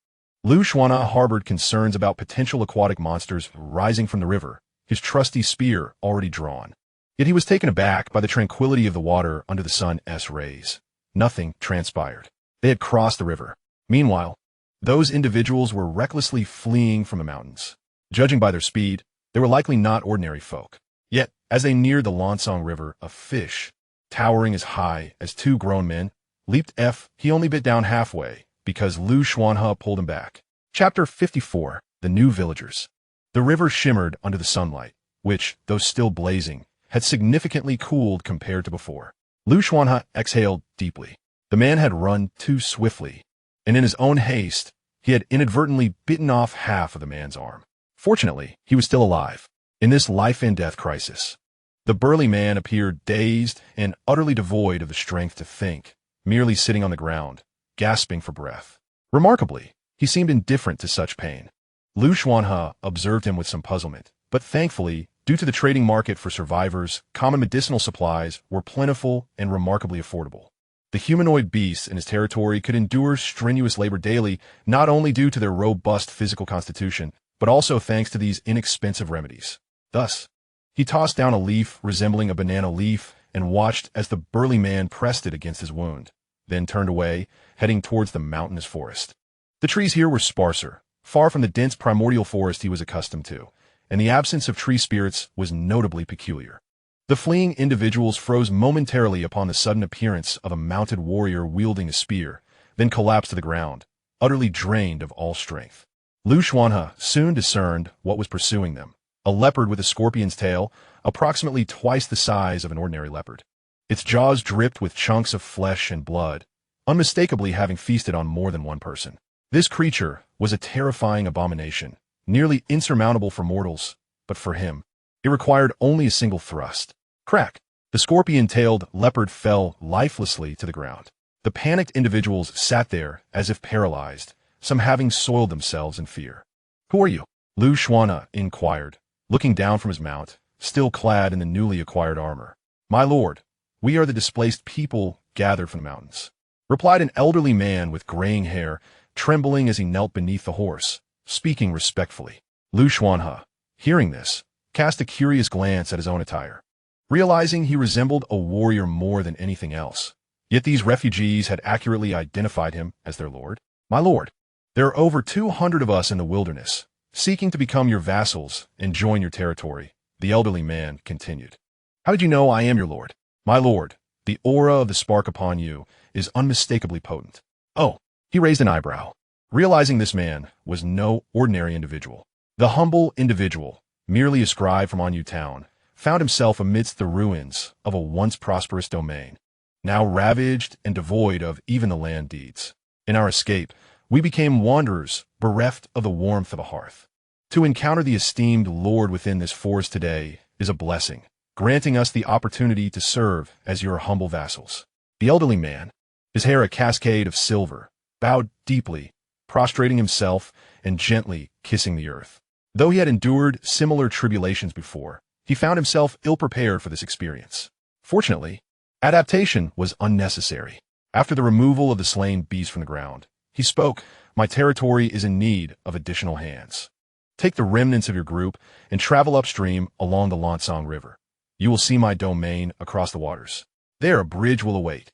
Xuanhe harbored concerns about potential aquatic monsters rising from the river, his trusty spear already drawn. Yet he was taken aback by the tranquility of the water under the sun's rays. Nothing transpired. They had crossed the river. Meanwhile, those individuals were recklessly fleeing from the mountains. Judging by their speed, they were likely not ordinary folk. Yet, as they neared the Lansong River, a fish, towering as high as two grown men, leaped. He only bit down halfway, because Xuanhe pulled him back. Chapter 54. The New Villagers. The river shimmered under the sunlight, which, though still blazing, had significantly cooled compared to before. Xuanhe exhaled deeply. The man had run too swiftly, and in his own haste, he had inadvertently bitten off half of the man's arm. Fortunately, he was still alive. In this life-and-death crisis, the burly man appeared dazed and utterly devoid of the strength to think, merely sitting on the ground, gasping for breath. Remarkably, he seemed indifferent to such pain. Xuanhe observed him with some puzzlement, but thankfully, due to the trading market for survivors, common medicinal supplies were plentiful and remarkably affordable. The humanoid beasts in his territory could endure strenuous labor daily, not only due to their robust physical constitution, but also thanks to these inexpensive remedies. Thus, he tossed down a leaf resembling a banana leaf and watched as the burly man pressed it against his wound, then turned away, heading towards the mountainous forest. The trees here were sparser, far from the dense primordial forest he was accustomed to, and the absence of tree spirits was notably peculiar. The fleeing individuals froze momentarily upon the sudden appearance of a mounted warrior wielding a spear, then collapsed to the ground, utterly drained of all strength. Xuanhe soon discerned what was pursuing them, a leopard with a scorpion's tail, approximately twice the size of an ordinary leopard. Its jaws dripped with chunks of flesh and blood, unmistakably having feasted on more than one person. This creature was a terrifying abomination, nearly insurmountable for mortals, but for him, it required only a single thrust. Crack! The scorpion-tailed leopard fell lifelessly to the ground. The panicked individuals sat there as if paralyzed, some having soiled themselves in fear. "Who are you?" Xuanhe inquired, looking down from his mount, still clad in the newly acquired armor. "My lord, we are the displaced people gathered from the mountains," replied an elderly man with graying hair, trembling as he knelt beneath the horse, speaking respectfully. Xuanhe, hearing this, cast a curious glance at his own attire, realizing he resembled a warrior more than anything else. Yet these refugees had accurately identified him as their lord. "My lord, there are over 200 of us in the wilderness, seeking to become your vassals and join your territory," the elderly man continued. "How did you know I am your lord?" "My lord, the aura of the spark upon you is unmistakably potent." "Oh," he raised an eyebrow, realizing this man was no ordinary individual. The humble individual, merely a scribe from Anyu town, found himself amidst the ruins of a once prosperous domain, now ravaged and devoid of even the land deeds. In our escape, we became wanderers, bereft of the warmth of a hearth. To encounter the esteemed lord within this forest today is a blessing, granting us the opportunity to serve as your humble vassals. The elderly man, his hair a cascade of silver, bowed deeply, prostrating himself and gently kissing the earth. Though he had endured similar tribulations before, he found himself ill-prepared for this experience. Fortunately, adaptation was unnecessary. After the removal of the slain beast from the ground, he spoke, "My territory is in need of additional hands. Take the remnants of your group and travel upstream along the Lansong River. You will see my domain across the waters. There a bridge will await,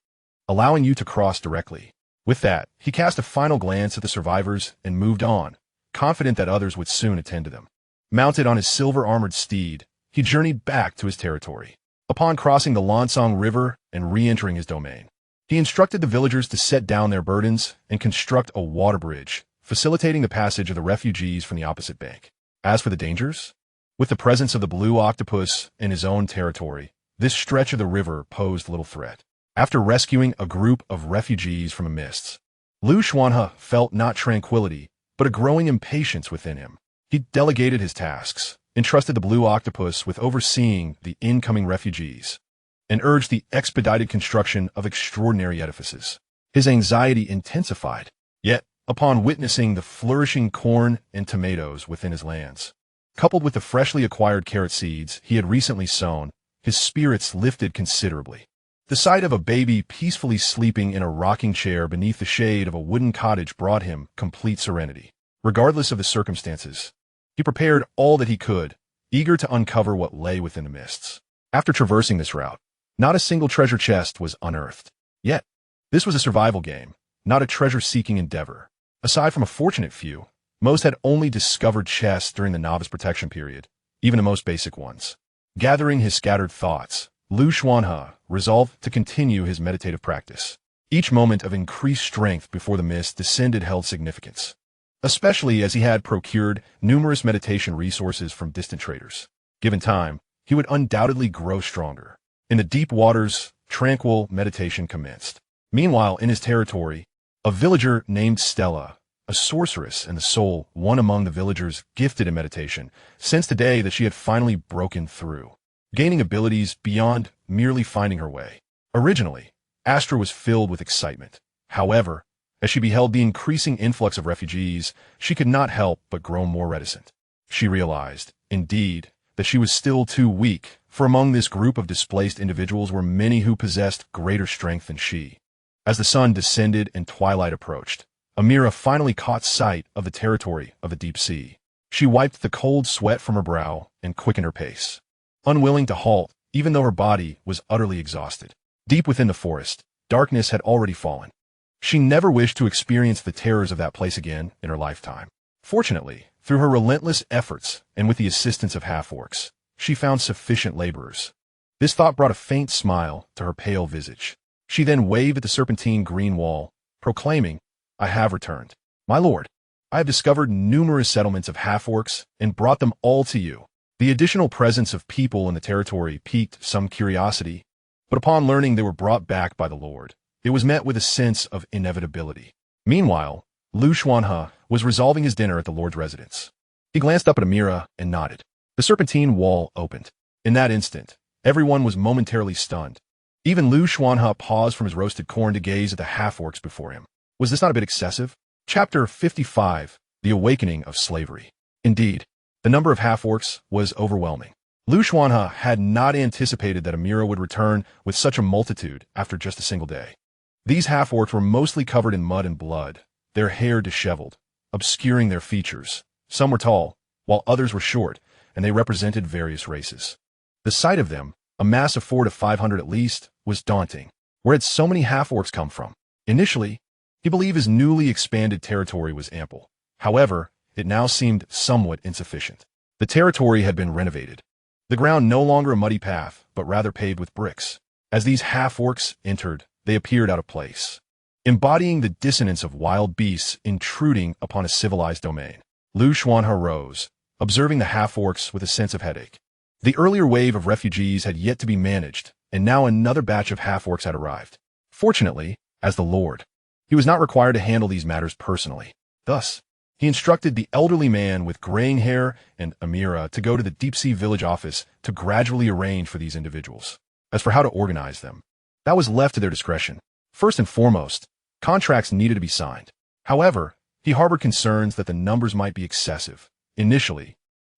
allowing you to cross directly." With that, he cast a final glance at the survivors and moved on, confident that others would soon attend to them. Mounted on his silver-armored steed, he journeyed back to his territory. Upon crossing the Lansong River and re-entering his domain, he instructed the villagers to set down their burdens and construct a water bridge, facilitating the passage of the refugees from the opposite bank. As for the dangers, with the presence of the blue octopus in his own territory, this stretch of the river posed little threat. After rescuing a group of refugees from the mists, Xuanhe felt not tranquility, but a growing impatience within him. He delegated his tasks, entrusted the blue octopus with overseeing the incoming refugees, and urged the expedited construction of extraordinary edifices. His anxiety intensified, yet, upon witnessing the flourishing corn and tomatoes within his lands, coupled with the freshly acquired carrot seeds he had recently sown, his spirits lifted considerably. The sight of a baby peacefully sleeping in a rocking chair beneath the shade of a wooden cottage brought him complete serenity. Regardless of the circumstances, he prepared all that he could, eager to uncover what lay within the mists. After traversing this route, not a single treasure chest was unearthed. Yet, this was a survival game, not a treasure-seeking endeavor. Aside from a fortunate few, most had only discovered chests during the novice protection period, even the most basic ones. Gathering his scattered thoughts, Xuanhe resolved to continue his meditative practice. Each moment of increased strength before the mist descended held significance, especially as he had procured numerous meditation resources from distant traders. Given time, he would undoubtedly grow stronger. In the deep waters, tranquil meditation commenced. Meanwhile, in his territory, a villager named Stella, a sorceress and the sole one among the villagers gifted in meditation, sensed today that she had finally broken through, gaining abilities beyond merely finding her way. Originally, Astra was filled with excitement. However, as she beheld the increasing influx of refugees, she could not help but grow more reticent. She realized, indeed, that she was still too weak, for among this group of displaced individuals were many who possessed greater strength than she. As the sun descended and twilight approached, Amira finally caught sight of the territory of the deep sea. She wiped the cold sweat from her brow and quickened her pace, unwilling to halt, even though her body was utterly exhausted. Deep within the forest, darkness had already fallen. She never wished to experience the terrors of that place again in her lifetime. Fortunately, through her relentless efforts and with the assistance of half-orcs, she found sufficient laborers. This thought brought a faint smile to her pale visage. She then waved at the serpentine green wall, proclaiming, "I have returned. My lord, I have discovered numerous settlements of half-orcs and brought them all to you." The additional presence of people in the territory piqued some curiosity, but upon learning they were brought back by the Lord, it was met with a sense of inevitability. Meanwhile, Xuanhe was resolving his dinner at the Lord's residence. He glanced up at Amira and nodded. The serpentine wall opened. In that instant, everyone was momentarily stunned. Even Xuanhe paused from his roasted corn to gaze at the half-orcs before him. Was this not a bit excessive? Chapter 55, The Awakening of Slavery. Indeed, the number of half-orcs was overwhelming. Xuanhe had not anticipated that Amira would return with such a multitude after just a single day. These half-orcs were mostly covered in mud and blood, their hair disheveled, obscuring their features. Some were tall, while others were short, and they represented various races. The sight of them, a mass of 400 to 500 at least, was daunting. Where had so many half-orcs come from? Initially, he believed his newly expanded territory was ample. However, it now seemed somewhat insufficient. The territory had been renovated. The ground no longer a muddy path, but rather paved with bricks. As these half-orcs entered, they appeared out of place, embodying the dissonance of wild beasts intruding upon a civilized domain. Xuanhe rose, observing the half-orcs with a sense of headache. The earlier wave of refugees had yet to be managed, and now another batch of half-orcs had arrived. Fortunately, as the Lord, he was not required to handle these matters personally. Thus, he instructed the elderly man with graying hair and Amira to go to the deep-sea village office to gradually arrange for these individuals. As for how to organize them, that was left to their discretion. First and foremost, contracts needed to be signed. However, he harbored concerns that the numbers might be excessive. Initially,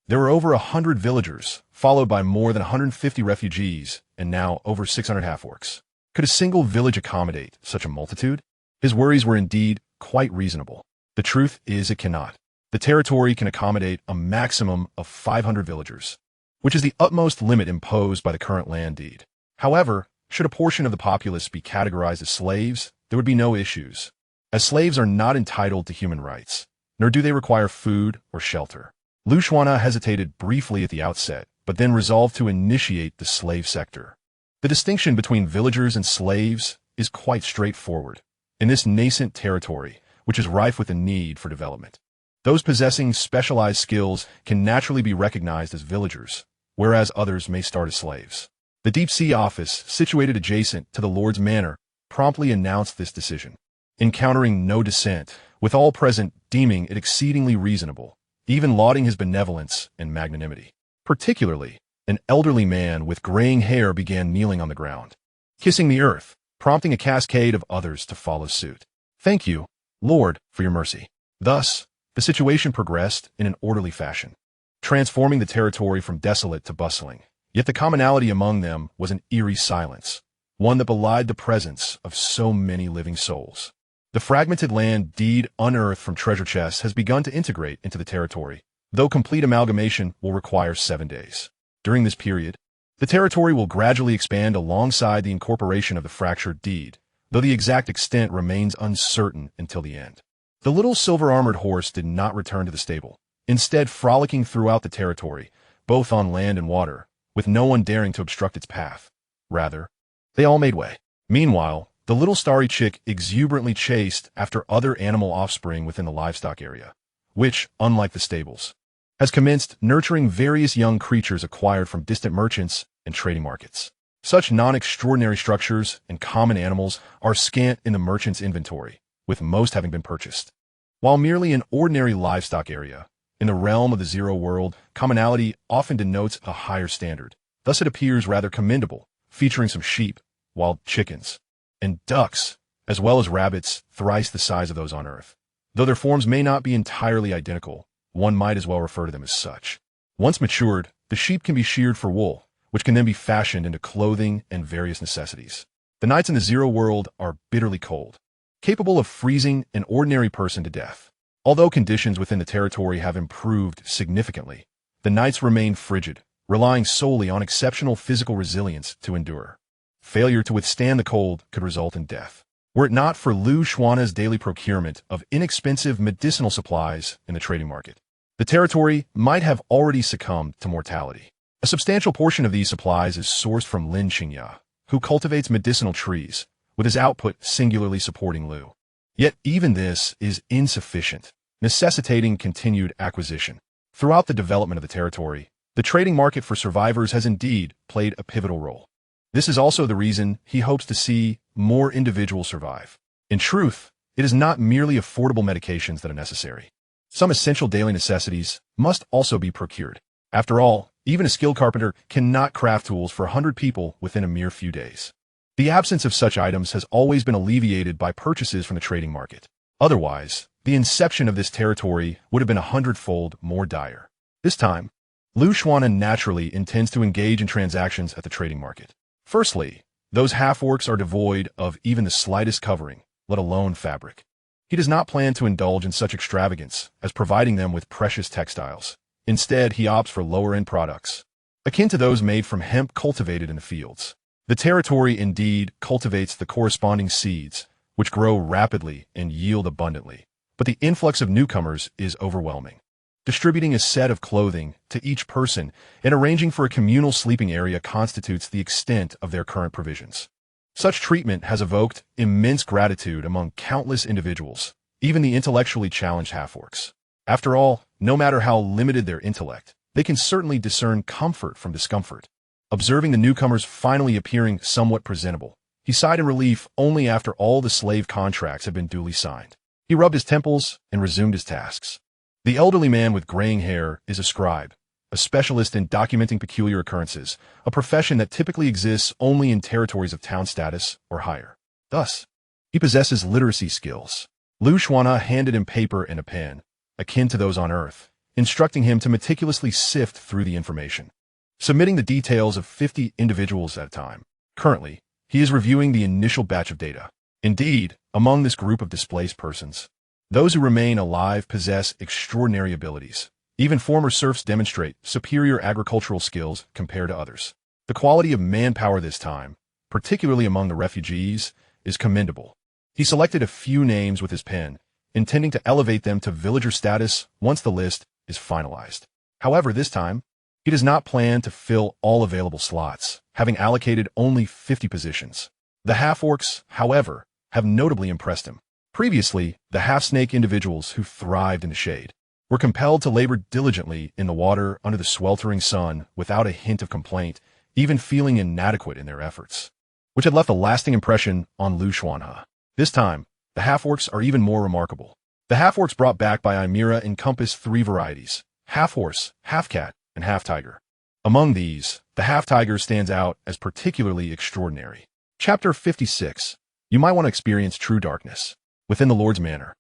there were over 100 villagers, followed by more than 150 refugees, and now over 600 half-orcs. Could a single village accommodate such a multitude? His worries were indeed quite reasonable. The truth is it cannot. The territory can accommodate a maximum of 500 villagers, which is the utmost limit imposed by the current land deed. However, should a portion of the populace be categorized as slaves, there would be no issues, as slaves are not entitled to human rights, nor do they require food or shelter. Xuanhe hesitated briefly at the outset, but then resolved to initiate the slave sector. The distinction between villagers and slaves is quite straightforward. In this nascent territory, which is rife with the need for development, those possessing specialized skills can naturally be recognized as villagers, whereas others may start as slaves. The deep-sea office, situated adjacent to the Lord's manor, promptly announced this decision, encountering no dissent, with all present deeming it exceedingly reasonable, even lauding his benevolence and magnanimity. Particularly, an elderly man with graying hair began kneeling on the ground, kissing the earth, prompting a cascade of others to follow suit. "Thank you, Lord, for your mercy." Thus, the situation progressed in an orderly fashion, transforming the territory from desolate to bustling. Yet the commonality among them was an eerie silence, one that belied the presence of so many living souls. The fragmented land deed unearthed from treasure chests has begun to integrate into the territory, though complete amalgamation will require 7 days. During this period, The territory will gradually expand alongside the incorporation of the fractured deed, though the exact extent remains uncertain until the end. The little silver-armored horse did not return to the stable, instead frolicking throughout the territory, both on land and water, with no one daring to obstruct its path. Rather, they all made way. Meanwhile, the little starry chick exuberantly chased after other animal offspring within the livestock area, which, unlike the stables, has commenced nurturing various young creatures acquired from distant merchants and trading markets. Such non-extraordinary structures and common animals are scant in the merchant's inventory, with most having been purchased. While merely an ordinary livestock area, in the realm of the Zero World, commonality often denotes a higher standard. Thus it appears rather commendable, featuring some sheep, wild chickens, and ducks, as well as rabbits thrice the size of those on Earth. Though their forms may not be entirely identical, one might as well refer to them as such. Once matured, the sheep can be sheared for wool, which can then be fashioned into clothing and various necessities. The nights in the Zero World are bitterly cold, capable of freezing an ordinary person to death. Although conditions within the territory have improved significantly, the nights remain frigid, relying solely on exceptional physical resilience to endure. Failure to withstand the cold could result in death, were it not for Xuanhe's daily procurement of inexpensive medicinal supplies in the trading market. The territory might have already succumbed to mortality. A substantial portion of these supplies is sourced from Xuanhe, who cultivates medicinal trees, with his output singularly supporting Lu. Yet even this is insufficient, necessitating continued acquisition. Throughout the development of the territory, the trading market for survivors has indeed played a pivotal role. This is also the reason he hopes to see more individuals survive. In truth, it is not merely affordable medications that are necessary. Some essential daily necessities must also be procured. After all, even a skilled carpenter cannot craft tools for 100 people within a mere few days. The absence of such items has always been alleviated by purchases from the trading market. Otherwise, the inception of this territory would have been 100-fold more dire. This time, Xuanhe naturally intends to engage in transactions at the trading market. Firstly, those half-orcs are devoid of even the slightest covering, let alone fabric. He does not plan to indulge in such extravagance as providing them with precious textiles. Instead, he opts for lower-end products, akin to those made from hemp cultivated in the fields. The territory indeed cultivates the corresponding seeds, which grow rapidly and yield abundantly, but the influx of newcomers is overwhelming. Distributing a set of clothing to each person and arranging for a communal sleeping area constitutes the extent of their current provisions. Such treatment has evoked immense gratitude among countless individuals, even the intellectually challenged half-orcs. After all, no matter how limited their intellect, they can certainly discern comfort from discomfort. Observing the newcomers finally appearing somewhat presentable, he sighed in relief only after all the slave contracts had been duly signed. He rubbed his temples and resumed his tasks. The elderly man with graying hair is a scribe, a specialist in documenting peculiar occurrences, a profession that typically exists only in territories of town status or higher. Thus, he possesses literacy skills. Xuanhe handed him paper and a pen, akin to those on Earth, instructing him to meticulously sift through the information, submitting the details of 50 individuals at a time. Currently, he is reviewing the initial batch of data. Indeed, among this group of displaced persons, those who remain alive possess extraordinary abilities. Even former serfs demonstrate superior agricultural skills compared to others. The quality of manpower this time, particularly among the refugees, is commendable. He selected a few names with his pen, intending to elevate them to villager status once the list is finalized. However, this time, he does not plan to fill all available slots, having allocated only 50 positions. The half-orcs, however, have notably impressed him. Previously, the half-snake individuals who thrived in the shade were compelled to labor diligently in the water under the sweltering sun without a hint of complaint, even feeling inadequate in their efforts, which had left a lasting impression on Xuanhe. This time, the half-orcs are even more remarkable. The half-orcs brought back by Ymira encompass 3 varieties: half-horse, half-cat, and half-tiger. Among these, the half-tiger stands out as particularly extraordinary. Chapter 56. You might want to experience true darkness. Within the Lord's Manor,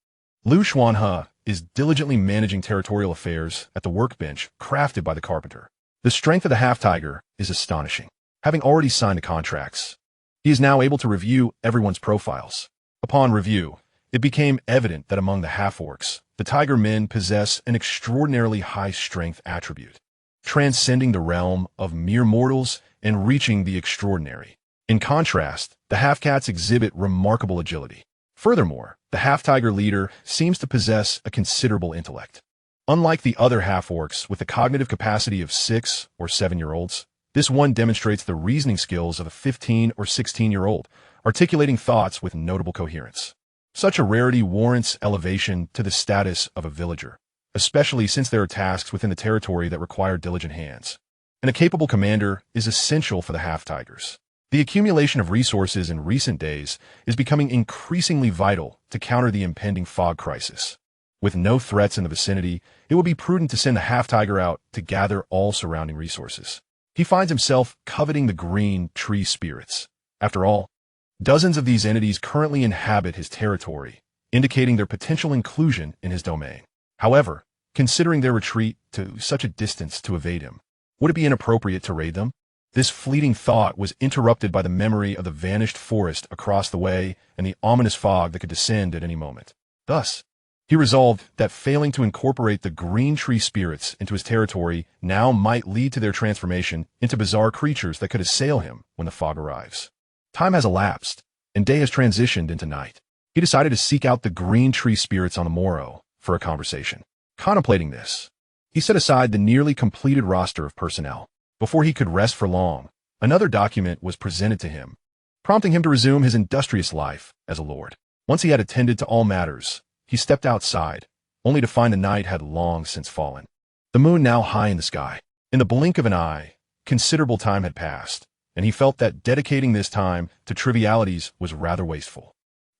Xuanhe is diligently managing territorial affairs at the workbench crafted by the carpenter. The strength of the half-tiger is astonishing. Having already signed the contracts, he is now able to review everyone's profiles. Upon review, it became evident that among the half-orcs, the tiger men possess an extraordinarily high strength attribute. transcending the realm of mere mortals and reaching the extraordinary. In contrast, the half-cats exhibit remarkable agility. Furthermore, the half-tiger leader seems to possess a considerable intellect. Unlike the other half-orcs with the cognitive capacity of 6 or 7-year-olds, this one demonstrates the reasoning skills of a 15 or 16-year-old, articulating thoughts with notable coherence. Such a rarity warrants elevation to the status of a villager, especially since there are tasks within the territory that require diligent hands. And a capable commander is essential for the half-tigers. The accumulation of resources in recent days is becoming increasingly vital to counter the impending fog crisis. With no threats in the vicinity, it will be prudent to send the half-tiger out to gather all surrounding resources. He finds himself coveting the green tree spirits. After all, dozens of these entities currently inhabit his territory, indicating their potential inclusion in his domain. However, considering their retreat to such a distance to evade him, would it be inappropriate to raid them? This fleeting thought was interrupted by the memory of the vanished forest across the way and the ominous fog that could descend at any moment. Thus, he resolved that failing to incorporate the green tree spirits into his territory now might lead to their transformation into bizarre creatures that could assail him when the fog arrives. Time has elapsed, and day has transitioned into night. He decided to seek out the green tree spirits on the morrow for a conversation. Contemplating this, he set aside the nearly completed roster of personnel. Before he could rest for long, another document was presented to him, prompting him to resume his industrious life as a lord. Once he had attended to all matters, he stepped outside, only to find the night had long since fallen. The moon now high in the sky. In the blink of an eye, considerable time had passed, and he felt that dedicating this time to trivialities was rather wasteful.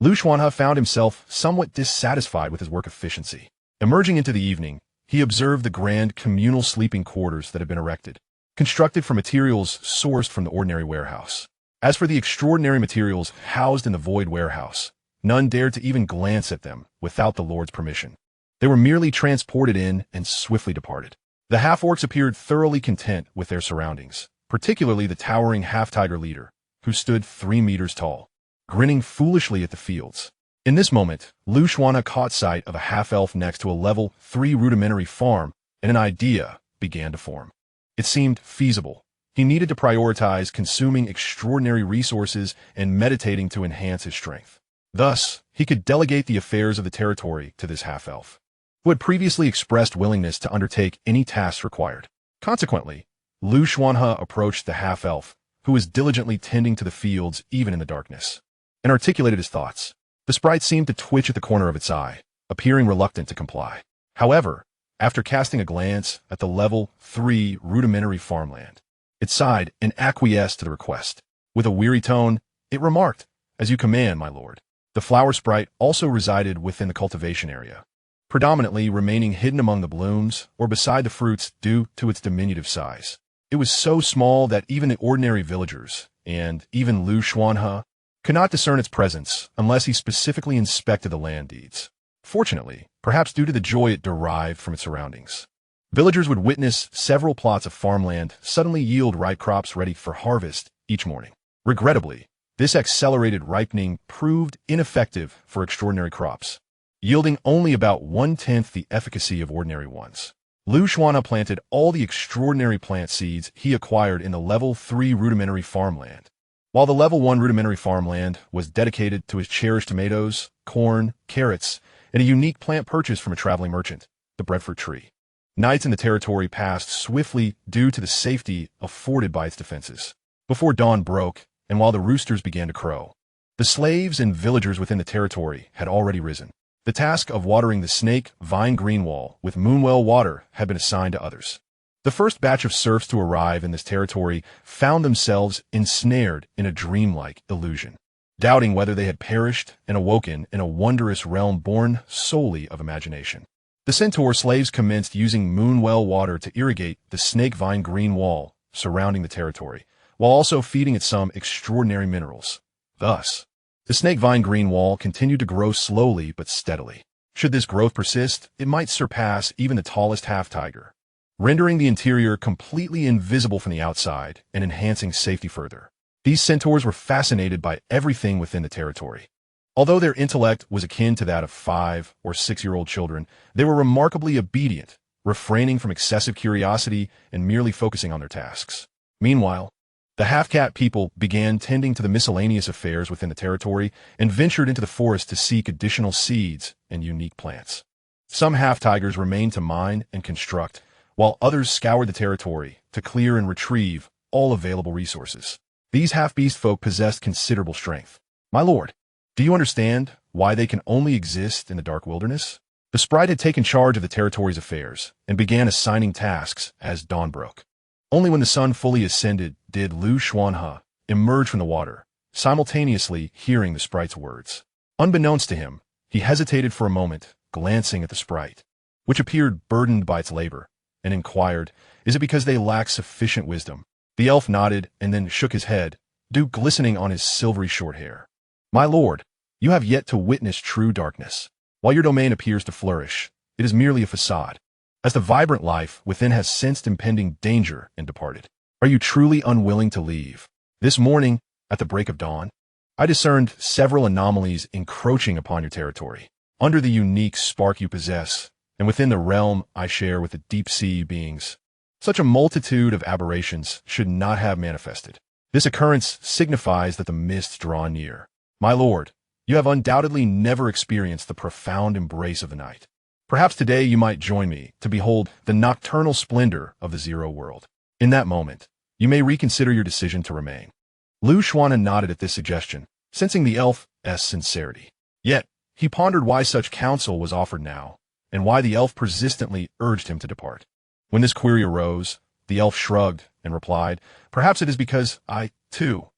Xuanhe found himself somewhat dissatisfied with his work efficiency. Emerging into the evening, he observed the grand communal sleeping quarters that had been erected, constructed from materials sourced from the ordinary warehouse. As for the extraordinary materials housed in the void warehouse, none dared to even glance at them without the Lord's permission. They were merely transported in and swiftly departed. The half-orcs appeared thoroughly content with their surroundings, particularly the towering half-tiger leader, who stood 3 meters tall, grinning foolishly at the fields. In this moment, Xuanhe caught sight of a half-elf next to a level 3 rudimentary farm, and an idea began to form. It seemed feasible. He needed to prioritize consuming extraordinary resources and meditating to enhance his strength. Thus, he could delegate the affairs of the territory to this half-elf, who had previously expressed willingness to undertake any tasks required. Consequently, Xuanhe approached the half-elf, who was diligently tending to the fields even in the darkness, and articulated his thoughts. The sprite seemed to twitch at the corner of its eye, appearing reluctant to comply. However, after casting a glance at the level 3 rudimentary farmland, it sighed and acquiesced to the request. With a weary tone, it remarked, "As you command, my lord." The flower sprite also resided within the cultivation area, predominantly remaining hidden among the blooms or beside the fruits due to its diminutive size. It was so small that even the ordinary villagers, and even Xuanhe, could not discern its presence unless he specifically inspected the land deeds. Fortunately, perhaps due to the joy it derived from its surroundings, villagers would witness several plots of farmland suddenly yield ripe crops ready for harvest each morning. Regrettably, this accelerated ripening proved ineffective for extraordinary crops, yielding only about 1/10 the efficacy of ordinary ones. Xuanhe planted all the extraordinary plant seeds he acquired in the level 3 rudimentary farmland, while the level 1 rudimentary farmland was dedicated to his cherished tomatoes, corn, carrots, and a unique plant purchased from a traveling merchant, the breadfruit tree. Nights in the territory passed swiftly due to the safety afforded by its defenses. Before dawn broke, and while the roosters began to crow, the slaves and villagers within the territory had already risen. The task of watering the snake vine green wall with moonwell water had been assigned to others. The first batch of serfs to arrive in this territory found themselves ensnared in a dreamlike illusion, doubting whether they had perished and awoken in a wondrous realm born solely of imagination. The centaur slaves commenced using moonwell water to irrigate the snake vine green wall surrounding the territory, while also feeding it some extraordinary minerals. Thus, the snake vine green wall continued to grow slowly but steadily. Should this growth persist, it might surpass even the tallest half-tiger, rendering the interior completely invisible from the outside and enhancing safety further. These centaurs were fascinated by everything within the territory. Although their intellect was akin to that of 5 or 6-year-old children, they were remarkably obedient, refraining from excessive curiosity and merely focusing on their tasks. Meanwhile, the half-cat people began tending to the miscellaneous affairs within the territory and ventured into the forest to seek additional seeds and unique plants. Some half-tigers remained to mine and construct, while others scoured the territory to clear and retrieve all available resources. These half-beast folk possessed considerable strength. My lord, do you understand why they can only exist in the dark wilderness? The sprite had taken charge of the territory's affairs and began assigning tasks as dawn broke. Only when the sun fully ascended did Xuanhe emerge from the water, simultaneously hearing the sprite's words. Unbeknownst to him, he hesitated for a moment, glancing at the sprite, which appeared burdened by its labor, and inquired, "Is it because they lack sufficient wisdom?" The elf nodded and then shook his head, dew glistening on his silvery short hair. My lord, you have yet to witness true darkness. While your domain appears to flourish, it is merely a facade, as the vibrant life within has sensed impending danger and departed. Are you truly unwilling to leave? This morning, at the break of dawn, I discerned several anomalies encroaching upon your territory. Under the unique spark you possess, and within the realm I share with the deep-sea beings, such a multitude of aberrations should not have manifested. This occurrence signifies that the mists draw near. My lord, you have undoubtedly never experienced the profound embrace of the night. Perhaps today you might join me to behold the nocturnal splendor of the Zero World. In that moment, you may reconsider your decision to remain. Xuanhe nodded at this suggestion, sensing the elf's sincerity. Yet, he pondered why such counsel was offered now, and why the elf persistently urged him to depart. When this query arose, the elf shrugged and replied, "Perhaps it is because I, too,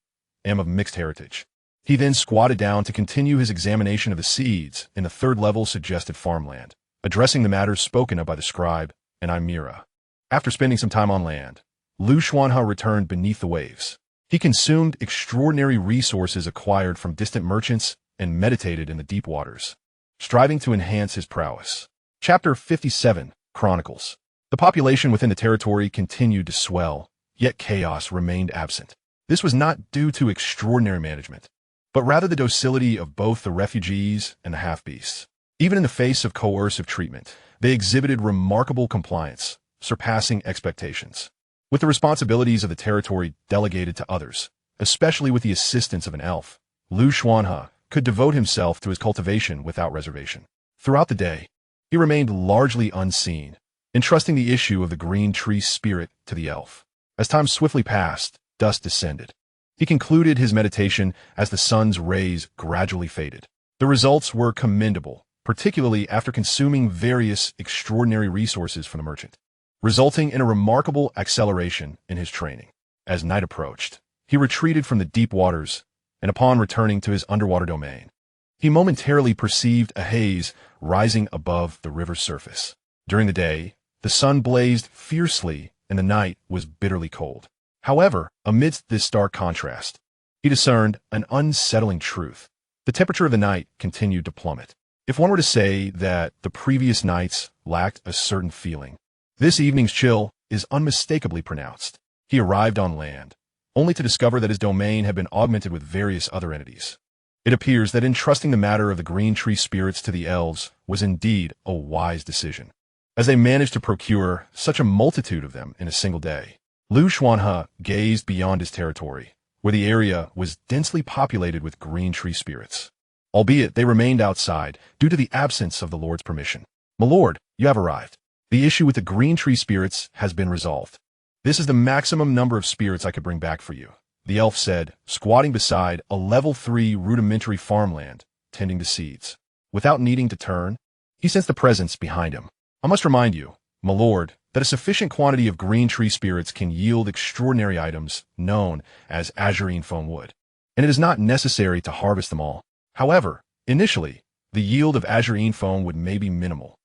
am of mixed heritage." He then squatted down to continue his examination of the seeds in the third-level suggested farmland, addressing the matters spoken of by the scribe and Imira. After spending some time on land, Xuanhe returned beneath the waves. He consumed extraordinary resources acquired from distant merchants and meditated in the deep waters, striving to enhance his prowess. Chapter 57, Chronicles. The population within the territory continued to swell, yet chaos remained absent. This was not due to extraordinary management, but rather the docility of both the refugees and the half-beasts. Even in the face of coercive treatment, they exhibited remarkable compliance, surpassing expectations. With the responsibilities of the territory delegated to others, especially with the assistance of an elf, Xuanhe could devote himself to his cultivation without reservation. Throughout the day, he remained largely unseen, entrusting the issue of the green tree spirit to the elf. As time swiftly passed, dusk descended. He concluded his meditation as the sun's rays gradually faded. The results were commendable, particularly after consuming various extraordinary resources from the merchant, resulting in a remarkable acceleration in his training. As night approached, he retreated from the deep waters, and upon returning to his underwater domain, he momentarily perceived a haze rising above the river's surface. During the day, the sun blazed fiercely and the night was bitterly cold. However, amidst this stark contrast, he discerned an unsettling truth. The temperature of the night continued to plummet. If one were to say that the previous nights lacked a certain feeling, this evening's chill is unmistakably pronounced. He arrived on land, only to discover that his domain had been augmented with various other entities. It appears that entrusting the matter of the green tree spirits to the elves was indeed a wise decision, as they managed to procure such a multitude of them in a single day. Xuanhe gazed beyond his territory, where the area was densely populated with green tree spirits, albeit they remained outside due to the absence of the Lord's permission. My lord, you have arrived. The issue with the green tree spirits has been resolved. This is the maximum number of spirits I could bring back for you, the elf said, squatting beside a level 3 rudimentary farmland, tending to seeds. Without needing to turn, he sensed a presence behind him. I must remind you, my lord, that a sufficient quantity of green tree spirits can yield extraordinary items known as azurine foam wood, and it is not necessary to harvest them all. However, initially, the yield of azurine foam wood may be minimal,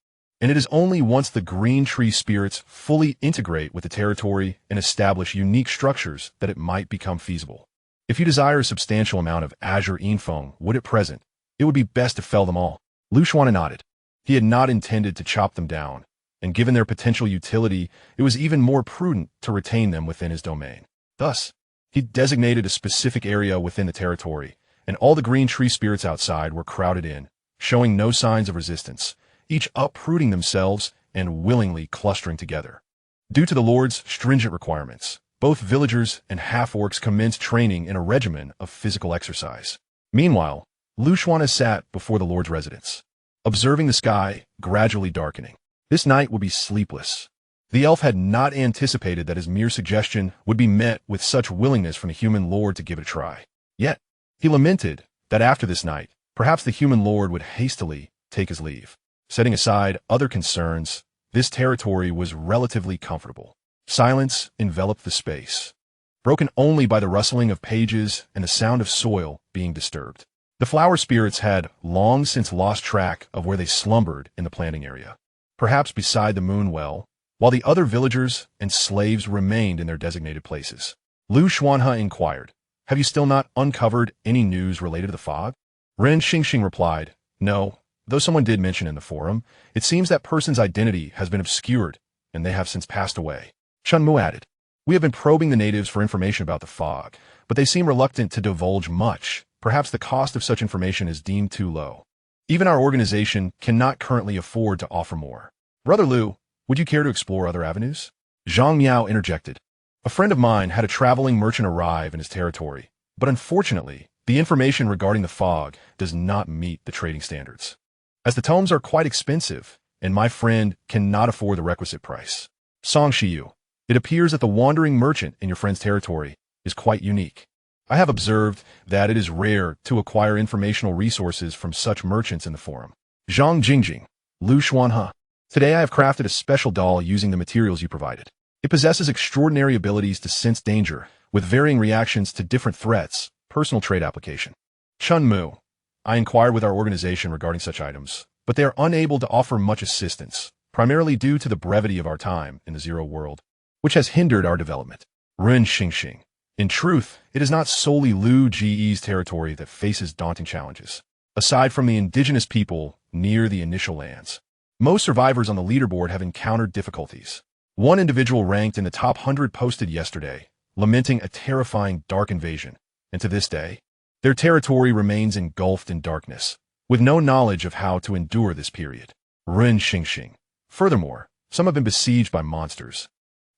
and it is only once the green tree spirits fully integrate with the territory and establish unique structures that it might become feasible. If you desire a substantial amount of azurine foam wood at present, it would be best to fell them all. Xuanhe nodded. He had not intended to chop them down, and given their potential utility, it was even more prudent to retain them within his domain. Thus, he designated a specific area within the territory, and all the green tree spirits outside were crowded in, showing no signs of resistance, each uprooting themselves and willingly clustering together. Due to the Lord's stringent requirements, both villagers and half-orcs commenced training in a regimen of physical exercise. Meanwhile, Xuanhe sat before the Lord's residence, observing the sky gradually darkening. This night would be sleepless. The elf had not anticipated that his mere suggestion would be met with such willingness from the human lord to give it a try. Yet, he lamented that after this night, perhaps the human lord would hastily take his leave. Setting aside other concerns, this territory was relatively comfortable. Silence enveloped the space, broken only by the rustling of pages and the sound of soil being disturbed. The flower spirits had long since lost track of where they slumbered in the planting area, perhaps beside the moon well, while the other villagers and slaves remained in their designated places. Xuanhe inquired, "Have you still not uncovered any news related to the fog?" Ren Xingxing replied, "No, though someone did mention in the forum, it seems that person's identity has been obscured, and they have since passed away." Xuanhe added, "We have been probing the natives for information about the fog, but they seem reluctant to divulge much. Perhaps the cost of such information is deemed too low. Even our organization cannot currently afford to offer more. Brother Liu, would you care to explore other avenues?" Zhang Miao interjected. "A friend of mine had a traveling merchant arrive in his territory, but unfortunately, the information regarding the fog does not meet the trading standards, as the tomes are quite expensive, and my friend cannot afford the requisite price. Song Shiyu, it appears that the wandering merchant in your friend's territory is quite unique. I have observed that it is rare to acquire informational resources from such merchants in the forum." Zhang Jingjing, Xuanhe. "Today I have crafted a special doll using the materials you provided. It possesses extraordinary abilities to sense danger, with varying reactions to different threats, personal trait application." Chun Mu, I inquired with our organization regarding such items, but they are unable to offer much assistance, primarily due to the brevity of our time in the Zero World, which has hindered our development. Ren Xingxing, in truth, it is not solely Liu Ge's territory that faces daunting challenges. Aside from the indigenous people near the initial lands, most survivors on the leaderboard have encountered difficulties. One individual ranked in the top 100 posted yesterday, lamenting a terrifying dark invasion, and to this day, their territory remains engulfed in darkness, with no knowledge of how to endure this period. Ren Xingxing. Furthermore, some have been besieged by monsters,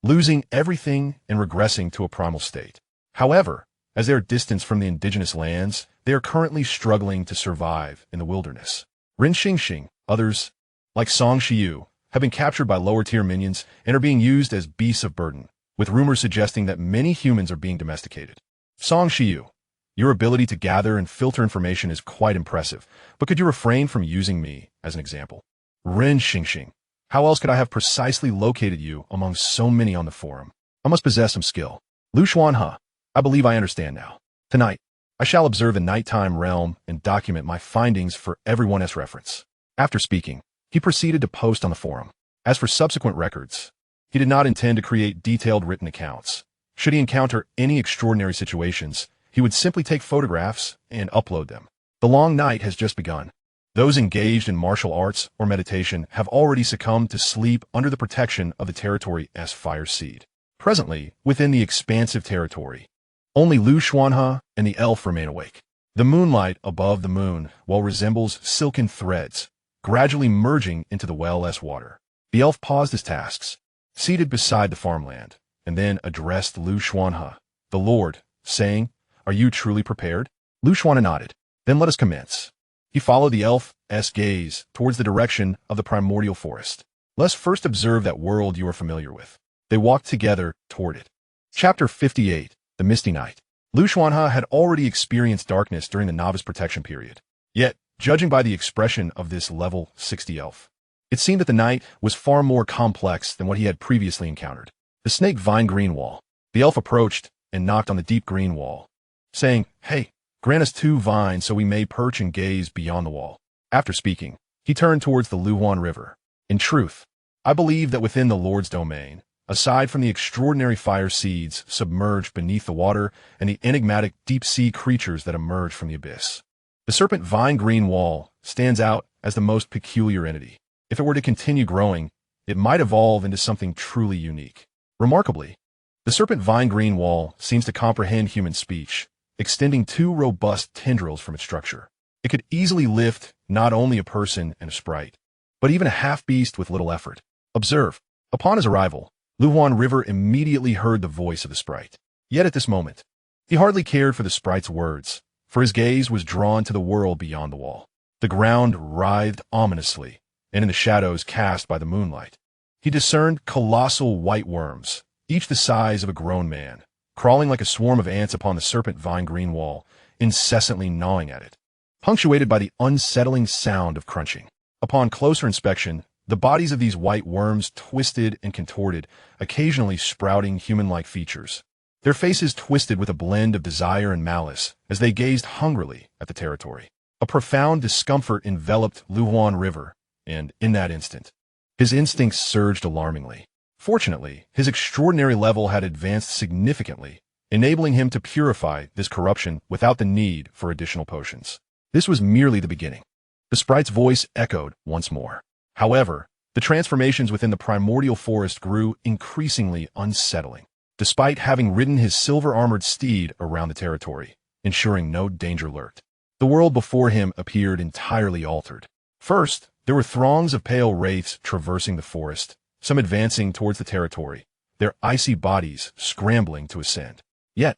losing everything and regressing to a primal state. However, as they are distanced from the indigenous lands, they are currently struggling to survive in the wilderness. Ren Xingxing, others, like Song Shiyu, have been captured by lower-tier minions and are being used as beasts of burden, with rumors suggesting that many humans are being domesticated. Song Shiyu, your ability to gather and filter information is quite impressive, but could you refrain from using me as an example? Ren Xingxing, how else could I have precisely located you among so many on the forum? I must possess some skill. Xuanhe, I believe I understand now. Tonight, I shall observe the nighttime realm and document my findings for everyone's reference. After speaking, he proceeded to post on the forum. As for subsequent records, he did not intend to create detailed written accounts. Should he encounter any extraordinary situations, he would simply take photographs and upload them. The long night has just begun. Those engaged in martial arts or meditation have already succumbed to sleep under the protection of the territory's fire seed. Presently, within the expansive territory, only Xuanhe and the elf remain awake. The moonlight above the moon well resembles silken threads, gradually merging into the well's water. The elf paused his tasks, seated beside the farmland, and then addressed Xuanhe, the Lord, saying, "Are you truly prepared?" Xuanhe nodded. "Then let us commence." He followed the elf's gaze towards the direction of the primordial forest. "Let's first observe that world you are familiar with." They walked together toward it. Chapter 58, The Misty Night. Xuanhe had already experienced darkness during the novice protection period. Yet, judging by the expression of this level 60 elf, it seemed that the night was far more complex than what he had previously encountered. The snake vine green wall. The elf approached and knocked on the deep green wall, saying, "Hey, grant us 2 vines so we may perch and gaze beyond the wall." After speaking, he turned towards the Luhuan River. "In truth, I believe that within the Lord's domain, aside from the extraordinary fire seeds submerged beneath the water and the enigmatic deep-sea creatures that emerge from the abyss, the serpent vine green wall stands out as the most peculiar entity. If it were to continue growing, it might evolve into something truly unique. Remarkably, the serpent vine green wall seems to comprehend human speech, extending 2 robust tendrils from its structure. It could easily lift not only a person and a sprite, but even a half-beast with little effort. Observe. Upon his arrival, Xuanhe River immediately heard the voice of the sprite. Yet at this moment, he hardly cared for the sprite's words, for his gaze was drawn to the world beyond the wall. The ground writhed ominously, and in the shadows cast by the moonlight, he discerned colossal white worms, each the size of a grown man, crawling like a swarm of ants upon the serpent vine-green wall, incessantly gnawing at it, punctuated by the unsettling sound of crunching. Upon closer inspection, the bodies of these white worms twisted and contorted, occasionally sprouting human-like features. Their faces twisted with a blend of desire and malice as they gazed hungrily at the territory. A profound discomfort enveloped Xuanhe River, and, in that instant, his instincts surged alarmingly. Fortunately, his extraordinary level had advanced significantly, enabling him to purify this corruption without the need for additional potions. This was merely the beginning. The sprite's voice echoed once more. However, the transformations within the primordial forest grew increasingly unsettling. Despite having ridden his silver-armored steed around the territory, ensuring no danger lurked, the world before him appeared entirely altered. First, there were throngs of pale wraiths traversing the forest, some advancing towards the territory, their icy bodies scrambling to ascend. Yet,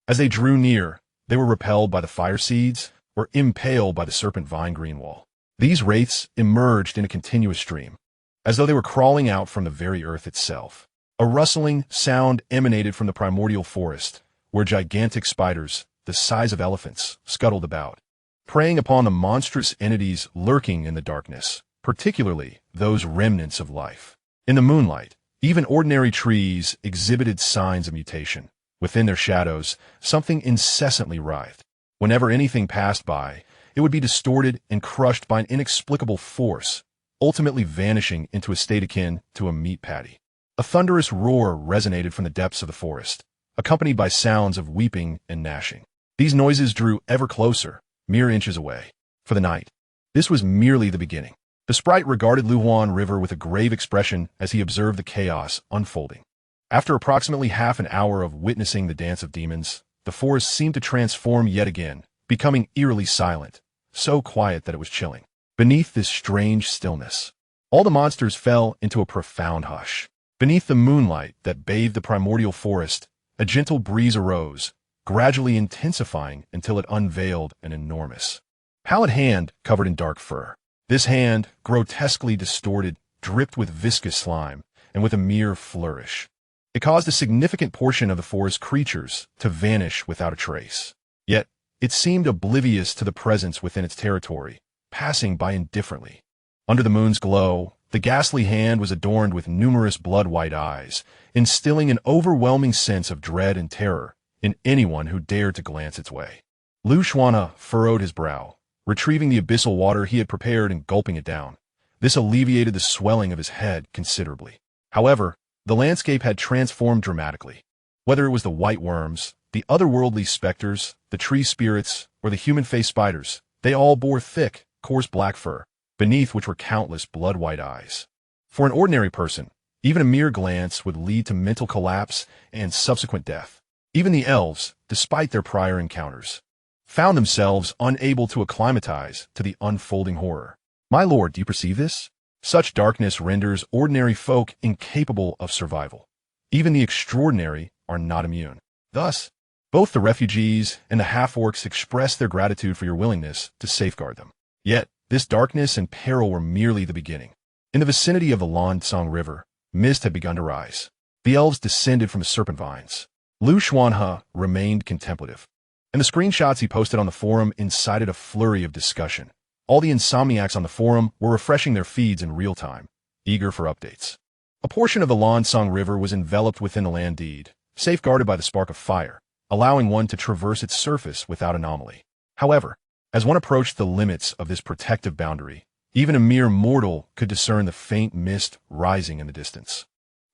as they drew near, they were repelled by the fire seeds or impaled by the serpent vine-green wall. These wraiths emerged in a continuous stream, as though they were crawling out from the very earth itself. A rustling sound emanated from the primordial forest, where gigantic spiders, the size of elephants, scuttled about, preying upon the monstrous entities lurking in the darkness, particularly those remnants of life. In the moonlight, even ordinary trees exhibited signs of mutation. Within their shadows, something incessantly writhed. Whenever anything passed by, it would be distorted and crushed by an inexplicable force, ultimately vanishing into a state akin to a meat patty. A thunderous roar resonated from the depths of the forest, accompanied by sounds of weeping and gnashing. These noises drew ever closer, mere inches away. For the night, this was merely the beginning. The sprite regarded Xuanhe River with a grave expression as he observed the chaos unfolding. After approximately half an hour of witnessing the dance of demons, the forest seemed to transform yet again, becoming eerily silent, so quiet that it was chilling. Beneath this strange stillness, all the monsters fell into a profound hush. Beneath the moonlight that bathed the primordial forest, a gentle breeze arose, gradually intensifying until it unveiled an enormous, pallid hand covered in dark fur. This hand, grotesquely distorted, dripped with viscous slime, and with a mere flourish, it caused a significant portion of the forest creatures to vanish without a trace. Yet, it seemed oblivious to the presence within its territory, passing by indifferently. Under the moon's glow, the ghastly hand was adorned with numerous blood-white eyes, instilling an overwhelming sense of dread and terror in anyone who dared to glance its way. Xuanhe furrowed his brow, retrieving the abyssal water he had prepared and gulping it down. This alleviated the swelling of his head considerably. However, the landscape had transformed dramatically. Whether it was the white worms, the otherworldly specters, the tree spirits, or the human-faced spiders, they all bore thick, coarse black fur, beneath which were countless blood-white eyes. For an ordinary person, even a mere glance would lead to mental collapse and subsequent death. Even the elves, despite their prior encounters, found themselves unable to acclimatize to the unfolding horror. My lord, do you perceive this? Such darkness renders ordinary folk incapable of survival. Even the extraordinary are not immune. Thus, both the refugees and the half-orcs expressed their gratitude for your willingness to safeguard them. Yet, this darkness and peril were merely the beginning. In the vicinity of the Xuanhe River, mist had begun to rise. The elves descended from the serpent vines. Xuanhe remained contemplative, and the screenshots he posted on the forum incited a flurry of discussion. All the insomniacs on the forum were refreshing their feeds in real time, eager for updates. A portion of the Xuanhe River was enveloped within the land deed, safeguarded by the spark of fire, allowing one to traverse its surface without anomaly. However, as one approached the limits of this protective boundary, even a mere mortal could discern the faint mist rising in the distance,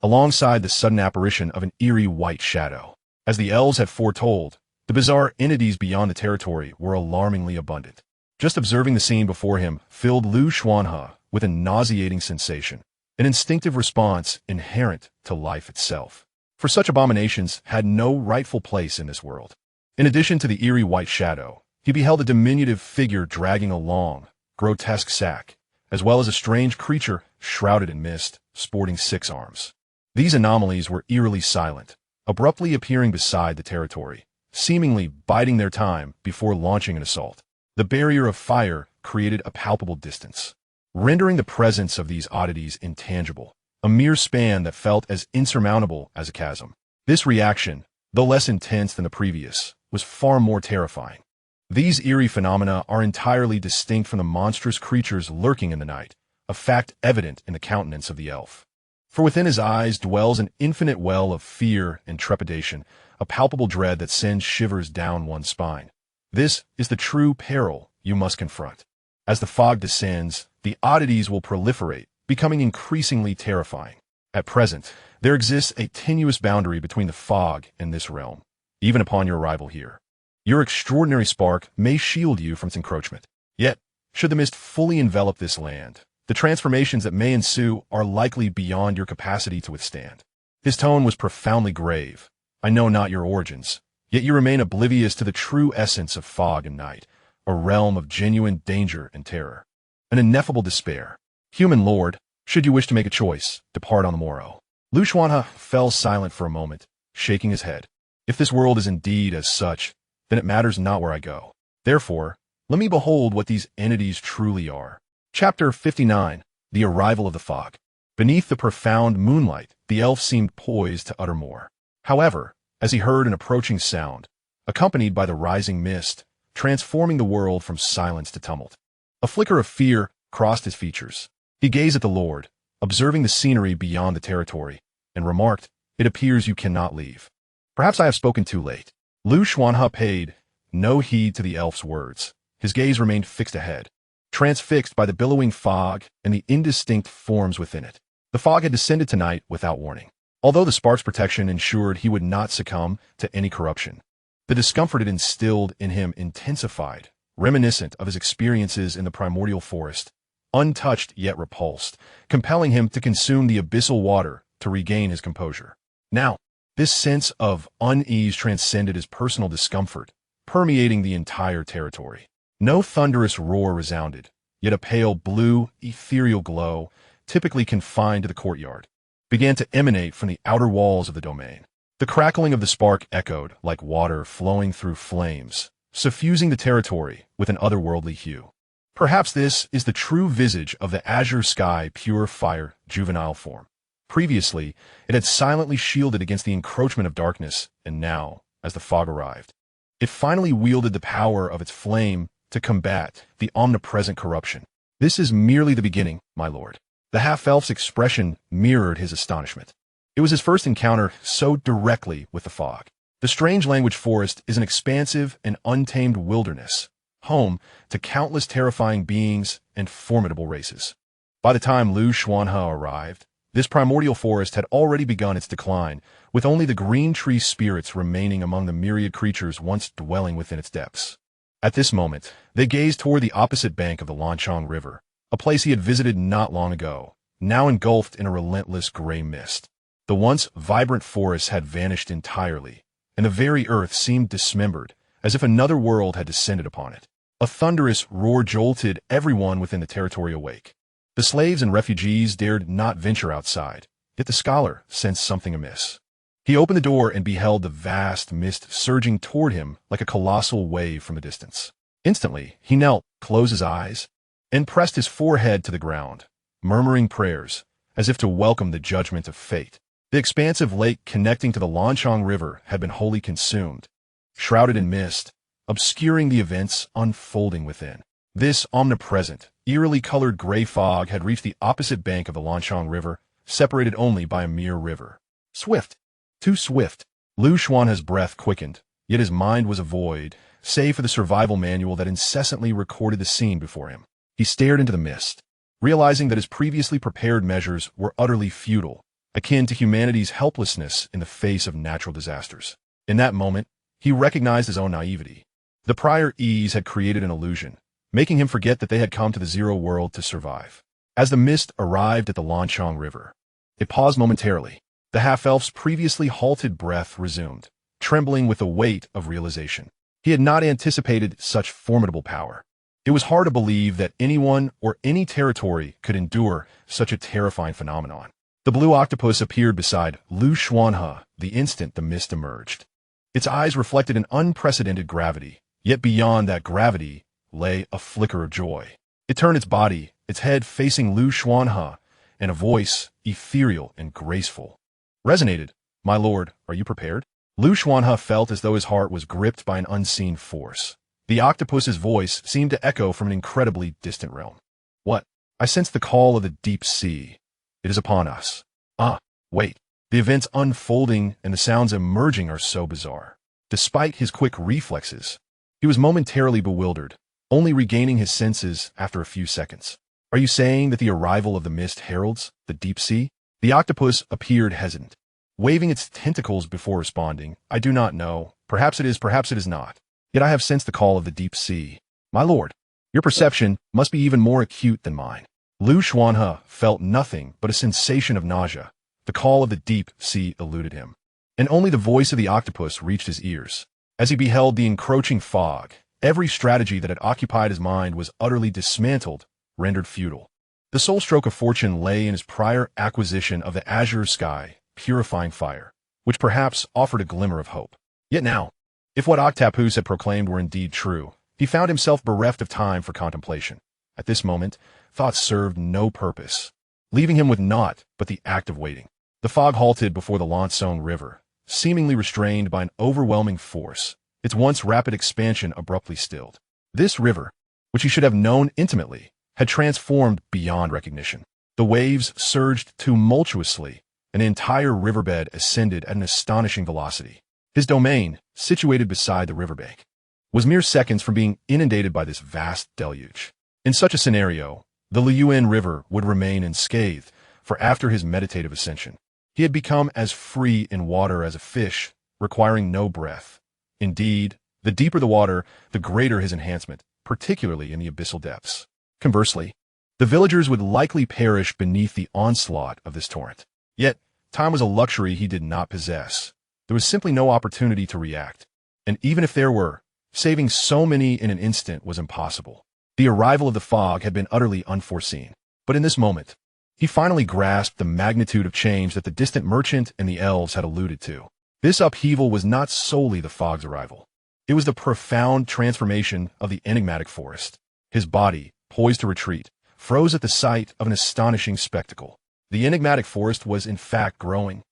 alongside the sudden apparition of an eerie white shadow. As the elves had foretold, the bizarre entities beyond the territory were alarmingly abundant. Just observing the scene before him filled Xuanhe with a nauseating sensation, an instinctive response inherent to life itself. For such abominations had no rightful place in this world. In addition to the eerie white shadow, he beheld a diminutive figure dragging a long, grotesque sack, as well as a strange creature shrouded in mist, sporting 6 arms. These anomalies were eerily silent, abruptly appearing beside the territory, seemingly biding their time before launching an assault. The barrier of fire created a palpable distance, rendering the presence of these oddities intangible, a mere span that felt as insurmountable as a chasm. This reaction, though less intense than the previous, was far more terrifying. These eerie phenomena are entirely distinct from the monstrous creatures lurking in the night, a fact evident in the countenance of the elf. For within his eyes dwells an infinite well of fear and trepidation, a palpable dread that sends shivers down one's spine. This is the true peril you must confront. As the fog descends, the oddities will proliferate, becoming increasingly terrifying. At present, there exists a tenuous boundary between the fog and this realm, even upon your arrival here. Your extraordinary spark may shield you from its encroachment. Yet, should the mist fully envelop this land, the transformations that may ensue are likely beyond your capacity to withstand. His tone was profoundly grave. I know not your origins, yet you remain oblivious to the true essence of fog and night, a realm of genuine danger and terror, an ineffable despair. Human lord, should you wish to make a choice, depart on the morrow. Xuanhe fell silent for a moment, shaking his head. If this world is indeed as such, then it matters not where I go. Therefore, let me behold what these entities truly are. Chapter 59, The Arrival of the Fog. Beneath the profound moonlight, the elf seemed poised to utter more. However, as he heard an approaching sound, accompanied by the rising mist, transforming the world from silence to tumult, a flicker of fear crossed his features. He gazed at the Lord, observing the scenery beyond the territory, and remarked, "It appears you cannot leave. Perhaps I have spoken too late." Xuanhe paid no heed to the elf's words. His gaze remained fixed ahead, transfixed by the billowing fog and the indistinct forms within it. The fog had descended tonight without warning. Although the spark's protection ensured he would not succumb to any corruption, the discomfort it instilled in him intensified, reminiscent of his experiences in the primordial forest, untouched yet repulsed, compelling him to consume the abyssal water to regain his composure. Now, this sense of unease transcended his personal discomfort, permeating the entire territory. No thunderous roar resounded, yet a pale blue, ethereal glow, typically confined to the courtyard, began to emanate from the outer walls of the domain. The crackling of the spark echoed like water flowing through flames, suffusing the territory with an otherworldly hue. Perhaps this is the true visage of the azure sky pure fire juvenile form. Previously, it had silently shielded against the encroachment of darkness, and now, as the fog arrived, it finally wielded the power of its flame to combat the omnipresent corruption. "This is merely the beginning, my lord." The half-elf's expression mirrored his astonishment. It was his first encounter so directly with the fog. The strange language forest is an expansive and untamed wilderness, home to countless terrifying beings and formidable races. By the time Xuanhe arrived, this primordial forest had already begun its decline, with only the green tree spirits remaining among the myriad creatures once dwelling within its depths. At this moment, they gazed toward the opposite bank of the Lanchong River, a place he had visited not long ago, now engulfed in a relentless gray mist. The once vibrant forest had vanished entirely, and the very earth seemed dismembered, as if another world had descended upon it. A thunderous roar jolted everyone within the territory awake. The slaves and refugees dared not venture outside, yet the scholar sensed something amiss. He opened the door and beheld the vast mist surging toward him like a colossal wave from a distance. Instantly, he knelt, closed his eyes, and pressed his forehead to the ground, murmuring prayers, as if to welcome the judgment of fate. The expansive lake connecting to the Lanchong River had been wholly consumed, shrouded in mist, obscuring the events unfolding within. This omnipresent, eerily colored gray fog had reached the opposite bank of the Lanchong River, separated only by a mere river. Swift, too swift. Xuanhe's breath quickened, yet his mind was a void, save for the survival manual that incessantly recorded the scene before him. He stared into the mist, realizing that his previously prepared measures were utterly futile, akin to humanity's helplessness in the face of natural disasters. In that moment, he recognized his own naivety. The prior ease had created an illusion, making him forget that they had come to the Zero World to survive. As the mist arrived at the Lanchong River, it paused momentarily. The half-elf's previously halted breath resumed, trembling with the weight of realization. He had not anticipated such formidable power. It It was hard to believe that anyone or any territory could endure such a terrifying phenomenon. The blue octopus appeared beside Xuanhe the instant the mist emerged. Its eyes reflected an unprecedented gravity, yet beyond that gravity lay a flicker of joy. It turned its body, its head facing Xuanhe, and a voice, ethereal and graceful, resonated. "My lord, are you prepared?" Xuanhe felt as though his heart was gripped by an unseen force. The octopus's voice seemed to echo from an incredibly distant realm. "What? I sense the call of the deep sea. It is upon us." "Ah, wait. The events unfolding and the sounds emerging are so bizarre." Despite his quick reflexes, he was momentarily bewildered, only regaining his senses after a few seconds. "Are you saying that the arrival of the mist heralds the deep sea?" The octopus appeared hesitant, waving its tentacles before responding. "I do not know. Perhaps it is not. Yet I have sensed the call of the deep sea. My lord, your perception must be even more acute than mine." Xuanhe felt nothing but a sensation of nausea. The call of the deep sea eluded him, and only the voice of the octopus reached his ears. As he beheld the encroaching fog, every strategy that had occupied his mind was utterly dismantled, rendered futile. The sole stroke of fortune lay in his prior acquisition of the azure sky, purifying fire, which perhaps offered a glimmer of hope. Yet now, if what Octopus had proclaimed were indeed true, he found himself bereft of time for contemplation. At this moment, thought served no purpose, leaving him with naught but the act of waiting. The fog halted before the Lansone River, seemingly restrained by an overwhelming force, its once rapid expansion abruptly stilled. This river, which he should have known intimately, had transformed beyond recognition. The waves surged tumultuously, and the entire riverbed ascended at an astonishing velocity. His domain, situated beside the riverbank, was mere seconds from being inundated by this vast deluge. In such a scenario, the Luyuan River would remain unscathed, for after his meditative ascension, he had become as free in water as a fish, requiring no breath. Indeed, the deeper the water, the greater his enhancement, particularly in the abyssal depths. Conversely, the villagers would likely perish beneath the onslaught of this torrent. Yet, time was a luxury he did not possess. There was simply no opportunity to react, and even if there were, saving so many in an instant was impossible. The arrival of the fog had been utterly unforeseen, but in this moment, he finally grasped the magnitude of change that the distant merchant and the elves had alluded to. This upheaval was not solely the fog's arrival. It was the profound transformation of the enigmatic forest. His body, poised to retreat, froze at the sight of an astonishing spectacle. The enigmatic forest was in fact growing.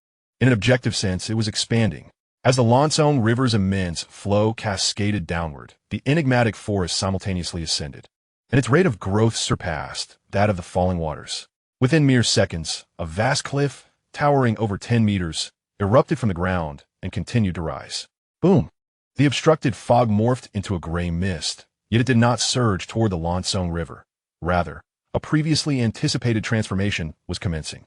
In an objective sense, it was expanding. As the Lansone River's immense flow cascaded downward, the enigmatic forest simultaneously ascended, and its rate of growth surpassed that of the falling waters. Within mere seconds, a vast cliff, towering over 10 meters, erupted from the ground and continued to rise. Boom! The obstructed fog morphed into a gray mist, yet it did not surge toward the Lansone River. Rather, a previously anticipated transformation was commencing.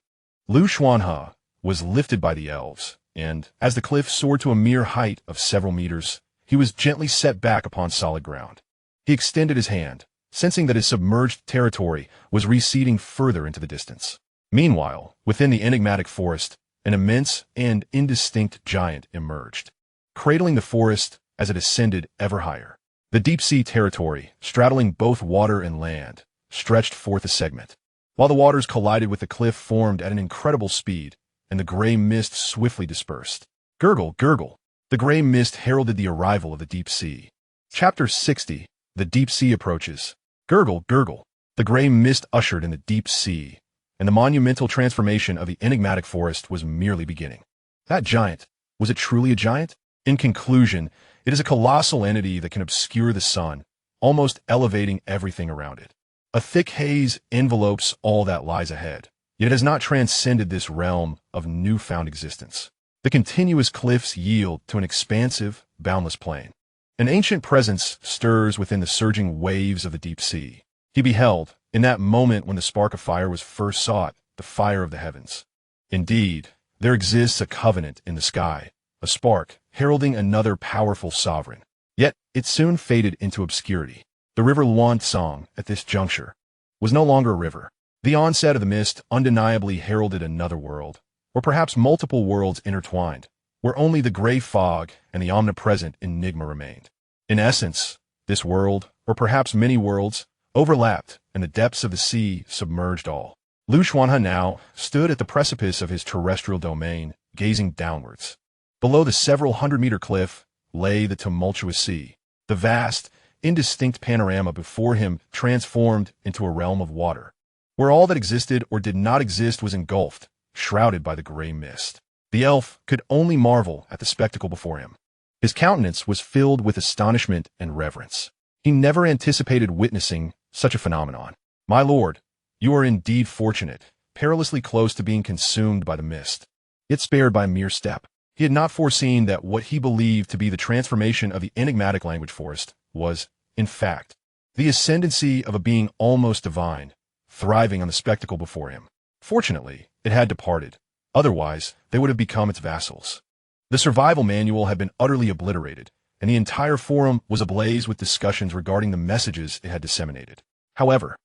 Xuanhe was lifted by the elves, and, as the cliff soared to a mere height of several meters, he was gently set back upon solid ground. He extended his hand, sensing that his submerged territory was receding further into the distance. Meanwhile, within the enigmatic forest, an immense and indistinct giant emerged, cradling the forest as it ascended ever higher. The deep-sea territory, straddling both water and land, stretched forth a segment, while the waters collided with the cliff formed at an incredible speed, and the gray mist swiftly dispersed. Gurgle, gurgle. The gray mist heralded the arrival of the deep sea. Chapter 60. The deep sea approaches. Gurgle, gurgle. The gray mist ushered in the deep sea, and the monumental transformation of the enigmatic forest was merely beginning. That giant, was it truly a giant? In conclusion, it is a colossal entity that can obscure the sun, almost elevating everything around it. A thick haze envelopes all that lies ahead, yet it has not transcended this realm of newfound existence. The continuous cliffs yield to an expansive, boundless plain. An ancient presence stirs within the surging waves of the deep sea. He beheld, in that moment when the spark of fire was first sought, the fire of the heavens. Indeed, there exists a covenant in the sky, a spark heralding another powerful sovereign. Yet it soon faded into obscurity. The river Lansone, at this juncture, was no longer a river. The onset of the mist undeniably heralded another world, or perhaps multiple worlds intertwined, where only the gray fog and the omnipresent enigma remained. In essence, This world, or perhaps many worlds, overlapped, and the depths of the sea submerged all. Xuanhe now stood at the precipice of his terrestrial domain, gazing downwards. Below the several hundred-meter cliff lay the tumultuous sea. The vast, indistinct panorama before him transformed into a realm of water, where all that existed or did not exist was engulfed, shrouded by the gray mist. The elf could only marvel at the spectacle before him. His countenance was filled with astonishment and reverence. He never anticipated witnessing such a phenomenon. "My lord, you are indeed fortunate, perilously close to being consumed by the mist, yet spared by a mere step." He had not foreseen that what he believed to be the transformation of the enigmatic language forest was, in fact, the ascendancy of a being almost divine, thriving on the spectacle before him. Fortunately, it had departed. Otherwise, they would have become its vassals. The survival manual had been utterly obliterated, and the entire forum was ablaze with discussions regarding the messages it had disseminated. However,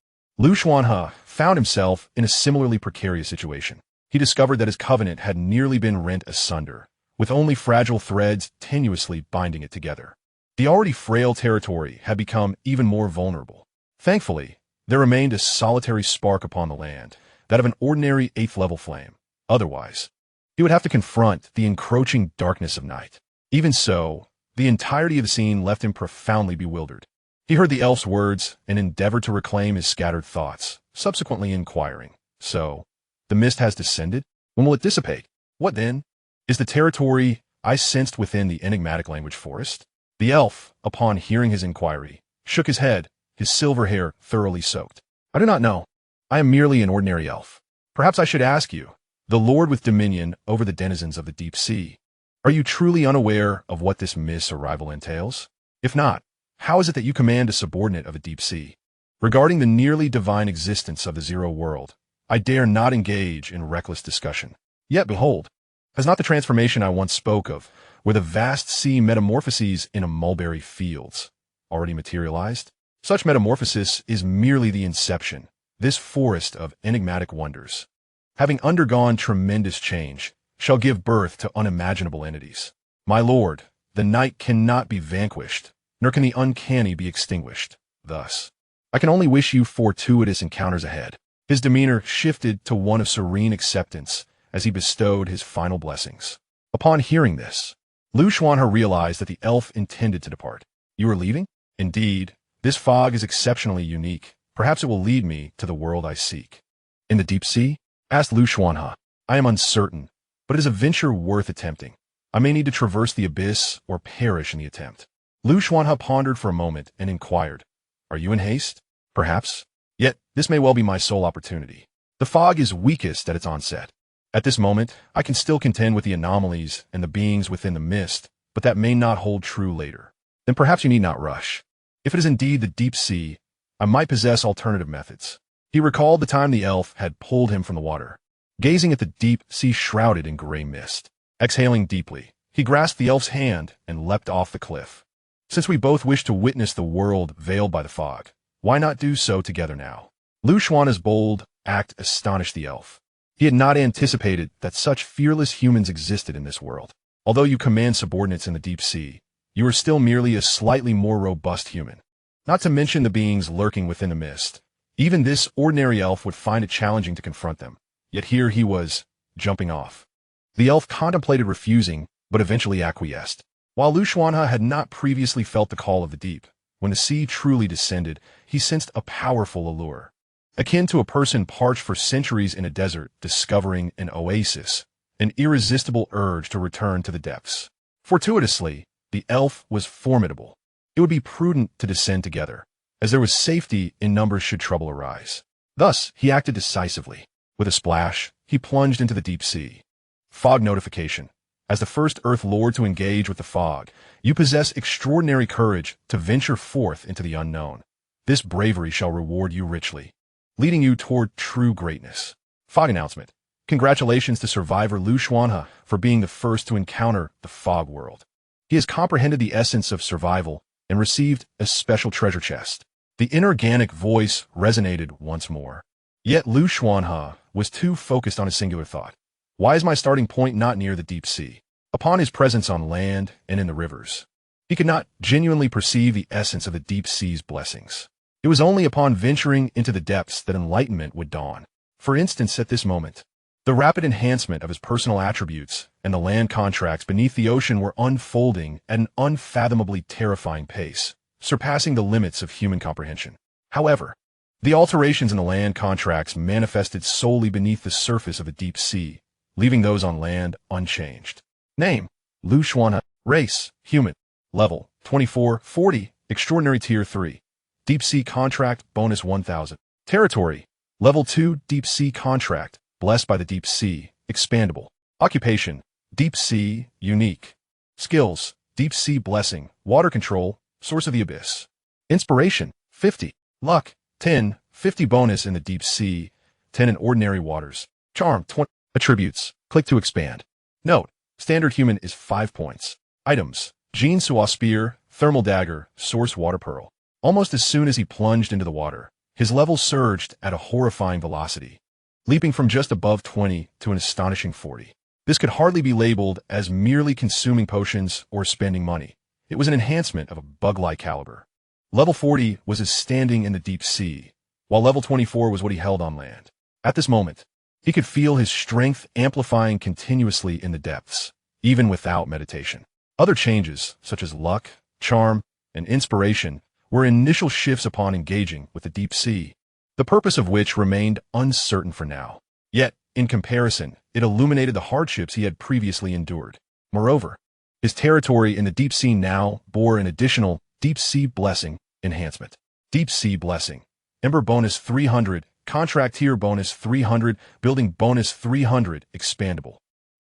Xuanhe found himself in a similarly precarious situation. He discovered that his covenant had nearly been rent asunder, with only fragile threads tenuously binding it together. The already frail territory had become even more vulnerable. Thankfully, there remained a solitary spark upon the land, that of an ordinary 8th-level flame. Otherwise, he would have to confront the encroaching darkness of night. Even so, the entirety of the scene left him profoundly bewildered. He heard the elf's words and endeavored to reclaim his scattered thoughts, subsequently inquiring, "So, the mist has descended? When will it dissipate? What then? Is the territory I sensed within the enigmatic language forest?" The elf, upon hearing his inquiry, shook his head, his silver hair thoroughly soaked. "I do not know. I am merely an ordinary elf. Perhaps I should ask you, the lord with dominion over the denizens of the deep sea, are you truly unaware of what this misarrival entails? If not, how is it that you command a subordinate of a deep sea? Regarding the nearly divine existence of the zero world, I dare not engage in reckless discussion. Yet behold, has not the transformation I once spoke of, where the vast sea metamorphoses in a mulberry fields, already materialized? Such metamorphosis is merely the inception, this forest of enigmatic wonders, having undergone tremendous change, shall give birth to unimaginable entities. My lord, the night cannot be vanquished, nor can the uncanny be extinguished. Thus, I can only wish you fortuitous encounters ahead." His demeanor shifted to one of serene acceptance as he bestowed his final blessings. Upon hearing this, Xuanhe realized that the elf intended to depart. "You are leaving? Indeed, this fog is exceptionally unique. Perhaps it will lead me to the world I seek." "In the deep sea?" asked Xuanhe. "I am uncertain, but it is a venture worth attempting. I may need to traverse the abyss or perish in the attempt." Xuanhe pondered for a moment and inquired, "Are you in haste?" "Perhaps. Yet this may well be my sole opportunity. The fog is weakest at its onset. At this moment, I can still contend with the anomalies and the beings within the mist, but that may not hold true later. Then perhaps you need not rush. If it is indeed the deep sea, I might possess alternative methods." He recalled the time the elf had pulled him from the water, gazing at the deep sea shrouded in gray mist. Exhaling deeply, he grasped the elf's hand and leapt off the cliff. "Since we both wish to witness the world veiled by the fog, why not do so together now?" Xuanhe's bold act astonished the elf. He had not anticipated that such fearless humans existed in this world. Although you command subordinates in the deep sea, you are still merely a slightly more robust human. Not to mention the beings lurking within the mist. Even this ordinary elf would find it challenging to confront them. Yet here he was, jumping off. The elf contemplated refusing, but eventually acquiesced. While Xuanhe had not previously felt the call of the deep, when the sea truly descended, he sensed a powerful allure. Akin to a person parched for centuries in a desert discovering an oasis, an irresistible urge to return to the depths. Fortuitously, the elf was formidable. It would be prudent to descend together, as there was safety in numbers should trouble arise. Thus, he acted decisively. With a splash, he plunged into the deep sea. Fog notification. As the first Earth Lord to engage with the fog, you possess extraordinary courage to venture forth into the unknown. This bravery shall reward you richly, leading you toward true greatness. Fog announcement. Congratulations to survivor Xuanhe for being the first to encounter the fog world. He has comprehended the essence of survival and received a special treasure chest. The inorganic voice resonated once more. Yet Xuanhe was too focused on a singular thought. Why is my starting point not near the deep sea? Upon his presence on land and in the rivers, He could not genuinely perceive the essence of the deep sea's blessings. It was only upon venturing into the depths that enlightenment would dawn. For instance, at this moment, the rapid enhancement of his personal attributes and the land contracts beneath the ocean were unfolding at an unfathomably terrifying pace, surpassing the limits of human comprehension. However, the alterations in the land contracts manifested solely beneath the surface of the deep sea, leaving those on land unchanged. Name: Xuanhe. Race: human. Level: 2440. Extraordinary Tier 3. Deep Sea Contract bonus 1000. Territory: Level 2 Deep Sea Contract, blessed by the deep sea, expandable. Occupation: deep sea, unique. Skills: deep sea blessing, water control, source of the abyss. Inspiration: 50. Luck: 10, 50 bonus in the deep sea, 10 in ordinary waters. Charm: 20. Attributes: click to expand. Note: standard human is 5 points. Items: Jean Sua Spear, Thermal Dagger, Source Water Pearl. Almost as soon as he plunged into the water, his level surged at a horrifying velocity, leaping from just above 20 to an astonishing 40. This could hardly be labeled as merely consuming potions or spending money. It was an enhancement of a bug-like caliber. Level 40 was his standing in the deep sea, while level 24 was what he held on land. At this moment, he could feel his strength amplifying continuously in the depths, even without meditation. Other changes, such as luck, charm, and inspiration, were initial shifts upon engaging with the deep sea, the purpose of which remained uncertain for now. Yet, in comparison, it illuminated the hardships he had previously endured. Moreover, his territory in the deep sea now bore an additional deep sea blessing enhancement. Deep sea blessing. Ember bonus 300, contract tier bonus 300, building bonus 300, expandable.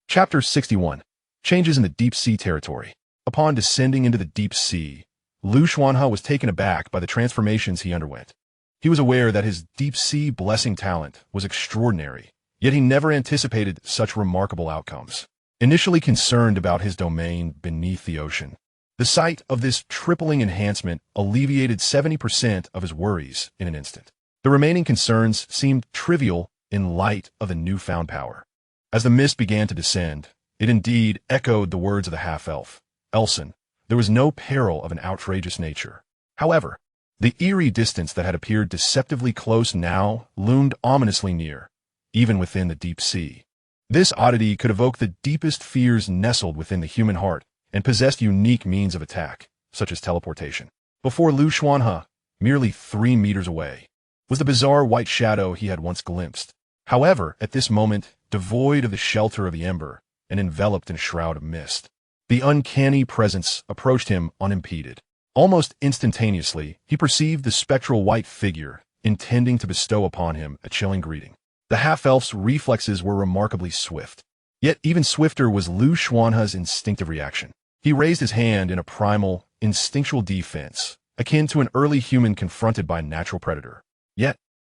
Chapter 61. Changes in the deep sea territory. Upon descending into the deep sea, Xuanhe was taken aback by the transformations he underwent. He was aware that his deep sea blessing talent was extraordinary, yet he never anticipated such remarkable outcomes. Initially concerned about his domain beneath the ocean, the sight of this tripling enhancement alleviated 70% of his worries in an instant. The remaining concerns seemed trivial in light of the newfound power. As the mist began to descend, it indeed echoed the words of the half-elf, Elson. There was no peril of an outrageous nature. However, the eerie distance that had appeared deceptively close now loomed ominously near, even within the deep sea. This oddity could evoke the deepest fears nestled within the human heart and possessed unique means of attack, such as teleportation. Before Xuanhe, merely 3 meters away, was the bizarre white shadow he had once glimpsed. However, at this moment, devoid of the shelter of the ember and enveloped in a shroud of mist, the uncanny presence approached him unimpeded. Almost instantaneously, he perceived the spectral white figure, intending to bestow upon him a chilling greeting. The half-elf's reflexes were remarkably swift. Yet even swifter was Xuanhe's instinctive reaction. He raised his hand in a primal, instinctual defense, akin to an early human confronted by a natural predator. Yet,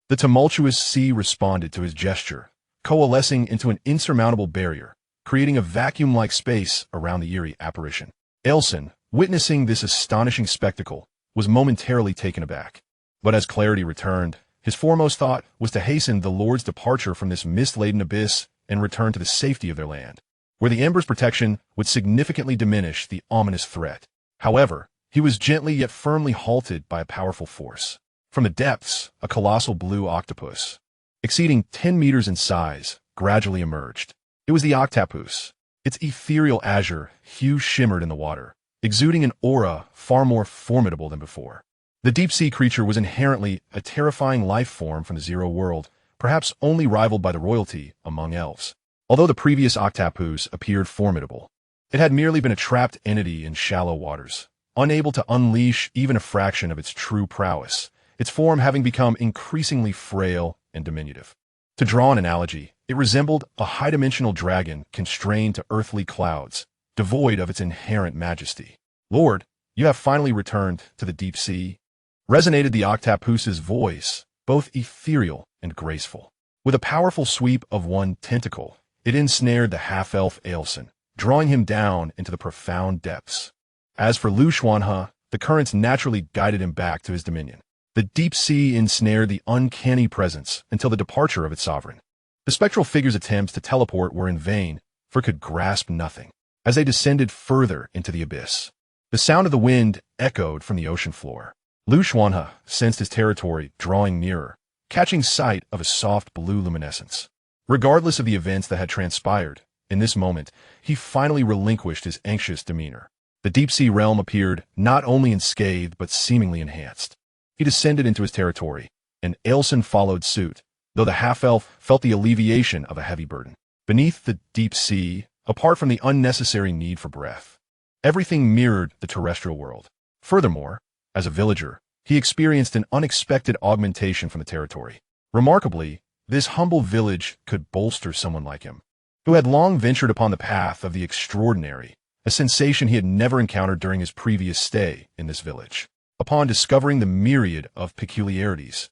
the tumultuous sea responded to his gesture, coalescing into an insurmountable barrier, creating a vacuum-like space around the eerie apparition. Elson, witnessing this astonishing spectacle, was momentarily taken aback. But as clarity returned, his foremost thought was to hasten the Lord's departure from this mist-laden abyss and return to the safety of their land, where the Ember's protection would significantly diminish the ominous threat. However, he was gently yet firmly halted by a powerful force. From the depths, a colossal blue octopus, exceeding 10 meters in size, gradually emerged. It was the octopus. Its ethereal azure hue shimmered in the water, exuding an aura far more formidable than before. The deep-sea creature was inherently a terrifying life form from the Zero World, perhaps only rivaled by the royalty among elves. Although the previous octopus appeared formidable, it had merely been a trapped entity in shallow waters, unable to unleash even a fraction of its true prowess, its form having become increasingly frail and diminutive. To draw an analogy, it resembled a high-dimensional dragon constrained to earthly clouds, devoid of its inherent majesty. "Lord, you have finally returned to the deep sea," resonated the octopus's voice, both ethereal and graceful. With a powerful sweep of one tentacle, it ensnared the half-elf Aelson, drawing him down into the profound depths. As for Xuanhe, the currents naturally guided him back to his dominion. The deep sea ensnared the uncanny presence until the departure of its sovereign. The spectral figure's attempts to teleport were in vain, for it could grasp nothing. As they descended further into the abyss, The sound of the wind echoed from the ocean floor. Xuanhe sensed his territory drawing nearer, catching sight of a soft blue luminescence. Regardless of the events that had transpired, in this moment, he finally relinquished his anxious demeanor. The deep-sea realm appeared not only unscathed but seemingly enhanced. He descended into his territory, and Ailson followed suit, though the half-elf felt the alleviation of a heavy burden. Beneath the deep sea, apart from the unnecessary need for breath, everything mirrored the terrestrial world. Furthermore, as a villager, he experienced an unexpected augmentation from the territory. Remarkably, this humble village could bolster someone like him, who had long ventured upon the path of the extraordinary, a sensation he had never encountered during his previous stay in this village. Upon discovering the myriad of peculiarities,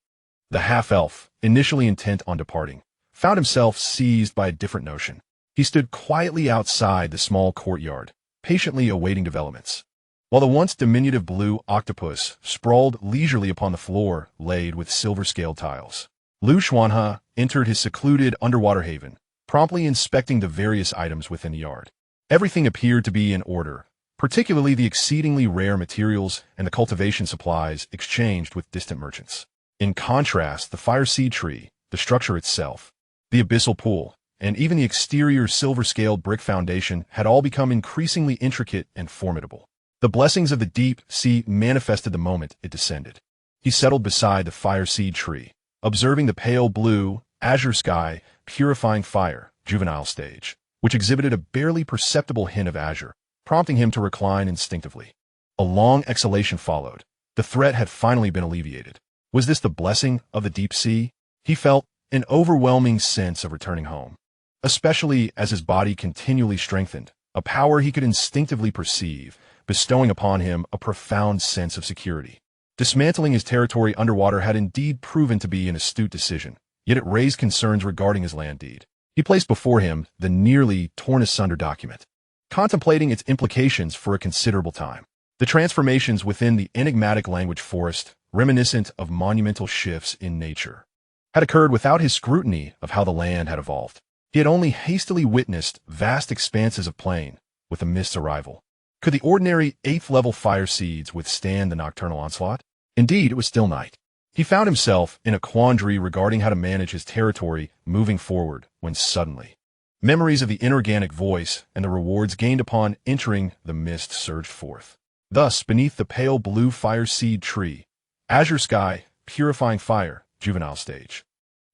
the half-elf, initially intent on departing, found himself seized by a different notion. He stood quietly outside the small courtyard, patiently awaiting developments, while the once diminutive blue octopus sprawled leisurely upon the floor laid with silver-scaled tiles. Xuanhe entered his secluded underwater haven, promptly inspecting the various items within the yard. Everything appeared to be in order, particularly the exceedingly rare materials and the cultivation supplies exchanged with distant merchants. In contrast, the fire seed tree, the structure itself, the abyssal pool, and even the exterior silver-scaled brick foundation had all become increasingly intricate and formidable. The blessings of the deep sea manifested the moment it descended. He settled beside the fire seed tree, observing the pale blue, azure sky, purifying fire, juvenile stage, which exhibited a barely perceptible hint of azure, prompting him to recline instinctively. A long exhalation followed. The threat had finally been alleviated. Was this the blessing of the deep sea? He felt an overwhelming sense of returning home, especially as his body continually strengthened, a power he could instinctively perceive, bestowing upon him a profound sense of security. Dismantling his territory underwater had indeed proven to be an astute decision, yet it raised concerns regarding his land deed. He placed before him the nearly torn-asunder document, contemplating its implications for a considerable time. The transformations within the enigmatic language forest, reminiscent of monumental shifts in nature, had occurred without his scrutiny of how the land had evolved. He had only hastily witnessed vast expanses of plain with the mist's arrival. Could the ordinary 8th-level fire seeds withstand the nocturnal onslaught? Indeed, it was still night. He found himself in a quandary regarding how to manage his territory moving forward when suddenly, memories of the inorganic voice and the rewards gained upon entering the mist surged forth. Thus, beneath the pale blue fire seed tree, azure sky, purifying fire, juvenile stage,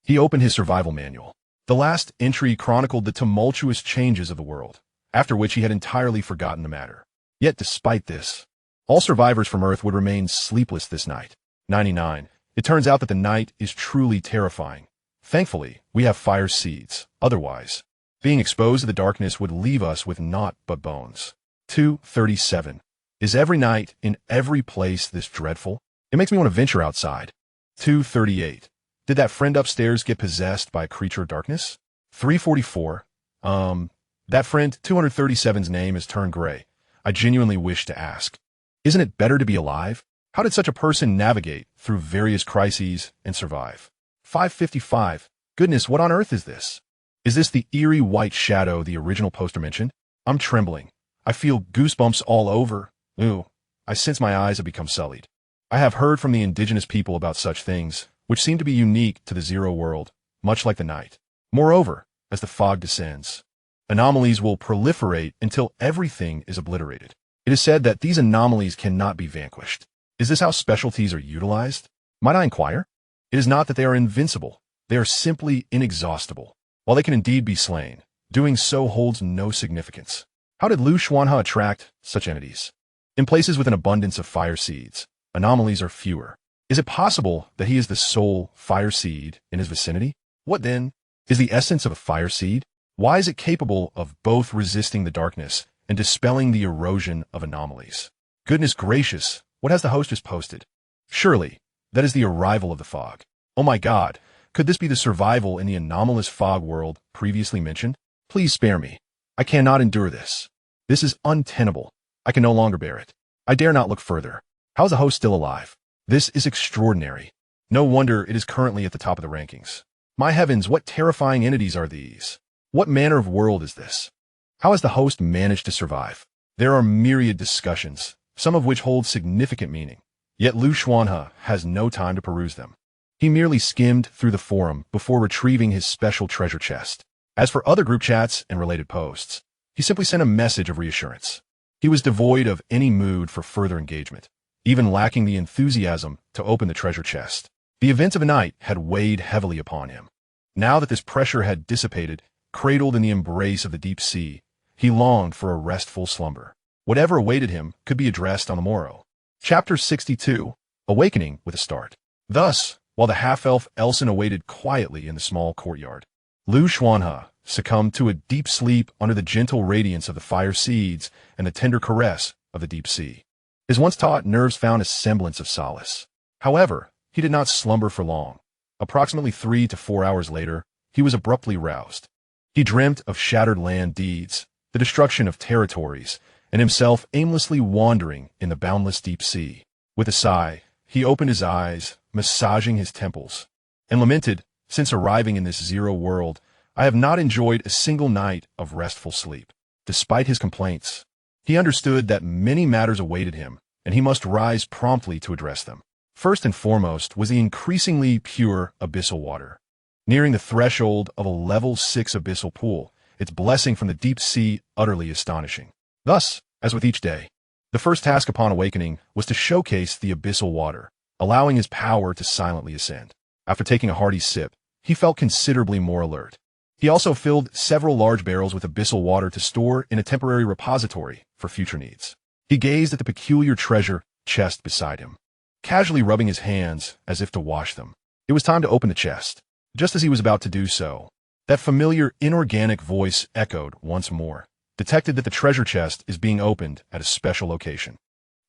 he opened his survival manual. The last entry chronicled the tumultuous changes of the world, after which he had entirely forgotten the matter. Yet despite this, all survivors from Earth would remain sleepless this night. 99. It turns out that the night is truly terrifying. Thankfully, we have fire seeds. Otherwise, being exposed to the darkness would leave us with naught but bones. 237. Is every night in every place this dreadful? It makes me want to venture outside. 238. Did that friend upstairs get possessed by a creature of darkness? 344. That friend 237's name is turned gray. I genuinely wish to ask, isn't it better to be alive? How did such a person navigate through various crises and survive? 555. Goodness, what on earth is this? Is this the eerie white shadow the original poster mentioned? I'm trembling. I feel goosebumps all over. Ooh, I sense my eyes have become sullied. I have heard from the indigenous people about such things, which seem to be unique to the Zero world, much like the night. Moreover, as the fog descends, anomalies will proliferate until everything is obliterated. It is said that these anomalies cannot be vanquished. Is this how specialties are utilized? Might I inquire? It is not that they are invincible. They are simply inexhaustible. While they can indeed be slain, doing so holds no significance. How did Xuanhe attract such entities? In places with an abundance of fire seeds, anomalies are fewer. Is it possible that he is the sole fire seed in his vicinity? What then is the essence of a fire seed? Why is it capable of both resisting the darkness and dispelling the erosion of anomalies? Goodness gracious, what has the hostess posted? Surely, that is the arrival of the fog. Oh my God, could this be the survival in the anomalous fog world previously mentioned? Please spare me. I cannot endure this. This is untenable. I can no longer bear it. I dare not look further. How is the host still alive? This is extraordinary. No wonder it is currently at the top of the rankings. My heavens, what terrifying entities are these? What manner of world is this? How has the host managed to survive? There are myriad discussions, some of which hold significant meaning. Yet Xuanhe has no time to peruse them. He merely skimmed through the forum before retrieving his special treasure chest. As for other group chats and related posts, he simply sent a message of reassurance. He was devoid of any mood for further engagement, even lacking the enthusiasm to open the treasure chest. The events of a night had weighed heavily upon him. Now that this pressure had dissipated, cradled in the embrace of the deep sea, he longed for a restful slumber. Whatever awaited him could be addressed on the morrow. Chapter 62, Awakening with a Start. Thus, while the half-elf Elson awaited quietly in the small courtyard, Xuanhe succumbed to a deep sleep under the gentle radiance of the fire seeds and the tender caress of the deep sea. His once-taut nerves found a semblance of solace. However, he did not slumber for long. Approximately 3 to 4 hours later, he was abruptly roused. He dreamt of shattered land deeds, the destruction of territories, and himself aimlessly wandering in the boundless deep sea. With a sigh, he opened his eyes, massaging his temples, and lamented, "Since arriving in this zero world, I have not enjoyed a single night of restful sleep." Despite his complaints, he understood that many matters awaited him, and he must rise promptly to address them. First and foremost was the increasingly pure abyssal water. Nearing the threshold of a level 6 abyssal pool, its blessing from the deep sea utterly astonishing. Thus, as with each day, the first task upon awakening was to showcase the abyssal water, allowing his power to silently ascend. After taking a hearty sip, he felt considerably more alert. He also filled several large barrels with abyssal water to store in a temporary repository for future needs. He gazed at the peculiar treasure chest beside him, casually rubbing his hands as if to wash them. It was time to open the chest. Just as he was about to do so, that familiar inorganic voice echoed once more, detected that the treasure chest is being opened at a special location.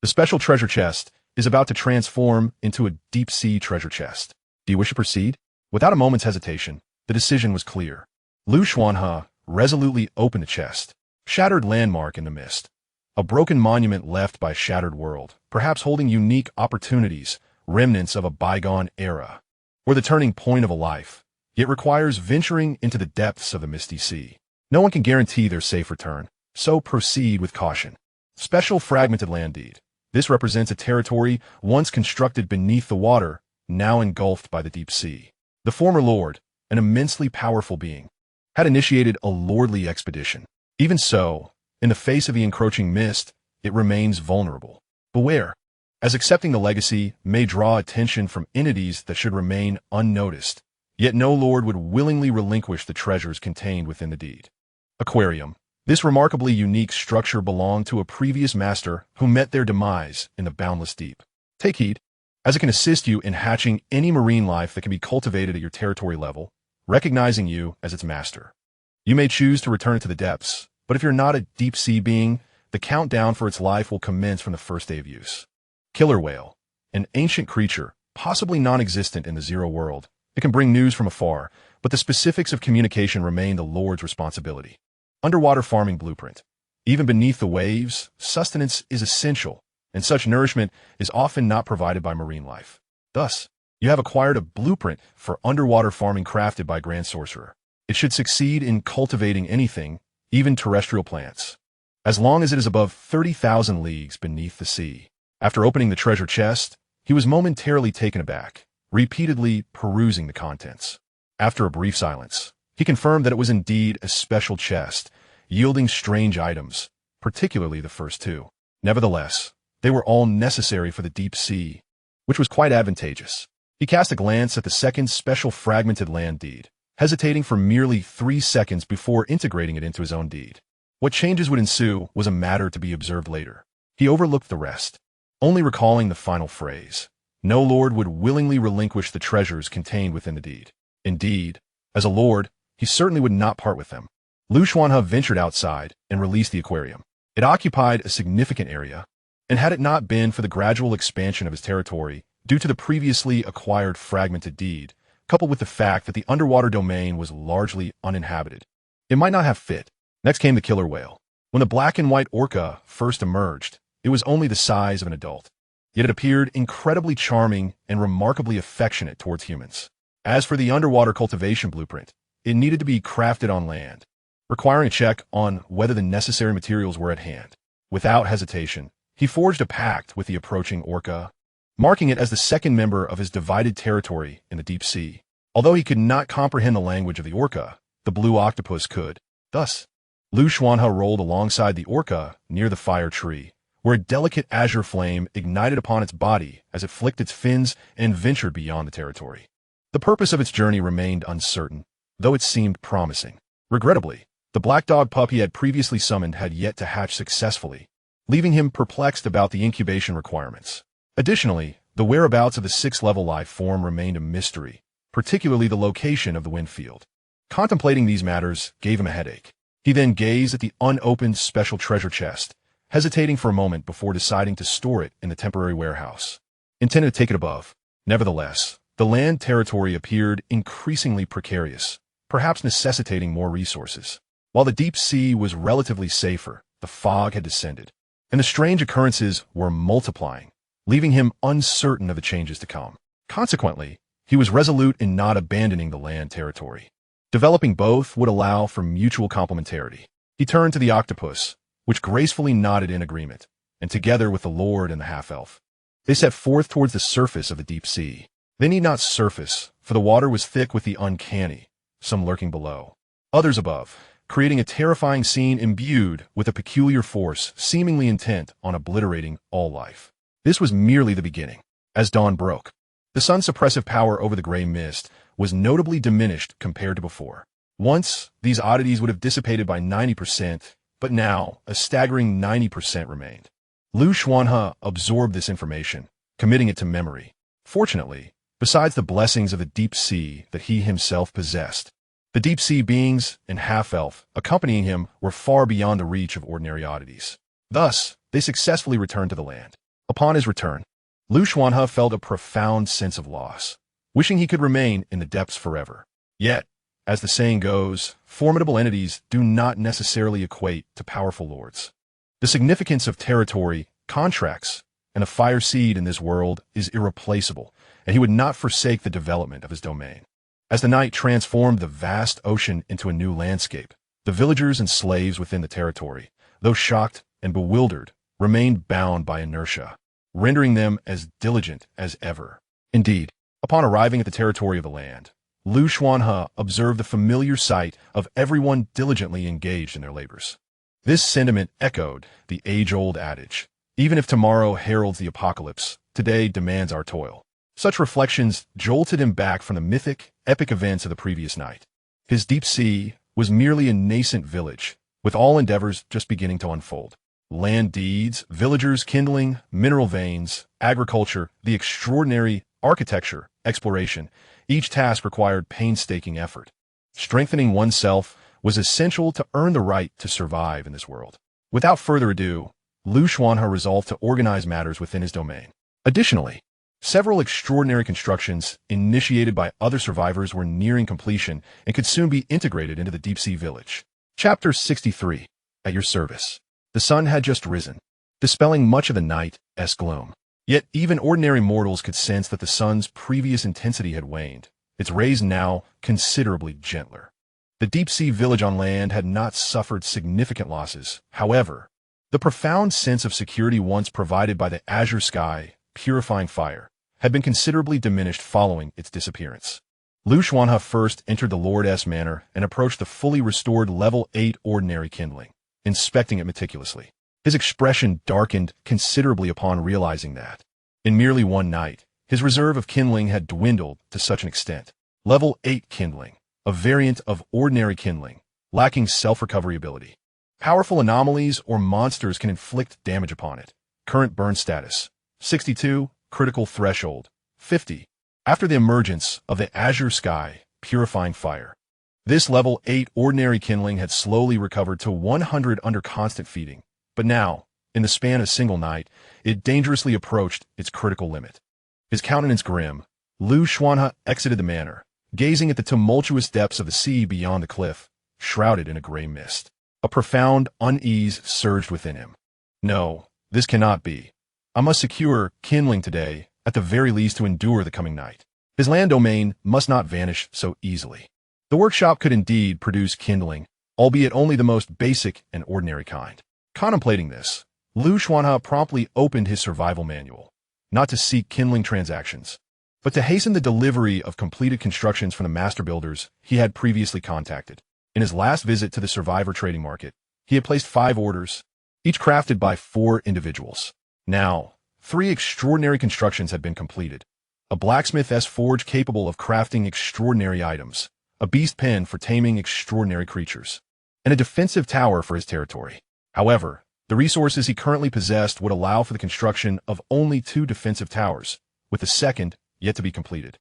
The special treasure chest is about to transform into a deep-sea treasure chest. Do you wish to proceed? Without a moment's hesitation, the decision was clear. Xuanhe resolutely opened the chest. Shattered landmark in the mist. A broken monument left by a shattered world, perhaps holding unique opportunities, remnants of a bygone era, or the turning point of a life, yet requires venturing into the depths of the misty sea. No one can guarantee their safe return, so proceed with caution. Special fragmented land deed. This represents a territory once constructed beneath the water, now engulfed by the deep sea. The former lord, an immensely powerful being, had initiated a lordly expedition. Even so, in the face of the encroaching mist, it remains vulnerable. Beware, as accepting the legacy may draw attention from entities that should remain unnoticed, yet no lord would willingly relinquish the treasures contained within the deed. Aquarium. This remarkably unique structure belonged to a previous master who met their demise in the boundless deep. Take heed, as it can assist you in hatching any marine life that can be cultivated at your territory level, recognizing you as its master. You may choose to return it to the depths, but if you're not a deep-sea being, the countdown for its life will commence from the first day of use. Killer whale. An ancient creature, possibly non-existent in the Zero world. It can bring news from afar, but the specifics of communication remain the Lord's responsibility. Underwater farming blueprint. Even beneath the waves, sustenance is essential, and such nourishment is often not provided by marine life. Thus, you have acquired a blueprint for underwater farming crafted by Grand Sorcerer. It should succeed in cultivating anything, even terrestrial plants, as long as it is above 30,000 leagues beneath the sea. After opening the treasure chest, he was momentarily taken aback, repeatedly perusing the contents. After a brief silence, he confirmed that it was indeed a special chest, yielding strange items, particularly the first two. Nevertheless, they were all necessary for the deep sea, which was quite advantageous. He cast a glance at the second special fragmented land deed, hesitating for merely 3 seconds before integrating it into his own deed. What changes would ensue was a matter to be observed later. He overlooked the rest, only recalling the final phrase. No lord would willingly relinquish the treasures contained within the deed. Indeed, as a lord, he certainly would not part with them. Xuanhe ventured outside and released the aquarium. It occupied a significant area, and had it not been for the gradual expansion of his territory due to the previously acquired fragmented deed, coupled with the fact that the underwater domain was largely uninhabited, it might not have fit. Next came the killer whale. When the black and white orca first emerged, it was only the size of an adult, yet it appeared incredibly charming and remarkably affectionate towards humans. As for the underwater cultivation blueprint, it needed to be crafted on land, requiring a check on whether the necessary materials were at hand. Without hesitation, He forged a pact with the approaching orca, marking it as the second member of his divided territory in the deep sea. Although he could not comprehend the language of the orca, the blue octopus could. Thus, Xuanhe rolled alongside the orca near the fire tree, where a delicate azure flame ignited upon its body as it flicked its fins and ventured beyond the territory. The purpose of its journey remained uncertain, though it seemed promising. Regrettably, the black dog pup he had previously summoned had yet to hatch successfully, leaving him perplexed about the incubation requirements. Additionally, the whereabouts of the sixth-level life form remained a mystery, particularly the location of the wind field. Contemplating these matters gave him a headache. He then gazed at the unopened special treasure chest, hesitating for a moment before deciding to store it in the temporary warehouse, intended to take it above. Nevertheless, the land territory appeared increasingly precarious, perhaps necessitating more resources. While the deep sea was relatively safer, the fog had descended, and the strange occurrences were multiplying, leaving him uncertain of the changes to come. Consequently, he was resolute in not abandoning the land territory. Developing both would allow for mutual complementarity. He turned to the octopus, which gracefully nodded in agreement, and together with the lord and the half-elf, they set forth towards the surface of the deep sea. They need not surface, for the water was thick with the uncanny, some lurking below, others above, creating a terrifying scene imbued with a peculiar force seemingly intent on obliterating all life. This was merely the beginning. As dawn broke, the sun's suppressive power over the gray mist was notably diminished compared to before. Once, these oddities would have dissipated by 90%, but now, a staggering 90% remained. Xuanhe absorbed this information, committing it to memory. Fortunately, besides the blessings of the deep sea that he himself possessed, the deep sea beings and half-elf accompanying him were far beyond the reach of ordinary oddities. Thus, they successfully returned to the land. Upon his return, Xuanhe felt a profound sense of loss, wishing he could remain in the depths forever. Yet, as the saying goes, formidable entities do not necessarily equate to powerful lords. The significance of territory, contracts, and a fire seed in this world is irreplaceable, and he would not forsake the development of his domain. As the night transformed the vast ocean into a new landscape, the villagers and slaves within the territory, though shocked and bewildered, remained bound by inertia, rendering them as diligent as ever. Indeed, upon arriving at the territory of the land, Xuanhe observed the familiar sight of everyone diligently engaged in their labors. This sentiment echoed the age-old adage, even if tomorrow heralds the apocalypse, today demands our toil. Such reflections jolted him back from the mythic, epic events of the previous night. His deep sea was merely a nascent village, with all endeavors just beginning to unfold. Land deeds, villagers kindling, mineral veins, agriculture, the extraordinary architecture, exploration, each task required painstaking effort. Strengthening oneself was essential to earn the right to survive in this world. Without further ado, Xuanhe resolved to organize matters within his domain. Additionally, several extraordinary constructions initiated by other survivors were nearing completion and could soon be integrated into the deep-sea village. Chapter 63. At your service. The sun had just risen, dispelling much of the night's gloom. Yet even ordinary mortals could sense that the sun's previous intensity had waned, its rays now considerably gentler. The deep-sea village on land had not suffered significant losses. However, the profound sense of security once provided by the azure sky, purifying fire, had been considerably diminished following its disappearance. Xuanhe first entered the Lord's manor and approached the fully restored level 8 ordinary kindling, inspecting it meticulously. His expression darkened considerably upon realizing that, in merely one night, his reserve of kindling had dwindled to such an extent. Level 8 kindling, a variant of ordinary kindling, lacking self-recovery ability. Powerful anomalies or monsters can inflict damage upon it. Current burn status, 62, critical threshold, 50. After the emergence of the azure sky, purifying fire, this level 8 ordinary kindling had slowly recovered to 100 under constant feeding, but now, in the span of a single night, it dangerously approached its critical limit. His countenance grim, Xuanhe exited the manor, gazing at the tumultuous depths of the sea beyond the cliff, shrouded in a gray mist. A profound unease surged within him. No, this cannot be. I must secure kindling today, at the very least to endure the coming night. His land domain must not vanish so easily. The workshop could indeed produce kindling, albeit only the most basic and ordinary kind. Contemplating this, Xuanhe promptly opened his survival manual, not to seek kindling transactions, but to hasten the delivery of completed constructions from the master builders he had previously contacted. In his last visit to the survivor trading market, he had placed 5 orders, each crafted by 4 individuals. Now, 3 extraordinary constructions had been completed. A blacksmith's forge capable of crafting extraordinary items, a beast pen for taming extraordinary creatures, and a defensive tower for his territory. However, the resources he currently possessed would allow for the construction of only 2 defensive towers, with the second yet to be completed.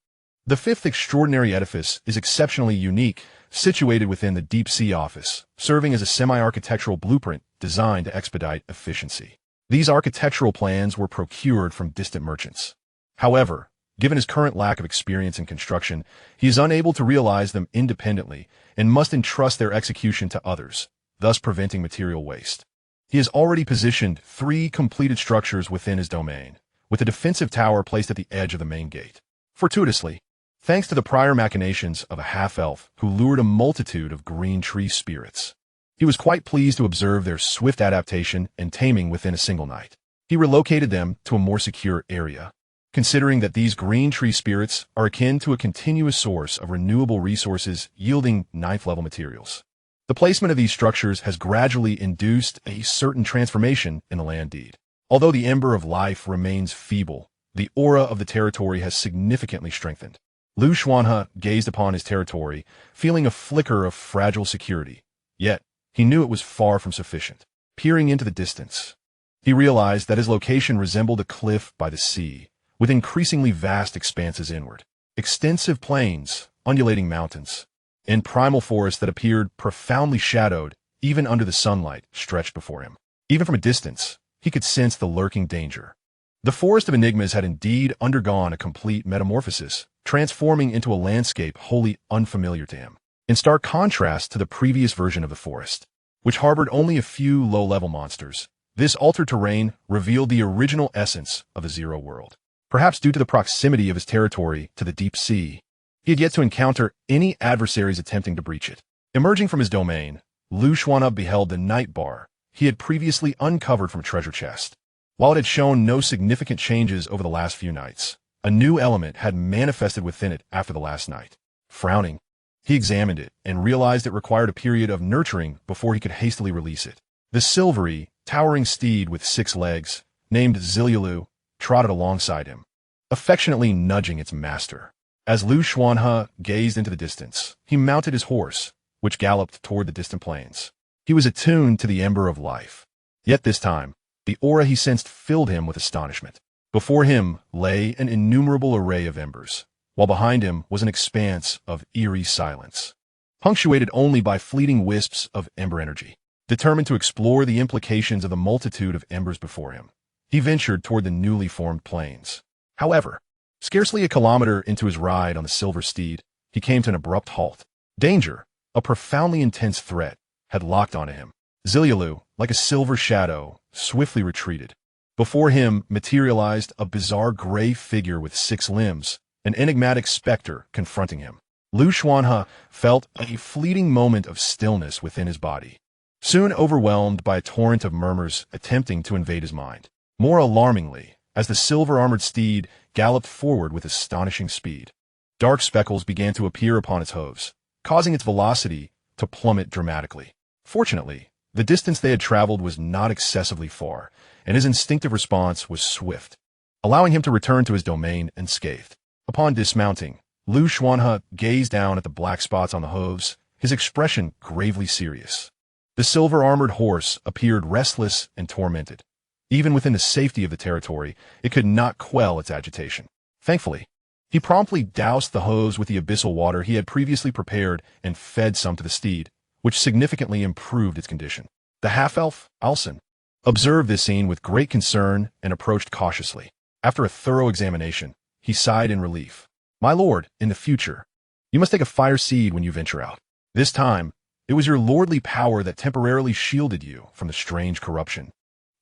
The 5th extraordinary edifice is exceptionally unique, situated within the Deep Sea Office, serving as a semi-architectural blueprint designed to expedite efficiency. These architectural plans were procured from distant merchants. However, given his current lack of experience in construction, he is unable to realize them independently and must entrust their execution to others, thus preventing material waste. He has already positioned 3 completed structures within his domain, with a defensive tower placed at the edge of the main gate. Fortuitously, thanks to the prior machinations of a half-elf who lured a multitude of green tree spirits, he was quite pleased to observe their swift adaptation and taming within a single night. He relocated them to a more secure area, considering that these green tree spirits are akin to a continuous source of renewable resources yielding 9th-level materials. The placement of these structures has gradually induced a certain transformation in the land deed. Although the ember of life remains feeble, the aura of the territory has significantly strengthened. Xuanhe gazed upon his territory, feeling a flicker of fragile security, yet he knew it was far from sufficient. Peering into the distance, he realized that his location resembled a cliff by the sea, with increasingly vast expanses inward. Extensive plains, undulating mountains, and primal forests that appeared profoundly shadowed, even under the sunlight, stretched before him. Even from a distance, he could sense the lurking danger. The Forest of Enigmas had indeed undergone a complete metamorphosis, transforming into a landscape wholly unfamiliar to him. In stark contrast to the previous version of the forest, which harbored only a few low-level monsters, this altered terrain revealed the original essence of the Zero World. Perhaps due to the proximity of his territory to the deep sea, he had yet to encounter any adversaries attempting to breach it. Emerging from his domain, Xuanhe beheld the night bar he had previously uncovered from a treasure chest. While it had shown no significant changes over the last few nights, a new element had manifested within it after the last night. Frowning, he examined it and realized it required a period of nurturing before he could hastily release it. The silvery, towering steed with 6 legs, named Xuanhe, trotted alongside him, affectionately nudging its master. As Xuanhe gazed into the distance, he mounted his horse, which galloped toward the distant plains. He was attuned to the ember of life. Yet this time, the aura he sensed filled him with astonishment. Before him lay an innumerable array of embers, while behind him was an expanse of eerie silence, punctuated only by fleeting wisps of ember energy. Determined to explore the implications of the multitude of embers before him, he ventured toward the newly formed plains. However, scarcely a kilometer into his ride on the silver steed, he came to an abrupt halt. Danger, a profoundly intense threat, had locked onto him. Xuanhe, like a silver shadow, swiftly retreated. Before him materialized a bizarre gray figure with 6 limbs, an enigmatic specter confronting him. Xuanhe felt a fleeting moment of stillness within his body, soon overwhelmed by a torrent of murmurs attempting to invade his mind. More alarmingly, as the silver-armored steed galloped forward with astonishing speed, dark speckles began to appear upon its hooves, causing its velocity to plummet dramatically. Fortunately, the distance they had traveled was not excessively far, and his instinctive response was swift, allowing him to return to his domain unscathed. Upon dismounting, Xuanhe gazed down at the black spots on the hooves, his expression gravely serious. The silver-armored horse appeared restless and tormented. Even within the safety of the territory, it could not quell its agitation. Thankfully, he promptly doused the hooves with the abyssal water he had previously prepared and fed some to the steed, which significantly improved its condition. The half-elf, Alson, observed this scene with great concern and approached cautiously. After a thorough examination, he sighed in relief. "My lord, in the future, you must take a fire seed when you venture out. This time, it was your lordly power that temporarily shielded you from the strange corruption.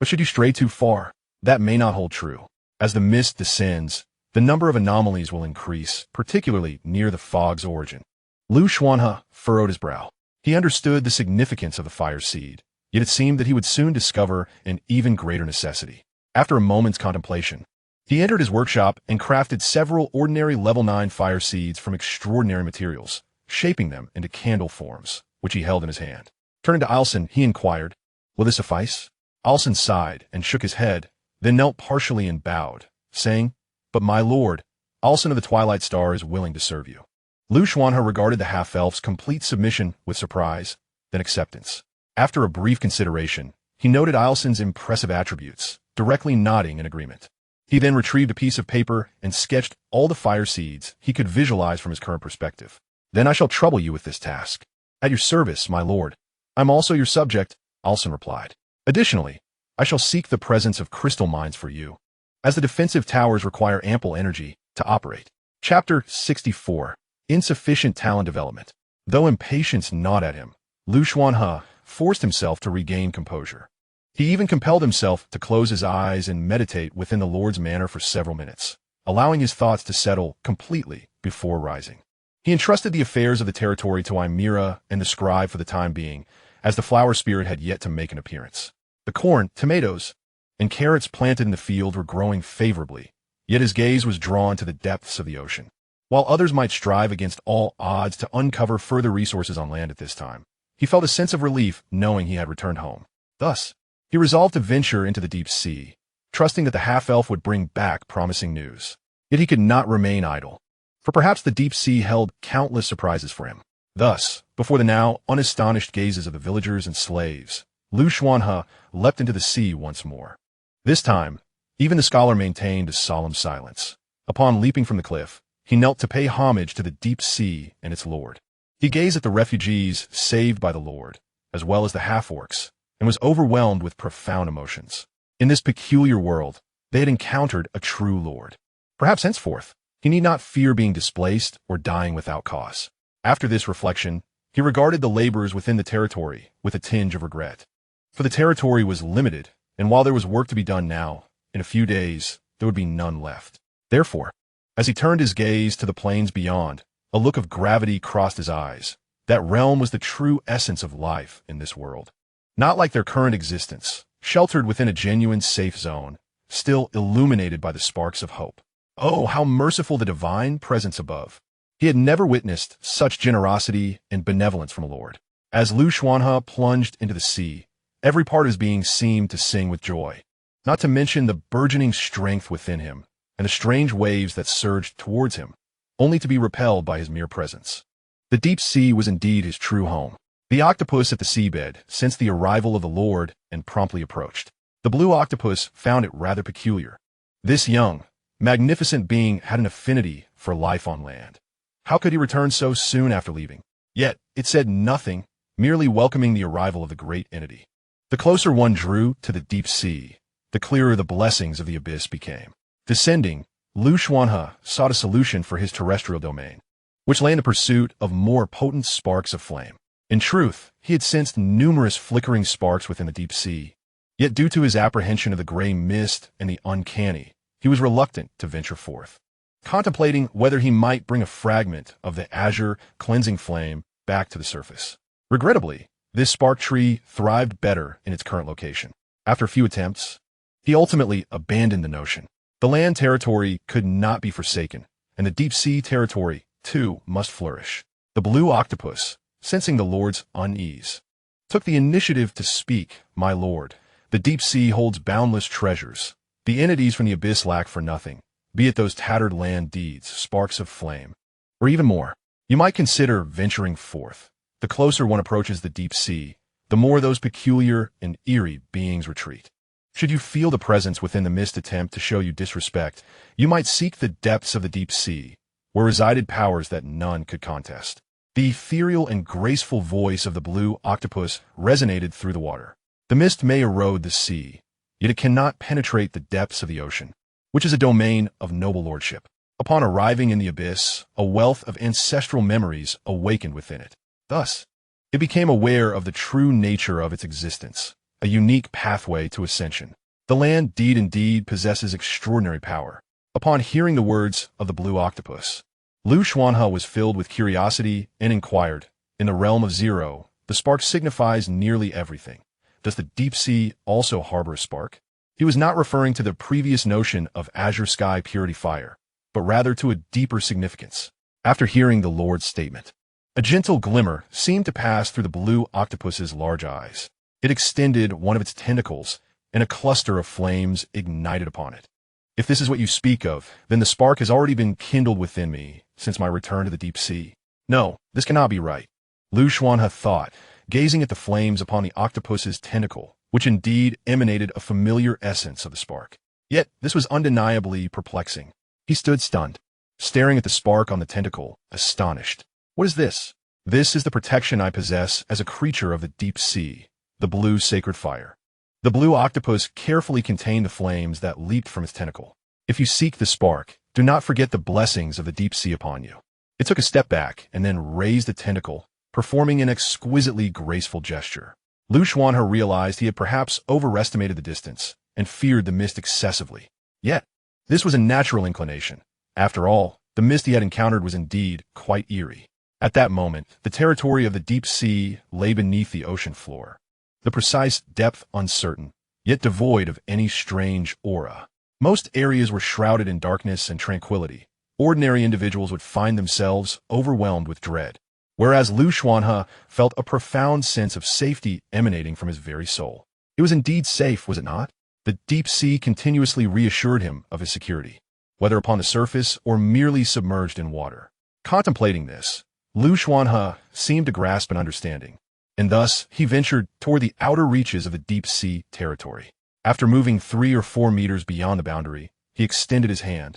But should you stray too far, that may not hold true. As the mist descends, the number of anomalies will increase, particularly near the fog's origin." Xuanhe furrowed his brow. He understood the significance of the fire seed, Yet it seemed that he would soon discover an even greater necessity. After a moment's contemplation, he entered his workshop and crafted several ordinary level 9 fire seeds from extraordinary materials, shaping them into candle forms, which he held in his hand. Turning to Alson, he inquired, "Will this suffice?" Alson sighed and shook his head, then knelt partially and bowed, saying, "But my lord, Alson of the Twilight Star is willing to serve you." Xuanhe regarded the half-elf's complete submission with surprise, then acceptance. After a brief consideration, he noted Alson's impressive attributes, directly nodding in agreement. He then retrieved a piece of paper and sketched all the fire seeds he could visualize from his current perspective. "Then I shall trouble you with this task." "At your service, my lord." "I'm also your subject," Alson replied. "Additionally, I shall seek the presence of crystal mines for you, as the defensive towers require ample energy to operate." Chapter 64. Insufficient Talent Development. Though impatience gnawed at him, Xuanhe forced himself to regain composure. He even compelled himself to close his eyes and meditate within the Lord's manor for several minutes, allowing his thoughts to settle completely before rising. He entrusted the affairs of the territory to Ymira and the scribe for the time being, as the flower spirit had yet to make an appearance. The corn, tomatoes, and carrots planted in the field were growing favorably, yet his gaze was drawn to the depths of the ocean. While others might strive against all odds to uncover further resources on land at this time, he felt a sense of relief knowing he had returned home. Thus, he resolved to venture into the deep sea, trusting that the half-elf would bring back promising news. Yet he could not remain idle, for perhaps the deep sea held countless surprises for him. Thus, before the now unastonished gazes of the villagers and slaves, Xuanhe leapt into the sea once more. This time, even the scholar maintained a solemn silence. Upon leaping from the cliff, he knelt to pay homage to the deep sea and its lord. He gazed at the refugees saved by the Lord, as well as the half-orcs, and was overwhelmed with profound emotions. In this peculiar world, they had encountered a true lord. Perhaps henceforth, he need not fear being displaced or dying without cause. After this reflection, he regarded the laborers within the territory with a tinge of regret. For the territory was limited, and while there was work to be done now, in a few days, there would be none left. Therefore, as he turned his gaze to the plains beyond, a look of gravity crossed his eyes. That realm was the true essence of life in this world. Not like their current existence, sheltered within a genuine safe zone, still illuminated by the sparks of hope. Oh, how merciful the divine presence above. He had never witnessed such generosity and benevolence from a lord. As Xuanhe plunged into the sea, every part of his being seemed to sing with joy, not to mention the burgeoning strength within him and the strange waves that surged towards him, only to be repelled by his mere presence. The deep sea was indeed his true home. The octopus at the seabed sensed the arrival of the Lord and promptly approached. The blue octopus found it rather peculiar. This young, magnificent being had an affinity for life on land. How could he return so soon after leaving? Yet, it said nothing, merely welcoming the arrival of the great entity. The closer one drew to the deep sea, the clearer the blessings of the abyss became. Descending, Xuanhe sought a solution for his terrestrial domain, which lay in the pursuit of more potent sparks of flame. In truth, he had sensed numerous flickering sparks within the deep sea, yet due to his apprehension of the gray mist and the uncanny, he was reluctant to venture forth, contemplating whether he might bring a fragment of the azure cleansing flame back to the surface. Regrettably, this spark tree thrived better in its current location. After a few attempts, he ultimately abandoned the notion. The land territory could not be forsaken, and the deep sea territory, too, must flourish. The blue octopus, sensing the Lord's unease, took the initiative to speak. "My lord, the deep sea holds boundless treasures. The entities from the abyss lack for nothing, be it those tattered land deeds, sparks of flame, or even more. You might consider venturing forth. The closer one approaches the deep sea, the more those peculiar and eerie beings retreat. Should you feel the presence within the mist attempt to show you disrespect, you might seek the depths of the deep sea, where resided powers that none could contest." The ethereal and graceful voice of the blue octopus resonated through the water. The mist may erode the sea, yet it cannot penetrate the depths of the ocean, which is a domain of noble lordship. Upon arriving in the abyss, a wealth of ancestral memories awakened within it. Thus, it became aware of the true nature of its existence, a unique pathway to ascension. The land deed indeed possesses extraordinary power. Upon hearing the words of the blue octopus, Xuanhe was filled with curiosity and inquired, "In the realm of zero, the spark signifies nearly everything. Does the deep sea also harbor a spark? He was not referring to the previous notion of azure sky purity fire, but rather to a deeper significance. After hearing the Lord's statement, a gentle glimmer seemed to pass through the blue octopus's large eyes. It extended one of its tentacles, and a cluster of flames ignited upon it. If this is what you speak of, then the spark has already been kindled within me since my return to the deep sea. No, this cannot be right, Xuanhe thought, gazing at the flames upon the octopus's tentacle, which indeed emanated a familiar essence of the spark. Yet this was undeniably perplexing. He stood stunned, staring at the spark on the tentacle, astonished. What is this? This is the protection I possess as a creature of the deep sea, the blue sacred fire. The blue octopus carefully contained the flames that leaped from its tentacle. If you seek the spark, do not forget the blessings of the deep sea upon you. It took a step back and then raised the tentacle, performing an exquisitely graceful gesture. Xuanhe realized he had perhaps overestimated the distance and feared the mist excessively. Yet, this was a natural inclination. After all, the mist he had encountered was indeed quite eerie. At that moment, the territory of the deep sea lay beneath the ocean floor. The precise depth uncertain, yet devoid of any strange aura. Most areas were shrouded in darkness and tranquility. Ordinary individuals would find themselves overwhelmed with dread, whereas Xuanhe felt a profound sense of safety emanating from his very soul. It was indeed safe, was it not? The deep sea continuously reassured him of his security, whether upon the surface or merely submerged in water. Contemplating this, Xuanhe seemed to grasp an understanding, and thus he ventured toward the outer reaches of the deep sea territory. After moving 3 or 4 meters beyond the boundary, he extended his hand,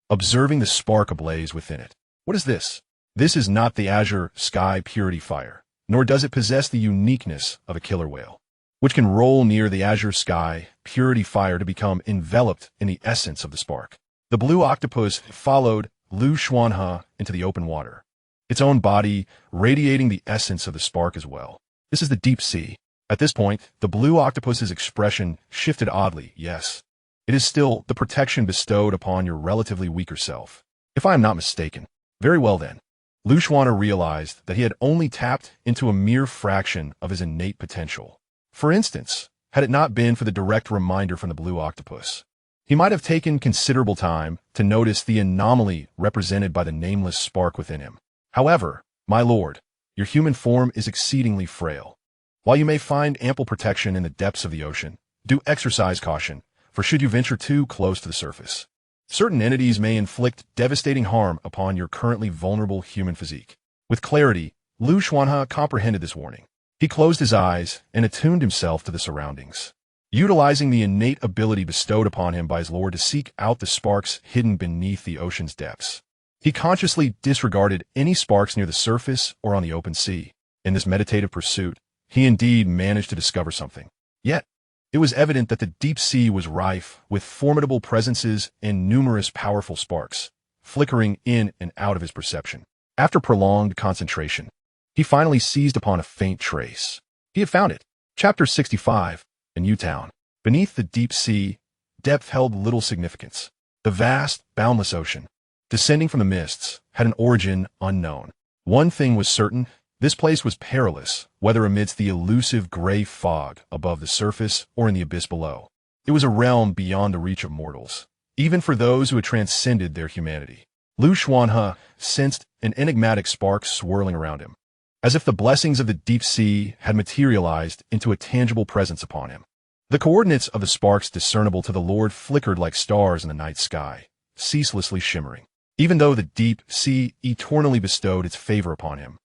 observing the spark ablaze within it. What is this? This is not the azure sky purity fire, nor does it possess the uniqueness of a killer whale, which can roll near the azure sky purity fire to become enveloped in the essence of the spark. The blue octopus followed Xuanhe into the open water, its own body radiating the essence of the spark as well. This is the deep sea. At this point, the blue octopus's expression shifted oddly. Yes, it is still the protection bestowed upon your relatively weaker self, if I am not mistaken. Very well then. Xuanhe realized that he had only tapped into a mere fraction of his innate potential. For instance, had it not been for the direct reminder from the blue octopus, he might have taken considerable time to notice the anomaly represented by the nameless spark within him. However, my lord, your human form is exceedingly frail. While you may find ample protection in the depths of the ocean, do exercise caution, for should you venture too close to the surface, certain entities may inflict devastating harm upon your currently vulnerable human physique. With clarity, Xuanhe comprehended this warning. He closed his eyes and attuned himself to the surroundings, utilizing the innate ability bestowed upon him by his lord to seek out the sparks hidden beneath the ocean's depths. He consciously disregarded any sparks near the surface or on the open sea. In this meditative pursuit, he indeed managed to discover something. Yet, it was evident that the deep sea was rife with formidable presences and numerous powerful sparks, flickering in and out of his perception. After prolonged concentration, he finally seized upon a faint trace. He had found it. Chapter 65, A New Town. Beneath the deep sea, depth held little significance. The vast, boundless ocean, descending from the mists, had an origin unknown. One thing was certain. This place was perilous, whether amidst the elusive gray fog above the surface or in the abyss below. It was a realm beyond the reach of mortals, even for those who had transcended their humanity. Xuanhe sensed an enigmatic spark swirling around him, as if the blessings of the deep sea had materialized into a tangible presence upon him. The coordinates of the sparks discernible to the Lord flickered like stars in the night sky, ceaselessly shimmering. Even though the deep sea eternally bestowed its favor upon him,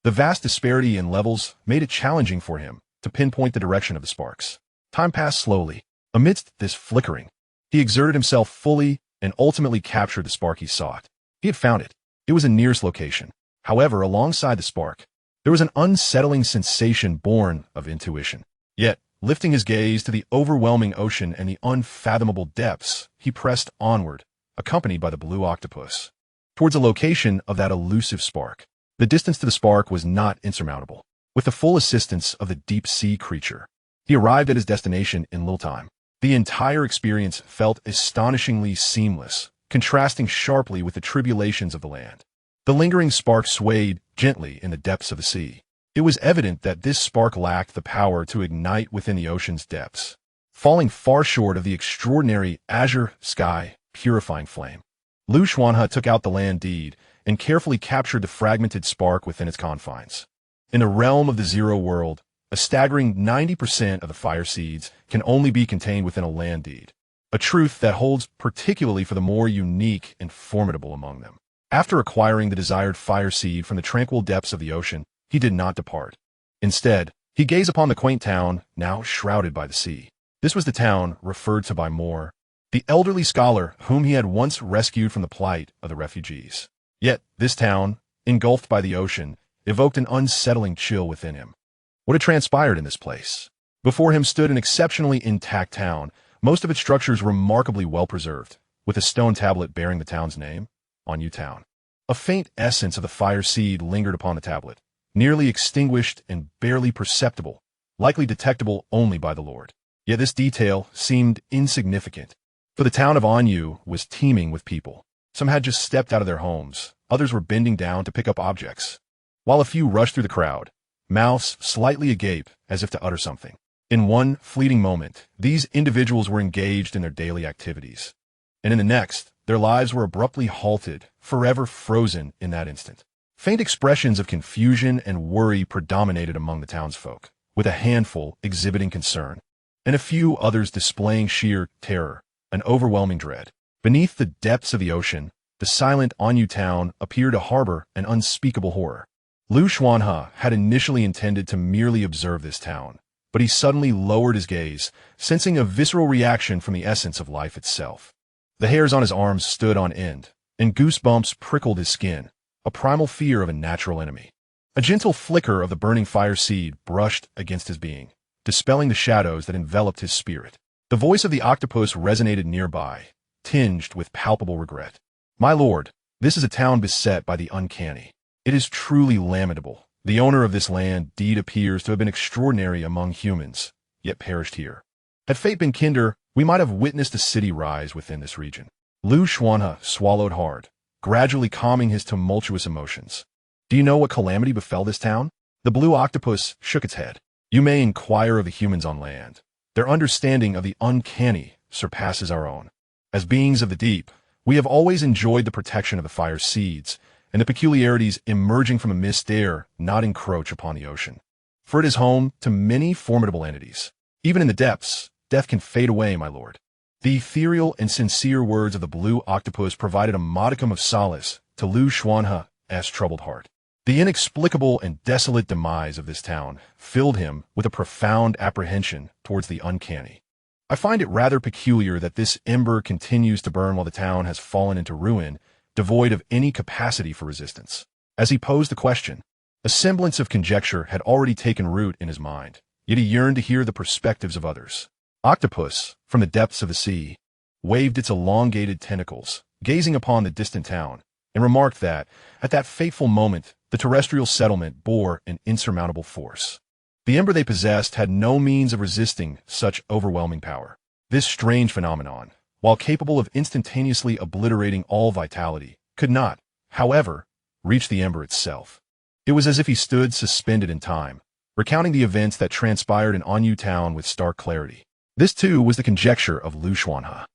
the vast disparity in levels made it challenging for him to pinpoint the direction of the sparks. Time passed slowly. Amidst this flickering, he exerted himself fully and ultimately captured the spark he sought. He had found it. It was in nearest location. However, alongside the spark, there was an unsettling sensation born of intuition. Yet, lifting his gaze to the overwhelming ocean and the unfathomable depths, he pressed onward, accompanied by the blue octopus, towards the location of that elusive spark. The distance to the spark was not insurmountable. With the full assistance of the deep sea creature, he arrived at his destination in little time. The entire experience felt astonishingly seamless, contrasting sharply with the tribulations of the land. The lingering spark swayed gently in the depths of the sea, It was evident that this spark lacked the power to ignite within the ocean's depths, falling far short of the extraordinary azure sky purifying flame. Xuanhe took out the land deed and carefully captured the fragmented spark within its confines. In the realm of the Zero World, a staggering 90% of the fire seeds can only be contained within a land deed, a truth that holds particularly for the more unique and formidable among them. After acquiring the desired fire seed from the tranquil depths of the ocean, he did not depart. Instead, he gazed upon the quaint town, now shrouded by the sea. This was the town referred to by Moore, the elderly scholar whom he had once rescued from the plight of the refugees. Yet, this town, engulfed by the ocean, evoked an unsettling chill within him. What had transpired in this place? Before him stood an exceptionally intact town, most of its structures remarkably well preserved, with a stone tablet bearing the town's name, Xuanhe Town. A faint essence of the fire seed lingered upon the tablet, nearly extinguished and barely perceptible, likely detectable only by the Lord. Yet this detail seemed insignificant, for the town of Xuanhe was teeming with people. Some had just stepped out of their homes, others were bending down to pick up objects, while a few rushed through the crowd, mouths slightly agape as if to utter something. In one fleeting moment, these individuals were engaged in their daily activities, and in the next, their lives were abruptly halted, forever frozen in that instant. Faint expressions of confusion and worry predominated among the townsfolk, with a handful exhibiting concern, and a few others displaying sheer terror, an overwhelming dread. Beneath the depths of the ocean, the silent Xuanhe town appeared to harbor an unspeakable horror. Xuanhe had initially intended to merely observe this town, but he suddenly lowered his gaze, sensing a visceral reaction from the essence of life itself. The hairs on his arms stood on end, and goosebumps prickled his skin, a primal fear of a natural enemy. A gentle flicker of the burning fire seed brushed against his being, dispelling the shadows that enveloped his spirit. The voice of the octopus resonated nearby, tinged with palpable regret. "My lord, this is a town beset by the uncanny. It is truly lamentable. The owner of this land deed appears to have been extraordinary among humans, yet perished here. Had fate been kinder, we might have witnessed a city rise within this region." Xuanhe swallowed hard, gradually calming his tumultuous emotions. "Do you know what calamity befell this town?" The blue octopus shook its head. "You may inquire of the humans on land. Their understanding of the uncanny surpasses our own. As beings of the deep, we have always enjoyed the protection of the fire seeds, and the peculiarities emerging from a mist dare not encroach upon the ocean. For it is home to many formidable entities. Even in the depths, death can fade away, my lord." The ethereal and sincere words of the blue octopus provided a modicum of solace to Xuanhe's troubled heart. The inexplicable and desolate demise of this town filled him with a profound apprehension towards the uncanny. "I find it rather peculiar that this ember continues to burn while the town has fallen into ruin, devoid of any capacity for resistance." As he posed the question, a semblance of conjecture had already taken root in his mind, yet he yearned to hear the perspectives of others. Octopus, from the depths of the sea, waved its elongated tentacles, gazing upon the distant town, and remarked that, at that fateful moment, the terrestrial settlement bore an insurmountable force. The ember they possessed had no means of resisting such overwhelming power. This strange phenomenon, while capable of instantaneously obliterating all vitality, could not, however, reach the ember itself. It was as if he stood suspended in time, recounting the events that transpired in Xuanhe Town with stark clarity. This, too, was the conjecture of Xuanhe.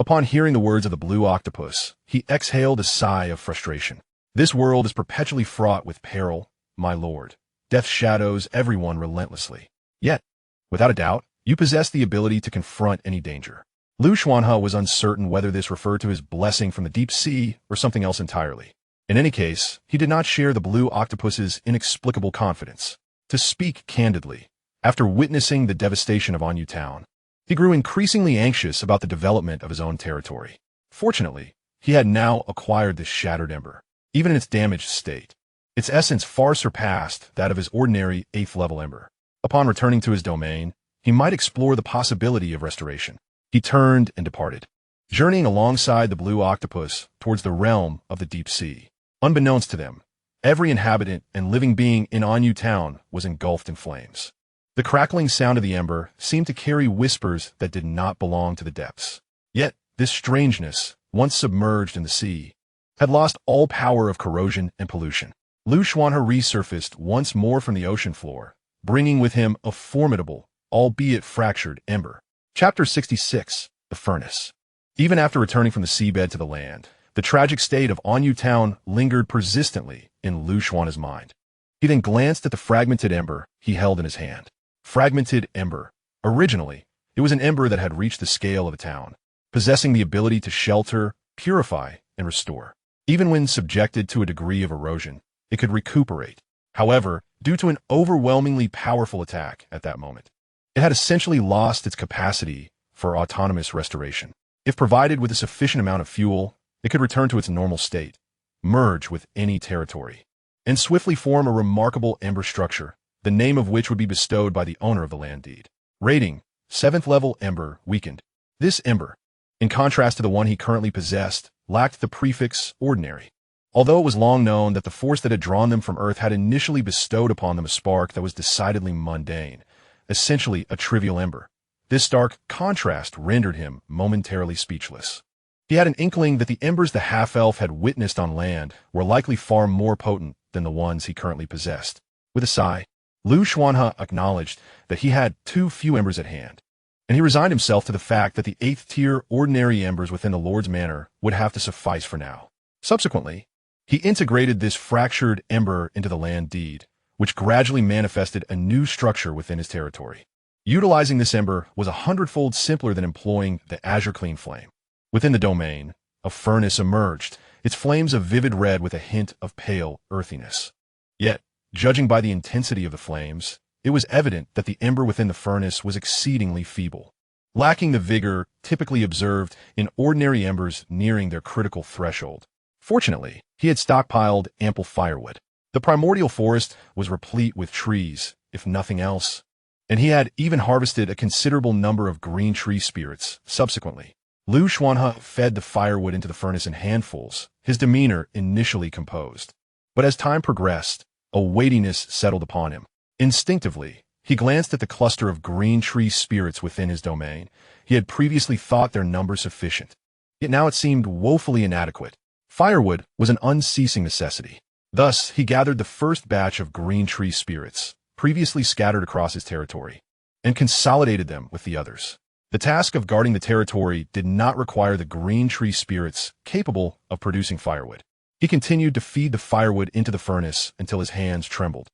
Upon hearing the words of the blue octopus, he exhaled a sigh of frustration. "This world is perpetually fraught with peril, my lord. Death shadows everyone relentlessly. Yet, without a doubt, you possess the ability to confront any danger." Xuanhe was uncertain whether this referred to his blessing from the deep sea or something else entirely. In any case, he did not share the blue octopus's inexplicable confidence. To speak candidly, after witnessing the devastation of Xuanhe Town, he grew increasingly anxious about the development of his own territory. Fortunately, he had now acquired this shattered ember, even in its damaged state. Its essence far surpassed that of his ordinary 8th level ember. Upon returning to his domain, he might explore the possibility of restoration. He turned and departed, journeying alongside the blue octopus towards the realm of the deep sea. Unbeknownst to them, every inhabitant and living being in Xuanhe Town was engulfed in flames. The crackling sound of the ember seemed to carry whispers that did not belong to the depths. Yet, this strangeness, once submerged in the sea, had lost all power of corrosion and pollution. Xuanhe resurfaced once more from the ocean floor, bringing with him a formidable, albeit fractured, ember. Chapter 66. The Furnace. Even after returning from the seabed to the land, the tragic state of Anyu Town lingered persistently in Xuanhe's mind. He then glanced at the fragmented ember he held in his hand. Fragmented ember. Originally, it was an ember that had reached the scale of a town, possessing the ability to shelter, purify, and restore. Even when subjected to a degree of erosion, it could recuperate. However, due to an overwhelmingly powerful attack at that moment, it had essentially lost its capacity for autonomous restoration. If provided with a sufficient amount of fuel, it could return to its normal state, merge with any territory, and swiftly form a remarkable ember structure, the name of which would be bestowed by the owner of the land deed. Rating: 7th level ember, weakened. This ember, in contrast to the one he currently possessed, lacked the prefix ordinary. Although it was long known that the force that had drawn them from Earth had initially bestowed upon them a spark that was decidedly mundane, essentially a trivial ember, this stark contrast rendered him momentarily speechless. He had an inkling that the embers the half-elf had witnessed on land were likely far more potent than the ones he currently possessed. With a sigh, Xuanhe acknowledged that he had too few embers at hand, and he resigned himself to the fact that the 8th-tier ordinary embers within the Lord's Manor would have to suffice for now. Subsequently, he integrated this fractured ember into the land deed, which gradually manifested a new structure within his territory. Utilizing this ember was 100-fold simpler than employing the Azure Clean Flame. Within the domain, a furnace emerged, its flames a vivid red with a hint of pale earthiness. Yet, judging by the intensity of the flames, it was evident that the ember within the furnace was exceedingly feeble, lacking the vigor typically observed in ordinary embers nearing their critical threshold. Fortunately, he had stockpiled ample firewood. The primordial forest was replete with trees, if nothing else, and he had even harvested a considerable number of green tree spirits. Subsequently, Xuanhe fed the firewood into the furnace in handfuls, his demeanor initially composed. But as time progressed, a weightiness settled upon him. Instinctively, he glanced at the cluster of green tree spirits within his domain. He had previously thought their number sufficient, yet now it seemed woefully inadequate. Firewood was an unceasing necessity. Thus, he gathered the first batch of green tree spirits, previously scattered across his territory, and consolidated them with the others. The task of guarding the territory did not require the green tree spirits capable of producing firewood. He continued to feed the firewood into the furnace until his hands trembled,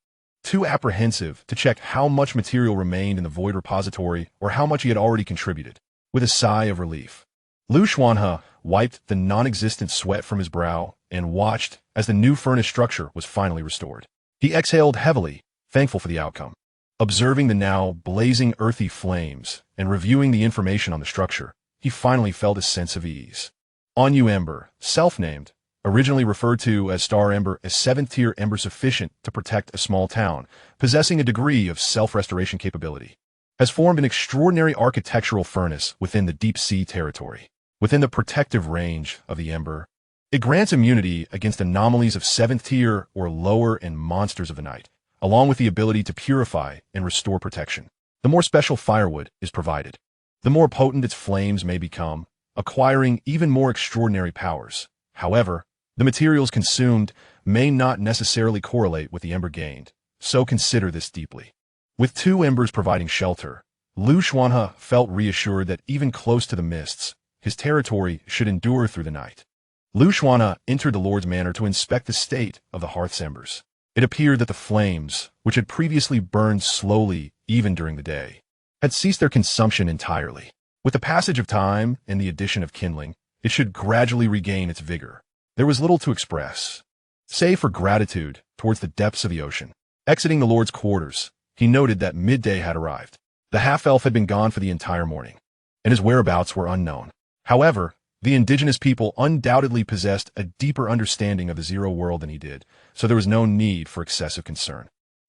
too apprehensive to check how much material remained in the void repository or how much he had already contributed. With a sigh of relief, Xuanhe wiped the non-existent sweat from his brow and watched as the new furnace structure was finally restored. He exhaled heavily, thankful for the outcome. Observing the now blazing earthy flames and reviewing the information on the structure, he finally felt a sense of ease. Anyu Ember, self-named, originally referred to as Star Ember, a 7th-tier ember sufficient to protect a small town, possessing a degree of self-restoration capability, has formed an extraordinary architectural furnace within the deep-sea territory. Within the protective range of the ember, it grants immunity against anomalies of 7th tier or lower and monsters of the night, along with the ability to purify and restore protection. The more special firewood is provided, the more potent its flames may become, acquiring even more extraordinary powers. However, the materials consumed may not necessarily correlate with the ember gained, so consider this deeply. With 2 embers providing shelter, Xuanhe felt reassured that even close to the mists, his territory should endure through the night. Xuanhe entered the Lord's Manor to inspect the state of the hearth's embers. It appeared that the flames, which had previously burned slowly even during the day, had ceased their consumption entirely. With the passage of time and the addition of kindling, it should gradually regain its vigor. There was little to express, save for gratitude towards the depths of the ocean. Exiting the Lord's quarters, he noted that midday had arrived. The half-elf had been gone for the entire morning, and his whereabouts were unknown. However, the indigenous people undoubtedly possessed a deeper understanding of the Zero World than he did, so there was no need for excessive concern.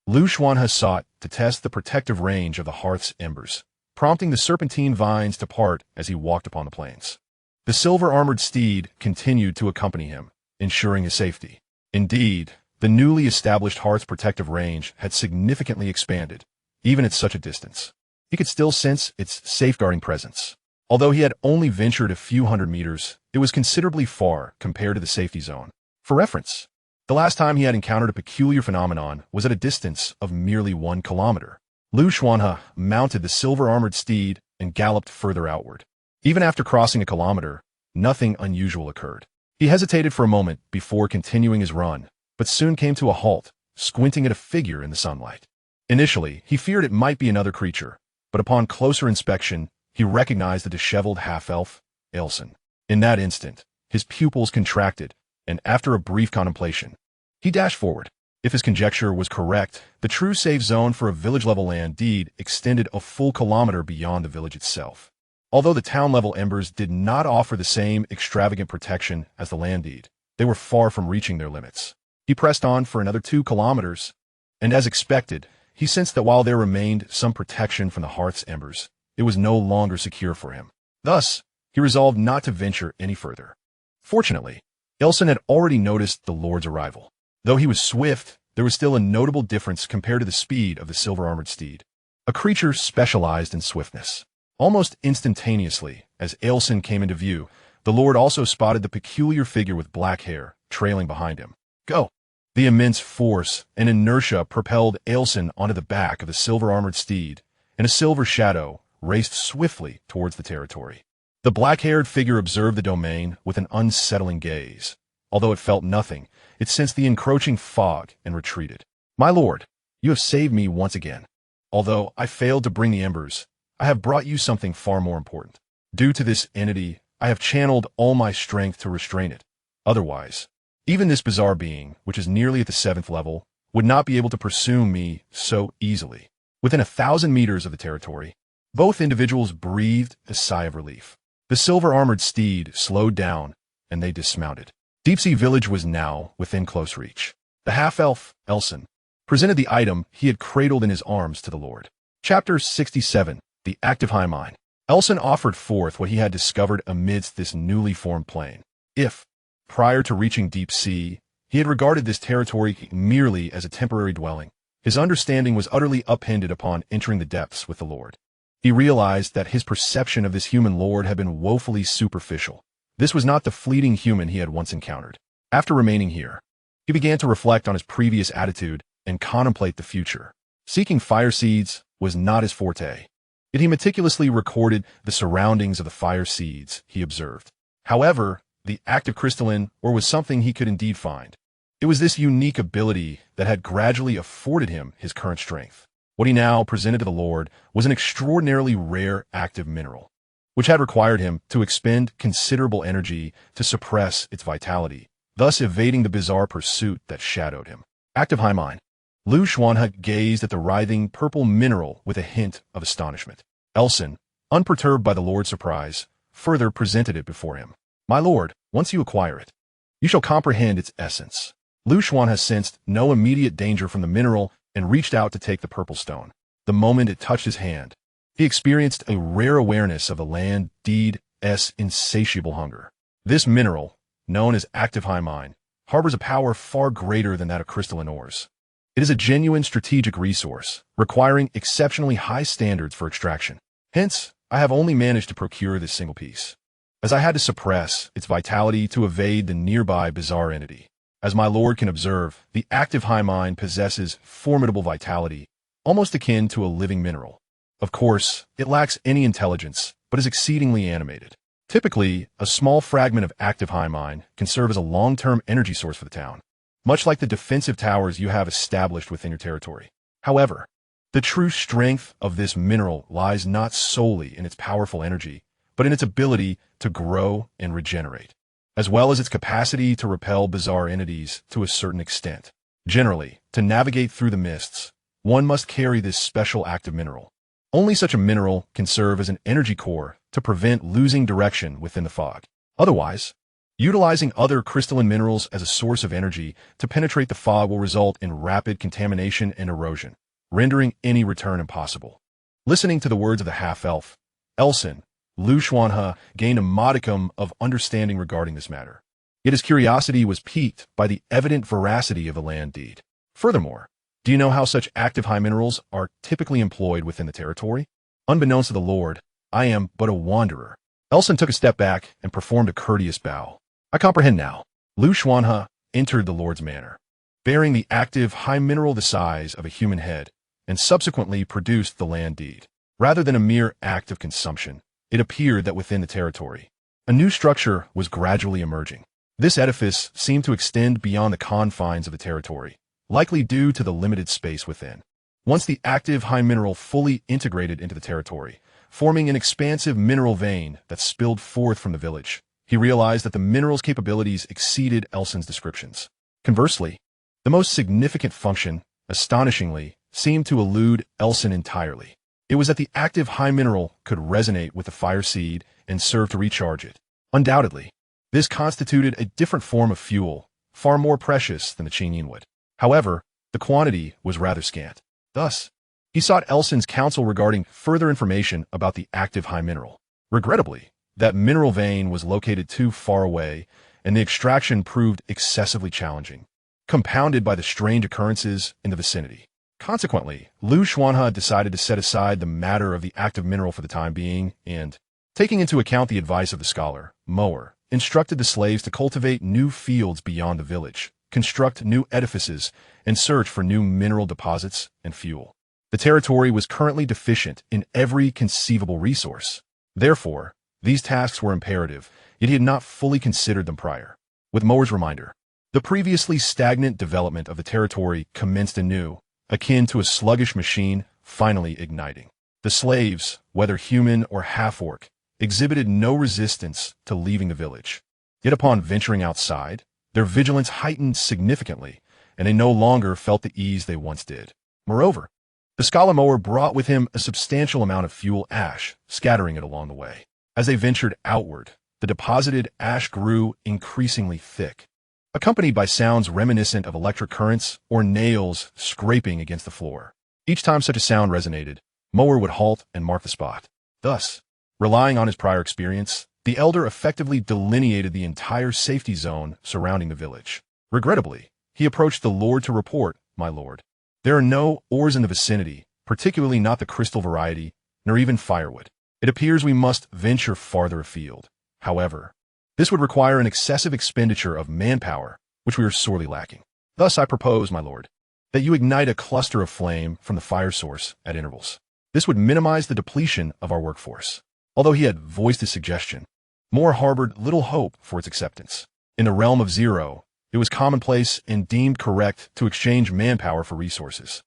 Xuanhe sought to test the protective range of the hearth's embers, prompting the serpentine vines to part as he walked upon the plains. The silver-armored steed continued to accompany him, ensuring his safety. Indeed, the newly established hearth's protective range had significantly expanded, even at such a distance. He could still sense its safeguarding presence. Although he had only ventured a few hundred meters, it was considerably far compared to the safety zone. For reference, The last time he had encountered a peculiar phenomenon was at a distance of merely 1 kilometer. Xuanhe mounted the silver-armored steed and galloped further outward. Even after crossing a kilometer, nothing unusual occurred. He hesitated for a moment before continuing his run, but soon came to a halt, squinting at a figure in the sunlight. Initially, he feared it might be another creature, but upon closer inspection, he recognized the disheveled half-elf, Ailson. In that instant, his pupils contracted, and after a brief contemplation, he dashed forward. If his conjecture was correct, the true safe zone for a village-level land deed extended a full kilometer beyond the village itself. Although the town-level embers did not offer the same extravagant protection as the land deed, they were far from reaching their limits. He pressed on for another 2 kilometers, and as expected, he sensed that while there remained some protection from the hearth's embers, it was no longer secure for him. Thus, he resolved not to venture any further. Fortunately, Ailson had already noticed the Lord's arrival. Though he was swift, there was still a notable difference compared to the speed of the silver-armored steed. A creature specialized in swiftness. Almost instantaneously, as Ailson came into view, the Lord also spotted the peculiar figure with black hair, trailing behind him. Go! The immense force and inertia propelled Ailson onto the back of the silver-armored steed, and a silver shadow raced swiftly towards the territory. The black-haired figure observed the domain with an unsettling gaze. Although it felt nothing, it sensed the encroaching fog and retreated. My lord, you have saved me once again. Although I failed to bring the embers, I have brought you something far more important. Due to this entity, I have channeled all my strength to restrain it. Otherwise, even this bizarre being, which is nearly at the 7th level, would not be able to pursue me so easily. Within 1,000 meters of the territory, both individuals breathed a sigh of relief. The silver-armored steed slowed down, and they dismounted. Deepsea Village was now within close reach. The half-elf, Ailson, presented the item he had cradled in his arms to the Lord. Chapter 67, The Active High Mind. Ailson offered forth what he had discovered amidst this newly formed plain. If, prior to reaching deep sea, he had regarded this territory merely as a temporary dwelling, his understanding was utterly upended upon entering the depths with the Lord. He realized that his perception of this human lord had been woefully superficial. This was not the fleeting human he had once encountered. After remaining here, he began to reflect on his previous attitude and contemplate the future. Seeking fire seeds was not his forte, yet he meticulously recorded the surroundings of the fire seeds he observed. However, the active crystalline ore was something he could indeed find. It was this unique ability that had gradually afforded him his current strength. What he now presented to the Lord was an extraordinarily rare active mineral, which had required him to expend considerable energy to suppress its vitality, thus evading the bizarre pursuit that shadowed him. Active High Mind. Xuanhe gazed at the writhing purple mineral with a hint of astonishment. Ailson, unperturbed by the Lord's surprise, further presented it before him. My lord, once you acquire it, you shall comprehend its essence. Xuanhe sensed no immediate danger from the mineral and reached out to take the purple stone. The moment it touched his hand, he experienced a rare awareness of the land deed's insatiable hunger. This mineral, known as Active High Mind, harbors a power far greater than that of crystalline ores. It is a genuine strategic resource, requiring exceptionally high standards for extraction. Hence, I have only managed to procure this single piece, as I had to suppress its vitality to evade the nearby bizarre entity. As my lord can observe, the Active High Mind possesses formidable vitality, almost akin to a living mineral. Of course, it lacks any intelligence, but is exceedingly animated. Typically, a small fragment of Active High Mind can serve as a long-term energy source for the town, much like the defensive towers you have established within your territory. However, the true strength of this mineral lies not solely in its powerful energy, but in its ability to grow and regenerate, as well as its capacity to repel bizarre entities to a certain extent. Generally, to navigate through the mists, one must carry this special active mineral. Only such a mineral can serve as an energy core to prevent losing direction within the fog. Otherwise, utilizing other crystalline minerals as a source of energy to penetrate the fog will result in rapid contamination and erosion, rendering any return impossible. Listening to the words of the half-elf, Ailson, Xuanhe gained a modicum of understanding regarding this matter. Yet his curiosity was piqued by the evident veracity of the land deed. Furthermore, do you know how such active high minerals are typically employed within the territory? Unbeknownst to the Lord, I am but a wanderer. Ailson took a step back and performed a courteous bow. I comprehend now. Xuanhe entered the Lord's manor, bearing the active high mineral the size of a human head, and subsequently produced the land deed. Rather than a mere act of consumption, it appeared that within the territory, a new structure was gradually emerging. This edifice seemed to extend beyond the confines of the territory, likely due to the limited space within. Once the active high mineral fully integrated into the territory, forming an expansive mineral vein that spilled forth from the village, he realized that the mineral's capabilities exceeded Elson's descriptions. Conversely, the most significant function, astonishingly, seemed to elude Elson entirely. It was that the active high mineral could resonate with the fire seed and serve to recharge it. Undoubtedly, this constituted a different form of fuel, far more precious than the Qingyin wood. However, the quantity was rather scant. Thus, he sought Elson's counsel regarding further information about the active high mineral. Regrettably, that mineral vein was located too far away, and the extraction proved excessively challenging, compounded by the strange occurrences in the vicinity. Consequently, Xuanhe decided to set aside the matter of the active mineral for the time being and, taking into account the advice of the scholar, Mower, instructed the slaves to cultivate new fields beyond the village, construct new edifices, and search for new mineral deposits and fuel. The territory was currently deficient in every conceivable resource. Therefore, these tasks were imperative, yet he had not fully considered them prior. With Mower's reminder, the previously stagnant development of the territory commenced anew, akin to a sluggish machine finally igniting. The slaves, whether human or half-orc, exhibited no resistance to leaving the village. Yet upon venturing outside, their vigilance heightened significantly, and they no longer felt the ease they once did. Moreover, the scholar mower brought with him a substantial amount of fuel ash, scattering it along the way. As they ventured outward, the deposited ash grew increasingly thick, accompanied by sounds reminiscent of electric currents or nails scraping against the floor. Each time such a sound resonated, Mower would halt and mark the spot. Thus, relying on his prior experience, the elder effectively delineated the entire safety zone surrounding the village. Regrettably, he approached the Lord to report, "My lord, there are no ores in the vicinity, particularly not the crystal variety, nor even firewood. It appears we must venture farther afield. However, this would require an excessive expenditure of manpower, which we are sorely lacking. Thus I propose, my lord, that you ignite a cluster of flame from the fire source at intervals. This would minimize the depletion of our workforce." Although he had voiced his suggestion, Moore harbored little hope for its acceptance. In the realm of Zero, it was commonplace and deemed correct to exchange manpower for resources.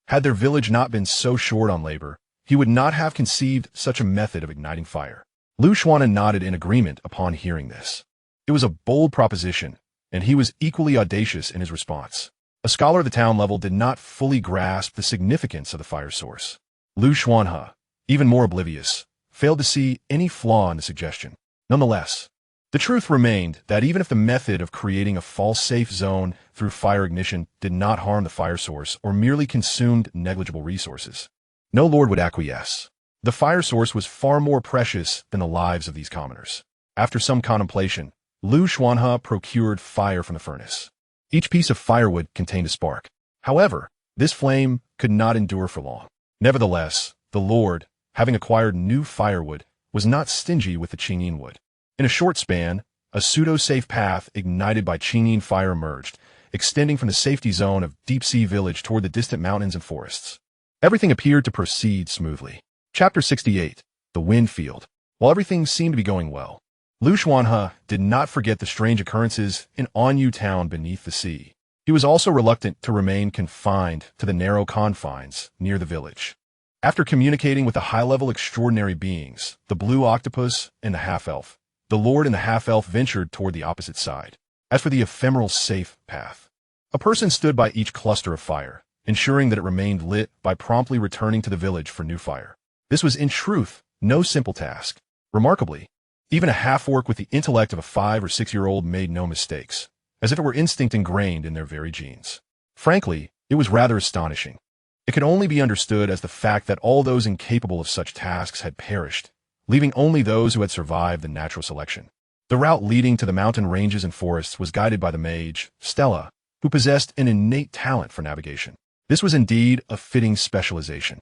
Had their village not been so short on labor, he would not have conceived such a method of igniting fire. Xuanhe nodded in agreement upon hearing this. It was a bold proposition, and he was equally audacious in his response. A scholar of the town level did not fully grasp the significance of the fire source. Xuanhe, even more oblivious, failed to see any flaw in the suggestion. Nonetheless, the truth remained that even if the method of creating a false safe zone through fire ignition did not harm the fire source or merely consumed negligible resources, no lord would acquiesce. The fire source was far more precious than the lives of these commoners. After some contemplation, Xuanhe procured fire from the furnace. Each piece of firewood contained a spark. However, this flame could not endure for long. Nevertheless, the lord, having acquired new firewood, was not stingy with the Qingyin wood. In a short span, a pseudo-safe path ignited by Qingyin fire emerged, extending from the safety zone of deep-sea village toward the distant mountains and forests. Everything appeared to proceed smoothly. Chapter 68, The Wind Field. While everything seemed to be going well, Xuanhe did not forget the strange occurrences in Anyu town beneath the sea. He was also reluctant to remain confined to the narrow confines near the village. After communicating with the high-level extraordinary beings, the blue octopus and the half-elf, the lord and the half-elf ventured toward the opposite side. As for the ephemeral safe path, a person stood by each cluster of fire, ensuring that it remained lit by promptly returning to the village for new fire. This was in truth no simple task. Remarkably, even a half-orc with the intellect of a 5- or 6-year-old made no mistakes, as if it were instinct ingrained in their very genes. Frankly, it was rather astonishing. It could only be understood as the fact that all those incapable of such tasks had perished, leaving only those who had survived the natural selection. The route leading to the mountain ranges and forests was guided by the mage, Stella, who possessed an innate talent for navigation. This was indeed a fitting specialization.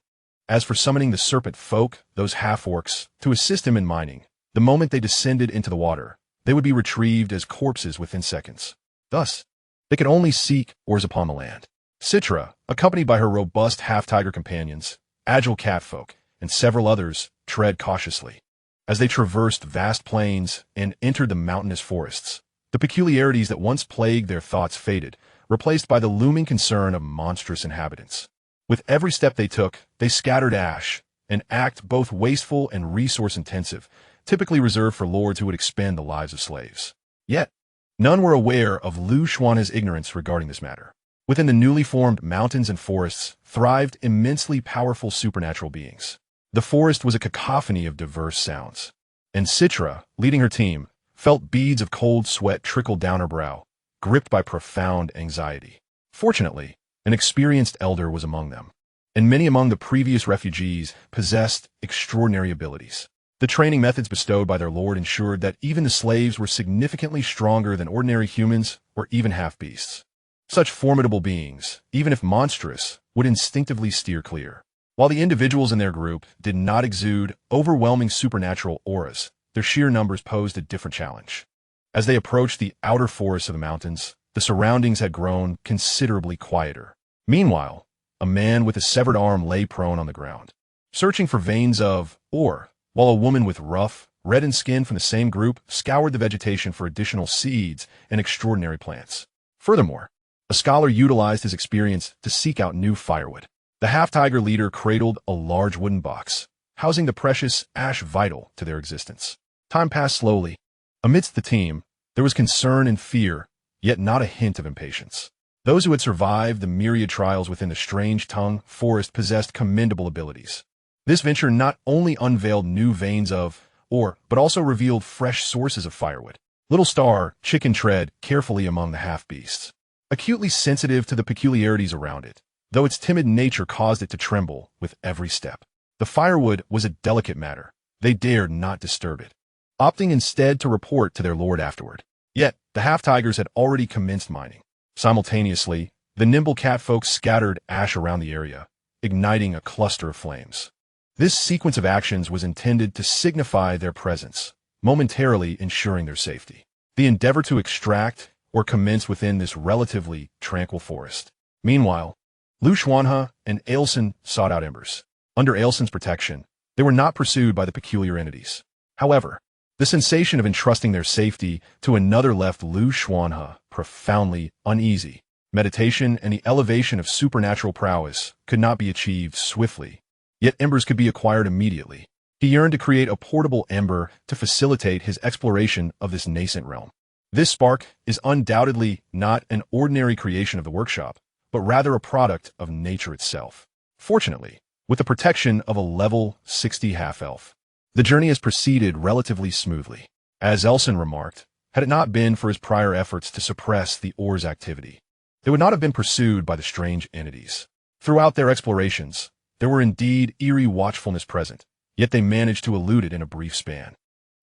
As for summoning the serpent folk, those half-orcs, to assist him in mining, the moment they descended into the water, they would be retrieved as corpses within seconds. Thus, They could only seek ores upon the land. Citra, accompanied by her robust half-tiger companions, agile catfolk, and several others, tread cautiously. As they traversed vast plains and entered the mountainous forests, the peculiarities that once plagued their thoughts faded, replaced by the looming concern of monstrous inhabitants. With every step they took, they scattered ash, an act both wasteful and resource-intensive, typically reserved for lords who would expend the lives of slaves. Yet, none were aware of Xuanhe's ignorance regarding this matter. Within the newly formed mountains and forests thrived immensely powerful supernatural beings. The forest was a cacophony of diverse sounds, and Citra, leading her team, felt beads of cold sweat trickle down her brow, gripped by profound anxiety. Fortunately, an experienced elder was among them, and many among the previous refugees possessed extraordinary abilities. The training methods bestowed by their lord ensured that even the slaves were significantly stronger than ordinary humans or even half-beasts. Such formidable beings, even if monstrous, would instinctively steer clear. While the individuals in their group did not exude overwhelming supernatural auras, their sheer numbers posed a different challenge. As they approached the outer forests of the mountains, the surroundings had grown considerably quieter. Meanwhile, a man with a severed arm lay prone on the ground, searching for veins of ore, while a woman with rough, reddened skin from the same group scoured the vegetation for additional seeds and extraordinary plants. Furthermore, a scholar utilized his experience to seek out new firewood. The half-tiger leader cradled a large wooden box, housing the precious ash vital to their existence. Time passed slowly. Amidst the team, there was concern and fear, yet not a hint of impatience. Those who had survived the myriad trials within the strange tongue forest possessed commendable abilities. This venture not only unveiled new veins of ore, but also revealed fresh sources of firewood. Little Star, chicken tread carefully among the half-beasts, acutely sensitive to the peculiarities around it, though its timid nature caused it to tremble with every step. The firewood was a delicate matter. They dared not disturb it, opting instead to report to their lord afterward. Yet, the half-tigers had already commenced mining. Simultaneously, the nimble catfolk scattered ash around the area, igniting a cluster of flames. This sequence of actions was intended to signify their presence, momentarily ensuring their safety. The endeavor to extract or commence within this relatively tranquil forest. Meanwhile, Xuanhe and Ailson sought out embers. Under Ailson's protection, they were not pursued by the peculiar entities. However, the sensation of entrusting their safety to another left Xuanhe profoundly uneasy. Meditation and the elevation of supernatural prowess could not be achieved swiftly, yet embers could be acquired immediately. He yearned to create a portable ember to facilitate his exploration of this nascent realm. This spark is undoubtedly not an ordinary creation of the workshop, but rather a product of nature itself. Fortunately, with the protection of a level 60 half-elf, the journey has proceeded relatively smoothly. As Elson remarked, had it not been for his prior efforts to suppress the ore's activity, they would not have been pursued by the strange entities. Throughout their explorations, there were indeed eerie watchfulness present, yet they managed to elude it in a brief span.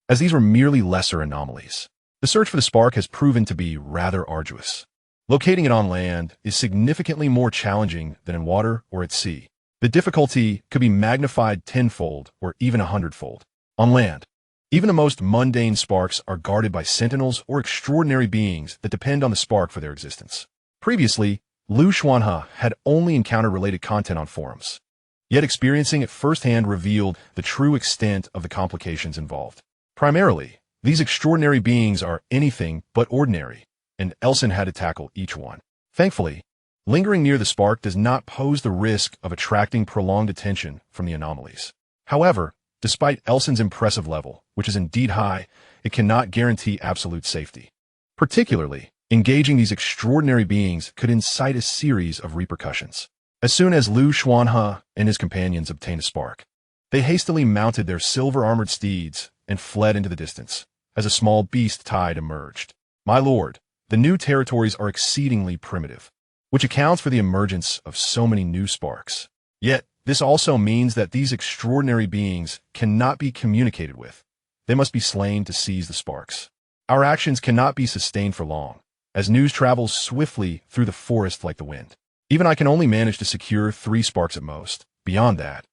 As these were merely lesser anomalies, the search for the spark has proven to be rather arduous. Locating it on land is significantly more challenging than in water or at sea. The difficulty could be magnified tenfold or even 100-fold. On land, even the most mundane sparks are guarded by sentinels or extraordinary beings that depend on the spark for their existence. Previously, Xuanhe had only encountered related content on forums, yet experiencing it firsthand revealed the true extent of the complications involved. Primarily, these extraordinary beings are anything but ordinary, and Elson had to tackle each one. Thankfully, lingering near the spark does not pose the risk of attracting prolonged attention from the anomalies. However, despite Elson's impressive level, which is indeed high, it cannot guarantee absolute safety. Particularly, engaging these extraordinary beings could incite a series of repercussions. As soon as Xuanhe and his companions obtained a spark, they hastily mounted their silver-armored steeds and fled into the distance, as a small beast tide emerged. My lord, the new territories are exceedingly primitive, which accounts for the emergence of so many new sparks. Yet, this also means that these extraordinary beings cannot be communicated with. They must be slain to seize the sparks. Our actions cannot be sustained for long, as news travels swiftly through the forest like the wind. Even I can only manage to secure 3 sparks at most. Beyond that,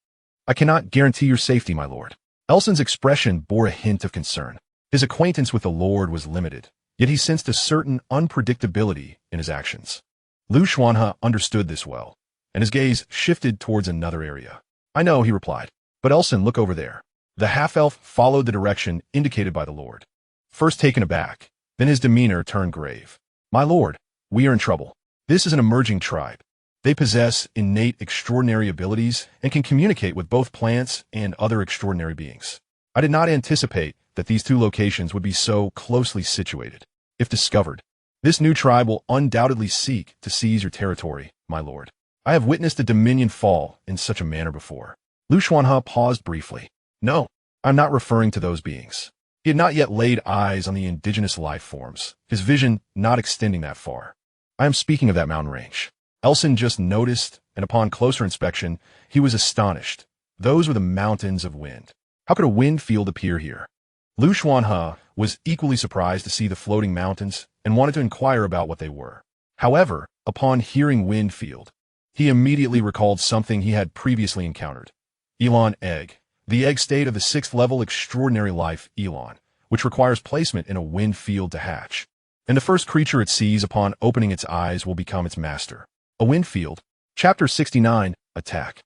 I cannot guarantee your safety, my lord. Elson's expression bore a hint of concern. His acquaintance with the lord was limited, yet he sensed a certain unpredictability in his actions. Xuanhe understood this well, and his gaze shifted towards another area. "I know," he replied. "But Elson, look over there." The half-elf followed the direction indicated by the Lord. First taken aback, then his demeanor turned grave. "My lord, we are in trouble. This is an emerging tribe. They possess innate extraordinary abilities and can communicate with both plants and other extraordinary beings. I did not anticipate that these two locations would be so closely situated. If discovered, this new tribe will undoubtedly seek to seize your territory, my lord. I have witnessed a dominion fall in such a manner before." Xuanhe paused briefly. "No, I'm not referring to those beings." He had not yet laid eyes on the indigenous life forms, his vision not extending that far. "I am speaking of that mountain range." Elson just noticed, and upon closer inspection, he was astonished. Those were the mountains of wind. How could a wind field appear here? Xuanhe was equally surprised to see the floating mountains and wanted to inquire about what they were. However, upon hearing wind field, he immediately recalled something he had previously encountered. Elon egg. The egg state of the 6th level extraordinary life, Elon, which requires placement in a wind field to hatch. And the first creature it sees upon opening its eyes will become its master. A wind field. Chapter 69, Attack.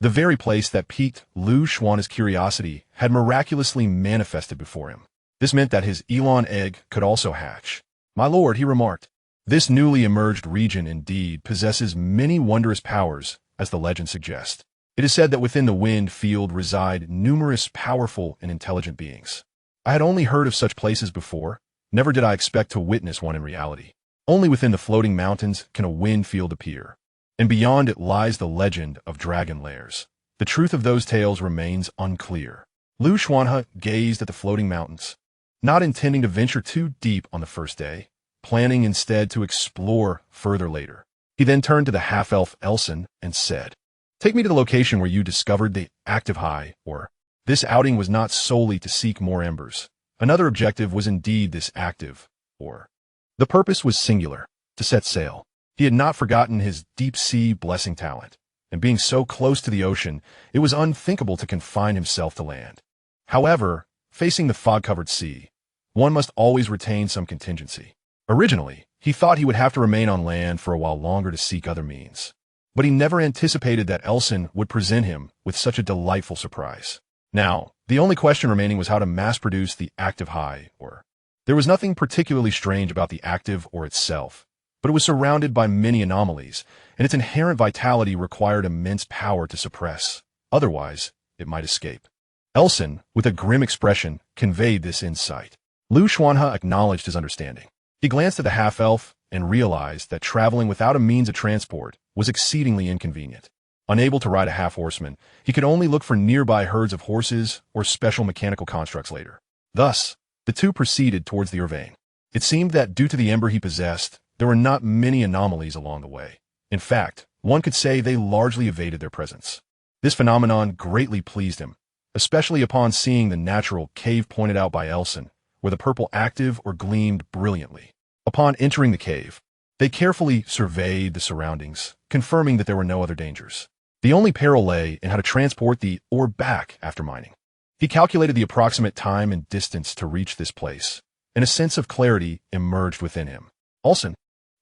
The very place that piqued Xuanhe's curiosity had miraculously manifested before him. This meant that his Elon egg could also hatch. "My lord," he remarked, "this newly emerged region indeed possesses many wondrous powers, as the legend suggests. It is said that within the wind field reside numerous powerful and intelligent beings. I had only heard of such places before, never did I expect to witness one in reality. Only within the floating mountains can a wind field appear, and beyond it lies the legend of dragon lairs. The truth of those tales remains unclear." Xuanhe gazed at the floating mountains, not intending to venture too deep on the first day, planning instead to explore further later. He then turned to the half-elf Elson and said, "Take me to the location where you discovered the active high, or this outing was not solely to seek more embers. Another objective was indeed this active, or the purpose was singular, to set sail." He had not forgotten his deep-sea blessing talent, and being so close to the ocean, it was unthinkable to confine himself to land. However, facing the fog-covered sea, one must always retain some contingency. Originally, he thought he would have to remain on land for a while longer to seek other means. But he never anticipated that Elson would present him with such a delightful surprise. Now, the only question remaining was how to mass-produce the active high, or there was nothing particularly strange about the active or itself, but it was surrounded by many anomalies, and its inherent vitality required immense power to suppress. Otherwise, it might escape. Elson, with a grim expression, conveyed this insight. Xuanhe acknowledged his understanding. He glanced at the half-elf and realized that traveling without a means of transport was exceedingly inconvenient. Unable to ride a half-horseman, he could only look for nearby herds of horses or special mechanical constructs later. Thus, the two proceeded towards the Urbane. It seemed that due to the ember he possessed, there were not many anomalies along the way. In fact, one could say they largely evaded their presence. This phenomenon greatly pleased him, especially upon seeing the natural cave pointed out by Elson, where the purple active or gleamed brilliantly. Upon entering the cave, they carefully surveyed the surroundings, confirming that there were no other dangers. The only peril lay in how to transport the ore back after mining. He calculated the approximate time and distance to reach this place, and a sense of clarity emerged within him. "Elson,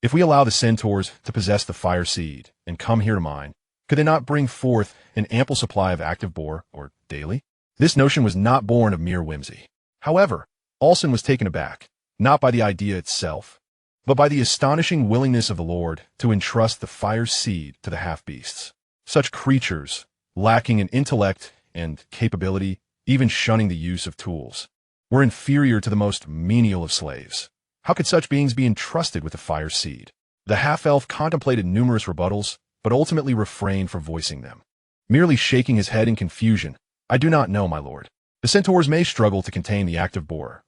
if we allow the centaurs to possess the fire seed and come here to mine, could they not bring forth an ample supply of active boar, or daily?" This notion was not born of mere whimsy. However, Elson was taken aback, not by the idea itself, but by the astonishing willingness of the Lord to entrust the fire seed to the half-beasts. Such creatures, lacking in intellect and capability, even shunning the use of tools, were inferior to the most menial of slaves. How could such beings be entrusted with the fire seed? The half-elf contemplated numerous rebuttals, but ultimately refrained from voicing them. Merely shaking his head in confusion, "I do not know, my lord. The centaurs may struggle to contain the active boar,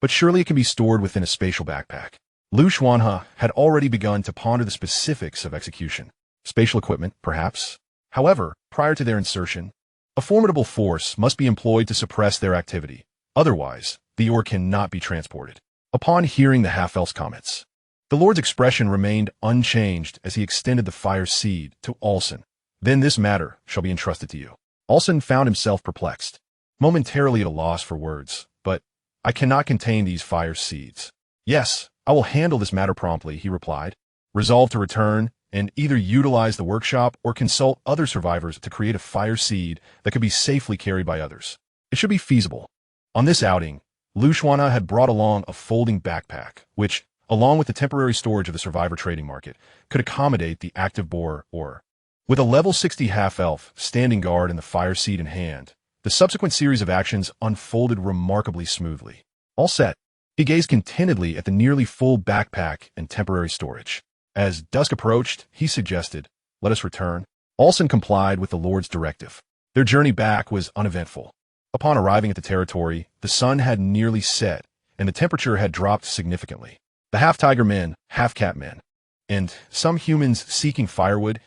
but surely it can be stored within a spatial backpack." Xuanhe had already begun to ponder the specifics of execution. Spatial equipment, perhaps. However, prior to their insertion, a formidable force must be employed to suppress their activity. Otherwise, the ore cannot be transported. Upon hearing the half-elf's comments, the Lord's expression remained unchanged as he extended the fire seed to Elson. "Then this matter shall be entrusted to you." Elson found himself perplexed, momentarily at a loss for words. "But I cannot contain these fire seeds. Yes, I will handle this matter promptly, he replied, resolved to return and either utilize the workshop or consult other survivors to create a fire seed that could be safely carried by others. It should be feasible. On this outing, Xuanhe had brought along a folding backpack, which, along with the temporary storage of the survivor trading market, could accommodate the active boar or. With a level 60 half-elf standing guard and the fire seed in hand, the subsequent series of actions unfolded remarkably smoothly. All set, he gazed contentedly at the nearly full backpack and temporary storage. As dusk approached, he suggested, "Let us return." Alson complied with the Lord's directive. Their journey back was uneventful. Upon arriving at the territory, the sun had nearly set, and the temperature had dropped significantly. The half-tiger men, half-cat men, and some humans seeking firewood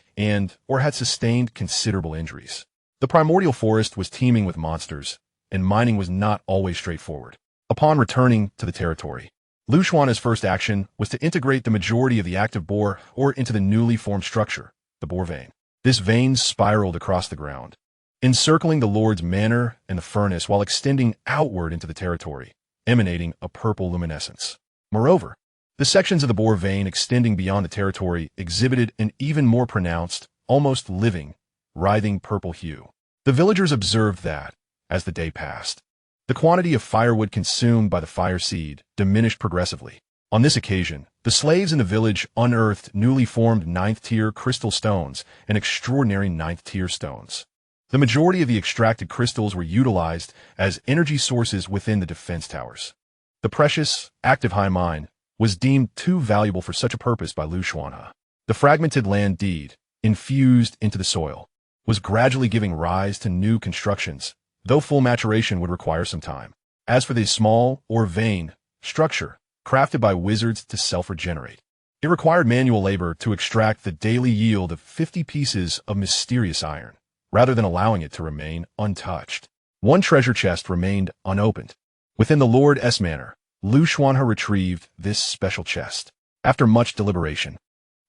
or had sustained considerable injuries. The primordial forest was teeming with monsters, and mining was not always straightforward. Upon returning to the territory, Xuanhe's first action was to integrate the majority of the active boar into the newly formed structure, the boar vein. This vein spiraled across the ground, encircling the Lord's manor and the furnace while extending outward into the territory, emanating a purple luminescence. Moreover, the sections of the boar vein extending beyond the territory exhibited an even more pronounced, almost living, writhing purple hue. The villagers observed that, as the day passed, the quantity of firewood consumed by the fire seed diminished progressively. On this occasion, the slaves in the village unearthed newly formed 9th-tier crystal stones and extraordinary 9th-tier stones. The majority of the extracted crystals were utilized as energy sources within the defense towers. The precious, active high mine was deemed too valuable for such a purpose by Xuanhe. The fragmented land deed, infused into the soil, was gradually giving rise to new constructions, though full maturation would require some time. As for the small, or vein, structure, crafted by wizards to self-regenerate, it required manual labor to extract the daily yield of 50 pieces of mysterious iron, rather than allowing it to remain untouched. One treasure chest remained unopened. Within the Lord's manor, Xuanhe retrieved this special chest. After much deliberation,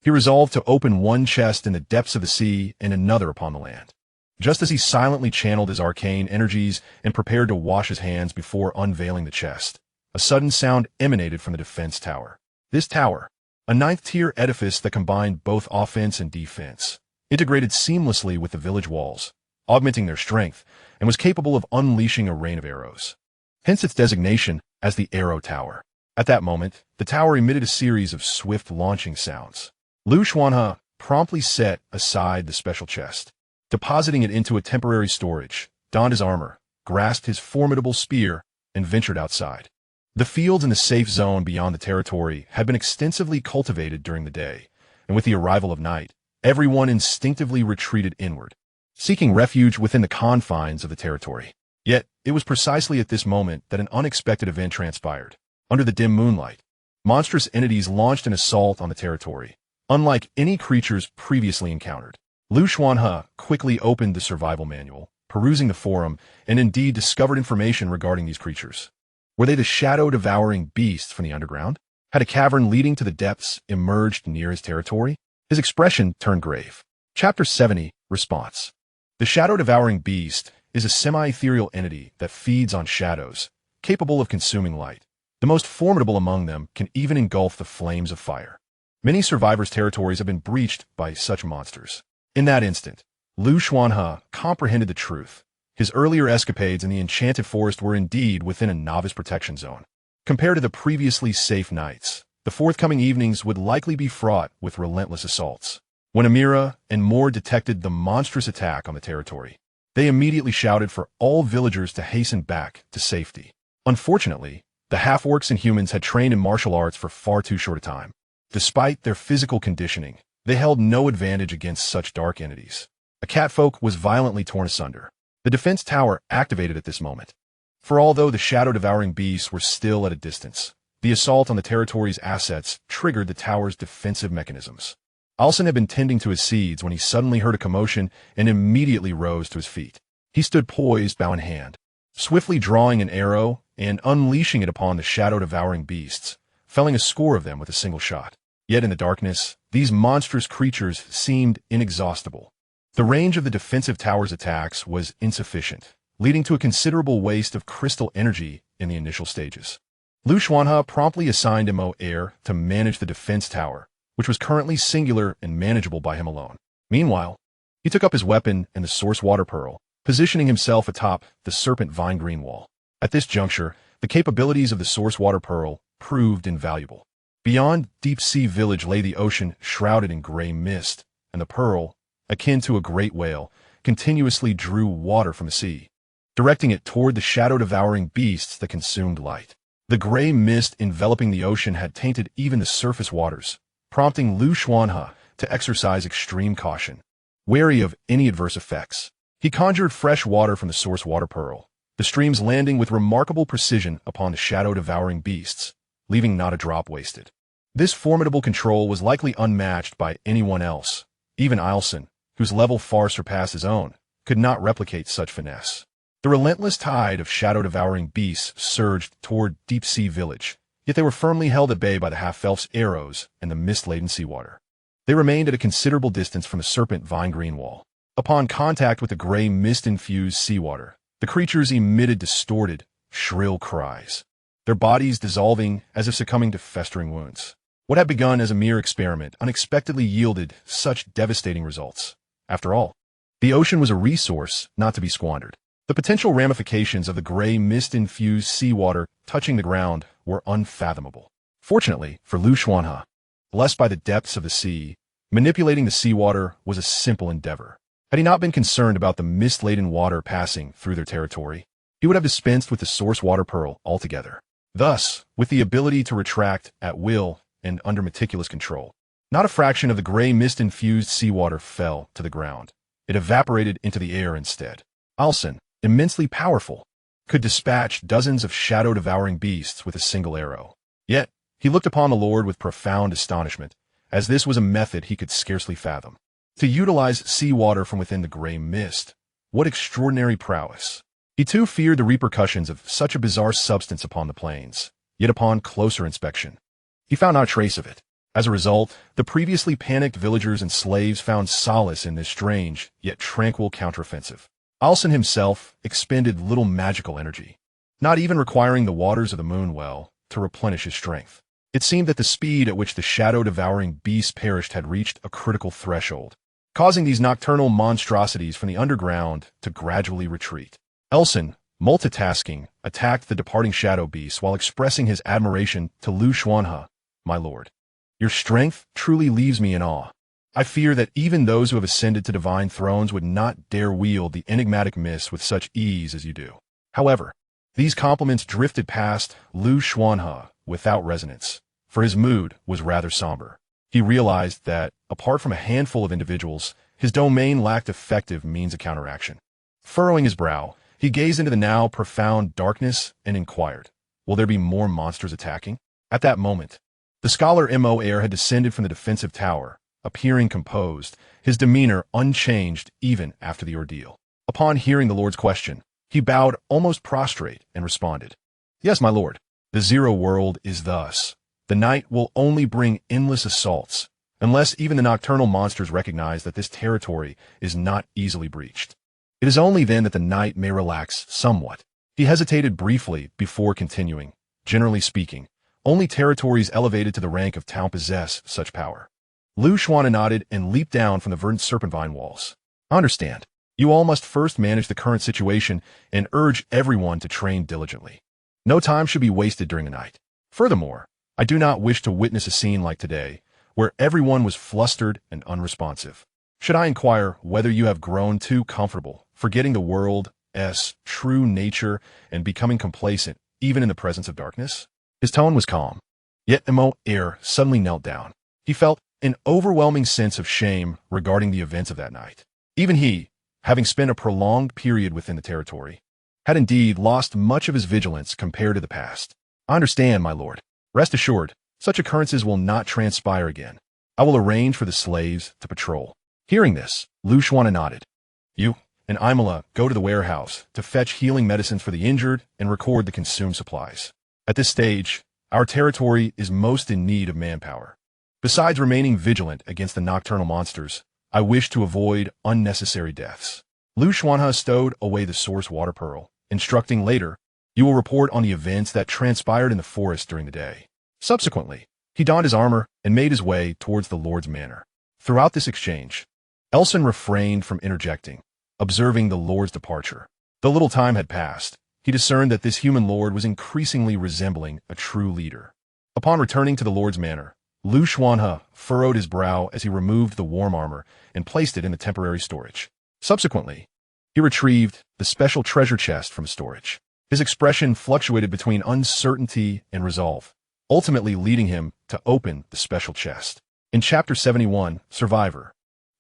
he resolved to open one chest in the depths of the sea and another upon the land. Just as he silently channeled his arcane energies and prepared to wash his hands before unveiling the chest, a sudden sound emanated from the defense tower. This tower, a 9th-tier edifice that combined both offense and defense, integrated seamlessly with the village walls, augmenting their strength, and was capable of unleashing a rain of arrows. Hence its designation as the Arrow Tower. At that moment, the tower emitted a series of swift launching sounds. Xuanhe promptly set aside the special chest, depositing it into a temporary storage, donned his armor, grasped his formidable spear, and ventured outside. The fields in the safe zone beyond the territory had been extensively cultivated during the day, and with the arrival of night, everyone instinctively retreated inward, seeking refuge within the confines of the territory. Yet, it was precisely at this moment that an unexpected event transpired. Under the dim moonlight, monstrous entities launched an assault on the territory, unlike any creatures previously encountered. Xuanhe quickly opened the survival manual, perusing the forum, and indeed discovered information regarding these creatures. Were they the shadow-devouring beasts from the underground? Had a cavern leading to the depths emerged near his territory? His expression turned grave. Chapter 70, Response. The shadow-devouring beast is a semi-ethereal entity that feeds on shadows, capable of consuming light. The most formidable among them can even engulf the flames of fire. Many survivors' territories have been breached by such monsters. In that instant, Xuanhe comprehended the truth. His earlier escapades in the enchanted forest were indeed within a novice protection zone. Compared to the previously safe nights, the forthcoming evenings would likely be fraught with relentless assaults. When Amira and more detected the monstrous attack on the territory, they immediately shouted for all villagers to hasten back to safety. Unfortunately, the half-orcs and humans had trained in martial arts for far too short a time. Despite their physical conditioning, they held no advantage against such dark entities. A catfolk was violently torn asunder. The defense tower activated at this moment. For although the shadow-devouring beasts were still at a distance, the assault on the territory's assets triggered the tower's defensive mechanisms. Alson had been tending to his seeds when he suddenly heard a commotion and immediately rose to his feet. He stood poised, bow in hand, swiftly drawing an arrow and unleashing it upon the shadow-devouring beasts, felling a score of them with a single shot. Yet in the darkness, these monstrous creatures seemed inexhaustible. The range of the defensive tower's attacks was insufficient, leading to a considerable waste of crystal energy in the initial stages. Xuanhe promptly assigned Mo Air to manage the defense tower, which was currently singular and manageable by him alone. Meanwhile, he took up his weapon and the source water pearl, positioning himself atop the serpent vine green wall. At this juncture, the capabilities of the source water pearl proved invaluable. Beyond Deep Sea Village lay the ocean shrouded in gray mist, and the pearl, akin to a great whale, continuously drew water from the sea, directing it toward the shadow-devouring beasts that consumed light. The gray mist enveloping the ocean had tainted even the surface waters, prompting Xuanhe to exercise extreme caution. Wary of any adverse effects, he conjured fresh water from the source water pearl, the streams landing with remarkable precision upon the shadow-devouring beasts, leaving not a drop wasted. This formidable control was likely unmatched by anyone else. Even Ilson, whose level far surpassed his own, could not replicate such finesse. The relentless tide of shadow-devouring beasts surged toward Deep Sea Village, yet they were firmly held at bay by the half-elf's arrows and the mist-laden seawater. They remained at a considerable distance from the serpent vine green wall. Upon contact with the gray mist-infused seawater, the creatures emitted distorted, shrill cries, their bodies dissolving as if succumbing to festering wounds. What had begun as a mere experiment unexpectedly yielded such devastating results. After all, the ocean was a resource not to be squandered. The potential ramifications of the gray mist-infused seawater touching the ground were unfathomable. Fortunately for Xuanhe, blessed by the depths of the sea, manipulating the seawater was a simple endeavor. Had he not been concerned about the mist-laden water passing through their territory, he would have dispensed with the source water pearl altogether. Thus, with the ability to retract at will and under meticulous control, not a fraction of the gray mist-infused seawater fell to the ground. It evaporated into the air instead. Ilson, immensely powerful, could dispatch dozens of shadow-devouring beasts with a single arrow. Yet, he looked upon the Lord with profound astonishment, as this was a method he could scarcely fathom. To utilize seawater from within the gray mist, what extraordinary prowess! He too feared the repercussions of such a bizarre substance upon the plains, yet upon closer inspection, he found not a trace of it. As a result, the previously panicked villagers and slaves found solace in this strange, yet tranquil counteroffensive. Ilson himself expended little magical energy, not even requiring the waters of the moon well to replenish his strength. It seemed that the speed at which the shadow-devouring beasts perished had reached a critical threshold, causing these nocturnal monstrosities from the underground to gradually retreat. Ilson, multitasking, attacked the departing shadow beasts while expressing his admiration to Xuanhe. "My lord, your strength truly leaves me in awe. I fear that even those who have ascended to divine thrones would not dare wield the enigmatic mist with such ease as you do." However, these compliments drifted past Xuanhe without resonance, for his mood was rather somber. He realized that, apart from a handful of individuals, his domain lacked effective means of counteraction. Furrowing his brow, he gazed into the now profound darkness and inquired, "Will there be more monsters attacking?" At that moment, the scholar Mo Air had descended from the defensive tower, appearing composed, his demeanor unchanged even after the ordeal. Upon hearing the Lord's question, he bowed almost prostrate and responded, "Yes, my lord. The Zero World is thus. The night will only bring endless assaults, unless even the nocturnal monsters recognize that this territory is not easily breached. It is only then that the night may relax somewhat." He hesitated briefly before continuing. "Generally speaking, only territories elevated to the rank of town possess such power." Xuanhe nodded and leaped down from the verdant serpentine walls. "I understand. You all must first manage the current situation and urge everyone to train diligently. No time should be wasted during the night. Furthermore, I do not wish to witness a scene like today, where everyone was flustered and unresponsive. Should I inquire whether you have grown too comfortable, forgetting the world's true nature and becoming complacent even in the presence of darkness?" His tone was calm, yet Mo Air suddenly knelt down. He felt an overwhelming sense of shame regarding the events of that night. Even he, having spent a prolonged period within the territory, had indeed lost much of his vigilance compared to the past. "I understand, my lord. Rest assured, such occurrences will not transpire again. I will arrange for the slaves to patrol." Hearing this, Xuanhe nodded. "You and Imola go to the warehouse to fetch healing medicines for the injured and record the consumed supplies. At this stage, our territory is most in need of manpower. Besides remaining vigilant against the nocturnal monsters, I wish to avoid unnecessary deaths." Xuanhe stowed away the source water pearl, instructing later, You will report on the events that transpired in the forest during the day. Subsequently, he donned his armor and made his way towards the Lord's manor. Throughout this exchange, Elson refrained from interjecting, observing the Lord's departure. Though little time had passed, he discerned that this human lord was increasingly resembling a true leader. Upon returning to the Lord's manor, Xuanhe furrowed his brow as he removed the warm armor and placed it in the temporary storage. Subsequently, he retrieved the special treasure chest from storage. His expression fluctuated between uncertainty and resolve, ultimately leading him to open the special chest. In Chapter 71, Survivor,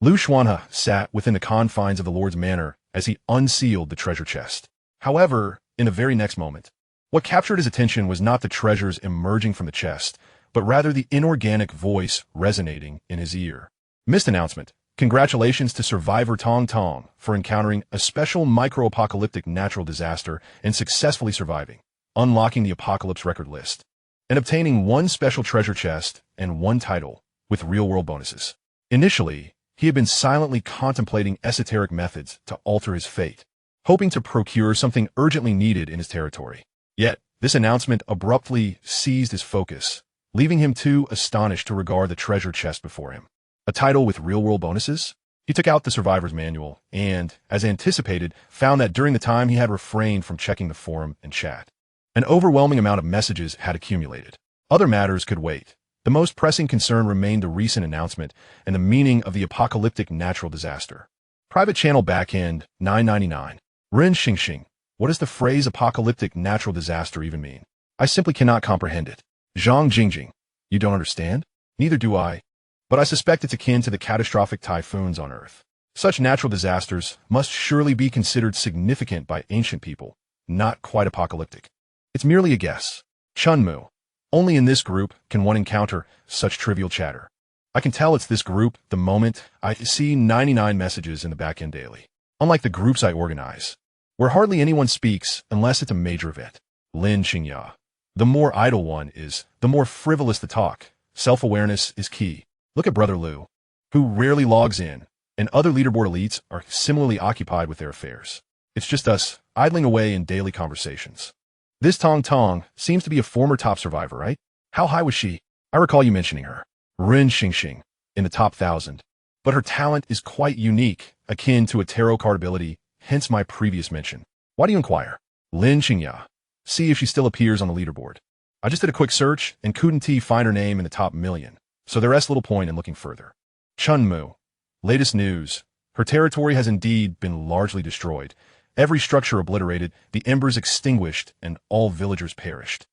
Xuanhe sat within the confines of the Lord's manor as he unsealed the treasure chest. However, in the very next moment, what captured his attention was not the treasures emerging from the chest, but rather the inorganic voice resonating in his ear. Missed announcement. Congratulations to Survivor Tong Tong for encountering a special micro-apocalyptic natural disaster and successfully surviving, unlocking the apocalypse record list, and obtaining one special treasure chest and one title with real-world bonuses. Initially, he had been silently contemplating esoteric methods to alter his fate, hoping to procure something urgently needed in his territory. Yet, this announcement abruptly seized his focus, leaving him too astonished to regard the treasure chest before him. A title with real-world bonuses? He took out the Survivor's Manual and, as anticipated, found that during the time he had refrained from checking the forum and chat, an overwhelming amount of messages had accumulated. Other matters could wait. The most pressing concern remained the recent announcement and the meaning of the apocalyptic natural disaster. Private channel backend 999. Ren Xingxing. What does the phrase apocalyptic natural disaster even mean? I simply cannot comprehend it. Zhang Jingjing. You don't understand? Neither do I. But I suspect it's akin to the catastrophic typhoons on Earth. Such natural disasters must surely be considered significant by ancient people, not quite apocalyptic. It's merely a guess. Chunmu. Only in this group can one encounter such trivial chatter. I can tell it's this group the moment I see 99 messages in the backend daily. Unlike the groups I organize, where hardly anyone speaks unless it's a major event. Lin Xingya. The more idle one is, the more frivolous the talk. Self-awareness is key. Look at Brother Liu, who rarely logs in, and other leaderboard elites are similarly occupied with their affairs. It's just us, idling away in daily conversations. This Tong Tong seems to be a former top survivor, right? How high was she? I recall you mentioning her. Ren Xingxing, in the top 1,000. But her talent is quite unique, akin to a tarot card ability, hence my previous mention. Why do you inquire? Lin Xingya. See if she still appears on the leaderboard. I just did a quick search and couldn't find her name in the top 1,000,000. So there's little point in looking further. Chunmu. Latest news. Her territory has indeed been largely destroyed. Every structure obliterated, the embers extinguished, and all villagers perished.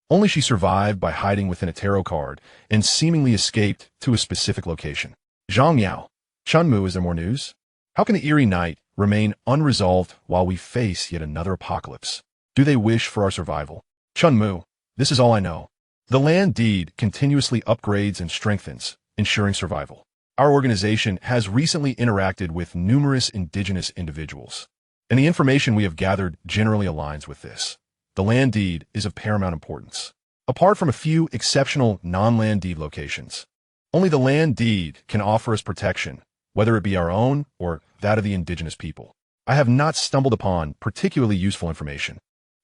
Only she survived by hiding within a tarot card and seemingly escaped to a specific location. Zhang Yao. Chunmu, is there more news? How can the eerie night remain unresolved while we face yet another apocalypse? Do they wish for our survival? Chunmu. This is all I know. The land deed continuously upgrades and strengthens, ensuring survival. Our organization has recently interacted with numerous indigenous individuals, and the information we have gathered generally aligns with this. The land deed is of paramount importance. Apart from a few exceptional non-land deed locations, only the land deed can offer us protection, whether it be our own or that of the indigenous people. I have not stumbled upon particularly useful information,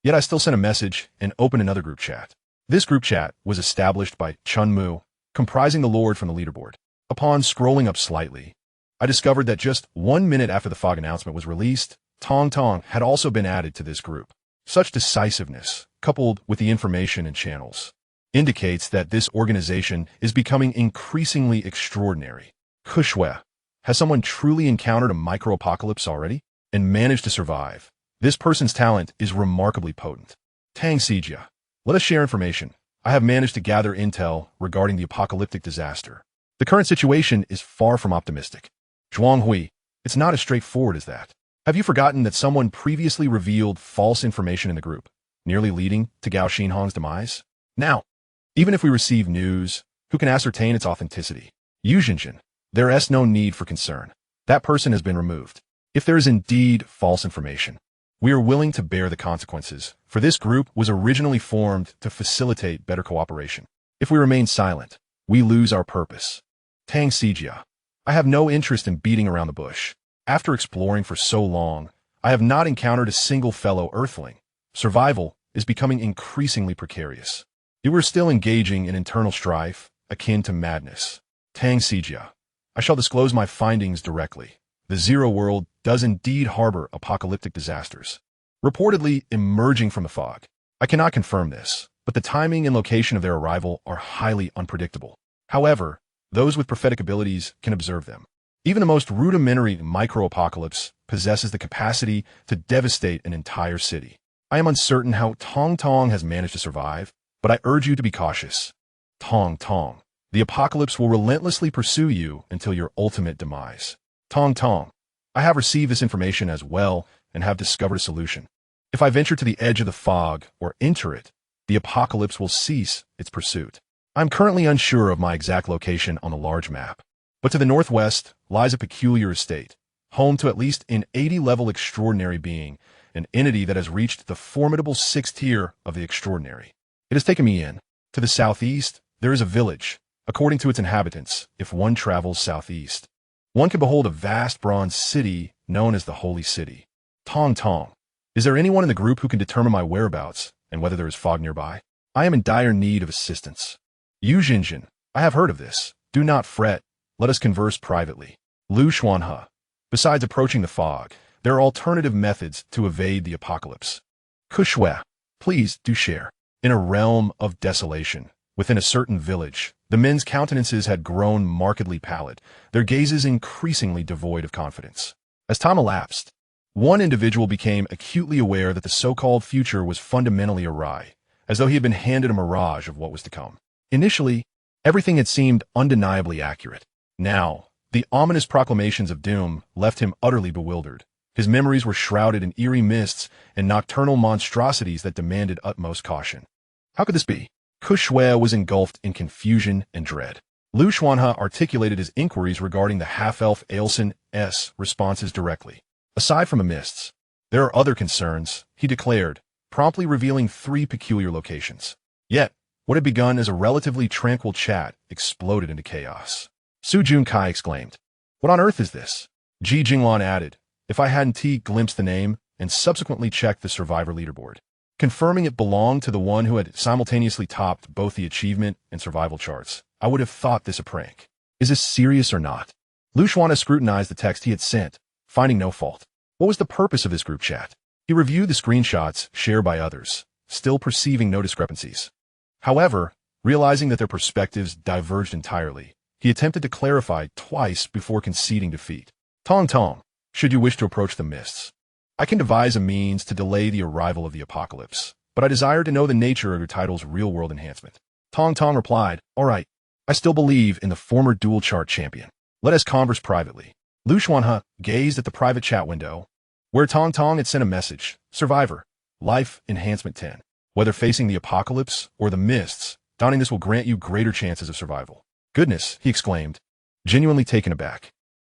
yet I still sent a message and opened another group chat. This group chat was established by Chunmu, comprising the Lord from the leaderboard. Upon scrolling up slightly, I discovered that just 1 minute after the fog announcement was released, Tong Tong had also been added to this group. Such decisiveness, coupled with the information and channels, indicates that this organization is becoming increasingly extraordinary. Xuanhe. Has someone truly encountered a micro-apocalypse already and managed to survive? This person's talent is remarkably potent. Tang Sijia. Let us share information. I have managed to gather intel regarding the apocalyptic disaster. The current situation is far from optimistic. Xuanhe. It's not as straightforward as that. Have you forgotten that someone previously revealed false information in the group, nearly leading to Gao Xinhong's demise? Now, even if we receive news, who can ascertain its authenticity? Yuzhinjin. There is no need for concern. That person has been removed. If there is indeed false information, we are willing to bear the consequences, for this group was originally formed to facilitate better cooperation. If we remain silent, we lose our purpose. Tang Sijia. I have no interest in beating around the bush. After exploring for so long, I have not encountered a single fellow Earthling. Survival is becoming increasingly precarious. You were still engaging in internal strife, akin to madness. Tang Sijia. I shall disclose my findings directly. The Zero World does indeed harbor apocalyptic disasters, reportedly emerging from the fog. I cannot confirm this, but the timing and location of their arrival are highly unpredictable. However, those with prophetic abilities can observe them. Even the most rudimentary micro-apocalypse possesses the capacity to devastate an entire city. I am uncertain how Tong Tong has managed to survive, but I urge you to be cautious. Tong Tong. The apocalypse will relentlessly pursue you until your ultimate demise. Tong Tong. I have received this information as well and have discovered a solution. If I venture to the edge of the fog or enter it, the apocalypse will cease its pursuit. I'm currently unsure of my exact location on a large map, but to the northwest lies a peculiar estate, home to at least an 80-level extraordinary being, an entity that has reached the formidable 6th tier of the extraordinary. It has taken me in. To the southeast, there is a village. According to its inhabitants, if one travels southeast, one can behold a vast bronze city known as the Holy City. Tong Tong. Is there anyone in the group who can determine my whereabouts and whether there is fog nearby? I am in dire need of assistance. Yu Jinjin. I have heard of this. Do not fret. Let us converse privately. Lu Xuanhe. Besides approaching the fog, there are alternative methods to evade the apocalypse. Xuanhe. Please do share. In a realm of desolation, within a certain village, the men's countenances had grown markedly pallid, their gazes increasingly devoid of confidence. As time elapsed, one individual became acutely aware that the so-called future was fundamentally awry, as though he had been handed a mirage of what was to come. Initially, everything had seemed undeniably accurate. Now, the ominous proclamations of doom left him utterly bewildered. His memories were shrouded in eerie mists and nocturnal monstrosities that demanded utmost caution. How could this be? Xuanhe was engulfed in confusion and dread. Lu Xuanhe articulated his inquiries regarding the half-elf Ailsun's responses directly. Aside from the mists, there are other concerns, he declared, promptly revealing 3 peculiar locations. Yet, what had begun as a relatively tranquil chat exploded into chaos. Su Junkai exclaimed, "What on earth is this?" Ji Jinglan added, "If I hadn't glimpsed the name and subsequently checked the survivor leaderboard, confirming it belonged to the one who had simultaneously topped both the achievement and survival charts, I would have thought this a prank. Is this serious or not?" Lu Xuanhe scrutinized the text he had sent, finding no fault. What was the purpose of this group chat? He reviewed the screenshots shared by others, still perceiving no discrepancies. However, realizing that their perspectives diverged entirely, he attempted to clarify twice before conceding defeat. Tong Tong, should you wish to approach the mists, I can devise a means to delay the arrival of the apocalypse, but I desire to know the nature of your title's real-world enhancement. Tong Tong replied, "All right, I still believe in the former dual chart champion. Let us converse privately." Lu Xuanhe gazed at the private chat window, where Tong Tong had sent a message, "Survivor, Life Enhancement 10. Whether facing the apocalypse or the mists, donning this will grant you greater chances of survival." "Goodness," he exclaimed, genuinely taken aback.